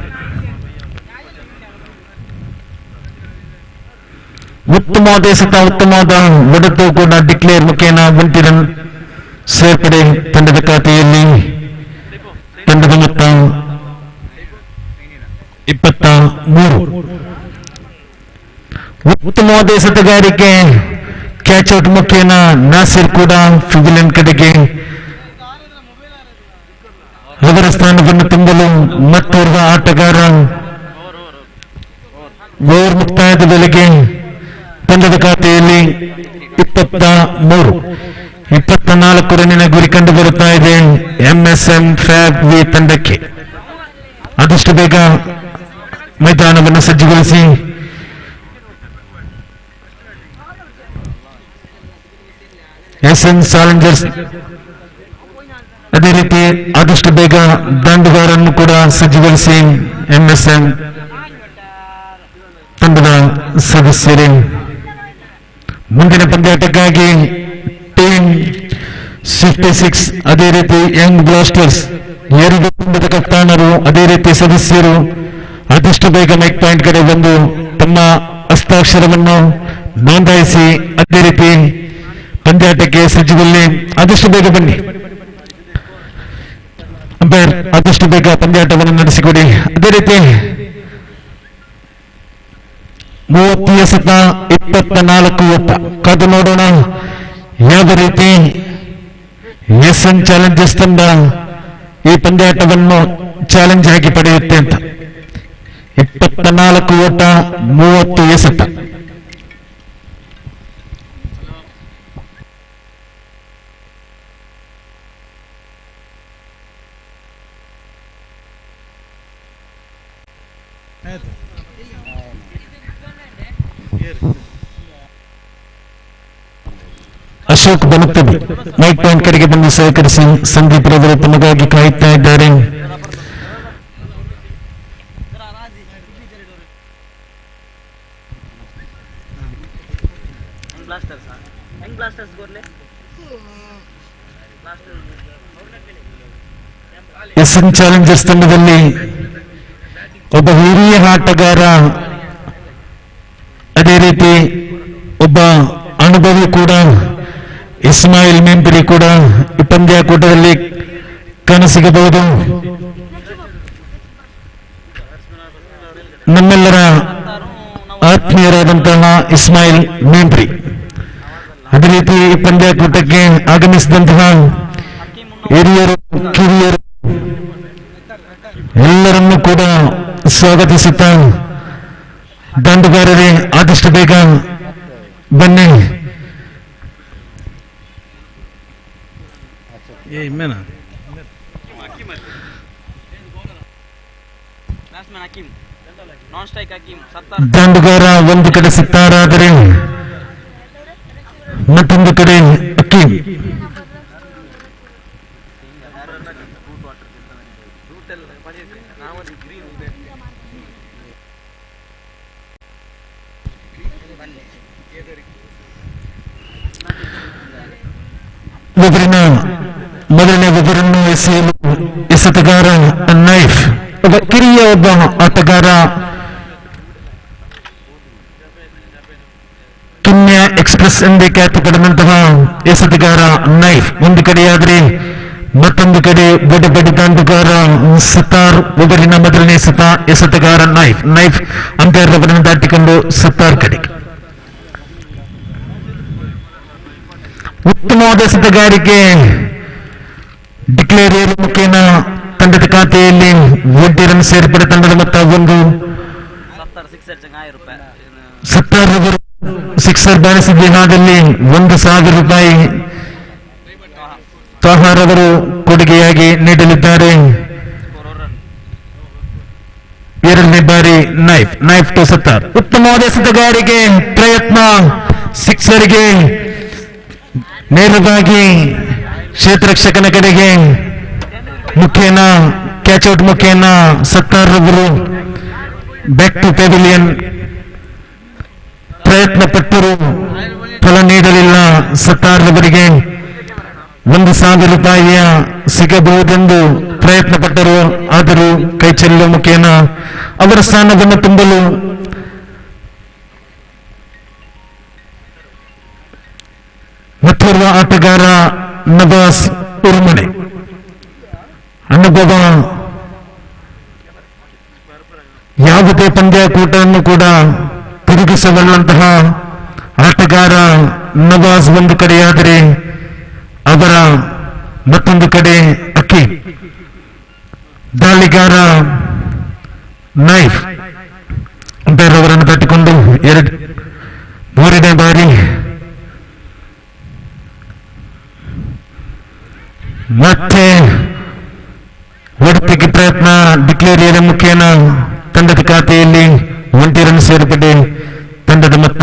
Speaker 4: ಉತ್ತಮವಾದ ಎಸೆತ, ಉತ್ತಮವಾದ ಹೊಡೆತ ಕೂಡ ಡಿಕ್ಲೇರ್ ಮುಖೇನ 20 ರನ್ ಸೇರ್ಪಡೆ. ತಂಡದ ಖಾತೆಯಲ್ಲಿ ತಂಡದ ಮೊತ್ತ 23. ಉತ್ತಮವಾದ ಎಸೆತಗಾರಿಕೆ, ಕ್ಯಾಚ್ಔಟ್ ಮುಖೇನ ನಾಸಿರ್ ಕೂಡ ಫಿವಿಲಿಯನ್ ಕಡೆಗೆ. ಅವರ ಸ್ಥಾನವನ್ನು ತುಂಬಲು ಮತ್ತೋರ್ವ ಆಟಗಾರ. ಓವರ್ ಮುಕ್ತಾಯದ ವೇಳೆಗೆ ತಂಡದ ಖಾತೆಯಲ್ಲಿ 23. 24 ರನ್ನಿನ ಗುರಿ ಕಂಡು ಬರುತ್ತಾ ಇದೆ ಎಂಎಸ್ಎಂ ಫ್ಯಾಬ್ ವಿ ತಂಡಕ್ಕೆ. ಆದಷ್ಟು ಬೇಗ ಮೈದಾನವನ್ನು ಸಜ್ಜುಗೊಳಿಸಿ. ಎಸ್ಎನ್ ಚಾಲೆಂಜರ್ಸ್ ಅದೇ ರೀತಿ ಆದಷ್ಟು ಬೇಗ ದಂಡುಗಾರನ್ನು ಕೂಡ ಸಜ್ಜುಗೊಳಿಸಿ. ಎಂಎಸ್ಎಂ ತಂಡದ ಸದಸ್ಯರೇ, ಮುಂದಿನ ಪಂದ್ಯಾಟಕ್ಕಾಗಿ ಟೀಮ್ 56 ಅದೇ ರೀತಿ ಯಂಗ್ ಬ್ಲಾಸ್ಟರ್ಸ್ ಎರಡು ತಂಡದ ಕಪ್ತಾನರು ಅದೇ ರೀತಿ ಸದಸ್ಯರು ಆದಷ್ಟು ಬೇಗ ಮೈಕ್ ಪಾಯಿಂಟ್ ಕಡೆ ಬಂದು ತಮ್ಮ ಹಸ್ತಾಕ್ಷರವನ್ನು ನೋಂದಾಯಿಸಿ ಅದೇ ರೀತಿ ಪಂದ್ಯಾಟಕ್ಕೆ ಸಜ್ಜುಗೊಳ್ಳಿ. ಆದಷ್ಟು ಬೇಗ ಬನ್ನಿ. ಅಂಪೈರ್ ಆದಷ್ಟು ಬೇಗ ಪಂದ್ಯಾಟವನ್ನು ನಡೆಸಿಕೊಡಿ. ಅದೇ ರೀತಿ 30 ಎಸೆತ 24 ಓಟ. ಕಾದು ನೋಡೋಣ ಯಾವ ರೀತಿ SN ಚಾಲೆಂಜರ್ಸ್ ತಂಡ ಈ ಪಂದ್ಯಾಟವನ್ನು ಚಾಲೆಂಜ್ ಆಗಿ ಪಡೆಯುತ್ತೆ ಅಂತ. 24 ಓಟ 30 ಎಸೆತ. ಅಶೋಕ್ ಬನುತ್ತಬಿ ಮೈಕ್ ಪಾಯಿಂಟ್ ಕಡೆಗೆ ಬಂದು ಸಹಕರಿಸಿ. ಸಂದೀಪ್ ರವರು ತಮಗಾಗಿ ಕಾಯುತ್ತಾ ಇದ್ದಾರೆ. SN ಚಾಲೆಂಜರ್ಸ್ ತಂಡದಲ್ಲಿ ಒಬ್ಬ ಹಿರಿಯ ಆಟಗಾರ ಅದೇ ರೀತಿ ಒಬ್ಬ ಅನುಭವಿ ಕೂಡ ಇಸ್ಮಾಯಿಲ್ ಮೆಂಪರಿ ಕೂಡ ಈ ಪಂದ್ಯಾಕೂಟದಲ್ಲಿ ಕಾಣಸಿಗಬಹುದು. ನಮ್ಮೆಲ್ಲರ ಆತ್ಮೀಯರಾದಂತಹ ಇಸ್ಮಾಯಿಲ್ ಮೆಂಪರಿ ಅದೇ ರೀತಿ ಈ ಪಂದ್ಯಾಕೂಟಕ್ಕೆ ಆಗಮಿಸಿದಂತಹ ಹಿರಿಯರು ಕಿರಿಯರು ಎಲ್ಲರನ್ನೂ ಕೂಡ ಸ್ವಾಗತಿಸುತ್ತಾ, ದಂಡುಗಾರರೇ ಆದಷ್ಟು ಬೇಗ ಬನ್ನಿ. ದಂಡುಗಾರ ಒಂದು ಕಡೆ ಸಿತ್ತಾರಾದರೆ ಮತ್ತೊಂದು ಕಡೆ ಅಕೀಮ್. ಒಬ್ಬರಿನ ಮೊದಲನೇ ಒಬ್ಬರನ್ನು ಎಸೆಯಲು ಎಸೆತಗಾರ ನೈಫ್, ಒಬ್ಬ ಕಿರಿಯ ಒಬ್ಬ ಆಟಗಾರ ಕಿನ್ಯ ಎಕ್ಸ್ಪ್ರೆಸ್ ಎಂದೇ ಖ್ಯಾತಿ ಪಡೆದಂತಹ ಎಸೆತಗಾರ ನೈಫ್ ಒಂದು ಕಡೆಯಾದರೆ, ಮತ್ತೊಂದು ಕಡೆ ಬಡಿ ದಂಡುಗಾರ ಸತ್ತಾರ್. ಒಬ್ಬರಿನ ಮೊದಲನೇ ಎಸೆತಗಾರ ನೈಫ್ ಅಂಪೈರ್ ಅವರನ್ನು ದಾಟಿಕೊಂಡು ಸತ್ತಾರ್ ಕಡೆ. ಉತ್ತಮವಾದ ಎಸೆತಗಾರಿಕೆ ಡಿಕ್ಲೇರ್ ಮುಖೇನ ತಂಡದ ಖಾತೆಯಲ್ಲಿ 1 ರನ್ ಸೇರ್ಪಡೆ. ತಂಡದ ಮೊತ್ತ 1. ಸತ್ತಾರ್ ಅವರು ಸಿಕ್ಸರ್ ಬಾರಿಸಿದ ಹಾದಲ್ಲಿ 1,000 ರೂಪಾಯಿ ತಾಹಾರ್ ಅವರು ಕೊಡುಗೆಯಾಗಿ ನೀಡಲಿದ್ದಾರೆ. ಎರಡನೇ ಬಾರಿ ನೈಫ್ ಟು ಸತ್ತಾರ್. ಉತ್ತಮವಾದ ಎಸೆತಗಾರಿಕೆ ಪ್ರಯತ್ನ ಸಿಕ್ಸರ್ಗೆ ನೇರವಾಗಿ ಕ್ಷೇತ್ರರಕ್ಷಕನ ಕಡೆಗೆ ಮುಖೇನ ಕ್ಯಾಚ್ಔಟ್ ಮುಖೇನ ಸತ್ತಾರ್ ಅವರು ಬ್ಯಾಕ್ ಟು ಪೆವಿಲಿಯನ್. ಪ್ರಯತ್ನ ಪಟ್ಟರು ಫಲ ನೀಡಲಿಲ್ಲ. ಸತ್ತಾರ್ ಅವರಿಗೆ 1,000 ರೂಪಾಯಿಯ ಸಿಗಬಹುದೆಂದು ಪ್ರಯತ್ನ ಪಟ್ಟರು, ಆದರೂ ಕೈ ಚೆಲ್ಲುವ ಮುಖೇನ ಅವರ ಸ್ಥಾನವನ್ನು ತುಂಬಲು ಮತ್ತೋರ್ವ ಆಟಗಾರ ನವಾಸ್ ಉರ್ಮನೆ. ಅನುಭವ ಯಾವುದೇ ಪಂದ್ಯಾಕೂಟವನ್ನು ಕೂಡ ತಿರುಗಿಸಬಲ್ಲಂತಹ ಆಟಗಾರ ನವಾಜ್ ಒಂದು ಕಡೆಯಾದರೆ, ಅವರ ಮತ್ತೊಂದು ಕಡೆ ಅಕೀಮ್. ದಾಳಿಗಾರ ನೈಫ್ ಅಂಪೈರ್ ಅವರನ್ನು ತಟ್ಟಿಕೊಂಡು 3ನೇ ಬಾರಿ ಮತ್ತೆ ಹೊಡೆತಕ್ಕೆ ಪ್ರಯತ್ನ ಡಿಕ್ಲೇರಿಯರ ಮುಖೇನ ತಂಡದ ಖಾತೆಯಲ್ಲಿ 1 ರನ್ ಸೇರ್ಪಡೆ. ತಂಡದ ಮೊತ್ತ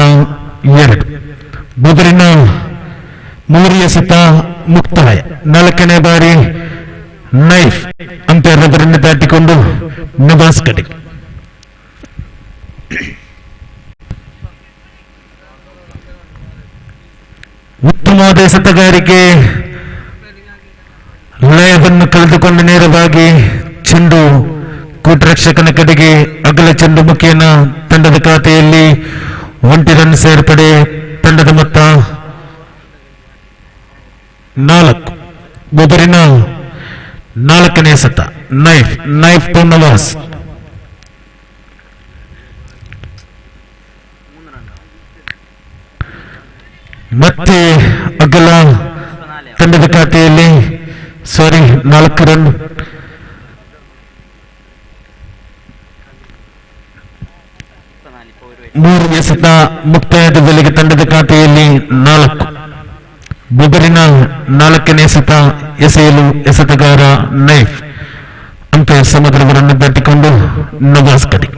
Speaker 4: 2. ಬುಧರಿನ 3 ಎಸೆತ ಮುಕ್ತಾಯ. 4ನೇ ಬಾರಿ ನೈಫ್ ಅಂಪೈರ್ ಅವರನ್ನು ದಾಟಿಕೊಂಡು ನವಾಜ್ ಕಡೆ. ಉತ್ತಮವಾದ ಎಸೆತಗಾರಿಕೆ, ಲಯವನ್ನು ಕಳೆದುಕೊಂಡು ನೇರವಾಗಿ ಚೆಂಡು ಕೂಟರಕ್ಷಕನ ಕಡೆಗೆ ಅಗಲ ಚೆಂಡು ಮುಖೇನ ತಂಡದ ಖಾತೆಯಲ್ಲಿ 1 ರನ್ ಸೇರ್ಪಡೆ. ತಂಡದ ಮೊತ್ತ 4. ಒಬ್ಬರಿನ 4ನೇ ಎಸೆತ ನೈಫ್ ಟು ನವಾಸ್. ಮತ್ತೆ ಅಗಲ ತಂಡದ ಖಾತೆಯಲ್ಲಿ 4 ರನ್. ಮೂರು ಎಸೆತ ಮುಕ್ತಾಯದ ವೇಳೆಗೆ ತಂಡದ ಖಾತೆಯಲ್ಲಿ 4. ಬೊಬರಿನ 4ನೇ ಎಸೆತ ಎಸೆಯಲು ಎಸೆತಗಾರ ನೈಫ್. ಅಂಪೈರ್ ಸಮಗ್ರವರನ್ನು ದಾಟಿಕೊಂಡು ನವಾಸ್ ಕಡೆ.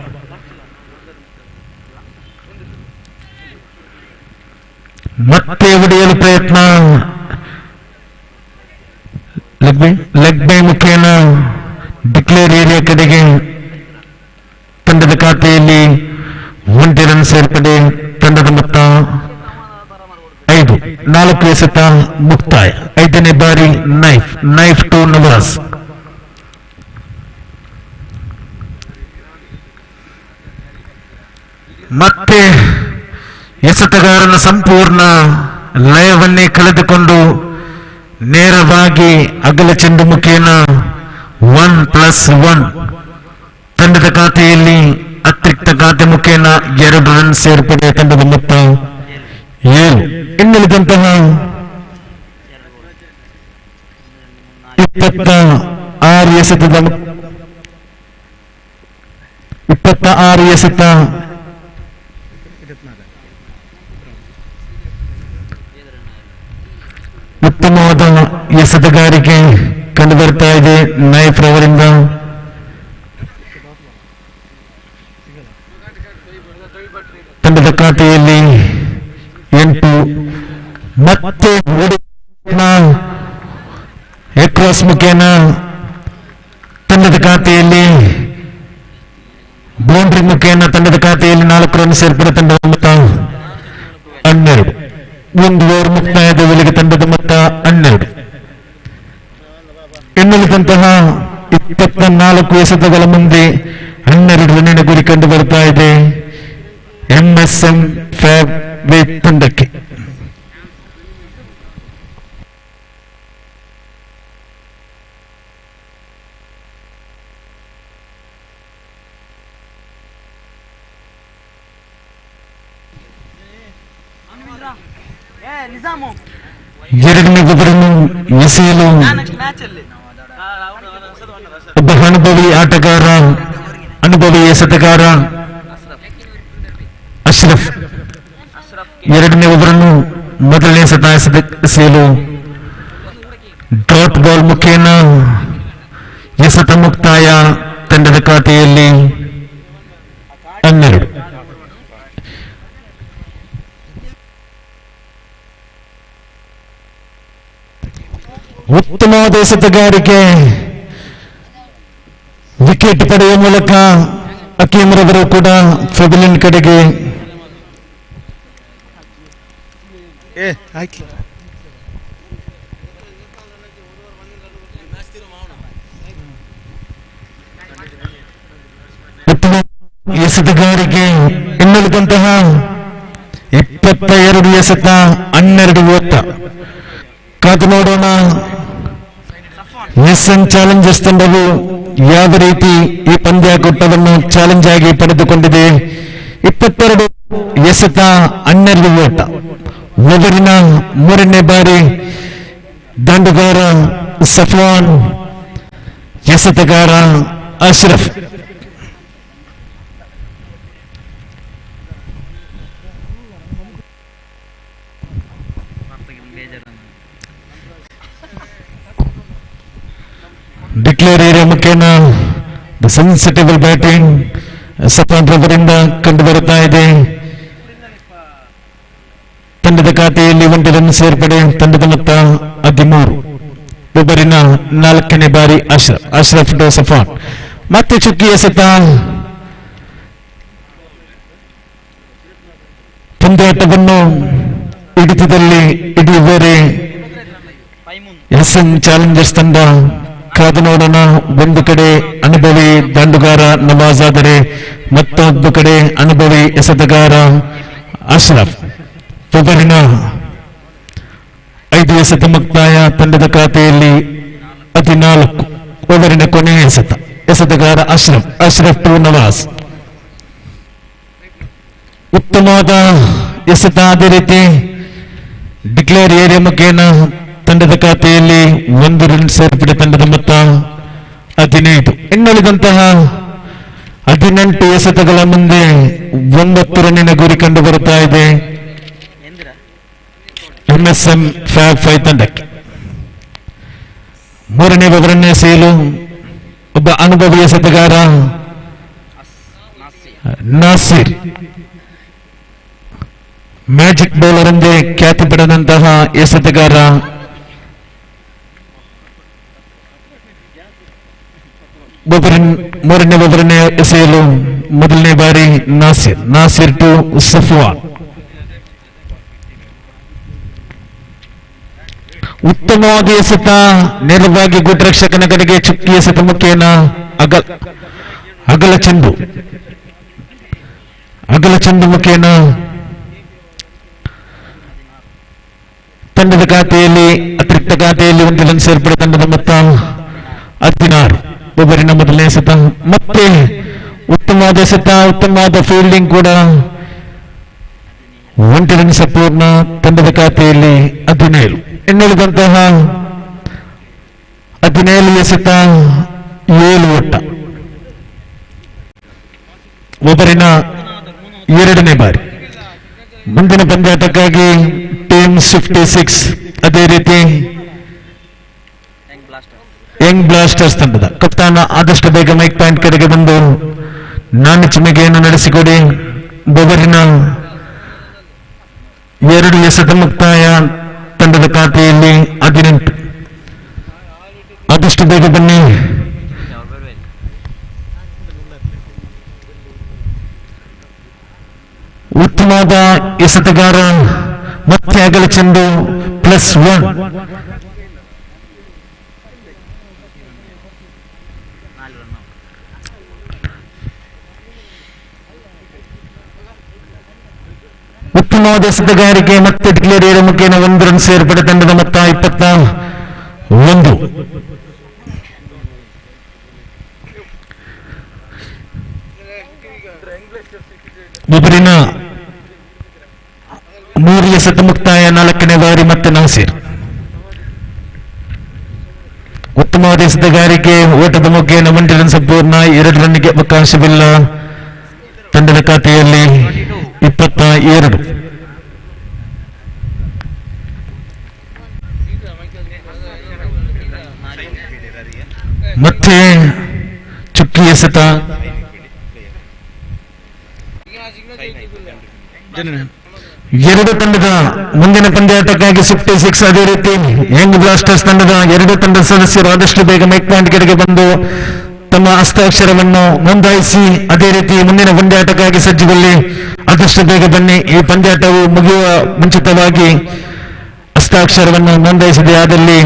Speaker 4: ಮತ್ತೆ ಹೊಡೆಯಲು ಪ್ರಯತ್ನ, ಲೆಗ್ ಬೈ ಮುಖೇನ ಡಿಕ್ಲೇರ್ ಏರಿಯಾ ಕಡೆಗೆ ತಂಡದ ಖಾತೆಯಲ್ಲಿ 1 ರನ್ ಸೇರ್ಪಡೆ. ತಂಡದ ಮೊತ್ತ 5. 4 ಎಸೆತ ಮುಕ್ತಾಯ. 5ನೇ ಬಾರಿ ನೈಫ್ ಟು ನವಾಸ್. ಮತ್ತೆ ಎಸೆತಗಾರನ ಸಂಪೂರ್ಣ ಲಯವನ್ನೇ ಕಳೆದುಕೊಂಡು ನೇರವಾಗಿ ಅಗಲ ಚೆಂಡು ಮುಖೇನ 1+1 ತಂಡದ ಖಾತೆಯಲ್ಲಿ ಅತಿರಿಕ್ತ ಖಾತೆ ಮುಖೇನ 2 ರನ್ ಸೇರ್ಪಡೆ. ತಂಡದ ಮೊತ್ತ 7. ಇನ್ನುಳಿದಂತಹ 26 ಎಸೆತ ಉತ್ತಮವಾದ ಎಸೆತಗಾರಿಕೆ ಕಂಡುಬರ್ತಾ ಇದೆ ನೈಫ್ ರವರಿಂದ. ತಂಡದ ಖಾತೆಯಲ್ಲಿ 8. ಮತ್ತೆ ಎಕ್ರಾಸ್ ಮುಖೇನ ತಂಡದ ಖಾತೆಯಲ್ಲಿ ಬೌಂಡ್ರಿ ಮುಖೇನ ತಂಡದ ಖಾತೆಯಲ್ಲಿ 4 ರನ್ ಸೇರ್ಪಡೆ. ತಂಡದ ಮೊತ್ತ 12. 1 ಓವರ್ ಮುಕ್ತಾಯದ ವೇಳೆಗೆ ತಂಡದ ಮೊತ್ತ 12. ಇನ್ನುಳಿದಂತಹ 24 ಎಸೆತಗಳ ಮುಂದೆ 12 ರನ್ನಿನ ಗುರಿ ಕಂಡು ಬರ್ತಾ ಇದೆ MSM ಫ್ಯಾಬ್ ವೇಟ್ ತಂಡಕ್ಕೆ. ಎರಡನೇ ಗೊಬ್ಬರನ್ನು ಎಸೆಯಲು ಒಬ್ಬ ಅನುಭವಿ ಆಟಗಾರ, ಅನುಭವಿ ಎಸೆತಗಾರ ಅಶ್ರಫ್. ಎರಡನೇ ಓವರನ್ನು ಮೊದಲನೇ ಎಸೆಯಲು ಡಾಟ್ ಬಾಲ್ ಮುಖೇನ ಎಸೆತ ಮುಕ್ತಾಯ. ತಂಡದ ಖಾತೆಯಲ್ಲಿ 12. ಉತ್ತಮವಾದ ಎಸೆತಗಾರಿಕೆ, ವಿಕೆಟ್ ಪಡೆಯುವ ಮೂಲಕ ಅಕೀಮ್ರವರು ಕೂಡ ಫೆಬಿಲಿನ್ ಕಡೆಗೆ ಉತ್ತಮ ಎಸೆತಗಾರಿಕೆ. ಇನ್ನುಳಿದಂತಹ 22 ಎಸೆತ 12 ಓಟ. ಕಾದು ನೋಡೋಣ ಎಸ್ಎನ್ ಚಾಲೆಂಜರ್ಸ್ ತಂಡವು ಯಾವ ರೀತಿ ಈ ಪಂದ್ಯಾಕೂಟವನ್ನು ಚಾಲೆಂಜ್ ಆಗಿ ಪಡೆದುಕೊಂಡಿದೆ. 22 ಎಸೆತ 12 ಓಟ. ಮೊದಲಿನ 3ನೇ ಬಾರಿ ದಂಡುಗಾರ ಸಫ್ವಾನ್, ಎಸೆತಗಾರ ಅಶ್ರಫ್. ಡಿಕ್ಲೇರ್ ಏರಿಯಾ ಮುಖೇನ ಸೆನ್ಸಿಟಿಬಲ್ ಬ್ಯಾಟಿಂಗ್ ಸಫಾನ್ ರವರಿಂದ ಕಂಡು ಬರುತ್ತಾ ಇದೆ. ತಂಡದ ಖಾತೆಯಲ್ಲಿ 1 ರನ್ ಸೇರ್ಪಡೆ. ತಂಡದ ಮೊತ್ತ 13. ಒಬ್ಬರಿನ 4ನೇ ಬಾರಿ ಅಶ್ರಫ್ ಟು ಸಫಾನ್. ಮತ್ತೆ ಚುಕ್ಕಿ ಎಸೆತ. ಪಂದ್ಯಾಟವನ್ನು ಹಿಡಿತದಲ್ಲಿ ಹಿಡಿಯುವರೆ ಎಸ್ಎನ್ ಚಾಲೆಂಜರ್ಸ್ ತಂಡ ಕಾದು ನೋಡೋಣ. ಒಂದು ಕಡೆ ಅನುಭವಿ ದಾಂಡುಗಾರ ನವಾಜ್ ಆದರೆ ಮತ್ತೊಂದು ಕಡೆ ಅನುಭವಿ ಎಸೆತಗಾರ ಅಶ್ರಫ್. ಒಬ್ಬರಿನ 5 ಎಸೆತ ಮುಕ್ತಾಯ ತಂಡದ ಖಾತೆಯಲ್ಲಿ 14. ಓವರಿನ ಕೊನೆಯ ಎಸೆತಗಾರ ಅಶ್ರಫ್ ಟು ನವಾಜ್. ಉತ್ತಮವಾದ ಎಸೆತ. ಅದೇ ರೀತಿ ಡಿಕ್ಲೇರ್ ಏರಿಯಾ ಮುಖೇನ ತಂಡದ ಖಾತೆಯಲ್ಲಿ 1 ರನ್ ಸೇರ್ಪಡೆ. ತಂಡದ ಮೊತ್ತ 15. ಇನ್ನುಳಿದಂತಹ 18 ಎಸೆತಗಳ ಮುಂದೆ 9 ರನ್ನಿನ ಗುರಿ ಕಂಡು ಬರುತ್ತಾ ಇದೆ ಎಂಎಸ್ಎಂ ಫ್ಯಾಬ್ 5 ತಂಡಕ್ಕೆ. 3ನೇ ಓವರನ್ನೇ ಎಸೆಯಲು ಒಬ್ಬ ಅನುಭವಿ ಎಸೆತಗಾರ ನಾಸಿರ್. ಮ್ಯಾಜಿಕ್ ಬೌಲರ್ ಎಂದೇ ಖ್ಯಾತಿ ಪಡೆದಂತಹ ಎಸೆತಗಾರ ಮೂರನೇ ಓವರನ್ನೇ ಎಸೆಯಲು ಮೊದಲನೇ ಬಾರಿ ನಾಸಿರ್ ಟು ಸಫ್ವಾನ್. ಉತ್ತಮವಾದ ಎಸೆತ. ನೇರವಾಗಿ ಗುಡ್ರಕ್ಷಕನ ಕಡೆಗೆ ಚುಕ್ಕಿ ಎಸೆತ ಮುಖೇನ ಅಗಲ ಚೆಂಡು ಮುಖೇನ ತಂಡದ ಖಾತೆಯಲ್ಲಿ ಅತಿರಿಕ್ತ ಖಾತೆಯಲ್ಲಿ 1 ರನ್ ಸೇರ್ಪಡೆ. ತಂಡದ ಮೊತ್ತ 16. ಒಬ್ಬರಿನ ಮೊದಲನೇ ಎಸೆತ. ಮತ್ತೆ ಉತ್ತಮವಾದ ಎಸೆತ, ಉತ್ತಮವಾದ ಫೀಲ್ಡಿಂಗ್ ಕೂಡ. 1 ರನ್ ಸಂಪೂರ್ಣ. ತಂಡದ ಖಾತೆಯಲ್ಲಿ 17. ಇನ್ನುಳಿದಂತಹ 17 ಎಸೆತ 7 ಒಟ್ಟ. ಒಬ್ಬರಿನ 2ನೇ ಬಾರಿ. ಮುಂದಿನ ಪಂದ್ಯಾಟಕ್ಕಾಗಿ ಟೀಮ್ 56 ಅದೇ ರೀತಿ ಯಂಗ್ ಬ್ಲಾಸ್ಟರ್ಸ್ ತಂಡದ ಕಪ್ತಾನ ಆದಷ್ಟು ಬೇಗ ಮೈಕ್ ಪಾಯಿಂಟ್ ಕಡೆಗೆ ಬಂದು ನಾನು ಚಿಮಿಗೆಯನ್ನು ನಡೆಸಿಕೊಡಿ. ಒಬ್ಬರಿನ 2 ಎಸೆತ ಮುಕ್ತಾಯ. ತಂಡದ ಖಾತೆಯಲ್ಲಿ 18. ಆದಷ್ಟು ಬೇಗ ಬನ್ನಿ. ಉತ್ತಮವಾದ ಎಸೆತಗಾರ. ಮತ್ತೆ ಅಗಲ ಚೆಂಡು +1. ಉತ್ತಮವಾದ ಎಸೆತಗಾರಿಕೆ. ಮತ್ತೆ ಡಿಕ್ಲೇರ್ ಏರಿಯಾ ಮುಖೇನ 1 ರನ್ ಸೇರ್ಪಡೆ. ತಂಡದ ಮೊತ್ತ 21. ಒಬ್ಬರಿನ 3 ಎಸೆತ ಮುಕ್ತಾಯ. 4ನೇ ಬಾರಿ ಮತ್ತೆ ನಾಸಿರ್. ಉತ್ತಮವಾದ ಎಸೆತಗಾರಿಕೆ. ಓಟದ ಮುಖೇನ 1 ರನ್ ಸಂಪೂರ್ಣ. 2 ರನ್ಗೆ ಅವಕಾಶವಿಲ್ಲ. ತಂಡದ ಖಾತೆಯಲ್ಲಿ 22. ಮತ್ತೆ ಚುಕ್ಕಿ ಎಸೆತ. ಎರಡು ತಂಡದ ಮುಂದಿನ ಪಂದ್ಯಾಟಕ್ಕಾಗಿ 56 ಅದೇ ರೀತಿ ಯಂಗ್ ಬ್ಲಾಸ್ಟರ್ಸ್ ತಂಡದ 2 ತಂಡದ ಸದಸ್ಯರು ಆದಷ್ಟು ಬೇಗ ಮೈಕ್ ಪಾಯಿಂಟ್ ಕಡೆಗೆ ಬಂದು ತಮ್ಮ ಹಸ್ತಾಕ್ಷರವನ್ನು ನೋಂದಾಯಿಸಿ ಅದೇ ರೀತಿ ಮುಂದಿನ ಪಂದ್ಯಾಟಕ್ಕಾಗಿ ಸಜ್ಜುಗೊಳ್ಳಿ. ಆದಷ್ಟು ಬೇಗ ಬನ್ನಿ. ಈ ಪಂದ್ಯಾಟವು ಮುಗಿಯುವ ಮುಂಚಿತವಾಗಿ ಹಸ್ತಾಕ್ಷರವನ್ನು ನೋಂದಾಯಿಸಿದೆ ಆದಲ್ಲಿ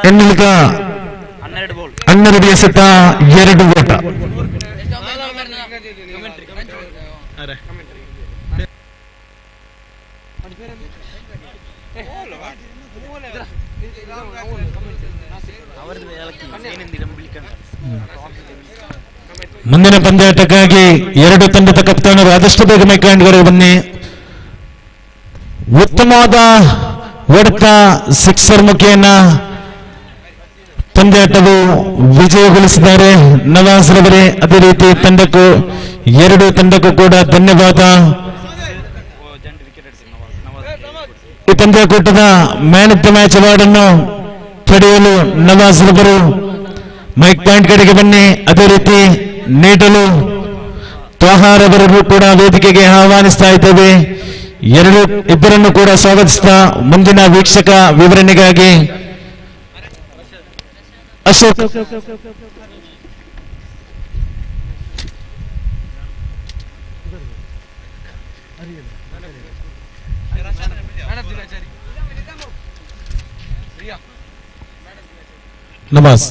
Speaker 4: ಇನ್ನೀಗ 12 ಎಸೆತ 2 ಓಟ. ಮುಂದಿನ ಪಂದ್ಯಾಟಕ್ಕಾಗಿ 2 ತಂಡದ ಕಪ್ತಾನರು ಆದಷ್ಟು ಬೇಗ ಮೈಕಾಂಡ್ಗರೆ ಬನ್ನಿ. ಉತ್ತಮವಾದ ಹೊಡೆತ ಸಿಕ್ಸರ್ ಮುಖೇನ ಪಂದ್ಯಾಟವು ವಿಜಯಗೊಳಿಸಿದ್ದಾರೆ ನವಾಜ್ ರವರೇ. ಅದೇ ರೀತಿ ತಂಡಕ್ಕೂ 2 ತಂಡಕ್ಕೂ ಕೂಡ ಧನ್ಯವಾದ. ಈ ಪಂದ್ಯಾಕೂಟದ man of the match award ಅನ್ನು ಪಡೆಯಲು ನವಾಜ್ ರವರು ಮೈಕ್ ಪಾಯಿಂಟ್ ಕಡೆಗೆ ಬನ್ನಿ. ಅದೇ ರೀತಿ ನೀಡಲು ತ್ವಾಹಾರ್ ಅವರಿಗೂ ಕೂಡ ವೇದಿಕೆಗೆ ಆಹ್ವಾನಿಸ್ತಾ ಇದ್ದೇವೆ. ಇಬ್ಬರನ್ನು ಕೂಡ ಸ್ವಾಗತಿಸಿದ ಮುಂದಿನ ವೀಕ್ಷಕ ವಿವರಣೆಗಾಗಿ ಅಶೋಕ್ ನಮಾಜ್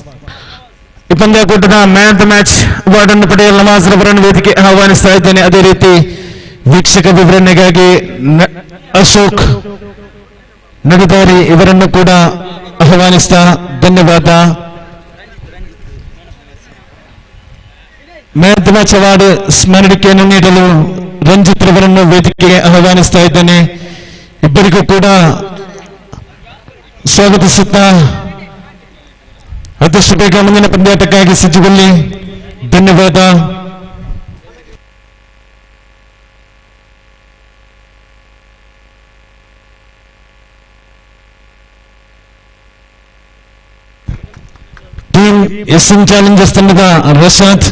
Speaker 4: ಈ ಪಂದ್ಯಾಕೂಟದ man of the match award ಅನ್ನು ಪಡೆಯಲು ನಮಾಜ್ ರವರನ್ನು ವೇದಿಕೆ ಆಹ್ವಾನಿಸ್ತಾ ಇದ್ದೇನೆ. ಅದೇ ರೀತಿ ವೀಕ್ಷಕ ವಿವರಣೆಗಾಗಿ ಅಶೋಕ್ ನಗದಾರಿ ಇವರನ್ನು ಕೂಡ ಆಹ್ವಾನಿಸ್ತಾ ಧನ್ಯವಾದ. Man of the match award ಸ್ಮರಣಿಕೆಯನ್ನು ನೀಡಲು ರಂಜಿತ್ ರವರನ್ನು ವೇದಿಕೆಗೆ ಆಹ್ವಾನಿಸ್ತಾ ಇದ್ದೇನೆ. ಇಬ್ಬರಿಗೂ ಕೂಡ ಸ್ವಾಗತಿಸುತ್ತಾ ಆದಷ್ಟು ಬೇಗ ಮುಂದಿನ ಪಂದ್ಯಾಟಕ್ಕಾಗಿ ಸಜ್ಜುಗೊಳ್ಳಿ. ಧನ್ಯವಾದ. ಟೀಮ್ ಎಸ್ಎಂ ಚಾಲೆಂಜರ್ಸ್ ತಂಡದ ರಶಾದ್,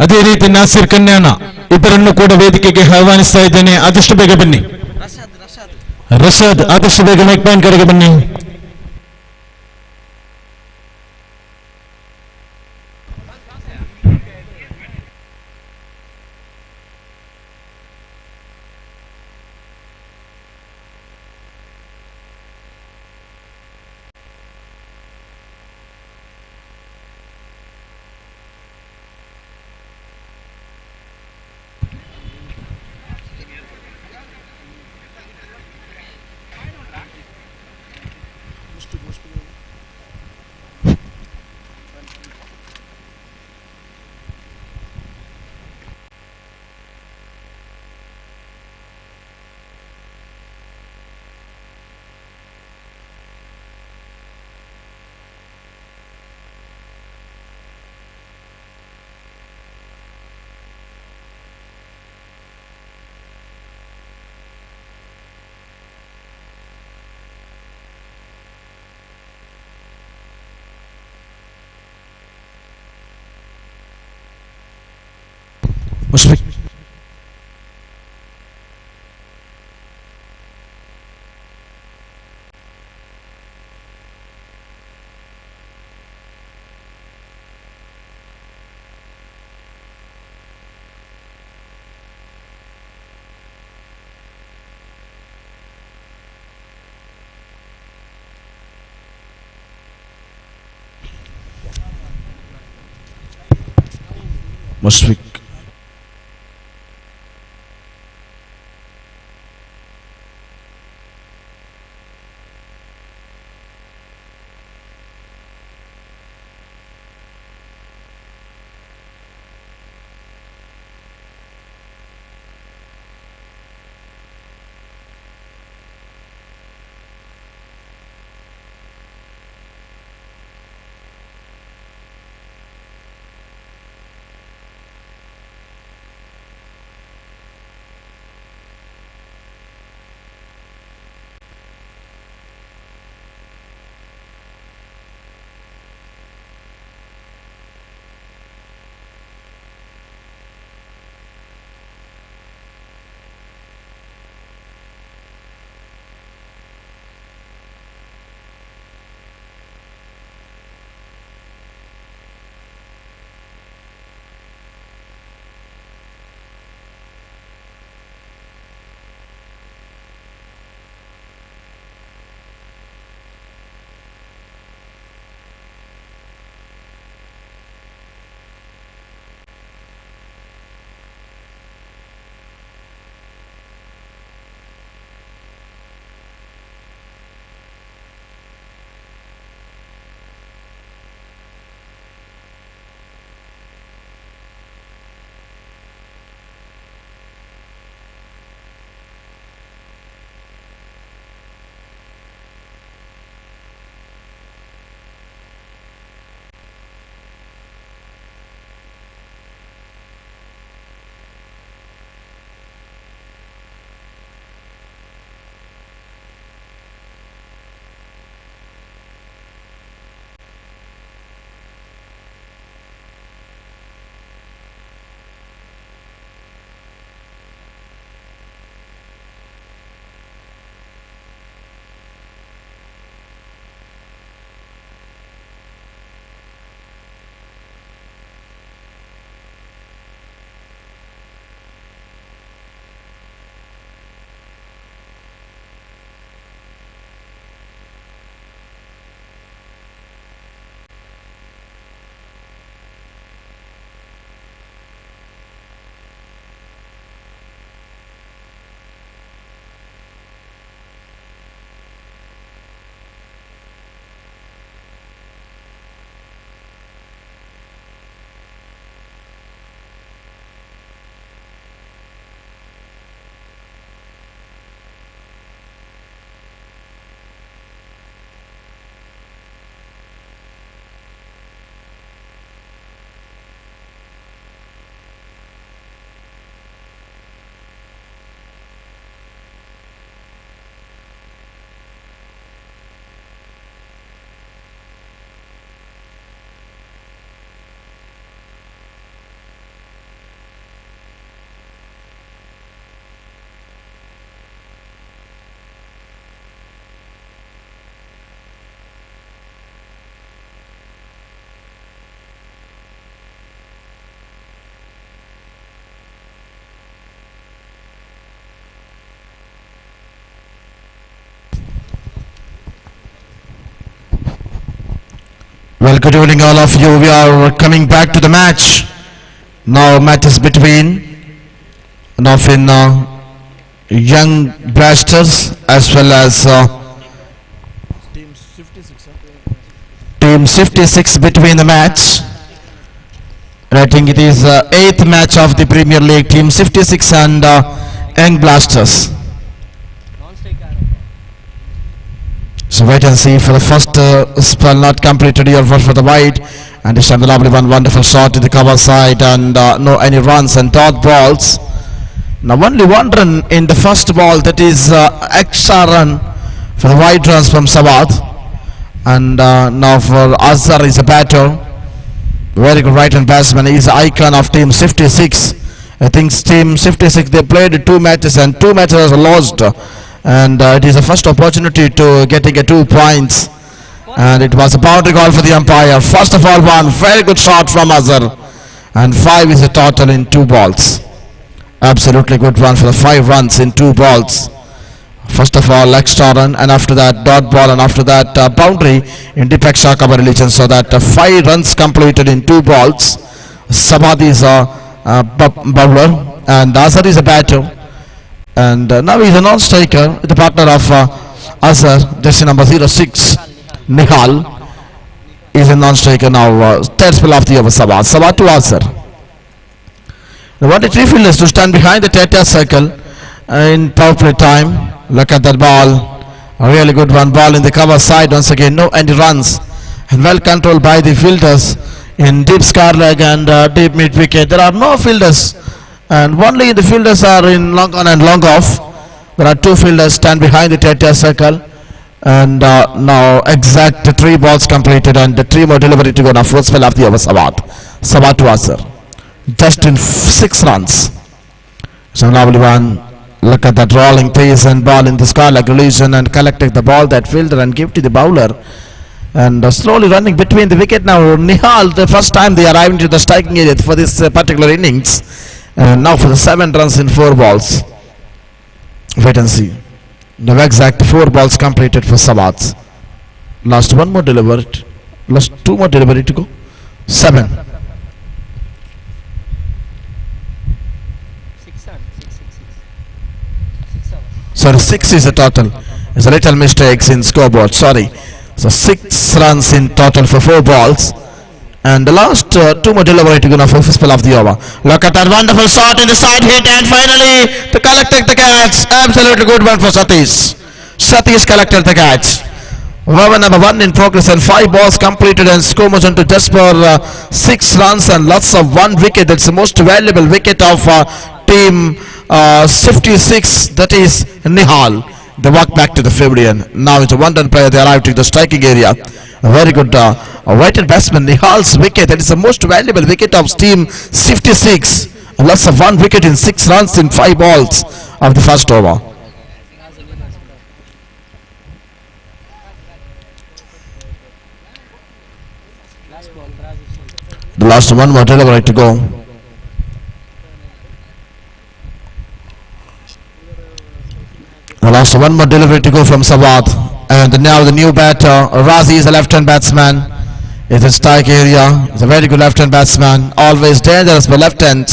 Speaker 4: ಅದೇ ರೀತಿ ನಾಸಿರ್ ಕನ್ಯಾನ ಇಬ್ಬರನ್ನು ಕೂಡ ವೇದಿಕೆಗೆ ಆಹ್ವಾನಿಸ್ತಾ ಇದ್ದೇನೆ. ಆದಷ್ಟು ಬೇಗ ಬನ್ನಿ. ರಶಾದ್ ಆದಷ್ಟು ಬೇಗ ಮೈಕ್ ಪಾಯಿಂಟ್ ಕಡೆಗೆ ಬನ್ನಿ. ಮುಷ್ಫಿಕ್ ಮುಷ್ಫಿಕ್ Well, good evening all of you. We are coming back to the match. Now match is between young blasters as well as team 56 between the match. And I think it is 8th match of the Premier League, team 56 and young blasters. So wait and see for the first spell not completed here for the wide, and this time the lovely one, wonderful shot to the cover side, and no any runs and dot balls. Now only one run in the first ball, that is extra run for the wide runs from Sawat, and now for Azhar is a batter, very good right hand batsman. He is the icon of team 56. I think team 56 they played 2 matches and 2 matches lost. And it is the first opportunity to getting 2 points, and it was a boundary call for the umpire. First of all, one very good shot from Azhar, and 5 is the total in 2 balls. Absolutely good one for the 5 runs in 2 balls. First of all, extra run, and after that dot ball, and after that boundary in Deepak Shah cover religion, so that 5 runs completed in 2 balls. Sabad is a bowler and Azhar is a batter. And now he is a non-striker, the partner of Azhar, jersey number 06, Nihal, is a non-striker now. Third spell of the over, Sabah to Azhar. They wanted 3 fielders to stand behind the Tata circle in power play time. Look at that ball, a really good one, ball in the cover side once again, no any runs, and well controlled by the fielders in deep square leg and deep mid wicket. There are no fielders, and only the fielders are in long on and long off. There are 2 fielders stand behind the Tata circle, and now exact 3 balls completed and 3 more delivery to go. Now fourth spell of the over, Sabah to Azhar, just in 6 runs. So now one, look at that rolling pace and ball in the sky like relation, and collecting the ball that fielder and give to the bowler, and slowly running between the wicket. Now Nihal, the first time they arrived into the striking area for this particular innings. And now for the 7 runs in 4 balls. Wait and see. Now exact 4 balls completed for Sabat. Last 1 more delivered. Last 2 more delivery to go. 7. Sorry, 6 is the total. It's a little mistakes in scoreboard. Sorry. So 6 runs in total for 4 balls. And the last 2 more delivery to go now for fifth spell of the over. Look at that wonderful shot in the side hit, and finally to collect the catch. Absolutely good one for Satish. Satish collected the catch. Over number 1 in progress, and 5 balls completed, and score moves on to just for 6 runs and lots of 1 wicket. That's the most valuable wicket of team 56. That is Nihal. They walk back to the pavilion. Now it's a 1-run player. They arrived to the striking area. A very good right-hand batsman, Nihal's wicket. That is the most valuable wicket of team 56. Lots of 1 wicket in 6 runs in 5 balls of the first over. The last 1 more delivery to go. The last 1 more delivery to go from Sawat. And now the new batter, Razi, is a left-hand batsman. It's a strike area. He's a very good left-hand batsman. Always dangerous by left-hand.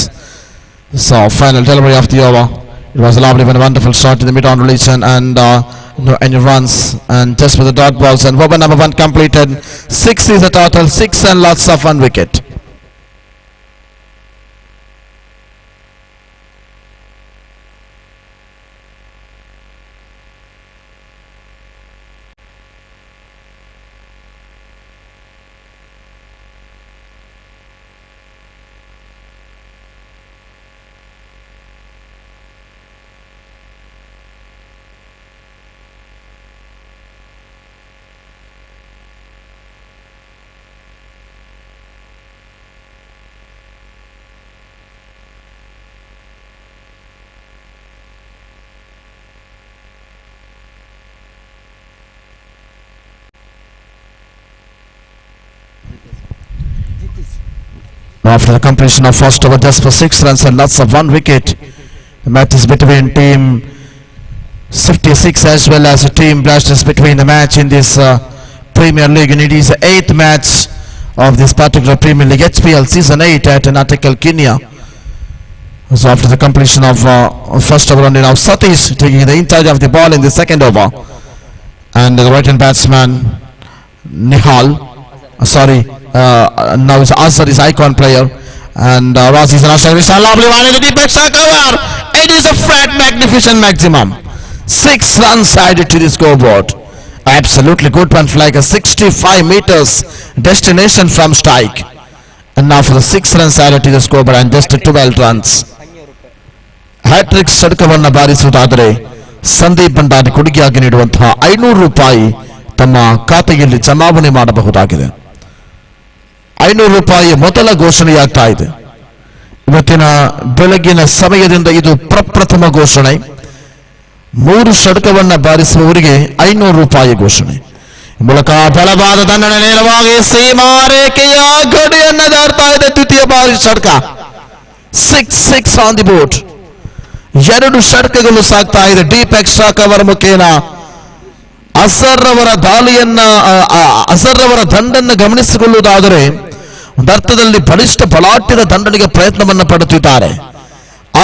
Speaker 4: So final delivery of the over. It was a lovely and wonderful shot in the mid-on relation, and no any runs, and just for the dot balls, and over number 1 completed. 6 is the total. 6 and lots of 1 wicket. After the completion of first over, just for 6 runs and lots of 1 wicket, the match is between team 56 as well as team blasters between the match in this Premier League, and it is the 8th match of the Premier League. Now for the 7th spell of the over, Look at that ball, a really good one, ball in the cover side once again, no any runs, and well controlled by the fielders in deep square leg and deep mid wicket. There are no fielders, and only the fielders are in long on and long off. There are 2 fielders stand behind the Tata circle, and now exact 3 balls completed and 3 more delivery to go. Now fourth spell of the over, Sabah to Azhar. of this particular Premier League HPL Season 8 at Natakal, Kenya. So after the completion of first over only, now Satish taking the in charge of the ball in the second over. And the right-hand batsman Nihal, now is Azhar is icon player. And Razi is an lovely one in the deep extra cover. It is a flat magnificent maximum. 6 runs added to the scoreboard. Absolutely good one, like a 65 meters destination from strike. And now for the 6 runs added to the scoreboard and just 12 runs. Hat-trick ಷಟ್ಕವನ್ನು ಬಾರಿಸುವುದಾದರೆ Sandeep Bhandari ಕೊಡುಗೆಯಾಗಿ ನೀಡುವಂತಹ 500 ರೂಪಾಯಿ ತಮ್ಮ ಖಾತೆಯಲ್ಲಿ ಜಮಾವಣೆ ಮಾಡಬಹುದಾಗಿದೆ. 500 ರೂಪಾಯಿ ಮೊದಲ ಘೋಷಣೆಯಾಗ್ತಾ ಇದೆ. ಇವತ್ತಿನ ಬೆಳಗಿನ ಸಮಯದಿಂದ ಇದು ಪ್ರಪ್ರಥಮ ಘೋಷಣೆ. 3 ಷಟ್ಕವನ್ನ ಬಾರಿಸುವವರಿಗೆ 500 ರೂಪಾಯಿ ಘೋಷಣೆ ಮೂಲಕ ಬಲವಾದ ದಂಡನೆ ನೇರವಾಗಿ ಸೀಮಾರೇಖೆಯ ಗಡಿಯನ್ನು ದಾಟ್ತಾ ಇದೆ. ದ್ವಿತೀಯ ಬಾರಿ ಷಟ್ಕ 6 ಆನ್ ದಿ ಬೋರ್ಡ್. 2 ಷಟ್ಕಗಳು ಸಾಗ್ತಾ ಇದೆ. ಡೀಪ್ ಎಕ್ಸ್ಟ್ರಾ ಕವರ್ ಮುಖೇನ ಅಸರ್ ಅವರ ದಂಡನ್ನು ಗಮನಿಸಿಕೊಳ್ಳುವುದಾದರೆ ಒಂದು ಅರ್ಥದಲ್ಲಿ ಬಲಿಷ್ಠ ಬಲಾಢ್ಯದ ದಂಡನೆಗೆ ಪ್ರಯತ್ನವನ್ನು ಪಡುತ್ತಿದ್ದಾರೆ.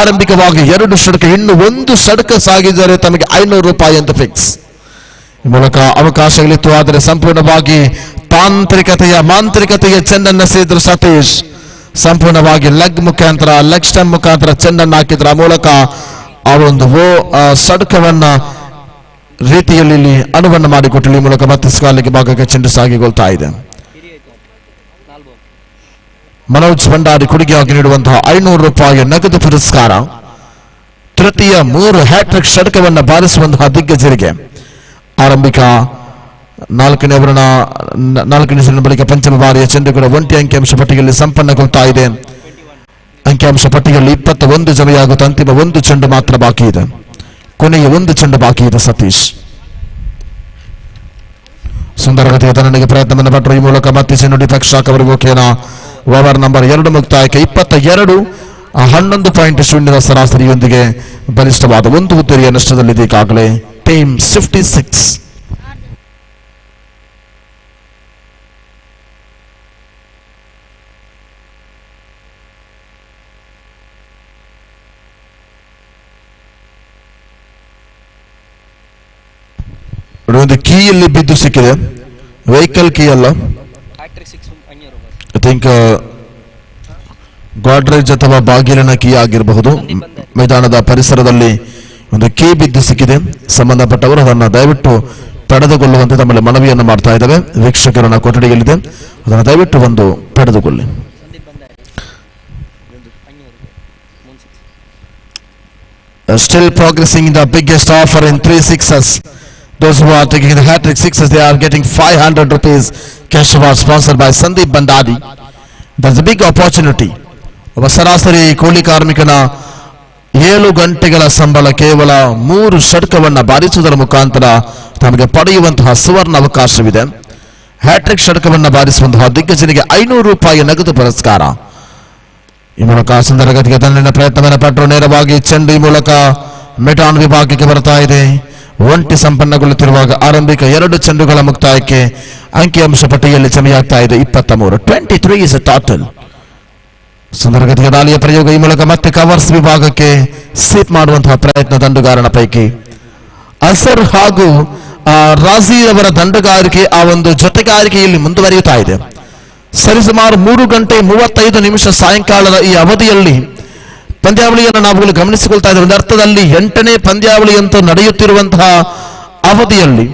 Speaker 4: ಆರಂಭಿಕವಾಗಿ 2 ಷಟ್ಕ, ಇನ್ನು 1 ಷಟ್ಕ ಸಾಗಿದರೆ ತಮಗೆ 500 ರೂಪಾಯಿ ಅಂತ ಫಿಕ್ಸ್. ಈ ಮೂಲಕ ಅವಕಾಶಗಳಿತ್ತು, ಆದರೆ ಸಂಪೂರ್ಣವಾಗಿ ಮಾಂತ್ರಿಕತೆಯ ಚೆಂಡನ್ನು ಸೇರಿದ್ರು ಸತೀಶ್. ಸಂಪೂರ್ಣವಾಗಿ ಲೆಗ್ ಸ್ಟಂಪ್ ಮುಖಾಂತರ ಚೆಂಡನ್ನು ಹಾಕಿದ್ರು. ಆ ಮೂಲಕ ಆ ಒಂದು ಷಟ್ಕವನ್ನ ರೀತಿಯಲ್ಲಿ ಅನುವನ್ನು ಮಾಡಿಕೊಟ್ಟರು. ಈ ಮೂಲಕ ಮತ್ತೆ ಸ್ಕಾಲಿಗೆ ಭಾಗಕ್ಕೆ ಚೆಂಡು ಸಾಗಿಕೊಳ್ತಾ ಇದೆ. ಮನೋಜ್ ಭಂಡಾರಿ ಕೊಡುಗೆಯಾಗಿ ನೀಡುವಂತಹ 500 ರೂಪಾಯಿ ನಗದು ಪುರಸ್ಕಾರ. ತೃತೀಯ 3 ಹ್ಯಾಟ್ರಿಕ್ ಷಟ್ಕವನ್ನು ಬಾರಿಸುವಂತಹ ದಿಗ್ಗಜರಿಗೆ ಆರಂಭಿಕ 4ನೇ ಓವರಿನ ಬಳಿಕ ಪಂಚಮ ಬಾರಿಯ ಚೆಂಡು ಕೂಡ ಒಂಟಿ ಅಂಕಿಅಂಶ ಪಟ್ಟಿಯಲ್ಲಿ ಸಂಪನ್ನಗೊಳ್ತಾ ಇದೆ. ಅಂಕಿಅಂಶ ಪಟ್ಟಿಯಲ್ಲಿ 21 ಜಮೆಯಾಗುತ್ತ ಅಂತಿಮ 1 ಚೆಂಡು ಮಾತ್ರ ಬಾಕಿ ಇದೆ. ಕೊನೆಯ 1 ಚೆಂಡು ಬಾಕಿ ಇದೆ. ಸತೀಶ್ ಸುಂದರಗತಿಯ ತನ್ನನಿಗೆ ಪ್ರಯತ್ನವನ್ನು ಪಟ್ಟರು. ಈ ಮೂಲಕ ಮತ್ತೆ ಚೆಂಡು ಡಿಫೆಕ್ಷಾಕ್ ಅವರ ಮುಖೇನ ಓವರ್ ನಂಬರ್ 2 ಮುಕ್ತಾಯಕ್ಕೆ 22 11.0 ಸರಾಸರಿಯೊಂದಿಗೆ ಬಲಿಷ್ಠವಾದ 1 ಉತ್ತರಿಯ ನಷ್ಟದಲ್ಲಿದೆ ಈಗಾಗಲೇ ಟೀಮ್ 56. ಒಂದು ಕೀಯಲ್ಲಿ ಬಿದ್ದು ಸಿಕ್ಕಿದೆ. ವೆಹಿಕಲ್ ಕೀ ಅಲ್ಲ, ಐ ಥಿಂಕ್ ಗಾಡ್ರೇಜ್ ಅಥವಾ ಬಾಗಿಲಿನ ಕೀ ಆಗಿರಬಹುದು. ಮೈದಾನದ ಪರಿಸರದಲ್ಲಿ ಒಂದು ಕೀ ಬಿದ್ದು ಸಿಕ್ಕಿದೆ. ಸಂಬಂಧಪಟ್ಟವರು ಅದನ್ನು ದಯವಿಟ್ಟು ಪಡೆದುಕೊಳ್ಳುವಂತೆ ತಮ್ಮಲ್ಲಿ ಮನವಿಯನ್ನು ಮಾಡ್ತಾ ಇದ್ದಾವೆ. ವೀಕ್ಷಕರನ್ನ ಕೊಠಡಿಯಲ್ಲಿದೆ, ಅದನ್ನು ದಯವಿಟ್ಟು ಒಂದು ಪಡೆದುಕೊಳ್ಳಿ. Still progressing in the biggest offer in 3 sixes. Those who are taking the hat-trick sixes, they are getting 500 rupees cash award sponsored by Sandeep Bandadi. That's a big opportunity. ಒಬ್ಬ ಸರಾಸರಿ ಕೂಲಿ ಕಾರ್ಮಿಕನ 7 ಗಂಟೆಗಳ ಸಂಬಳ ಕೇವಲ 3 ಷಟ್ಕವನ್ನು ಬಾರಿಸುವುದರ ಮುಖಾಂತರ ತಮಗೆ ಪಡೆಯುವಂತಹ ಸುವರ್ಣ ಅವಕಾಶವಿದೆ. ಹ್ಯಾಟ್ರಿಕ್ ಷಟ್ಕವನ್ನು ಬಾರಿಸುವಂತಹ ದಿಗ್ಗಜನಿಗೆ 500 ರೂಪಾಯಿ ನಗದು ಪುರಸ್ಕಾರ. ಈ ಮೂಲಕ ಸುಂದರಗತಿಗೆ ದಂಡನ ಪ್ರಯತ್ನವನ್ನು ಪಟ್ಟರು. ನೇರವಾಗಿ ಚೆಂಡು ಈ ಮೂಲಕ ಮೆಟಾನ್ ವಿಭಾಗಕ್ಕೆ ಬರ್ತಾ ಇದೆ. ಒಂಟಿ ಸಂಪನ್ನಗೊಳ್ಳುತ್ತಿರುವಾಗ ಆರಂಭಿಕ 2 ಚೆಂಡುಗಳ ಮುಕ್ತಾಯಕ್ಕೆ ಅಂಕಿಅಂಶ ಪಟ್ಟಿಯಲ್ಲಿ ಜಮೆಯಾಗ್ತಾ ಇದೆ 23. 23 is a total. ಸುಂದರಗತಿಯ ದಾಳಿಯ ಪ್ರಯೋಗ. ಈ ಮೂಲಕ ಮತ್ತೆ ಕವರ್ಸ್ ವಿಭಾಗಕ್ಕೆ ಸ್ವೀಪ್ ಮಾಡುವಂತಹ ಪ್ರಯತ್ನ ದಂಡುಗಾರನ ಪೈಕಿ ಅಸರ್ ಹಾಗೂ ರಾಜಿ ಅವರ ದಂಡುಗಾರಿಕೆ, ಆ ಒಂದು ಜೊತೆಗಾರಿಕೆಯಲ್ಲಿ ಮುಂದುವರಿಯುತ್ತಾ ಇದೆ. ಸರಿಸುಮಾರು 3 ಗಂಟೆ 35 ನಿಮಿಷ ಸಾಯಂಕಾಲದ ಈ ಅವಧಿಯಲ್ಲಿ ಪಂದ್ಯಾವಳಿಯನ್ನು ನಾವು ಗಮನಿಸಿಕೊಳ್ತಾ ಇದ್ದೇವೆ. ಒಂದು ಅರ್ಥದಲ್ಲಿ 8ನೇ ಪಂದ್ಯಾವಳಿ ಅಂತೂ ನಡೆಯುತ್ತಿರುವಂತಹ ಅವಧಿಯಲ್ಲಿ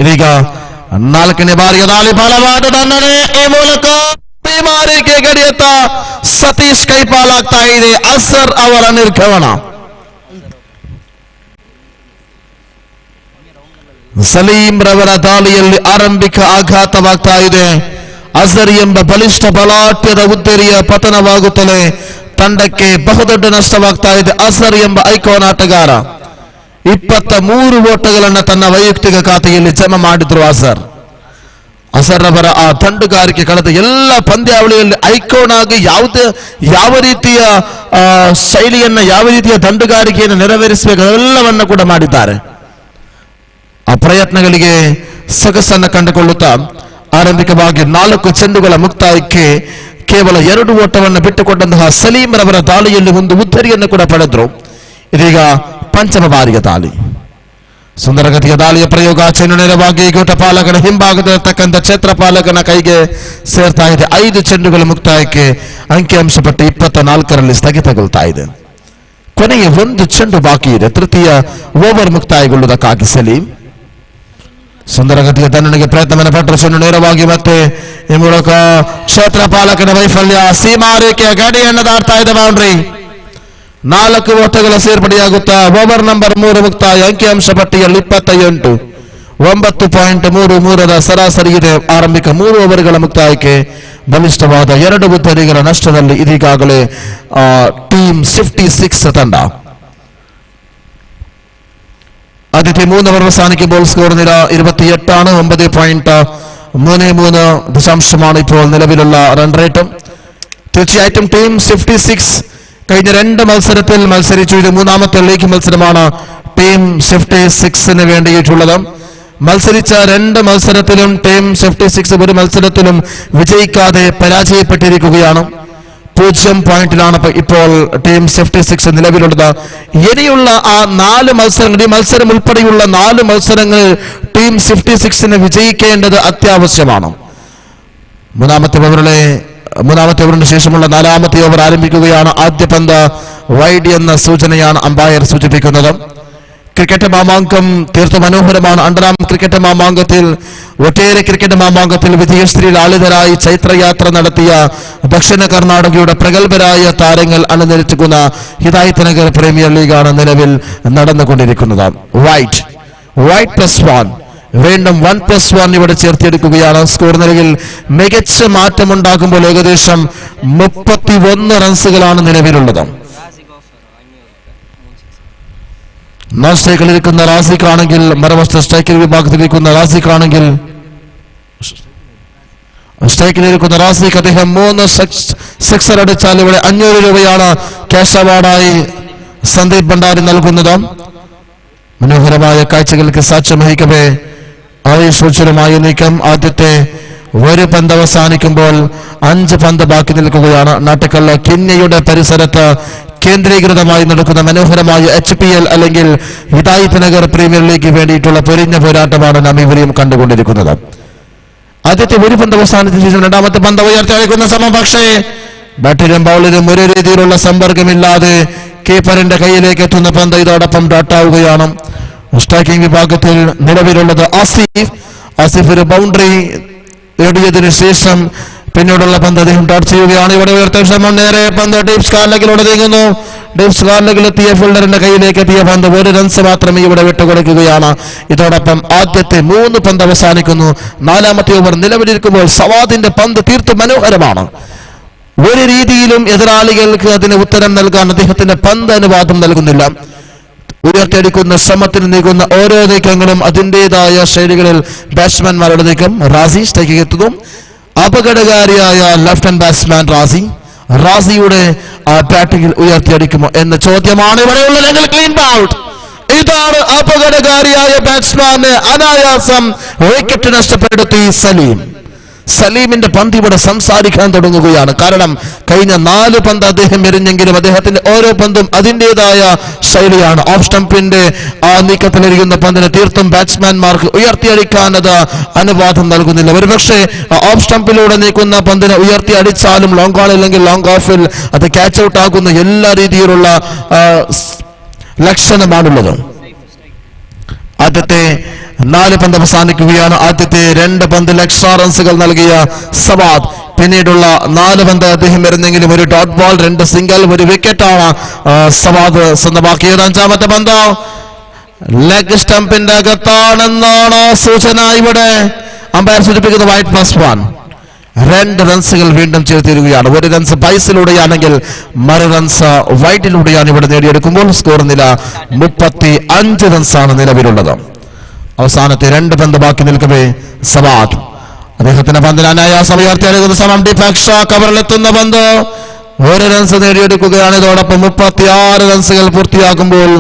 Speaker 4: ಇದೀಗ 4ನೇ ಬಾರಿಯ ದಾಳಿ ಬಲವಾದ ದಂಡನೆ. ಈ ಮೂಲಕ ಮಾರಿಕೆ ಗಡಿಯತ್ತ ಸತೀಶ್ ಕೈಪಾಲಾಗ್ತಾ ಇದೆ. ಅಸರ್ ಅವರ ನಿರ್ಗಮನ. ಸಲೀಂ ರವರ ದಾಳಿಯಲ್ಲಿ ಆರಂಭಿಕ ಆಘಾತವಾಗ್ತಾ ಇದೆ. ಅಜರ್ ಎಂಬ ಬಲಿಷ್ಠ ಬಲಾಢ್ಯದ ಉದ್ದೇರಿಯ ಪತನವಾಗುತ್ತಲೇ ತಂಡಕ್ಕೆ ಬಹುದೊಡ್ಡ ನಷ್ಟವಾಗ್ತಾ ಇದೆ. ಅಜರ್ ಎಂಬ ಐಕಾನ್ ಆಟಗಾರ 23 ಓಟಗಳನ್ನು ತನ್ನ ವೈಯಕ್ತಿಕ ಖಾತೆಯಲ್ಲಿ ಜಮಾ ಮಾಡಿದ್ರು. ಅಜರ್ ಅವರ ಆ ದಂಡುಗಾರಿಕೆ ಕಳೆದ ಎಲ್ಲ ಪಂದ್ಯಾವಳಿಯಲ್ಲಿ ಐಕಾನ್ ಆಗಿ ಯಾವ ರೀತಿಯ ಶೈಲಿಯನ್ನ, ಯಾವ ರೀತಿಯ ದಂಡುಗಾರಿಕೆಯನ್ನು ನೆರವೇರಿಸಬೇಕು ಎಲ್ಲವನ್ನ ಕೂಡ ಮಾಡಿದ್ದಾರೆ. ಆ ಪ್ರಯತ್ನಗಳಿಗೆ ಸೊಗಸನ್ನು ಕಂಡುಕೊಳ್ಳುತ್ತಾ ಆರಂಭಿಕವಾಗಿ 4 ಚೆಂಡುಗಳ ಮುಕ್ತಾಯಕ್ಕೆ ಕೇವಲ 2 ಓಟವನ್ನು ಬಿಟ್ಟುಕೊಂಡಂತಹ ಸಲೀಂ ರವರ ದಾಳಿಯಲ್ಲಿ ಒಂದು ಉದ್ದರಿಯನ್ನು ಕೂಡ ಪಡೆದ್ರು. ಇದೀಗ ಪಂಚಮ ಬಾರಿಯ ದಾಳಿ. ಸುಂದರಗತಿಯ ದಾಳಿಯ ಪ್ರಯೋಗ ಚೆಂಡು ನೇರವಾಗಿ ಗೋಟಪಾಲಕನ ಹಿಂಭಾಗದಲ್ಲಿರತಕ್ಕಂಥ ಛೇತ್ರಪಾಲಕನ ಕೈಗೆ ಸೇರ್ತಾ ಇದೆ. 5 ಚೆಂಡುಗಳ ಮುಕ್ತಾಯಕ್ಕೆ ಅಂಕಿಅಂಶ ಪಟ್ಟಿ 24ರಲ್ಲಿ ಸ್ಥಗಿತಗೊಳ್ತಾ ಇದೆ. ಕೊನೆಯ 1 ಚೆಂಡು ಬಾಕಿ ಇದೆ. ತೃತೀಯ ಓವರ್ ಮುಕ್ತಾಯಗೊಳ್ಳುವುದಕ್ಕಾಗಿ ಸಲೀಂ ಸುಂದರಗತಿಯ ದಂಡನೆಗೆ ಪ್ರಯತ್ನವನ್ನು ಪಟ್ಟರು. ಚೆಂಡು ನೇರವಾಗಿ ಮತ್ತೆ ಈ ಮೂಲಕ ಕ್ಷೇತ್ರಪಾಲಕನ ವೈಫಲ್ಯ. ಸೀಮಾರೇಖೆಯ ಗಡಿಯನ್ನು ದಾಟ್ತಾ ಇದೆ. ಬೌಂಡ್ರಿ. 4 ಓಟಗಳ ಸೇರ್ಪಡೆಯಾಗುತ್ತಾ ಓವರ್ ನಂಬರ್ 3 ಮುಕ್ತಾಯ. ಅಂಕಿಅಂಶ ಪಟ್ಟಿಯಲ್ಲಿ 28. 9.33ರ ಸರಾಸರಿ ಇದೆ. ಆರಂಭಿಕ 3 ಓವರ್ಗಳ ಮುಕ್ತಾಯಕ್ಕೆ ಬಲಿಷ್ಠವಾದ 2 ಉದ್ದರಿಗಳ ನಷ್ಟದಲ್ಲಿ ಇದೀಗಾಗಲೇ ಟೀಮ್ 56 ತಂಡ. ആദ്യത്തെ 3 ഓവർ അവസാനിക്ക് ബോൾ സ്കോർ നില 28 ആണ്. 9.33 ദശാംശമാണ് ഇപ്പോൾ നിലവിലുള്ള റൺ റേറ്റും. തീർച്ചയായിട്ടും ടീം 56 കഴിഞ്ഞ 2 മത്സരത്തിൽ മത്സരിച്ചു. ഇത് 3ാമത്തെ ലീഗ് മത്സരമാണ് ടീം 56ന് വേണ്ടിയിട്ടുള്ളത്. മത്സരിച്ച 2 മത്സരത്തിലും ടീം 56 ഒരു മത്സരത്തിലും വിജയിക്കാതെ പരാജയപ്പെട്ടിരിക്കുകയാണ്. 0 പോയിന്റിലാണ് ഇപ്പോൾ ടീം 56 നിലവിലുള്ളത്. ഇനിയുള്ള ആ 4 മത്സരങ്ങൾ, ഈ മത്സരം ഉൾപ്പെടെയുള്ള 4 മത്സരങ്ങൾ ടീം 56ന് വിജയിക്കേണ്ടത് അത്യാവശ്യമാണ്. മൂന്നാമത്തെ ഓവറിന് ശേഷമുള്ള 4ാമത്തെ ഓവർ ആരംഭിക്കുകയാണ്. ആദ്യ പന്ത് വൈഡ് എന്ന സൂചനയാണ് അമ്പയർ സൂചിപ്പിക്കുന്നത്. ക്രിക്കറ്റ് മാമാങ്കം തീർത്തും മനോഹരമാണ്. അണ്ടറാം ക്രിക്കറ്റ് മാമാങ്കത്തിൽ ഒട്ടേറെ ക്രിക്കറ്റ് മാമാങ്കത്തിൽ വിജയശ്രീ ലാളിതരായി ചൈത്രയാത്ര നടത്തിയ ദക്ഷിണ കർണാടകയുടെ പ്രഗത്ഭരായ താരങ്ങൾ അണിനിരക്കുന്ന ഹിദായത്ത് നഗർ പ്രീമിയർ ലീഗാണ് നിലവിൽ നടന്നുകൊണ്ടിരിക്കുന്നത്. വൈറ്റ് +1 വീണ്ടും 1+1 ഇവിടെ ചേർത്തെടുക്കുകയാണ്. സ്കോർ നിലയിൽ മികച്ച മാറ്റമുണ്ടാകുമ്പോൾ ഏകദേശം 31 റൺസുകളാണ് നിലവിലുള്ളത്. നോൺ സ്ട്രൈക്കിലിരിക്കുന്ന റാസിഖാണെങ്കിൽ, മറുവശത്ത് സ്ട്രൈക്കിൽ വിഭാഗത്തിലിരിക്കുന്ന റാസിഖാണെങ്കിൽ സ്ട്രൈക്കിലിരിക്കുന്ന റാസിഖ് അദ്ദേഹം 3 സിക്സർ അടിച്ചാൽ ഇവിടെ 500 രൂപയാണ് ക്യാഷ് അവാർഡായി സന്ദീപ് ഭണ്ഡാരി നൽകുന്നത്. മനോഹരമായ കാഴ്ചകൾക്ക് സാക്ഷ്യം വഹിക്കവേ ആവേശോജ്വലമായ നീക്കം. ആദ്യത്തെ 1 പന്ത് അവസാനിക്കുമ്പോൾ 5 പന്ത് ബാക്കി നിൽക്കുകയാണ്. നാട്ടുകള്ള കിന്നയുടെ പരിസരത്ത് കേന്ദ്രീകൃതമായി നടക്കുന്ന മനോഹരമായ HPL അല്ലെങ്കിൽ ഹിദായത്ത് നഗർ പ്രീമിയർ ലീഗ് വേണ്ടിയിട്ടുള്ള പൊരിഞ്ഞ പോരാട്ടമാണ് നാം ഇവരെയും കണ്ടുകൊണ്ടിരിക്കുന്നത്. ആദ്യത്തെ 1 പന്ത് അവസാനത്തിന് ശേഷം 2ാമത്തെ പന്ത് ഉയർത്തി അടിക്കുന്ന സമം. പക്ഷേ ബാറ്റിലും ബൗളിലും ഒരു രീതിയിലുള്ള സമ്പർക്കമില്ലാതെ കീപ്പറിന്റെ കയ്യിലേക്ക് എത്തുന്ന പന്ത് ഇതോടൊപ്പം ഡോട്ടാവുകയാണ്. സ്ട്രൈക്കിംഗ് വിഭാഗത്തിൽ നിലവിലുള്ളത് ആസിഫ് ഒരു ബൗണ്ടറി നേടിയതിനു ശേഷം പിന്നീടുള്ള പന്ത് അദ്ദേഹം ഡോട്ട് ചെയ്യുകയാണ്. ഇവിടെ ഉയർത്തിയ ശ്രമം നേരെ പന്ത് ഡീപ് സ്കാർലക്കിലൂടെ നീങ്ങുന്നു. ഡീപ് സ്കാർലക്കിൽ എത്തിയ ഫീൽഡറിന്റെ കയ്യിലേക്ക് എത്തിയ പന്ത് 1 റൺസ് മാത്രമേ ഇവിടെ വിട്ടുകൊടുക്കുകയാണ്. ഇതോടൊപ്പം ആദ്യത്തെ 3 പന്ത് അവസാനിക്കുന്നു. 4ാമത്തെ ഓവർ നിലവിലിരിക്കുമ്പോൾ സവാദിന്റെ പന്ത് തീർത്തും മനോഹരമാണ്. ഒരു രീതിയിലും എതിരാളികൾക്ക് അതിന് ഉത്തരം നൽകാൻ അദ്ദേഹത്തിന്റെ പന്ത് അനുവാദം നൽകുന്നില്ല. ഉയർത്തിയടിക്കുന്ന ശ്രമത്തിന് നീങ്ങുന്ന ഓരോ നീക്കങ്ങളും അതിൻ്റെതായ ശൈലികളിൽ ബാറ്റ്സ്മാൻമാരുടെ നീക്കം. റാസി സ്ട്രൈക്കിൽ എത്തുന്നു. അപകടകാരിയായ ലെഫ്റ്റ് ഹാൻഡ് ബാറ്റ്സ്മാൻ റാസിയുടെ ബാറ്റിംഗിൽ ഉയർത്തിയടിക്കുമോ എന്ന ചോദ്യമാണ് ഇവിടെയുള്ളതെങ്കിൽ ക്ലീൻ ബൗൾഡ്. ഇതാണ് അപകടകാരിയായ ബാറ്റ്സ്മാന് അനായാസം വിക്കറ്റ് നഷ്ടപ്പെടുത്തി സലീമിന്റെ പന്ത് ഇവിടെ സംസാരിക്കാൻ തുടങ്ങുകയാണ്. കാരണം കഴിഞ്ഞ 4 പന്ത് അദ്ദേഹം എറിഞ്ഞെങ്കിലും അദ്ദേഹത്തിന്റെ ഓരോ പന്തും അതിൻ്റെതായ ശൈലിയാണ്. ഓഫ് സ്റ്റംപിന്റെ ആ നീക്കത്തിലിരിക്കുന്ന പന്തിന് തീർത്തും ബാറ്റ്സ്മാൻമാർക്ക് ഉയർത്തിയടിക്കാൻ അത് അനുവാദം നൽകുന്നില്ല. ഒരുപക്ഷെ ഓഫ് സ്റ്റംപിലൂടെ നീക്കുന്ന പന്തിനെ ഉയർത്തി അടിച്ചാലും ലോങ് ഓൺ അല്ലെങ്കിൽ ലോങ് ഓഫിൽ അത് ക്യാച്ച് ഔട്ട് ആകുന്ന എല്ലാ രീതിയിലുള്ള ലക്ഷണമാണുള്ളത്. ആദ്യത്തെ 4 പന്ത് അവസാനിക്കുകയാണ്. ആദ്യത്തെ 2 പന്തിൽ എക്സ്ട്രാ റൺസുകൾ നൽകിയ സവാദ്. പിന്നീടുള്ള 4 പന്ത് അദ്ദേഹം വരുന്നെങ്കിലും ഒരു ഡോട്ട് ബോൾ, 2 സിംഗിൾ, 1 വിക്കറ്റാണ് സവാദ് സ്വന്തമാക്കിയത്. 5ാമത്തെ പന്ത് ലെഗ് സ്റ്റംപിന്റെ അകത്താണെന്നാണ് സൂചന. ഇവിടെ അമ്പയർ സൂചിപ്പിക്കുന്നത് വൈറ്റ് +1. 2 റൺസുകൾ വീണ്ടും ചേർത്തിരിക്കുകയാണ്. 1 റൺസ് ബൈസിലൂടെയാണെങ്കിൽ മറു റൺസ് വൈറ്റിലൂടെയാണ് ഇവിടെ നേടിയെടുക്കുമ്പോൾ സ്കോർ നില 35 റൺസാണ് നിലവിലുള്ളത്. അവസാനത്തെ 2 പന്ത് ബാക്കി നിൽക്കവേ സവാദ് അദ്ദേഹത്തിന്റെ പന്തിന് അനായാസം ഉയർത്തിയെടുക്കുന്ന സമം. ഡിഫാക്ഷ കവറിലെത്തുന്ന പന്ത് 1 റൺസ് നേടിയെടുക്കുകയാണ്. ഇതോടൊപ്പം 36 റൺസുകൾ പൂർത്തിയാക്കുമ്പോൾ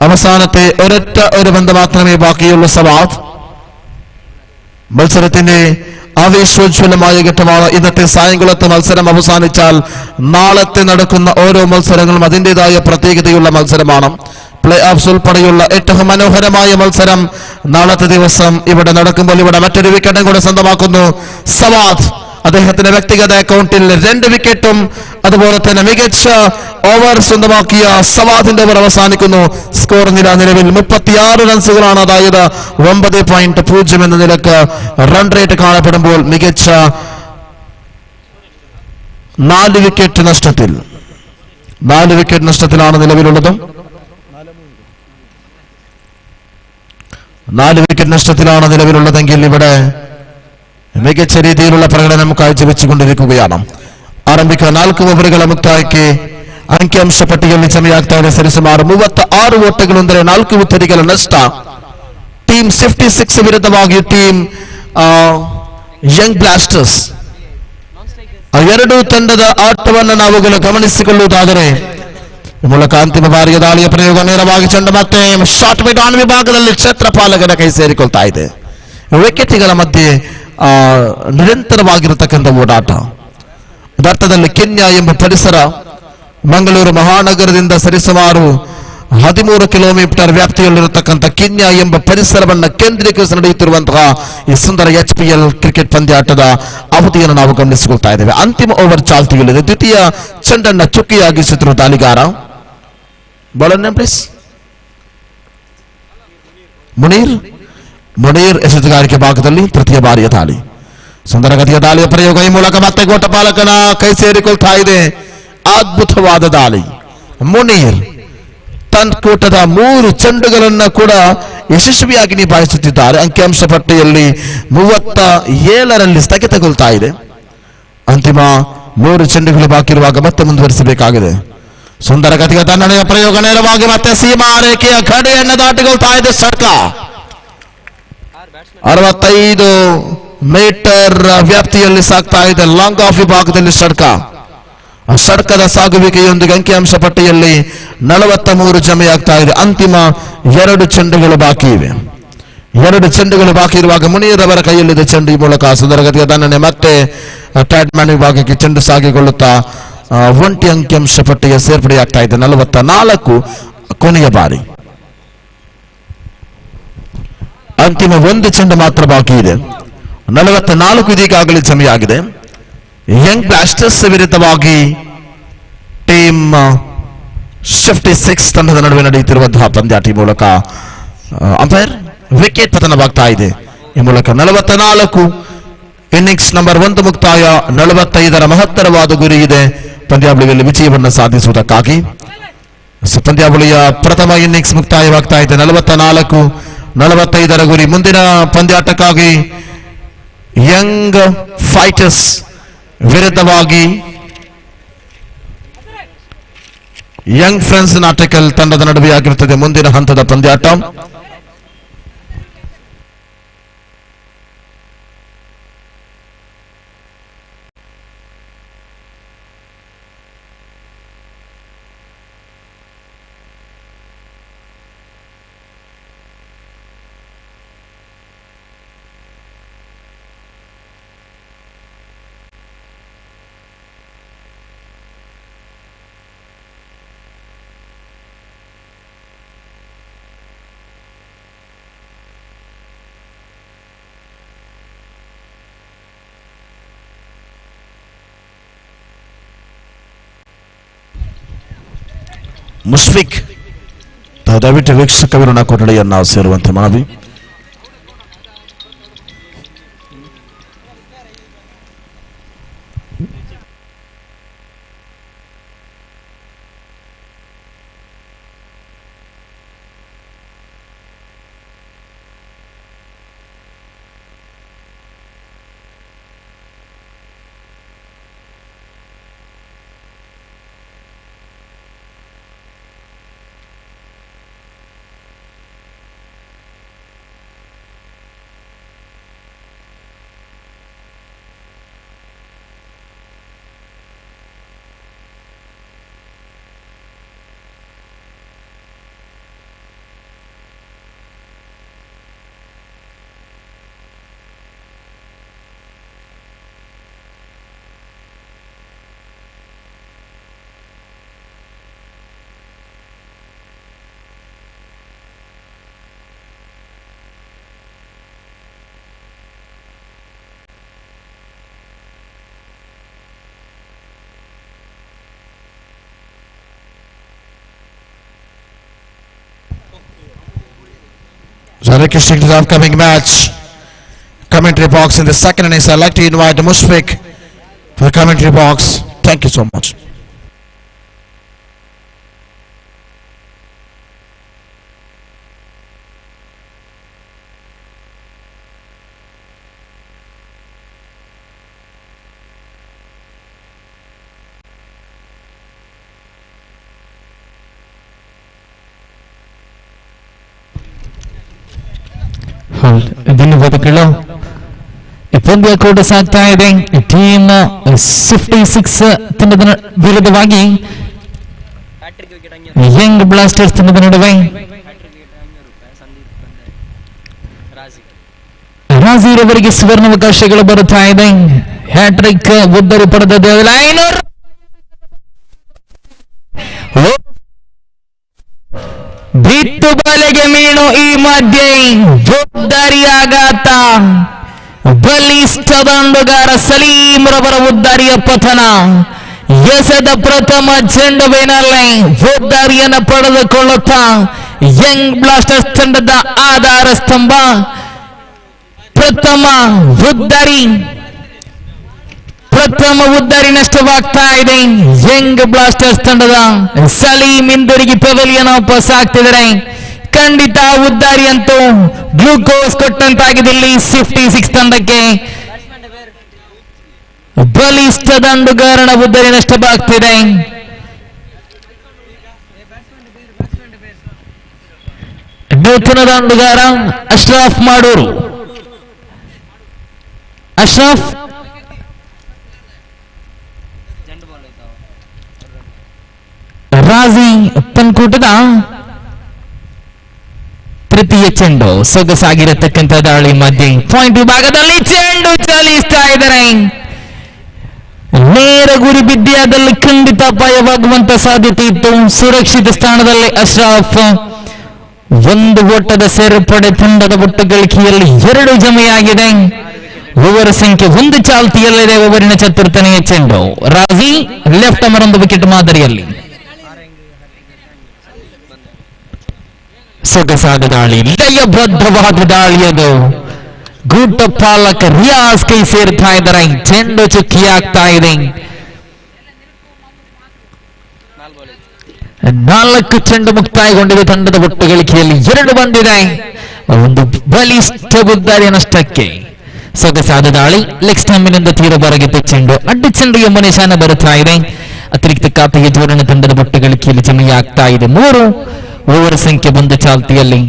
Speaker 4: അവസാനത്തെ ഒരൊറ്റ 1 പന്ത് മാത്രമേ ബാക്കിയുള്ളൂ. സവാദ് മത്സരത്തിന്റെ ആവേശോജ്വലമായ ഘട്ടമാണ്. ഇന്നത്തെ സായങ്കുളത്തെ മത്സരം അവസാനിച്ചാൽ നാളത്തെ നടക്കുന്ന ഓരോ മത്സരങ്ങളും അതിൻ്റെതായ പ്രത്യേകതയുള്ള മത്സരമാണ്. പ്ലേ ഓഫ്സ് ഉൾപ്പെടെയുള്ള ഏറ്റവും മനോഹരമായ മത്സരം നാളത്തെ ദിവസം ഇവിടെ നടക്കുമ്പോൾ ഇവിടെ മറ്റൊരു വിക്കറ്റും കൂടെ സ്വന്തമാക്കുന്നു സവാദ്. അദ്ദേഹത്തിന്റെ വ്യക്തിഗത അക്കൗണ്ടിൽ 2 വിക്കറ്റും അതുപോലെ തന്നെ മികച്ച ഓവർ സ്വന്തമാക്കിയ സവാദിന്റെ ഓവർ അവസാനിക്കുന്നു. സ്കോർ നില നിലവിൽ 36 റൺസുകളാണ്. അതായത് 9.0 എന്ന നിലക്ക് റൺ റേറ്റ് കാണപ്പെടുമ്പോൾ മികച്ച 4 വിക്കറ്റ് നഷ്ടത്തിലാണ് നിലവിലുള്ളത്. 4 വിക്കറ്റ് നഷ്ടത്തിലാണ് നിലവിലുള്ളതെങ്കിൽ ഇവിടെ മികച്ച രീതിയിലുള്ള പ്രകടനം കാഴ്ചവെച്ചുകൊണ്ടിരിക്കുകയാണ്. ആരംഭിക്കുക 4 ഓവറുകൾ ಮುಕ್ತಾಯಕ್ಕೆ ಅಂಕಿಅಂಶ ಪಟ್ಟಿಯಲ್ಲಿ ಸಮಯಾಗ್ತಾ ಇದೆ. ಸರಿಸುಮಾರು 36 ಓಟಗಳೊಂದರೆ 4 ವಿಕೆಟ್ಗಳ ನಷ್ಟ. ಟೀಮ್ 56 ವಿರುದ್ಧವಾಗಿ ಟೀಮ್ ಯಂಗ್ ಬ್ಲಾಸ್ಟರ್ಸ್. ಎರಡೂ ತಂಡದ ಆಟವನ್ನು ನಾವುಗಳು ಗಮನಿಸಿಕೊಳ್ಳುವುದಾದರೆ ಮೂಲಕ ಅಂತಿಮ ಬಾರಿಯ ದಾಳಿಯ ಪ್ರಯೋಗ ನೇರವಾಗಿ ಚೆಂಡು ಮತ್ತೆ ಶಾರ್ಟ್ ಮಿಡ್ ಆನ್ ವಿಭಾಗದಲ್ಲಿ ಕ್ಷೇತ್ರಪಾಲಕನ ಕೈ ಸೇರಿಕೊಳ್ತಾ ಇದೆ. ವಿಕೆಟ್ಗಳ ಮಧ್ಯೆ ನಿರಂತರವಾಗಿರತಕ್ಕಂಥ ಓಡಾಟ. ಅರ್ಥದಲ್ಲಿ ಕೆನ್ಯಾ ಎಂಬ ಪರಿಸರ ಮಂಗಳೂರು ಮಹಾನಗರದಿಂದ ಸರಿಸುಮಾರು 13 ಕಿಲೋಮೀಟರ್ ವ್ಯಾಪ್ತಿಯಲ್ಲಿರತಕ್ಕಂಥ ಕೆನ್ಯಾ ಎಂಬ ಪರಿಸರವನ್ನು ಕೇಂದ್ರೀಕರಿಸಿ ನಡೆಯುತ್ತಿರುವಂತಹ ಈ ಸುಂದರ HPL ಕ್ರಿಕೆಟ್ ಪಂದ್ಯಾಟದ ಅವಧಿಯನ್ನು ನಾವು ಗಮನಿಸಿಕೊಳ್ತಾ ಇದ್ದೇವೆ. ಅಂತಿಮ ಓವರ್ ಚಾಲ್ತಿಯಲ್ಲಿದೆ. ದ್ವಿತೀಯ ಚೆಂಡನ್ನು ಚುಕ್ಕಿಯಾಗಿಸುತ್ತಿರುವ ದಾಳಿಗಾರ ಬಾಲರ್ ಪ್ಲೀಸ್ ಮುನೀರ್ ಎಸೆತಗಾರಿಕೆ ಭಾಗದಲ್ಲಿ ತೃತೀಯ ಬಾರಿಯ ದಾಳಿ. ಸುಂದರಗತಿಯ ದಾಳಿಯ ಪ್ರಯೋಗ ಈ ಮೂಲಕ ಮತ್ತೆ ಗೋಟಪಾಲಕನ ಕೈ ಸೇರಿಕೊಳ್ತಾ ಇದೆ. ಅದ್ಭುತವಾದ ದಾಳಿ. ಮುನೀರ್ ತನ್ನ ಕೂಟದ 3 ಚೆಂಡುಗಳನ್ನು ಕೂಡ ಯಶಸ್ವಿಯಾಗಿ ನಿಭಾಯಿಸುತ್ತಿದ್ದಾರೆ. ಅಂಕಿಅಂಶ ಪಟ್ಟಿಯಲ್ಲಿ 37ರಲ್ಲಿ ಸ್ಥಗಿತಗೊಳ್ತಾ ಇದೆ. ಅಂತಿಮ 3 ಚೆಂಡುಗಳು ಬಾಕಿ ಇರುವಾಗ ಮತ್ತೆ ಮುಂದುವರಿಸಬೇಕಾಗಿದೆ. ಸುಂದರಗತಿಯ ತನ್ನಡೆಯ ಪ್ರಯೋಗ ನೇರವಾಗಿ ಮತ್ತೆ ಸೀಮಾ ರೇಖೆಯ ಕಡೆಯನ್ನು ದಾಟಿಕೊಳ್ತಾ ಇದೆ. ಷಟ್ಕ 65 ಮೀಟರ್ ವ್ಯಾಪ್ತಿಯಲ್ಲಿ ಸಾಗ್ತಾ ಇದೆ. ಲಾಂಗ್ ಆಫ್ ವಿಭಾಗದಲ್ಲಿ ಷಟ್ಕದ ಸಾಗುವಿಕೆಯೊಂದಿಗೆ ಅಂಕಿಅಂಶ ಪಟ್ಟಿಯಲ್ಲಿ 43 ಜಮೆಯಾಗ್ತಾ ಇದೆ. ಅಂತಿಮ 2 ಚೆಂಡುಗಳು ಬಾಕಿ ಇವೆ. 2 ಚೆಂಡುಗಳು ಬಾಕಿ ಇರುವಾಗ ಮುನೀರ್ ಅವರ ಕೈಯಲ್ಲಿದೆ ಚೆಂಡು. ಈ ಮೂಲಕ ಸುಂದರಗತಿಯ ತನ್ನನೆ ಮತ್ತೆ ಟ್ಯಾಟ್ಮ್ಯಾನ್ ವಿಭಾಗಕ್ಕೆ ಚೆಂಡು ಸಾಗಿಕೊಳ್ಳುತ್ತಾ ಒಂಟಿ ಅಂಕಿಅಂಶ ಪಟ್ಟಿಗೆ ಸೇರ್ಪಡೆಯಾಗ್ತಾ ಇದೆ. 44 ಕೊನೆಯ ಬಾರಿ. ಅಂತಿಮ 1 ಚೆಂಡು ಮಾತ್ರ ಬಾಕಿ ಇದೆ. 44 ಇದೀಗಾಗಲೇ ಜಮೆಯಾಗಿದೆ. ಯಂಗ್ ಬ್ಲಾಸ್ಟರ್ಸ್ ವಿರುದ್ಧವಾಗಿ ಟೀಮ್ 56 ತಂಡದ ನಡುವೆ ನಡೆಯುತ್ತಿರುವಂತಹ ಪಂದ್ಯಾಟ. ಈ ಮೂಲಕ ಅಂಪೈರ್ ವಿಕೆಟ್ ಪತನವಾಗ್ತಾ ಇದೆ. ಈ ಮೂಲಕ 44 ಇನ್ನಿಂಗ್ಸ್ ನಂಬರ್ 1 ಮುಕ್ತಾಯ. 45ರ ಮಹತ್ತರವಾದ ಗುರಿ ಇದೆ ಪಂದ್ಯಾವಳಿಯಲ್ಲಿ ವಿಜಯವನ್ನು ಸಾಧಿಸುವುದಕ್ಕಾಗಿ. ಪಂದ್ಯಾವಳಿಯ ಪ್ರಥಮ ಇನ್ನಿಂಗ್ಸ್ ಮುಕ್ತಾಯವಾಗ್ತಾ ಇದೆ. 44-45ರ ಗುರಿ. ಮುಂದಿನ ಪಂದ್ಯಾಟಕ್ಕಾಗಿ ಯಂಗ್ ಫೈಟರ್ಸ್ ವಿರುದ್ಧವಾಗಿ ಯಂಗ್ ಫ್ರೆಂಡ್ಸ್ ನಾಟಕಲ್ ತಂಡದ ನಡುವೆಯಾಗಿರುತ್ತದೆ ಮುಂದಿನ ಹಂತದ ಪಂದ್ಯಾಟ. ಮುಷ್ಫಿಕ್ ದಯವಿಟ್ಟು ವೀಕ್ಷಕ ವಿವರಣಾ ಕೊಠಡಿಯನ್ನು ಸೇರುವಂತೆ ಮನವಿ. requesting to the upcoming match commentary box in the second innings. I'd like to invite Mushfiq for the commentary box. Thank you so much.
Speaker 3: ಧನ್ಯವಾದಗಳು. ಪಂದ್ಯ ಕೂಡ ಸಾಗ್ತಾ ಇದೆ. ಟೀಮ್ 56 ತಂಡದ ವಿರುದ್ಧವಾಗಿ ಯಂಗ್ ಬ್ಲಾಸ್ಟರ್ಸ್ ತಂಡದ ನಡುವೆ ರಾಜೀರವರಿಗೆ ಸುವರ್ಣಾವಕಾಶಗಳು ಬರುತ್ತಾ ಇದೆ. ಹ್ಯಾಟ್ರಿಕ್ ಉದ್ದರಿ ಪಡೆದ ಲೈನರ್ ಬಿಟ್ಟು ಬಲೆಗೆ ಮೀನು. ಈ ಮಧ್ಯೆ ಉದ್ದರಿ ಆಘಾತ. ಬಲಿಷ್ಠ ದಂಡುಗಾರ ಸಲೀಂ ರವರ ಉದ್ದಾರಿಯ ಪತನ. ಎಸೆದ ಪ್ರಥಮ ಚೆಂಡುವಿನಲ್ಲಿ ಉದ್ದಾರಿಯನ್ನು ಪಡೆದುಕೊಳ್ಳುತ್ತಾ ಯಂಗ್ ಬ್ಲಾಸ್ಟರ್ಸ್ ತಂಡದ ಆಧಾರ ಸ್ತಂಭ ಪ್ರಥಮ ಉದ್ದಾರಿ ನಷ್ಟವಾಗ್ತಾ ಇದೆ. ಯಂಗ್ ಬ್ಲಾಸ್ಟರ್ಸ್ ತಂಡದ ಸಲೀಂ ಹಿಂದಿರುಗಿ ಪೆವಿಲಿಯನ್ ವಾಪಸ್ ಆಗ್ತಿದ್ದಾರೆ. ಖಂಡಿತ ಉದ್ದಾರಿ ಅಂತೂ ಗ್ಲೂಕೋಸ್ ಕೊಟ್ಟಂತಾಗಿದೆ ಇಲ್ಲಿ 56 ತಂಡಕ್ಕೆ. ಬಲಿಷ್ಠ ದಂಡುಗಾರನ ಉದ್ದಾರಿ ನಷ್ಟವಾಗ್ತಿದೆ. ನೂತನ ದಂಡುಗಾರ ಅಶ್ರಫ್ ಮಾಡೂರು. ಅಶ್ರಫ್ ರಾಜಿ ತನ್ಕೂಟದ ತೃತೀಯ ಚೆಂಡು. ಸೊಗಸಾಗಿರತಕ್ಕಂಥ ದಾಳಿ ಮಧ್ಯೆ ಪಾಯಿಂಟ್ ವಿಭಾಗದಲ್ಲಿ ಚೆಂಡು ಚಲಿಸ್ತಾ ಇದ್ದಾರೆ. ನೇರ ಗುರಿ ಬಿದ್ದಿಯಾದಲ್ಲಿ ಖಂಡಿತ ಅಪಾಯವಾಗುವಂತ ಸಾಧ್ಯತೆ ಇತ್ತು. ಸುರಕ್ಷಿತ ಸ್ಥಾನದಲ್ಲಿ ಅಶ್ರಫ್. ಒಂದು ಓಟದ ಸೇರ್ಪಡೆ ತಂಡದ ಒಟ್ಟು ಗಳಿಕೆಯಲ್ಲಿ 2 ಜಮೆಯಾಗಿದೆ. ಓವರ್ ಸಂಖ್ಯೆ 1 ಚಾಲ್ತಿಯಲ್ಲಿದೆ. ಓವರಿನ ಚತುರ್ಥನೆಯ ಚೆಂಡು. ರಾಜಿ ಲೆಫ್ಟ್ ಅಮರ್ ಒಂದು ವಿಕೆಟ್ ಮಾದರಿಯಲ್ಲಿ. ಸೊಗಸಾದ ದಾಳಿ, ಲಯಬದ್ಧವಾದ ದಾಳಿ. ಅದು ಗೂಟ ಪಾಲಕ ರಿಯಾಜ್ ಕೈ ಸೇರ್ತಾ ಇದ್ದಾರೆ. ಚೆಂಡು ಚುಕ್ಕಿ ಆಗ್ತಾ ಇದೆ. 4 ಚೆಂಡು ಮುಕ್ತಾಯಗೊಂಡಿದೆ. ತಂಡದ ಒಟ್ಟು ಗಳಿಕೆಯಲ್ಲಿ 2 ಬಂದಿದೆ. ಒಂದು ಬಲಿಷ್ಠ ಉದ್ದಾರಿಯ ನಷ್ಟಕ್ಕೆ. ಸೊಗಸಾದ ದಾಳಿ. ಲೆಗ್ ಸ್ಟಂಪಿನಿಂದ ತೀರ ಬರಗಿದ್ದ ಚೆಂಡು ಅಡ್ಡ ಚೆಂಡು ಎಂಬ ನಿಶಾನ ಬರುತ್ತಾ ಇದೆ. ಅತಿರಿಕ್ತ ಖಾತೆಗೆ ಜೋಡಣೆ ತಂಡದ ಒಟ್ಟು ಗಳಿಕೆಯಲ್ಲಿ ಜಮೆಯಾಗ್ತಾ ಇದೆ. 3 ಓವರ್ ಸಂಖ್ಯೆ 1 ಚಾಲ್ತಿಯಲ್ಲಿ.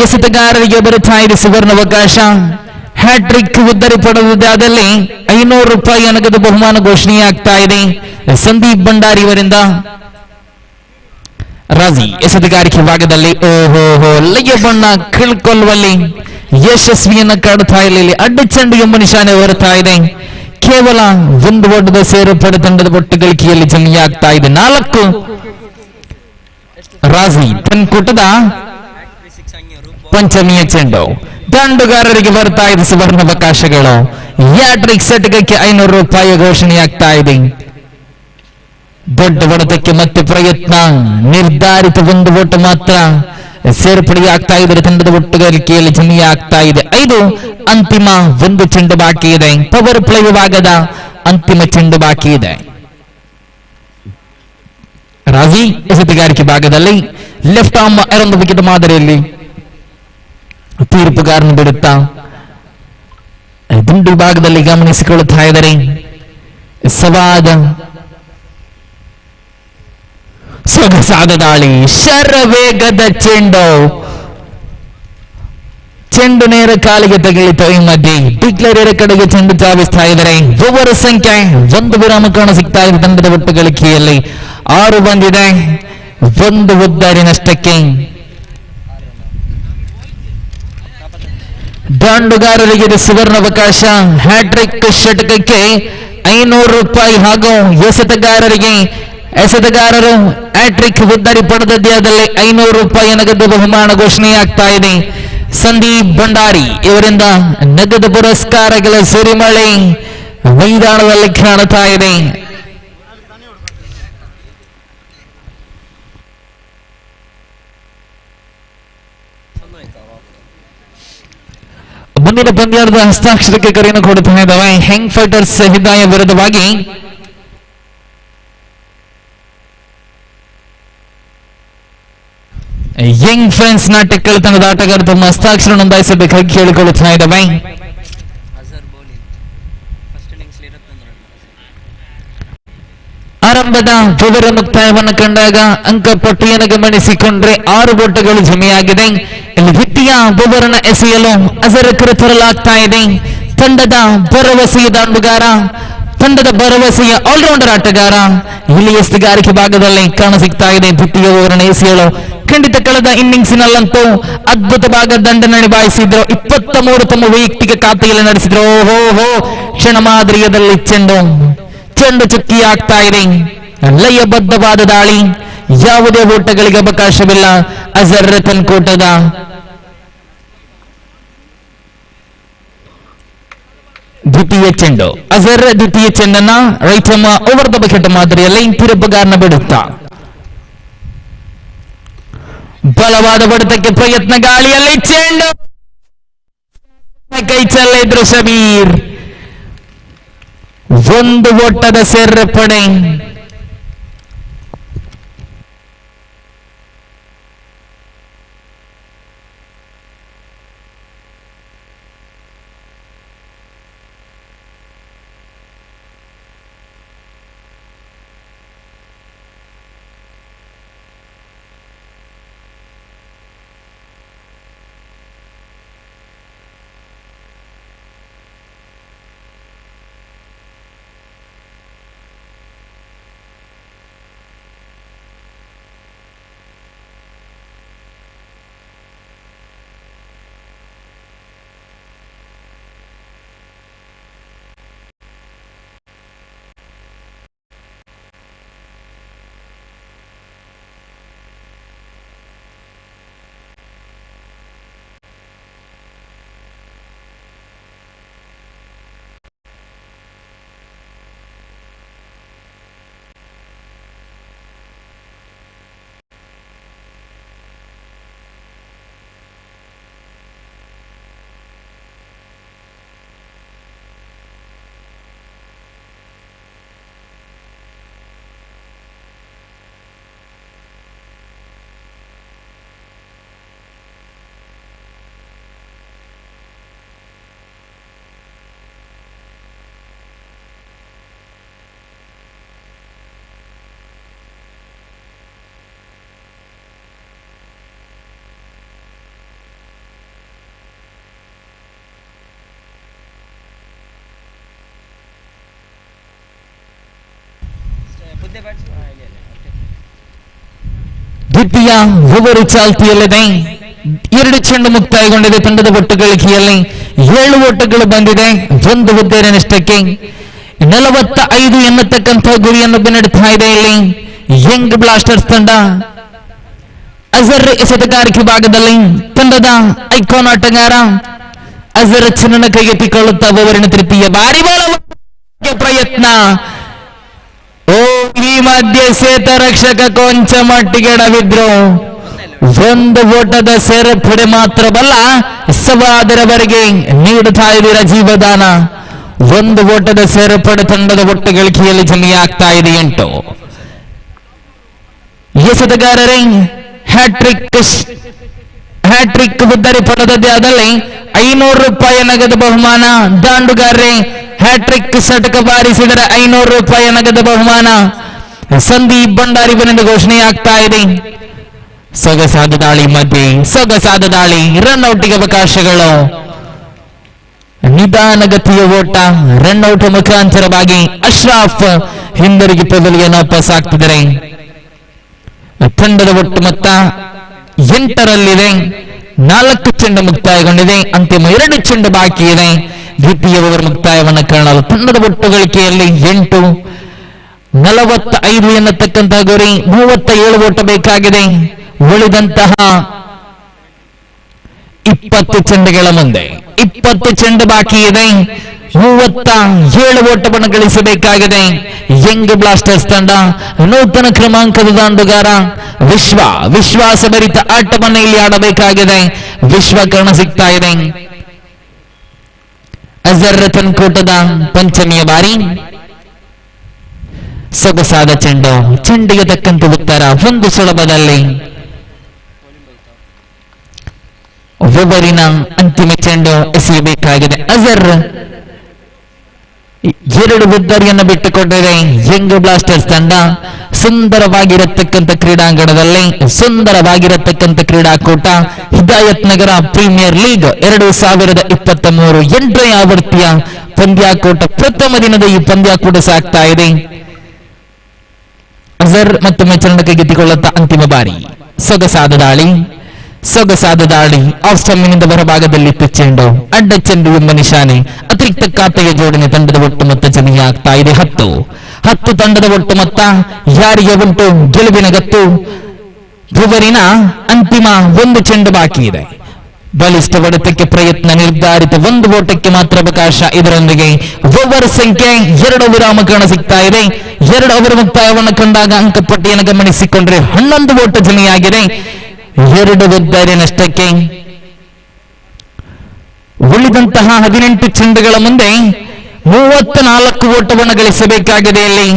Speaker 3: ಎಸೆತಗಾರರಿಗೆ ಬರುತ್ತಾ ಇದೆ ಸುವರ್ಣಾವಕಾಶ. ಹ್ಯಾಟ್ರಿಕ್ ಉದ್ದರಿ ಪಡೆದಿದ್ದಾದಲ್ಲಿ ₹500 ನಗದು ಬಹುಮಾನ ಘೋಷಣೆಯಾಗ್ತಾ ಇದೆ ಸಂದೀಪ್ ಭಂಡಾರಿ ಅವರಿಂದ. ರಾಜಿ ಎಸೆತಗಾರಿಕೆ ಭಾಗದಲ್ಲಿ ಲಯ ಬಣ್ಣ ಕಳ್ಕೊಳ್ಳುವಲ್ಲಿ ಯಶಸ್ವಿಯನ್ನ ಕಾಡುತ್ತಾ ಇಲ್ಲ. ಅಡ್ಡ ಚೆಂಡು ಎಂಬ ನಿಶಾನೆ ಬರುತ್ತಾ ಇದೆ. ಕೇವಲ 1 ಓಟದ ಸೇರ್ಪಡೆ ತಂಡದ ಒಟ್ಟು ಗಳಿಕೆಯಲ್ಲಿ ಜಮೆಯಾಗ್ತಾ ಇದೆ 4. ರಾಜಿ ತನ್ಕೂಟದ ಪಂಚಮಿಯ ಚೆಂಡು. ದಂಡುಗಾರರಿಗೆ ಬರ್ತಾ ಇದೆ ಸುವರ್ಣಾವಕಾಶಗಳು. ಹ್ಯಾಟ್ರಿಕ್ ಸೆಟ್ಗಕ್ಕೆ ₹500 ಘೋಷಣೆಯಾಗ್ತಾ ಇದೆ. ದೊಡ್ಡ ಹೊಡೆತಕ್ಕೆ ಮತ್ತೆ ಪ್ರಯತ್ನ. ನಿರ್ಧಾರಿತ 1 ಓಟ ಮಾತ್ರ ಸೇರ್ಪಡೆಯಾಗ್ತಾ ಇದ್ರೆ ತಂಡದ ಒಟ್ಟು ಗಳಿಕೆಯಲ್ಲಿ ಜಮೆಯಾಗ್ತಾ ಇದೆ 5. ಅಂತಿಮ 1 ಚೆಂಡು ಬಾಕಿ ಇದೆ. ಪವರ್ ಪ್ಲೇ ವಿಭಾಗದ ಅಂತಿಮ ಚೆಂಡು ಬಾಕಿ ಇದೆ. ರಾಜಿ ಎಸೆತಗಾರಿಕೆ ಭಾಗದಲ್ಲಿ ಲೆಫ್ಟ್ ಆರ್ಮ್ ಒಂದು ವಿಕೆಟ್ ಮಾದರಿಯಲ್ಲಿ ತೀರ್ಪುಗಾರನು ಬಿಡುತ್ತಾ ದಿಂಡು ಭಾಗದಲ್ಲಿ ಗಮನಿಸಿಕೊಳ್ಳುತ್ತಾ ಇದ್ದಾರೆ. ಸವಾದ ಸೊಗಸಾದ ದಾಳಿ. ಶರವೇಗದ ಚೆಂಡು ನೇರ ಕಾಲಿಗೆ ತಗುಲಿತು. ಈ ಮಧ್ಯೆ ಡಿಕ್ಲರ್ ಕಡೆಗೆ ಚೆಂಡು ಚಾವಿಸ್ತಾ ಇದ್ದಾರೆ. ಓವರ್ ಸಂಖ್ಯೆ 1 ವಿರಾಮಕಾಣ ಸಿಗ್ತಾ ಇದೆ. ತಂಡದ ಒಟ್ಟು ಗಳಿಕೆಯಲ್ಲಿ 6 ಬಂದಿದೆ. 1 ಉದ್ದಾರಿ ನಷ್ಟಕ್ಕೆ. ದಂಡುಗಾರರಿಗೆ ಸುವರ್ಣಾವಕಾಶ. ಹ್ಯಾಟ್ರಿಕ್ ಷಟಕಕ್ಕೆ ₹500 ಹಾಗೂ ಎಸೆತಗಾರರು ಹ್ಯಾಟ್ರಿಕ್ ಉದ್ದಾರಿ ಪಡೆದದ್ಯಾದಲ್ಲಿ ₹500 ನಗದು ಬಹುಮಾನ ಘೋಷಣೆಯಾಗ್ತಾ ಇದೆ. ಸಂದೀಪ್ ಭಂಡಾರಿ ಇವರಿಂದ ನಗದು ಪುರಸ್ಕಾರಗಳ ಸುರಿಮಳೆ ಮೈದಾನದಲ್ಲಿ ಕಾಣುತ್ತಾ ಇದೆ. ಮುಂದಿನ ಪಂದ್ಯದ ಹಸ್ತಾಕ್ಷರಕ್ಕೆ ಕರೆಯನ್ನು ಕೊಡ್ತಾ ಇದ್ದಾವೆ ಹೆಂಗ್ ಫೈಟರ್ಸ್ ಹಿದಾಯ ವಿರುದ್ಧವಾಗಿ. ಯಂಗ್ ಫ್ರೆಂಡ್ಸ್ ನ ಟೆಕ್ಕಲ್ ತಂಡದ ಆಟಗಾರ ತಮ್ಮ ಹಸ್ತಾಕ್ಷರ ನೋಂದಾಯಿಸಬೇಕಾಗಿ ಕೇಳಿಕೊಳ್ಳುತ್ತಾ ಇದ್ದಾವೆ. ಆರಂಭದ ಪುವರ ಮುಕ್ತಾಯವನ್ನು ಕಂಡಾಗ ಅಂಕಪಟ್ಟಿಯನ್ನು ಗಮನಿಸಿಕೊಂಡ್ರೆ 6 ಓಟಗಳು ಜಮೆಯಾಗಿದೆ. ಇಲ್ಲಿ ದ್ವಿತೀಯ ಪುವರನ ಎಸೆಯಲು ಅಜರಕರು ತರಲಾಗ್ತಾ ಇದೆ. ತಂಡದ ಭರವಸೆಯ ದಾಂಡುಗಾರ, ತಂಡದ ಭರವಸೆಯ ಆಲ್ರೌಂಡರ್ ಆಟಗಾರ ಇಲ್ಲಿ ಎಸ್ತುಗಾರಿಕೆ ಭಾಗದಲ್ಲಿ ಕಾಣಸಿಗ್ತಾ ಇದೆ. ದ್ವಿತೀಯ ಓವರ್ನ ಎಸೆಯಲು ಖಂಡಿತ ಕಳೆದ ಇನ್ನಿಂಗ್ಸಿನಲ್ಲಂತೂ ಅದ್ಭುತವಾದ ದಂಡನೆ ನಿಭಾಯಿಸಿದ್ರು. 23 ತಮ್ಮ ವೈಯಕ್ತಿಕ ಖಾತೆಯಲ್ಲಿ ನಡೆಸಿದ್ರು. ಓಹೋ ಕ್ಷಣ ಮಾದರಿಯದಲ್ಲಿ ಚೆಂಡು ಚುಕ್ಕಿ ಆಗ್ತಾ ಇದೆ. ಲಯಬದ್ಧವಾದ ದಾಳಿ, ಯಾವುದೇ ಓಟಗಳಿಗೆ ಅವಕಾಶವಿಲ್ಲ. ಅಜರ್ ರತನ್ ಕೋಟದ ದ್ವಿತೀಯ ಚೆಂಡು. ಅಜರ್ ದ್ವಿತೀಯ ಚೆಂಡನ್ನ ರೈಟ್ ಓವರ್ ದ ಬಕೆಟ್ ಮಾದರಿಯಲ್ಲಿ ತಿರುಪುಗಾರನ ಬಿಡುತ್ತಾ ಬಲವಾದ ಬಡಿತಕ್ಕೆ ಪ್ರಯತ್ನ. ಗಾಳಿಯಲ್ಲಿ ಚೆಂಡು ಕೈ ಚೆಲ್ಲಿದ್ರು ಶಬೀರ್. 1 ಓಟದ ಸೇರ್ಪಡೆ. ದ್ವಿತೀಯ ಓವರ್ ಚಾಲ್ತಿಯಲ್ಲಿದೆ. 2 ಚೆಂಡು ಮುಕ್ತಾಯಗೊಂಡಿದೆ. ತಂಡದ ಒಟ್ಟು ಗಳಿಕೆಯಲ್ಲಿ 7 ಓಟಗಳು ಬಂದಿದೆ. 1 ಹುದ್ದೆಯ ನಷ್ಟಕ್ಕೆ 45 ಎನ್ನತಕ್ಕಂಥ ಗುರಿಯನ್ನು ಬೆನ್ನಡುತ್ತಾ ಇದೆ. ಇಲ್ಲಿ ಯಂಗ್ ಬ್ಲಾಸ್ಟರ್ಸ್ ತಂಡ ಅಜರ್ ಎಸೆತಗಾರಿಕೆ ಭಾಗದಲ್ಲಿ ತಂಡದ ಐಕಾನ್ ಆಟಗಾರ ಅಜರ್ ಚಿನ್ನ ಕೈಗೆತ್ತಿಕೊಳ್ಳುತ್ತಾ ಓವರಿನ ತೃತೀಯ ಬಾರಿ ಪ್ರಯತ್ನ. ಈ ಮಧ್ಯೆ ಸೇತ ರಕ್ಷಕ ಕೊಂಚ ಮಟ್ಟಿಗೆ ಎಡವಿದ್ರು. 1 ಓಟದ ಸೇರ್ಪಡೆ ಮಾತ್ರವಲ್ಲ, ಸವಾದರವರೆಗೆ ನೀಡುತ್ತಾ ಇದ್ದೀರ ಜೀವದಾನ. 1 ಓಟದ ಸೇರ್ಪಡೆ ತಂಡದ ಒಟ್ಟು ಗಳಿಕೆಯಲ್ಲಿ ಜಮೆಯಾಗ್ತಾ ಇದೆ 8. ಎಸೆತಗಾರರೇ ಹ್ಯಾಟ್ರಿಕ್ ಉದ್ದರಿ ಪಡೆದದ್ದೇ ಆದಲ್ಲಿ 500 ರೂಪಾಯಿ ನಗದು ಬಹುಮಾನ. ದಾಂಡುಗಾರರೇ ಹ್ಯಾಟ್ರಿಕ್ ಷಟಕ ಬಾರಿಸಿದರೆ 500 ರೂಪಾಯಿ ನಗದು ಬಹುಮಾನ. ಸಂದೀಪ್ ಭಂಡಾರಿವನಿಂದ ಘೋಷಣೆಯಾಗ್ತಾ ಇದೆ. ಸೊಗಸಾದ ದಾಳಿ ಮಧ್ಯೆ ಸೊಗಸಾದ ದಾಳಿ, ರನ್ಔಟ್ಗೆ ಅವಕಾಶಗಳು. ನಿಧಾನಗತಿಯ ಓಟ, ರನ್ಔಟ್ ಮುಖಾಂತರವಾಗಿ ಅಶ್ರಾಫ್ ಹಿಂದಿರುಗಿ ಪೆವಿಲಿಯನ್ ವಾಪಸ್ ಆಗ್ತಿದ್ದಾರೆ. ತಂಡದ ಒಟ್ಟು ಮೊತ್ತ 8ರಲ್ಲಿದೆ. 4 ಚೆಂಡು ಮುಕ್ತಾಯಗೊಂಡಿದೆ. ಅಂತಿಮ 2 ಚೆಂಡು ಬಾಕಿ ಇದೆ. ದ್ವಿತೀಯ ಓವರ್ ಮುಕ್ತಾಯವನ್ನು ಕಾಣಲು ತಂಡದ ಒಟ್ಟು ಗಳಿಕೆಯಲ್ಲಿ 8, 45 ಎನ್ನತಕ್ಕಂತಹ ಗುರಿ. 37 ಓಟ ಬೇಕಾಗಿದೆ. ಉಳಿದಂತಹ 20 ಚೆಂಡುಗಳ ಮುಂದೆ 20 ಚೆಂಡು ಬಾಕಿ ಇದೆ. 37 ಓಟವನ್ನು ಗಳಿಸಬೇಕಾಗಿದೆ. ಯಂಗ್ ಬ್ಲಾಸ್ಟರ್ಸ್ ತಂಡ ನೂತನ ಕ್ರಮಾಂಕದ ದಾಂಡುಗಾರ ವಿಶ್ವಾಸಭರಿತ ಆಟವನ್ನು ಇಲ್ಲಿ ಆಡಬೇಕಾಗಿದೆ. ವಿಶ್ವ ಕಾಣ ಸಿಗ್ತಾ ಇದೆ. ಅಜರ್ ತನ್ಕೂಟದ ಪಂಚಮಿಯ ಬಾರಿ ಸೊಗಸಾದ ಚೆಂಡು, ಚೆಂಡಿಗೆ ತಕ್ಕಂತೆ ಉತ್ತರ ಒಂದು ಸುಲಭದಲ್ಲಿ. ಒಬ್ಬರಿನ ಅಂತಿಮ ಚೆಂಡು ಎಸೆಯಬೇಕಾಗಿದೆ. ಅಜರ್ 2 ಬುದ್ದರಿಯನ್ನು ಬಿಟ್ಟುಕೊಟ್ಟಿದೆ ಯಂಗ್ ಬ್ಲಾಸ್ಟರ್ಸ್ ತಂಡ. ಸುಂದರವಾಗಿರತಕ್ಕಂಥ ಕ್ರೀಡಾಂಗಣದಲ್ಲಿ ಸುಂದರವಾಗಿರತಕ್ಕಂಥ ಕ್ರೀಡಾಕೂಟ ಹಿದಾಯತ್ ನಗರ ಪ್ರೀಮಿಯರ್ ಲೀಗ್ 2023 8ನೇ ಆವೃತ್ತಿಯ ಪಂದ್ಯಾಕೂಟ ಪ್ರಥಮ ದಿನದ ಈ ಪಂದ್ಯಾಕೂಟ ಸಾಗ್ತಾ ಇದೆ. ಅಜರ್ ಮತ್ತೊಮ್ಮೆ ಚರಣಕ್ಕೆ ಗೆದ್ದಿಕೊಳ್ಳುತ್ತಾ ಅಂತಿಮ ಬಾರಿ. ಸೊಗಸಾದ ದಾಳಿ ಆಫ್ ಸ್ಟಂಪಿನಿಂದ ಹೊರಭಾಗದಲ್ಲಿತ್ತು ಚೆಂಡು, ಅಡ್ಡ ಚೆಂಡು ಎಂಬ ನಿಶಾನೆ. ಅತಿರಿಕ್ತ ಖಾತೆಯ ಜೋಡಣೆ. ತಂಡದ ಒಟ್ಟು ಮೊತ್ತ ಜಮೀ ಆಗ್ತಾ ಇದೆ 10 ತಂಡದ ಒಟ್ಟು ಮೊತ್ತ. ಯಾರಿಗೆ ಉಂಟು ಗೆಲುವಿನ ಗತ್ತು? ಧ್ರುವರಿನ ಅಂತಿಮ 1 ಚೆಂಡು ಬಾಕಿ ಇದೆ. ಬಲಿಷ್ಠ ಹೊಡೆತಕ್ಕೆ ಪ್ರಯತ್ನ, ನಿರ್ಧಾರಿತ 1 ಓಟಕ್ಕೆ ಮಾತ್ರ ಅವಕಾಶ. ಇದರೊಂದಿಗೆ ಓವರ್ ಸಂಖ್ಯೆ 2 ವಿರಾಮ ಕಾಣಸಿಗ್ತಾ ಇದೆ. 2 ಓವರ್ ಮುಕ್ತಾಯವನ್ನು ಕಂಡಾಗ ಅಂಕಪಟ್ಟಿಯನ್ನು ಗಮನಿಸಿಕೊಂಡ್ರೆ 11 ಓಟ ಜಮೆಯಾಗಿದೆ. 2 ಬುದ್ದರಿ ನಷ್ಟಕ್ಕೆ. ಉಳಿದಂತಹ 18 ಚೆಂಡುಗಳ ಮುಂದೆ 34 ಓಟವನ್ನು ಗಳಿಸಬೇಕಾಗಿದೆ ಇಲ್ಲಿ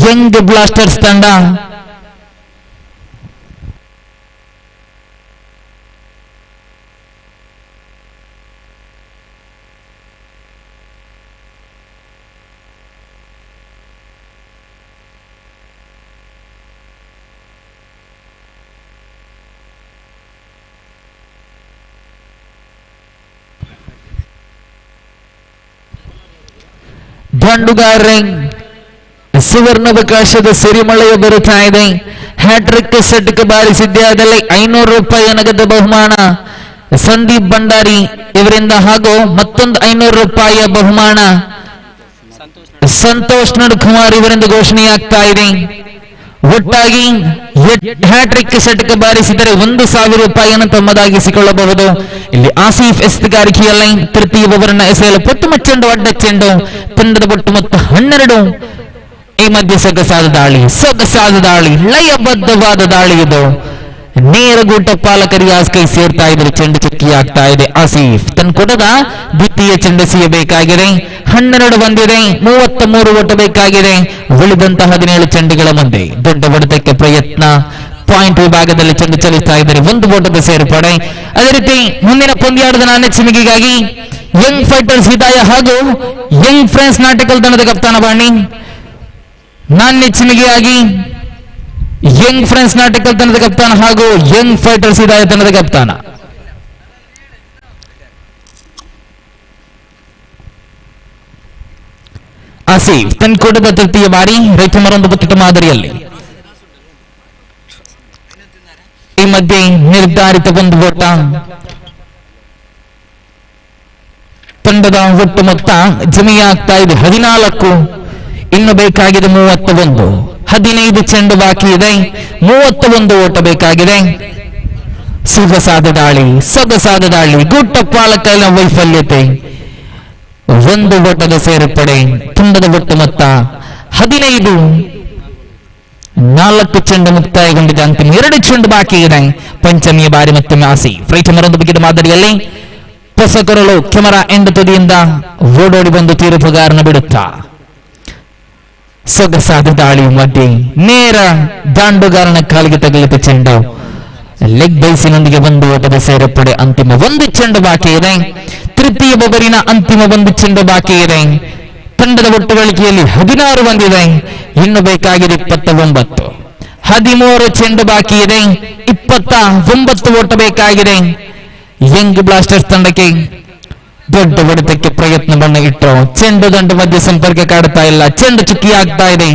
Speaker 3: ಯಂಗ್ ಬ್ಲಾಸ್ಟರ್ಸ್ ತಂಡ. ದಂಡುಗಾರರೇ ಸುವರ್ಣಾವಕಾಶದ ಸಿರಿಮಳೆಯು ಬರುತ್ತಾ ಇದೆ. ಹ್ಯಾಟ್ರಿಕ್ ಸೆಟ್ಗೆ ಬಾರಿಸಿದ್ದೇ ಆದಲ್ಲಿ 500 ರೂಪಾಯಿ ನಗದು ಬಹುಮಾನ ಸಂದೀಪ್ ಭಂಡಾರಿ ಇವರಿಂದ, ಹಾಗೂ ಮತ್ತೊಂದು 500 ರೂಪಾಯಿಯ ಬಹುಮಾನ ಸಂತೋಷ್ ನಡ್ಕುಮಾರ್ ಇವರಿಂದ ಘೋಷಣೆಯಾಗ್ತಾ ಇದೆ. ಒಟ್ಟಾಗಿ ಹ್ಯಾಟ್ರಿಕ್ ಸೆಟ್ಗೆ ಬಾರಿಸಿದರೆ 1000 ರೂಪಾಯಿಯನ್ನು ತಮ್ಮದಾಗಿಸಿಕೊಳ್ಳಬಹುದು. ಇಲ್ಲಿ ಆಸೀಫ್ ಎಸ್ತುಗಾರಿಕೆಯಲ್ಲಿ ತೃತೀಯ ಓವರನ್ನು ಎಸೆಯಲು ಪ್ರಥಮ ಚೆಂಡು ಅಡ್ಡ ಚೆಂಡು. ತಂಡದ ಒಟ್ಟು ಮೊತ್ತ 12. ಈ ಮಧ್ಯೆ ಸೊಗಸಾದ ದಾಳಿ, ಲಯಬದ್ಧವಾದ ದಾಳಿ. ಇದು ನೇರಗೂಟ ಪಾಲಕರಿಗೆ ಕೈ ಸೇರ್ತಾ ಇದ್ರೆ ಚೆಂಡು ಚುಕ್ಕಿ ಆಗ್ತಾ ಇದೆ. ಆಸೀಫ್ ತನ್ನ ಕೊಡದ ದ್ವಿತೀಯ ಚೆಂಡು ಎಸೆಯಬೇಕಾಗಿದೆ. 12 ಬಂದಿದೆ, 33 ಓಟ ಬೇಕಾಗಿದೆ. ಉಳಿದಂತಹ 17 ಚೆಂಡುಗಳ ಮುಂದೆ ದೊಡ್ಡ ಹೊಡೆತಕ್ಕೆ ಪ್ರಯತ್ನ. ಪಾಯಿಂಟ್ ವಿಭಾಗದಲ್ಲಿ ಚೆಂಡು ಚಲಿಸ್ತಾ ಇದ್ದಾರೆ. 1 ಓಟದ ಸೇರ್ಪಡೆ. ಅದೇ ರೀತಿ ಮುಂದಿನ ಪಂದ್ಯಾಟದ ನಾಣ್ಯಚಿಮಿಗೆಗಾಗಿ ಯಂಗ್ ಫೈಟರ್ಸ್ ಹಿದಾಯ ಹಾಗೂ ಯಂಗ್ ಫ್ರೆಂಡ್ಸ್ ನಾಟಿಕಲ್ ತಂಡದ ಕಪ್ತಾನ ಬಾಣಿ. ನಾಣ್ಯಚಿಮಿಗೆಯಾಗಿ ಯಂಗ್ ಫ್ರೆಂಡ್ಸ್ ನಾಟಿಕಲ್ ತಂಡದ ಕಪ್ತಾನ ಹಾಗೂ ಯಂಗ್ ಫೈಟರ್ಸ್ ಹಿದಾಯ ತಂಡದ ಕಪ್ತಾನ. ಆಸೀಫ್ ತನ್ಕೊಡದ ತೃತೀಯ ಬಾರಿ ರೈತಮರೊಂದು ಬುತ್ತಿಟ ಮಾದರಿಯಲ್ಲಿ. ಈ ಮಧ್ಯೆ ನಿರ್ಧಾರಿತ 1 ಓಟ. ತಂಡದ ಒಟ್ಟು ಮೊತ್ತ ಜಮೆಯಾಗ್ತಾ ಇದೆ 14. ಇನ್ನು ಬೇಕಾಗಿದೆ 31. 15 ಚೆಂಡು ಬಾಕಿ ಇದೆ. 31 ಓಟ ಬೇಕಾಗಿದೆ. ಸೊಗಸಾದ ದಾಳಿ, ಗುಟ್ಟ ಪಾಲಕನ ವೈಫಲ್ಯತೆ. 1 ಓಟದ ಸೇರ್ಪಡೆ. ತಂಡದ ಒಟ್ಟು ಮೊತ್ತ 15. 4 ಚೆಂಡು ಮುಕ್ತಾಯಗೊಂಡಿದೆ. ಅಂತಿಮ 2 ಚೆಂಡು ಬಾಕಿ ಇದೆ. ಪಂಚಮಿಯ ಬಾರಿ ಮತ್ತೊಮ್ಮೆ ಆಸೀಫ್ ರೈತಮರೊಂದು ಬಗೆದ ಮಾದರಿಯಲ್ಲಿ ಪೊಸಕರಲು ಕೆಮರಾ ಎಂಡ್ ತುದಿಯಿಂದ ಓಡೋಡಿ ಬಂದು ತೀರ್ಪುಗಾರನ ಬಿಡುತ್ತಾ ಸೊಗಸಾದ ದಾಳಿ ಮಧ್ಯೆ ನೇರ ದಾಂಡುಗಾರನ ಕಾಲಿಗೆ ತಗಲಿದ ಚೆಂಡು ಲೆಗ್ ಬೈಸಿನೊಂದಿಗೆ 1 ಓಟದ ಸೇರ್ಪಡೆ. ಅಂತಿಮ 1 ಚೆಂಡು ಬಾಕಿ ಇದೆ. ತೃತೀಯ ಓವರಿನ ಅಂತಿಮ 1 ಚೆಂಡು ಬಾಕಿ ಇದೆ. ತಂಡದ ಒಟ್ಟು ಗಳಿಕೆಯಲ್ಲಿ 16 ಬಂದಿದೆ. ಇನ್ನು ಬೇಕಾಗಿದೆ 29. 13 ಚೆಂಡು ಬಾಕಿ ಇದೆ. 29 ಓಟ ಬೇಕಾಗಿದೆ. ಯಂಗ್ ಬ್ಲಾಸ್ಟರ್ಸ್ ತಂಡಕ್ಕೆ ದೊಡ್ಡ ಹೊಡೆತಕ್ಕೆ ಪ್ರಯತ್ನವನ್ನು ಇಟ್ಟರು. ಚೆಂಡು ದಂಡು ಮಧ್ಯೆ ಸಂಪರ್ಕ ಕಾಡ್ತಾ ಇಲ್ಲ. ಚೆಂಡು ಚುಕ್ಕಿ ಆಗ್ತಾ ಇದೆ.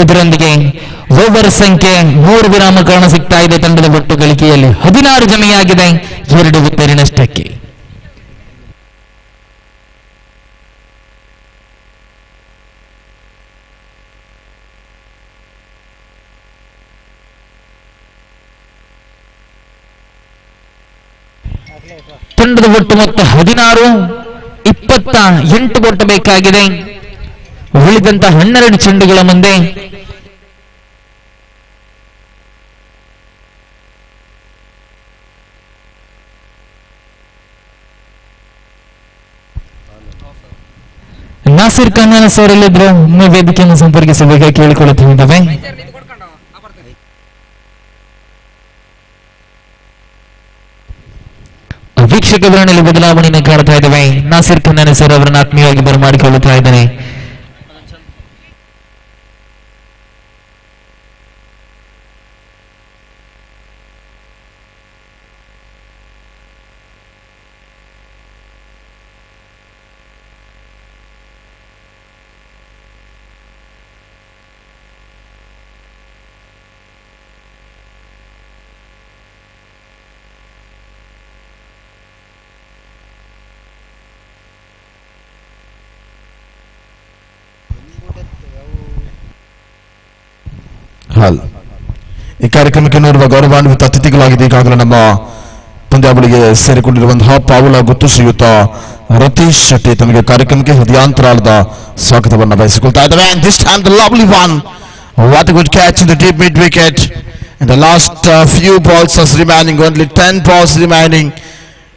Speaker 3: ಇದರೊಂದಿಗೆ ಓವರ್ ಸಂಖ್ಯೆ 3 ವಿರಾಮ ಕಾರಣ ಸಿಗ್ತಾ ಇದೆ. ತಂಡದ ಒಟ್ಟು ಗಳಿಕೆಯಲ್ಲಿ 16 ಜಮೆಯಾಗಿದೆ. 2 ವಿಕೆಟ್ ನಷ್ಟಕ್ಕೆ. ತಂಡದ ಒಟ್ಟು ಮೊತ್ತ 16. 28 ಓಟ ಬೇಕಾಗಿದೆ. ಉಳಿದಂತ 12 ಚೆಂಡುಗಳ ಮುಂದೆ ನಾಸಿರ್ ಕನ್ನಡ ಸರ್ ಇಲ್ಲಿದ್ರು ವೇದಿಕೆಯನ್ನು ಸಂಪರ್ಕಿಸಬೇಕಾಗಿ ಕೇಳಿಕೊಳ್ಳುತ್ತಿದ್ದೇವೆ. ವೀಕ್ಷಕ ವಿವರಣೆಯಲ್ಲಿ ಬದಲಾವಣೆಯನ್ನು ಕಾಡ್ತಾ ಇದ್ದೇವೆ. ನಾಸಿರ್ ಕನ್ನಡ ಸರ್ ಅವರನ್ನು ಆತ್ಮೀಯವಾಗಿ ಬರಮಾಡಿಕೊಳ್ಳುತ್ತಾ ಇದ್ದೇನೆ.
Speaker 1: ಈ ಕಾರ್ಯಕ್ರಮಕ್ಕೆ ನೋಡುವ ಗೌರವಾನ್ವಿತ ಅತಿಥಿಗಳಾಗಿದೆ ಈಗಾಗಲೇ ನಮ್ಮ ಪಂದ್ಯಾವಳಿಗೆ ಸೇರಿಕೊಂಡಿರುವಂತಹ ಪಾವುಲ ಗುತ್ತು ಶ್ರೀಯುತ ರತೀಶ್ ಶೆಟ್ಟಿ ತಮಗೆ ಕಾರ್ಯಕ್ರಮಕ್ಕೆ ಹೃದಯಾಂತರಾಳದ ಸ್ವಾಗತವನ್ನು ಬಯಸಿಕೊಳ್ತಾ ಇದ್ದಾರೆ. And this time the lovely one, what a good catch in the deep mid wicket. And the last few balls are remaining, only 10 balls remaining,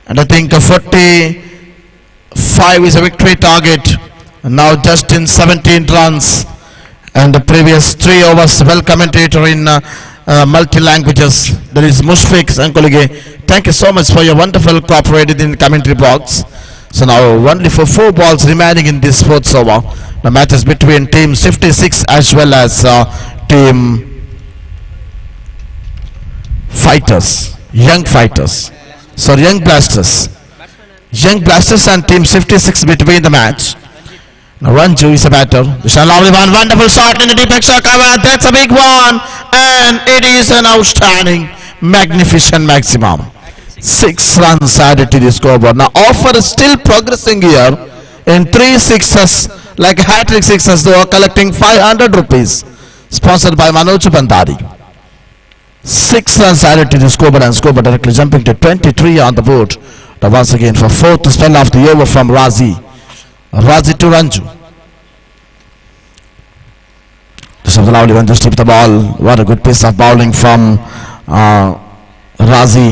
Speaker 1: and I think 45 is a victory target. Now just in 17 runs. And the previous 3 overs, well commentator in multi languages, that is Mushfiq Sankolige. Thank you so much for your wonderful cooperation in the commentary box. So now only for 4 balls remaining in this 4th over. The match is between team 56 as well as team fighters, young blasters and team 56 between the match. Now Ranju is a batter. This is lovely one, wonderful shot in the deep extra cover. That's a big one, and it is an outstanding, magnificent maximum. 6 runs added to the scoreboard. Now offer is still progressing here in 3 sixes, like hat-trick sixes. They are collecting 500 rupees. Sponsored by Manoj Bandari. 6 runs added to the scoreboard, and scoreboard directly jumping to 23 on the board. Now once again for 4th spell of the over from Razi to Ranju. This is the lovely one, just tip the ball. What a good piece of bowling from Razi.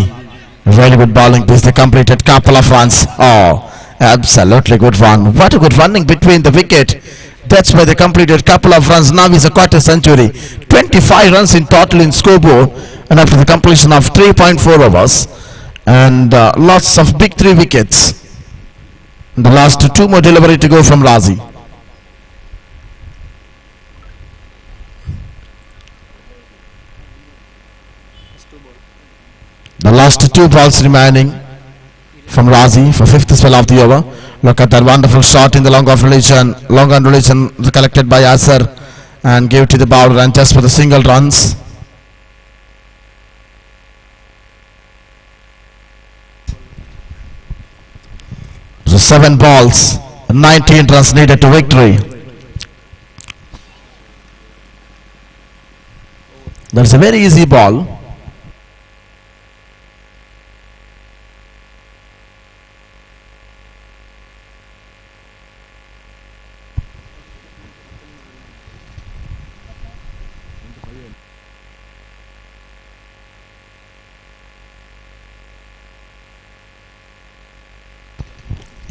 Speaker 1: Really good bowling piece. They completed couple of runs. Oh, absolutely good one. What a good running between the wicket. That's why they completed couple of runs. Now is a quarter century. 25 runs in total in scoreboard, and after the completion of 3.4 overs and lots of big 3 wickets. The last 2 more delivery to go from Razi. The last 2 balls remaining from Razi for 5th spell of the over. Look at that wonderful shot in the long on relation collected by Asar and gave to the bowler, and just for the single runs. So 7 balls, 19 runs needed to victory. That's a very easy ball.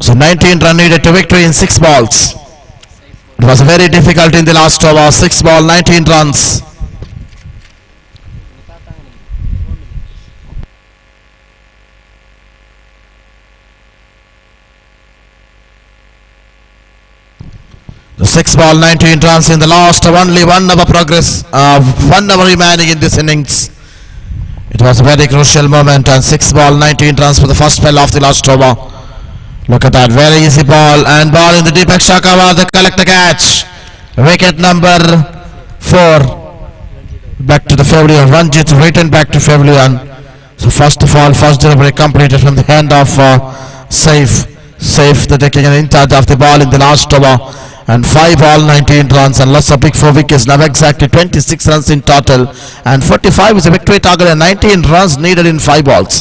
Speaker 1: So 19 run needed to victory in 6 balls. It was very difficult in the last over. 6 ball, 19 runs. The 6 ball, 19 runs in the last, only 1 over progress, 1 over remaining in this innings. It was a very crucial moment, and 6 ball, 19 runs for the first spell of the last over. Look at that, very easy ball, and ball in the deep extra cover. They collect the catch. Wicket number 4. Back to the pavilion. Ranjit returned back to pavilion. So first of all, first delivery completed from the hand of Saif. Saif, the taking in charge of the ball in the last over. And 5 ball, 19 runs, and lots of big 4 wickets. Now exactly 26 runs in total, and 45 is a victory target, and 19 runs needed in 5 balls.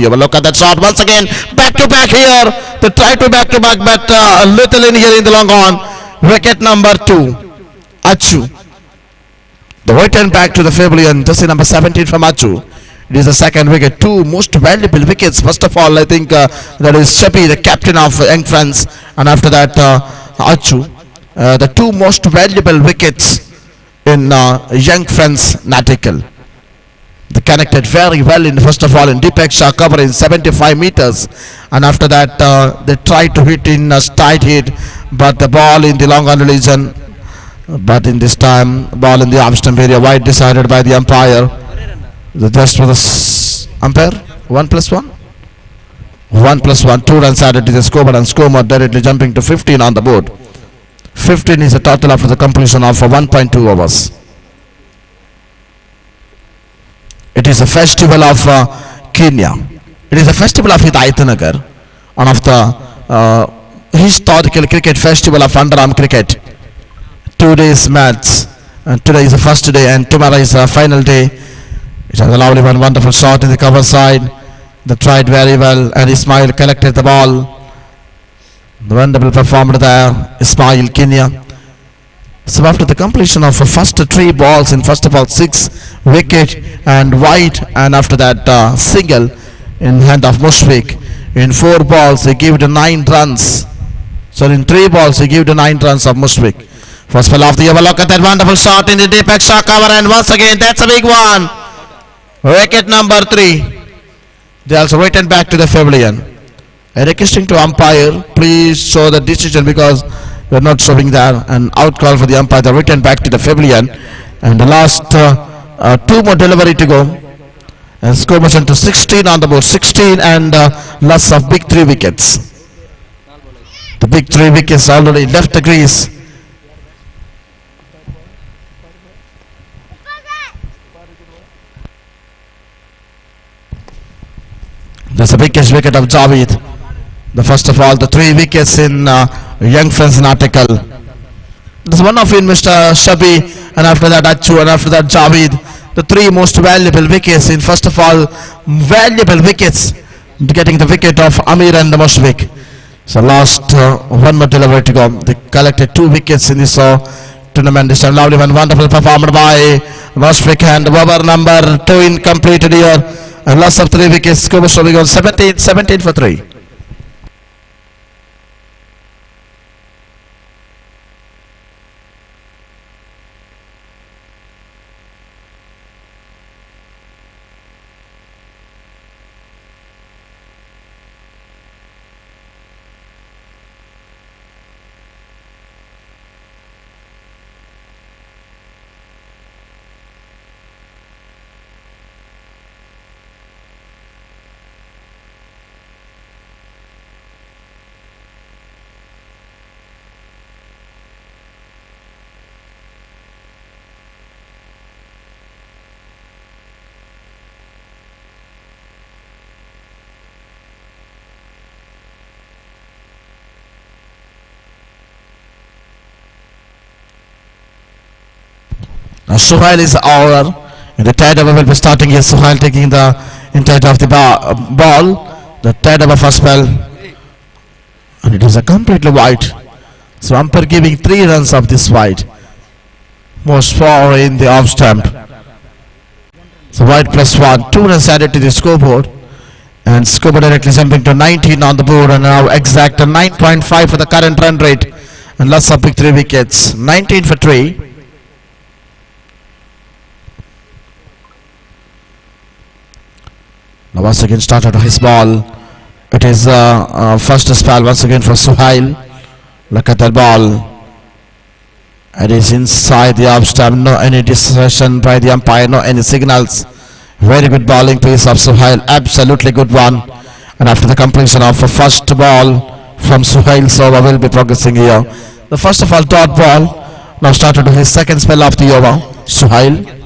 Speaker 4: the over. Look at that shot once again. Back to back here. They try to back, but a little in here in the long on. Wicket number 2. Achu. The return back to the pavilion. Jersey number 17 from Achu. It is the second wicket. 2 most valuable wickets. First of all, I think that is Shabi, the captain of Young Friends, and after that Achu. The 2 most valuable wickets in Young Friends Natical. They connected very well in first of all in Deepak Shah cover in 75 meters, and after that they tried to hit in a tight hit, but the ball in the long on religion. But in this time, ball in the arm stump area, wide decided by the umpire. The just for the umpire, 1+1. 1+1, 2 runs added to the scoreboard, and scoreboard directly jumping to 15 on the board. 15 is the total after the completion of 1.2 overs. It is a festival of Kenya. It is a festival of Hidayath Nagar, one of the historical cricket festival of underarm cricket. 2 days match, and today is the first day and tomorrow is the final day. It has a lovely one, wonderful shot in the cover side. They tried very well, and Ismail collected the ball. The wonderful performer there, Ismail Kenya. So after the completion of the first 3 balls, in first of all 6 wicket and wide, and after that single in hand of Mushfiq. In 4 balls he gave the 9 runs. So in 3 balls he gave the 9 runs of Mushfiq. First ball of the over. Look at that wonderful shot in the Deepak Shah cover, and once again that's a big one. Wicket number 3. They also returned back to the pavilion. Requesting to umpire, please show the decision because we are not showing there. An out call for the umpire. They returned back to the pavilion, and the last 2 more delivery to go. And score motion to 16 on the board. 16 and loss of big 3 wickets. The big 3 wickets already left the crease. That's the biggest wicket of Javed. The first of all, the 3 wickets in Young Friends article. There's one of in Mr. Shabi, and after that Achu, and after that Javed. The 3 most valuable wickets in first of all, valuable wickets, getting the wicket of Amir and Mushfiq. So last 1 more delivery to go. They collected 2 wickets in this tournament. This time lovely one, wonderful performer by Mushfiq, and over number 2 incompleted here. And loss of 3 wickets. Score was showing on 17 for 3. Now Suhail is over. In the third over will be starting here. Suhail taking the in charge of the ball. The third over first spell. And it is a completely wide. So umpire giving 3 runs of this wide. Most far in the off stump. So wide +1. 2 runs added to the scoreboard. And scoreboard directly jumping to 19 on the board. And now exact 9.5 for the current run rate. And lots of big 3 wickets. 19 for 3. Now once again started his ball. It is first spell once again for Suhail. Look at that ball. It is inside the off stump. No any decision by the umpire. No any signals. Very good bowling piece of Suhail. Absolutely good one. And after the completion of a first ball from Suhail, so will be progressing here. The first of all dot ball. Now started his second spell of the over. Suhail.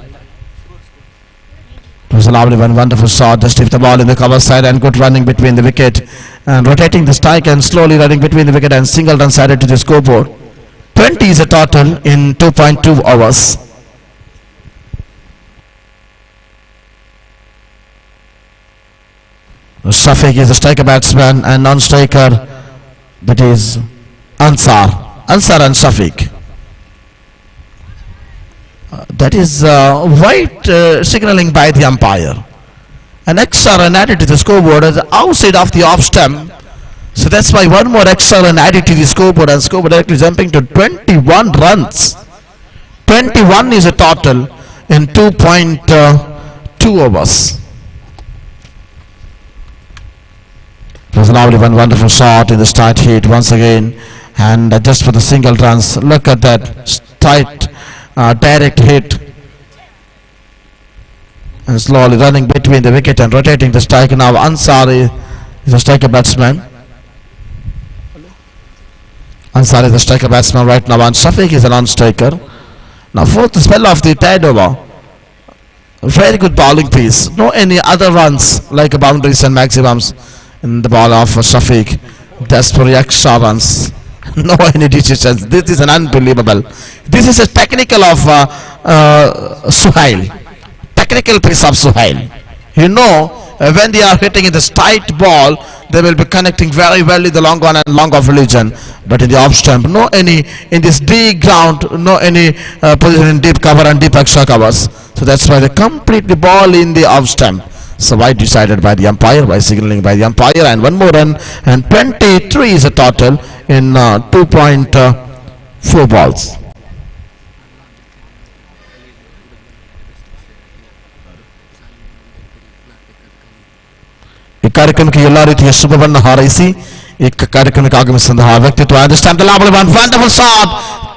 Speaker 4: It was a lovely one, wonderful shot. Just hit the ball in the cover side and good running between the wicket and rotating the strike and slowly running between the wicket and single runs added to the scoreboard. 20 is a total in 2.2 overs. Shafiq is a striker batsman and non-striker, that is Ansar and Shafiq. That is white signaling by the umpire. An extra run added to the scoreboard as outside of the off stump. So that's why one more extra run added to the scoreboard, and scoreboard directly jumping to 21 runs. 21 is a total in 2.2 overs. It was a lovely one, wonderful shot in the start hit once again, and just for the single runs. Look at that tight direct hit, and slowly running between the wicket and rotating the strike. Now Ansari is a striker batsman. Ansari is a striker batsman right now, and Shafiq is a non-striker. Now fourth spell of the third over. Very good bowling piece. No any other runs like boundaries and maximums in the ball of Shafiq. That's for extra runs. No any decisions. This is an unbelievable. This is a technical of Suhail. Technical piece of Suhail. You know, when they are hitting in the straight ball, they will be connecting very well in the long on and long of religion. But in the off stump, no any in this deep ground, no any position in deep cover and deep extra covers. So that's why they complete the ball in the off stump. So why decided by the umpire, by signaling by the umpire, and one more run, and 23 is a total in 2.4 balls. ಈ ಕಾರ್ಯಕ್ರಮಕ್ಕೆ ಎಲ್ಲಾ ರೀತಿಯ ಶುಭವನ್ನು ಹಾರೈಸಿ ಈ ಕಾರ್ಯಕ್ರಮಕ್ಕೆ ಆಗಮಿಸಿದಂತಹ ವ್ಯಕ್ತಿತ್ವ. Understand the lovely one, wonderful shot.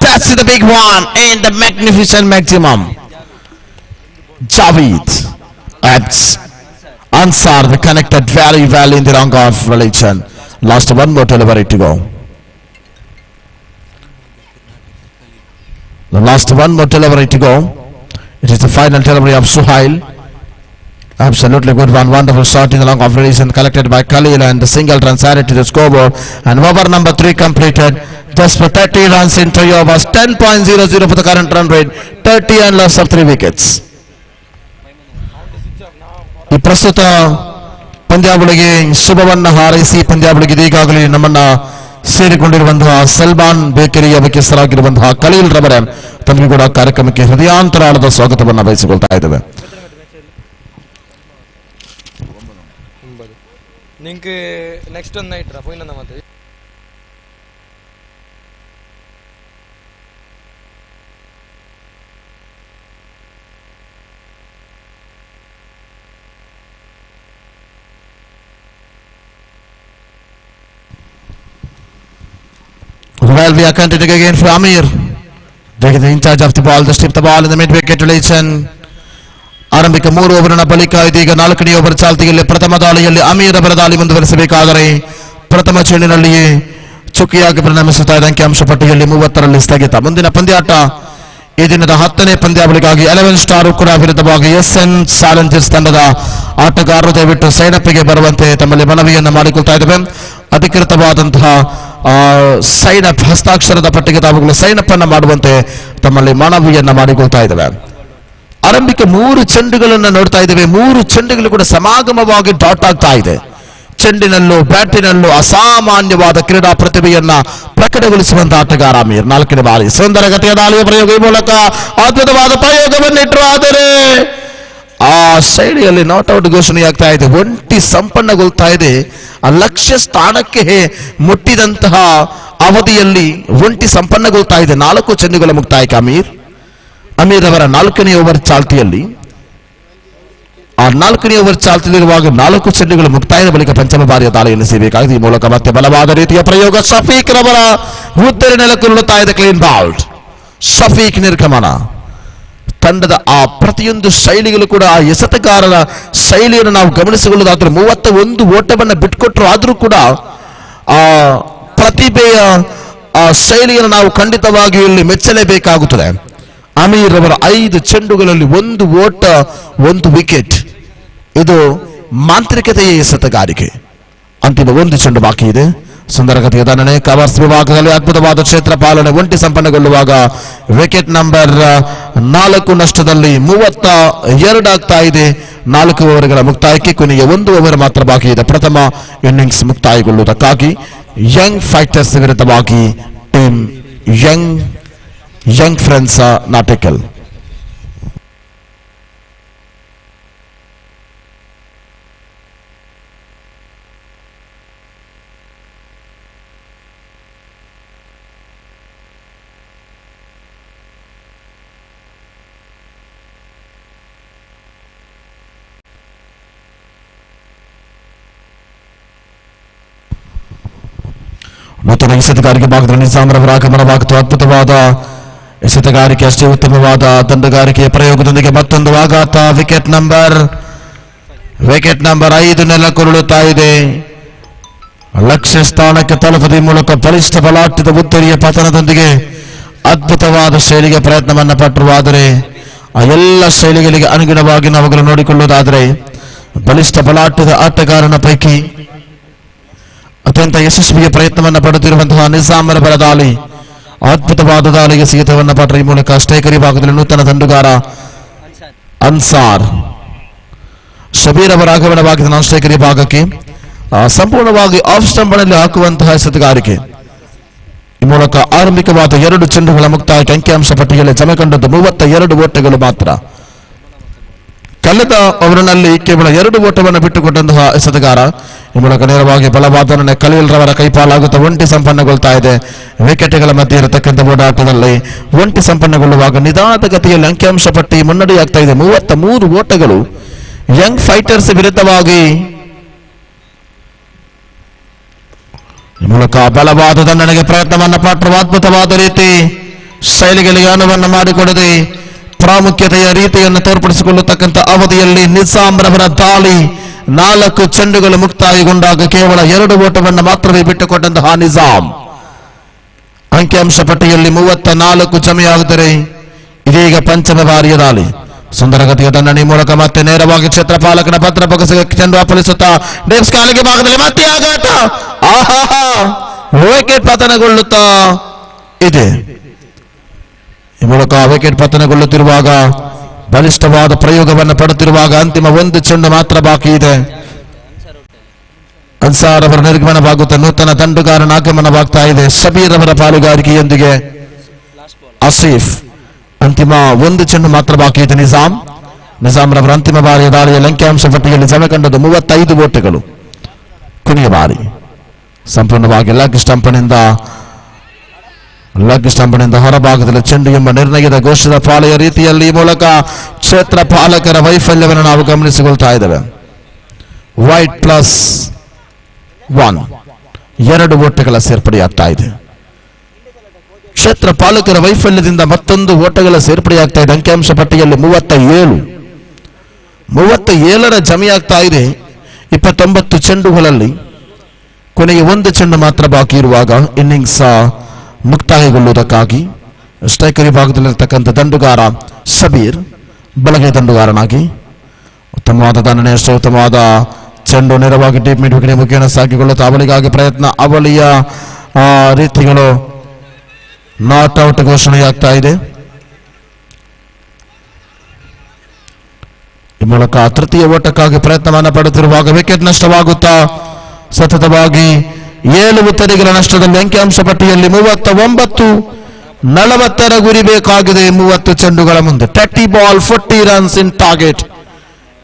Speaker 4: That's the big one and the magnificent maximum. Javed adds Ansar, they connected very well in the wrong of religion. Last one more delivery to go. The last one more delivery to go. It is the final delivery of Suhail. Absolutely good one, wonderful shot in the long of religion collected by Khalil, and the single runs added to the scoreboard, and over number 3 completed. Just for 30 runs in 3 overs, 10.00 for the current run rate, 30 and loss of 3 wickets. ಈ ಪ್ರಸ್ತುತ ಪಂದ್ಯಾವಳಿಗೆ ಶುಭವನ್ನು ಹಾರೈಸಿ ಪಂದ್ಯಾವಳಿಗೆ ಈಗಾಗಲೇ ನಮ್ಮನ್ನ ಸೇರಿಕೊಂಡಿರುವಂತಹ ಸಲ್ಮಾನ್ ಬೇಕರಿಯ ಮುಖ್ಯಸ್ಥರಾಗಿರುವಂತಹ ಖಲೀಲ್ ರವರೇ ತಮಗೆ ಕೂಡ ಕಾರ್ಯಕ್ರಮಕ್ಕೆ ಹೃದಯಾಂತರಾಳದ ಸ್ವಾಗತವನ್ನು ಬಯಸಿಕೊಳ್ತಾ ಇದ್ದೇವೆ.
Speaker 6: ನಿಂಗೆ ನೆಕ್ಸ್ಟ್ ಒಂದು ನೈಟ್ ರಾ ಪೋಯಿನ ಮತ್ತೆ
Speaker 4: Well, we are continuing again for Amir. Taking the in charge of the ball, to strip the ball in the mid wicket relation. ಆರಂಭಿಕ 3 ಓವರ್ನ ಬಳಿಕ ಇದೀಗ 4ನೇ ಓವರ್ ಚಾಲ್ತಿಯಲ್ಲಿ ಪ್ರಥಮ ದಾಳಿಯಲ್ಲಿ ಅಮೀರ್ ಅವರ ದಾಳಿ ಮುಂದುವರಿಸಬೇಕಾದರೆ ಪ್ರಥಮ ಚೆಂಡಿನಲ್ಲಿಯೇ ಚುಕ್ಕಿಯಾಗಿ ಪರಿಣಮಿಸುತ್ತಾ ಇದೆ. ಅಂಕಿಅಂಶ ಪಟ್ಟಿಯಲ್ಲಿ 30ರಲ್ಲಿ ಸ್ಥಗಿತ. ಮುಂದಿನ ಪಂದ್ಯಾಟ ಈ ದಿನದ 10ನೇ ಪಂದ್ಯಾವಳಿಗಾಗಿ 11 ಸ್ಟಾರ್ ಕೂಡ ವಿರುದ್ಧವಾಗಿ SN ಚಾಲೆಂಜರ್ಸ್ ತಂಡದ ಆಟಗಾರರು ದಯವಿಟ್ಟು ಸೈಡಪ್ಪಿಗೆ ಬರುವಂತೆ ತಮ್ಮಲ್ಲಿ ಮನವಿಯನ್ನು ಮಾಡಿಕೊಳ್ತಾ ಇದ್ದೇವೆ. ಅಧಿಕೃತವಾದಂತಹ ಸೈನ್ ಅಪ್ ಹಸ್ತಾಕ್ಷರದ ಪಟ್ಟಿಗೆ ತಾವುಗಳು ಸೈನ್ ಅಪ್ ಅನ್ನು ಮಾಡುವಂತೆ ತಮ್ಮಲ್ಲಿ ಮನವಿಯನ್ನು ಮಾಡಿಕೊಳ್ತಾ ಇದ್ದೇವೆ. ಆರಂಭಿಕ 3 ಚೆಂಡುಗಳನ್ನು ನೋಡ್ತಾ ಇದ್ದೇವೆ. 3 ಚೆಂಡುಗಳು ಕೂಡ ಸಮಾಗಮವಾಗಿ ಡಾಟ್ ಆಗ್ತಾ ಇದೆ. ಚೆಂಡಿನಲ್ಲೂ ಬ್ಯಾಟಿನಲ್ಲೂ ಅಸಾಮಾನ್ಯವಾದ ಕ್ರೀಡಾ ಪ್ರತಿಭೆಯನ್ನ ಪ್ರಕಟಗೊಳಿಸುವಂತಹ ಆಟಗಾರ ಅಮೀರ್. 4ನೇ ಬಾರಿ ಸುಂದರಗತಿಯ ದಾಳಿಯ ಪ್ರಯೋಗ ಈ ಮೂಲಕ ಅದ್ಭುತವಾದ ಪ್ರಯೋಗವನ್ನಿಟ್ಟರು. ಆದರೆ ಆ ಶೈಲಿಯಲ್ಲಿ ನಾಟ್ ಔಟ್ ಘೋಷಣೆಯಾಗ್ತಾ ಇದೆ. ಒಂಟಿ ಸಂಪನ್ನಗೊಳ್ತಾ ಇದೆ. ಆ ಲಕ್ಷ್ಯ ಸ್ಥಾನಕ್ಕೆ ಮುಟ್ಟಿದಂತಹ ಅವಧಿಯಲ್ಲಿ ಒಂಟಿ ಸಂಪನ್ನಗೊಳ್ತಾ ಇದೆ. 4 ಚೆಂಡುಗಳ ಮುಕ್ತಾಯಕ್ಕೆ ಅಮೀರ್ ಅವರ 4ನೇ ಓವರ್ ಚಾಲ್ತಿಯಲ್ಲಿ ಆ 4ನೇ ಓವರ್ ಚಾಲ್ತಿಯಲ್ಲಿರುವಾಗ 4 ಚೆಂಡುಗಳ ಮುಕ್ತಾಯದ ಬಳಿಕ ಪಂಚಮ ಬಾರಿಯ ದಾಳಿಯನ್ನು ಸೇರಬೇಕಾಗಿದೆ. ಈ ಮೂಲಕ ಮತ್ತೆ ಬಲವಾದ ರೀತಿಯ ಪ್ರಯೋಗ. ಶಫೀಕ್ ರವರ ಉತ್ತರ ನೆಲಕ್ಕೆ ಉರುಳುತ್ತಾ ಇದೆ. Clean bald. ಶಫೀಕ್ ನಿರ್ಗಮನ. ತಂಡದ ಆ ಪ್ರತಿಯೊಂದು ಶೈಲಿಗಳು ಕೂಡ ಆ ಎಸೆತಗಾರರ ಶೈಲಿಯನ್ನು ನಾವು ಗಮನಿಸಿಕೊಳ್ಳುವುದಾದ್ರೆ 31 ಓಟವನ್ನು ಬಿಟ್ಕೊಟ್ರು. ಆದ್ರೂ ಕೂಡ ಆ ಪ್ರತಿಭೆಯ ಆ ಶೈಲಿಯನ್ನು ನಾವು ಖಂಡಿತವಾಗಿಯೂ ಇಲ್ಲಿ ಮೆಚ್ಚಲೇಬೇಕಾಗುತ್ತದೆ. ಅಮೀರ್ ಅವರ 5 ಚೆಂಡುಗಳಲ್ಲಿ 1 ಓಟ 1 ವಿಕೆಟ್. ಇದು ಮಾಂತ್ರಿಕತೆಯ ಎಸೆತಗಾರಿಕೆ. ಅಂತಿಮ 1 ಚೆಂಡು ಬಾಕಿ ಇದೆ. ಸುಂದರಗತಿಯ ದಂಡನೆ ಕವರ್ಸ್ ವಿಭಾಗದಲ್ಲಿ ಅದ್ಭುತವಾದ ಕ್ಷೇತ್ರ ಪಾಲನೆ ಒಂಟಿ ಸಂಪನ್ನಗೊಳ್ಳುವಾಗ ವಿಕೆಟ್ ನಂಬರ್ 4 ನಷ್ಟದಲ್ಲಿ 32 ಆಗ್ತಾ ಇದೆ. 4 ಓವರ್ಗಳ ಮುಕ್ತಾಯಕ್ಕೆ ಕೊನೆಯ 1 ಓವರ್ ಮಾತ್ರ ಬಾಕಿ ಇದೆ. ಪ್ರಥಮ ಇನ್ನಿಂಗ್ಸ್ ಮುಕ್ತಾಯಗೊಳ್ಳುವುದಕ್ಕಾಗಿ ಯಂಗ್ ಫೈಟರ್ಸ್ ವಿರುದ್ಧವಾಗಿ ಟೀಮ್ ಯಂಗ್ ಫ್ರೆಂಡ್ಸ್ ನಾಟಿಕಲ್. ನೂತನ ಎಸೆತಗಾರಿಕೆ ಭಾಗದಲ್ಲಿ ನಿಜಾಮರವರ ಆಗಮನವಾಗುತ್ತ ಅದ್ಭುತವಾದ ಎಸೆತಗಾರಿಕೆ ಅಷ್ಟೇ ಉತ್ತಮವಾದ ದಂಡಗಾರಿಕೆಯ ಪ್ರಯೋಗದೊಂದಿಗೆ ಮತ್ತೊಂದು ಆಘಾತ. ವಿಕೆಟ್ ನಂಬರ್ 5 ನೆಲಕ್ಕುರುಳುತ್ತಾ ಇದೆ. ಲಕ್ಷ್ಯ ಸ್ಥಾನಕ್ಕೆ ತಲುಪದ ಮೂಲಕ ಬಲಿಷ್ಠ ಬಲಾಟದ ಉತ್ತರಿಯ ಪತನದೊಂದಿಗೆ ಅದ್ಭುತವಾದ ಶೈಲಿಗೆ ಪ್ರಯತ್ನವನ್ನ ಪಟ್ಟರು. ಆದರೆ ಆ ಎಲ್ಲ ಶೈಲಿಗಳಿಗೆ ಅನುಗುಣವಾಗಿ ನಾವುಗಳು ನೋಡಿಕೊಳ್ಳುವುದಾದರೆ ಬಲಿಷ್ಠ ಬಲಾಟದ ಆಟಗಾರನ ಪೈಕಿ ಅತ್ಯಂತ ಯಶಸ್ವಿಯ ಪ್ರಯತ್ನವನ್ನು ಪಡುತ್ತಿರುವಂತಹ ನಿಜಾಮರ ದಾಳಿ, ಅದ್ಭುತವಾದ ದಾಳಿಗೆ ಸಿಗಿತವನ್ನು ಪಟ್ಟರೆ ಈ ಮೂಲಕ ಸ್ಟ್ರೈಕರ್ ವಿಭಾಗದಲ್ಲಿ ನೂತನ ದಂಡುಗಾರ ಅನ್ಸಾರ್ ಶಬೀರ್ ಅವರ ಆಗಮನವಾಗಿದೆ. ನಾನ್ ಸ್ಟ್ರೈಕರ್ ವಿಭಾಗಕ್ಕೆ ಸಂಪೂರ್ಣವಾಗಿ ಆಫ್ ಸ್ಟಂಪ್ನಲ್ಲಿ ಹಾಕುವಂತಹ ಎಸೆತಗಾರಿಕೆ. ಈ ಮೂಲಕ ಆರಂಭಿಕವಾದ 2 ಚೆಂಡುಗಳ ಮುಕ್ತಾಯಕ್ಕೆ ಅಂಕಿಅಂಶ ಪಟ್ಟಿಯಲ್ಲಿ ಜಮೆ ಕಂಡದ್ದು 32 ಓಟಗಳು ಮಾತ್ರ. ಕಳೆದ ಓವರ್ನಲ್ಲಿ ಕೇವಲ 2 ಓಟವನ್ನು ಬಿಟ್ಟುಕೊಟ್ಟಂತಹ ಎಸೆತಗಾರ ಈ ಮೂಲಕ ನೇರವಾಗಿ ಬಲವಾದನೆ ಖಲೀಲ್ ರವರ ಕೈಪಾಲಾಗುತ್ತಾ ಒಂಟಿ ಸಂಪನ್ನಗೊಳ್ತಾ ಇದೆ. ವಿಕೆಟ್ಗಳ ಮಧ್ಯೆ ಇರತಕ್ಕಂಥ ಓಡಾಟದಲ್ಲಿ ಒಂಟಿ ಸಂಪನ್ನಗೊಳ್ಳುವಾಗ ನಿಧಾನದ ಗತಿಯಲ್ಲಿ ಅಂಕಿಅಂಶ ಪಟ್ಟಿ ಮುನ್ನಡೆಯಾಗ್ತಾ ಇದೆ. 33 ಓಟಗಳು ಯಂಗ್ ಫೈಟರ್ಸ್ ವಿರುದ್ಧವಾಗಿ. ಈ ಮೂಲಕ ಬಲವಾದ ದಂಡನೆಗೆ ಪ್ರಯತ್ನವನ್ನ ಪಟ್ಟರು. ಅದ್ಭುತವಾದ ರೀತಿ ಶೈಲಿಗಳಿಗೆ ಅನುವನ್ನು ಮಾಡಿಕೊಡದೆ ಪ್ರಾಮುಖ್ಯತೆಯ ರೀತಿಯನ್ನು ತೋರ್ಪಡಿಸಿಕೊಳ್ಳತಕ್ಕಂಥ ಅವಧಿಯಲ್ಲಿ ನಿಜಾಮ್ರವರ ದಾಳಿ 4 ಚೆಂಡುಗಳು ಮುಕ್ತಾಯಗೊಂಡಾಗ ಕೇವಲ 2 ಓಟವನ್ನು ಮಾತ್ರವೇ ಬಿಟ್ಟುಕೊಟ್ಟಂತಹ ನಿಜಾಮ್ ಅಂಕಿಅಂಶ ಪಟ್ಟಿಯಲ್ಲಿ 34 ಜಮೆಯಾಗುತ್ತದೆ. ಇದೀಗ ಪಂಚಮ ಬಾರಿಯ ದಾಳಿ. ಸುಂದರಗತಿಯ ದಂಡನೆ ಮೂಲಕ ಮತ್ತೆ ನೇರವಾಗಿ ಕ್ಷೇತ್ರಪಾಲಕನ ಭದ್ರ ಬೊಗಸೆಗೆ ಚೆಂಡು ಅಪ್ಪಳಿಸುತ್ತಾ ಡೇವ್ಸ್ ಕಾಲಿಗೆ ಭಾಗದಲ್ಲಿ ಮತ್ತೆ ಆಘಾತ. ವಿಕೆಟ್ ಪತನಗೊಳ್ಳುತ್ತಾ ಇದೆ. ಈ ಮೂಲಕ ವಿಕೆಟ್ ಪತನಗೊಳ್ಳುತ್ತಿರುವಾಗ ಬಲಿಷ್ಠವಾದ ಪ್ರಯೋಗವನ್ನು ಪಡುತ್ತಿರುವಾಗ ಅಂತಿಮ 1 ಚೆಂಡು ಮಾತ್ರ ಬಾಕಿ ಇದೆ. ಅನ್ಸಾರ್ ಅವರ ನಿರ್ಗಮನವಾಗುತ್ತಾ ನೂತನ ದಂಡುಗಾರನ ಆಗಮನವಾಗ್ತಾ ಇದೆ. ಶಬೀರ್ ಅವರ ಪಾಲುಗಾರಿಕೆಯೊಂದಿಗೆ ಆಸೀಫ್. ಅಂತಿಮ 1 ಚೆಂಡು ಮಾತ್ರ ಬಾಕಿ ಇದೆ. ನಿಜಾಮ್ ರವರ ಅಂತಿಮ ಬಾರಿಯ ದಾಳಿಯ ಅಂಕಿಅಂಶ ಪಟ್ಟಿಯಲ್ಲಿ ಜಮೆ ಕಂಡದ್ದು 35 ಓಟಗಳು. ಕೊನೆಯ ಬಾರಿ ಸಂಪೂರ್ಣವಾಗಿ ಲೆಗ್ ಸ್ಟಂಪ್ನಿಂದ ಹೊರಭಾಗದಲ್ಲಿ ಚೆಂಡು ಎಂಬ ನಿರ್ಣಯದ ಘೋಷದ ಪಾಲೆಯ ರೀತಿಯಲ್ಲಿ ಈ ಮೂಲಕ ಕ್ಷೇತ್ರ ಪಾಲಕರ ವೈಫಲ್ಯವನ್ನು ನಾವು ಗಮನಿಸಿಕೊಳ್ತಾ ಇದ್ದೇವೆ. ವೈಟ್ +1 2 ಓಟಗಳ ಸೇರ್ಪಡೆಯಾಗ್ತಾ ಇದೆ. ಕ್ಷೇತ್ರ ಪಾಲಕರ ವೈಫಲ್ಯದಿಂದ ಮತ್ತೊಂದು ಓಟಗಳ ಸೇರ್ಪಡೆಯಾಗ್ತಾ ಇದೆ. ಅಂಕಿಅಂಶ ಪಟ್ಟಿಯಲ್ಲಿ 37ರ ಜಮೆಯಾಗ್ತಾ ಇದೆ. 29 ಚೆಂಡುಗಳಲ್ಲಿ ಕೊನೆಗೆ 1 ಚೆಂಡು ಮಾತ್ರ ಬಾಕಿ ಇರುವಾಗ ಇನ್ನಿಂಗ್ಸ್ ಮುಕ್ತಾಯಗೊಳ್ಳುವುದಕ್ಕಾಗಿ ಸ್ಟ್ರೈಕರ್ ವಿಭಾಗದಲ್ಲಿರ್ತಕ್ಕಂಥ ದಂಡುಗಾರ ಶಬೀರ್ ಬಲಗೈ ದಂಡುಗಾರನಾಗಿ ಉತ್ತಮವಾದ ದಂಡನೆ, ಅಷ್ಟೇ ಉತ್ತಮವಾದ ಚೆಂಡು ನೇರವಾಗಿ ಡೀಪ್ ಮಿಡ್ ವಿಕೆಟ್ ಮುಖೇನ ಸಾಗಿಕೊಳ್ಳುತ್ತಾ ಅವಳಿಗಾಗಿ ಪ್ರಯತ್ನ. ಅವಳಿಯ ರೀತಿಗಳು ನಾಟ್ ಔಟ್ ಘೋಷಣೆಯಾಗ್ತಾ ಇದೆ. ಈ ಮೂಲಕ ತೃತೀಯ ಓಟಕ್ಕಾಗಿ ಪ್ರಯತ್ನವನ್ನು ಪಡುತ್ತಿರುವಾಗ ವಿಕೆಟ್ ನಷ್ಟವಾಗುತ್ತಾ ಸತತವಾಗಿ 7 ಉತ್ತರಿಗಳ ನಷ್ಟದಲ್ಲಿ ಅಂಕಿಅಂಶ ಪಟ್ಟಿಯಲ್ಲಿ 39-40 ಗುರಿ ಬೇಕಾಗಿದೆ. 30 ಚೆಂಡುಗಳ ಮುಂದೆ 30 ball 40 runs in target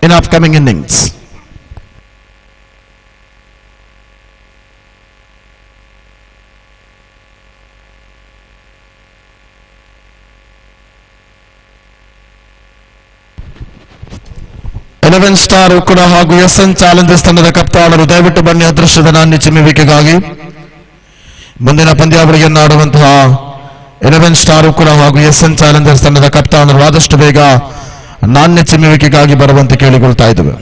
Speaker 4: in upcoming innings. Star Ukkuda ಹಾಗೂ SN ಚಾಲೆಂಜರ್ಸ್ ತಂಡದ ಕಪ್ತಾನರು ದಯವಿಟ್ಟು ಬನ್ನಿ ಅದೃಷ್ಟದ ನಾಣ್ಯ ಚಿಮ್ಮುವಿಕೆಗಾಗಿ. ಮುಂದಿನ ಪಂದ್ಯಾವಳಿಯನ್ನು ಆಡುವಂತಹ 11 ಸ್ಟಾರ್ ಉಕ್ಕುಡ ಹಾಗೂ SN ಚಾಲೆಂಜರ್ಸ್ ತಂಡದ ಕಪ್ತಾನರು ಆದಷ್ಟು ಬೇಗ ನಾಣ್ಯ ಚಿಮ್ಮುವಿಕೆಗಾಗಿ ಬರುವಂತೆ ಕೇಳಿಕೊಳ್ತಾ ಇದ್ದೇವೆ.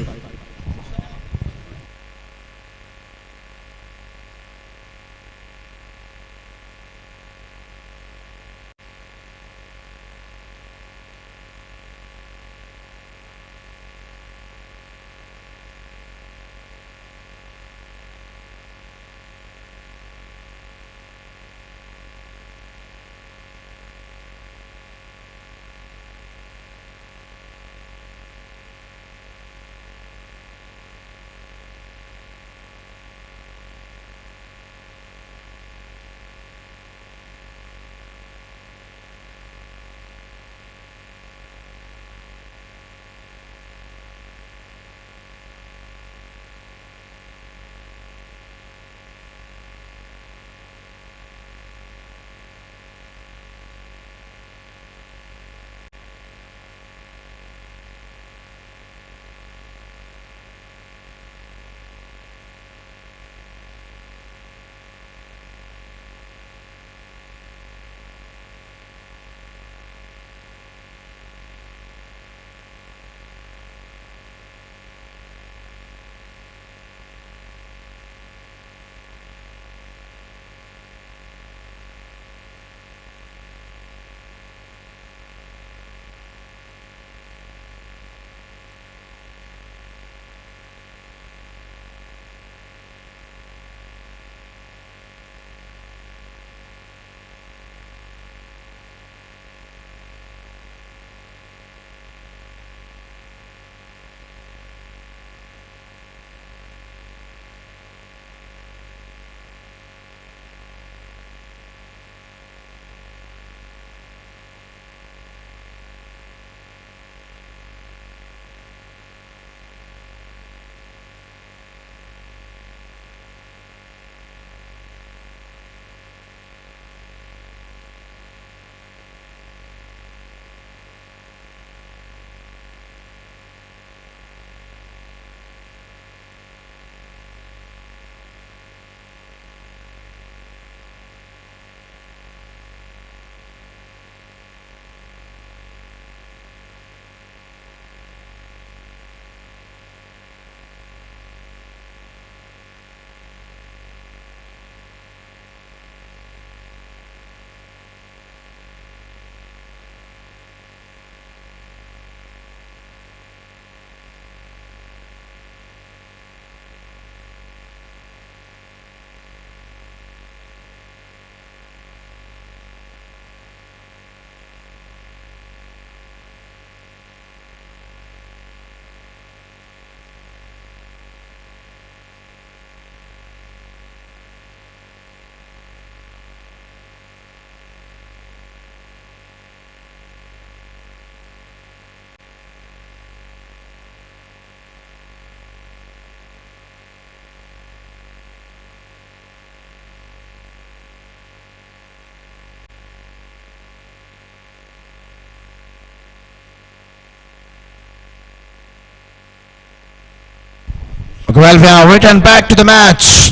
Speaker 4: Well, we are returned back to the match.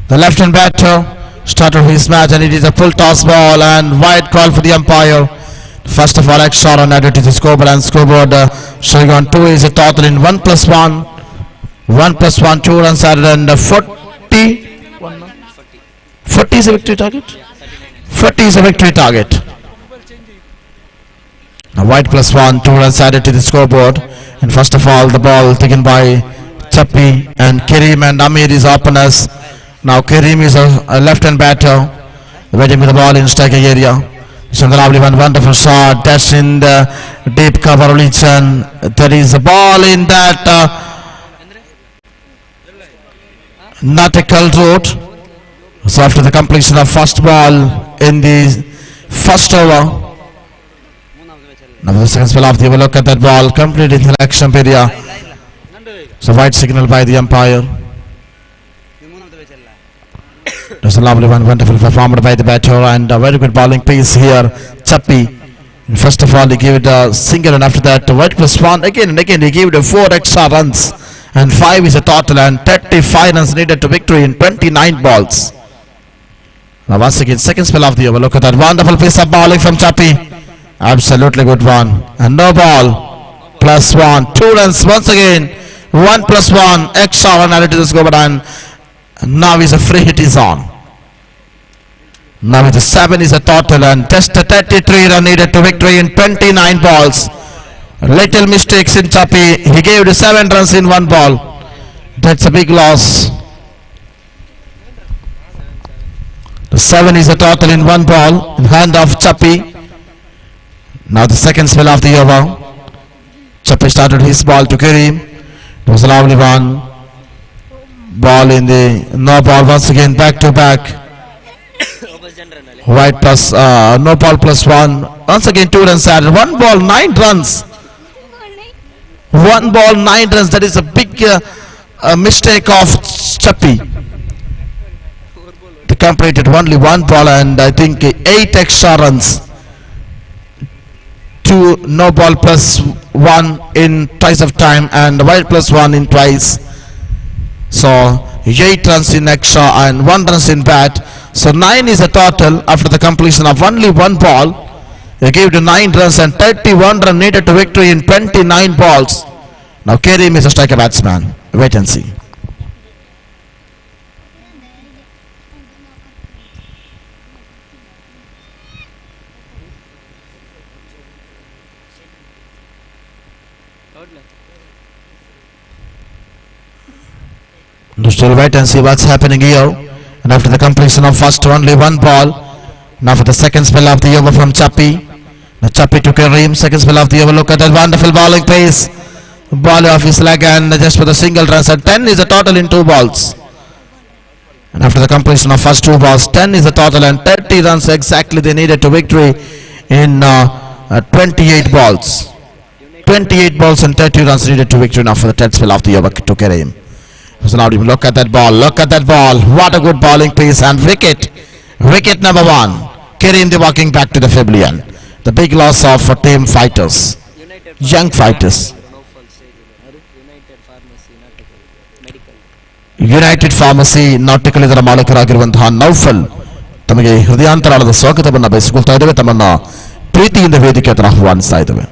Speaker 4: The left-hand batter started his match and it is a full toss ball and wide call for the umpire. First of all, extra run added to the scoreboard and scoreboard showing on 2 is a total in 1 plus 1. 1 plus 1, 2 runs added and 40. 40 is a victory target? 40 is a victory target. Now white plus 1, 2 runs added to the scoreboard. And first of all, the ball taken by Chappi and Karim and Amir is openers. Now Karim is a left-hand batter waiting with the ball in striking area. So the lovely one, wonderful shot, dash in the deep cover region. There is a ball in that nautical route. So after the completion of first ball in the first over. Now the second spell of the over, look at that ball, complete in the action area. So white signal by the umpire. That's a lovely one, wonderful performed by the batter and a very good bowling piece here, Chappi. First of all, he gave it a single and after that, white plus 1 again and again, he gave it 4 extra runs and 5 is a total and 35 runs needed to victory in 29 balls. Now once again, second spell of the over, look at that wonderful piece of bowling from Chappi. Absolutely good one. And no ball, plus 1, 2 runs once again, 1 plus 1, extra run added to the scoreboard and now is a free hit is on. Now with the 7 is a total and just a 33 run needed to victory in 29 balls. Little mistakes in Chappi. He gave the 7 runs in 1 ball. That's a big loss. The 7 is a total in 1 ball in hand of Chappi. Now the second spell of the over. Chappi started his ball to Karim. It was a lovely one. Ball in the no ball once again back to back. White plus no ball plus 1. Once again 2 runs added. 1 ball 9 runs. 1 ball 9 runs. That is a big mistake of Chappi. They completed only 1 ball and I think 8 extra runs. 2 no ball plus 1 in twice of time and white plus 1 in twice. So 8 runs in extra and 1 runs in bat. So 9 is a total after the completion of only 1 ball. They gave to 9 runs and 31 runs needed to victory in 29 balls. Now Karim is a striker batsman. Wait and see. Still wait and see what's happening here. And after the completion of first only 1 ball. Now for the second spell of the over from Chappi. Now Chappi to Karim. Second spell of the over. Look at that wonderful bowling pace. Ball off his leg and just for the single runs. And 10 is a total in 2 balls. And after the completion of first 2 balls, 10 is a total and 30 runs exactly they needed to victory in 28 balls. 28 balls and 30 runs needed to victory now for the 10th spell of the over to Karim. So now look at that ball, look at that ball. What a good bowling piece and wicket. Wicket number 1. Karim the walking back to the pavilion. The big loss of team fighters. Young fighters. United pharmacy nautical ಇದರ ಮಾಲೀಕರಾಗಿರುವಂತಹ ನೌಫಲ್ ತಮಗೆ ಹೃದಯಾಂತರಾಳದ ಸ್ವಾಗತವನ್ನು ಬಯಸಿಕೊಳ್ತಾ ಇದ್ದೇವೆ. ತಮ್ಮನ್ನ ಪ್ರೀತಿಯಿಂದ ವೇದಿಕೆ ಹತ್ರ ಆಹ್ವಾನಿಸ್ತಾ ಇದ್ದೇವೆ.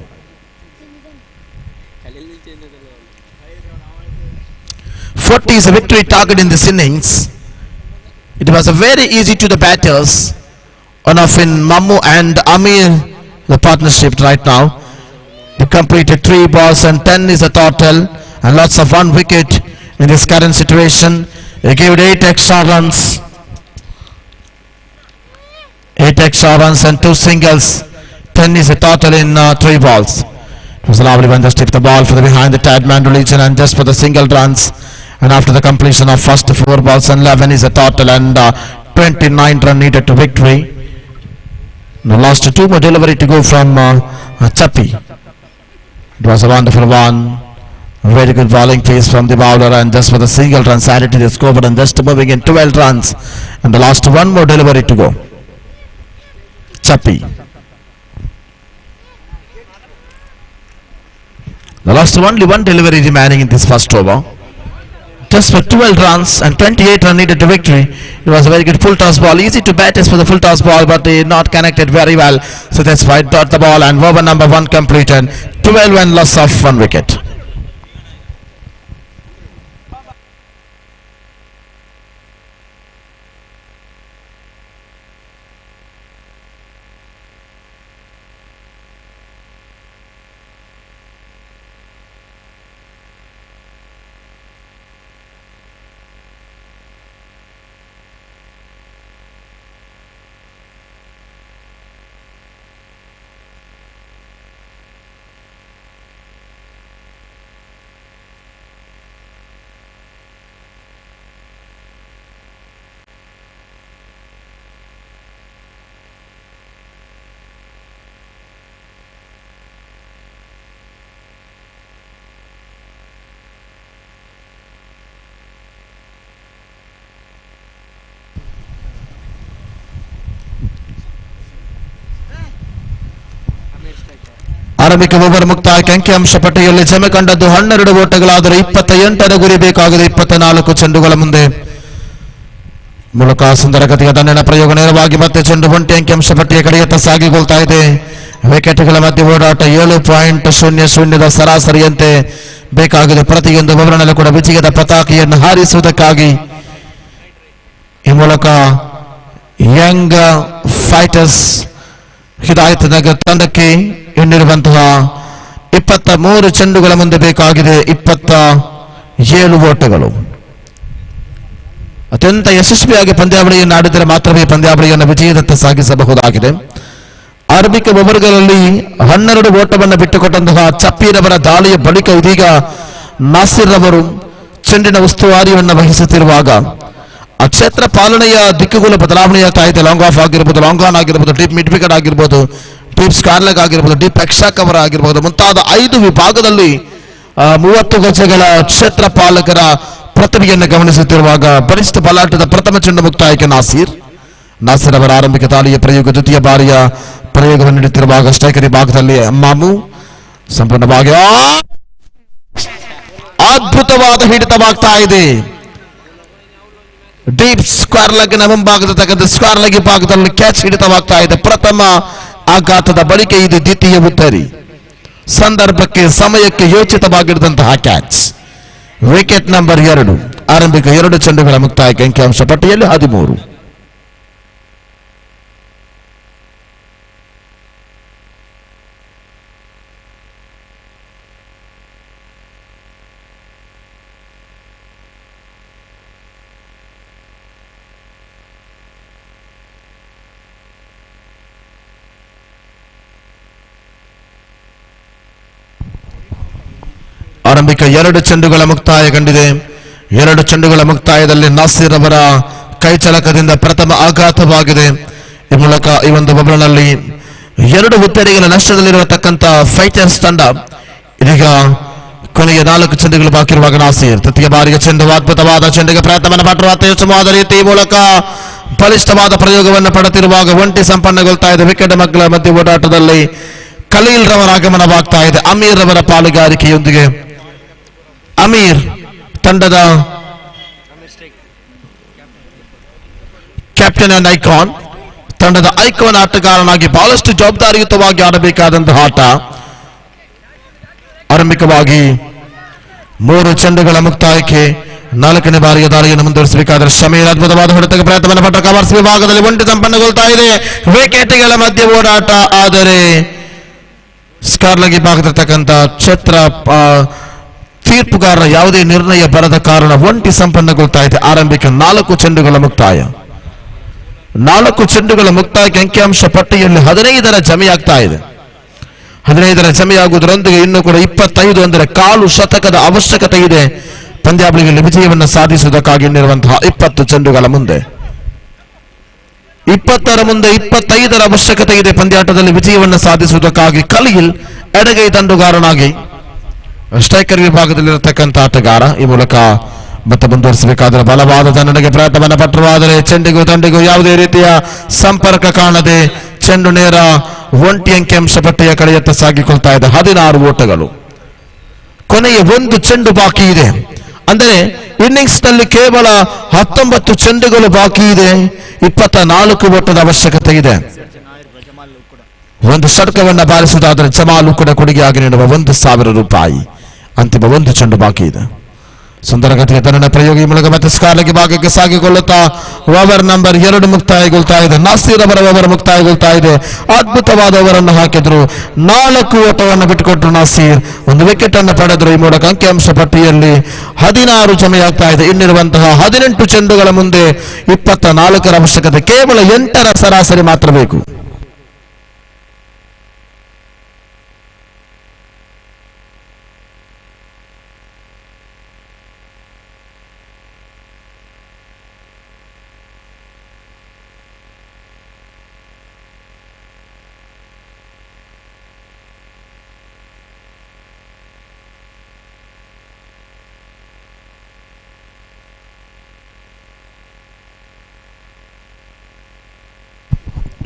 Speaker 4: 40 is a victory target in this innings. It was a very easy to the batters. One of in Mammu and Amir, the partnership right now. They completed 3 balls and 10 is a total and lots of 1 wicket in this current situation. They gave 8 extra runs. 8 extra runs and 2 singles. 10 is a total in 3 balls. It was a lovely one. Just tipped the ball for the behind the tight man region and just for the single runs. And after the completion of first 4 balls and 11 is a total and 29 run needed to victory. Now lost 2 more delivery to go from Chappi. It was a wonderful one. A very good bowling piece from the bowler and just for the single runs added to the scoreboard and just moving in 12 runs. And the last 1 more delivery to go. Chappi. The last only 1 delivery remaining in this first over. just for 12 runs and 28 run needed to victory. It was a very good full toss ball, easy to bat as for the full toss ball, but they not connected very well, so that's why dot the ball and over number 1 completed. 12 and loss of 1 wicket. ಆರಂಭಿಕ over ಮುಕ್ತಾಯಕ್ಕೆ ಅಂಕಿಅಂಶ ಪಟ್ಟಿಯಲ್ಲಿ ಜಮೆ ಕಂಡದ್ದು 12 ಓಟಗಳಾದರೆ 28ರ ಗುರಿ ಬೇಕಾಗಿದೆ 24 ಚೆಂಡುಗಳ ಮುಂದೆ. ಮೂಲಕ ಸುಂದರ ಗತಿಯ ದಂಡನ ಪ್ರಯೋಗ ನೇರವಾಗಿ ಮತ್ತೆ ಚೆಂಡು ಒಂಟಿ ಅಂಕಿಅಂಶ ಪಟ್ಟಿಯ ಕಡೆಯತ್ತ ಸಾಗಿಕೊಳ್ತಾ ಇದೆ. ವಿಕೆಟ್ಗಳ ಮಧ್ಯೆ ಓಡಾಟ 7.00 ಸರಾಸರಿಯಂತೆ ಬೇಕಾಗಿದೆ ಪ್ರತಿಯೊಂದು ಓವರ್ನಲ್ಲೂ ಕೂಡ ವಿಜಯದ ಪತಾಕೆಯನ್ನು ಹಾರಿಸುವುದಕ್ಕಾಗಿ. ಈ ಮೂಲಕ ಯಂಗ್ ಫೈಟರ್ಸ್ ಹಿದಾಯತ್ ನಗರ್ ತಂಡಕ್ಕೆ ಇನ್ನಿರುವಂತಹ 23 ಚೆಂಡುಗಳ ಮುಂದೆ ಬೇಕಾಗಿದೆ 27 ಓಟಗಳು. ಅತ್ಯಂತ ಯಶಸ್ವಿಯಾಗಿ ಪಂದ್ಯಾವಳಿಯನ್ನು ಆಡಿದರೆ ಮಾತ್ರವೇ ಪಂದ್ಯಾವಳಿಯನ್ನು ವಿಜಯದತ್ತ ಸಾಗಿಸಬಹುದಾಗಿದೆ. ಆರಂಭಿಕ ಓವರ್ಗಳಲ್ಲಿ 12 ಓಟವನ್ನು ಬಿಟ್ಟುಕೊಟ್ಟಂತಹ ಚಪ್ಪೀರವರ ದಾಳಿಯ ಬಳಿಕ ಇದೀಗ ನಾಸಿರ್ ಅವರು ಚೆಂಡಿನ ಉಸ್ತುವಾರಿಯನ್ನು ವಹಿಸುತ್ತಿರುವಾಗ ಆ ಕ್ಷೇತ್ರ ಪಾಲನೆಯ ದಿಕ್ಕುಗಳು ಬದಲಾವಣೆಯಾಗ್ತಾ ಇದೆ. ಲಾಂಗ್ ಆಫ್ ಆಗಿರ್ಬೋದು, ಲಾಂಗ್ ಆನ್ ಆಗಿರ್ಬೋದು, ಡೀಪ್ ಮಿಡ್ ವಿಕೆಟ್ ಆಗಿರ್ಬೋದು, ಡೀಪ್ ಸ್ಕಾರ್ಲೆಗ್ ಆಗಿರ್ಬೋದು, ಡೀಪ್ ಎಕ್ಸ್ಟ್ರಾ ಕವರ್ ಆಗಿರ್ಬೋದು, ಮುಂತಾದ 5 ವಿಭಾಗದಲ್ಲಿ 30 ಗಜಗಳ ಕ್ಷೇತ್ರ ಪಾಲಕರ ಪ್ರತಿಭೆಯನ್ನು ಗಮನಿಸುತ್ತಿರುವಾಗ ಬಲಿಷ್ಠ ಬಲಾಟದ ಪ್ರಥಮ ಚೆಂಡು ಮುಕ್ತಾಯಕ್ಕೆ ನಾಸಿರ್ ಅವರ ಆರಂಭಿಕ ದಾಳಿಯ ಪ್ರಯೋಗ ದ್ವಿತೀಯ ಬಾರಿಯ ಪ್ರಯೋಗವನ್ನು ನೀಡುತ್ತಿರುವಾಗ ಸ್ಟ್ರೈಕರ್ ಭಾಗದಲ್ಲಿ ಮಾಮು ಸಂಪೂರ್ಣವಾಗಿ ಅದ್ಭುತವಾದ ಹಿಡಿತವಾಗ್ತಾ ಇದೆ. ಡೀಪ್ ಸ್ಕ್ವೇರ್ ಲೆಗ್ನ ಮುಂಭಾಗದ ತಕ್ಕಂಥ ಸ್ಕ್ವೇರ್ ಲೆಗ್ ಭಾಗದಲ್ಲಿ ಕ್ಯಾಚ್ ಹಿಡಿತವಾಗ್ತಾ ಇದೆ. ಪ್ರಥಮ ಆಘಾತದ ಬಳಿಕ ಇದು ದ್ವಿತೀಯ ಉತ್ತರಿ. ಸಂದರ್ಭಕ್ಕೆ ಸಮಯಕ್ಕೆ ಯೋಚಿತವಾಗಿರುವಂತಹ ಕ್ಯಾಚ್. Wicket number 2. ಆರಂಭಿಕ 2 ಚೆಂಡುಗಳ ಮುಕ್ತಾಯಕ್ಕೆ ಅಂಕಿಅಂಶ ಪಟ್ಟಿಯಲ್ಲಿ 13. ಆರಂಭಿಕ 2 ಚೆಂಡುಗಳ ಮುಕ್ತಾಯ ಕಂಡಿದೆ. 2 ಚೆಂಡುಗಳ ಮುಕ್ತಾಯದಲ್ಲಿ ನಾಸಿರ್ ಅವರ ಕೈಚಳಕದಿಂದ ಪ್ರಥಮ ಆಘಾತವಾಗಿದೆ. ಈ ಮೂಲಕ ಈ ಒಂದು ಓವರ್ನಲ್ಲಿ 2 ಉತ್ತರಿಗಳ ನಷ್ಟದಲ್ಲಿರತಕ್ಕಂಥ ಫೈಟರ್ಸ್ ತಂಡ ಇದೀಗ ಕೊನೆಯ 4 ಚೆಂಡುಗಳು ಬಾಕಿ ಇರುವಾಗ ನಾಸಿರ್ ತೃತೀಯ ಬಾರಿಗೆ ಚೆಂಡು ಅದ್ಭುತವಾದ ಚೆಂಡಿಗೆ ಪ್ರಯತ್ನವನ್ನು ಪಟ್ಟರು. ಅತ್ಯುತ್ತಮವಾದ ರೀತಿ ಈ ಮೂಲಕ ಬಲಿಷ್ಠವಾದ ಪ್ರಯೋಗವನ್ನು ಪಡೆದಿರುವಾಗ ಒಂಟಿ ಸಂಪನ್ನಗೊಳ್ತಾ ಇದೆ. ವಿಕೆಟ್ ಮಕ್ಕಳ ಮಧ್ಯೆ ಓಡಾಟದಲ್ಲಿ ಖಲೀಲ್ ರವರ ಆಗಮನವಾಗ್ತಾ ಇದೆ. ಅಮೀರ್ ರವರ ಪಾಲುಗಾರಿಕೆಯೊಂದಿಗೆ ಅಮೀರ್ ತಂಡದ ಕ್ಯಾಪ್ಟನ್ ಅಂಡ್ ಐಕಾನ್, ತಂಡದ ಐಕಾನ್ ಆಟಗಾರನಾಗಿ ಬಹಳಷ್ಟು ಜವಾಬ್ದಾರಿಯುತವಾಗಿ ಆಡಬೇಕಾದಂತಹ ಆಟ. ಆರಂಭಿಕವಾಗಿ 3 ಚೆಂಡುಗಳ ಮುಕ್ತಾಯಕ್ಕೆ 4ನೇ ಬಾರಿಯ ದಾಳಿಯನ್ನು ಮುಂದುವರಿಸಬೇಕಾದರೆ ಶಮೀರ್ ಅದ್ಭುತವಾದ ಹೊಡೆತಕ್ಕೆ ಪ್ರಯತ್ನವನ್ನು ಪಟ್ಟ. ಕವರ್ಸ್ ವಿಭಾಗದಲ್ಲಿ ಒಂಟಿ ಸಂಪನ್ನಗೊಳ್ತಾ ಇದೆ. ವಿಕೆಟ್ಗಳ ಮಧ್ಯೆ ಓಡಾಟ, ಆದರೆ ಸ್ಕಾರ್ಲಗಿ ಭಾಗದತಕ್ಕಂಥ ಕ್ಷೇತ್ರ ತೀರ್ಪುಗಾರರ ಯಾವುದೇ ನಿರ್ಣಯ ಬರದ ಕಾರಣ ಒಂಟಿ ಸಂಪನ್ನಗೊಳ್ತಾ ಇದೆ. ಆರಂಭಿಕ 4 ಚೆಂಡುಗಳ ಮುಕ್ತಾಯ. 4 ಚೆಂಡುಗಳ ಮುಕ್ತಾಯಕ್ಕೆ ಅಂಕಿಅಂಶ ಪಟ್ಟಿಯಲ್ಲಿ 15ರ ಜಮೆಯಾಗ್ತಾ ಇದೆ. 15ರ ಜಮೆಯಾಗುವುದರೊಂದಿಗೆ ಇನ್ನೂ ಕೂಡ 25 ಅಂದರೆ ಕಾಲು ಶತಕದ ಅವಶ್ಯಕತೆ ಇದೆ ಪಂದ್ಯಾವಳಿಯಲ್ಲಿ ವಿಜಯವನ್ನು ಸಾಧಿಸುವುದಕ್ಕಾಗಿ ಇನ್ನಿರುವಂತಹ 20 ಚೆಂಡುಗಳ ಮುಂದೆ. 20ರ ಮುಂದೆ 25ರ ಅವಶ್ಯಕತೆ ಇದೆ ಪಂದ್ಯಾಟದಲ್ಲಿ ವಿಜಯವನ್ನು ಸಾಧಿಸುವುದಕ್ಕಾಗಿ. ಖಲೀಲ್ ಎಡಗೈ ದಂಡುಗಾರನಾಗಿ ಸ್ಟ್ರೈಕರ್ ವಿಭಾಗದಲ್ಲಿರತಕ್ಕಂಥ ಆಟಗಾರ. ಈ ಮೂಲಕ ಮತ್ತೆ ಮುಂದುವರಿಸಬೇಕಾದರೆ ಬಲವಾದ ದಂಡನೆಗೆ ಪ್ರಯತ್ನವನ್ನು ಪಟ್ಟರು, ಆದರೆ ಚೆಂಡಿಗೂ ದಂಡಿಗೂ ಯಾವುದೇ ರೀತಿಯ ಸಂಪರ್ಕ ಕಾಣದೆ ಚೆಂಡು ನೇರ ಒಂಟಿ ಅಂಕಿಅಂಶ ಪಟ್ಟಿಯ ಕಡೆಯತ್ತ ಸಾಗಿಕೊಳ್ತಾ ಇದೆ. 16 ಓಟಗಳು. ಕೊನೆಯ 1 ಚೆಂಡು ಬಾಕಿ ಇದೆ. ಅಂದರೆ ಇನ್ನಿಂಗ್ಸ್ ನಲ್ಲಿ ಕೇವಲ 19 ಚೆಂಡುಗಳು ಬಾಕಿ ಇದೆ. 24 ಓಟದ ಅವಶ್ಯಕತೆ ಇದೆ. ಒಂದು ಷಟ್ಕವನ್ನ ಬಾರಿಸುವುದಾದರೆ ಜಮಾಲು ಕೂಡ ಕೊಡುಗೆಯಾಗಿ ನೀಡುವ 1,000 ರೂಪಾಯಿ. ಅಂತಿಮ ಒಂದು ಚೆಂಡು ಬಾಕಿ ಇದೆ. ಸುಂದರ ಗತಿಯ ತನ್ನ ಪ್ರಯೋಗಿ ಮೂಲಕ ಮತ್ತೆ ಸ್ಕಾರ್ಲೆಗೆ ಭಾಗಕ್ಕೆ ಸಾಗಿಕೊಳ್ಳುತ್ತಾ ಓವರ್ ನಂಬರ್ 2 ಮುಕ್ತಾಯಗೊಳ್ತಾ ಇದೆ. ನಾಸೀರ್ ಅವರ ಓವರ್ ಮುಕ್ತಾಯಗೊಳ್ತಾ ಇದೆ. ಅದ್ಭುತವಾದ ಓವರನ್ನು ಹಾಕಿದ್ರು. 4 ಓಟವನ್ನು ಬಿಟ್ಟುಕೊಟ್ಟರು ನಾಸೀರ್. ಒಂದು ವಿಕೆಟ್ ಅನ್ನು ಪಡೆದ್ರು. ಈ ಮೂಲಕ ಅಂಕಿಅಂಶ ಪಟ್ಟಿಯಲ್ಲಿ 16 ಜಮೆಯಾಗ್ತಾ ಇದೆ. ಇನ್ನಿರುವಂತಹ 18 ಚೆಂಡುಗಳ ಮುಂದೆ 24ರ ಅವಶ್ಯಕತೆ. ಕೇವಲ 8ರ ಸರಾಸರಿ ಮಾತ್ರ ಬೇಕು.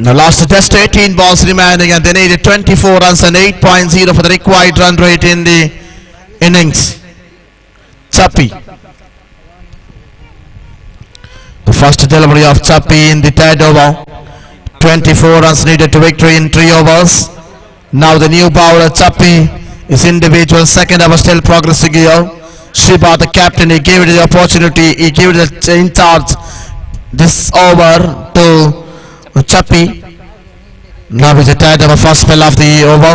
Speaker 4: Now last just 18 balls remaining and they needed 24 runs and 8.0 for the required run rate in the innings. Chappi. The first delivery of Chappi in the third over. 24 runs needed to victory in 3 overs. Now the new bowler Chappi is individual second over still progressing here. Shiba the captain, he gave it the opportunity, he gave it the in charge this over to Chappi. Now is the third over first spell of the over.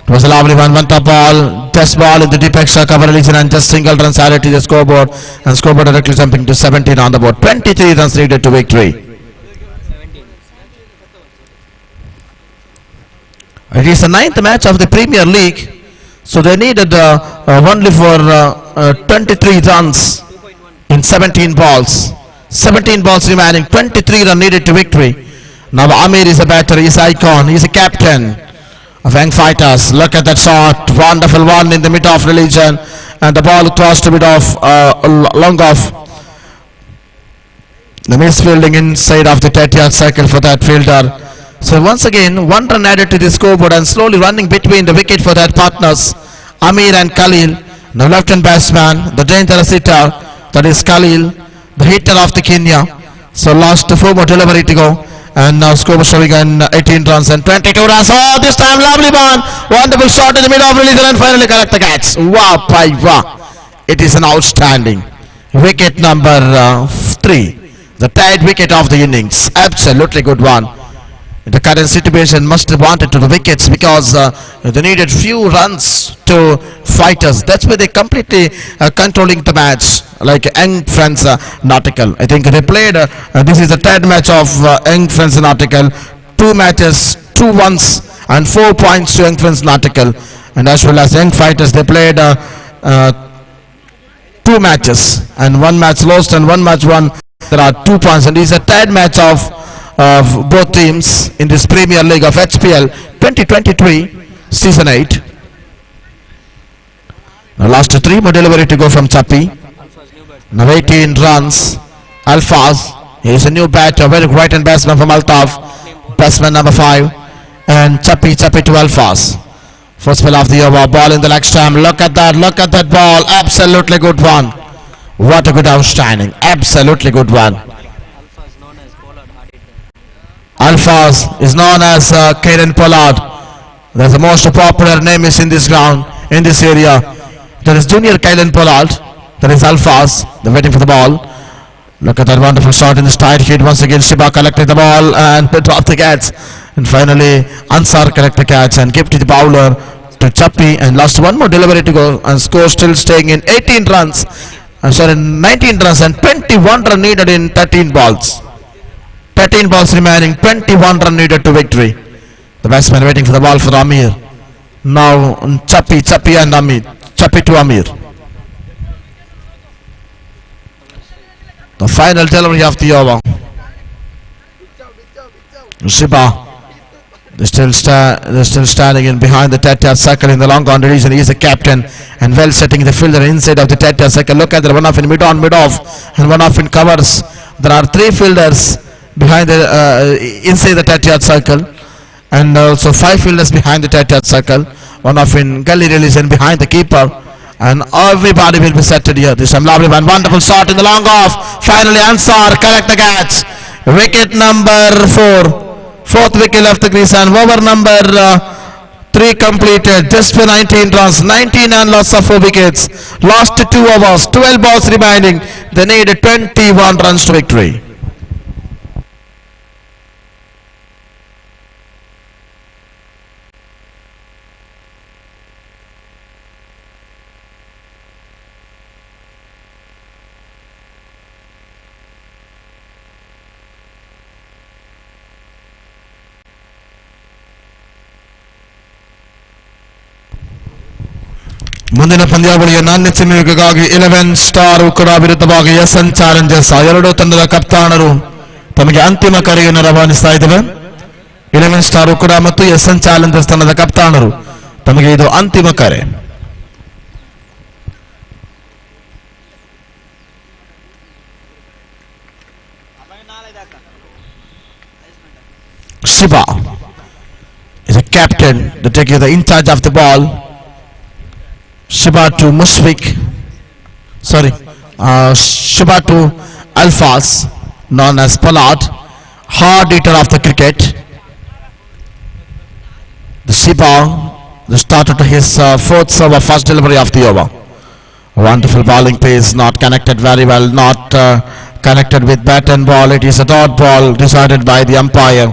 Speaker 4: It was a lovely one top ball, test ball in the deep extra cover region and just single runs added to the scoreboard and scoreboard directly jumping to 17 on the board. 23 runs needed to victory. It is the 9th match of the Premier League, so they needed only for 23 runs in 17 balls. 17 balls remaining, 23 runs needed to victory. Now Amir is a batter, he is icon, he is a captain of Young Fighters. Look at that shot, wonderful one in the mid of religion, and the ball crossed a bit off, long off. The misfielding inside of the 30-yard circle for that fielder. So once again, 1 run added to the scoreboard and slowly running between the wicket for their partners, Amir and Khalil. The left-hand batsman, the dangerous hitter, that is Khalil, the hitter of the Kenya. So last 4 more delivery to go. And now score showing on 18 runs and 22 runs. Oh, this time lovely one. Wonderful shot in the middle of religion and finally collect the catch. Wow, wow. It is an outstanding wicket number 3. The tied wicket of the innings. Absolutely good one. The current situation must have wanted to the wickets because they needed few runs to Fighters. That's why they completely controlling the match. Like Young Friends Nautical. I think they played, this is the third match of Young Friends Nautical. 2 matches, 2 wins and 4 points to Young Friends Nautical. And as well as Young Fighters, they played 2 matches and 1 match lost and 1 match won. There are 2 points and this is the third match of both teams in this Premier League of HPL 2023 Season 8. Now last 3 more delivery to go from Chappi. Now 18 runs. Alfaz, he is a new batter, very right hand batsman from Altaf. Batsman number 5. And Chappi to Alfaz. First spell of the over, ball in the leg stump. Look at that ball. Absolutely good one. What a good outstanding. Absolutely good one. Alfaz is known as Karen Pollard. That's the most popular name is in this ground, in this area. There is Junior Kalen Pollard. There is Alfaz. They're waiting for the ball. Look at that wonderful shot in the straight hit. Once again, Shiba collected the ball and dropped the catch. And finally, Ansar collected the catch and gave to the bowler to Chappi. And last 1 more delivery to go. And score still staying in 18 runs. 19 runs and 21 runs needed in 13 balls. 13 balls remaining, 21 runs needed to victory. The batsman waiting for the ball for Amir. Now Chappi and Amir. Chappi to Amir. The final delivery of the over. Shiba. They're still standing in behind the 30-yard circle in the long on region. He is the captain and well setting the fielder inside of the 30-yard circle. Look at the one off in mid on, mid off, and one off in covers. There are 3 fielders behind the inside the 30-yard circle, and also 5 fielders behind the 30-yard circle. One off in gully release and behind the keeper, and everybody will be settled here. This time lovely one, wonderful shot in the long off. Finally Ansar correct the catch. Wicket number 4, fourth wicket left the crease, and over number 3 completed. Just for 19 runs, 19 and loss of 4 wickets. Last 2 overs, 12 balls remaining. They need 21 runs to victory. ಮುಂದಿನ ಪಂದ್ಯಾವಳಿಯ ನಾಣ್ಯ ಮೇಘಗಾಗಿ 11 star ಉಕ್ಕಡ ವಿರುದ್ಧವಾಗಿ SN Challengers ಎರಡೂ ತಂಡದ ಕಪ್ತಾನರು ತಮಗೆ ಅಂತಿಮ ಕರೆಯನ್ನು ರವಾನಿಸ್ತಾ ಇದ್ದೇವೆ. 11 ಸ್ಟಾರ್ ಉಕ್ಕಡ ಮತ್ತು ಎಸ್ಎನ್ ಚಾಲೆಂಜರ್ಸ್ ತಂಡದ ಕಪ್ತಾನರು ತಮಗೆ ಇದು ಅಂತಿಮ ಕರೆ. Shiba is a captain to take the in charge of the ball. Shiba to Mushfiq, Shiba to Alfaz, known as Pollard, hard hitter of the cricket. The Shiba started to his 4th serve, first delivery of the over. Wonderful bowling pace, not connected very well, not connected with bat and ball. It is a dot ball decided by the umpire.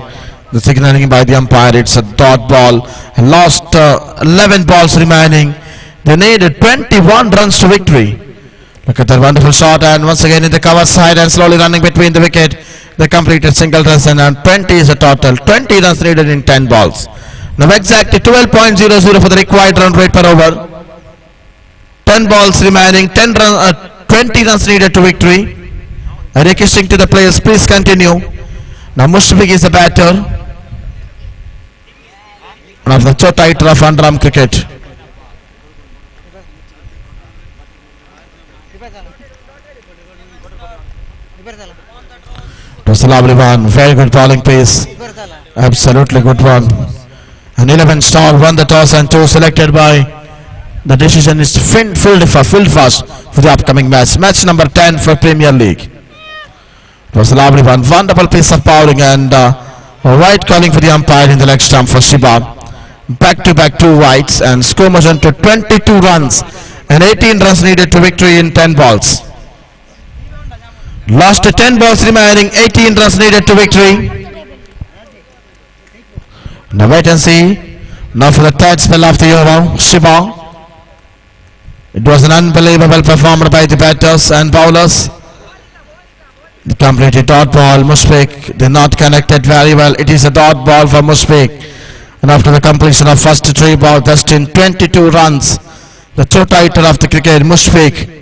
Speaker 4: The signaling by the umpire, it's a dot ball. Lost 11 balls remaining. They needed 21 runs to victory. Look at that wonderful shot, and once again in the cover side and slowly running between the wicket. They completed single runs, and 20 is a total. 20 runs needed in 10 balls. Now exactly 12.00 for the required run rate per over. 10 balls remaining, 20 runs needed to victory. Requesting to the players, please continue. Now Mushfiq is a batter. One of the chota hitter of underarm cricket. It was a lovely one, very good bowling pace, absolutely good one. And 11 star won the toss and 2 selected by. The decision is filled fast for the upcoming match, match number 10 for Premier League. It was a lovely one, wonderful piece of bowling, and right calling for the umpire in the leg stump for Shiba. Back to back 2 wides, and score motion to 22 runs and 18 runs needed to victory in 10 balls. Last 10 balls remaining, 18 runs needed to victory. Now wait and see. Now for the third spell of the over, Shiba. It was an unbelievable performance by the batters and bowlers. The completed dot ball, Mushfiq, they not connected very well. It is a dot ball for Mushfiq. And after the completion of first 3 balls, just in 22 runs, the chota hitter of the cricket, Mushfiq,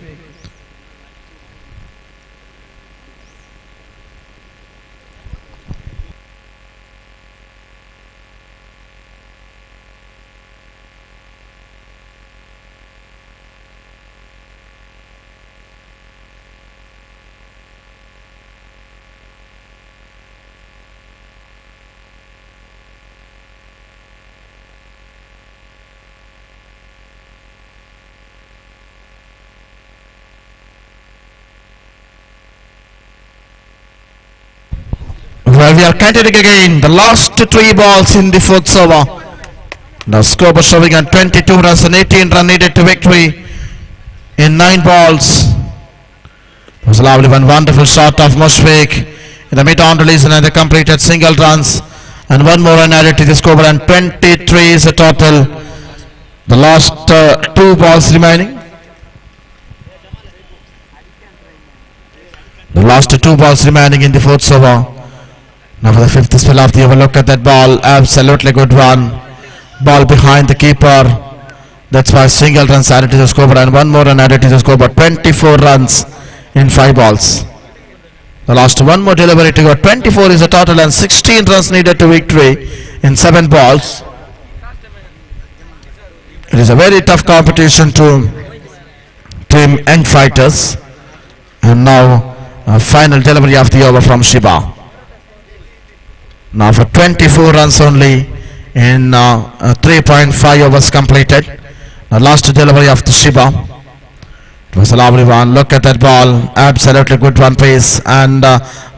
Speaker 4: well, we are continuing again. The last 3 balls in the 4th over. Now scoreboard showing on 22 runs and 18 runs needed to victory in 9 balls. It was a lovely one, wonderful shot of Mushfiq in the mid-on release, and they completed single runs, and 1 more run added to the scoreboard, and 23 is the total. The last 2 balls remaining. The last 2 balls remaining in the 4th over. Now for the 5th spell of the over, look at that ball, absolutely good one. Ball behind the keeper. That's why single runs added to the scoreboard, and 1 more run added to the scoreboard. 24 runs in 5 balls. The last 1 more delivery to go. 24 is the total, and 16 runs needed to victory in 7 balls. It is a very tough competition to team young fighters. And now a final delivery of the over from Shiba. Now for 24 runs only in 3.5 overs completed. The last delivery of the Shiba. It was a lovely one. Look at that ball. Absolutely good one pace. And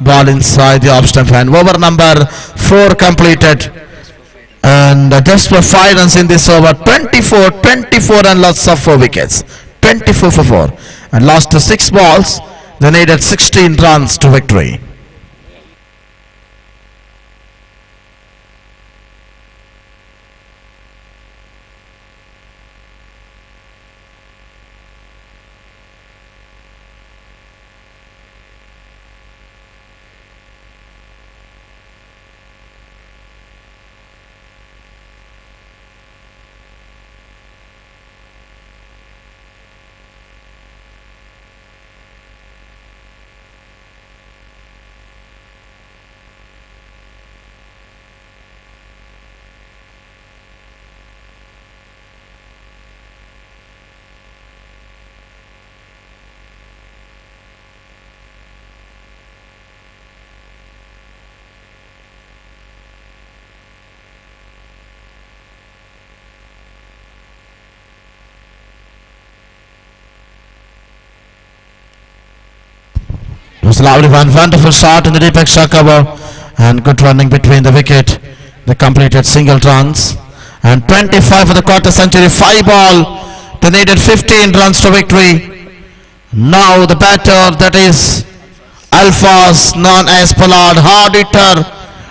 Speaker 4: ball inside the off stump. And over number 4 completed. And just for 5 runs in this over. 24 and lots of 4 wickets. 24 for 4. And lost to 6 balls. They needed 16 runs to victory. It was a lovely one, wonderful shot in the deep extra cover and good running between the wicket. They completed single runs and 25 for the quarter century, 5 ball. They needed 15 runs to victory. Now the batter, that is Alphas, known as Pollard, hard hitter.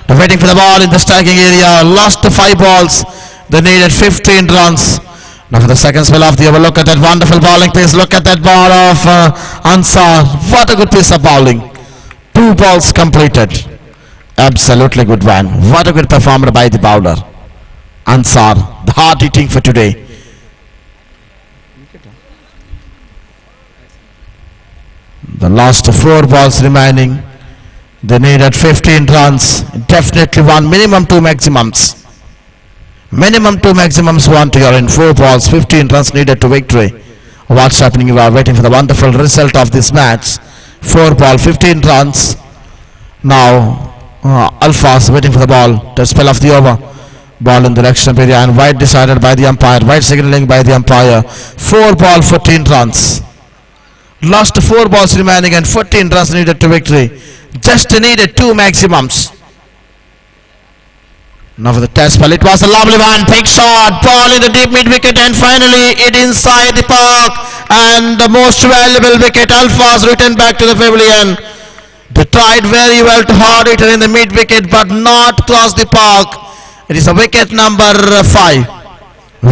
Speaker 4: They're waiting for the ball in the striking area, lost the 5 balls. They needed 15 runs. Now for the second spell of the over, look at that wonderful bowling pace. Look at that ball of Ansar. What a good piece of bowling. 2 balls completed. Absolutely good one. What a good performer by the bowler. Ansar, the hard hitting for today. The last 4 balls remaining. They needed 15 runs. Definitely one, minimum 2 maximums. Minimum 2 maximums want to. You're in 4 balls, 15 runs needed to victory. What's happening? You are waiting for the wonderful result of this match. 4 ball, 15 runs. Now Alphas waiting for the ball. The spell of the over. Ball in the direction area and wide decided by the umpire. Wide signaling by the umpire. 4 ball, 14 runs. Last 4 balls remaining and 14 runs needed to victory. Just needed 2 maximums. Now for the test ball, it was a lovely one, big shot, ball in the deep mid wicket and finally it inside the park and the most valuable wicket, Alphas returned back to the pavilion. They tried very well to hard hitter in the mid wicket but not cross the park. It is a wicket number 5.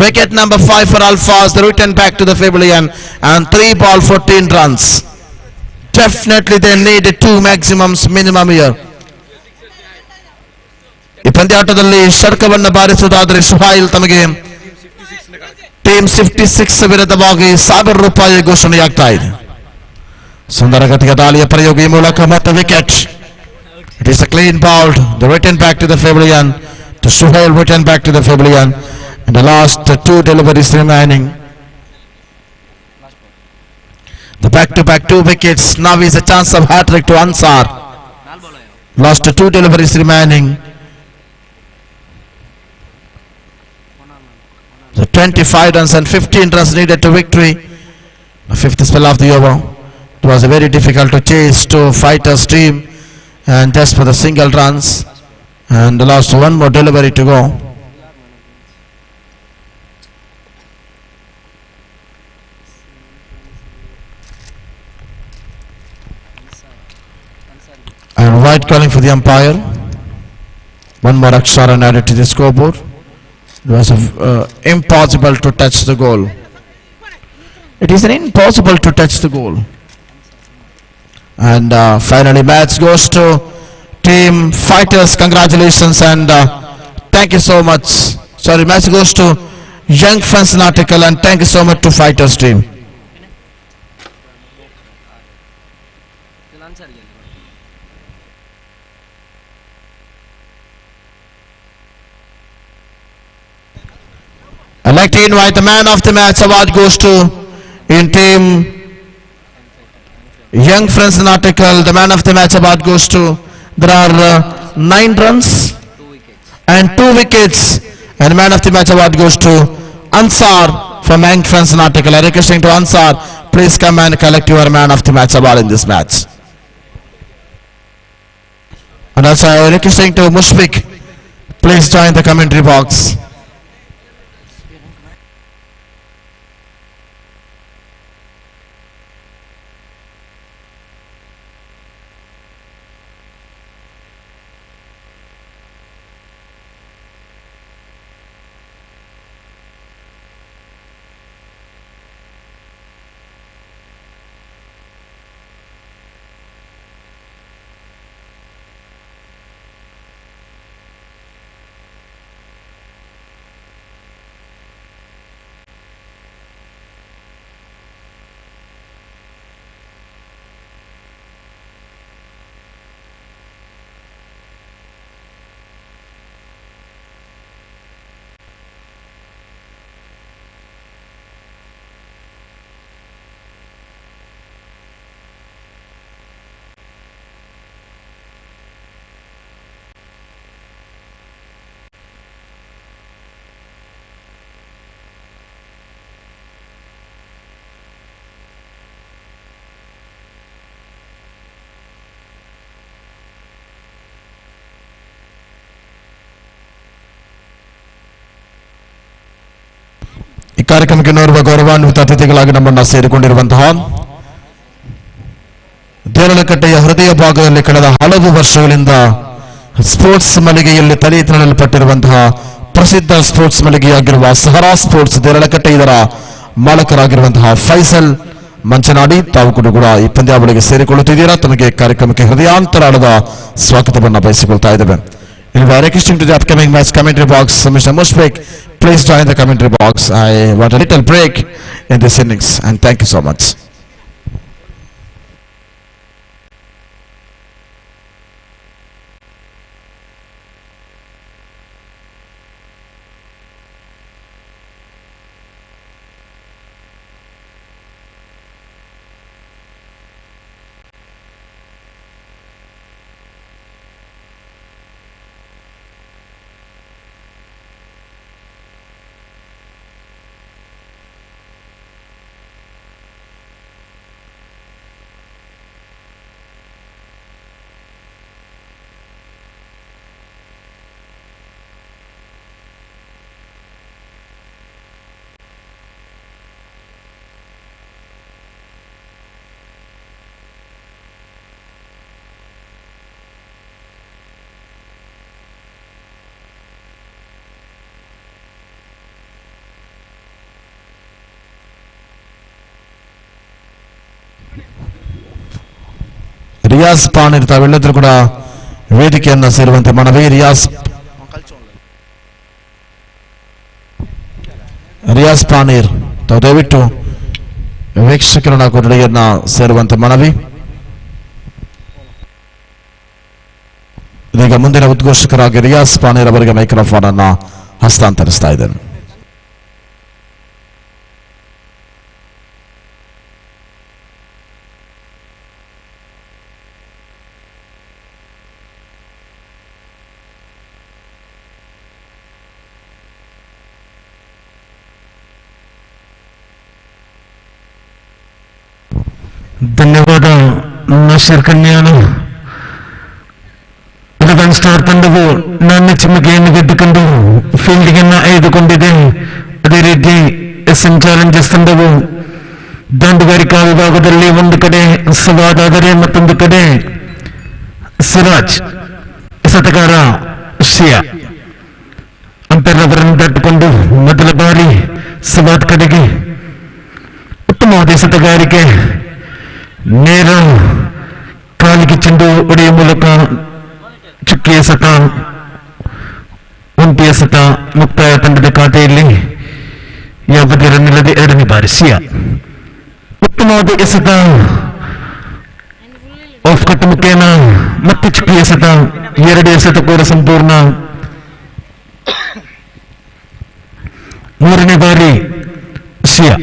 Speaker 4: Wicket number 5 for Alphas. They returned back to the pavilion and 3 ball 14 runs. Definitely they needed 2 maximums minimum here. ಈ ಪಂದ್ಯಾಟದಲ್ಲಿ ಷಟ್ಕವನ್ನು ಬಾರಿಸುವುದಾದರೆ ಸುಹೈಲ್ ತಮಗೆ team 56 ವಿರುದ್ಧವಾಗಿ ₹1,000 ಘೋಷಣೆಯಾಗ್ತಾ ಇದೆ. ಸುಂದರ ಗತಿಯ ದಾಳಿಯ ಪ್ರಯೋಗ ಈ ಮೂಲಕ ಮತ್ತೆ wicket. It is a clean bowled. The return back to the pavilion. The Suhail return back to the pavilion. And the last 2 deliveries remaining. The back-to-back 2 wickets. Now is a chance of hat-trick to Ansar. Last 2 deliveries remaining. The 25 runs and 15 runs needed to victory. The 5th spell of the over. It was very difficult to chase to Fighters team and just for the single runs. And the last 1 more delivery to go. And white calling for the umpire. 1 more extra run added to the scoreboard. It was impossible to touch the goal. It is impossible to touch the goal. And finally match goes to Team Fighters. Congratulations and thank you so much. Sorry, match goes to Young Fans Nautical and thank you so much to Fighters team. I'd like to invite the man of the match award goes to in team Young Friends Nautical. The man of the match award goes to, there are 9 runs and 2 wickets and the man of the match award goes to Ansar from Young Friends Nautical. I requesting to Ansar, please come and collect your man of the match award in this match. And also I am requesting to Mushfiq, please join the commentary box. ಈ ಕಾರ್ಯಕ್ರಮಕ್ಕೆ ನೋರುವ ಗೌರವಾನ್ವಿತ ಅತಿಥಿಗಳಾಗಿ ನಮ್ಮನ್ನ ಸೇರಿಕೊಂಡಿರುವಂತಹ ದೇರಳಕಟ್ಟೆಯ ಹೃದಯ ಭಾಗದಲ್ಲಿ ಕಳೆದ ಹಲವು ವರ್ಷಗಳಿಂದ ಸ್ಪೋರ್ಟ್ಸ್ ಮಳಿಗೆಯಲ್ಲಿ ತಲೆ ಎತ್ತಲ್ಪಟ್ಟಿರುವಂತಹ ಪ್ರಸಿದ್ಧ ಸ್ಪೋರ್ಟ್ಸ್ ಮಳಿಗೆಯಾಗಿರುವ ಸಹರಾ ಸ್ಪೋರ್ಟ್ಸ್ ದೇರಳಕಟ್ಟೆ ಇದರ ಮಾಲಕರಾಗಿರುವಂತಹ ಫೈಸಲ್ ಮಂಚನಾಡಿ ತಾವು ಕೂಡ ಈ ಪಂದ್ಯಾವಳಿಗೆ ಸೇರಿಕೊಳ್ಳುತ್ತಿದ್ದೀರಾ. ತಮಗೆ ಕಾರ್ಯಕ್ರಮಕ್ಕೆ ಹೃದಯಾಂತರಾಳದ ಸ್ವಾಗತವನ್ನು ಬಯಸಿಕೊಳ್ತಾ ಇದ್ದೇವೆ. In requesting to the upcoming match commentary box, Mr. Mushfiq, please join the commentary box. I want a little break in this innings, and thank you so much. Riyaz ಪಾನೀರ್ ತಾವೆಲ್ಲರೂ ಕೂಡ ವೇದಿಕೆಯನ್ನ ಸೇರುವಂತೆ ಮನವಿ. ರಿಯಾಜ್ ಪಾನೀರ್ ತಾವು ದಯವಿಟ್ಟು ವೀಕ್ಷಕರನ್ನ ಕೊಠಡಿಯನ್ನ ಸೇರುವಂತೆ ಮನವಿ. ಇದೀಗ ಮುಂದಿನ ಉದ್ಘೋಷಕರಾಗಿ ರಿಯಾಜ್ ಪಾನೀರ್ ಅವರಿಗೆ ಮೈಕ್ರೋಫೋನ್ ಅನ್ನ ಹಸ್ತಾಂತರಿಸ್ತಾ ಇದ್ದೇನೆ.
Speaker 7: ಧನ್ಯವಾದ ನಾಸಿರ್ ಕನ್ಯಾನು. ರಿವನ್ ಸ್ಟಾರ್ ತಂಡವು ನಾಣ್ಯ ಚಿಮ್ಮಿಗೆಯನ್ನು ಗೆದ್ದುಕೊಂಡು ಫೀಲ್ಡಿಂಗ್ ಅನ್ನು ಆಯ್ದುಕೊಂಡಿದೆ. ಅದೇ ರೀತಿ ಎಸ್ಎನ್ ಚಾಲೆಂಜರ್ಸ್ ತಂಡವು ದಾಂಡುಗಾರಿಕಾ ವಿಭಾಗದಲ್ಲಿ ಒಂದು ಕಡೆ ಸವಾದ್ ಆದರೆ ಮತ್ತೊಂದು ಕಡೆ ಸಿರಾಜ್ ಎಸೆತಗಾರ ಶಿಯಾ ಅಂಪೈರ್ ಅವರನ್ನು ದಾಟಿಕೊಂಡು ಮೊದಲ ಬಾರಿ ಸವಾದ್ ಕಡೆಗೆ ಉತ್ತಮವಾದ ಎಸೆತಗಾರಿಕೆ, ನೇರ ಕಾಲಿಗೆ ಚೆಂಡು ಹೊಡೆಯುವ ಮೂಲಕ ಚುಕ್ಕಿ ಎಸೆತ, ಒಂಟಿ ಎಸೆತ ಮುಕ್ತಾಯ ತಂಡದ ಖಾತೆಯಲ್ಲಿ ಯಾವುದೇ ರನ್ ಇಲ್ಲದೆ ಎರಡನೇ ಬಾರಿ ಸಿಯಾ ಉತ್ತಮವಾದ ಎಸೆತ ಆಫ್ ಕಟ್ ಮುಖೇನ ಮತ್ತೆ ಚುಕ್ಕಿ ಎಸೆತ, ಎರಡು ಎಸೆತ ಕೂಡ ಸಂಪೂರ್ಣ. ಮೂರನೇ ಬಾರಿ ಸಿಯಾ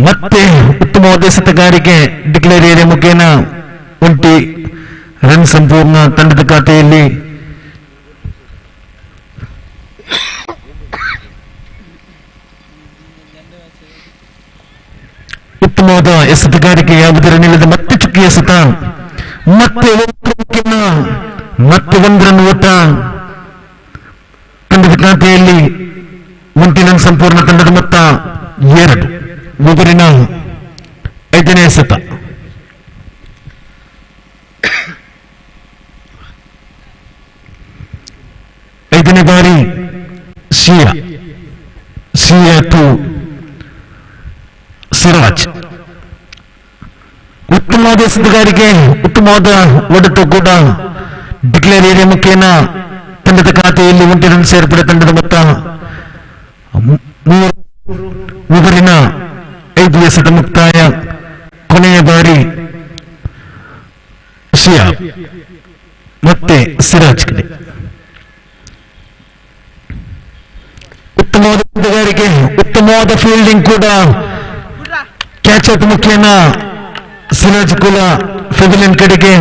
Speaker 7: ಮತ್ತೆ ಉತ್ತಮವಾದ ಎಸೆತಗಾರಿಕೆ ಡಿಕ್ಲೇರ್ ಏರಿಯಾ ಮುಖೇನ ಒಂಟಿ ರನ್ ಸಂಪೂರ್ಣ ತಂಡದ ಖಾತೆಯಲ್ಲಿ. ಉತ್ತಮವಾದ ಎಸೆತಗಾರಿಕೆ ಯಾವುದರನ್ನಿಲ್ಲದೆ ಮತ್ತೆ ಚುಕ್ಕಿ ಎಸೆತ, ಮತ್ತೆ ಒಂದರ ಓಟ. ತಂಡದ ಖಾತೆಯಲ್ಲಿ ಒಂಟಿನ ಸಂಪೂರ್ಣ ತಂಡದ ಮೊತ್ತ 2. ಒಬ್ಬರಿನ 5ನೇ ಎಸೆತ. ಐದನೇ ಬಾರಿ ಸಿಯಾ ಟು ಸಿರಾಜ್. ಉತ್ತಮವಾದ ಎಸೆತಗಾರಿಕೆ, ಉತ್ತಮವಾದ ಒಡೆತ ಕೂಡ ಡಿಕ್ಲೇರ್ ಏರಿಯಾ ಮುಖೇನ ತಂಡದ ಖಾತೆಯಲ್ಲಿ 1 ರನ್ ಸೇರ್ಪಡೆ. ತಂಡದ ಮೊತ್ತ 3. ಒಬ್ಬರಿನ 5 ಎಸೆತ ಮುಕ್ತಾಯ. ಕೊನೆಯ ಬಾರಿ ಸಿಯಾ ಮತ್ತೆ ಸಿರಾಜ್ ಕಡೆ. ಉತ್ತಮವಾದ ಎಸೆತಗಾರಿಕೆ, ಉತ್ತಮವಾದ ಫೀಲ್ಡಿಂಗ್ ಕೂಡ ಕ್ಯಾಚ್ ಔಟ್ ಮುಖೇನ ಸಿರಾಜ್ ಕುಲ ಫೆವಿಲಿಯನ್ ಕಡೆಗೆ.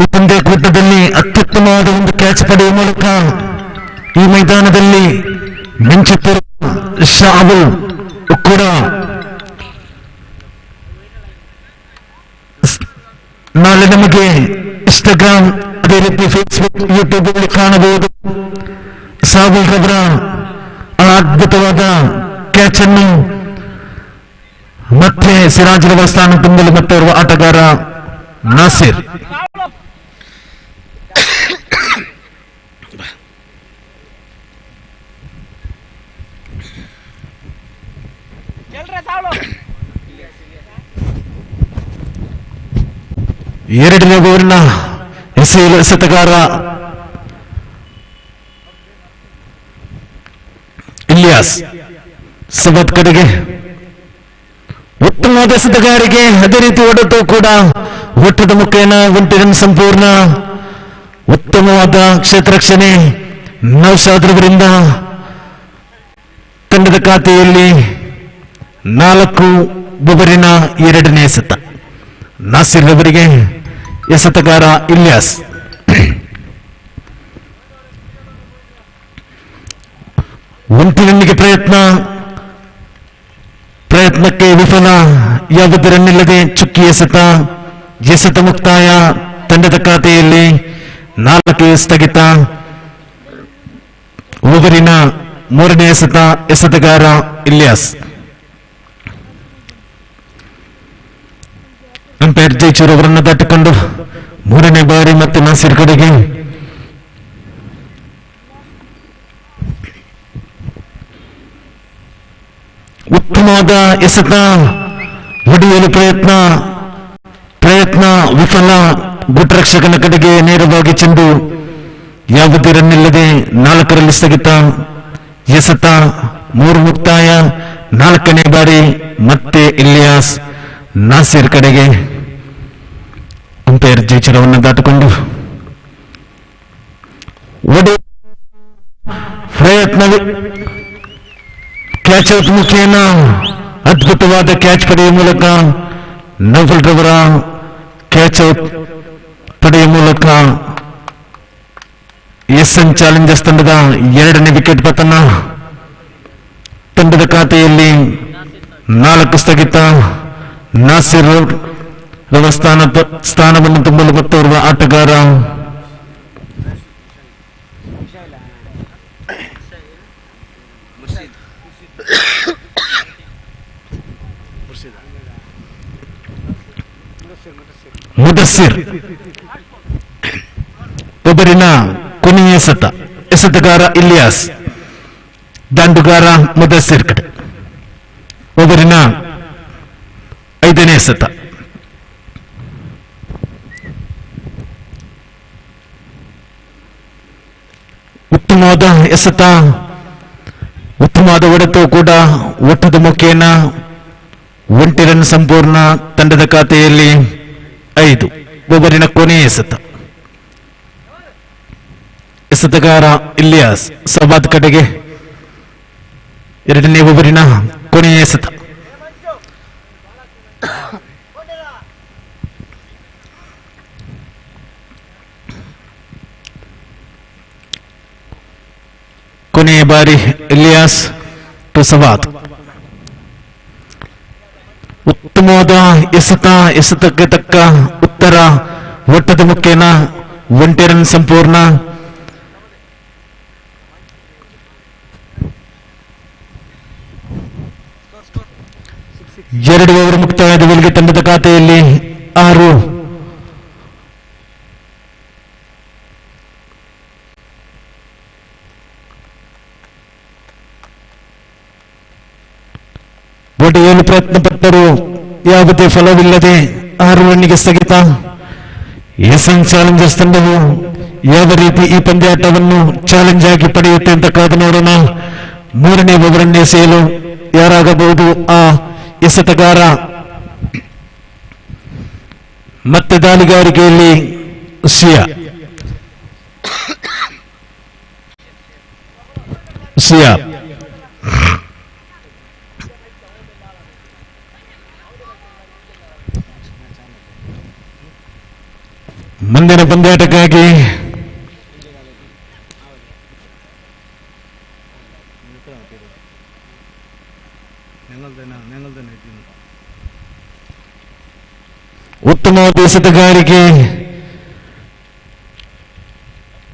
Speaker 7: ಈ ಪಂದ್ಯಕೂಟದಲ್ಲಿ ಅತ್ಯುತ್ತಮವಾದ ಒಂದು ಕ್ಯಾಚ್ ಪಡೆಯುವ ಮೂಲಕ ಈ ಮೈದಾನದಲ್ಲಿ ಮಿಂಚುತ್ತಿರುವ ಶಾಹುಲ್ ಕೂಡ ನಾಳೆ ನಮಗೆ ಇನ್ಸ್ಟಾಗ್ರಾಮ್, ಅದೇ ರೀತಿ ಫೇಸ್ಬುಕ್, ಯೂಟ್ಯೂಬ್ ಅಲ್ಲಿ ಕಾಣಬಹುದು. ಶಾಹುಲ್ ರವರ ಆ ಅದ್ಭುತವಾದ ಕ್ಯಾಚ್ ಅನ್ನು ಮತ್ತೆ ಸಿರಾಜ್ ರವರ ಸ್ಥಾನ ತುಂಬಲು ಮತ್ತೆ ಇರುವ ಆಟಗಾರ ನಾಸಿರ್. ಎರಡನೇ ಓವರ್ನ ಎಸೆತಗಾರ ಇಲಿಯಾಸ್ ಸಬತ್ ಕಡೆಗೆ. ಉತ್ತಮವಾದ ಎಸೆತಗಾರಿಕೆ, ಅದೇ ರೀತಿ ಹೊಡೆತು ಕೂಡ ಒಟ್ಟದ ಮುಖೇನ 1 ರನ್ ಸಂಪೂರ್ಣ. ಉತ್ತಮವಾದ ಕ್ಷೇತ್ರ ರಕ್ಷಣೆ ನೌಶಾದ್ ರವರಿಂದ. ತಂಡದ ಖಾತೆಯಲ್ಲಿ 4 ಓವರಿನ 2ನೇ ಎಸೆತ. ನಾಸಿರ್ ರವರಿಗೆ ಎಸೆತಗಾರ ಇಲಿಯಾಸ್. ಒಂಟಿರನ್ನಿಗೆ ಪ್ರಯತ್ನಕ್ಕೆ ವಿಫಲ. ಯಾವುದೇ ರನ್ನಿಲ್ಲದೆ ಚುಕ್ಕಿ ಎಸೆತ ಮುಕ್ತಾಯ. ತಂಡದ ಖಾತೆಯಲ್ಲಿ 4 ಸ್ಥಗಿತ. ಓವರಿನ 3ನೇ ಎಸೆತ. ಎಸೆತಗಾರ ಇಲಿಯಾಸ್. ಅಂಪೈರ್ ಜೈಚೂರ್ ಅವರನ್ನು ದಾಟಿಕೊಂಡು 3ನೇ ಬಾರಿ ಮತ್ತೆ ನಾಸಿರ್ ಕಡೆಗೆ. ಉತ್ತಮವಾದ ಎಸೆತ, ಹೊಡೆಯಲು ಪ್ರಯತ್ನ ವಿಫಲ. ಗುಟ್ರಕ್ಷಕನ ಕಡೆಗೆ ನೇರವಾಗಿ ಚೆಂಡು. ಯಾವುದೇ ರನ್ನಿಲ್ಲದೆ 4ರಲ್ಲಿ ಸ್ಥಗಿತ. ಎಸೆತ 3 ಮುಕ್ತಾಯ. 4ನೇ ಬಾರಿ ಮತ್ತೆ ಇಲಿಯಾಸ್ ನಾಸಿರ್ ಕಡೆಗೆ. ಅಂಪೈರ್ ಜೈಚರವನ್ನು ದಾಟಿಕೊಂಡು ಪ್ರಯತ್ನ, ಕ್ಯಾಚ್ ಔಟ್ ಮುಖೇನ ಅದ್ಭುತವಾದ ಕ್ಯಾಚ್ ಪಡೆಯುವ ಮೂಲಕ ನೌಫಲ್ ರವರ ಕ್ಯಾಚ್ ಔಟ್ ಪಡೆಯುವ ಮೂಲಕ ಎಸ್ಎನ್ ಚಾಲೆಂಜರ್ಸ್ ತಂಡದ 2ನೇ ವಿಕೆಟ್ ಪತನ. ತಂಡದ ಖಾತೆಯಲ್ಲಿ 4 ಸ್ಥಗಿತ. ನಾಸಿರ್ ರವರ ಸ್ಥಾನವನ್ನು ತುಂಬಲು ಮತ್ತೋರ್ವ ಆಟಗಾರ ಮುದಸ್ಸಿರ್. ಒಬ್ಬರಿನ ಕೊನೆಯ ಎಸೆತಗಾರ ಇಲಿಯಾಸ್. ದಾಂಡುಗಾರ ಮುದಸ್ಸಿರ್ ಕಡೆ. ಒಬ್ಬರಿನ 5ನೇ ಎಸೆತ. ಉತ್ತಮವಾದ ಎಸೆತ, ಉತ್ತಮವಾದ ಹೊಡೆತ ಕೂಡ ಒಟ್ಟದ ಮುಖೇನ 1 ರನ್ ಸಂಪೂರ್ಣ. ತಂಡದ ಖಾತೆಯಲ್ಲಿ 5. ಓವರಿನ ಕೊನೆಯ ಎಸೆತಗಾರ ಇಲಿಯಾಸ್ ಸಬಾದ್ ಕಡೆಗೆ. 2ನೇ ಓವರಿನ ಕೊನೆಯ ಎಸೆತ. ಕೊನೆಯ ಬಾರಿ ಇಲಿಯಾಸ್ ಟು ಸವಾತ್. ಉತ್ತಮವಾದ ಎಸೆತಕ್ಕೆ ತಕ್ಕ ಉತ್ತರ, ಒಟ್ಟದ ಮುಖೇನ 1 ರನ್ ಸಂಪೂರ್ಣ. ಎರಡು ಓವರ್ ಮುಕ್ತಾಯದ ವೇಳೆಗೆ ತಂಡದ ಖಾತೆಯಲ್ಲಿ 6. ಒಡೆಯಲು ಪ್ರಯತ್ನ ಪಟ್ಟರು, ಯಾವುದೇ ಫಲವಿಲ್ಲದೆ 6 ರನ್ನಿಗೆ ಸ್ಥಗಿತ. ಎಸ್ಎನ್ ಚಾಲೆಂಜರ್ಸ್ ತಂಡವು ಯಾವ ರೀತಿ ಈ ಪಂದ್ಯಾಟವನ್ನು ಚಾಲೆಂಜ್ ಆಗಿ ಪಡೆಯುತ್ತೆ ಅಂತ ಕಾದು ನೋಡೋಣ. 3ನೇ ಓವರನ್ನೇ ಸೇಲು ಯಾರಾಗಬಹುದು ಆ ಎಸೆತಗಾರ? ಮತ್ತೆ ದಾಳಿಗಾರಿಕೆಯಲ್ಲಿ ಸಿಯಾ ಮುಂದಿನ ಪಂದ್ಯಾಟಕ್ಕಾಗಿ ಉತ್ತಮವಾದ ಎಸೆತಗಾರಿಕೆ,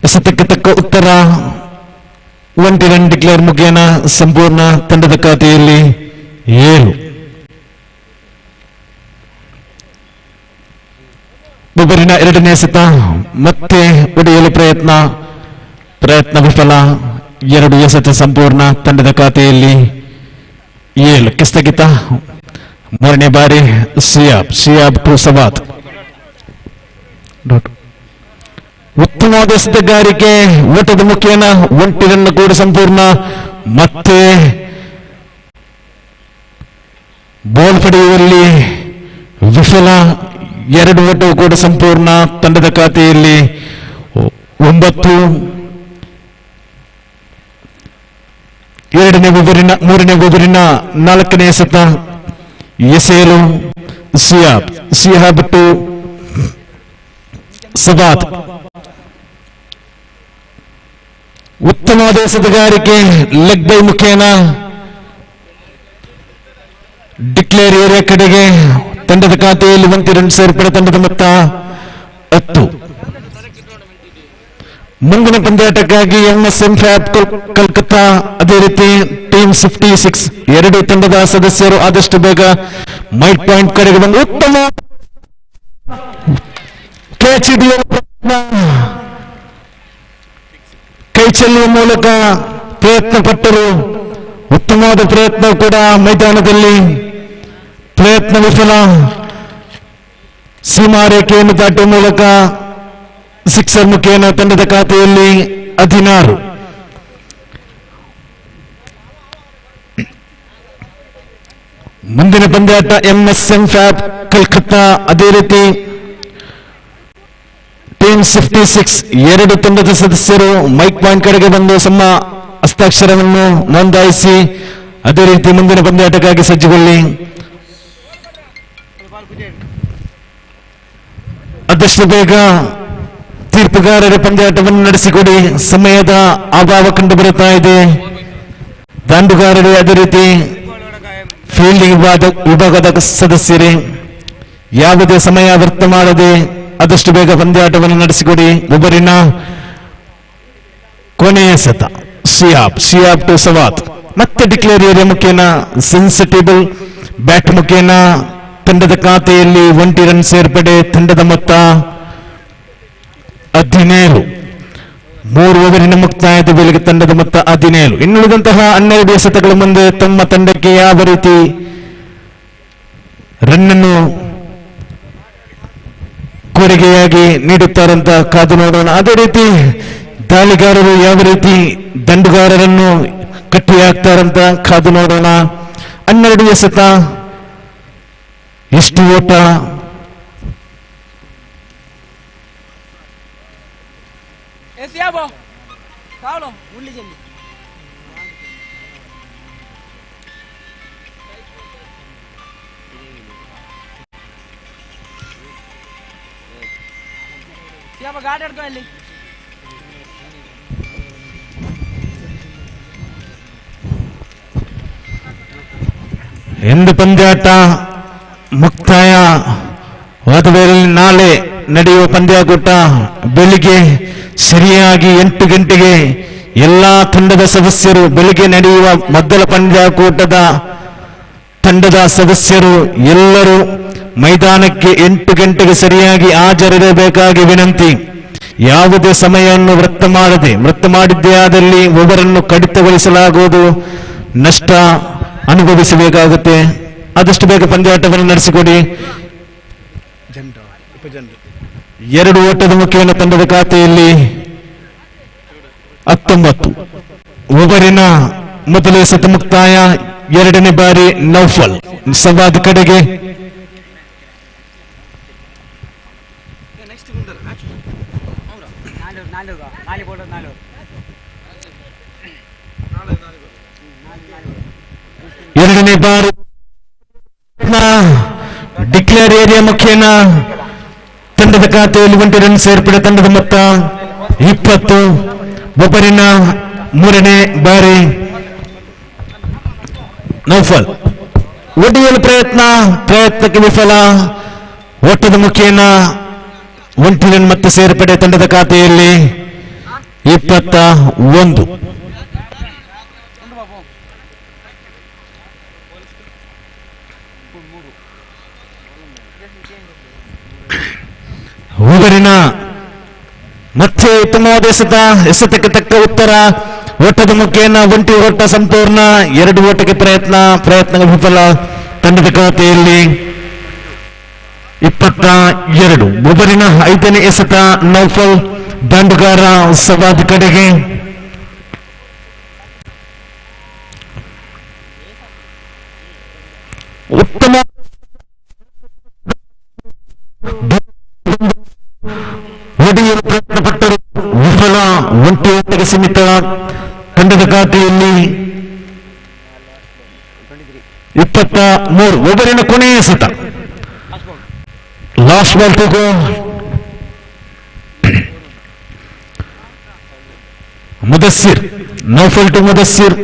Speaker 7: ಎಸೆತಕ್ಕೆ ತಕ್ಕ ಉತ್ತರ 1 ರನ್ ಡಿಕ್ಲೇರ್ ಮುಖೇನ ಸಂಪೂರ್ಣ. ತಂಡದ ಖಾತೆಯಲ್ಲಿ 7. ಒಬ್ಬರಿನ 2ನೇ ಎಸೆತ, ಮತ್ತೆ ಒಡೆಯಲು ಪ್ರಯತ್ನ ವಿಫಲ. 2 ಎಸೆತ ಸಂಪೂರ್ಣ. ತಂಡದ ಖಾತೆಯಲ್ಲಿ 7ಕ್ಕೆ ಸ್ಥಗಿತ. 3ನೇ ಬಾರಿ ಸಿಯಾಬ್ ಟು ಸವಾತ್. ಉತ್ತಮವಾದ ಎಸೆತಗಾರಿಕೆ, ಓಟದ ಮುಖೇನ 1 ರನ್ ಕೂಡ ಸಂಪೂರ್ಣ. ಮತ್ತೆ ಬಾಲ್ ಪಡೆಯುವಲ್ಲಿ ವಿಫಲ. 2 ಓಟವು ಕೂಡ ಸಂಪೂರ್ಣ. ತಂಡದ ಖಾತೆಯಲ್ಲಿ 9. 3ನೇ ಓವರಿನ 4ನೇ ಎಸೆತ ಎಸೆಯಲು ಸಿಯಾಬ್ ಟು ಸವಾತ್. ಉತ್ತಮವಾದ ಎಸೆತಗಾರಿಕೆ, ಲೆಗ್ ಬೈ ಮುಖೇನ ಡಿಕ್ಲೇರ್ ಏರಿಯಾ ಕಡೆಗೆ. ತಂಡದ ಖಾತೆಯಲ್ಲಿ 1 ರನ್ ಸೇರ್ಪಡೆ. ತಂಡದ ಮೊತ್ತ 10. ಮುಂದಿನ ಪಂದ್ಯಾಟಕ್ಕಾಗಿ MSM ಫ್ಯಾಬ್ ಕಲ್ಕತ್ತಾ, ಅದೇ ರೀತಿ ಟೀಮ್ 56 ಎರಡು ತಂಡದ ಸದಸ್ಯರು ಆದಷ್ಟು ಬೇಗ ಮೈಟ್ ಪಾಯಿಂಟ್ ಕಡೆಗೆ ಬಂದು ಉತ್ತಮ ಕ್ಯಾಚ್ ಹಿಡಿಯುವ ಕೈ ಚೆಲ್ಲುವ ಮೂಲಕ ಪ್ರಯತ್ನ ಪಟ್ಟರು. ಉತ್ತಮವಾದ ಪ್ರಯತ್ನ ಕೂಡ ಮೈದಾನದಲ್ಲಿ. ಪ್ರಯತ್ನ ವಿಫಲ. ಸೀಮಾರೇಖೆಯನ್ನು ದಾಟುವ ಮೂಲಕ ಸಿಕ್ಸರ್ ಮುಖೇನ ತಂಡದ ಖಾತೆಯಲ್ಲಿ 16. ಮುಂದಿನ ಪಂದ್ಯಾಟ MSM ಫ್ಯಾಬ್ ಕಲ್ಕತ್ತಾ, ಅದೇ ರೀತಿ ಟೀಮ್ 56 ಎರಡು ತಂಡದ ಸದಸ್ಯರು ಮೈಕ್ ಪಾಯಿಂಟ್ ಕಡೆಗೆ ಬಂದು ತಮ್ಮ ಹಸ್ತಾಕ್ಷರವನ್ನು ನೋಂದಾಯಿಸಿ ಅದೇ ರೀತಿ ಮುಂದಿನ ಪಂದ್ಯಾಟಕ್ಕಾಗಿ ಸಜ್ಜುಗೊಳ್ಳಿ. ಆದಷ್ಟು ಬೇಗ ತೀರ್ಪುಗಾರರ ಪಂದ್ಯಾಟವನ್ನು ನಡೆಸಿಕೊಡಿ. ಸಮಯದ ಅಭಾವ ಕಂಡು ಬರುತ್ತಾ ಇದೆ. ದಾಂಡುಗಾರರೇ ಅದೇ ರೀತಿ ಫೀಲ್ಡಿಂಗ್ ವಿಭಾಗದ ಸದಸ್ಯರೇ ಯಾವುದೇ ಸಮಯ ವ್ಯರ್ಥ ಮಾಡದೆ ಆದಷ್ಟು ಬೇಗ ಪಂದ್ಯಾಟವನ್ನು ನಡೆಸಿಕೊಡಿ. ಒಬ್ಬರಿನ ಕೊನೆಯ ಸತ ಸಿಯಾಬ್ ಟು ಸವಾತ್. ಮತ್ತೆ ಡಿಕ್ಲೇರ್ ಏರಿಯಾ ಮುಖೇನ ಸೆನ್ಸಿಟಿಬಲ್ ಬ್ಯಾಟ್ ಮುಖೇನ ತಂಡದ ಖಾತೆಯಲ್ಲಿ 1 ರನ್ ಸೇರ್ಪಡೆ. ತಂಡದ ಮೊತ್ತ 17. 3 ಓವರಿನ ಮುಕ್ತಾಯದ ವೇಳೆಗೆ ತಂಡದ ಮೊತ್ತ 17. ಇನ್ನುಳಿದಂತಹ 12 ಎಸೆತಗಳ ಮುಂದೆ ತಮ್ಮ ತಂಡಕ್ಕೆ ಯಾವ ರೀತಿ ರನ್ನನ್ನು ಕೊಡುಗೆಯಾಗಿ ನೀಡುತ್ತಾರಂತ ಕಾದು ನೋಡೋಣ. ಅದೇ ರೀತಿ ದಾಳಿಗಾರರು ಯಾವ ರೀತಿ ದಂಡುಗಾರರನ್ನು ಕಟ್ಟಿ ಹಾಕ್ತಾರಂತ ಕಾದು ನೋಡೋಣ. 12 ಎಸೆತ, ಎಷ್ಟು ಓಟ, ಎಂದು ಪಂದ್ಯಾಟ ಮುಕ್ತಾಯವಾದ ವೇಳೆಯಲ್ಲಿ ನಾಳೆ ನಡೆಯುವ ಪಂದ್ಯಾಕೂಟ ಬೆಳಿಗ್ಗೆ ಸರಿಯಾಗಿ 8 ಗಂಟೆಗೆ ಎಲ್ಲಾ ತಂಡದ ಸದಸ್ಯರು ಬೆಳಿಗ್ಗೆ ನಡೆಯುವ ಮೊದಲ ಪಂದ್ಯಾಕೂಟದ ತಂಡದ ಸದಸ್ಯರು ಎಲ್ಲರೂ ಮೈದಾನಕ್ಕೆ 8 ಗಂಟೆಗೆ ಸರಿಯಾಗಿ ಹಾಜರಿರಬೇಕಾಗಿ ವಿನಂತಿ. ಯಾವುದೇ ಸಮಯವನ್ನು ವ್ಯರ್ಥ ಮಾಡಿದ್ದೇ ಆದಲ್ಲಿ ಒಬ್ಬರನ್ನು ಕಡಿತಗೊಳಿಸಲಾಗುವುದು, ನಷ್ಟ ಅನುಭವಿಸಬೇಕಾಗುತ್ತೆ. ಆದಷ್ಟು ಬೇಗ ಪಂದ್ಯಾಟವನ್ನು ನಡೆಸಿಕೊಡಿ. 2 ಓಟದ ಮುಖ್ಯವನ್ನು ತಂಡದ ಖಾತೆಯಲ್ಲಿ 19. ಓವರಿನ ಮೊದಲ ಎಸೆತ ಮುಕ್ತಾಯ. 2ನೇ ಬಾರಿ ನೌಫಲ್ ಸಂವಾದ ಕಡೆಗೆ. ಎರಡನೇ ಬಾರಿ ಡಿಕ್ಲೇರ್ ಏರಿಯಾ ಮುಖೇನ ತಂಡದ ಖಾತೆಯಲ್ಲಿ 1 ರನ್ ಸೇರ್ಪಡೆ. ತಂಡದ ಮೊತ್ತ 20. ಒಬ್ಬರಿನ 3ನೇ ಬಾರಿ ನೌಫಲ್ ಒಡೆಯಲು ಪ್ರಯತ್ನಕ್ಕೆ ವಿಫಲ. ಓಟದ ಮುಖೇನ 1 ರನ್ ಮತ್ತೆ ಸೇರ್ಪಡೆ. ತಂಡದ ಖಾತೆಯಲ್ಲಿ 21. ಓವರಿನ ಮತ್ತೆ ಉತ್ತಮವಾದ ಎಸೆತಕ್ಕೆ ತಕ್ಕ ಉತ್ತರ. ಓಟದ ಮುಖೇನ 1 ಓಟ ಸಂಪೂರ್ಣ. 2 ಓಟಕ್ಕೆ ಪ್ರಯತ್ನ ವಿಫಲ. ತಂಡದ ಖಾತೆಯಲ್ಲಿ 22. ಒಬ್ಬರಿನ 5ನೇ ಎಸೆತ ನೌಫಲ್ ದಾಂಡುಗಾರ ಸವಾದ ಕಡೆಗೆ. ಉತ್ತಮ ಹೊಡೆಯಲು ಪ್ರಯತ್ನಪಟ್ಟರು, ವಿಫಲ. 1 ಓಟಕ್ಕೆ ಸೀಮಿತ. ತಂಡದ ಖಾತೆಯಲ್ಲಿ 23. ಒಬ್ಬರಿನ ಕೊನೆಯ ಎಸೆತ last ball to go. Mudassir Naufal to Mudassir.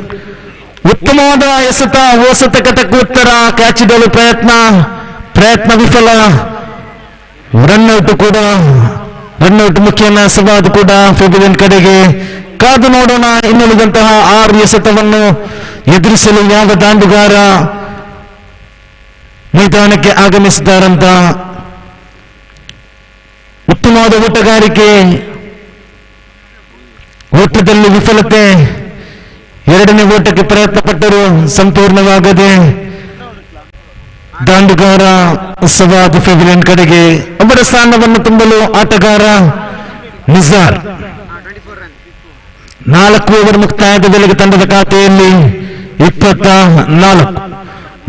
Speaker 7: ಉತ್ತಮವಾದ ಎಸೆತ. ಓಸತಕ್ಕೆ ತಕ್ಕ ಉತ್ತರ. ಕ್ಯಾಚ್ ಹಿಡಿಯಲು ಪ್ರಯತ್ನ ವಿಫಲ. ರನ್ಔಟ್ ಮುಖ್ಯನ ಸವಾದು ಕೂಡ ಫೆಬಿಲಿಯನ್ ಕಡೆಗೆ. ಕಾದು ನೋಡೋಣ ಇನ್ನುಳಿದಂತಹ 6 ಎಸೆತವನ್ನು ಎದುರಿಸಲು ಯಾವ ದಾಂಡುಗಾರ ಮೈದಾನಕ್ಕೆ ಆಗಮಿಸಿದ್ದಾರಂತ. ಉತ್ತಮವಾದ ಓಟಗಾರಿಕೆ, ಓಟದಲ್ಲಿ ವಿಫಲತೆ. 2ನೇ ಓಟಕ್ಕೆ ಪ್ರಯತ್ನಪಟ್ಟರು, ಸಂಪೂರ್ಣವಾಗದೆ. ದಾಂಡುಗಾರ ಸವಾದ್ ಫೆವಿಲಿಯನ್ ಕಡೆಗೆ. ಅವರ ಸ್ಥಾನವನ್ನು ತುಂಬಲು ಆಟಗಾರ ನಿಜಾರ್. 4 ಓವರ್ ಮುಕ್ತಾಯದ ವೇಳೆಗೆ ತಂಡದ ಖಾತೆಯಲ್ಲಿ 24.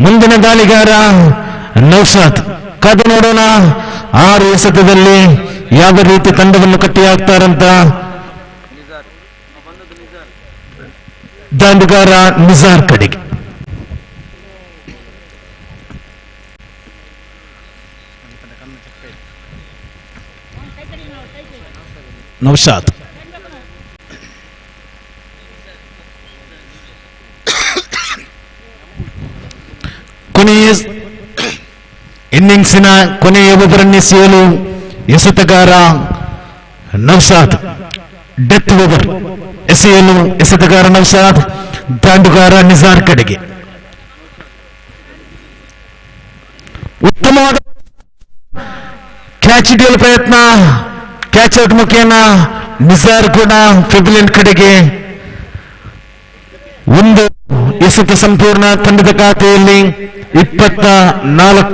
Speaker 7: ಮುಂದಿನ ದಾಳಿಗಾರ ನೌಸಾದ್. ಕಾದು ನೋಡೋಣ 6 ಎಸೆತದಲ್ಲಿ ಯಾವ ರೀತಿ ತಂಡವನ್ನು ಕಟ್ಟಿ ಹಾಕ್ತಾರಂತ. ದಾಂಡುಗಾರ ನಿಜಾರ್ ಕಡೆಗೆ. ನೌಶಾದ್ ಕೊನೆಯ ಇನ್ನಿಂಗ್ಸಿನ ಕೊನೆಯ ಓವರನ್ನು ಎಸೆಯಲು ಎಸೆತಗಾರ ನೌಶಾದ್. ಡೆತ್ ಓವರ್ ಎಸೆಯಲು ಎಸೆತಗಾರ ನೌಶಾದ್. ದಾಂಡುಗಾರ ನಿಜಾರ್ ಕಡೆಗೆ. ಉತ್ತಮವಾದ ಕ್ಯಾಚ್ ಹಿಡಿಯಲು ಪ್ರಯತ್ನ. ಕ್ಯಾಚ್ ಔಟ್ ಮುಖೇನ ನಿಜಾರ್ ಕೂಡ ಫೆಬಿಲಿಯನ್ ಕಡೆಗೆ. 1 ಎಸೆತ ಸಂಪೂರ್ಣ. ತಂಡದ ಖಾತೆಯಲ್ಲಿ 24.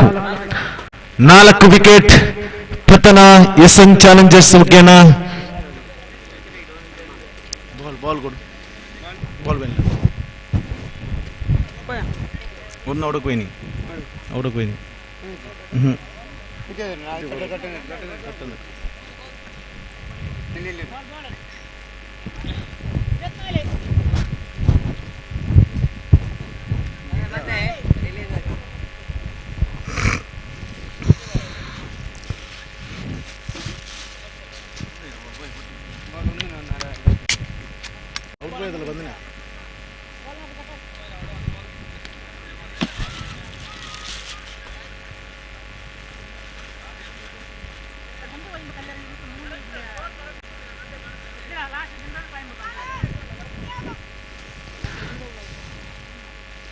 Speaker 7: 4 ವಿಕೆಟ್ ಪತನ. ಎಸ್ಎನ್ ಚಾಲೆಂಜರ್ಸ್ ಮುಖೇನ.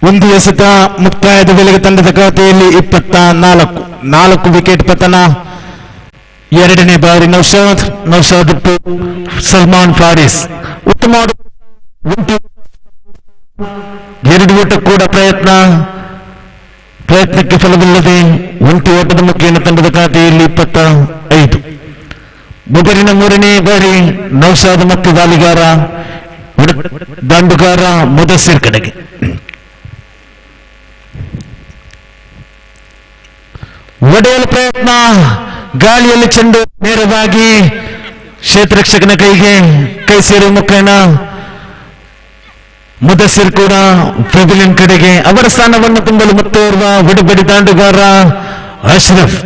Speaker 7: ಒಂದು ಎಸೆತ ಮುಕ್ತಾಯದ ವೇಳೆಗೆ ತಂಡದ ಖಾತೆಯಲ್ಲಿ 24 ವಿಕೆಟ್ ಪತನ. ಎರಡನೇ ಬಾರಿ ನೌಶಾದ್ ಟು ಸಲ್ಮಾನ್ ಫಾರಿಸ್. ಉತ್ತಮ ಎರಡು ಓಟ ಕೂಡ ಪ್ರಯತ್ನಕ್ಕೆ ಫಲವಿಲ್ಲದೆ ಒಂಟಿ ಓಟದ ಮುಖೇನ ತಂಡದ ಖಾತೆಯಲ್ಲಿ 25. ಬೊಬರಿನ ಮೂರನೇ ಬಾರಿ ನೌಶಾದ್ ಮತ್ತು ದಾಂಡುಗಾರ ಮುದಸ್ಸಿರ್ ಕಡೆಗೆ. ಒಡೆಯಲು ಪ್ರಯತ್ನ, ಗಾಳಿಯಲ್ಲಿ ಚೆಂಡು ನೇರವಾಗಿ ಕ್ಷೇತ್ರರಕ್ಷಕನ ಕೈ ಸೇರುವ ಮುಖೇನ ಮುದಸ್ಸಿರ್ ಕೂಡ ಪೆವಿಲಿಯನ್ ಕಡೆಗೆ. ಅವರ ಸ್ಥಾನವನ್ನು ತುಂಬಲು ಮತ್ತೋರ್ವ ಬಿಡುಗಡೆ ದಾಂಡುಗಾರ ಅಶ್ರಫ್.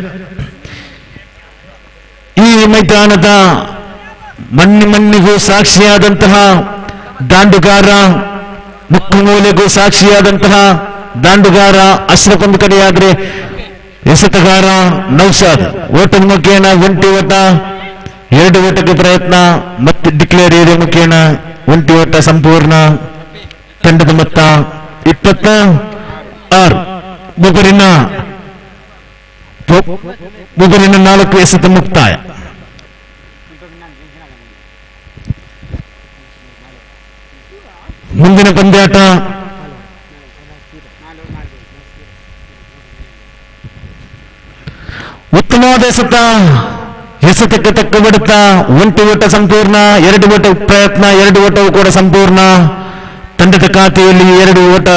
Speaker 7: ಈ ಮೈದಾನದ ಮಣ್ಣಿಗೂ ಸಾಕ್ಷಿಯಾದಂತಹ ದಾಂಡುಗಾರ, ಮುಕ್ಕು ಮೂಲೆಗೂ ಸಾಕ್ಷಿಯಾದಂತಹ ದಾಂಡುಗಾರ ಅಶ್ರಫ್ ಒಂದು ಕಡೆಯಾದ್ರೆ, ಎಸೆತಗಾರ ನೌಶಾದ್ ಓಟದ ಮುಖೇನ ಒಂಟಿ ಓಟ, 2 ಓಟಕ್ಕೆ ಪ್ರಯತ್ನ ಮತ್ತೆ ಡಿಕ್ಲೇರ್ ಏರಿಯಾ ಮುಖೇನ ಒಂಟಿ ಓಟ ಸಂಪೂರ್ಣ. ತಂಡದ ಮೊತ್ತ 26. ಬೊಬರಿನ 4 ಎಸೆತ ಮುಕ್ತಾಯ. ಮುಂದಿನ ಪಂದ್ಯಾಟ ಉತ್ತಮವಾದ ಎಸೆತಕ್ಕೆ ತಕ್ಕ ಬಡುತ್ತ ಒಂಟಿ ಓಟ ಸಂಪೂರ್ಣ, 2 ಓಟ ಪ್ರಯತ್ನ, 2 ಓಟವು ಕೂಡ ಸಂಪೂರ್ಣ. ತಂಡದ ಖಾತೆಯಲ್ಲಿ 2 ಓಟ,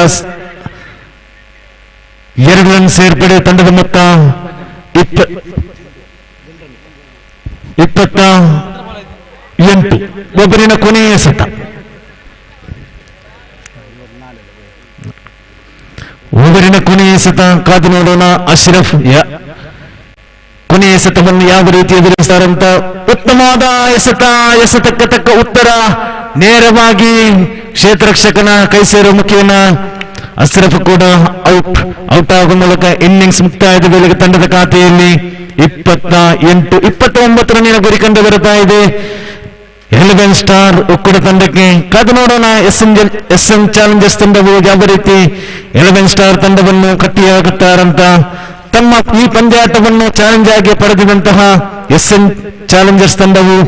Speaker 7: 2 ರನ್ ಸೇರ್ಪಡೆ. ತಂಡದ ಮೊತ್ತ 28. ಒಬ್ಬರಿನ ಕೊನೆಯ ಎಸೆತ. ಒಬ್ಬರಿನ ಕೊನೆಯ ಎಸೆತ ಕಾದು ನೋಡೋಣ. ಅಶ್ರಫ್ ಕೊನೆಯ ಎಸೆತವನ್ನು ಯಾವ ರೀತಿ ಎದುರಿಸ್ತಾರಂತ. ಉತ್ತಮವಾದ ಎಸೆತಕ್ಕೆ ತಕ್ಕ ಉತ್ತರ, ನೇರವಾಗಿ ಕ್ಷೇತ್ರರಕ್ಷಕನ ಕೈ ಸೇರುವ ಮುಖೇನ ಅಶ್ರಫ್ ಕೂಡ ಔಟ್ ಆಗುವ ಮೂಲಕ ಇನ್ನಿಂಗ್ಸ್ ಮುಕ್ತಾಯದ ವೇಳೆಗೆ ತಂಡದ ಖಾತೆಯಲ್ಲಿ 29 ರನ್ನಿನ ಗುರಿ ಕಂಡು ಬರುತ್ತಾ ಇದೆ 11 ಸ್ಟಾರ್ ಒಕ್ಕೂಟ ತಂಡಕ್ಕೆ. ಕಾದು ನೋಡೋಣ ಎಸ್ಎಂ ಚಾಲೆಂಜರ್ಸ್ ತಂಡವು ಯಾವ ರೀತಿ 11 ಸ್ಟಾರ್ ತಂಡವನ್ನು ಕಟ್ಟಿಯಾಗುತ್ತಾರಂತ. ತಮ್ಮ ಈ ಪಂದ್ಯಾಟವನ್ನು ಚಾಲೆಂಜ್ ಆಗಿ ಪಡೆದಿರುವಂತಹ ಎಸ್ಎಂ ಚಾಲೆಂಜರ್ಸ್ ತಂಡವು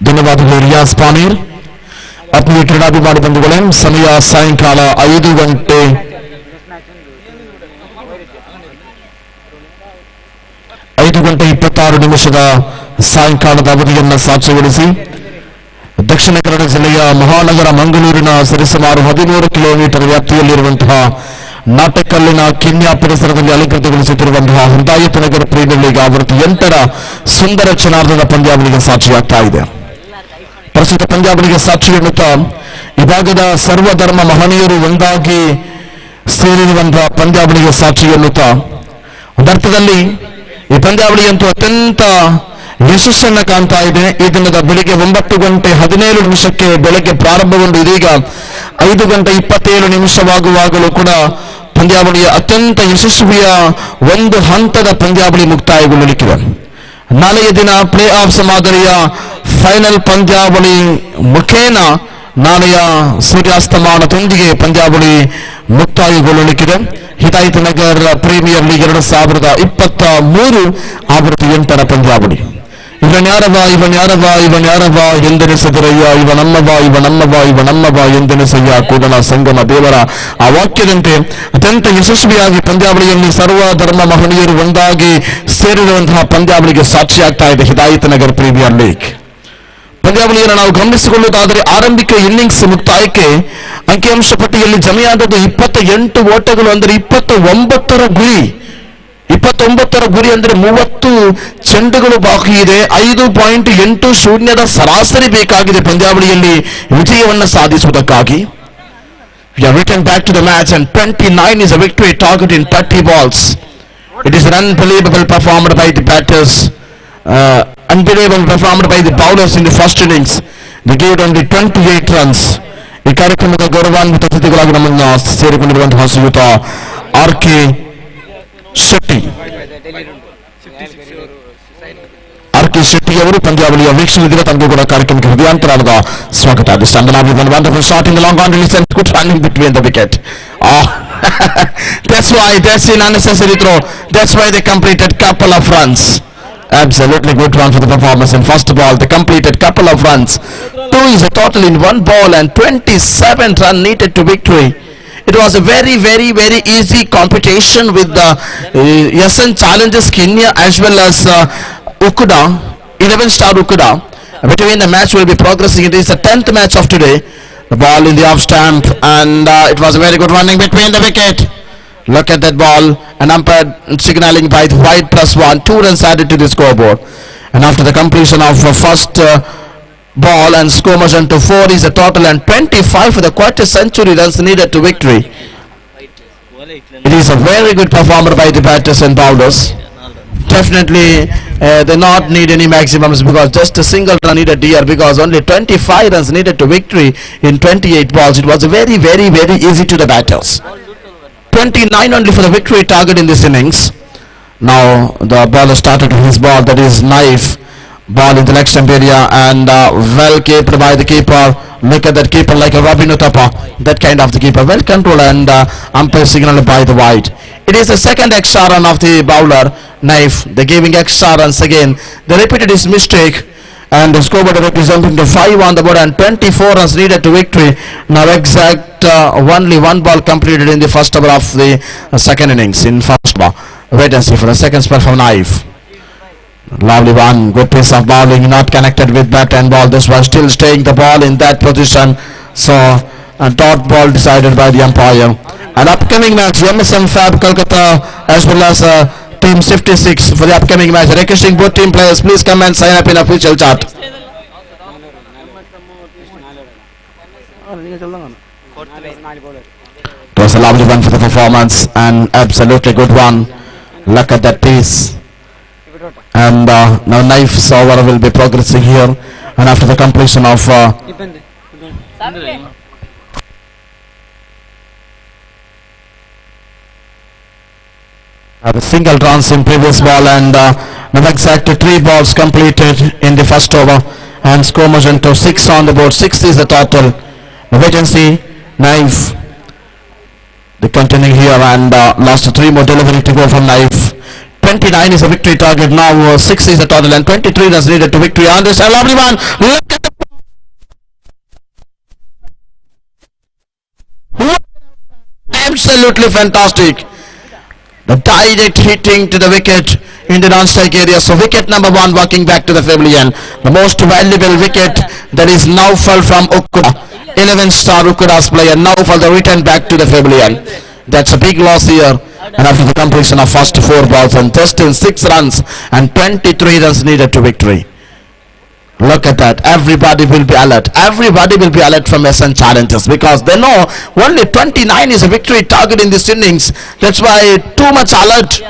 Speaker 1: ಧನ್ಯವಾದಗಳು ರಿಯಾಜ್ ಪಾನೀರ್. ಆತ್ಮೀಯ ಕ್ರೀಡಾಭಿಮಾನಿ ಬಂಧುಗಳೇ, ಸಮಯ ಸಾಯಂಕಾಲ 5 ಗಂಟೆ 26 ಸಾಯಂಕಾಲದ ಅವಧಿಯನ್ನು ಸಾಕ್ಷಿಗೊಳಿಸಿ ದಕ್ಷಿಣ ಕನ್ನಡ ಜಿಲ್ಲೆಯ ಮಹಾನಗರ ಮಂಗಳೂರಿನ ಸರಿಸುಮಾರು 13 ಕಿಲೋಮೀಟರ್ ವ್ಯಾಪ್ತಿಯಲ್ಲಿರುವಂತಹ ನಾಟಕಲ್ಲಿನ ಕಿನ್ಯಾ ಪರಿಸರದಲ್ಲಿ ಅಲಂಕೃತಗೊಳಿಸುತ್ತಿರುವಂತಹ ಹಿದಾಯತ್ ನಗರ ಪ್ರೀಮಿಯರ್ ಲೀಗ್ ಆವೃತ್ತಿ 8ರ ಸುಂದರ ಕ್ಷಣಾರ್ಧದ ಪಂದ್ಯಾವಳಿಗೆ ಸಾಕ್ಷಿಯಾಗ್ತಾ ಇದೆ. ಪ್ರಸ್ತುತ ಪಂದ್ಯಾವಳಿಗೆ ಸಾಕ್ಷಿ ಎನ್ನುತ್ತಾ ಈ ಭಾಗದ ಸರ್ವಧರ್ಮ ಮಹನೀಯರು ಒಂದಾಗಿ ಸೇರಿರುವಂತಹ ಪಂದ್ಯಾವಳಿಗೆ ಸಾಕ್ಷಿ ಎನ್ನುತ್ತಾ ಒಂದರ್ಥದಲ್ಲಿ ಈ ಪಂದ್ಯಾವಳಿಯಂತೂ ಅತ್ಯಂತ ಯಶಸ್ಸನ್ನ ಕಾಣ್ತಾ ಇದೆ. ಈ ದಿನದ ಬೆಳಿಗ್ಗೆ 9 ಗಂಟೆ 17 ನಿಮಿಷಕ್ಕೆ ಬೆಳಗ್ಗೆ ಪ್ರಾರಂಭಗೊಂಡು ಇದೀಗ 5 ಗಂಟೆ 27 ನಿಮಿಷವಾಗುವಾಗಲೂ ಕೂಡ ಪಂದ್ಯಾವಳಿಯ ಅತ್ಯಂತ ಯಶಸ್ವಿಯ ಒಂದು ಹಂತದ ಪಂದ್ಯಾವಳಿ ಮುಕ್ತಾಯಗೊಳ್ಳಲಿಕ್ಕಿದೆ. ನಾಳೆಯ ದಿನ ಪ್ಲೇ ಆಫ್ಸ್ ಮಾದರಿಯ ಫೈನಲ್ ಪಂದ್ಯಾವಳಿ ಮುಖೇನ ನಾಳೆಯ ಸೂರ್ಯಾಸ್ತಮಾನದೊಂದಿಗೆ ಪಂದ್ಯಾವಳಿ ಮುಕ್ತಾಯಗೊಳ್ಳಲಿಕ್ಕಿದೆ. ಹಿದಾಯತ್ ನಗರ್ ಪ್ರೀಮಿಯರ್ ಲೀಗ್ 2023 ಆವೃತ್ತಿ 8ರ ಪಂದ್ಯಾವಳಿ. ಇವನ್ಯಾರವ ಎಂದೆನಿಸದಿರಯ್ಯ, ಇವನಮ್ಮವ ಎಂದೆನಿಸಯ್ಯ ಕೂಡಲ ಸಂಗಮ ದೇವರ ಆ ವಾಕ್ಯದಂತೆ ಅತ್ಯಂತ ಯಶಸ್ವಿಯಾಗಿ ಪಂದ್ಯಾವಳಿಯಲ್ಲಿ ಸರ್ವ ಧರ್ಮ ಮಹನೀಯರು ಒಂದಾಗಿ ಸೇರಿರುವಂತಹ ಪಂದ್ಯಾವಳಿಗೆ ಸಾಕ್ಷಿಯಾಗ್ತಾ ಇದೆ ಹಿದಾಯತ್ ನಗರ್ ಪ್ರೀಮಿಯರ್ ಲೀಗ್.
Speaker 4: ಪಂದ್ಯಾವಳಿಯನ್ನು ನಾವು ಗಮನಿಸಿಕೊಳ್ಳುವುದಾದರೆ ಆರಂಭಿಕ ಇನ್ನಿಂಗ್ಸ್ ಮುಕ್ತಾಯಕ್ಕೆ ಅಂಕಿಅಂಶ ಪಟ್ಟಿಯಲ್ಲಿ ಜಮೆಯಾದದ್ದು 28 ಓಟಗಳು, ಅಂದರೆ 29ರ ಗುರಿ ಅಂದರೆ 30 ಚೆಂಡುಗಳು ಬಾಕಿ ಇದೆ. 5.80 ಸರಾಸರಿ ಬೇಕಾಗಿದೆ ಪಂದ್ಯಾವಳಿಯಲ್ಲಿ ವಿಜಯವನ್ನು ಸಾಧಿಸುವುದಕ್ಕಾಗಿ. We are returned back to the match and 29 is a victory target in 30 balls. It is an unbelievable performance by the batters, unbelievable performance by the bowlers in the first innings. They gave only 28 runs. ಈ ಕಾರ್ಯಕ್ರಮದ ಗೌರವಾನ್ವಿತ ಅತಿಥಿಗಳಾಗಿ ನಮ್ಮನ್ನು ಸೇರಿಕೊಂಡಿರುವಂತಹ ಶ್ರೀಯುತ RK Shetty ಅವರು ಪಂದ್ಯಾವಳಿಯ ವೀಕ್ಷಣೆಗೆ ತಮಗೂ ಕೂಡ ಕಾರ್ಯಕ್ರಮಕ್ಕೆ ಹೃದಯಾಂತರಾದ ಸ್ವಾಗತ. This time the wonderful shot in the long on release and good running between the wicket. That's an unnecessary throw. That's why they completed couple of runs. Absolutely good run for the performance in first ball. They completed couple of runs. 2 is a total in one ball and 27 run needed to victory. It was a very easy competition with the SN Challengers Kenya as well as Ukuda, 11-star Ukuda. Between the match will be progressing. It is the 10th match of today. The ball in the off stamp and it was a very good running between the wicket. Look at that ball, an umpire signaling by the wide +1, 2 runs added to the scoreboard. And after the completion of first ball and score margin to 4 is the total and 25 for the quarter century runs needed to victory. It is a very good performance by the batters and bowlers. Definitely they not need any maximums because just a single run needed here because only 25 runs needed to victory in 28 balls. It was very easy to the batters. 29 only for the victory target in this innings. Now the bowler started with his ball, that is knife. Ball in the leg stump area and well kept by the keeper. Look at that keeper like a Robin Uthappa. That kind of the keeper. Well controlled and umpire signaled by the wide. It is the second extra run of the bowler, knife. They're giving extra runs again. They repeated his mistake and the scoreboard representing to 5 on the board and 24 runs needed to victory. Now exact only one ball completed in the first over of the second innings in first ball. Wait and see for the second spell from knife. Lovely one, good piece of bowling, not connected with bat and ball. This was still staying the ball in that position. So a dot ball decided by the umpire. An upcoming match, MSM Fab Kolkata as well as Team 56 for the upcoming match. Requesting both team players, please come and sign up in official chart. It was a lovely one for the performance and absolutely good one. Look at that piece. And now knife's over will be progressing here and after the completion of the single runs in previous ball and now exact 3 balls completed in the first over and score margin to 6 on the board. 6 is the total. Now wait and see. Knife they continue here and last 3 more delivery to go from knife. 29 is a victory target now. 6 is the total and 23 runs needed to victory on this. A lovely one. Look at the absolutely fantastic. The direct hitting to the wicket in the non-strike area. So wicket number 1 walking back to the pavilion. The most valuable wicket that is now fell from Ukuda. 11-star Ukuda's player now for the return back to the pavilion. That's a big loss here. And after the completion of first 4 balls and just in 6 runs and 23 runs needed to victory. Look at that. Everybody will be alert. Everybody will be alert from SN Challengers because they know only 29 is a victory target in this innings. That's why too much alert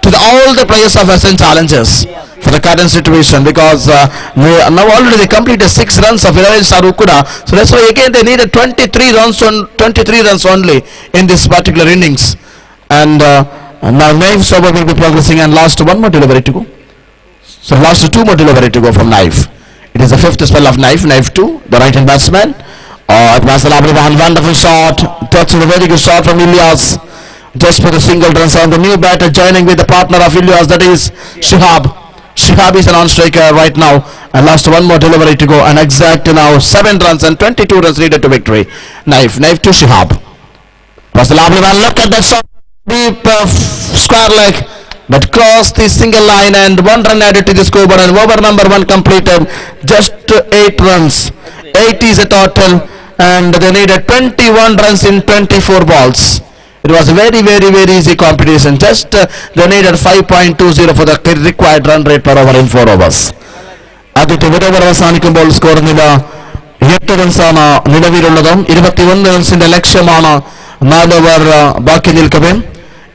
Speaker 4: to all the players of SN Challengers for the current situation because now already they completed 6 runs of 11-star Ukuda. So that's why again they needed 23 runs only in this particular innings. And now Knife's over will be progressing and last 1 more delivery to go. So last 2 more delivery to go from Knife. It is the 5th spell of Knife 2, the right hand batsman. It was a lovely one, wonderful shot. That's a very good shot from Ilyas. Just for the single runs on the new batter joining with the partner of Ilyas, that is Shihab. Shihab is a non-striker right now and last 1 more delivery to go and exact now 7 runs and 22 runs needed to victory. Knife to Shihab. Was a lovely one. Look at that shot. Deep square leg but crossed the single line and 1 run added to the scoreboard, and over number 1 completed just 8 runs. 8 is a total, and they needed 21 runs in 24 balls. It was a very easy competition. Just they needed 5.20 for the required run rate per over in 4 overs. ആദ്യത്തെ over അവസാനിക്കുമ്പോൾ score നില 8 റൺസാണ് നിലവിലുള്ളത്. 21 റൺസിന്റെ ലക്ഷ്യമാണ് 4 over ബാക്കി നിൽക്കവേ.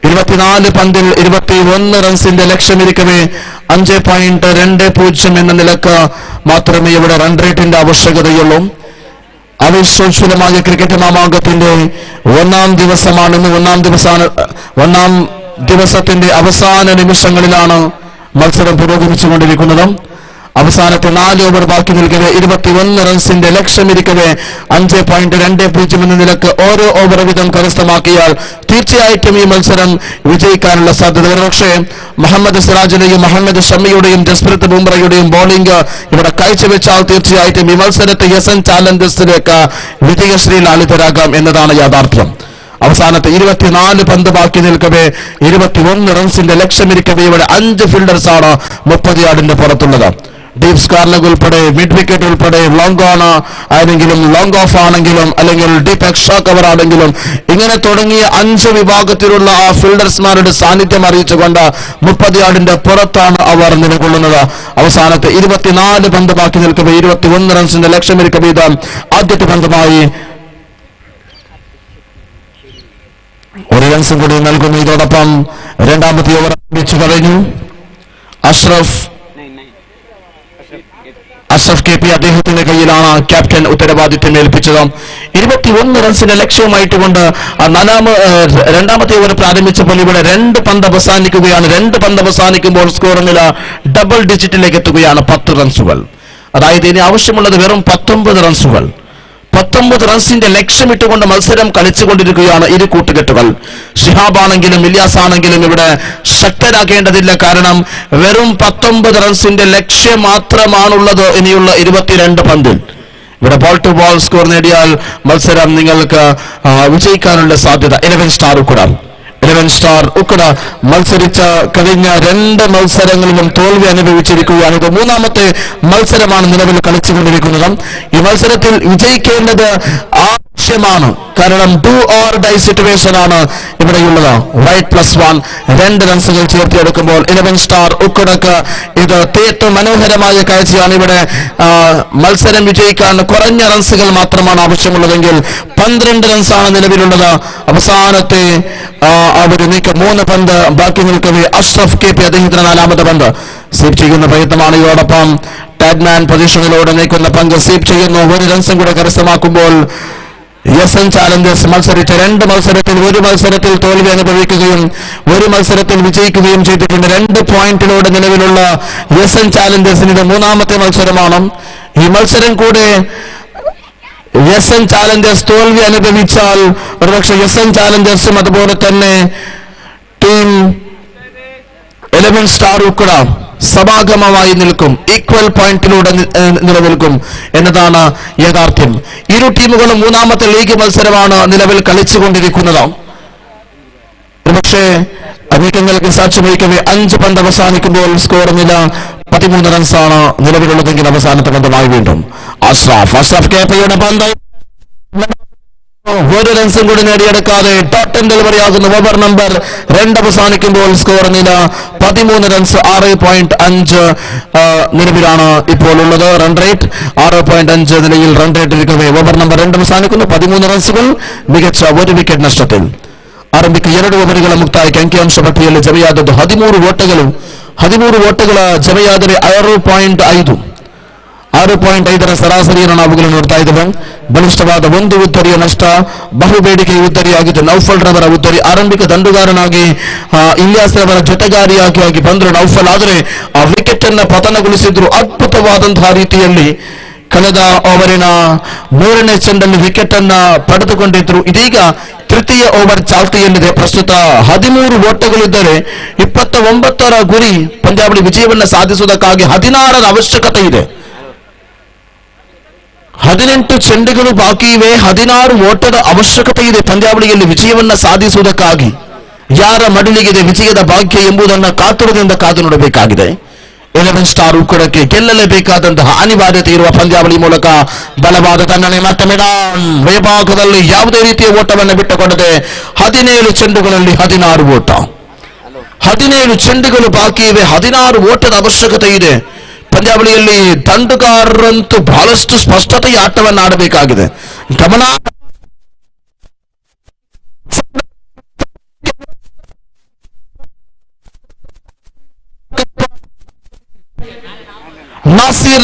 Speaker 4: 24 പന്തിൽ 21 റൺസിന്റെ ലക്ഷ്യമിരിക്കവേ 5.20 എന്ന നിലക്ക് മാത്രമേ ഇവിടെ റൺ റേറ്റിന്റെ ആവശ്യകതയുള്ളൂ. അവിശ്വസനീയമായ ക്രിക്കറ്റ് മാമാങ്കത്തിന്റെ ഒന്നാം ദിവസമാണ് ഇന്ന്. ഒന്നാം ദിവസത്തിന്റെ അവസാന നിമിഷങ്ങളിലാണ് മത്സരം പുരോഗമിച്ചുകൊണ്ടിരിക്കുന്നത്. അവസാനത്തെ 4 ഓവർ ബാക്കി നിൽക്കവേ 21 റൺസിന്റെ ലക്ഷ്യമിരിക്കവേ 5.20 എന്ന നിലക്ക് ഓരോ ഓവർ വീതം കരസ്ഥമാക്കിയാൽ തീർച്ചയായിട്ടും ഈ മത്സരം വിജയിക്കാനുള്ള സാധ്യത. പക്ഷേ മുഹമ്മദ് സിറാജിന്റെയും മുഹമ്മദ് ഷമിയുടെയും ജസ്പ്രീത് ബുംറയുടെയും ബോളിംഗ് ഇവിടെ കാഴ്ചവെച്ചാൽ തീർച്ചയായിട്ടും ഈ മത്സരത്തെ എസ്എൻ ചാലഞ്ചേഴ്സിലേക്ക് വിജയശ്രീ ലാളിതരാകാം എന്നതാണ് യാഥാർത്ഥ്യം. അവസാനത്തെ 24 പന്ത് ബാക്കി നിൽക്കവേ 21 റൺസിന്റെ ലക്ഷ്യമിരിക്കവേ ഇവിടെ 5 ഫീൽഡേഴ്സാണ് 30 യാർഡിന്റെ പുറത്തുള്ളത്. ഡീപ് സ്കാർലഗ് ഉൾപ്പെടെ മിഡ് വിക്കറ്റ് ഉൾപ്പെടെ ലോങ് ഓൺ ആണെങ്കിലും ലോങ് ഓഫ് ആണെങ്കിലും അല്ലെങ്കിൽ ഡീപ് എക്സ്ട്രാ കവർ ആണെങ്കിലും ഇങ്ങനെ തുടങ്ങിയ 5 വിഭാഗത്തിലുള്ള ആ ഫീൽഡേഴ്സ്മാരുടെ സാന്നിധ്യം അറിയിച്ചുകൊണ്ട് 30 യാർഡിന്റെ പുറത്താണ് അവർ നിലകൊള്ളുന്നത്. അവസാനത്തെ 24 പന്ത് ബാക്കി നിൽക്കവേ 21 റൺസിന്റെ ലക്ഷ്യമിരിക്കവേ ഇത് ആദ്യത്തെ പന്തുമായി 1 റൺസും കൂടി നൽകുന്നു. ഇതോടൊപ്പം രണ്ടാമത്തെ ഓവർ ആരംഭിച്ചു കഴിഞ്ഞു. അഷ്റഫ് കെ പി അദ്ദേഹത്തിന്റെ കയ്യിലാണ് ക്യാപ്റ്റൻ ഉത്തരവാദിത്വം ഏൽപ്പിച്ചത്. 21 റൺസിന്റെ ലക്ഷ്യവുമായിട്ടുകൊണ്ട് രണ്ടാമത്തെ ഓവർ പ്രാരംഭിച്ചപ്പോൾ ഇവിടെ 2 പന്ത് അവസാനിക്കുകയാണ്. 2 പന്ത് അവസാനിക്കുമ്പോൾ സ്കോർ നില ഡബിൾ ഡിജിറ്റിലേക്ക് എത്തുകയാണ്. 10 റൺസുകൾ. അതായത് ഇനി ആവശ്യമുള്ളത് വെറും 19 റൺസുകൾ. 19 റൺസിന്റെ ലക്ഷ്യമിട്ടുകൊണ്ട് മത്സരം കളിച്ചുകൊണ്ടിരിക്കുകയാണ് ഇരു കൂട്ടുകെട്ടുകൾ. ഷിഹാബ് ആണെങ്കിലും ഇല്യാസ് ആണെങ്കിലും ഇവിടെ ശക്തരാകേണ്ടതില്ല. കാരണം വെറും 19 റൺസിന്റെ ലക്ഷ്യം മാത്രമാണുള്ളത് ഇനിയുള്ള 22 പന്തിൽ. ഇവിടെ ബോൾ ടു ബോൾ സ്കോർ നേടിയാൽ മത്സരം നിങ്ങൾക്ക് വിജയിക്കാനുള്ള സാധ്യത. 11 സ്റ്റാർ ഉക്കട മത്സരിച്ച കഴിഞ്ഞ 2 മത്സരങ്ങളിലും തോൽവി അനുഭവിച്ചിരിക്കുകയാണ്. ഇത് 3ാമത്തെ മത്സരമാണ് നിലവിൽ കളിച്ചുകൊണ്ടിരിക്കുന്നത്. ഈ മത്സരത്തിൽ വിജയിക്കേണ്ടത് ആവശ്യമാണ്. കാരണം ഡു ഓർ ഡൈ സിറ്റുവേഷൻ ആണ് ഇവിടെയുള്ളത്. റൈറ്റ് +1 2 റൺസുകൾ ചേർത്തിയെടുക്കുമ്പോൾ 11 സ്റ്റാർ ഉക്കടക്ക് ഇത് ഏറ്റവും മനോഹരമായ കാഴ്ചയാണ്. ഇവിടെ മത്സരം വിജയിക്കാൻ കുറഞ്ഞ റൺസുകൾ മാത്രമാണ് ആവശ്യമുള്ളതെങ്കിൽ 12 റൺസാണ് നിലവിലുള്ളത്. അവസാനത്തെ ഒരു നീക്കം 3 പന്ത് ബാക്കി നിൽക്കവേ അഷ്റഫ് കെ പി അദ്ദേഹത്തിന് 4ാമത്തെ പന്ത് സ്വീപ് ചെയ്യുന്ന പ്രയത്നമാണ്. ഇതോടൊപ്പം ടാഗ്മാൻ പൊസിഷനിലൂടെ നീക്കുന്ന പന്ത് സ്വീപ് ചെയ്യുന്നു. 1 റൺസും കൂടെ കരസ്ഥമാക്കുമ്പോൾ എസ്എൻ ചാലഞ്ചേഴ്സ് മത്സരിച്ച 2 മത്സരത്തിൽ 1 മത്സരത്തിൽ തോൽവി അനുഭവിക്കുകയും 1 മത്സരത്തിൽ വിജയിക്കുകയും ചെയ്തിട്ടുണ്ട്. 2 പോയിന്റിലൂടെ നിലവിലുള്ള എസ്എൻ ചാലഞ്ചേഴ്സിന് ഇത് 3ാമത്തെ മത്സരമാണ്. ഈ മത്സരം കൂടെ എസ്എൻ ചാലഞ്ചേഴ്സ് തോൽവി അനുഭവിച്ചാൽ ഒരുപക്ഷെ എസ്എൻ ചാലഞ്ചേഴ്സും അതുപോലെ തന്നെ ടീം 11 സ്റ്റാർ ഉക്കട സമാഗമമായി നിൽക്കും. ഈക്വൽ പോയിന്റിലൂടെ നിലനിൽക്കും എന്നതാണ് യാഥാർത്ഥ്യം. ഇരു ടീമുകളും 3ാമത്തെ ലീഗ് മത്സരമാണ് നിലവിൽ കളിച്ചുകൊണ്ടിരിക്കുന്നത്. ഒരുപക്ഷെ നീക്കങ്ങൾക്ക് സാക്ഷ്യം വഹിക്കവേ 5 പന്ത് അവസാനിക്കുമ്പോൾ സ്കോർ നില 13 റൺസാണ് നിലവിലുള്ളതെങ്കിൽ അവസാനത്തെ പന്തുമായി വീണ്ടും അഷ്റഫ് കെ പിയുടെ പന്ത് 1 റൺസും കൂടി നേടിയെടുക്കാതെ ടോട്ടൽ ഡെലിവറി ആകുന്ന ഓവർ നമ്പർ 2 അവസാനിക്കുമ്പോൾ സ്കോർ നില 13 റൺസ് 6.5 നിലവിലാണ് ഇപ്പോൾ ഉള്ളത്. റൺ റേറ്റ് 6.5 നിലയിൽ റൺ റേറ്റ് ഇരിക്കവേ ഓവർ നമ്പർ 2 അവസാനിക്കുന്നു. 13 റൺസുകൾ മികച്ച 1 വിക്കറ്റ് നഷ്ടത്തിൽ. ആരംഭിക്കുന്ന 2 ഓവറുകളെ മുക്തായി അംകിയാംശ പട്ടികയിൽ ജമയാദത്ത് 13 ವೋಟ್ಗಳ ಜಮಯಾದರೆ 6.5 ಸರಾಸರಿಯನ್ನು ನಾವುಗಳು ನೋಡ್ತಾ ಇದ್ದೇವೆ. ಬಲಿಷ್ಠವಾದ ಒಂದು ಉದ್ದರಿಯ ನಷ್ಟ, ಬಹುಬೇಡಿಕೆ ಉದ್ದರಿಯಾಗಿದ್ದು ನೌಫಲ್ ರವರ ಉದ್ದರಿ. ಆರಂಭಿಕ ದಂಡುಗಾರನಾಗಿ ಇಲಿಯಾಸ್ ರವರ ಜೊತೆಗಾರಿಯಾಗಿ ಬಂದರು ನೌಫಲ್. ಆದರೆ ಆ ವಿಕೆಟ್ ಅನ್ನ ಪತನಗೊಳಿಸಿದ್ರು ಅದ್ಭುತವಾದಂತಹ ರೀತಿಯಲ್ಲಿ. ಕಳೆದ ಓವರಿನ 3ನೇ ಚೆಂಡಲ್ಲಿ ವಿಕೆಟ್ ಅನ್ನ ಪಡೆದುಕೊಂಡಿದ್ರು. ಇದೀಗ ತೃತೀಯ ಓವರ್ ಚಾಲ್ತಿಯಲ್ಲಿದೆ. ಪ್ರಸ್ತುತ 13 ಓಟಗಳಿದ್ದರೆ 29ರ ಗುರಿ ಪಂದ್ಯಾವಳಿ ವಿಜಯವನ್ನು ಸಾಧಿಸುವುದಕ್ಕಾಗಿ 16ರ ಅವಶ್ಯಕತೆ ಇದೆ. 18 ಚೆಂಡುಗಳು ಬಾಕಿ ಇವೆ. 16 ಓಟದ ಅವಶ್ಯಕತೆ ಇದೆ ಪಂದ್ಯಾವಳಿಯಲ್ಲಿ ವಿಜಯವನ್ನ ಸಾಧಿಸುವುದಕ್ಕಾಗಿ. ಯಾರ ಮಡಿಲಿಗಿದೆ ವಿಜಯದ ಭಾಗ್ಯ ಎಂಬುದನ್ನು ಕಾತುರದಿಂದ ಕಾದು ನೋಡಬೇಕಾಗಿದೆ. 11 ಸ್ಟಾರ್ ಉಕ್ಕಡಕ್ಕೆ ಗೆಲ್ಲಲೇಬೇಕಾದಂತಹ ಅನಿವಾರ್ಯತೆ ಇರುವ ಪಂದ್ಯಾವಳಿ ಮೂಲಕ ಬಲವಾದ ತನ್ನಣೆ ಮತ್ತೆ ಮೆಡಾನ್ ವಿಭಾಗದಲ್ಲಿ ಯಾವುದೇ ರೀತಿಯ ಓಟವನ್ನು ಬಿಟ್ಟುಕೊಡದೆ 17 ಚೆಂಡುಗಳಲ್ಲಿ 16 ಓಟ. 17 ಚೆಂಡುಗಳು ಬಾಕಿ ಇವೆ. 16 ಓಟದ ಅವಶ್ಯಕತೆ ಇದೆ. ಪಂದ್ಯಾವಳಿಯಲ್ಲಿ ದಂಡುಗಾರರಂತೂ ಬಹಳಷ್ಟು ಸ್ಪಷ್ಟತೆಯ ಆಟವನ್ನು ಆಡಬೇಕಾಗಿದೆ. ಗಮನ ನಾಸೀರ್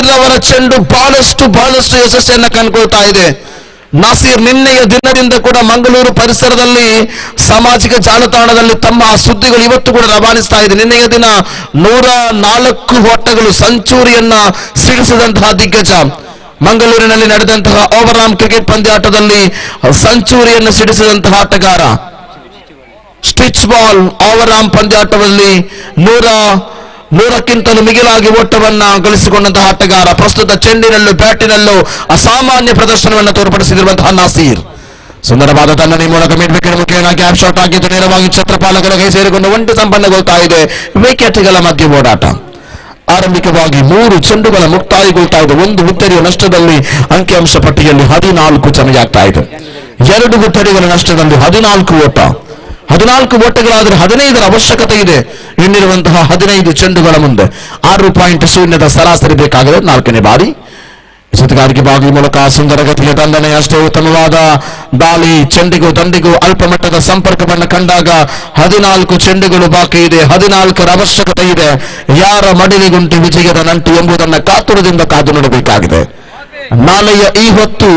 Speaker 4: ರವರ ಚೆಂಡು ಬಹಳಷ್ಟು ಯಶಸ್ಸನ್ನು ಕಂಡುಕೊಳ್ತಾ ಇದೆ. ನಾಸೀರ್ ನಿನ್ನೆಯ ದಿನದಿಂದ ಕೂಡ ಮಂಗಳೂರು ಪರಿಸರದಲ್ಲಿ ಸಾಮಾಜಿಕ ಜಾಲತಾಣದಲ್ಲಿ ತಮ್ಮ ಸುದ್ದಿಗಳು ಇವತ್ತು ಕೂಡ ರವಾನಿಸ್ತಾ ಇದೆ. ನಿನ್ನೆಯ ದಿನ 104 ಓಟಗಳು ಸೆಂಚುರಿಯನ್ನ ಸಿಡಿಸಿದಂತಹ ದಿಗ್ಗಜ ಮಂಗಳೂರಿನಲ್ಲಿ ನಡೆದಂತಹ ಓವರ್ಆರ್ಮ್ ಕ್ರಿಕೆಟ್ ಪಂದ್ಯಾಟದಲ್ಲಿ ಸೆಂಚುರಿಯನ್ನು ಸಿಡಿಸಿದಂತಹ ಆಟಗಾರ. ಸ್ಟಿಚ್ ಬಾಲ್ ಓವರ್ಆರ್ಮ್ ಪಂದ್ಯಾಟದಲ್ಲಿ 100ಕ್ಕಿಂತಲೂ ಮಿಗಿಲಾಗಿ ಓಟವನ್ನ ಗಳಿಸಿಕೊಂಡಂತಹ ಆಟಗಾರ. ಪ್ರಸ್ತುತ ಚೆಂಡಿನಲ್ಲೂ ಬ್ಯಾಟಿನಲ್ಲೂ ಅಸಾಮಾನ್ಯ ಪ್ರದರ್ಶನವನ್ನು ತೋರ್ಪಡಿಸಿರುವಂತಹ ನಾಸೀರ್ ಸುಂದರವಾದ ತನ್ನಣಿ ಮೂಲಕ ಮಿಡ್ ವಿಕೆಟ್ ಮುಖ್ಯವಾಗಿ ಗ್ಯಾಪ್ ಶಾಟ್ ಆಗಿದ್ದು ನೇರವಾಗಿ ಛತ್ರಪಾಲಕರ ಕೈ ಸೇರಿಕೊಂಡು ಒಂಟಿ ಸಂಪನ್ನಗೊಳ್ತಾ ಇದೆ. ವಿಕೆಟ್ಗಳ ಮಧ್ಯೆ ಓಡಾಟ. ಆರಂಭಿಕವಾಗಿ 3 ಚೆಂಡುಗಳ ಮುಕ್ತಾಯಗೊಳ್ತಾ ಇದೆ. 1 ವಿಕೆಟ್ ನಷ್ಟದಲ್ಲಿ ಅಂಕಿಅಂಶ ಪಟ್ಟಿಯಲ್ಲಿ 14 ಜಮೆಯಾಗ್ತಾ ಇದೆ. 2 ವಿಕೆಟ್ಗಳ ನಷ್ಟದಲ್ಲಿ 14 ಓಟ. 14 ಓಟಗಳಾದರೆ 15ರ ಅವಶ್ಯಕತೆ ಇದೆ. ಇನ್ನಿರುವಂತಹ 15 ಚೆಂಡುಗಳ ಮುಂದೆ 6.0 ಸರಾಸರಿ ಬೇಕಾಗಿದೆ. 4ನೇ ಬಾರಿ ಜೊತೆಗಾರಿಕೆ ಬಾಗಿ ಮೂಲಕ ಸುಂದರ ಗತಿಯ ದಂಡನೆ. ಅಷ್ಟೇ ಉತ್ತಮವಾದ ದಾಳಿ. ಚೆಂಡಿಗೂ ದಂಡಿಗೂ ಅಲ್ಪ ಮಟ್ಟದ ಸಂಪರ್ಕವನ್ನು ಕಂಡಾಗ 14 ಚೆಂಡುಗಳು ಬಾಕಿ ಇದೆ. 14ರ ಅವಶ್ಯಕತೆ ಇದೆ. ಯಾರ ಮಡಿಲಿಗುಂಟು ವಿಜಯದ ನಂಟು ಎಂಬುದನ್ನು ಕಾತುರದಿಂದ ಕಾದು ನೋಡಬೇಕಾಗಿದೆ. ನಾಳೆಯ ಈ ಹೊತ್ತು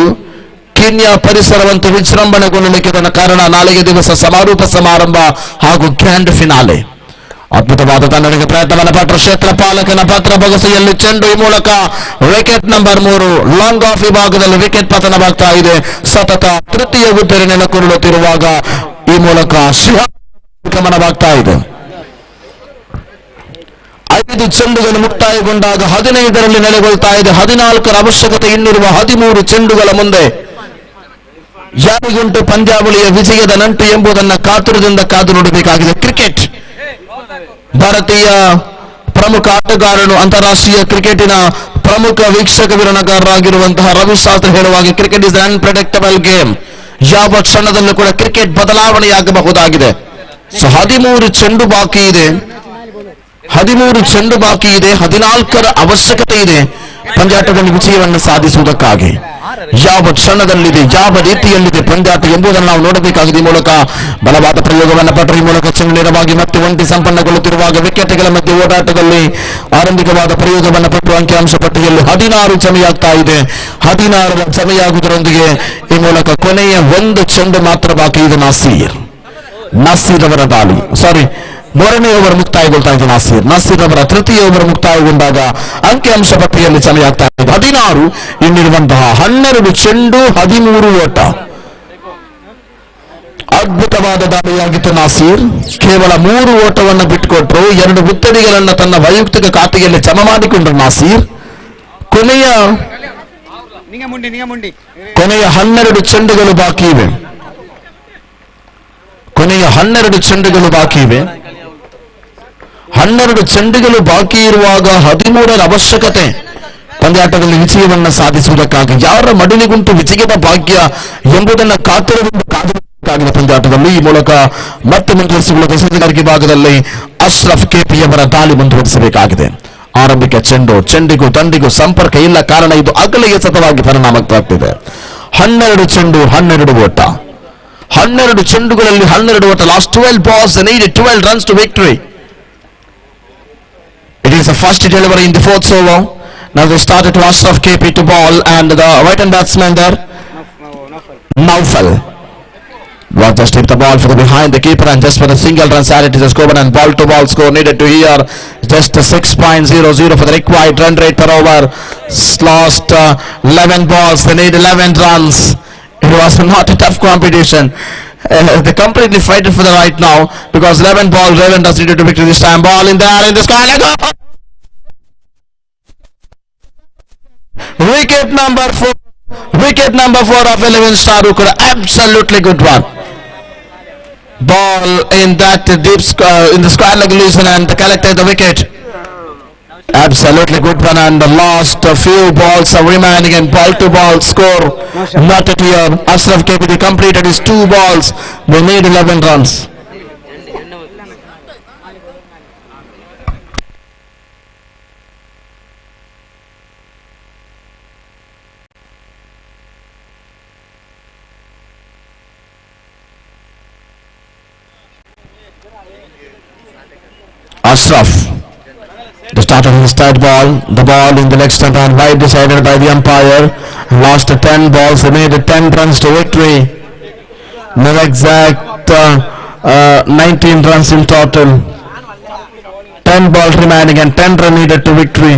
Speaker 4: ಕೀನ್ಯಾ ಪರಿಸರವಂತೂ ವಿಜೃಂಭಣೆಗೊಳ್ಳಲಿಕ್ಕೆ ಕಾರಣ ನಾಳೆಯ ದಿವಸ ಸಮಾರೋಪ ಸಮಾರಂಭ ಹಾಗೂ ಗ್ರ್ಯಾಂಡ್ ಫಿನಾಲೆ. ಅದ್ಭುತವಾದ ತಂಡಕ್ಕೆ ಪ್ರಯತ್ನವನ್ನು ಪಟ್ಟರು ಕ್ಷೇತ್ರಪಾಲಕನ ಪತ್ರ ಬೊಗಸೆಯಲ್ಲಿ ಚೆಂಡು ಈ ಮೂಲಕ ವಿಕೆಟ್ ನಂಬರ್ 3 ಲಾಂಗ್ ಆಫ್ ವಿಭಾಗದಲ್ಲಿ ವಿಕೆಟ್ ಪತನವಾಗ್ತಾ ಇದೆ. ಸತತ ತೃತೀಯ ಉದ್ದರಿ ನೆಲಕೊರಳುತ್ತಿರುವಾಗ ಈ ಮೂಲಕ ಗಮನವಾಗ್ತಾ ಇದೆ. 5 ಚೆಂಡುಗಳು ಮುಕ್ತಾಯಗೊಂಡಾಗ 15ರಲ್ಲಿ ನೆಲೆಗೊಳ್ತಾ ಇದೆ. 14ರ ಅವಶ್ಯಕತೆ ಇನ್ನಿರುವ 13 ಚೆಂಡುಗಳ ಮುಂದೆ ಯಾರಿಗುಂಟು ಪಂದ್ಯಾವಳಿಯ ವಿಜಯದ ನಂಟು ಎಂಬುದನ್ನು ಕಾತುರದಿಂದ ಕಾದು ನೋಡಬೇಕಾಗಿದೆ. ಕ್ರಿಕೆಟ್ ಭಾರತೀಯ ಪ್ರಮುಖ ಆಟಗಾರನು ಅಂತಾರಾಷ್ಟ್ರೀಯ ಕ್ರಿಕೆಟಿನ ಪ್ರಮುಖ ವೀಕ್ಷಕ ವಿರಣಗಾರರಾಗಿರುವಂತಹ ರವಿಶಾಸ್ತ್ರಿ ಹೇಳುವಾಗ ಕ್ರಿಕೆಟ್ ಇಸ್ ಅನ್ಪ್ರೆಡಿಕ್ಟಬಲ್ ಗೇಮ್. ಯಾವ ಕ್ಷಣದಲ್ಲೂ ಕೂಡ ಕ್ರಿಕೆಟ್ ಬದಲಾವಣೆಯಾಗಬಹುದಾಗಿದೆ. ಸೊ 13 ಚೆಂಡು ಬಾಕಿ ಇದೆ. 14ರ ಅವಶ್ಯಕತೆ ಇದೆ ಪಂದ್ಯಾಟದಲ್ಲಿ ವಿಜಯವನ್ನು ಸಾಧಿಸುವುದಕ್ಕಾಗಿ. ಯಾವ ಕ್ಷಣದಲ್ಲಿದೆ, ಯಾವ ರೀತಿಯಲ್ಲಿದೆ ಪಂದ್ಯಾಟ ಎಂಬುದನ್ನು ನಾವು ನೋಡಬೇಕಾಗಿದೆ. ಈ ಮೂಲಕ ಬಲವಾದ ಪ್ರಯೋಗವನ್ನು ಪಟ್ಟರೆ ಈ ಮೂಲಕ ಚೆಂಡು ನೇರವಾಗಿ ಮತ್ತೆ ಒಂಟಿ ಸಂಪನ್ನಗೊಳ್ಳುತ್ತಿರುವಾಗ ವಿಕೆಟ್ಗಳ ಮಧ್ಯೆ ಓಡಾಟದಲ್ಲಿ ಆರಂಭಿಕವಾದ ಪ್ರಯೋಗವನ್ನು ಪಟ್ಟು ಅಂಕಿಅಂಶ ಪಟ್ಟಿಯಲ್ಲಿ 16 ಜಮೆಯಾಗ್ತಾ ಇದೆ. 16ರ ಜಮೆಯಾಗುವುದರೊಂದಿಗೆ ಈ ಮೂಲಕ ಕೊನೆಯ 1 ಚೆಂಡು ಮಾತ್ರ ಬಾಕಿ ಇದೆ. ನಾಸೀರ್ ಅವರ ದಾಳಿ 3ನೇ ಓವರ್ ಮುಕ್ತಾಯಗೊಳ್ತಾ ಇದೆ. ನಾಸೀರ್ ಅವರ ತೃತೀಯ ಓವರ್ ಮುಕ್ತಾಯಗೊಂಡಾಗ ಅಂಕಿಅಂಶ ಪಟ್ಟಿಯಲ್ಲಿ ಜಮೆಯಾಗ್ತಾ ಇದೆ 16. ಇನ್ನಿರುವಂತಹ 12 ಚೆಂಡು 13 ಓಟ. ಅದ್ಭುತವಾದ ದಾಳಿಯಾಗಿತ್ತು ನಾಸೀರ್. ಕೇವಲ 3 ಓಟವನ್ನು ಬಿಟ್ಟುಕೊಟ್ಟರು. 2 ವಿಕೆಟ್ಗಳನ್ನು ತನ್ನ ವೈಯಕ್ತಿಕ ಖಾತೆಯಲ್ಲಿ ಜಮಾ ಮಾಡಿಕೊಂಡರು ನಾಸೀರ್. ಕೊನೆಯ 12 ಚೆಂಡುಗಳು ಬಾಕಿ ಇವೆ. 12 ಚೆಂಡುಗಳು ಬಾಕಿ ಇರುವಾಗ 13ರ ಅವಶ್ಯಕತೆ ಪಂದ್ಯಾಟದಲ್ಲಿ ವಿಜಯವನ್ನು ಸಾಧಿಸುವುದಕ್ಕಾಗಿ. ಯಾರ ಮಡಿಲಿಗುಂಟು ವಿಜಯದ ಭಾಗ್ಯ ಎಂಬುದನ್ನು ಕಾತುರದಿಂದ ಕಾದು ಪಂದ್ಯಾಟದಲ್ಲಿ ಈ ಮೂಲಕ ಮತ್ತೆ ಮುಂದುವರಿಸಿಕೊಳ್ಳುವ ಸಜ್ಜಗಾರಿಕೆ ಭಾಗದಲ್ಲಿ ಅಶ್ರಫ್ ಕೆಪಿಯವರ ದಾಳಿ ಮುಂದುವರಿಸಬೇಕಾಗಿದೆ. ಆರಂಭಿಕ ಚೆಂಡಿಗೂ ದಂಡಿಗೂ ಸಂಪರ್ಕ ಇಲ್ಲ. ಕಾರಣ ಇದು ಅಗಲಿಗೆ ಸತತವಾಗಿ ಪರಿಣಾಮಕಾಗ್ತಿದೆ. 12 ಚೆಂಡು 12 ಓಟ. 12 ಚೆಂಡುಗಳಲ್ಲಿ 12 ಓಟ. Last 12 balls they needed 12 runs to victory. It is the first delivery in the 4th over. Now they started to Ashraf KP to ball and the right-hand batsman there, Naufal, was just hit the ball for the behind the keeper and just for the single run it is a score and ball-to-ball score needed to here. Just a 6.00 for the required run rate per over. Last 11 balls they need 11 runs. It was not a tough competition. They completely fighting for the right now because 11 balls 11 does needed to victory this time. Ball in there in the sky. Wicket number 4 of 11 star Ukura. Absolutely good one. ball in that deep in the square leg illusion and collected the wicket. Absolutely good one, and the last few balls are remaining and ball to ball score not clear. Ashraf KPD completed his 2 balls. They need 11 runs. Ashraf, the start of his third ball, the ball in the leg stump and wide decided by the umpire. Lost 10 balls, they made 10 runs to victory. No exact 19 runs in total. 10 balls remaining and 10 runs needed to victory.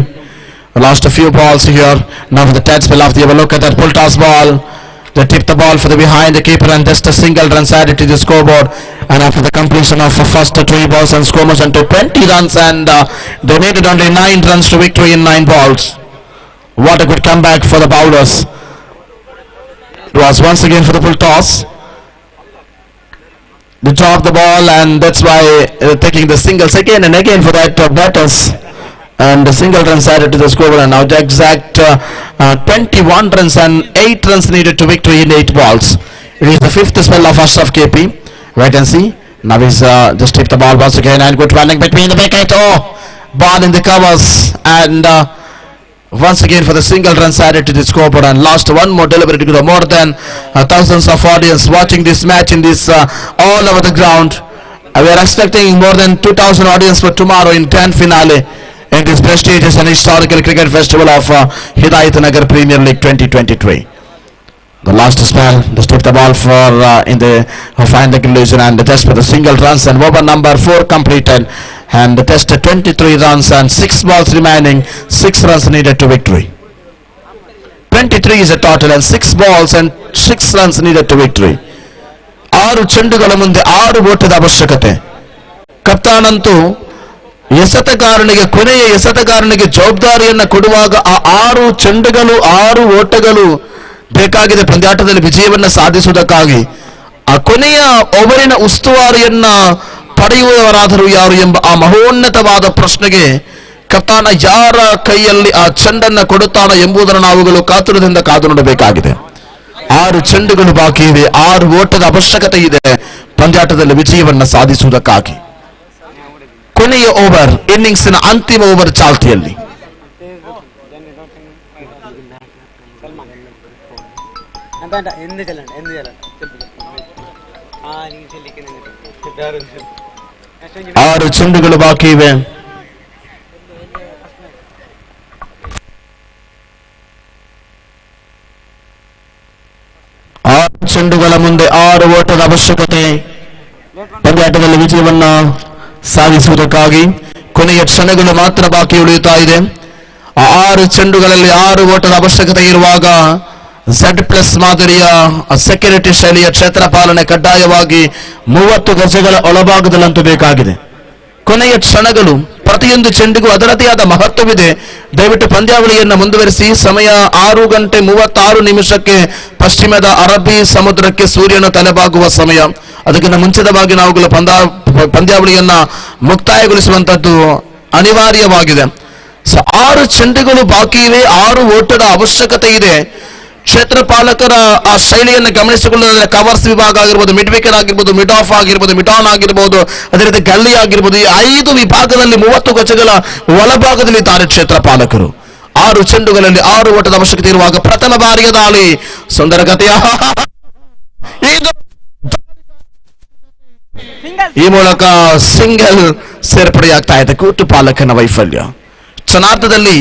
Speaker 4: Lost a few balls here. Now for the third spell of the over, look at that pull toss ball. They tipped the ball for the behind the keeper and just a single run added to the scoreboard. And after the completion of the first 3 balls and score motion to 20 runs, and they needed only 9 runs to victory in 9 balls. What a good comeback for the bowlers. It was once again for the full toss. They dropped the ball, and that's why taking the singles again and again for that batters. And the single runs added to the scoreboard, and now the exact 21 runs and 8 runs needed to victory in 8 balls. It is the 5th spell of Ashraf KP. Wait and see. Now he's just tipped the ball once again, and good running between the wicket. Oh, ball in the covers, and once again for the single runs added to the scoreboard, and lost one more delivery to the more than thousands of audience watching this match in this all over the ground. We are expecting more than 2,000 audience for tomorrow in grand finale in this prestigious and historical cricket festival of Hidayath Nagar Premier League 2023. The last spell, they tipped the ball for in the final illusion, and the test for the single runs, and over number 4 completed, and the test 23 runs and 6 balls remaining, 6 runs needed to victory. 23 is a total and 6 balls and 6 runs needed to victory. 6 ಚೆಂಡುಗಳ ಮುಂದೆ 6 ಓಟದ ಅವಶ್ಯಕತೆ. ಕಪ್ತಾನ್ ಅಂತೂ ಎಸೆತಗಾರನಿಗೆ ಕೊನೆಯ ಎಸೆತಗಾರನಿಗೆ ಜವಾಬ್ದಾರಿಯನ್ನು ಕೊಡುವಾಗ ಆ 6 ಚೆಂಡುಗಳು 6 ಓಟಗಳು ಬೇಕಾಗಿದೆ ಪಂದ್ಯಾಟದಲ್ಲಿ ವಿಜಯವನ್ನು ಸಾಧಿಸುವುದಕ್ಕಾಗಿ. ಆ ಕೊನೆಯ ಓವರಿನ ಉಸ್ತುವಾರಿಯನ್ನ ಪಡೆಯುವವರಾದರೂ ಯಾರು ಎಂಬ ಆ ಮಹೋನ್ನತವಾದ ಪ್ರಶ್ನೆಗೆ ಕಪ್ತಾನ ಯಾರ ಕೈಯಲ್ಲಿ ಆ ಚೆಂಡನ್ನು ಕೊಡುತ್ತಾನೋ ಎಂಬುದನ್ನು ನಾವುಗಳು ಕಾತುರದಿಂದ ಕಾದು ನೋಡಬೇಕಾಗಿದೆ. 6 ಚೆಂಡುಗಳು ಬಾಕಿ ಇವೆ, 6 ಓಟದ ಅವಶ್ಯಕತೆ ಇದೆ ಪಂದ್ಯಾಟದಲ್ಲಿ ವಿಜಯವನ್ನು ಸಾಧಿಸುವುದಕ್ಕಾಗಿ. ಕೊನೆಯ ಓವರ್, ಇನ್ನಿಂಗ್ಸಿನ ಅಂತಿಮ ಓವರ್ ಚಾಲ್ತಿಯಲ್ಲಿ. ಆರು ಚೆಂಡುಗಳು ಬಾಕಿ ಇವೆ. ಚೆಂಡುಗಳ ಮುಂದೆ 6 ಓಟದ ಅವಶ್ಯಕತೆ ಪಂದ್ಯಾಟದಲ್ಲಿ ವಿಜಯವನ್ನ ಸಾಧಿಸುವುದಕ್ಕಾಗಿ. ಕೊನೆಯ ಕ್ಷಣಗಳು ಮಾತ್ರ ಬಾಕಿ ಉಳಿಯುತ್ತಾ ಇದೆ. ಆ 6 ಚೆಂಡುಗಳಲ್ಲಿ 6 ಓಟದ ಅವಶ್ಯಕತೆ ಇರುವಾಗ Z+ ಮಾದರಿಯ ಸೆಕ್ಯೂರಿಟಿ ಶೈಲಿಯ ಕ್ಷೇತ್ರ ಪಾಲನೆ ಕಡ್ಡಾಯವಾಗಿ 30 ಗಜಗಳ ಒಳಭಾಗದಲ್ಲಂತೂ ಬೇಕಾಗಿದೆ. ಕೊನೆಯ ಕ್ಷಣಗಳು, ಪ್ರತಿಯೊಂದು ಚೆಂಡಿಗೂ ಅದರದೇ ಆದ ಮಹತ್ವವಿದೆ. ದಯವಿಟ್ಟು ಪಂದ್ಯಾವಳಿಯನ್ನು ಮುಂದುವರಿಸಿ. ಸಮಯ 6:36 ಪಶ್ಚಿಮದ ಅರಬ್ಬಿ ಸಮುದ್ರಕ್ಕೆ ಸೂರ್ಯನು ತಲೆಬಾಗುವ ಸಮಯ. ಅದಕ್ಕಿಂತ ಮುಂಚಿತವಾಗಿ ನಾವುಗಳು ಪಂದ್ಯಾವಳಿಯನ್ನ ಮುಕ್ತಾಯಗೊಳಿಸುವಂತದ್ದು ಅನಿವಾರ್ಯವಾಗಿದೆ. 6 ಚೆಂಡುಗಳು ಬಾಕಿ ಇವೆ, 6 ಓಟದ ಅವಶ್ಯಕತೆ ಇದೆ. ಕ್ಷೇತ್ರ ಪಾಲಕರ ಆ ಶೈಲಿಯನ್ನು ಗಮನಿಸಿಕೊಳ್ಳುವುದಾದರೆ ಕವರ್ಸ್ ವಿಭಾಗ ಆಗಿರ್ಬೋದು, ಮಿಡ್ ವಿಕೆಟ್ ಆಗಿರ್ಬೋದು, ಮಿಡ್ ಆಫ್ ಆಗಿರ್ಬೋದು, ಮಿಡ್ ಆನ್ ಆಗಿರ್ಬೋದು, ಅದೇ ರೀತಿ ಗಲ್ಲಿ ಆಗಿರ್ಬೋದು, ಈ 5 ವಿಭಾಗದಲ್ಲಿ 30 ಗಜಗಳ ಒಳಭಾಗದಲ್ಲಿ ಇದ್ದಾರೆ ಕ್ಷೇತ್ರ ಪಾಲಕರು. 6 ಚೆಂಡುಗಳಲ್ಲಿ 6 ಓಟದ ಅವಶ್ಯಕತೆ ಇರುವಾಗ ಪ್ರಥಮ ಬಾರಿಯ ದಾಳಿ ಸುಂದರಗತಿಯ ಈ ಮೂಲಕ ಸಿಂಗಲ್ ಸೇರ್ಪಡೆಯಾಗ್ತಾ ಇದೆ. ಗೂಟು ಪಾಲಕನ ವೈಫಲ್ಯ. ಕ್ಷಣಾರ್ಧದಲ್ಲಿ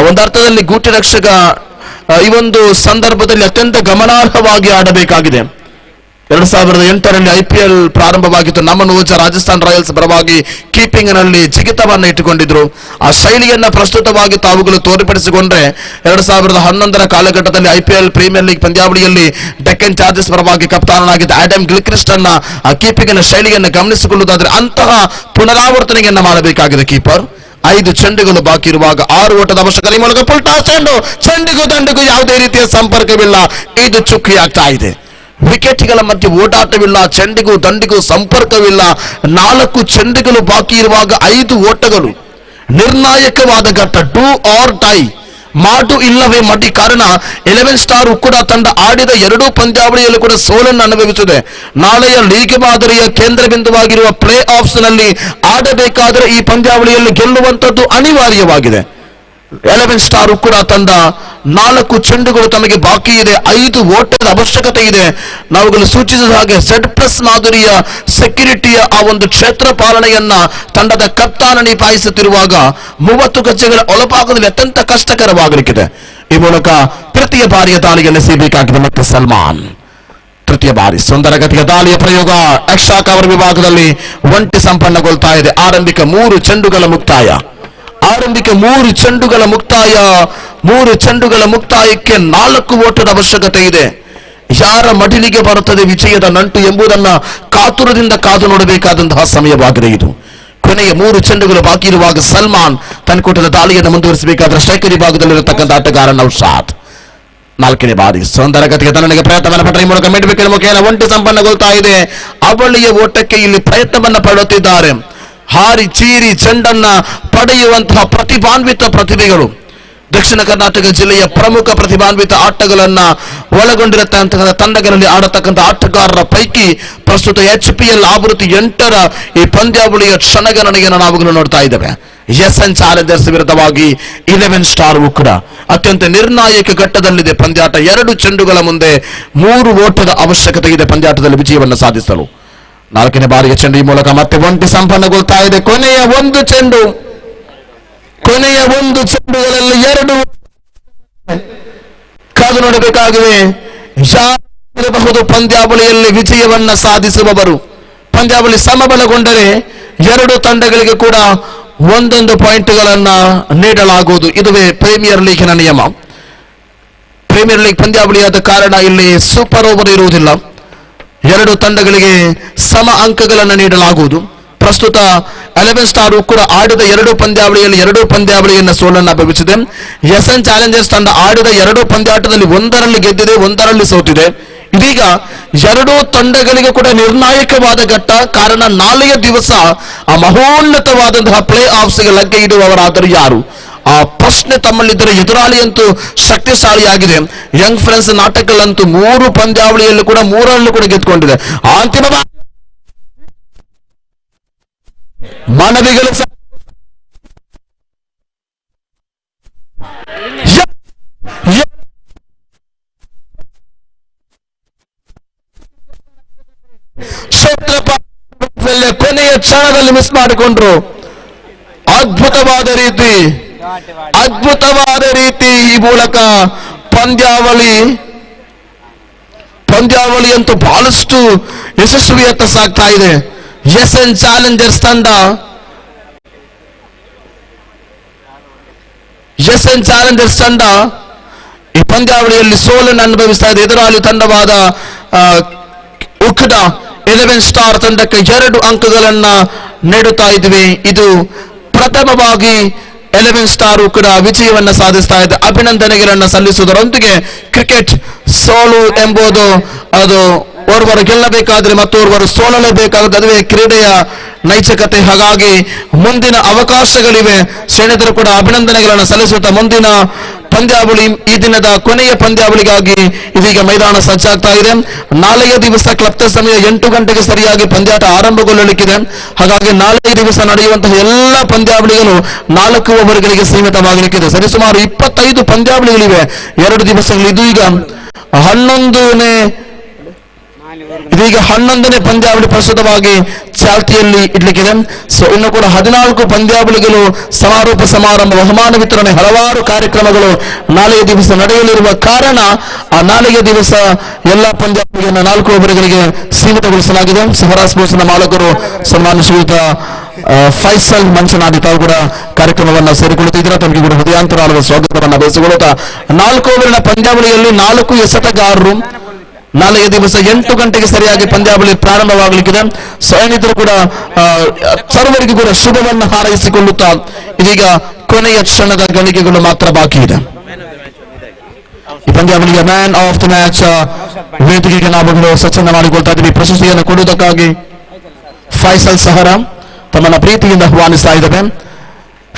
Speaker 4: ಒಂದರ್ಥದಲ್ಲಿ ಗೂಟಿ ರಕ್ಷಕ ಈ ಒಂದು ಸಂದರ್ಭದಲ್ಲಿ ಅತ್ಯಂತ ಗಮನಾರ್ಹವಾಗಿ ಆಡಬೇಕಾಗಿದೆ. 2008ರಲ್ಲಿ IPL ಪ್ರಾರಂಭವಾಗಿತ್ತು. ನಮ್ಮ ನೋಜ ರಾಜಸ್ಥಾನ್ ರಾಯಲ್ಸ್ ಪರವಾಗಿ ಕೀಪಿಂಗ್ ನಲ್ಲಿ ಜಿಗಿತವನ್ನು ಇಟ್ಟುಕೊಂಡಿದ್ರು. ಆ ಶೈಲಿಯನ್ನ ಪ್ರಸ್ತುತವಾಗಿ ತಾವುಗಳು ತೋರ್ಪಡಿಸಿಕೊಂಡ್ರೆ 2011ರ ಕಾಲಘಟ್ಟದಲ್ಲಿ IPL ಪ್ರೀಮಿಯರ್ ಲೀಗ್ ಪಂದ್ಯಾವಳಿಯಲ್ಲಿ ಡೆಕ್ಕನ್ ಚಾರ್ಜರ್ಸ್ ಪರವಾಗಿ ಕಪ್ತಾನನಾಗಿದ್ದ ಆಡಮ್ ಗಿಲ್ಕ್ರಿಸ್ಟ್ ಅನ್ನ ಆ ಕೀಪಿಂಗ್ ನ ಶೈಲಿಯನ್ನು ಗಮನಿಸಿಕೊಳ್ಳುವುದಾದ್ರೆ ಅಂತಹ ಪುನರಾವರ್ತನೆಯನ್ನ ಮಾಡಬೇಕಾಗಿದೆ ಕೀಪರ್. 5 ಚೆಂಡುಗಳು ಬಾಕಿ ಇರುವಾಗ 6 ಓಟದ ಅವಶ್ಯಕತೆ. ಮೂಲಕ ಪುಲ್ಟಾ ಚೆಂಡು, ಚೆಂಡಿಗೂ ದಂಡಿಗೂ ಯಾವುದೇ ರೀತಿಯ ಸಂಪರ್ಕವಿಲ್ಲ. ಇದು ಚುಕ್ಕಿಯಾಗ್ತಾ ಇದೆ. ವಿಕೆಟ್ಗಳ ಮಧ್ಯೆ ಓಟಾಟವಿಲ್ಲ, ಚೆಂಡಿಗೂ ದಂಡಿಗೂ ಸಂಪರ್ಕವಿಲ್ಲ. 4 ಚೆಂಡುಗಳು ಬಾಕಿ ಇರುವಾಗ 5 ಓಟಗಳು. ನಿರ್ಣಾಯಕವಾದ ಘಟ್ಟ, ಡೂ ಆರ್ ಡೈ, ಮಾಡು ಇಲ್ಲವೇ ಮಡಿ. ಕಾರಣ 11 ಸ್ಟಾರ್ ಉಕ್ಕುಡ ತಂಡ ಆಡಿದ 2 ಪಂದ್ಯಾವಳಿಯಲ್ಲೂ ಕೂಡ ಸೋಲನ್ನು ಅನುಭವಿಸಿದೆ. ನಾಳೆಯ ಲೀಗ್ ಮಾದರಿಯ ಕೇಂದ್ರ ಬಿಂದುವಾಗಿರುವ ಪ್ಲೇ ಆಫ್ಸ್ ನಲ್ಲಿ ಆಡಬೇಕಾದರೆ ಈ ಪಂದ್ಯಾವಳಿಯಲ್ಲಿ ಗೆಲ್ಲುವಂತದ್ದು ಅನಿವಾರ್ಯವಾಗಿದೆ. 11 ಸ್ಟಾರ್ ಉಕ್ಕುಡ ತಂಡ 4 ಚೆಂಡುಗಳು ತಮಗೆ ಬಾಕಿ ಇದೆ, 5 ಓಟದ ಅವಶ್ಯಕತೆ ಇದೆ. ನಾವುಗಳು ಸೂಚಿಸಿದ ಹಾಗೆ Z+ ಮಾದರಿಯ ಸೆಕ್ಯೂರಿಟಿಯ ಆ ಒಂದು ಕ್ಷೇತ್ರ ಪಾಲನೆಯನ್ನ ತಂಡದ ಕಪ್ತಾನ ನಿಭಾಯಿಸುತ್ತಿರುವಾಗ 30 ಗಜಗಳ ಒಳಭಾಗದಲ್ಲಿ ಅತ್ಯಂತ ಕಷ್ಟಕರವಾಗಲಿಕ್ಕಿದೆ. ಈ ಮೂಲಕ ತೃತೀಯ ಬಾರಿಯ ದಾಳಿಯಲ್ಲಿ ಸಿಗಬೇಕಾಗಿದೆ ಮತ್ತೆ ಸಲ್ಮಾನ್. ತೃತೀಯ ಬಾರಿ ಸುಂದರ ಗತಿಯ ದಾಳಿಯ ಪ್ರಯೋಗ ಎಕ್ಸ್ಟ್ರಾ ಕವರ್ ವಿಭಾಗದಲ್ಲಿ ಒಂಟಿ ಸಂಪನ್ನಗೊಳ್ತಾ ಇದೆ. ಆರಂಭಿಕ 3 ಚೆಂಡುಗಳ ಮುಕ್ತಾಯ. 3 ಚೆಂಡುಗಳ ಮುಕ್ತಾಯಕ್ಕೆ 4 ಓಟದ ಅವಶ್ಯಕತೆ ಇದೆ. ಯಾರ ಮಡಿಲಿಗೆ ಬರುತ್ತದೆ ವಿಜಯದ ನಂಟು ಎಂಬುದನ್ನ ಕಾತುರದಿಂದ ಕಾದು ನೋಡಬೇಕಾದಂತಹ ಸಮಯವಾಗಿದೆ ಇದು. ಕೊನೆಯ 3 ಚೆಂಡುಗಳು ಬಾಕಿ ಇರುವಾಗ ಸಲ್ಮಾನ್ ತನ್ಕೊಟ್ಟದ ದಾಳಿಯನ್ನು ಮುಂದುವರಿಸಬೇಕಾದ್ರೆ ಸ್ಟ್ರೈಕರ್ ವಿಭಾಗದಲ್ಲಿರತಕ್ಕಂಥ ಆಟಗಾರ ನೌಶಾದ್. 4ನೇ ಬಾರಿ ಸುಂದರ ಗತಿಗೆ ತನ್ನನಿಗೆ ಪ್ರಯತ್ನವನ್ನು ಪಟ್ಟರೆ ಈ ಮೂಲಕ ಮಿಡ್ ವಿಕೆಟ್ ಮುಖೇನ ಒಂಟಿ ಸಂಪನ್ನಗೊಳ್ತಾ ಇದೆ. ಅವಳಿಯ ಓಟಕ್ಕೆ ಇಲ್ಲಿ ಪ್ರಯತ್ನವನ್ನ ಪಡುತ್ತಿದ್ದಾರೆ. ಹಾರಿ ಚೀರಿ ಚೆಂಡನ್ನ ಪಡೆಯುವಂತಹ ಪ್ರತಿಭಾನ್ವಿತ ಪ್ರತಿಭೆಗಳು. ದಕ್ಷಿಣ ಕರ್ನಾಟಕ ಜಿಲ್ಲೆಯ ಪ್ರಮುಖ ಪ್ರತಿಭಾನ್ವಿತ ಆಟಗಳನ್ನ ಒಳಗೊಂಡಿರತಕ್ಕಂತಹ ತಂಡಗಳಲ್ಲಿ ಆಡತಕ್ಕಂಥ ಆಟಗಾರರ ಪೈಕಿ ಪ್ರಸ್ತುತ HPL ಆವೃತ್ತಿ 8ರ ಈ ಪಂದ್ಯಾವಳಿಯ ಕ್ಷಣಗಣನೆಯನ್ನು ನಾವುಗಳು ನೋಡ್ತಾ ಇದ್ದೇವೆ. SN ಚಾಲೆಂಜರ್ಸ್ ವಿರುದ್ಧವಾಗಿ 11 ಸ್ಟಾರ್ ಉಕ್ಕುಡ ಅತ್ಯಂತ ನಿರ್ಣಾಯಕ ಘಟ್ಟದಲ್ಲಿದೆ ಪಂದ್ಯಾಟ. 2 ಚೆಂಡುಗಳ ಮುಂದೆ 3 ಓಟದ ಅವಶ್ಯಕತೆ ಇದೆ ಪಂದ್ಯಾಟದಲ್ಲಿ ವಿಜಯವನ್ನು ಸಾಧಿಸಲು. 4ನೇ ಬಾರಿಗೆ ಚೆಂಡು ಈ ಮೂಲಕ ಮತ್ತೆ ಒಂಟಿ ಸಂಪನ್ನಗೊಳ್ತಾ ಇದೆ. ಕೊನೆಯ 1 ಚೆಂಡುಗಳಲ್ಲಿ 2 ಕಾದು ನೋಡಬೇಕಾಗಿದೆ. ಯಾರಿರಬಹುದು ಪಂದ್ಯಾವಳಿಯಲ್ಲಿ ವಿಜಯವನ್ನ ಸಾಧಿಸುವವರು. ಪಂದ್ಯಾವಳಿ ಸಮಬಲಗೊಂಡರೆ 2 ತಂಡಗಳಿಗೆ ಕೂಡ 1 ಪಾಯಿಂಟ್ಗಳನ್ನ ನೀಡಲಾಗುವುದು. ಇದುವೇ ಪ್ರೀಮಿಯರ್ ಲೀಗಿನ ನಿಯಮ. ಪ್ರೀಮಿಯರ್ ಲೀಗ್ ಪಂದ್ಯಾವಳಿಯಾದ ಕಾರಣ ಇಲ್ಲಿ ಸೂಪರ್ ಓವರ್ ಇರುವುದಿಲ್ಲ. 2 ತಂಡಗಳಿಗೆ ಸಮ ಅಂಕಗಳನ್ನು ನೀಡಲಾಗುವುದು. ಪ್ರಸ್ತುತ 11 ಸ್ಟಾರ್ ಕೂಡ ಆಡಿದ 2 ಪಂದ್ಯಾವಳಿಯಲ್ಲಿ 2 ಪಂದ್ಯಾವಳಿಯನ್ನು ಸೋಲನ್ನು ಅನುಭವಿಸಿದೆ. SN ಚಾಲೆಂಜರ್ಸ್ ತಂಡ ಆಡಿದ 2 ಪಂದ್ಯಾಟದಲ್ಲಿ 1ರಲ್ಲಿ ಗೆದ್ದಿದೆ, 1ರಲ್ಲಿ ಸೋತಿದೆ. ಇದೀಗ 2 ತಂಡಗಳಿಗೆ ಕೂಡ ನಿರ್ಣಾಯಕವಾದ ಘಟ್ಟ. ಕಾರಣ ನಾಳೆಯ ದಿವಸ ಆ ಮಹೋನ್ನತವಾದಂತಹ ಪ್ಲೇ ಆಫ್ಸ್ಗೆ ಲಗ್ಗೆ ಇಡುವವರಾದರೂ ಯಾರು? ಆ ಪ್ರಶ್ನೆ ತಮ್ಮಲ್ಲಿದ್ದರೆ ಎದುರಾಳಿ ಅಂತೂ ಶಕ್ತಿಶಾಲಿಯಾಗಿದೆ. ಯಂಗ್ ಫ್ರೆಂಡ್ಸ್ ನಾಟಕಗಳಂತೂ 3 ಪಂದ್ಯಾವಳಿಯಲ್ಲೂ ಕೂಡ 3ರಲ್ಲೂ ಕೂಡ ಗೆದ್ದುಕೊಂಡಿದೆ. ಅಂತಿಮ ಮಾನವಿಗಳು ಕೊನೆಯ ಕ್ಷಣದಲ್ಲಿ ಮಿಸ್ ಮಾಡಿಕೊಂಡ್ರು. ಅದ್ಭುತವಾದ ರೀತಿ ಈ ಮೂಲಕ ಪಂದ್ಯಾವಳಿ ಅಂತೂ ಬಹಳಷ್ಟು ಯಶಸ್ವಿಯತ್ತ ಸಾಗ್ತಾ ಇದೆ. SN ಚಾಲೆಂಜರ್ಸ್ ತಂಡ ಈ ಪಂದ್ಯಾವಳಿಯಲ್ಲಿ ಸೋಲನ್ನು ಅನುಭವಿಸ್ತಾ ಇದೆ. ಎದುರಾಳಿ ತಂಡವಾದ ಉಕ್ಕಡ 11 ಸ್ಟಾರ್ ತಂಡಕ್ಕೆ 2 ಅಂಕಗಳನ್ನ ನೀಡುತ್ತಾ ಇದ್ವಿ. ಇದು ಪ್ರಥಮವಾಗಿ 11 ಸ್ಟಾರ್ ಕೂಡ ವಿಜಯವನ್ನ ಸಾಧಿಸ್ತಾ ಇದೆ. ಅಭಿನಂದನೆಗಳನ್ನು ಸಲ್ಲಿಸುವುದರೊಂದಿಗೆ ಕ್ರಿಕೆಟ್ ಸೋಲು ಎಂಬುದು ಅದು ಓರ್ವರು ಗೆಲ್ಲಬೇಕಾದ್ರೆ ಮತ್ತೋರ್ವರು ಸೋಲಲೇಬೇಕಾಗುತ್ತೆ. ಅದುವೇ ಕ್ರೀಡೆಯ ನೈತಿಕತೆ. ಹಾಗಾಗಿ ಮುಂದಿನ ಅವಕಾಶಗಳಿವೆ. ಸ್ನೇಹಿತರು ಕೂಡ ಅಭಿನಂದನೆಗಳನ್ನು ಸಲ್ಲಿಸುತ್ತಾ ಮುಂದಿನ ಪಂದ್ಯಾವಳಿ, ಈ ದಿನದ ಕೊನೆಯ ಪಂದ್ಯಾವಳಿಗಾಗಿ ಇದೀಗ ಮೈದಾನ ಸಜ್ಜಾಗ್ತಾ ಇದೆ. ನಾಳೆಯ ದಿವಸ ಕ್ಲಬ್ದ ಸಮಯ 8 ಗಂಟೆಗೆ ಸರಿಯಾಗಿ ಪಂದ್ಯಾಟ ಆರಂಭಗೊಳ್ಳಲಿಕ್ಕಿದೆ. ಹಾಗಾಗಿ ನಾಳೆಯ ದಿವಸ ನಡೆಯುವಂತಹ ಎಲ್ಲ ಪಂದ್ಯಾವಳಿಗಳು 4 ಓವರ್ಗಳಿಗೆ ಸೀಮಿತವಾಗಲಿಕ್ಕಿದೆ. ಸರಿಸುಮಾರು 25 ಪಂದ್ಯಾವಳಿಗಳಿವೆ 2 ದಿವಸಗಳು. ಇದೀಗ 11ನೇ ಪಂದ್ಯಾವಳಿ ಪ್ರಸ್ತುತವಾಗಿ ಚಾಲ್ತಿಯಲ್ಲಿ ಇಡ್ಲಿಕ್ಕಿದೆ. ಸೊ ಇನ್ನು ಕೂಡ 14 ಪಂದ್ಯಾವಳಿಗಳು, ಸಮಾರೋಪ ಸಮಾರಂಭ, ಬಹುಮಾನ ವಿತರಣೆ, ಹಲವಾರು ಕಾರ್ಯಕ್ರಮಗಳು ನಾಳೆಯ ದಿವಸ ನಡೆಯಲಿರುವ ಕಾರಣ ಆ ನಾಳೆಯ ದಿವಸ ಎಲ್ಲ ಪಂದ್ಯಾವಳಿಯನ್ನು 4 ಓವರ್ಗಳಿಗೆ ಸೀಮಿತಗೊಳಿಸಲಾಗಿದೆ. ಸಹರಾ ಸ್ಪೋರ್ಟ್ಸ್ನ ಮಾಲಕರು ಸನ್ಮಾನ್ಯ ಶ್ರೀಯುತ ಫೈಸಲ್ ಮಂಚನಾಡಿ ತಾವು ಕೂಡ ಕಾರ್ಯಕ್ರಮವನ್ನು ಸೇರಿಕೊಳ್ಳುತ್ತಿದ್ದಾರೆ. ತಮಗೆ ಕೂಡ ಹೃದಯಾಂತರಾಳದ ಸ್ವಾಗತವನ್ನು ಬಯಸಿಕೊಳ್ಳುತ್ತಾ 4 ಓವರಿನ ಪಂದ್ಯಾವಳಿಯಲ್ಲಿ 4 ಎಸೆತಗಾರರು. ನಾಳೆಯ ದಿವಸ 8 ಗಂಟೆಗೆ ಸರಿಯಾಗಿ ಪಂದ್ಯಾವಳಿ ಪ್ರಾರಂಭವಾಗಲಿಕ್ಕಿದೆ. ಸೈನಿಕರು ಕೂಡ ಸರ್ವರಿಗೂ ಕೂಡ ಶುಭವನ್ನು ಹಾರೈಸಿಕೊಳ್ಳುತ್ತಾ ಇದೀಗ ಕೊನೆಯ ಕ್ಷಣದ ಗಳಿಗೆಗಳು ಮಾತ್ರ ಬಾಕಿ ಇದೆ. ಈ ಪಂದ್ಯಾವಳಿಯ ಮ್ಯಾನ್ ಆಫ್ ದ ಮ್ಯಾಚ್ ವೇದಿಕೆಗೆ ನಾವುಗಳು ಸ್ವಚ್ಛಂದ ಮಾಡಿಕೊಳ್ತಾ ಇದ್ದೀವಿ. ಪ್ರಶಸ್ತಿಯನ್ನು ಕೊಡುವುದಕ್ಕಾಗಿ ಫೈಸಲ್ ಸಹರಾ ತಮ್ಮನ್ನ ಪ್ರೀತಿಯಿಂದ ಆಹ್ವಾನಿಸ್ತಾ ಇದ್ದೇವೆ.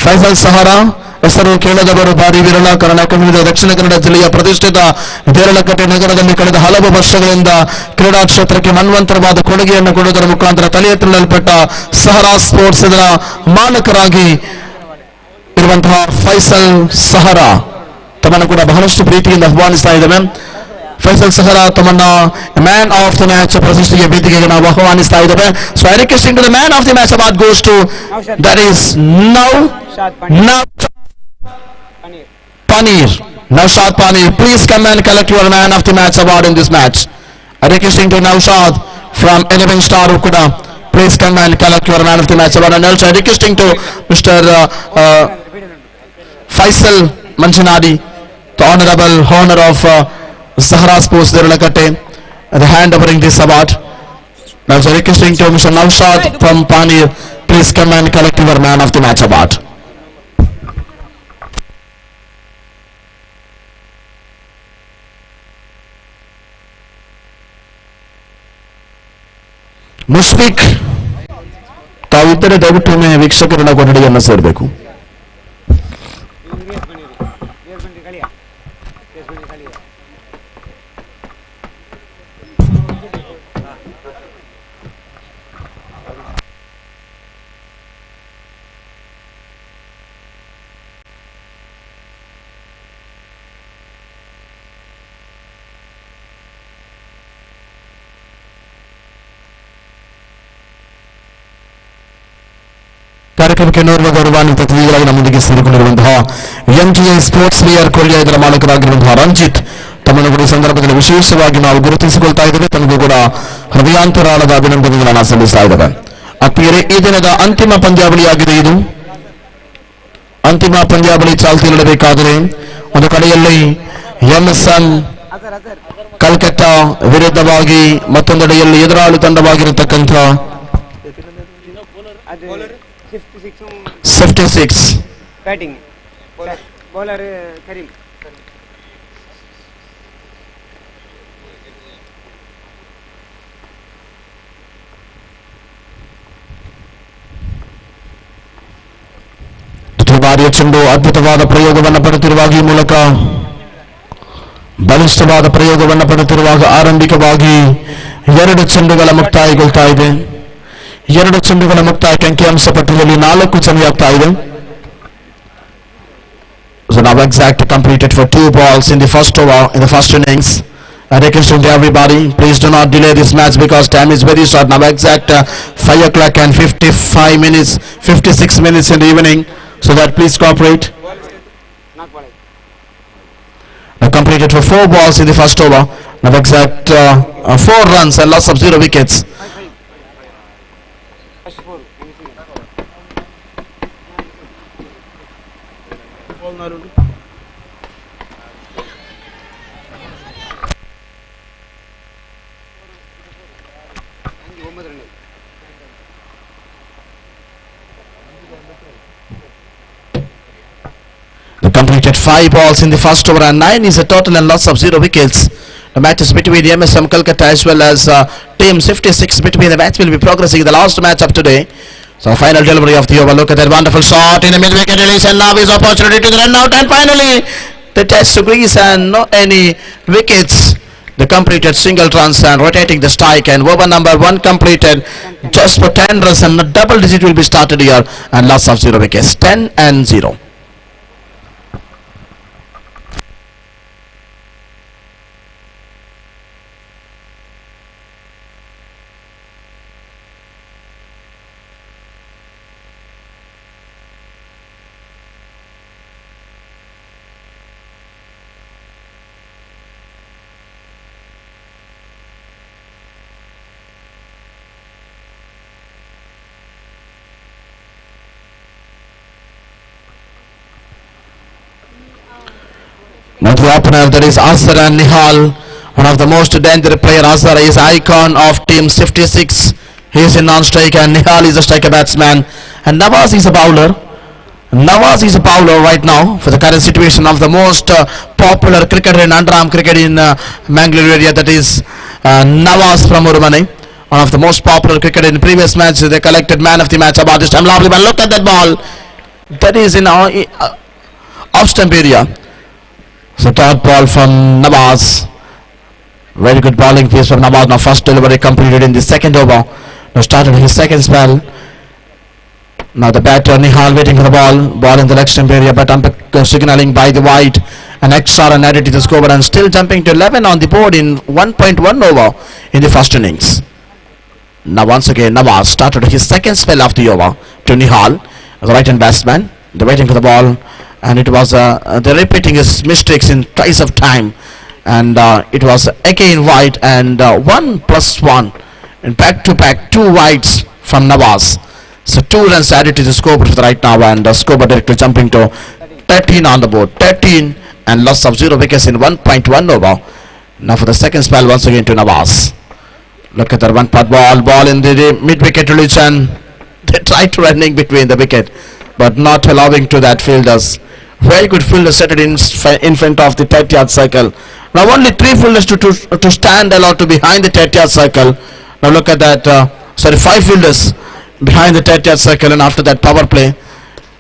Speaker 4: ಫೈಸಲ್ ಸಹರಾ ಹೆಸರು ಕೇಳದವರು ಭಾರಿ ವಿರಳ. ಕಾರಣ ದಕ್ಷಿಣ ಕನ್ನಡ ಜಿಲ್ಲೆಯ ಪ್ರತಿಷ್ಠಿತ ದೇರಳಕಟ್ಟೆ ನಗರದಲ್ಲಿ ಕಳೆದ ಹಲವು ವರ್ಷಗಳಿಂದ ಕ್ರೀಡಾ ಕ್ಷೇತ್ರಕ್ಕೆ ಮನ್ವಂತರವಾದ ಕೊಡುಗೆಯನ್ನು ಕೊಡುವುದರ ಮುಖಾಂತರ ತಲೆ ಎತ್ತಲ್ಪಟ್ಟ ಸಹರಾ ಸ್ಪೋರ್ಟ್ಸ್ ಇದರ ಮಾಲಕರಾಗಿ ಇರುವಂತಹ ಫೈಸಲ್ ಸಹರಾ ತಮ್ಮನ್ನು ಕೂಡ ಬಹಳಷ್ಟು ಪ್ರೀತಿಯಿಂದ ಆಹ್ವಾನಿಸ್ತಾ ಇದ್ದೇವೆ. ಫೈಸಲ್ ಸಹರಾ ತಮ್ಮನ್ನ ಮ್ಯಾನ್ ಆಫ್ ದ ಮ್ಯಾಚ್ ಪ್ರಶಸ್ತಿಗೆ ವೇದಿಕೆಗೆ ನಾವು ಆಹ್ವಾನಿಸ್ತಾ ಇದ್ದೇವೆ. So I requesting to the man of the match award goes to that is Paneer. Naushad Paneer, please come and collect your man of the match award in this match. I requesting to Naushad from 11 Star Ukuda, please come and collect your man of the match award. And also I requesting to Mr. Faisal Manchinadi, the honorable honor of Sahara Sports Derulakatte, the hand overing this award. And also requesting to Mr. Naushad from Paneer, please come and collect your man of the match award. ಮುಷ್ಫಿಕ್ ತಾವಿದ್ದರೆ ದಯವಿಟ್ಟು ಒಮ್ಮೆ ವೀಕ್ಷಕರನ್ನ ಕೊಠಡಿಯನ್ನು ಸೇರಬೇಕು. ಕಾರ್ಯಕ್ರಮಕ್ಕೆ ನೋಡುವ ಗೌರವಾನ್ವಿತ ಅತಿಥಿಗಳಾಗಿ ನಮ್ಮೊಂದಿಗೆ ಸೇರಿಕೊಂಡಿರುವಂತಹ ಎಂಜಿಐ sports wear Korea ಇದರ ಮಾಲಕರಾಗಿರುವಂತಹ ರಂಜಿತ್ ತಮ್ಮನ್ನು ಕೂಡ ಈ ಸಂದರ್ಭದಲ್ಲಿ ವಿಶೇಷವಾಗಿ ನಾವು ಗುರುತಿಸಿಕೊಳ್ತಾ ಇದ್ದೇವೆ. ತಮಗೂ ಕೂಡ ಹೃದಯಾಂತರಾಳದ ಅಭಿನಂದನೆಗಳನ್ನು ಸಲ್ಲಿಸ್ತಾ ಇದ್ದೇವೆ. ಆತ್ಮೀಯರೇ, ಈ ದಿನದ ಅಂತಿಮ ಪಂದ್ಯಾವಳಿಯಾಗಿದೆ ಇದು. ಅಂತಿಮ ಪಂದ್ಯಾವಳಿ ಚಾಲ್ತಿಯಲ್ಲಿಡಬೇಕಾದರೆ ಒಂದು ಕಡೆಯಲ್ಲಿ ಎಂಎಸ್ಎಂ ಕಲ್ಕತ್ತಾ ವಿರುದ್ಧವಾಗಿ ಮತ್ತೊಂದೆಡೆಯಲ್ಲಿ ಎದುರಾಳಿ ತಂಡವಾಗಿರತಕ್ಕಂಥ 56
Speaker 8: ಬ್ಯಾಟಿಂಗ್ ಬೌಲರ್ ಕರೀಂ.
Speaker 4: ಬಾರಿಯ ಚೆಂಡು ಅದ್ಭುತವಾದ ಪ್ರಯೋಗವನ್ನು ಪಡೆಯುತ್ತಿರುವಾಗ ಈ ಮೂಲಕ ಬಲಿಷ್ಠವಾದ ಪ್ರಯೋಗವನ್ನು ಪಡೆಯುತ್ತಿರುವಾಗ ಆರಂಭಿಕವಾಗಿ 2 ಚೆಂಡುಗಳ ಮುಕ್ತಾಯಗೊಳ್ತಾ ಇದೆ. 2 ಚೆಂಡುಗಳ ಮುಕ್ತಾಯಕ್ಕೆ ಅಂಕಿಅಂಶ ಪಟ್ಟಿಯಲ್ಲಿ 4 ಚೆಂಡುಗಳಾಗ್ತಾ ಇದೆ. So now exact completed for 2 balls in the first over, in the first innings. I request to everybody, please do not delay this match because time is very short. Now exact 5 o'clock and 55 minutes, 56 minutes in the evening. So that please cooperate. Now completed for 4 balls in the first over. Now exact 4 runs and loss of 0 wickets. They completed 5 balls in the first over and 9 is a total and loss of 0 wickets. The match is between the MSM Kolkata as well as team 56 between the match will be progressing in the last match of today. So final delivery of the over. Look at that wonderful shot in the mid wicket release and now is opportunity to run out and finally the test to crease and no any wickets. The completed single runs and rotating the strike and over number 1 completed just for 10 runs and a double digit will be started here and loss of 0 wickets, 10 and 0. Now the opener, that is Azhar and Nihal, one of the most dangerous player. Azhar is icon of team 56. He is in non-strike and Nihal is a striker batsman. And Nawaz is a bowler. Nawaz is a bowler right now for the current situation of the most popular cricketer in under-arm cricket in Mangalore area, that is Nawaz from Urmani. One of the most popular cricketer in the previous match. They collected man of the match about this time. Lovely man, look at that ball. That is in our off stump area. So third ball from Nawaz. Very good bowling piece from Nawaz. Now first delivery completed in the second over. Now started his second spell. Now the batter Nihal waiting for the ball. Ball in the leg stump area, but signaling by the wide. An extra run added to the scoreboard and still jumping to 11 on the board in 1.1 over in the first innings. Now once again Nawaz started his second spell of the over to Nihal, the right hand batsman. They're waiting for the ball, and it was they're repeating his mistakes in twice of time, and it was again wide and 1+1 and back to back 2 wides from Nawaz. So 2 runs added to the scoreboard for the right now, and the scoreboard directly jumping to 13 on the board, 13 and loss of 0 wickets in 1.1 over. Now for the second spell once again to Nawaz. Look at that one putt ball in the mid-wicket religion. They tried to running between the wicket, but not allowing to that fielders. Very good fielder set it in front of the 30-yard circle. Now only 3 fielders to stand allowed to behind the 30-yard circle. Now look at that, 5 fielders behind the 30-yard circle, and after that power play.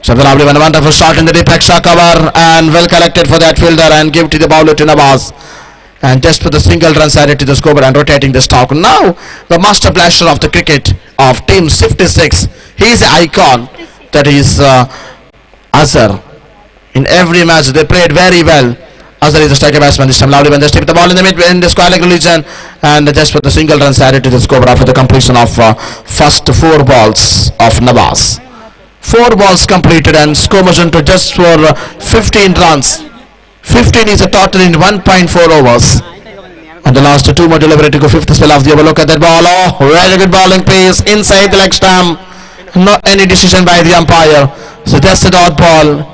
Speaker 4: So the lovely one, a wonderful shot in the deep extra cover, and well collected for that fielder, and give to the bowler to Nawaz. And just for the single runs added to the scoreboard and rotating the stock. Now the master blaster of the cricket of team 56. He is an icon. That is Azhar. In every match they played very well. Azhar is the striker batsman this time. Lovely one, just take the ball in the mid in the square leg region, and just for the single runs added to the scoreboard after the completion of first 4 balls of Nawaz. 4 balls completed and score margin to just for 15 runs. 15 is a total in 1.4 overs. And the last 2 more delivery to go 5th spell of the over. Look at that ball. Oh, very good bowling pace inside the leg stump. Not any decision by the umpire. So that's the dot ball.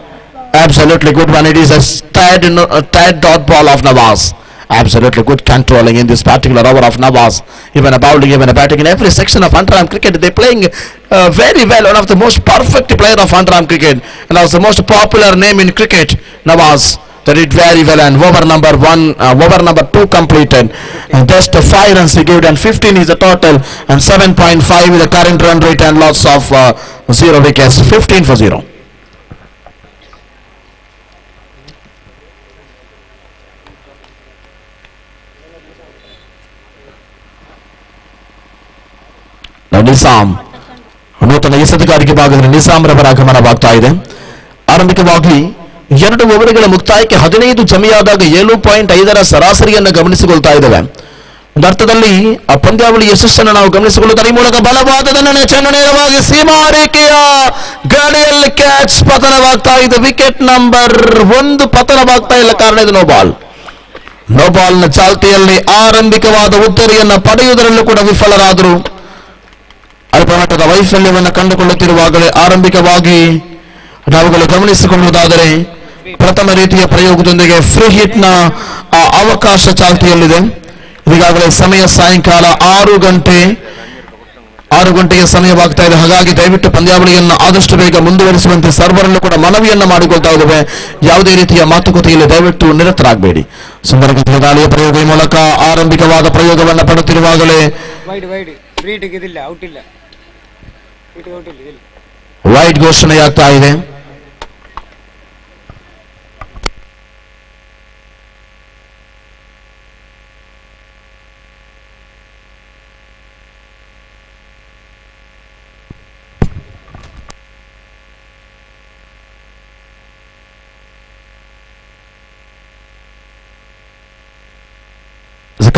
Speaker 4: Absolutely good one. It is a tight dot ball of Nawaz. Absolutely good controlling in this particular over of Nawaz. Even a bowling, even a batting, in every section of under-arm cricket they're playing very well. One of the most perfect player of under-arm cricket, and also the most popular name in cricket, Nawaz. They did very well, and over number 2 completed, and just 5 runs he gave, and 15 is the total, and 7.5 is the current run rate, and lots of 0 wickets. 15 for 0. ನಿಸಾಮ್ ನೂತನ ಎಸೆತಗಾರಿಕೆ ಭಾಗದಲ್ಲಿ ನಿಸಾಮ್ ರವರ ಆಗಮನವಾಗ್ತಾ ಇದೆ. ಆರಂಭಿಕವಾಗಿ 2 ಓವರ್ಗಳ ಮುಕ್ತಾಯಕ್ಕೆ 15 ಜಮೆಯಾದಾಗ 7.5ರ ಸರಾಸರಿಯನ್ನು ಗಮನಿಸಿಕೊಳ್ತಾ ಇದ್ದೇವೆ. ಒಂದು ಅರ್ಥದಲ್ಲಿ ಆ ಪಂದ್ಯಾವಳಿ ಯಶಸ್ಸನ್ನು ನಾವು ಗಮನಿಸಿಕೊಳ್ಳುತ್ತಾರೆ. ಈ ಮೂಲಕ ಬಲವಾದ ಚೆಂಡು ನೇರವಾಗಿ ಸೀಮಾರೇಖೆಯ ಗಾಳಿಯಲ್ಲಿ ಕ್ಯಾಚ್ ಪತನವಾಗ್ತಾ ಇದೆ. ವಿಕೆಟ್ ನಂಬರ್ 1 ಪತನವಾಗ್ತಾ ಇಲ್ಲ, ಕಾರಣ ಇದು ನೋ ಬಾಲ್. ನೋ ಬಾಲ್ನ ಚಾಲ್ತಿಯಲ್ಲಿ ಆರಂಭಿಕವಾದ ಉತ್ತರಿಯನ್ನು ಪಡೆಯುವುದರಲ್ಲೂ ಕೂಡ ವಿಫಲರಾದರು. ಅಲ್ಪಮಟ್ಟದ ವೈಫಲ್ಯವನ್ನು ಕಂಡುಕೊಳ್ಳುತ್ತಿರುವಾಗಲೇ ಆರಂಭಿಕವಾಗಿ ನಾವುಗಳು ಗಮನಿಸಿಕೊಳ್ಳುವುದಾದರೆ ಪ್ರಥಮ ರೀತಿಯ ಪ್ರಯೋಗದೊಂದಿಗೆ ಫ್ರೀ ಹಿಟ್ ನ ಅವಕಾಶ ಚಾಲ್ತಿಯಲ್ಲಿದೆ. ಈಗಾಗಲೇ ಸಮಯ ಸಾಯಂಕಾಲ 6 ಗಂಟೆಗೆ ಸಮಯವಾಗ್ತಾ ಇದೆ. ಹಾಗಾಗಿ ದಯವಿಟ್ಟು ಪಂದ್ಯಾವಳಿಯನ್ನು ಆದಷ್ಟು ಬೇಗ ಮುಂದುವರಿಸುವಂತೆ ಸರ್ವರಲ್ಲೂ ಕೂಡ ಮನವಿಯನ್ನ ಮಾಡಿಕೊಳ್ತಾ ಇದ್ದೇವೆ. ಯಾವುದೇ ರೀತಿಯ ಮಾತುಕತೆಯಲ್ಲಿ ದಯವಿಟ್ಟು ನಿರತರಾಗಬೇಡಿ. ಸುಂದರ ದಾಳಿಯ ಪ್ರಯೋಗ ಈ ಮೂಲಕ ಆರಂಭಿಕವಾದ ಪ್ರಯೋಗವನ್ನು ಪಡುತ್ತಿರುವಾಗಲೇ ವೈಡ್ ಘೋಷಣೆಯಾಗ್ತಾ ಇದೆ.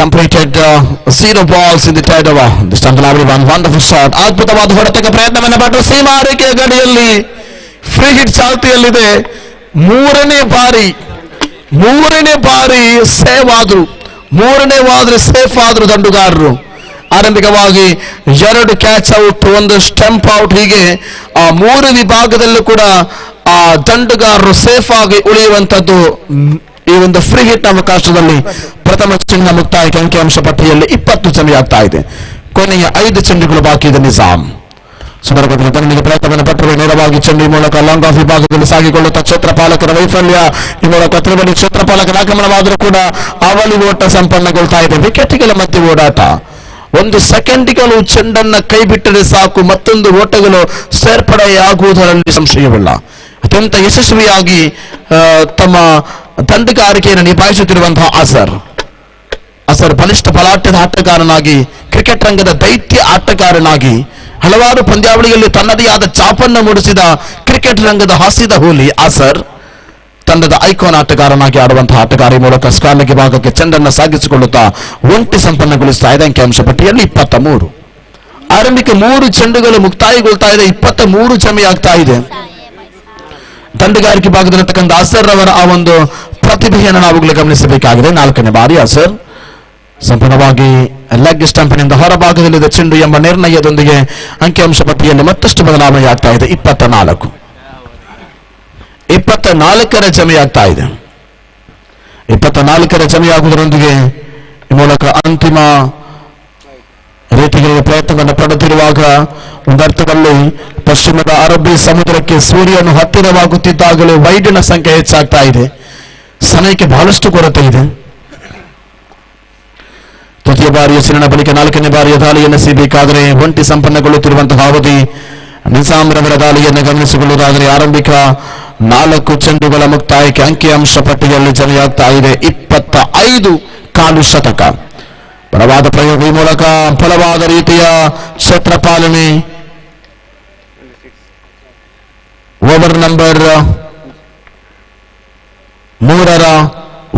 Speaker 4: Completed 0 balls in the third over. This time one wonderful shot. ಅದ್ಭುತವಾದ ಹೊಡೆತಕ್ಕೆ ಪ್ರಯತ್ನವನ್ನು ಪಟ್ಟು ಸೀಮಾರೇಖೆಯ ಗಡಿಯಲ್ಲಿ ಫ್ರೀ ಹಿಟ್ ಚಾಲ್ತಿಯಲ್ಲಿದೆ. ಮೂರನೇ ಬಾರಿ ಸೇವ್ ಆದ್ರು. ಮೂರನೇ ಬಾರಿ ಸೇಫ್ ಆದ್ರು ದಂಡುಗಾರರು. ಆರಂಭಿಕವಾಗಿ 2 ಕ್ಯಾಚ್ ಔಟ್, 1 ಸ್ಟಂಪ್ ಔಟ್, ಹೀಗೆ ಆ 3 ವಿಭಾಗದಲ್ಲೂ ಕೂಡ ಆ ದಂಡುಗಾರರು ಸೇಫ್ ಆಗಿ ಉಳಿಯುವಂತದ್ದು ಈ ಒಂದು ಫ್ರೀ ಹಿಟ್ ಅವಕಾಶದಲ್ಲಿ ಪ್ರಥಮ ಚೆಂಡಿನ ಮುಕ್ತಾಯಕ್ಕೆ ಅಂಕಿಅಂಶ ಪಟ್ಟಿಯಲ್ಲಿ 20 ಜಮೆಯಾಗ್ತಾ ಇದೆ. ಕೊನೆಯ 5 ಚೆಂಡುಗಳು ಬಾಕಿ ಇದೆ. ನಿಜಾಮ್ ಸುಂದರಗತಿಗೆ ತನ್ನಿಗೆ ಪ್ರಯತ್ನವನ್ನು ಪಟ್ಟರೆ ನೇರವಾಗಿ ಚೆಂಡು ಮೂಲಕ ಲಾಂಗ್ ಆಫ್ ವಿಭಾಗದಲ್ಲಿ ಸಾಗಿಕೊಳ್ಳುತ್ತಾ ಕ್ಷೇತ್ರಪಾಲಕರ ವೈಫಲ್ಯ. ಈ ಮೂಲಕ ತ್ರಿವಳಿ ಕ್ಷೇತ್ರಪಾಲಕರ ಆಗಮನವಾದರೂ ಕೂಡ ಅವಳಿ ಓಟ ಸಂಪನ್ನಗೊಳ್ತಾ ಇದೆ. ವಿಕೆಟ್ಗಳ ಮಧ್ಯೆ ಓಡಾಟ. 1 ಸೆಕೆಂಡ್ಗಳು ಚೆಂಡನ್ನ ಕೈ ಬಿಟ್ಟರೆ ಸಾಕು, ಮತ್ತೊಂದು ಓಟಗಳು ಸೇರ್ಪಡೆಯಾಗುವುದರಲ್ಲಿ ಸಂಶಯವಿಲ್ಲ. ಅತ್ಯಂತ ಯಶಸ್ವಿಯಾಗಿ ತಮ್ಮ ತಂಡಗಾರಿಕೆಯನ್ನು ನಿಭಾಯಿಸುತ್ತಿರುವಂತಹ ಅಸರ್ ಬಲಿಷ್ಠ ಬಲಾಢ್ಯದ ಆಟಗಾರನಾಗಿ, ಕ್ರಿಕೆಟ್ ರಂಗದ ದೈತ್ಯ ಆಟಗಾರನಾಗಿ, ಹಲವಾರು ಪಂದ್ಯಾವಳಿಯಲ್ಲಿ ತನ್ನದೇ ಆದ ಚಾಪನ್ನು ಮೂಡಿಸಿದ ಕ್ರಿಕೆಟ್ ರಂಗದ ಹಾಸ್ಯದ ಹೋಲಿ ಅಸರ್ ತಂಡದ ಐಕಾನ್ ಆಟಗಾರನಾಗಿ ಆಡುವಂತಹ ಆಟಗಾರ. ಮೂಲಕ ಸ್ಕಾರ್ನಿಗೆ ಭಾಗಕ್ಕೆ ಚೆಂಡನ್ನು ಸಾಗಿಸಿಕೊಳ್ಳುತ್ತಾ ಒಂಟಿ ಸಂಪನ್ನಗೊಳಿಸ್ತಾ ಇದೆ. ಅಂಕಿಅಂಶ ಪಟ್ಟಿಯಲ್ಲಿ 23. ಆರಂಭಿಕ 3 ಚೆಂಡುಗಳು ಮುಕ್ತಾಯಗೊಳ್ತಾ ಇದೆ. 23 ಜಮೆಯಾಗ್ತಾ ಇದೆ. ತಂಡಗಾರಿಕೆ ಭಾಗದಲ್ಲಿರ್ತಕ್ಕಂಥ ಅಸರ್ ಅವರ ಆ ಒಂದು ಪ್ರತಿಭೆಯನ್ನು ನಾವುಗಳು ಗಮನಿಸಬೇಕಾಗಿದೆ. 4ನೇ ಬಾರಿ ಅಸರ್ ಸಂಪೂರ್ಣವಾಗಿ ಲೆಗ್ ಸ್ಟಂಪಿನಿಂದ ಹೊರಭಾಗದಲ್ಲಿದ್ದ ಚೆಂಡು ಎಂಬ ನಿರ್ಣಯದೊಂದಿಗೆ ಅಂಕಿಅಂಶ ಪಟ್ಟಿಯಲ್ಲಿ ಮತ್ತಷ್ಟು ಬದಲಾವಣೆ ಆಗ್ತಾ ಇದೆ. 24ರ ಜಮೆಯಾಗ್ತಾ ಇದೆ. 24ರ ಜಮೆಯಾಗುವುದರೊಂದಿಗೆ ಈ ಮೂಲಕ ಅಂತಿಮ ರೀತಿಗಳಿಗೆ ಪ್ರಯತ್ನವನ್ನು ಪಡುತ್ತಿರುವಾಗ ಒಂದರ್ಥದಲ್ಲಿ ಪಶ್ಚಿಮದ ಅರಬ್ಬಿ ಸಮುದ್ರಕ್ಕೆ ಸೂರ್ಯನು ಹತ್ತಿರವಾಗುತ್ತಿದ್ದಾಗಲೇ ವೈಡಿನ ಸಂಖ್ಯೆ ಹೆಚ್ಚಾಗ್ತಾ ಇದೆ. ಸಮಯಕ್ಕೆ ಬಹಳಷ್ಟು ಕೊರತೆ ಇದೆ. ತೃತೀಯ ಬಾರಿಯ ಸಿರಣ ಬಳಿಕ 4ನೇ ಬಾರಿಯ ದಾಳಿಯನ್ನು ಸಿಗಬೇಕಾದರೆ ಒಂಟಿ ಸಂಪನ್ನಗೊಳ್ಳುತ್ತಿರುವಂತಹ ಅವಧಿ. ನಿಜಾಮ್ ರವರ ದಾಳಿಯನ್ನು ಗಮನಿಸಿಕೊಳ್ಳುವುದಾದರೆ ಆರಂಭಿಕ 4 ಚೆಂಡುಗಳ ಮುಕ್ತಾಯಕ್ಕೆ ಅಂಕಿಅಂಶ ಪಟ್ಟಿಯಲ್ಲಿ ಜಮೆಯಾಗ್ತಾ ಇದೆ 25 ಕಾಲು ಶತಕ. ಬಲವಾದ ಪ್ರಯೋಗ, ಈ ಮೂಲಕ ಬಲವಾದ ರೀತಿಯ ಕ್ಷೇತ್ರ ಪಾಲನೆ. ಓವರ್ ನಂಬರ್ 3ರ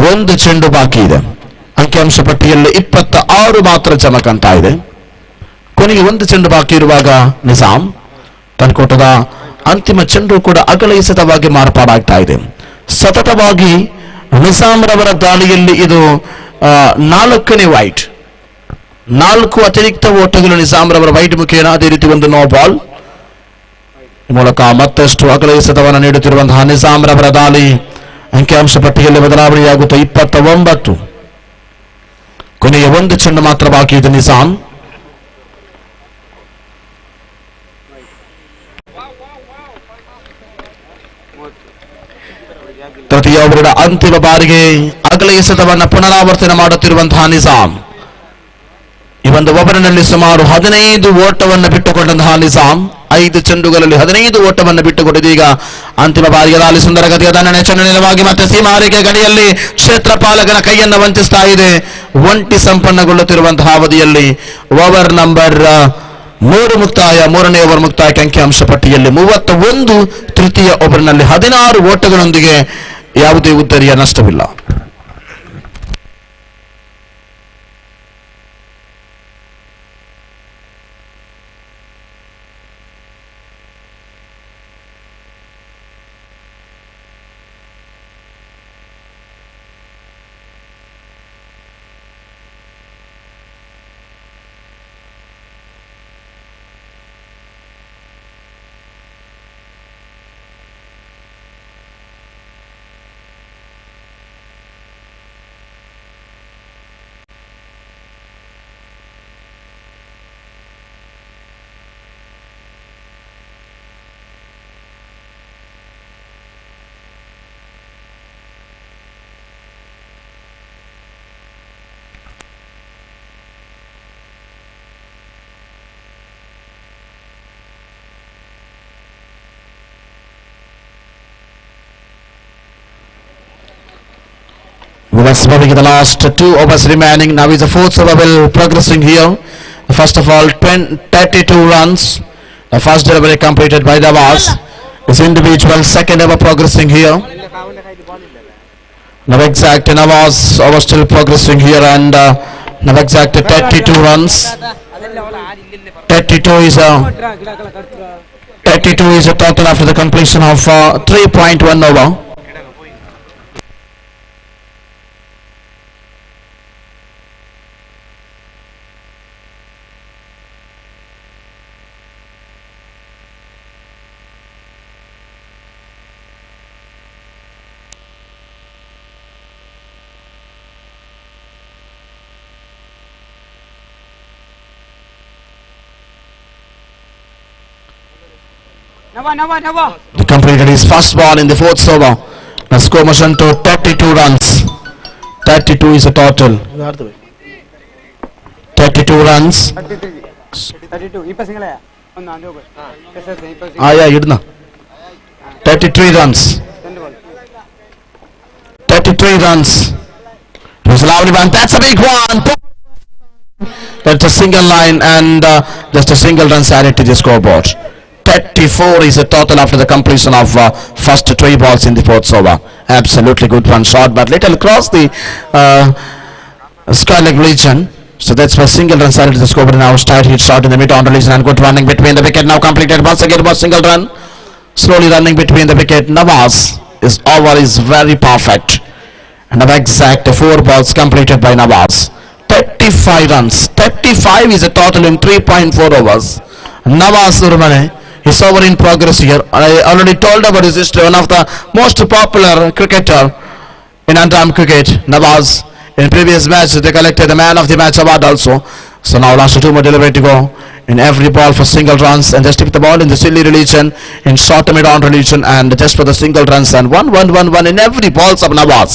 Speaker 4: 1 ಚೆಂಡು ಬಾಕಿ ಇದೆ. ಅಂಕಿಅಂಶ ಪಟ್ಟಿಯಲ್ಲಿ 26 ಮಾತ್ರ ಚಮಕಂತಾ ಇದೆ. ಕೊನೆಗೆ 1 ಚೆಂಡು ಬಾಕಿ ಇರುವಾಗ ನಿಜಾಮ್ ತನ್ಕೋಟದ ಅಂತಿಮ ಚೆಂಡು ಕೂಡ ಅಗಲೈಸತವಾಗಿ ಮಾರ್ಪಾಡಾಗ್ತಾ ಇದೆ. ಸತತವಾಗಿ ನಿಜಾಮ್ ರವರ ದಾಳಿಯಲ್ಲಿ ಇದು 4ನೇ ವೈಟ್. 4 ಅತಿರಿಕ್ತ ಓಟಗಳು ನಿಜಾಮ್ ರವರ ವೈಟ್ ಮುಖೇನ, ಅದೇ ರೀತಿ ಒಂದು ನೋ ಬಾಲ್. ಈ ಮೂಲಕ ಮತ್ತಷ್ಟು ಅಗಲೈಸತವನ್ನು ನೀಡುತ್ತಿರುವಂತಹ ನಿಜಾಮ್ ರವರ ದಾಳಿ ಅಂಕಿಅಂಶ ಪಟ್ಟಿಯಲ್ಲಿ ಬದಲಾವಣೆಯಾಗುತ್ತೆ. 29. ಕೊನೆಯ 1 ಚೆಂಡು ಮಾತ್ರ ಬಾಕಿ ಇದೆ ನಿಜಾಮ್. ತೃತೀಯ ಓವರಿನ ಅಂತಿಮ ಬಾರಿಗೆ ಅಗಲ ಎಸೆತವನ್ನು ಪುನರಾವರ್ತನೆ ಮಾಡುತ್ತಿರುವಂತಹ ನಿಜಾಮ್. ಈ ಒಂದು ಓವರಿನಲ್ಲಿ ಸುಮಾರು 15 ಓಟವನ್ನು ಬಿಟ್ಟುಕೊಂಡಂತಹ ನಿಜಾಮ್ 5 ಚೆಂಡುಗಳಲ್ಲಿ 15 ಓಟವನ್ನು ಬಿಟ್ಟುಕೊಂಡಿದ್ದು. ಈಗ ಅಂತಿಮ ಬಾರಿಗೆ ದಾಳಿ ಸುಂದರ ಗತಿಯ ದಂಡನೆ ಚೆಂಡಿನವಾಗಿ ಮತ್ತೆ ಸೀಮಾರಿಕೆ ಗಡಿಯಲ್ಲಿ ಕ್ಷೇತ್ರಪಾಲಕನ ಕೈಯನ್ನು ವಂಚಿಸ್ತಾ ಇದೆ. ಒಂಟಿ ಸಂಪನ್ನಗೊಳ್ಳುತ್ತಿರುವಂತಹ ಅವಧಿಯಲ್ಲಿ ಓವರ್ ನಂಬರ್ 3 ಮುಕ್ತಾಯ, 3ನೇ ಓವರ್ ಮುಕ್ತಾಯಕ್ಕೆ ಅಂಕಿಅಂಶ ಪಟ್ಟಿಯಲ್ಲಿ 31. ತೃತೀಯ ಓವರ್ನಲ್ಲಿ 16 ಓಟಗಳೊಂದಿಗೆ ಯಾವುದೇ ಉದ್ದರಿಯ ನಷ್ಟವಿಲ್ಲ. The last 2 overs remaining. Now is the 4th over will progressing here. First of all, 32 runs. The first delivery completed by Davas. This individual second over progressing here. Now exact Navas over still progressing here, and now exact 32 runs. 32 is a total after the completion of 3.1 over. He completed his first ball in the fourth over. Now score motion to 32 runs. 32 is a total. 32 runs.
Speaker 8: 32 ഇപ്പോ സിംഗിളാ ഒന്ന് ആദ്യം ഇപ്പോ
Speaker 4: 33 runs. 33 runs. It was a lovely one. That's a big one. That's a single line and just a single run added to the scoreboard. 34 is the total after the completion of first 3 balls in the fourth over. Absolutely good one shot, but little across the sky leg region. So that's why single run added to the scoreboard. Now straight hit shot in the mid-on region and good running between the wicket. Now completed once again was single run. Slowly running between the wicket. Nawaz is over, is very perfect. And now exact 4 balls completed by Nawaz. 35 runs. 35 is a total in 3.4 overs. Nawaz Urmane is over in progress here. I already told about his history. One of the most popular cricketer in Andhra cricket. Nawaz. In previous match they collected the man of the match award also. So now last 2 more delivery to go. In every ball for single runs and just tip the ball in the silly religion, in short mid-on religion and just for the single runs and 1 in every balls of Nawaz.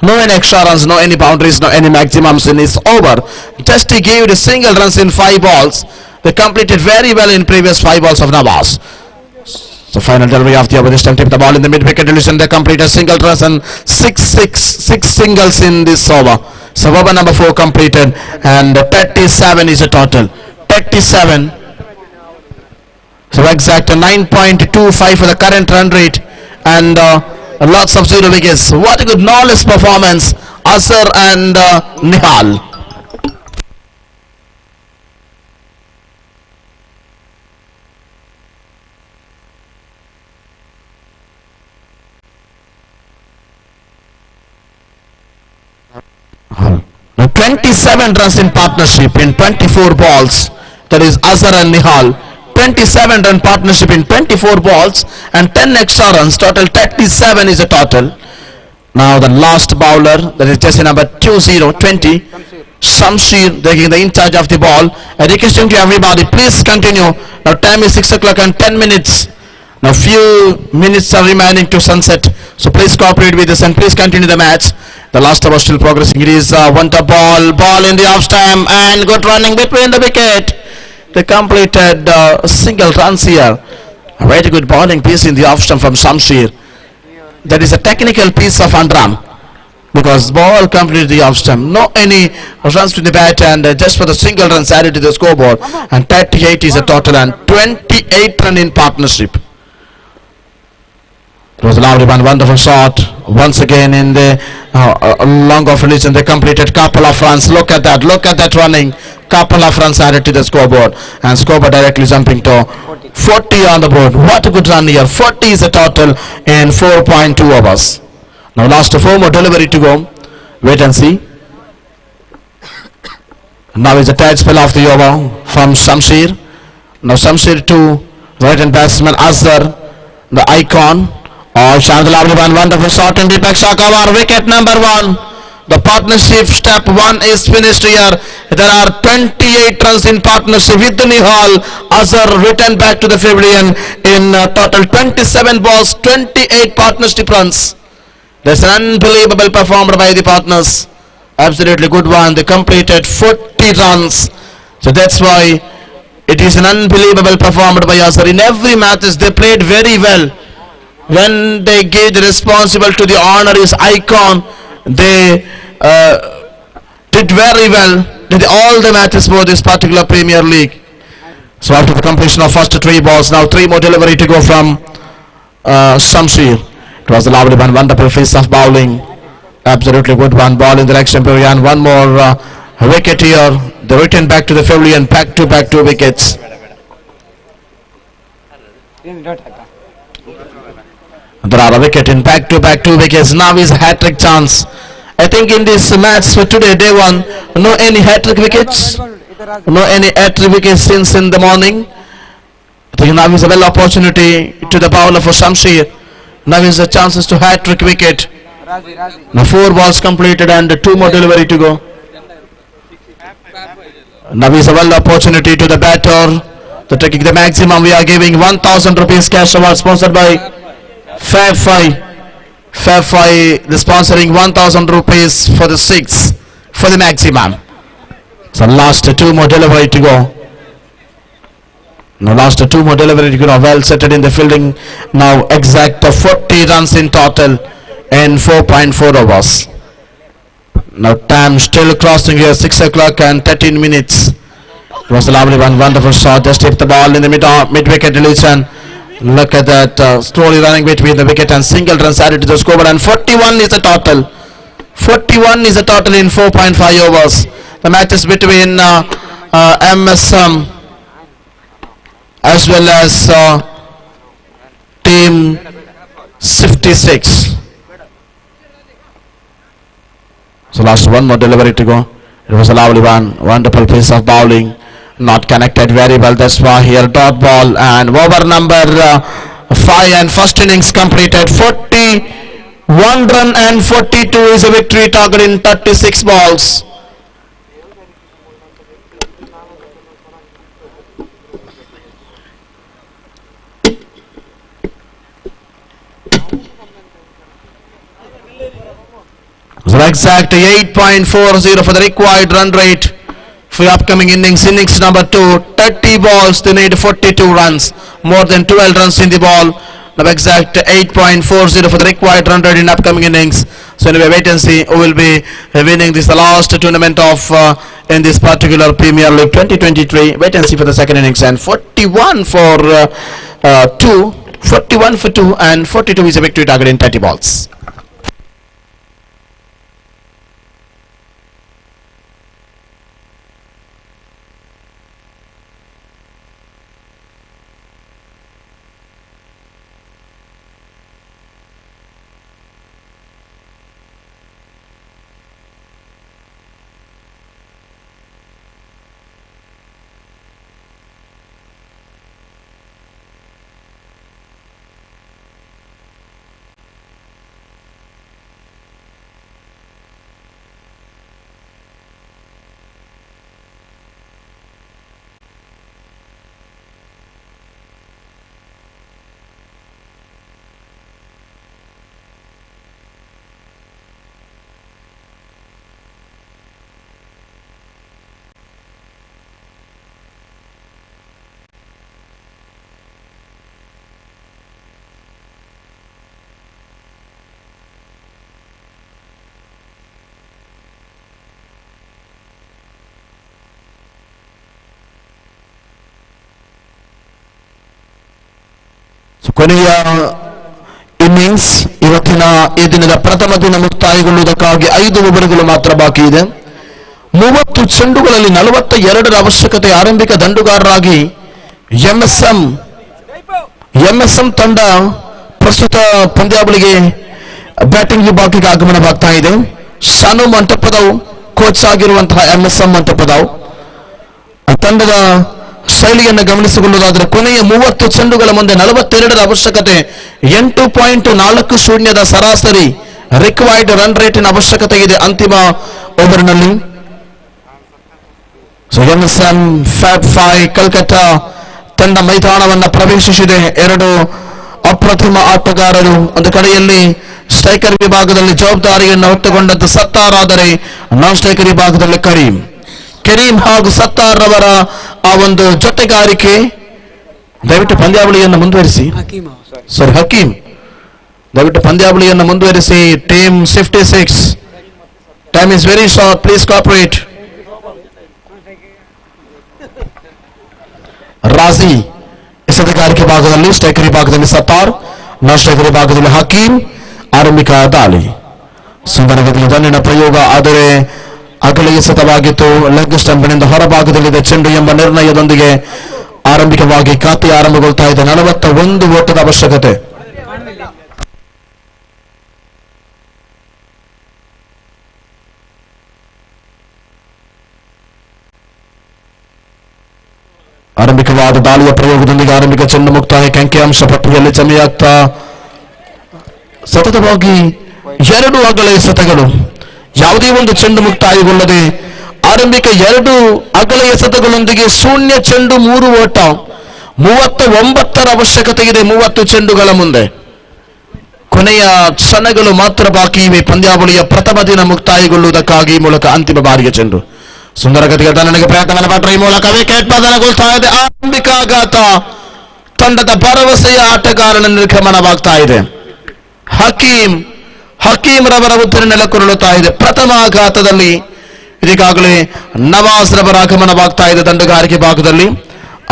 Speaker 4: No any extra runs, no any boundaries, no any maximums in his over. Just he gave the single runs in 5 balls. They completed very well in previous 5 balls of Nawaz. So final delivery of the over. This time tip the ball in the mid-wicket religion. They completed single runs and 6 singles in this over. So over number 4 completed and 37 is a total. 37. So exact 9.25 for the current run rate and lots of 0 wickets. What a good knowledge performance, Asar and Nihal. Now 27 runs in partnership in 24 balls. That is Azhar and Nihal. 27 run partnership in 24 balls and 10 extra runs. Total 37 is a total. Now the last bowler, that is jersey number 2020, Shamsher, taking the in charge of the ball. A requesting to everybody, please continue. Now time is 6 o'clock and 10 minutes. Now few minutes are remaining to sunset. So please cooperate with us and please continue the match. The last over still progressing. It is one top ball in the off stamp and good running between the wicket. They completed single runs here. A very good bowling piece in the off stump from Shamsher. That is a technical piece of Andram because ball completed the off stump. No any runs to the bat and just for the single runs added to the scoreboard. And 38 is a total and 28 run in partnership. It was a lovely one, wonderful shot. Once again in the long off religion they completed couple of runs. Look at that running. Couple of runs added to the scoreboard and scoreboard directly jumping to 40 on the board. What a good run here. 40 is the total in 4.2 overs. Now last 4 more delivery to go. Wait and see. Now is a tight spell of the over from Shamsher. Now Shamsher to right hand batsman Azhar, the icon. Oh, Shandalabli one wonderful shot in Deepak Shakawar. Wicket number 1. The partnership step 1 is finished here. There are 28 runs in partnership with the Nihal. Azhar returned back to the pavilion in total 27 balls, 28 partnership runs. That's an unbelievable performance by the partners. Absolutely good one. They completed 40 runs. So that's why it is an unbelievable performance by Azhar. In every matches they played very well. When they gave the responsible to the honorees icon, they did very well in all the matches for this particular Premier League. So after the completion of first 3 balls, now 3 more delivery to go from Shamsher. It was a lovely one, wonderful piece of bowling. Absolutely good one. Ball in the direction pavilion. One more wicket here. They return back to the pavilion. Back to back 2 wickets. There are a wicket in back-to-back 2 wickets. Now is a hat-trick chance. I think in this match for today, day 1, no any hat-trick wickets. No any hat-trick wickets since in the morning. I think now is a well opportunity to the bowler for Shamsher. Now is a chances to hat-trick wicket. Now 4 balls completed and 2 more delivery to go. Now is a well opportunity to the batter So taking the maximum, we are giving 1,000 rupees cash award sponsored by Fab 5. Fab 5, the sponsoring 1,000 rupees for the 6 for the maximum. So last 2 more delivery to go. Now last 2 more delivery to go. Well settled in the fielding. Now exact 40 runs in total in 4.4 hours. Now time still crossing here, 6 o'clock and 13 minutes. It was a lovely one, wonderful shot. Just hit the ball in the mid-wicket deletion. Look at that, slowly running between the wicket and single runs added to the scoreboard. And 41 is the total. 41 is the total in 4.5 overs. The match is between MSM as well as team 56. So last 1 more delivery to go. It was a lovely one, wonderful piece of bowling. Not connected very well. That's why here dot ball and over number 5 and first innings completed. 41 run and 42 is a victory target in 36 balls. So exact 8.40 for the required run rate for the upcoming innings. Innings number 2, 30 balls, they need 42 runs, more than 12 runs in the ball. Now exact 8.40 for the required run rate in upcoming innings. So anyway, wait and see who will be winning this, the last tournament of in this particular Premier League 2023. Wait and see for the second innings. And 41 for 2, 41 for 2 and 42 is a victory target in 30 balls. ಕೊನೆಯ innings ಇವತ್ತಿನ ಈ ದಿನದ ಪ್ರಥಮ ದಿನ ಮುಕ್ತಾಯಗೊಳ್ಳುವುದಕ್ಕಾಗಿ 5 ಓವರ್ಗಳು ಮಾತ್ರ ಬಾಕಿ ಇದೆ. 30 ಚೆಂಡುಗಳಲ್ಲಿ 42ರ ಅವಶ್ಯಕತೆ. ಆರಂಭಿಕ ದಂಡುಗಾರರಾಗಿ ಎಂಎಸ್ಎಂ ತಂಡ ಪ್ರಸ್ತುತ ಪಂದ್ಯಾವಳಿಗೆ ಬ್ಯಾಟಿಂಗ್ ವಿಭಾಗಕ್ಕೆ ಆಗಮನವಾಗ್ತಾ ಇದೆ. ಶಾನು ಮಂಟಪದವ್ ಕೋಚ್ ಆಗಿರುವಂತಹ ಎಂಎಸ್ಎಂ ಮಂಟಪದವ್ ತಂಡದ ಶೈಲಿಯನ್ನು ಗಮನಿಸಿಕೊಳ್ಳುವುದಾದರೆ ಕೊನೆಯ 30 ಚೆಂಡುಗಳ ಮುಂದೆ 42ರ ಅವಶ್ಯಕತೆ, 8.40 ಸರಾಸರಿ ರಿಕ್ವೈರ್ಡ್ ರನ್ ರೇಟಿನ ಅವಶ್ಯಕತೆ ಇದೆ ಅಂತಿಮ ಓವರ್ನಲ್ಲಿ. ಸೊ ಎಂಎಸ್ಎಂ ಫ್ಯಾಬ್ 5 ಕಲ್ಕತ್ತಾ ತಂಡ ಮೈದಾನವನ್ನು ಪ್ರವೇಶಿಸಿದೆ. 2 ಅಪ್ರತಿಮ ಆಟಗಾರರು. ಒಂದು ಕಡೆಯಲ್ಲಿ ಸ್ಟ್ರೈಕರ್ ವಿಭಾಗದಲ್ಲಿ ಜವಾಬ್ದಾರಿಯನ್ನು ಹೊತ್ತುಕೊಂಡದ್ದು ಸತ್ತಾರ್, ಆದರೆ ನಾನ್ ಸ್ಟ್ರೈಕರ್ ವಿಭಾಗದಲ್ಲಿ ಕರೀಂ ಹಾಗೂ ಸತ್ತಾರ್ ರವರ ಆ ಒಂದು ಜೊತೆಗಾರಿಕೆ. ದಯವಿಟ್ಟು ಪಂದ್ಯಾವಳಿಯನ್ನು ಮುಂದುವರಿಸಿ. ಹಕೀಂ ದಯವಿಟ್ಟು ಪಂದ್ಯಾವಳಿಯನ್ನು ಮುಂದುವರಿಸಿ. Team 56, time is very short, please cooperate. ರಾಜಿ ಎಸೆತಗಾರಿಕೆ ಭಾಗದಲ್ಲಿ, ಸ್ಟ್ರೈಕರ್ ವಿಭಾಗದಲ್ಲಿ ಸತ್ತಾರ್, ನಾನ್ ಸ್ಟ್ರೈಕರ್ ವಿಭಾಗದಲ್ಲಿ ಹಕೀಂ. ಆರಂಭಿಕ ದಾಳಿ ಸುಂದರಗತಿಯ ದಂಡಿನ ಪ್ರಯೋಗ, ಆದರೆ ಅಗಲ ಎಸೆತವಾಗಿತ್ತು. ಲೆಗ್ ಸ್ಟಂಪಿನಿಂದ ಹೊರಭಾಗದಲ್ಲಿದೆ ಚೆಂಡು ಎಂಬ ನಿರ್ಣಯದೊಂದಿಗೆ ಆರಂಭಿಕವಾಗಿ ಖಾತೆ ಆರಂಭಗೊಳ್ತಾ ಇದೆ. 41 ಓಟದ ಅವಶ್ಯಕತೆ. ಆರಂಭಿಕವಾದ ದಾಳಿಯ ಪ್ರಯೋಗದೊಂದಿಗೆ ಆರಂಭಿಕ ಚೆಂಡು ಮುಕ್ತಾಯಕ್ಕೆ ಅಂಕಿಅಂಶ ಪಟ್ಟಿಯಲ್ಲಿ ಜಮೆಯಾಗ್ತಾ ಸತತವಾಗಿ 2 ಅಗಲ ಎಸೆತಗಳು, ಯಾವುದೇ ಒಂದು ಚೆಂಡು ಮುಕ್ತಾಯಗೊಳ್ಳದೆ ಆರಂಭಿಕ 2 ಅಗಲ ಎಸೆತಗಳೊಂದಿಗೆ 0 ಚೆಂಡು 3 ಓಟ. 39ರ ಅವಶ್ಯಕತೆ ಇದೆ 30 ಚೆಂಡುಗಳ ಮುಂದೆ. ಕೊನೆಯ ಕ್ಷಣಗಳು ಮಾತ್ರ ಬಾಕಿ ಇವೆ ಪಂದ್ಯಾವಳಿಯ ಪ್ರಥಮ ದಿನ ಮುಕ್ತಾಯಗೊಳ್ಳುವುದಕ್ಕಾಗಿ. ಈ ಮೂಲಕ ಅಂತಿಮ ಬಾರಿಗೆ ಚೆಂಡು ಸುಂದರ ಗತಿಗೆ ತನ್ನನಿಗೆ ಪ್ರಯತ್ನವನ್ನು ಪಟ್ಟರೆ ಈ ಮೂಲಕ ವಿಕೆಟ್ ಪತನಗೊಳ್ತಾ ಇದೆ. ಆರಂಭಿಕ ಆಘಾತ, ತಂಡದ ಭರವಸೆಯ ಆಟಗಾರನ ನಿರ್ಗಮನವಾಗ್ತಾ ಇದೆ. ಹಕೀಂ ರವರ ಉತ್ತರ ನೆಲಕೊರಳುತ್ತಾ ಇದೆ. ಪ್ರಥಮ ಆಘಾತದಲ್ಲಿ ಇದೀಗಾಗಲೇ ನವಾಜ್ ರವರ ಆಗಮನವಾಗ್ತಾ ಇದೆ ದಂಡಗಾರಿಕೆ ಭಾಗದಲ್ಲಿ.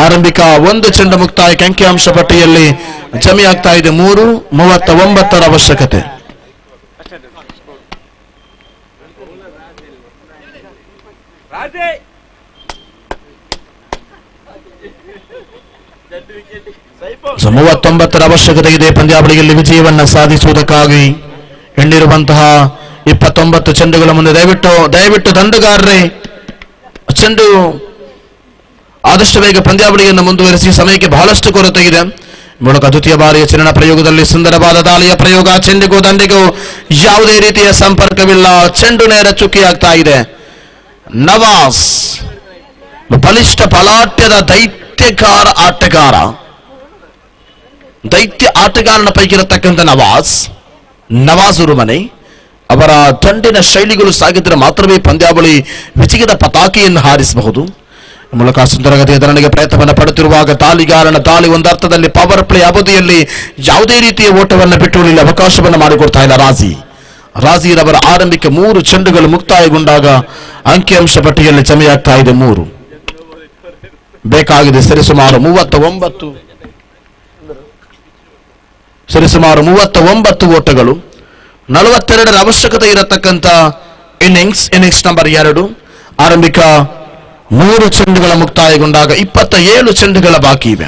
Speaker 4: ಆರಂಭಿಕ 1 ಚೆಂಡು ಮುಕ್ತಾಯಕ್ಕೆ ಅಂಕಿಅಂಶ ಪಟ್ಟಿಯಲ್ಲಿ ಜಮೆಯಾಗ್ತಾ ಇದೆ 3:39ರ ಅವಶ್ಯಕತೆ. ಸೊ 39ರ ಅವಶ್ಯಕತೆ ಇದೆ ಪಂದ್ಯಾವಳಿಯಲ್ಲಿ ವಿಜಯವನ್ನ ಸಾಧಿಸುವುದಕ್ಕಾಗಿ. ಎಣ್ಣಿರುವಂತಹ 29 ಚೆಂಡುಗಳ ಮುಂದೆ ದಯವಿಟ್ಟು ದಂಡಗಾರರೇ ಚೆಂಡು ಆದಷ್ಟು ಬೇಗ ಪಂದ್ಯಾವಳಿಯನ್ನು ಮುಂದುವರಿಸಿ, ಸಮಯಕ್ಕೆ ಬಹಳಷ್ಟು ಕೊರತೆ ಇದೆ. ಮೂಲಕ ದ್ವಿತೀಯ ಬಾರಿಯ ಚಲನ ಪ್ರಯೋಗದಲ್ಲಿ ಸುಂದರವಾದ ದಾಳಿಯ ಪ್ರಯೋಗ. ಚೆಂಡಿಗೂ ದಂಡಿಗೂ ಯಾವುದೇ ರೀತಿಯ ಸಂಪರ್ಕವಿಲ್ಲ. ಚೆಂಡು ನೇರ ಚುಕ್ಕಿಯಾಗ್ತಾ ಇದೆ. ನವಾಜ್ ಬಲಿಷ್ಠ ಬಲಾಢ್ಯದ ದೈತ್ಯ ಆಟಗಾರನ ಪೈಕಿರತಕ್ಕಂಥ ನವಾಜ್ ಉರುಮನೆ ಅವರ ದಂಡಿನ ಶೈಲಿಗಳು ಸಾಗಿದ್ರೆ ಮಾತ್ರವೇ ಪಂದ್ಯಾವಳಿ ವಿಜಯದ ಪತಾಕೆಯನ್ನು ಹಾರಿಸಬಹುದು. ಮೂಲಕ ಸುಂದರಗತಿಯ ಧರಣಿಗೆ ಪ್ರಯತ್ನವನ್ನು ಪಡುತ್ತಿರುವಾಗ ದಾಳಿಗಾರನ ದಾಳಿ ಒಂದರ್ಥದಲ್ಲಿ ಪವರ್ ಪ್ಲೇ ಅವಧಿಯಲ್ಲಿ ಯಾವುದೇ ರೀತಿಯ ಓಟವನ್ನು ಬಿಟ್ಟುಕೊಳ್ಳಲು ಅವಕಾಶವನ್ನು ಮಾಡಿಕೊಡ್ತಾ ಇಲ್ಲ ರಾಜಿರವರ ಆರಂಭಿಕ 3 ಚೆಂಡುಗಳು ಮುಕ್ತಾಯಗೊಂಡಾಗ ಅಂಕಿಅಂಶ ಪಟ್ಟಿಯಲ್ಲಿ ಜಮೆಯಾಗ್ತಾ ಇದೆ 3. ಬೇಕಾಗಿದೆ ಸರಿಸುಮಾರು 39 ಓಟಗಳು. 42ರ ಅವಶ್ಯಕತೆ ಇರತಕ್ಕಂಥ ಇನ್ನಿಂಗ್ಸ್ ನಂಬರ್ 2. ಆರಂಭಿಕ 3 ಚೆಂಡುಗಳ ಮುಕ್ತಾಯಗೊಂಡಾಗ 27 ಚೆಂಡುಗಳ ಬಾಕಿ ಇವೆ.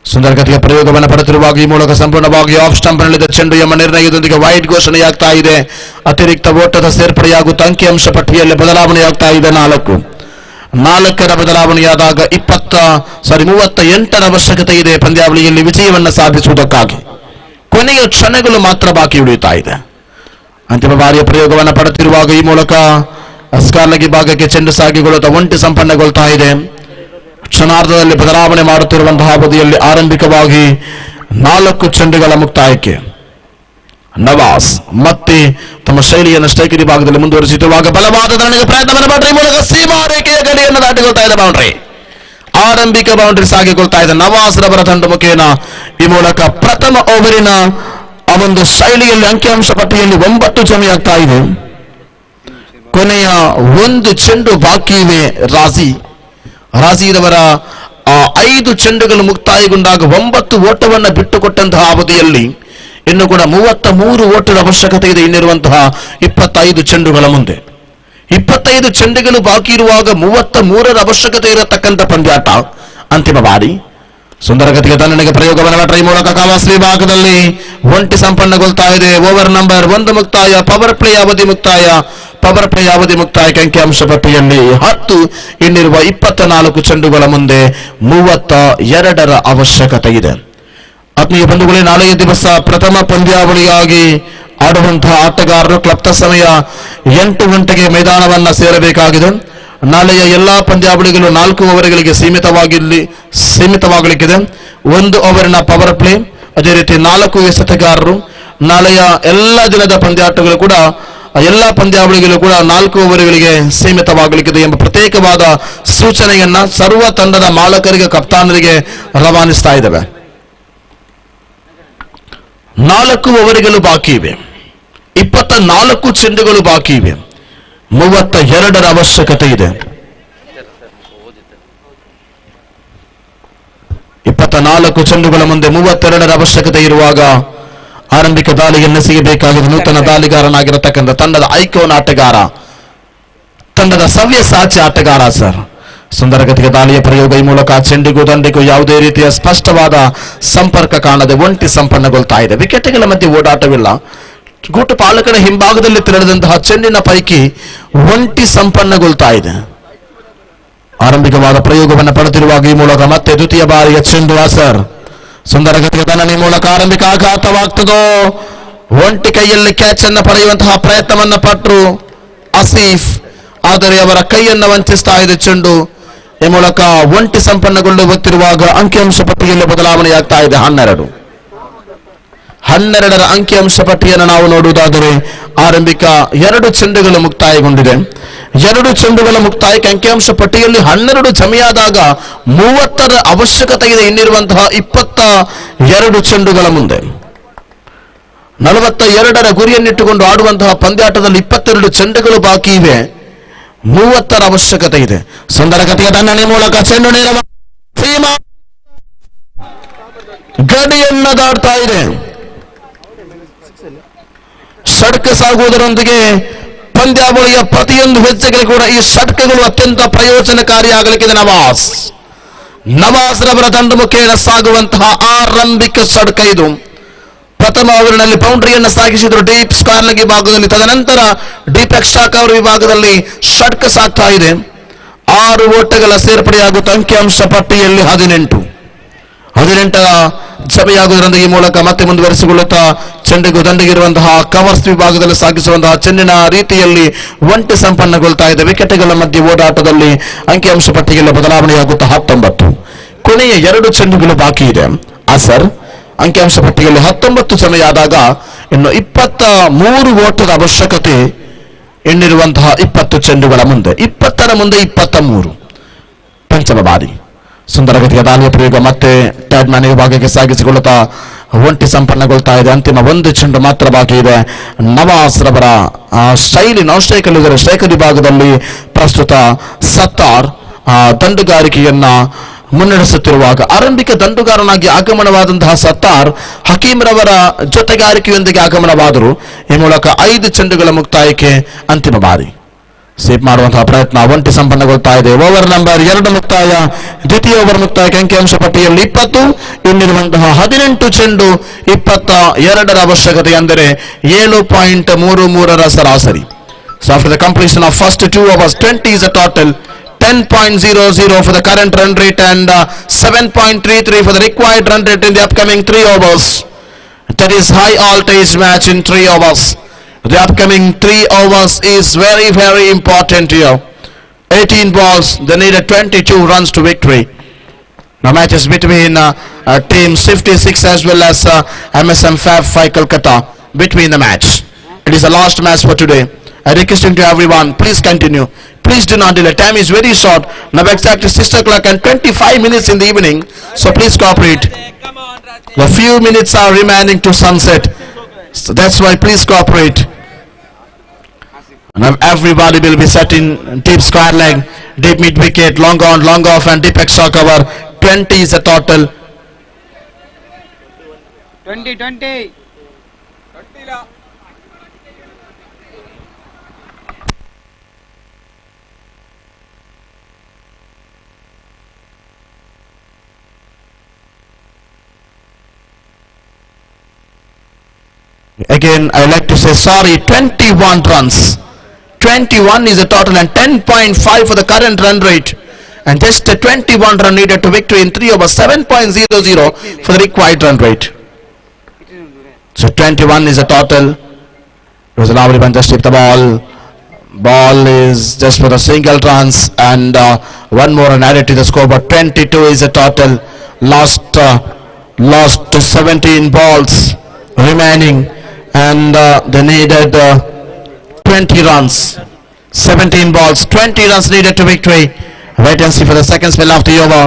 Speaker 4: ಸುಂದರಗತಿಯ ಪ್ರಯೋಗವನ್ನು ಪಡೆದಿರುವಾಗ ಈ ಮೂಲಕ ಸಂಪೂರ್ಣವಾಗಿ ಆಫ್ ಸ್ಟಂಪ್ನಲ್ಲಿದ್ದ ಚೆಂಡು ಎಂಬ ನಿರ್ಣಯದೊಂದಿಗೆ ವೈಡ್ ಘೋಷಣೆಯಾಗ್ತಾ ಇದೆ. ಅತಿರಿಕ್ತ ಓಟದ ಸೇರ್ಪಡೆಯಾಗುತ್ತಾ ಅಂಕಿಅಂಶ ಪಟ್ಟಿಯಲ್ಲಿ ಬದಲಾವಣೆಯಾಗ್ತಾ ಇದೆ 4ರ ಬದಲಾವಣೆಯಾದಾಗ 38ರ ಅವಶ್ಯಕತೆ ಇದೆ ಪಂದ್ಯಾವಳಿಯಲ್ಲಿ ವಿಜಯವನ್ನು ಸಾಧಿಸುವುದಕ್ಕಾಗಿ. ಕೊನೆಯ ಕ್ಷಣಗಳು ಮಾತ್ರ ಬಾಕಿ ಉಳಿಯುತ್ತಾ ಇದೆ. ಅಂತಿಮ ಬಾರಿಯ ಪ್ರಯೋಗವನ್ನು ಪಡೆದಿರುವಾಗ ಈ ಮೂಲಕ ಅಸ್ಕಾರ್ಲಗಿ ಭಾಗಕ್ಕೆ ಚೆಂಡು ಸಾಗಿಗೊಳ್ಳುತ್ತಾ ಒಂಟಿ ಸಂಪನ್ನಗೊಳ್ತಾ ಇದೆ. ಕ್ಷಣಾರ್ಧದಲ್ಲಿ ಬದಲಾವಣೆ ಮಾಡುತ್ತಿರುವಂತಹ ಅವಧಿಯಲ್ಲಿ ಆರಂಭಿಕವಾಗಿ 4 ಚೆಂಡುಗಳ ಮುಕ್ತಾಯಕ್ಕೆ ನವಾಜ್ ಮತ್ತೆ ತಮ್ಮ ಶೈಲಿಯನ್ನು ಸ್ಟ್ರೈಕರಿ ಭಾಗದಲ್ಲಿ ಮುಂದುವರಿಸುತ್ತಿರುವಾಗ ಬಲವಾದ ಧರಣಿಗೆ ಪ್ರಯತ್ನವನ್ನು ಮಾಡಿದ್ರೆ ಈ ಮೂಲಕ ಸೀಮಾ ರೇಖೆಯ ಗಡಿಯನ್ನು ದಾಟಿಕೊಳ್ತಾ ಇದೆ ಬೌಂಡ್ರಿ. ಆರಂಭಿಕ ಬೌಂಡ್ರಿ ಸಾಗಿಕೊಳ್ತಾ ಇದೆ ನವಾಜ್ ರವರ ತಂಡ ಮುಖೇನ. ಈ ಮೂಲಕ ಪ್ರಥಮ ಓವರಿನ ಆ ಒಂದು ಶೈಲಿಯಲ್ಲಿ ಅಂಕಿಅಂಶ ಪಟ್ಟಿಯಲ್ಲಿ 9 ಜಮೆಯಾಗ್ತಾ ಇದೆ. ಕೊನೆಯ 1 ಚೆಂಡು ಬಾಕಿ ಇವೆ ರಾಜಿರವರ 5 ಚೆಂಡುಗಳು ಮುಕ್ತಾಯಗೊಂಡಾಗ 9 ಓಟವನ್ನು ಬಿಟ್ಟುಕೊಟ್ಟಂತಹ ಅವಧಿಯಲ್ಲಿ ಇನ್ನು ಕೂಡ 33 ಓಟದ ಅವಶ್ಯಕತೆ ಇದೆ ಇನ್ನಿರುವಂತಹ 25 ಚೆಂಡುಗಳ ಮುಂದೆ. 25 ಚೆಂಡುಗಳು ಬಾಕಿ ಇರುವಾಗ 33ರ ಅವಶ್ಯಕತೆ ಇರತಕ್ಕಂಥ ಪಂದ್ಯಾಟ ಅಂತಿಮ ಬಾರಿ. ಸುಂದರಗತಿಗೆ ತನ್ನನಿಗೆ ಪ್ರಯೋಗವನ್ನು ಮಾಡಿದ್ರೆ ಈ ಮೂಲಕ ಕಾವಾಸ್ಲಿ ಭಾಗದಲ್ಲಿ ಒಂಟಿ ಸಂಪನ್ನಗೊಳ್ತಾ ಇದೆ. ಓವರ್ ನಂಬರ್ 1 ಮುಕ್ತಾಯ. ಪವರ್ ಪ್ಲೇ ಅವಧಿ ಮುಕ್ತಾಯಕ್ಕೆ ಅಂಕಿಅಂಶ ಪಟ್ಟಿಯಲ್ಲಿ 10. ಇನ್ನಿರುವ 24 ಚೆಂಡುಗಳ ಮುಂದೆ 32ರ ಅವಶ್ಯಕತೆ ಇದೆ. ಆತ್ಮೀಯ ಬಂಧುಗಳೇ, ನಾಳೆಯ ದಿವಸ ಪ್ರಥಮ ಪಂದ್ಯಾವಳಿಯಾಗಿ ಆಡುವಂತಹ ಆಟಗಾರರು ಕ್ಲಬ್ನ ಸಮಯ 8 ಗಂಟೆಗೆ ಮೈದಾನವನ್ನ ಸೇರಬೇಕಾಗಿದೆ. ನಾಳೆಯ ಎಲ್ಲಾ ಪಂದ್ಯಾವಳಿಗಳು 4 ಓವರ್ಗಳಿಗೆ ಸೀಮಿತವಾಗಲಿಕ್ಕಿದೆ. 1 ಓವರಿನ ಪವರ್ ಪ್ಲೇ, ಅದೇ ರೀತಿ 4 ಎಸೆತಗಾರರು. ನಾಳೆಯ ಎಲ್ಲ ದಿನದ ಪಂದ್ಯಾಟಗಳು ಕೂಡ ಎಲ್ಲ ಪಂದ್ಯಾವಳಿಗಳು ಕೂಡ 4 ಓವರ್ಗಳಿಗೆ ಸೀಮಿತವಾಗಲಿಕ್ಕಿದೆ ಎಂಬ ಪ್ರತ್ಯೇಕವಾದ ಸೂಚನೆಯನ್ನ ಸರ್ವ ತಂಡದ ಮಾಲಕರಿಗೆ ಕಪ್ತಾನರಿಗೆ ರವಾನಿಸ್ತಾ ಇದ್ದೇವೆ. 4 ಓವರ್ಗಳು ಬಾಕಿ ಇವೆ. 24 ಚೆಂಡುಗಳು ಬಾಕಿ ಇವೆ. 32ರ ಅವಶ್ಯಕತೆ ಇದೆ. 24 ಚೆಂಡುಗಳ ಮುಂದೆ 32ರ ಅವಶ್ಯಕತೆ ಇರುವಾಗ ಆರಂಭಿಕ ದಾಳಿಯನ್ನು ಸಿಗಬೇಕಾಗಿದೆ ನೂತನ ದಾಳಿಗಾರನಾಗಿರತಕ್ಕಂಥ ತಂಡದ ಐಕೋನ್ ಆಟಗಾರ, ತಂಡದ ಸವ್ಯಸಾಚಿ ಆಟಗಾರ ಸರ್. ಸುಂದರಗತಿಗೆ ದಾಳಿಯ ಪ್ರಯೋಗ. ಈ ಮೂಲಕ ಚೆಂಡಿಗೂ ದಂಡಿಗೂ ಯಾವುದೇ ರೀತಿಯ ಸ್ಪಷ್ಟವಾದ ಸಂಪರ್ಕ ಕಾಣದೆ ಒಂಟಿ ಸಂಪನ್ನಗೊಳ್ತಾ ಇದೆ. ವಿಕೆಟ್ಗಳ ಮಧ್ಯೆ ಓಡಾಟವಿಲ್ಲ. ಗೂಟು ಪಾಲಕನ ಹಿಂಭಾಗದಲ್ಲಿ ತೆರಳಿದಂತಹ ಚೆಂಡಿನ ಪೈಕಿ ಒಂಟಿ ಸಂಪನ್ನಗೊಳ್ತಾ ಇದೆ. ಆರಂಭಿಕವಾದ ಪ್ರಯೋಗವನ್ನು ಪಡೆದಿರುವಾಗ ಈ ಮೂಲಕ ಮತ್ತೆ ದ್ವಿತೀಯ ಬಾರಿಯ ಚೆಂಡು ಸರ್. ಸುಂದರಗತಿಗೆ ತನ್ನ ಮೂಲಕ ಆರಂಭಿಕ ಆಘಾತವಾಗ್ತದೋ. ಒಂಟಿ ಕೈಯಲ್ಲಿ ಕ್ಯಾಚ್ ಅನ್ನು ಪಡೆಯುವಂತಹ ಪ್ರಯತ್ನವನ್ನ ಪಟ್ಟರು ಆಸೀಫ್, ಆದರೆ ಅವರ ಕೈಯನ್ನು ವಂಚಿಸ್ತಾ ಇದೆ ಚೆಂಡು. ಈ ಮೂಲಕ ಒಂಟಿ ಸಂಪನ್ನಗೊಳ್ಳುತ್ತಿರುವಾಗ ಅಂಕಿಅಂಶ ಪಟ್ಟಿಯಲ್ಲಿ ಬದಲಾವಣೆಯಾಗ್ತಾ ಇದೆ. 12ರ ಅಂಕಿಅಂಶ ಪಟ್ಟಿಯನ್ನು ನಾವು ನೋಡುವುದಾದರೆ ಆರಂಭಿಕ 2 ಚೆಂಡುಗಳು ಮುಕ್ತಾಯಗೊಂಡಿದೆ. 2 ಚೆಂಡುಗಳ ಮುಕ್ತಾಯಕ್ಕೆ ಅಂಕಿಅಂಶ ಪಟ್ಟಿಯಲ್ಲಿ 12 ಜಮೆಯಾದಾಗ 30ರ ಅವಶ್ಯಕತೆ ಇದೆ. ಇನ್ನಿರುವಂತಹ 22 ಚೆಂಡುಗಳ ಮುಂದೆ 42ರ ಗುರಿಯನ್ನಿಟ್ಟುಕೊಂಡು ಆಡುವಂತಹ ಪಂದ್ಯಾಟದಲ್ಲಿ 22 ಚೆಂಡುಗಳು ಬಾಕಿ ಇವೆ. 30ರ ಅವಶ್ಯಕತೆ ಇದೆ. ಸುಂದರ ಗತಿಯ ದಂಡನೆ ಮೂಲಕ ಚೆಂಡು ನೇರ ಸೀಮಾ ಗಡಿಯನ್ನ ದಾಟ್ತಾ ಇದೆ. ಷಟ್ಕ ಸಾಗುವುದರೊಂದಿಗೆ ಪಂದ್ಯಾವಳಿಯ ಪ್ರತಿಯೊಂದು ಹೆಜ್ಜೆಗೆ ಕೂಡ ಈ ಷಟ್ಕಗಳು ಅತ್ಯಂತ ಪ್ರಯೋಜನಕಾರಿಯಾಗಲಿಕ್ಕಿದೆ. ನವಾಜ್ ರವರ ದಂಡು ಮುಖೇನ ಸಾಗುವಂತಹ ಆರಂಭಿಕ ಷಟ್ಕ ಇದು. ಪ್ರಥಮ ಓವರಿನಲ್ಲಿ ಬೌಂಡ್ರಿಯನ್ನು ಸಾಗಿಸಿದ್ರು ಡೀಪ್ ಸ್ಕ್ವೇರ್ ಲೆಗ್ ವಿಭಾಗದಲ್ಲಿ. ತದನಂತರ ಡೀಪ್ ಎಕ್ಸ್ಟ್ರಾ ಕವರ್ ವಿಭಾಗದಲ್ಲಿ ಷಟ್ಕ ಸಾಗ್ತಾ ಇದೆ. 6 ಓಟಗಳ ಸೇರ್ಪಡೆಯಾಗುತ್ತ ಅಂಕಿಅಂಶ ಪಟ್ಟಿಯಲ್ಲಿ 18 ಸಭೆಯಾಗುವುದರೊಂದಿಗೆ ಈ ಮೂಲಕ ಮತ್ತೆ ಮುಂದುವರಿಸಿಕೊಳ್ಳುತ್ತಾ ಚೆಂಡಿಗೂ ದಂಡಿಗಿರುವಂತಹ ಕವರ್ಸ್ ವಿಭಾಗದಲ್ಲಿ ಸಾಗಿಸುವಂತಹ ಚೆಂಡಿನ ರೀತಿಯಲ್ಲಿ ಒಂಟಿ ಸಂಪನ್ನಗೊಳ್ತಾ ಇದೆ. ವಿಕೆಟ್ಗಳ ಮಧ್ಯೆ ಓಡಾಟದಲ್ಲಿ ಅಂಕಿಅಂಶ ಪಟ್ಟಿಗೆಲ್ಲ ಬದಲಾವಣೆಯಾಗುತ್ತಾ 19. ಕೊನೆಯ 2 ಚೆಂಡುಗಳು ಬಾಕಿ ಇದೆ. ಸರ್ ಅಂಕಿಅಂಶ ಪಟ್ಟಿಯಲ್ಲಿ 19 ಸಮಯಾದಾಗ ಇನ್ನು 23 ಓಟದ ಅವಶ್ಯಕತೆ ಇನ್ನಿರುವಂತಹ 20 ಚೆಂಡುಗಳ ಮುಂದೆ. 20ರ ಮುಂದೆ 23 ಪಂಚಮ ಬಾರಿ. ಸುಂದರ ಗತಿಯ ದಾಳಿಯ ಪ್ರಯೋಗ ಮತ್ತೆ ಟ್ಯಾಡ್ ಮ್ಯಾನ್ ವಿಭಾಗಕ್ಕೆ ಸಾಗಿಸಿಕೊಳ್ಳುತ್ತಾ ಒಂಟಿ ಸಂಪನ್ನಗೊಳ್ತಾ ಇದೆ. ಅಂತಿಮ 1 ಚೆಂಡು ಮಾತ್ರ ಬಾಕಿ ಇದೆ. ನವಾಜ್ ರವರ ಶೈಲಿ ನಾನ್ ಸ್ಟ್ರೈಕರ್ ವಿಭಾಗದಲ್ಲಿ ಪ್ರಸ್ತುತ ಸತ್ತಾರ್ ದಂಡುಗಾರಿಕೆಯನ್ನ ಮುನ್ನಡೆಸುತ್ತಿರುವಾಗ ಆರಂಭಿಕ ದಂಡುಗಾರನಾಗಿ ಆಗಮನವಾದಂತಹ ಸತ್ತಾರ್ ಹಕೀಂ ರವರ ಜೊತೆಗಾರಿಕೆಯೊಂದಿಗೆ ಆಗಮನವಾದರು. ಈ ಮೂಲಕ 5 ಚೆಂಡುಗಳ ಮುಕ್ತಾಯಕ್ಕೆ ಅಂತಿಮ ಬಾರಿ. ಸ್ವೀಪ್ ಮಾಡುವಂತಹ ಪ್ರಯತ್ನ ಒಂಟಿ ಸಂಪನ್ನಗೊಳ್ತಾ ಇದೆ. ಓವರ್ ನಂಬರ್ 2 ಮುಕ್ತಾಯ. ದ್ವಿತೀಯ ಓವರ್ ಮುಕ್ತಾಯಕ್ಕೆ ಅಂಕಿಅಂಶ ಪಟ್ಟಿಯಲ್ಲಿ 20. ಇನ್ನಿರುವಂತಹ 18 ಚೆಂಡು 22ರ ಅವಶ್ಯಕತೆ ಅಂದರೆ 7.33ರ ಸರಾಸರಿ. So after the completion of first 2 overs, 20 is a total. 10.00 for the current run rate and 7.33 for the required run rate in the upcoming 3 overs. That is high voltage match in 3 overs. The upcoming 3 overs is very, very important here. 18 balls, they needed 22 runs to victory. Now matches between teams 56 as well as MSM Fab 5 Kolkata between the match. It is the last match for today. I requesting to everyone, please continue. Please do not delay. Time is very short. Now exactly 6 o'clock and 25 minutes in the evening. So please cooperate. The few minutes are remaining to sunset. So that's why please cooperate. Now everybody will be set in deep square leg, deep mid wicket, long on, long off and deep extra cover. 20 is the total.
Speaker 8: 20.
Speaker 4: Again, I like to say sorry, 21 runs. 21 is the total and 10.5 for the current run rate. And just a 21 run needed to victory in 3 overs, 7.00 for the required run rate. So 21 is the total. It was a lovely one, just hit the ball. Ball is just for the single runs and one more and added to the score, but 22 is the total. Lost 17 balls remaining. And they needed 20 runs. 17 balls, 20 runs needed to victory. Wait and see for the second spell of the over.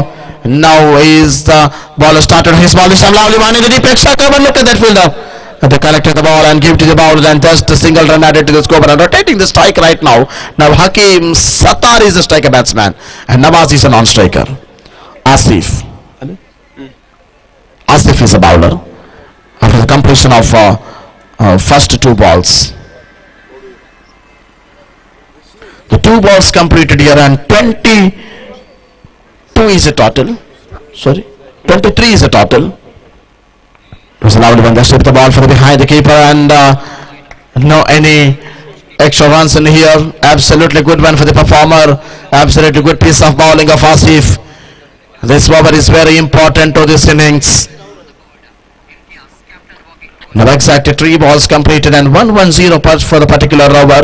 Speaker 4: Now is the ball started. His ball is some lovely one in the deep extra cover. Look at that fielder. They collected the ball and give to the bowler and just a single run added to the score. But rotating the strike right now. Now Hakim Sattar is the striker batsman and Nawaz is a non-striker. Asif is a bowler. After the completion of first 2 balls. The 2 balls completed here and 22 is a total. 23 is a total. It was a lovely one. Just hit the ball from behind the keeper and no any extra runs in here. Absolutely good one for the performer. Absolutely good piece of bowling of Asif. This over is very important to this innings. Now exactly 3 balls completed and 110 for the particular over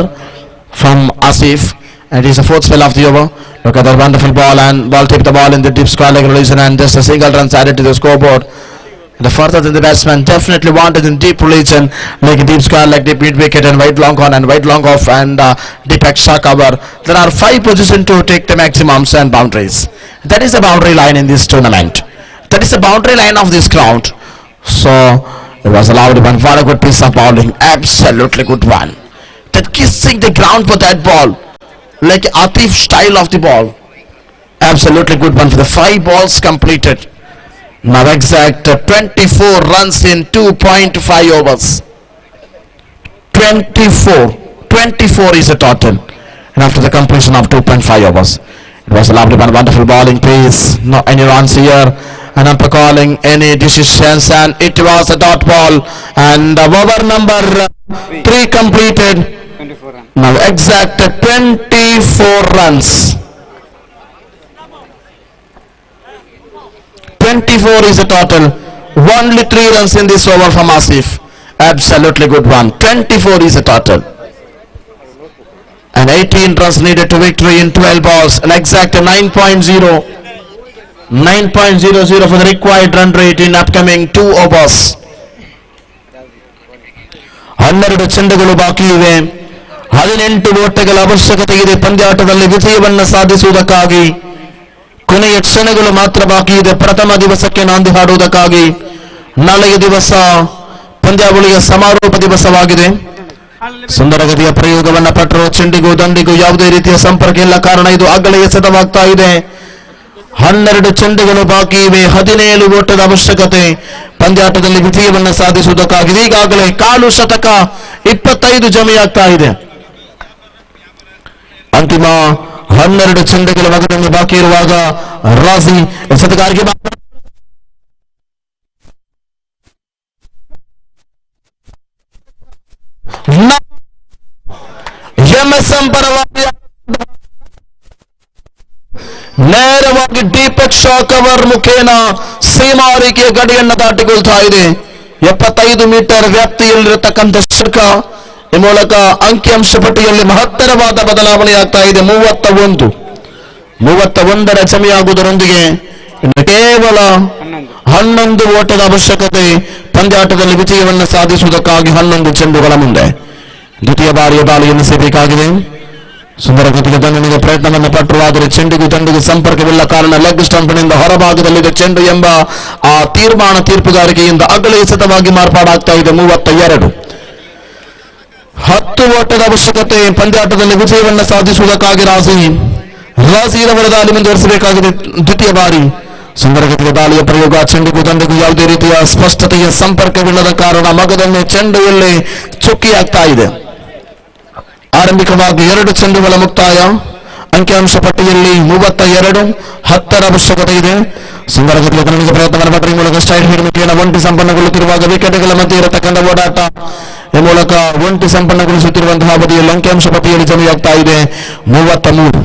Speaker 4: from Asif. And it is the 4th spell of the over. Look at that wonderful ball, and ball tipped the ball in the deep square leg relation, and just a single run added to the scoreboard. The further than the batsman definitely wanted in deep relation, like a deep square leg, deep mid wicket, and wide long on and wide long off, and deep extra cover. There are 5 positions to take the maximums and boundaries. That is the boundary line in this tournament. That is the boundary line of this ground. So it was allowed one. What a good piece of bowling! Absolutely good one. That kissing the ground for that ball, like Atif style of the ball. Absolutely good one for the 5 balls completed. Now exact 24 runs in 2.5 overs. 24 is the total. And after the completion of 2.5 overs, it was a lovely one, wonderful bowling pace. No any runs here. And I'm calling any decisions, and it was a dot ball. And over number 3 completed.
Speaker 8: 24 runs.
Speaker 4: Now exact 24 runs. 24 is the total. Only 3 runs in this over from Asif. Absolutely good one. 24 is the total. And 18 runs needed to victory in 12 balls. An exact 9.00 for the required run rate in upcoming 2 overs. 12 ಚೆಂಡುಗಳು ಬಾಕಿ ಇವೆ. 18 ಓಟಗಳ ಅವಶ್ಯಕತೆ ಇದೆ ಪಂದ್ಯಾಟದಲ್ಲಿ ವಿಜಯವನ್ನು ಸಾಧಿಸುವುದಕ್ಕಾಗಿ. ಕೊನೆಯ ಕ್ಷಣಗಳು ಮಾತ್ರ ಬಾಕಿ ಇದೆ ಪ್ರಥಮ ದಿವಸಕ್ಕೆ ನಾಂದಿ ಹಾಡುವುದಕ್ಕಾಗಿ. ನಾಳೆಯ ದಿವಸ ಪಂದ್ಯಾವಳಿಯ ಸಮಾರೋಪ ದಿವಸವಾಗಿದೆ. ಸುಂದರಗತಿಯ ಪ್ರಯೋಗವನ್ನ ಪಟ್ಟರು. ಚೆಂಡಿಗೂ ದಂಡಿಗೂ ಯಾವುದೇ ರೀತಿಯ ಸಂಪರ್ಕ ಇಲ್ಲ, ಕಾರಣ ಇದು ಅಗಲ ಎಸೆತವಾಗ್ತಾ ಇದೆ. 12 ಚೆಂಡುಗಳು ಬಾಕಿ ಇವೆ. 17 ಓಟದ ಅವಶ್ಯಕತೆ ಪಂದ್ಯಾಟದಲ್ಲಿ ವಿಜಯವನ್ನು ಸಾಧಿಸುವುದಕ್ಕಾಗಿದೆ. ಈಗಾಗಲೇ ಕಾಲು ಶತಕ 25 ಜಮೆಯಾಗ್ತಾ ಇದೆ. ಅಂತಿಮ 12 ಚೆಂಡುಗಳ ಮಗನನ್ನು ಬಾಕಿ ಇರುವಾಗ ರಾಜಿ ಎಸೆತಗಾರಿಗೆ ಎಂಎಸ್ಎಂ ಪರವಾಗಿ ನೇರವಾಗಿ ಡೀಪ್ ಎಕ್ಸ್ಟ್ರಾ ಕವರ್ ಮುಖೇನ ಸೀಮಾರಿಕೆಯ ಗಡಿಯನ್ನು ದಾಟಿಕೊಳ್ತಾ ಇದೆ. 75 ಮೀಟರ್ ವ್ಯಾಪ್ತಿಯಲ್ಲಿರತಕ್ಕಂಥ ಶತಕ ಈ ಮೂಲಕ ಅಂಕಿಅಂಶ ಪಟ್ಟಿಯಲ್ಲಿ ಮಹತ್ತರವಾದ ಬದಲಾವಣೆಯಾಗ್ತಾ ಇದೆ. 31ರ ಜಮೆಯಾಗುವುದರೊಂದಿಗೆ ಕೇವಲ 11 ಓಟದ ಅವಶ್ಯಕತೆ ಪಂದ್ಯಾಟದಲ್ಲಿ ವಿಜಯವನ್ನು ಸಾಧಿಸುವುದಕ್ಕಾಗಿ 11 ಚೆಂಡುಗಳ ಮುಂದೆ. ದ್ವಿತೀಯ ಬಾರಿಯ ದಾಳಿಯನ್ನು ಸೇಬೇಕಾಗಿದೆ. ಸುಂದರ ಗತಿಗೆ ದಂಡನೆಗೆ ಪ್ರಯತ್ನವನ್ನು ಪಟ್ಟರು, ಆದರೆ ಚೆಂಡಿಗೂ ದಂಡಿಗೂ ಸಂಪರ್ಕವಿಲ್ಲ, ಕಾರಣ ಲೆಗ್ ಸ್ಟಂಪ್ನಿಂದ ಹೊರಭಾಗದಲ್ಲಿದೆ ಚೆಂಡು ಎಂಬ ಆ ತೀರ್ಮಾನಗಾರಿಕೆಯಿಂದ ಅಗಲ ಎಸೆತವಾಗಿ ಮಾರ್ಪಾಡಾಗ್ತಾ ಇದೆ. 32 10 ಓಟದ ಅವಶ್ಯಕತೆ ಪಂದ್ಯಾಟದಲ್ಲಿ ವಿಜಯವನ್ನು ಸಾಧಿಸುವುದಕ್ಕಾಗಿ ರಾಜಿರವರ ದಾಳಿ ಮುಂದುವರಿಸಬೇಕಾಗಿದೆ. ದ್ವಿತೀಯ ಬಾರಿ ಸುಂದರಗತಿಯ ದಾಳಿಯ ಪ್ರಯೋಗ. ಚೆಂಡಿಗೂ ದಂಡಿಗೂ ಯಾವುದೇ ರೀತಿಯ ಸ್ಪಷ್ಟತೆಯ ಸಂಪರ್ಕವಿಲ್ಲದ ಕಾರಣ ಮಗದೊಮ್ಮೆ ಚೆಂಡುಯಲ್ಲಿ ಚುಕ್ಕಿಯಾಗ್ತಾ ಇದೆ. ಆರಂಭಿಕವಾಗಿ 2 ಚೆಂಡುಗಳ ಮುಕ್ತಾಯ. ಅಂಕಿಅಂಶ ಪಟ್ಟಿಯಲ್ಲಿ 32, 10ರ ಅವಶ್ಯಕತೆ ಇದೆ. ಸುಂದರಗತಿಯ ದಂಡಿಗೆ ಪ್ರಯತ್ನವನ್ನು ಪಟ್ಟರೆ ಈ ಮೂಲಕ ಸ್ಟ್ರೈಟ್ ಹಿಡ್ ಮುಖೇನ ಒಂಟಿ ಸಂಪನ್ನಗೊಳ್ಳುತ್ತಿರುವಾಗ ವಿಕೆಟ್ಗಳ ಮಧ್ಯೆ ಇರತಕ್ಕಂಥ ಓಡಾಟ ಈ ಮೂಲಕ ಒಂಟಿ ಸಂಪನ್ನಗೊಳಿಸುತ್ತಿರುವಂತಹ ಅವಧಿಯಲ್ಲಿ ಅಂಕಿಅಂಶ ಪಟ್ಟಿಯಲ್ಲಿ ಜಮೆಯಾಗ್ತಾ ಇದೆ 33.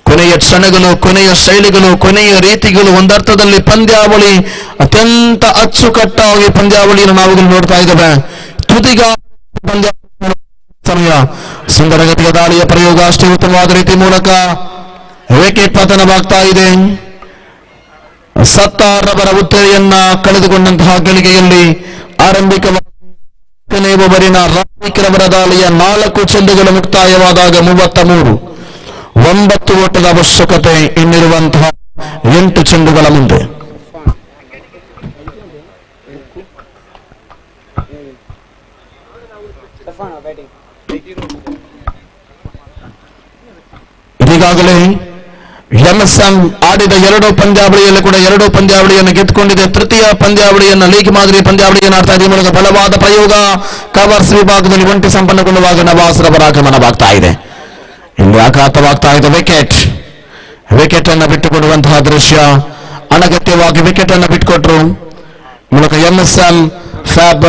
Speaker 4: ಕೊನೆಯ ಕ್ಷಣಗಳು, ಕೊನೆಯ ಶೈಲಿಗಳು, ಕೊನೆಯ ರೀತಿಗಳು, ಒಂದರ್ಥದಲ್ಲಿ ಪಂದ್ಯಾವಳಿ ಅತ್ಯಂತ ಅಚ್ಚುಕಟ್ಟಾಗಿ ಪಂದ್ಯಾವಳಿಯನ್ನು ನಾವುಗಳು ನೋಡ್ತಾ ಇದ್ದೇವೆ. ತುದಿಗ ಸಮಯ. ಸುಂದರಗತಿಯ ದಾಳಿಯ ಪ್ರಯೋಗ ಅಷ್ಟೇ ಉತ್ತಮವಾದ ರೀತಿ ಮೂಲಕ ವಿಕೆಟ್ ಪತನವಾಗ್ತಾ ಇದೆ. 17 ಉತ್ತರೆಯನ್ನ ಕಳೆದುಕೊಂಡಂತಹ ಗಳಿಗೆಯಲ್ಲಿ ಆರಂಭಿಕವಾಗಿ ಓವರಿನ ರಾಮರವರ ದಾಳಿಯ 4 ಚೆಂಡುಗಳು ಮುಕ್ತಾಯವಾದಾಗ 33. 9 ಓಟದ ಅವಶ್ಯಕತೆ ಇನ್ನಿರುವಂತಹ 8 ಚೆಂಡುಗಳ ಮುಂದೆ. ಈಗಾಗಲೇ ಎಂಎಸ್ಎಂ ಆಡಿದ 2 ಪಂದ್ಯಾವಳಿಯಲ್ಲಿ ಕೂಡ 2 ಪಂದ್ಯಾವಳಿಯನ್ನು ಗೆದ್ದುಕೊಂಡಿದೆ. ತೃತೀಯ ಪಂದ್ಯಾವಳಿಯನ್ನು ಲೀಗ್ ಮಾದರಿ ಪಂದ್ಯಾವಳಿಯನ್ನು ಆಡ್ತಾ ಇದೆ. ಮೂಲಕ ಬಲವಾದ ಪ್ರಯೋಗ. ಕವರ್ಸ್ ವಿಭಾಗದಲ್ಲಿ ಒಂಟಿ ಸಂಪನ್ನಗೊಳ್ಳುವಾಗ ನವಾಸ್ ರವರ ಆಗಮನವಾಗ್ತಾ ಇದೆ. ಇಲ್ಲಿ ಆಘಾತವಾಗ್ತಾ ಇದೆ. ವಿಕೆಟ್ ಅನ್ನು ಬಿಟ್ಟುಕೊಡುವಂತಹ ದೃಶ್ಯ. ಅನಗತ್ಯವಾಗಿ ವಿಕೆಟ್ ಅನ್ನು ಬಿಟ್ಟುಕೊಟ್ರು. ಮೂಲಕ ಎಂಎಸ್ಎಂ ಫ್ಯಾಬ್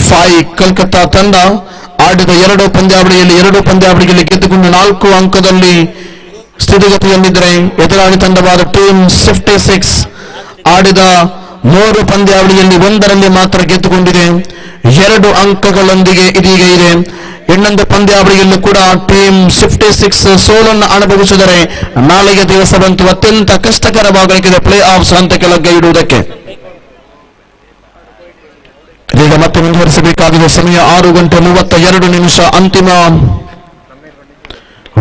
Speaker 4: 5 ಕಲ್ಕತ್ತಾ ತಂಡ ಆಡಿದ 2 ಪಂದ್ಯಾವಳಿಯಲ್ಲಿ 2 ಪಂದ್ಯಾವಳಿಯಲ್ಲಿ ಗೆದ್ದುಕೊಂಡು 4 ಅಂಕದಲ್ಲಿ ಸ್ಥಿತಿಗತಿಯಲ್ಲಿದ್ದರೆ ಎದುರಾಳಿ ತಂಡವಾದ ಟೀಮ್ 56 ಆಡಿದ 3 ಪಂದ್ಯಾವಳಿಯಲ್ಲಿ 1ರಲ್ಲಿ ಮಾತ್ರ ಗೆದ್ದುಕೊಂಡಿದೆ. 2 ಅಂಕಗಳೊಂದಿಗೆ ಇದೀಗ ಇದೆ. ಇನ್ನೊಂದು ಪಂದ್ಯಾವಳಿಯಲ್ಲೂ ಕೂಡ ಟೀಮ್ 56 ಸೋಲನ್ನು ಅನುಭವಿಸಿದರೆ ನಾಳೆಯ ದಿವಸವಂತೂ ಅತ್ಯಂತ ಕಷ್ಟಕರವಾಗಲಿದೆ ಪ್ಲೇ ಆಫ್ಸ್ ಹಂತಕ್ಕೆ ಇಡುವುದಕ್ಕೆ. ಈಗ ಮತ್ತೆ ಮುಂದುವರಿಸಬೇಕಾಗಿದೆ. ಸಮಯ 6:32 ಅಂತಿಮ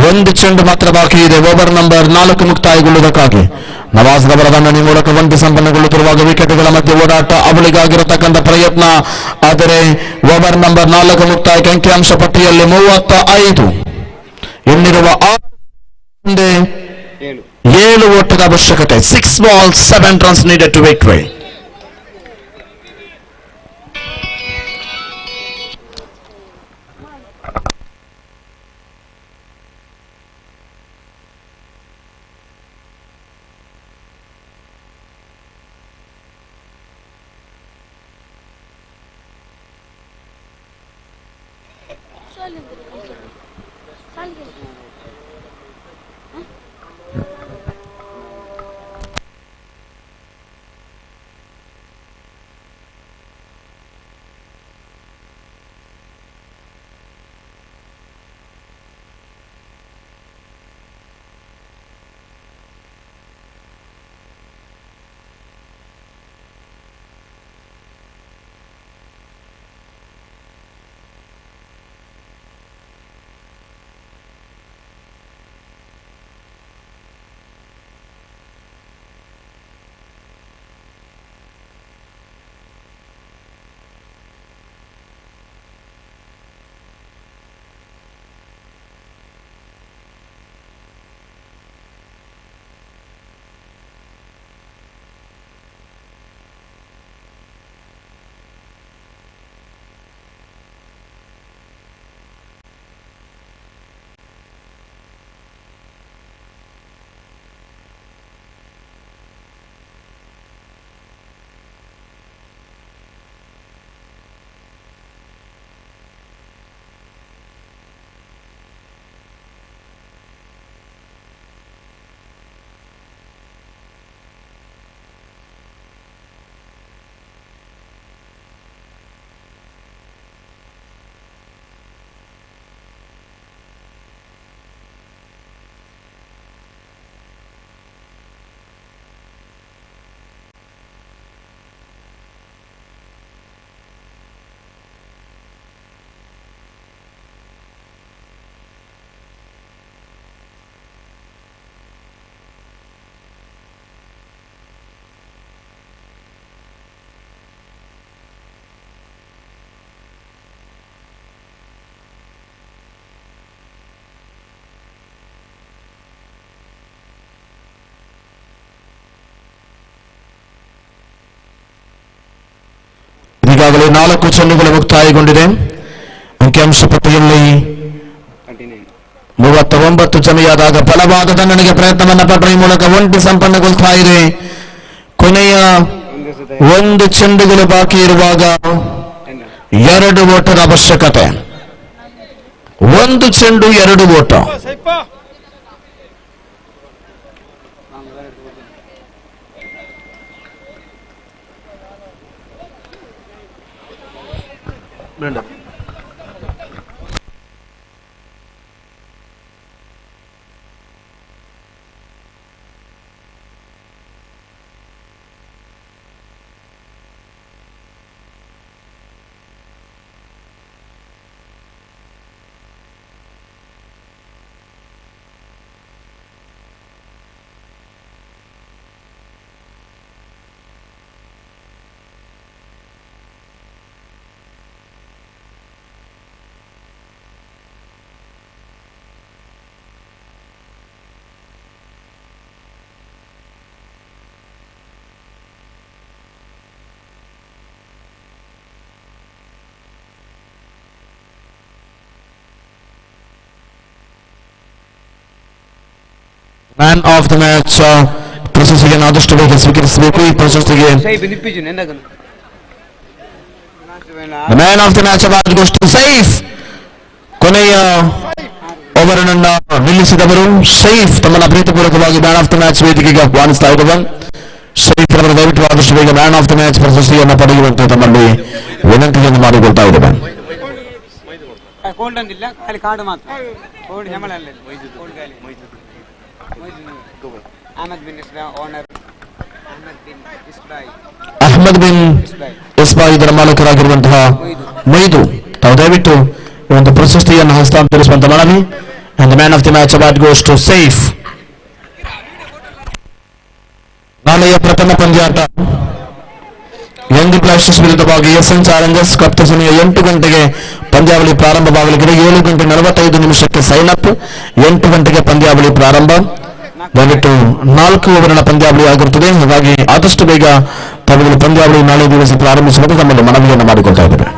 Speaker 4: 1 ಚೆಂಡು ಮಾತ್ರ ಬಾಕಿ ಇದೆ. ಓವರ್ ನಂಬರ್ 4 ಮುಕ್ತಾಯಗೊಳ್ಳುವುದಕ್ಕಾಗಿ ನವಾಜ್ ರವರ ದಂಡನೆ ಮೂಲಕ 1 ಸಂಪನ್ನಗೊಳ್ಳುತ್ತಿರುವಾಗ ವಿಕೆಟ್ಗಳ ಮಧ್ಯೆ ಓಡಾಟ ಅವಳಿಗಾಗಿರತಕ್ಕಂಥ ಪ್ರಯತ್ನ. ಆದರೆ ಓವರ್ ನಂಬರ್ 4 ಮುಕ್ತಾಯಕ್ಕೆ ಅಂಕಿಅಂಶ ಪಟ್ಟಿಯಲ್ಲಿ 35. ಇನ್ನಿರುವ 7 ಓಟದ ಅವಶ್ಯಕತೆ. 6 balls 7 runs needed to victory. ಈಗಾಗಲೇ 4 ಚೆಂಡುಗಳು ಮುಕ್ತಾಯಗೊಂಡಿದೆ. ಅಂಕಿಅಂಶ ಪಟ್ಟಿಯಲ್ಲಿ 39 ಜಮೆಯಾದಾಗ ಬಲವಾದ ದಂಡನೆಗೆ ಪ್ರಯತ್ನವನ್ನ ಪಟ್ಟರೆ ಈ ಮೂಲಕ 1 ಸಂಪನ್ನಗೊಳ್ತಾ ಇದೆ. ಕೊನೆಯ 1 ಚೆಂಡುಗಳು ಬಾಕಿ ಇರುವಾಗ 2 ಓಟದ ಅವಶ್ಯಕತೆ. 1 ಚೆಂಡು 2 ಓಟ. ಮ್ಯಾನ್ ಆಫ್ ದ ಮ್ಯಾಚ್ ಪ್ರಶಸ್ತಿಯನ್ನು ಆದಷ್ಟು ಬೇಗ ಸ್ವೀಕರಿಸಬೇಕು. ಈ ಪ್ರಶಸ್ತಿಗೆ man of the match award goes to Saif. ಕೊನೆಯ ಓವರ್ ಅನ್ನು ನಿಲ್ಲಿಸಿದವರು ಸೈಫ್ ತಮ್ಮನ್ನ ಪ್ರೀತಿಪೂರ್ವಕವಾಗಿ ಮ್ಯಾನ್ ಆಫ್ ದ ಮ್ಯಾಚ್ ವೇದಿಕೆಗೆ ಆಹ್ವಾನಿಸ್ತಾ ಇರುವ
Speaker 1: ಸೈಫ್ ದಯವಿಟ್ಟು ಆದಷ್ಟು ಬೇಗ ಮ್ಯಾನ್ ಆಫ್ ದ ಮ್ಯಾಚ್ ಪ್ರಶಸ್ತಿಯನ್ನು ಪಡೆಯುವಂತೆ ತಮ್ಮಲ್ಲಿ ವಿನಂತಿಯನ್ನು ಮಾಡಿಕೊಳ್ತಾ ಇದ್ದೇವೆ.
Speaker 8: ಕೋಲ್ಡ್ ಅಂದಿಲ್ಲ, ಖಾಲಿ ಕಾರ್ಡ್ ಮಾತ್ರ. ಕೋಲ್ಡ್ ಜಮಳಲ್ಲ, ಕೋಲ್ಡ್ ಗಾಲಿ. ಅಹಮದ್ ಬಿನ್ ಓನರ್
Speaker 1: ಅಹಮದ್ ಬಿನ್ ಇಸ್ಬಾಯಿ ಇದರ ಮಾಲಕರಾಗಿರುವಂತಹ ಮೊಯ್ದು ತಾವು ದಯವಿಟ್ಟು ಒಂದು ಪ್ರಶಸ್ತಿಯನ್ನು ಹಸ್ತಾಂತರಿಸುವಂತ ಮನವಿ. And the man of the match award goes to Safe. ನಾಳೆಯ ಪ್ರಥಮ ಪಂದ್ಯಾಟ ಯಂಗ್ ಫ್ಲಾಶಸ್ ವಿರುದ್ಧವಾಗಿ ಎಸ್ಎನ್ ಚಾಲೆಂಜರ್ಸ್. ಕಪ್ತ ಸಮಯ 8 ಗಂಟೆಗೆ ಪಂದ್ಯಾವಳಿ ಪ್ರಾರಂಭವಾಗಲಿದೆ. 7 ಗಂಟೆ 45 ನಿಮಿಷಕ್ಕೆ ಸೈನ್ ಅಪ್. 8 ಗಂಟೆಗೆ ಪಂದ್ಯಾವಳಿ ಪ್ರಾರಂಭ. ದಯವಿಟ್ಟು 4 ಓವರ್ನ ಪಂದ್ಯಾವಳಿ ಆಗಿರುತ್ತದೆ. ಹಾಗಾಗಿ ಆದಷ್ಟು ಬೇಗ ತಾವುಗಳು ಪಂದ್ಯಾವಳಿ ನಾಳೆ ದಿವಸ ಪ್ರಾರಂಭಿಸುವಂತೆ ತಮ್ಮಲ್ಲಿ ಮನವಿಯನ್ನು ಮಾಡಿಕೊಳ್ತಾ ಇದ್ದೇವೆ.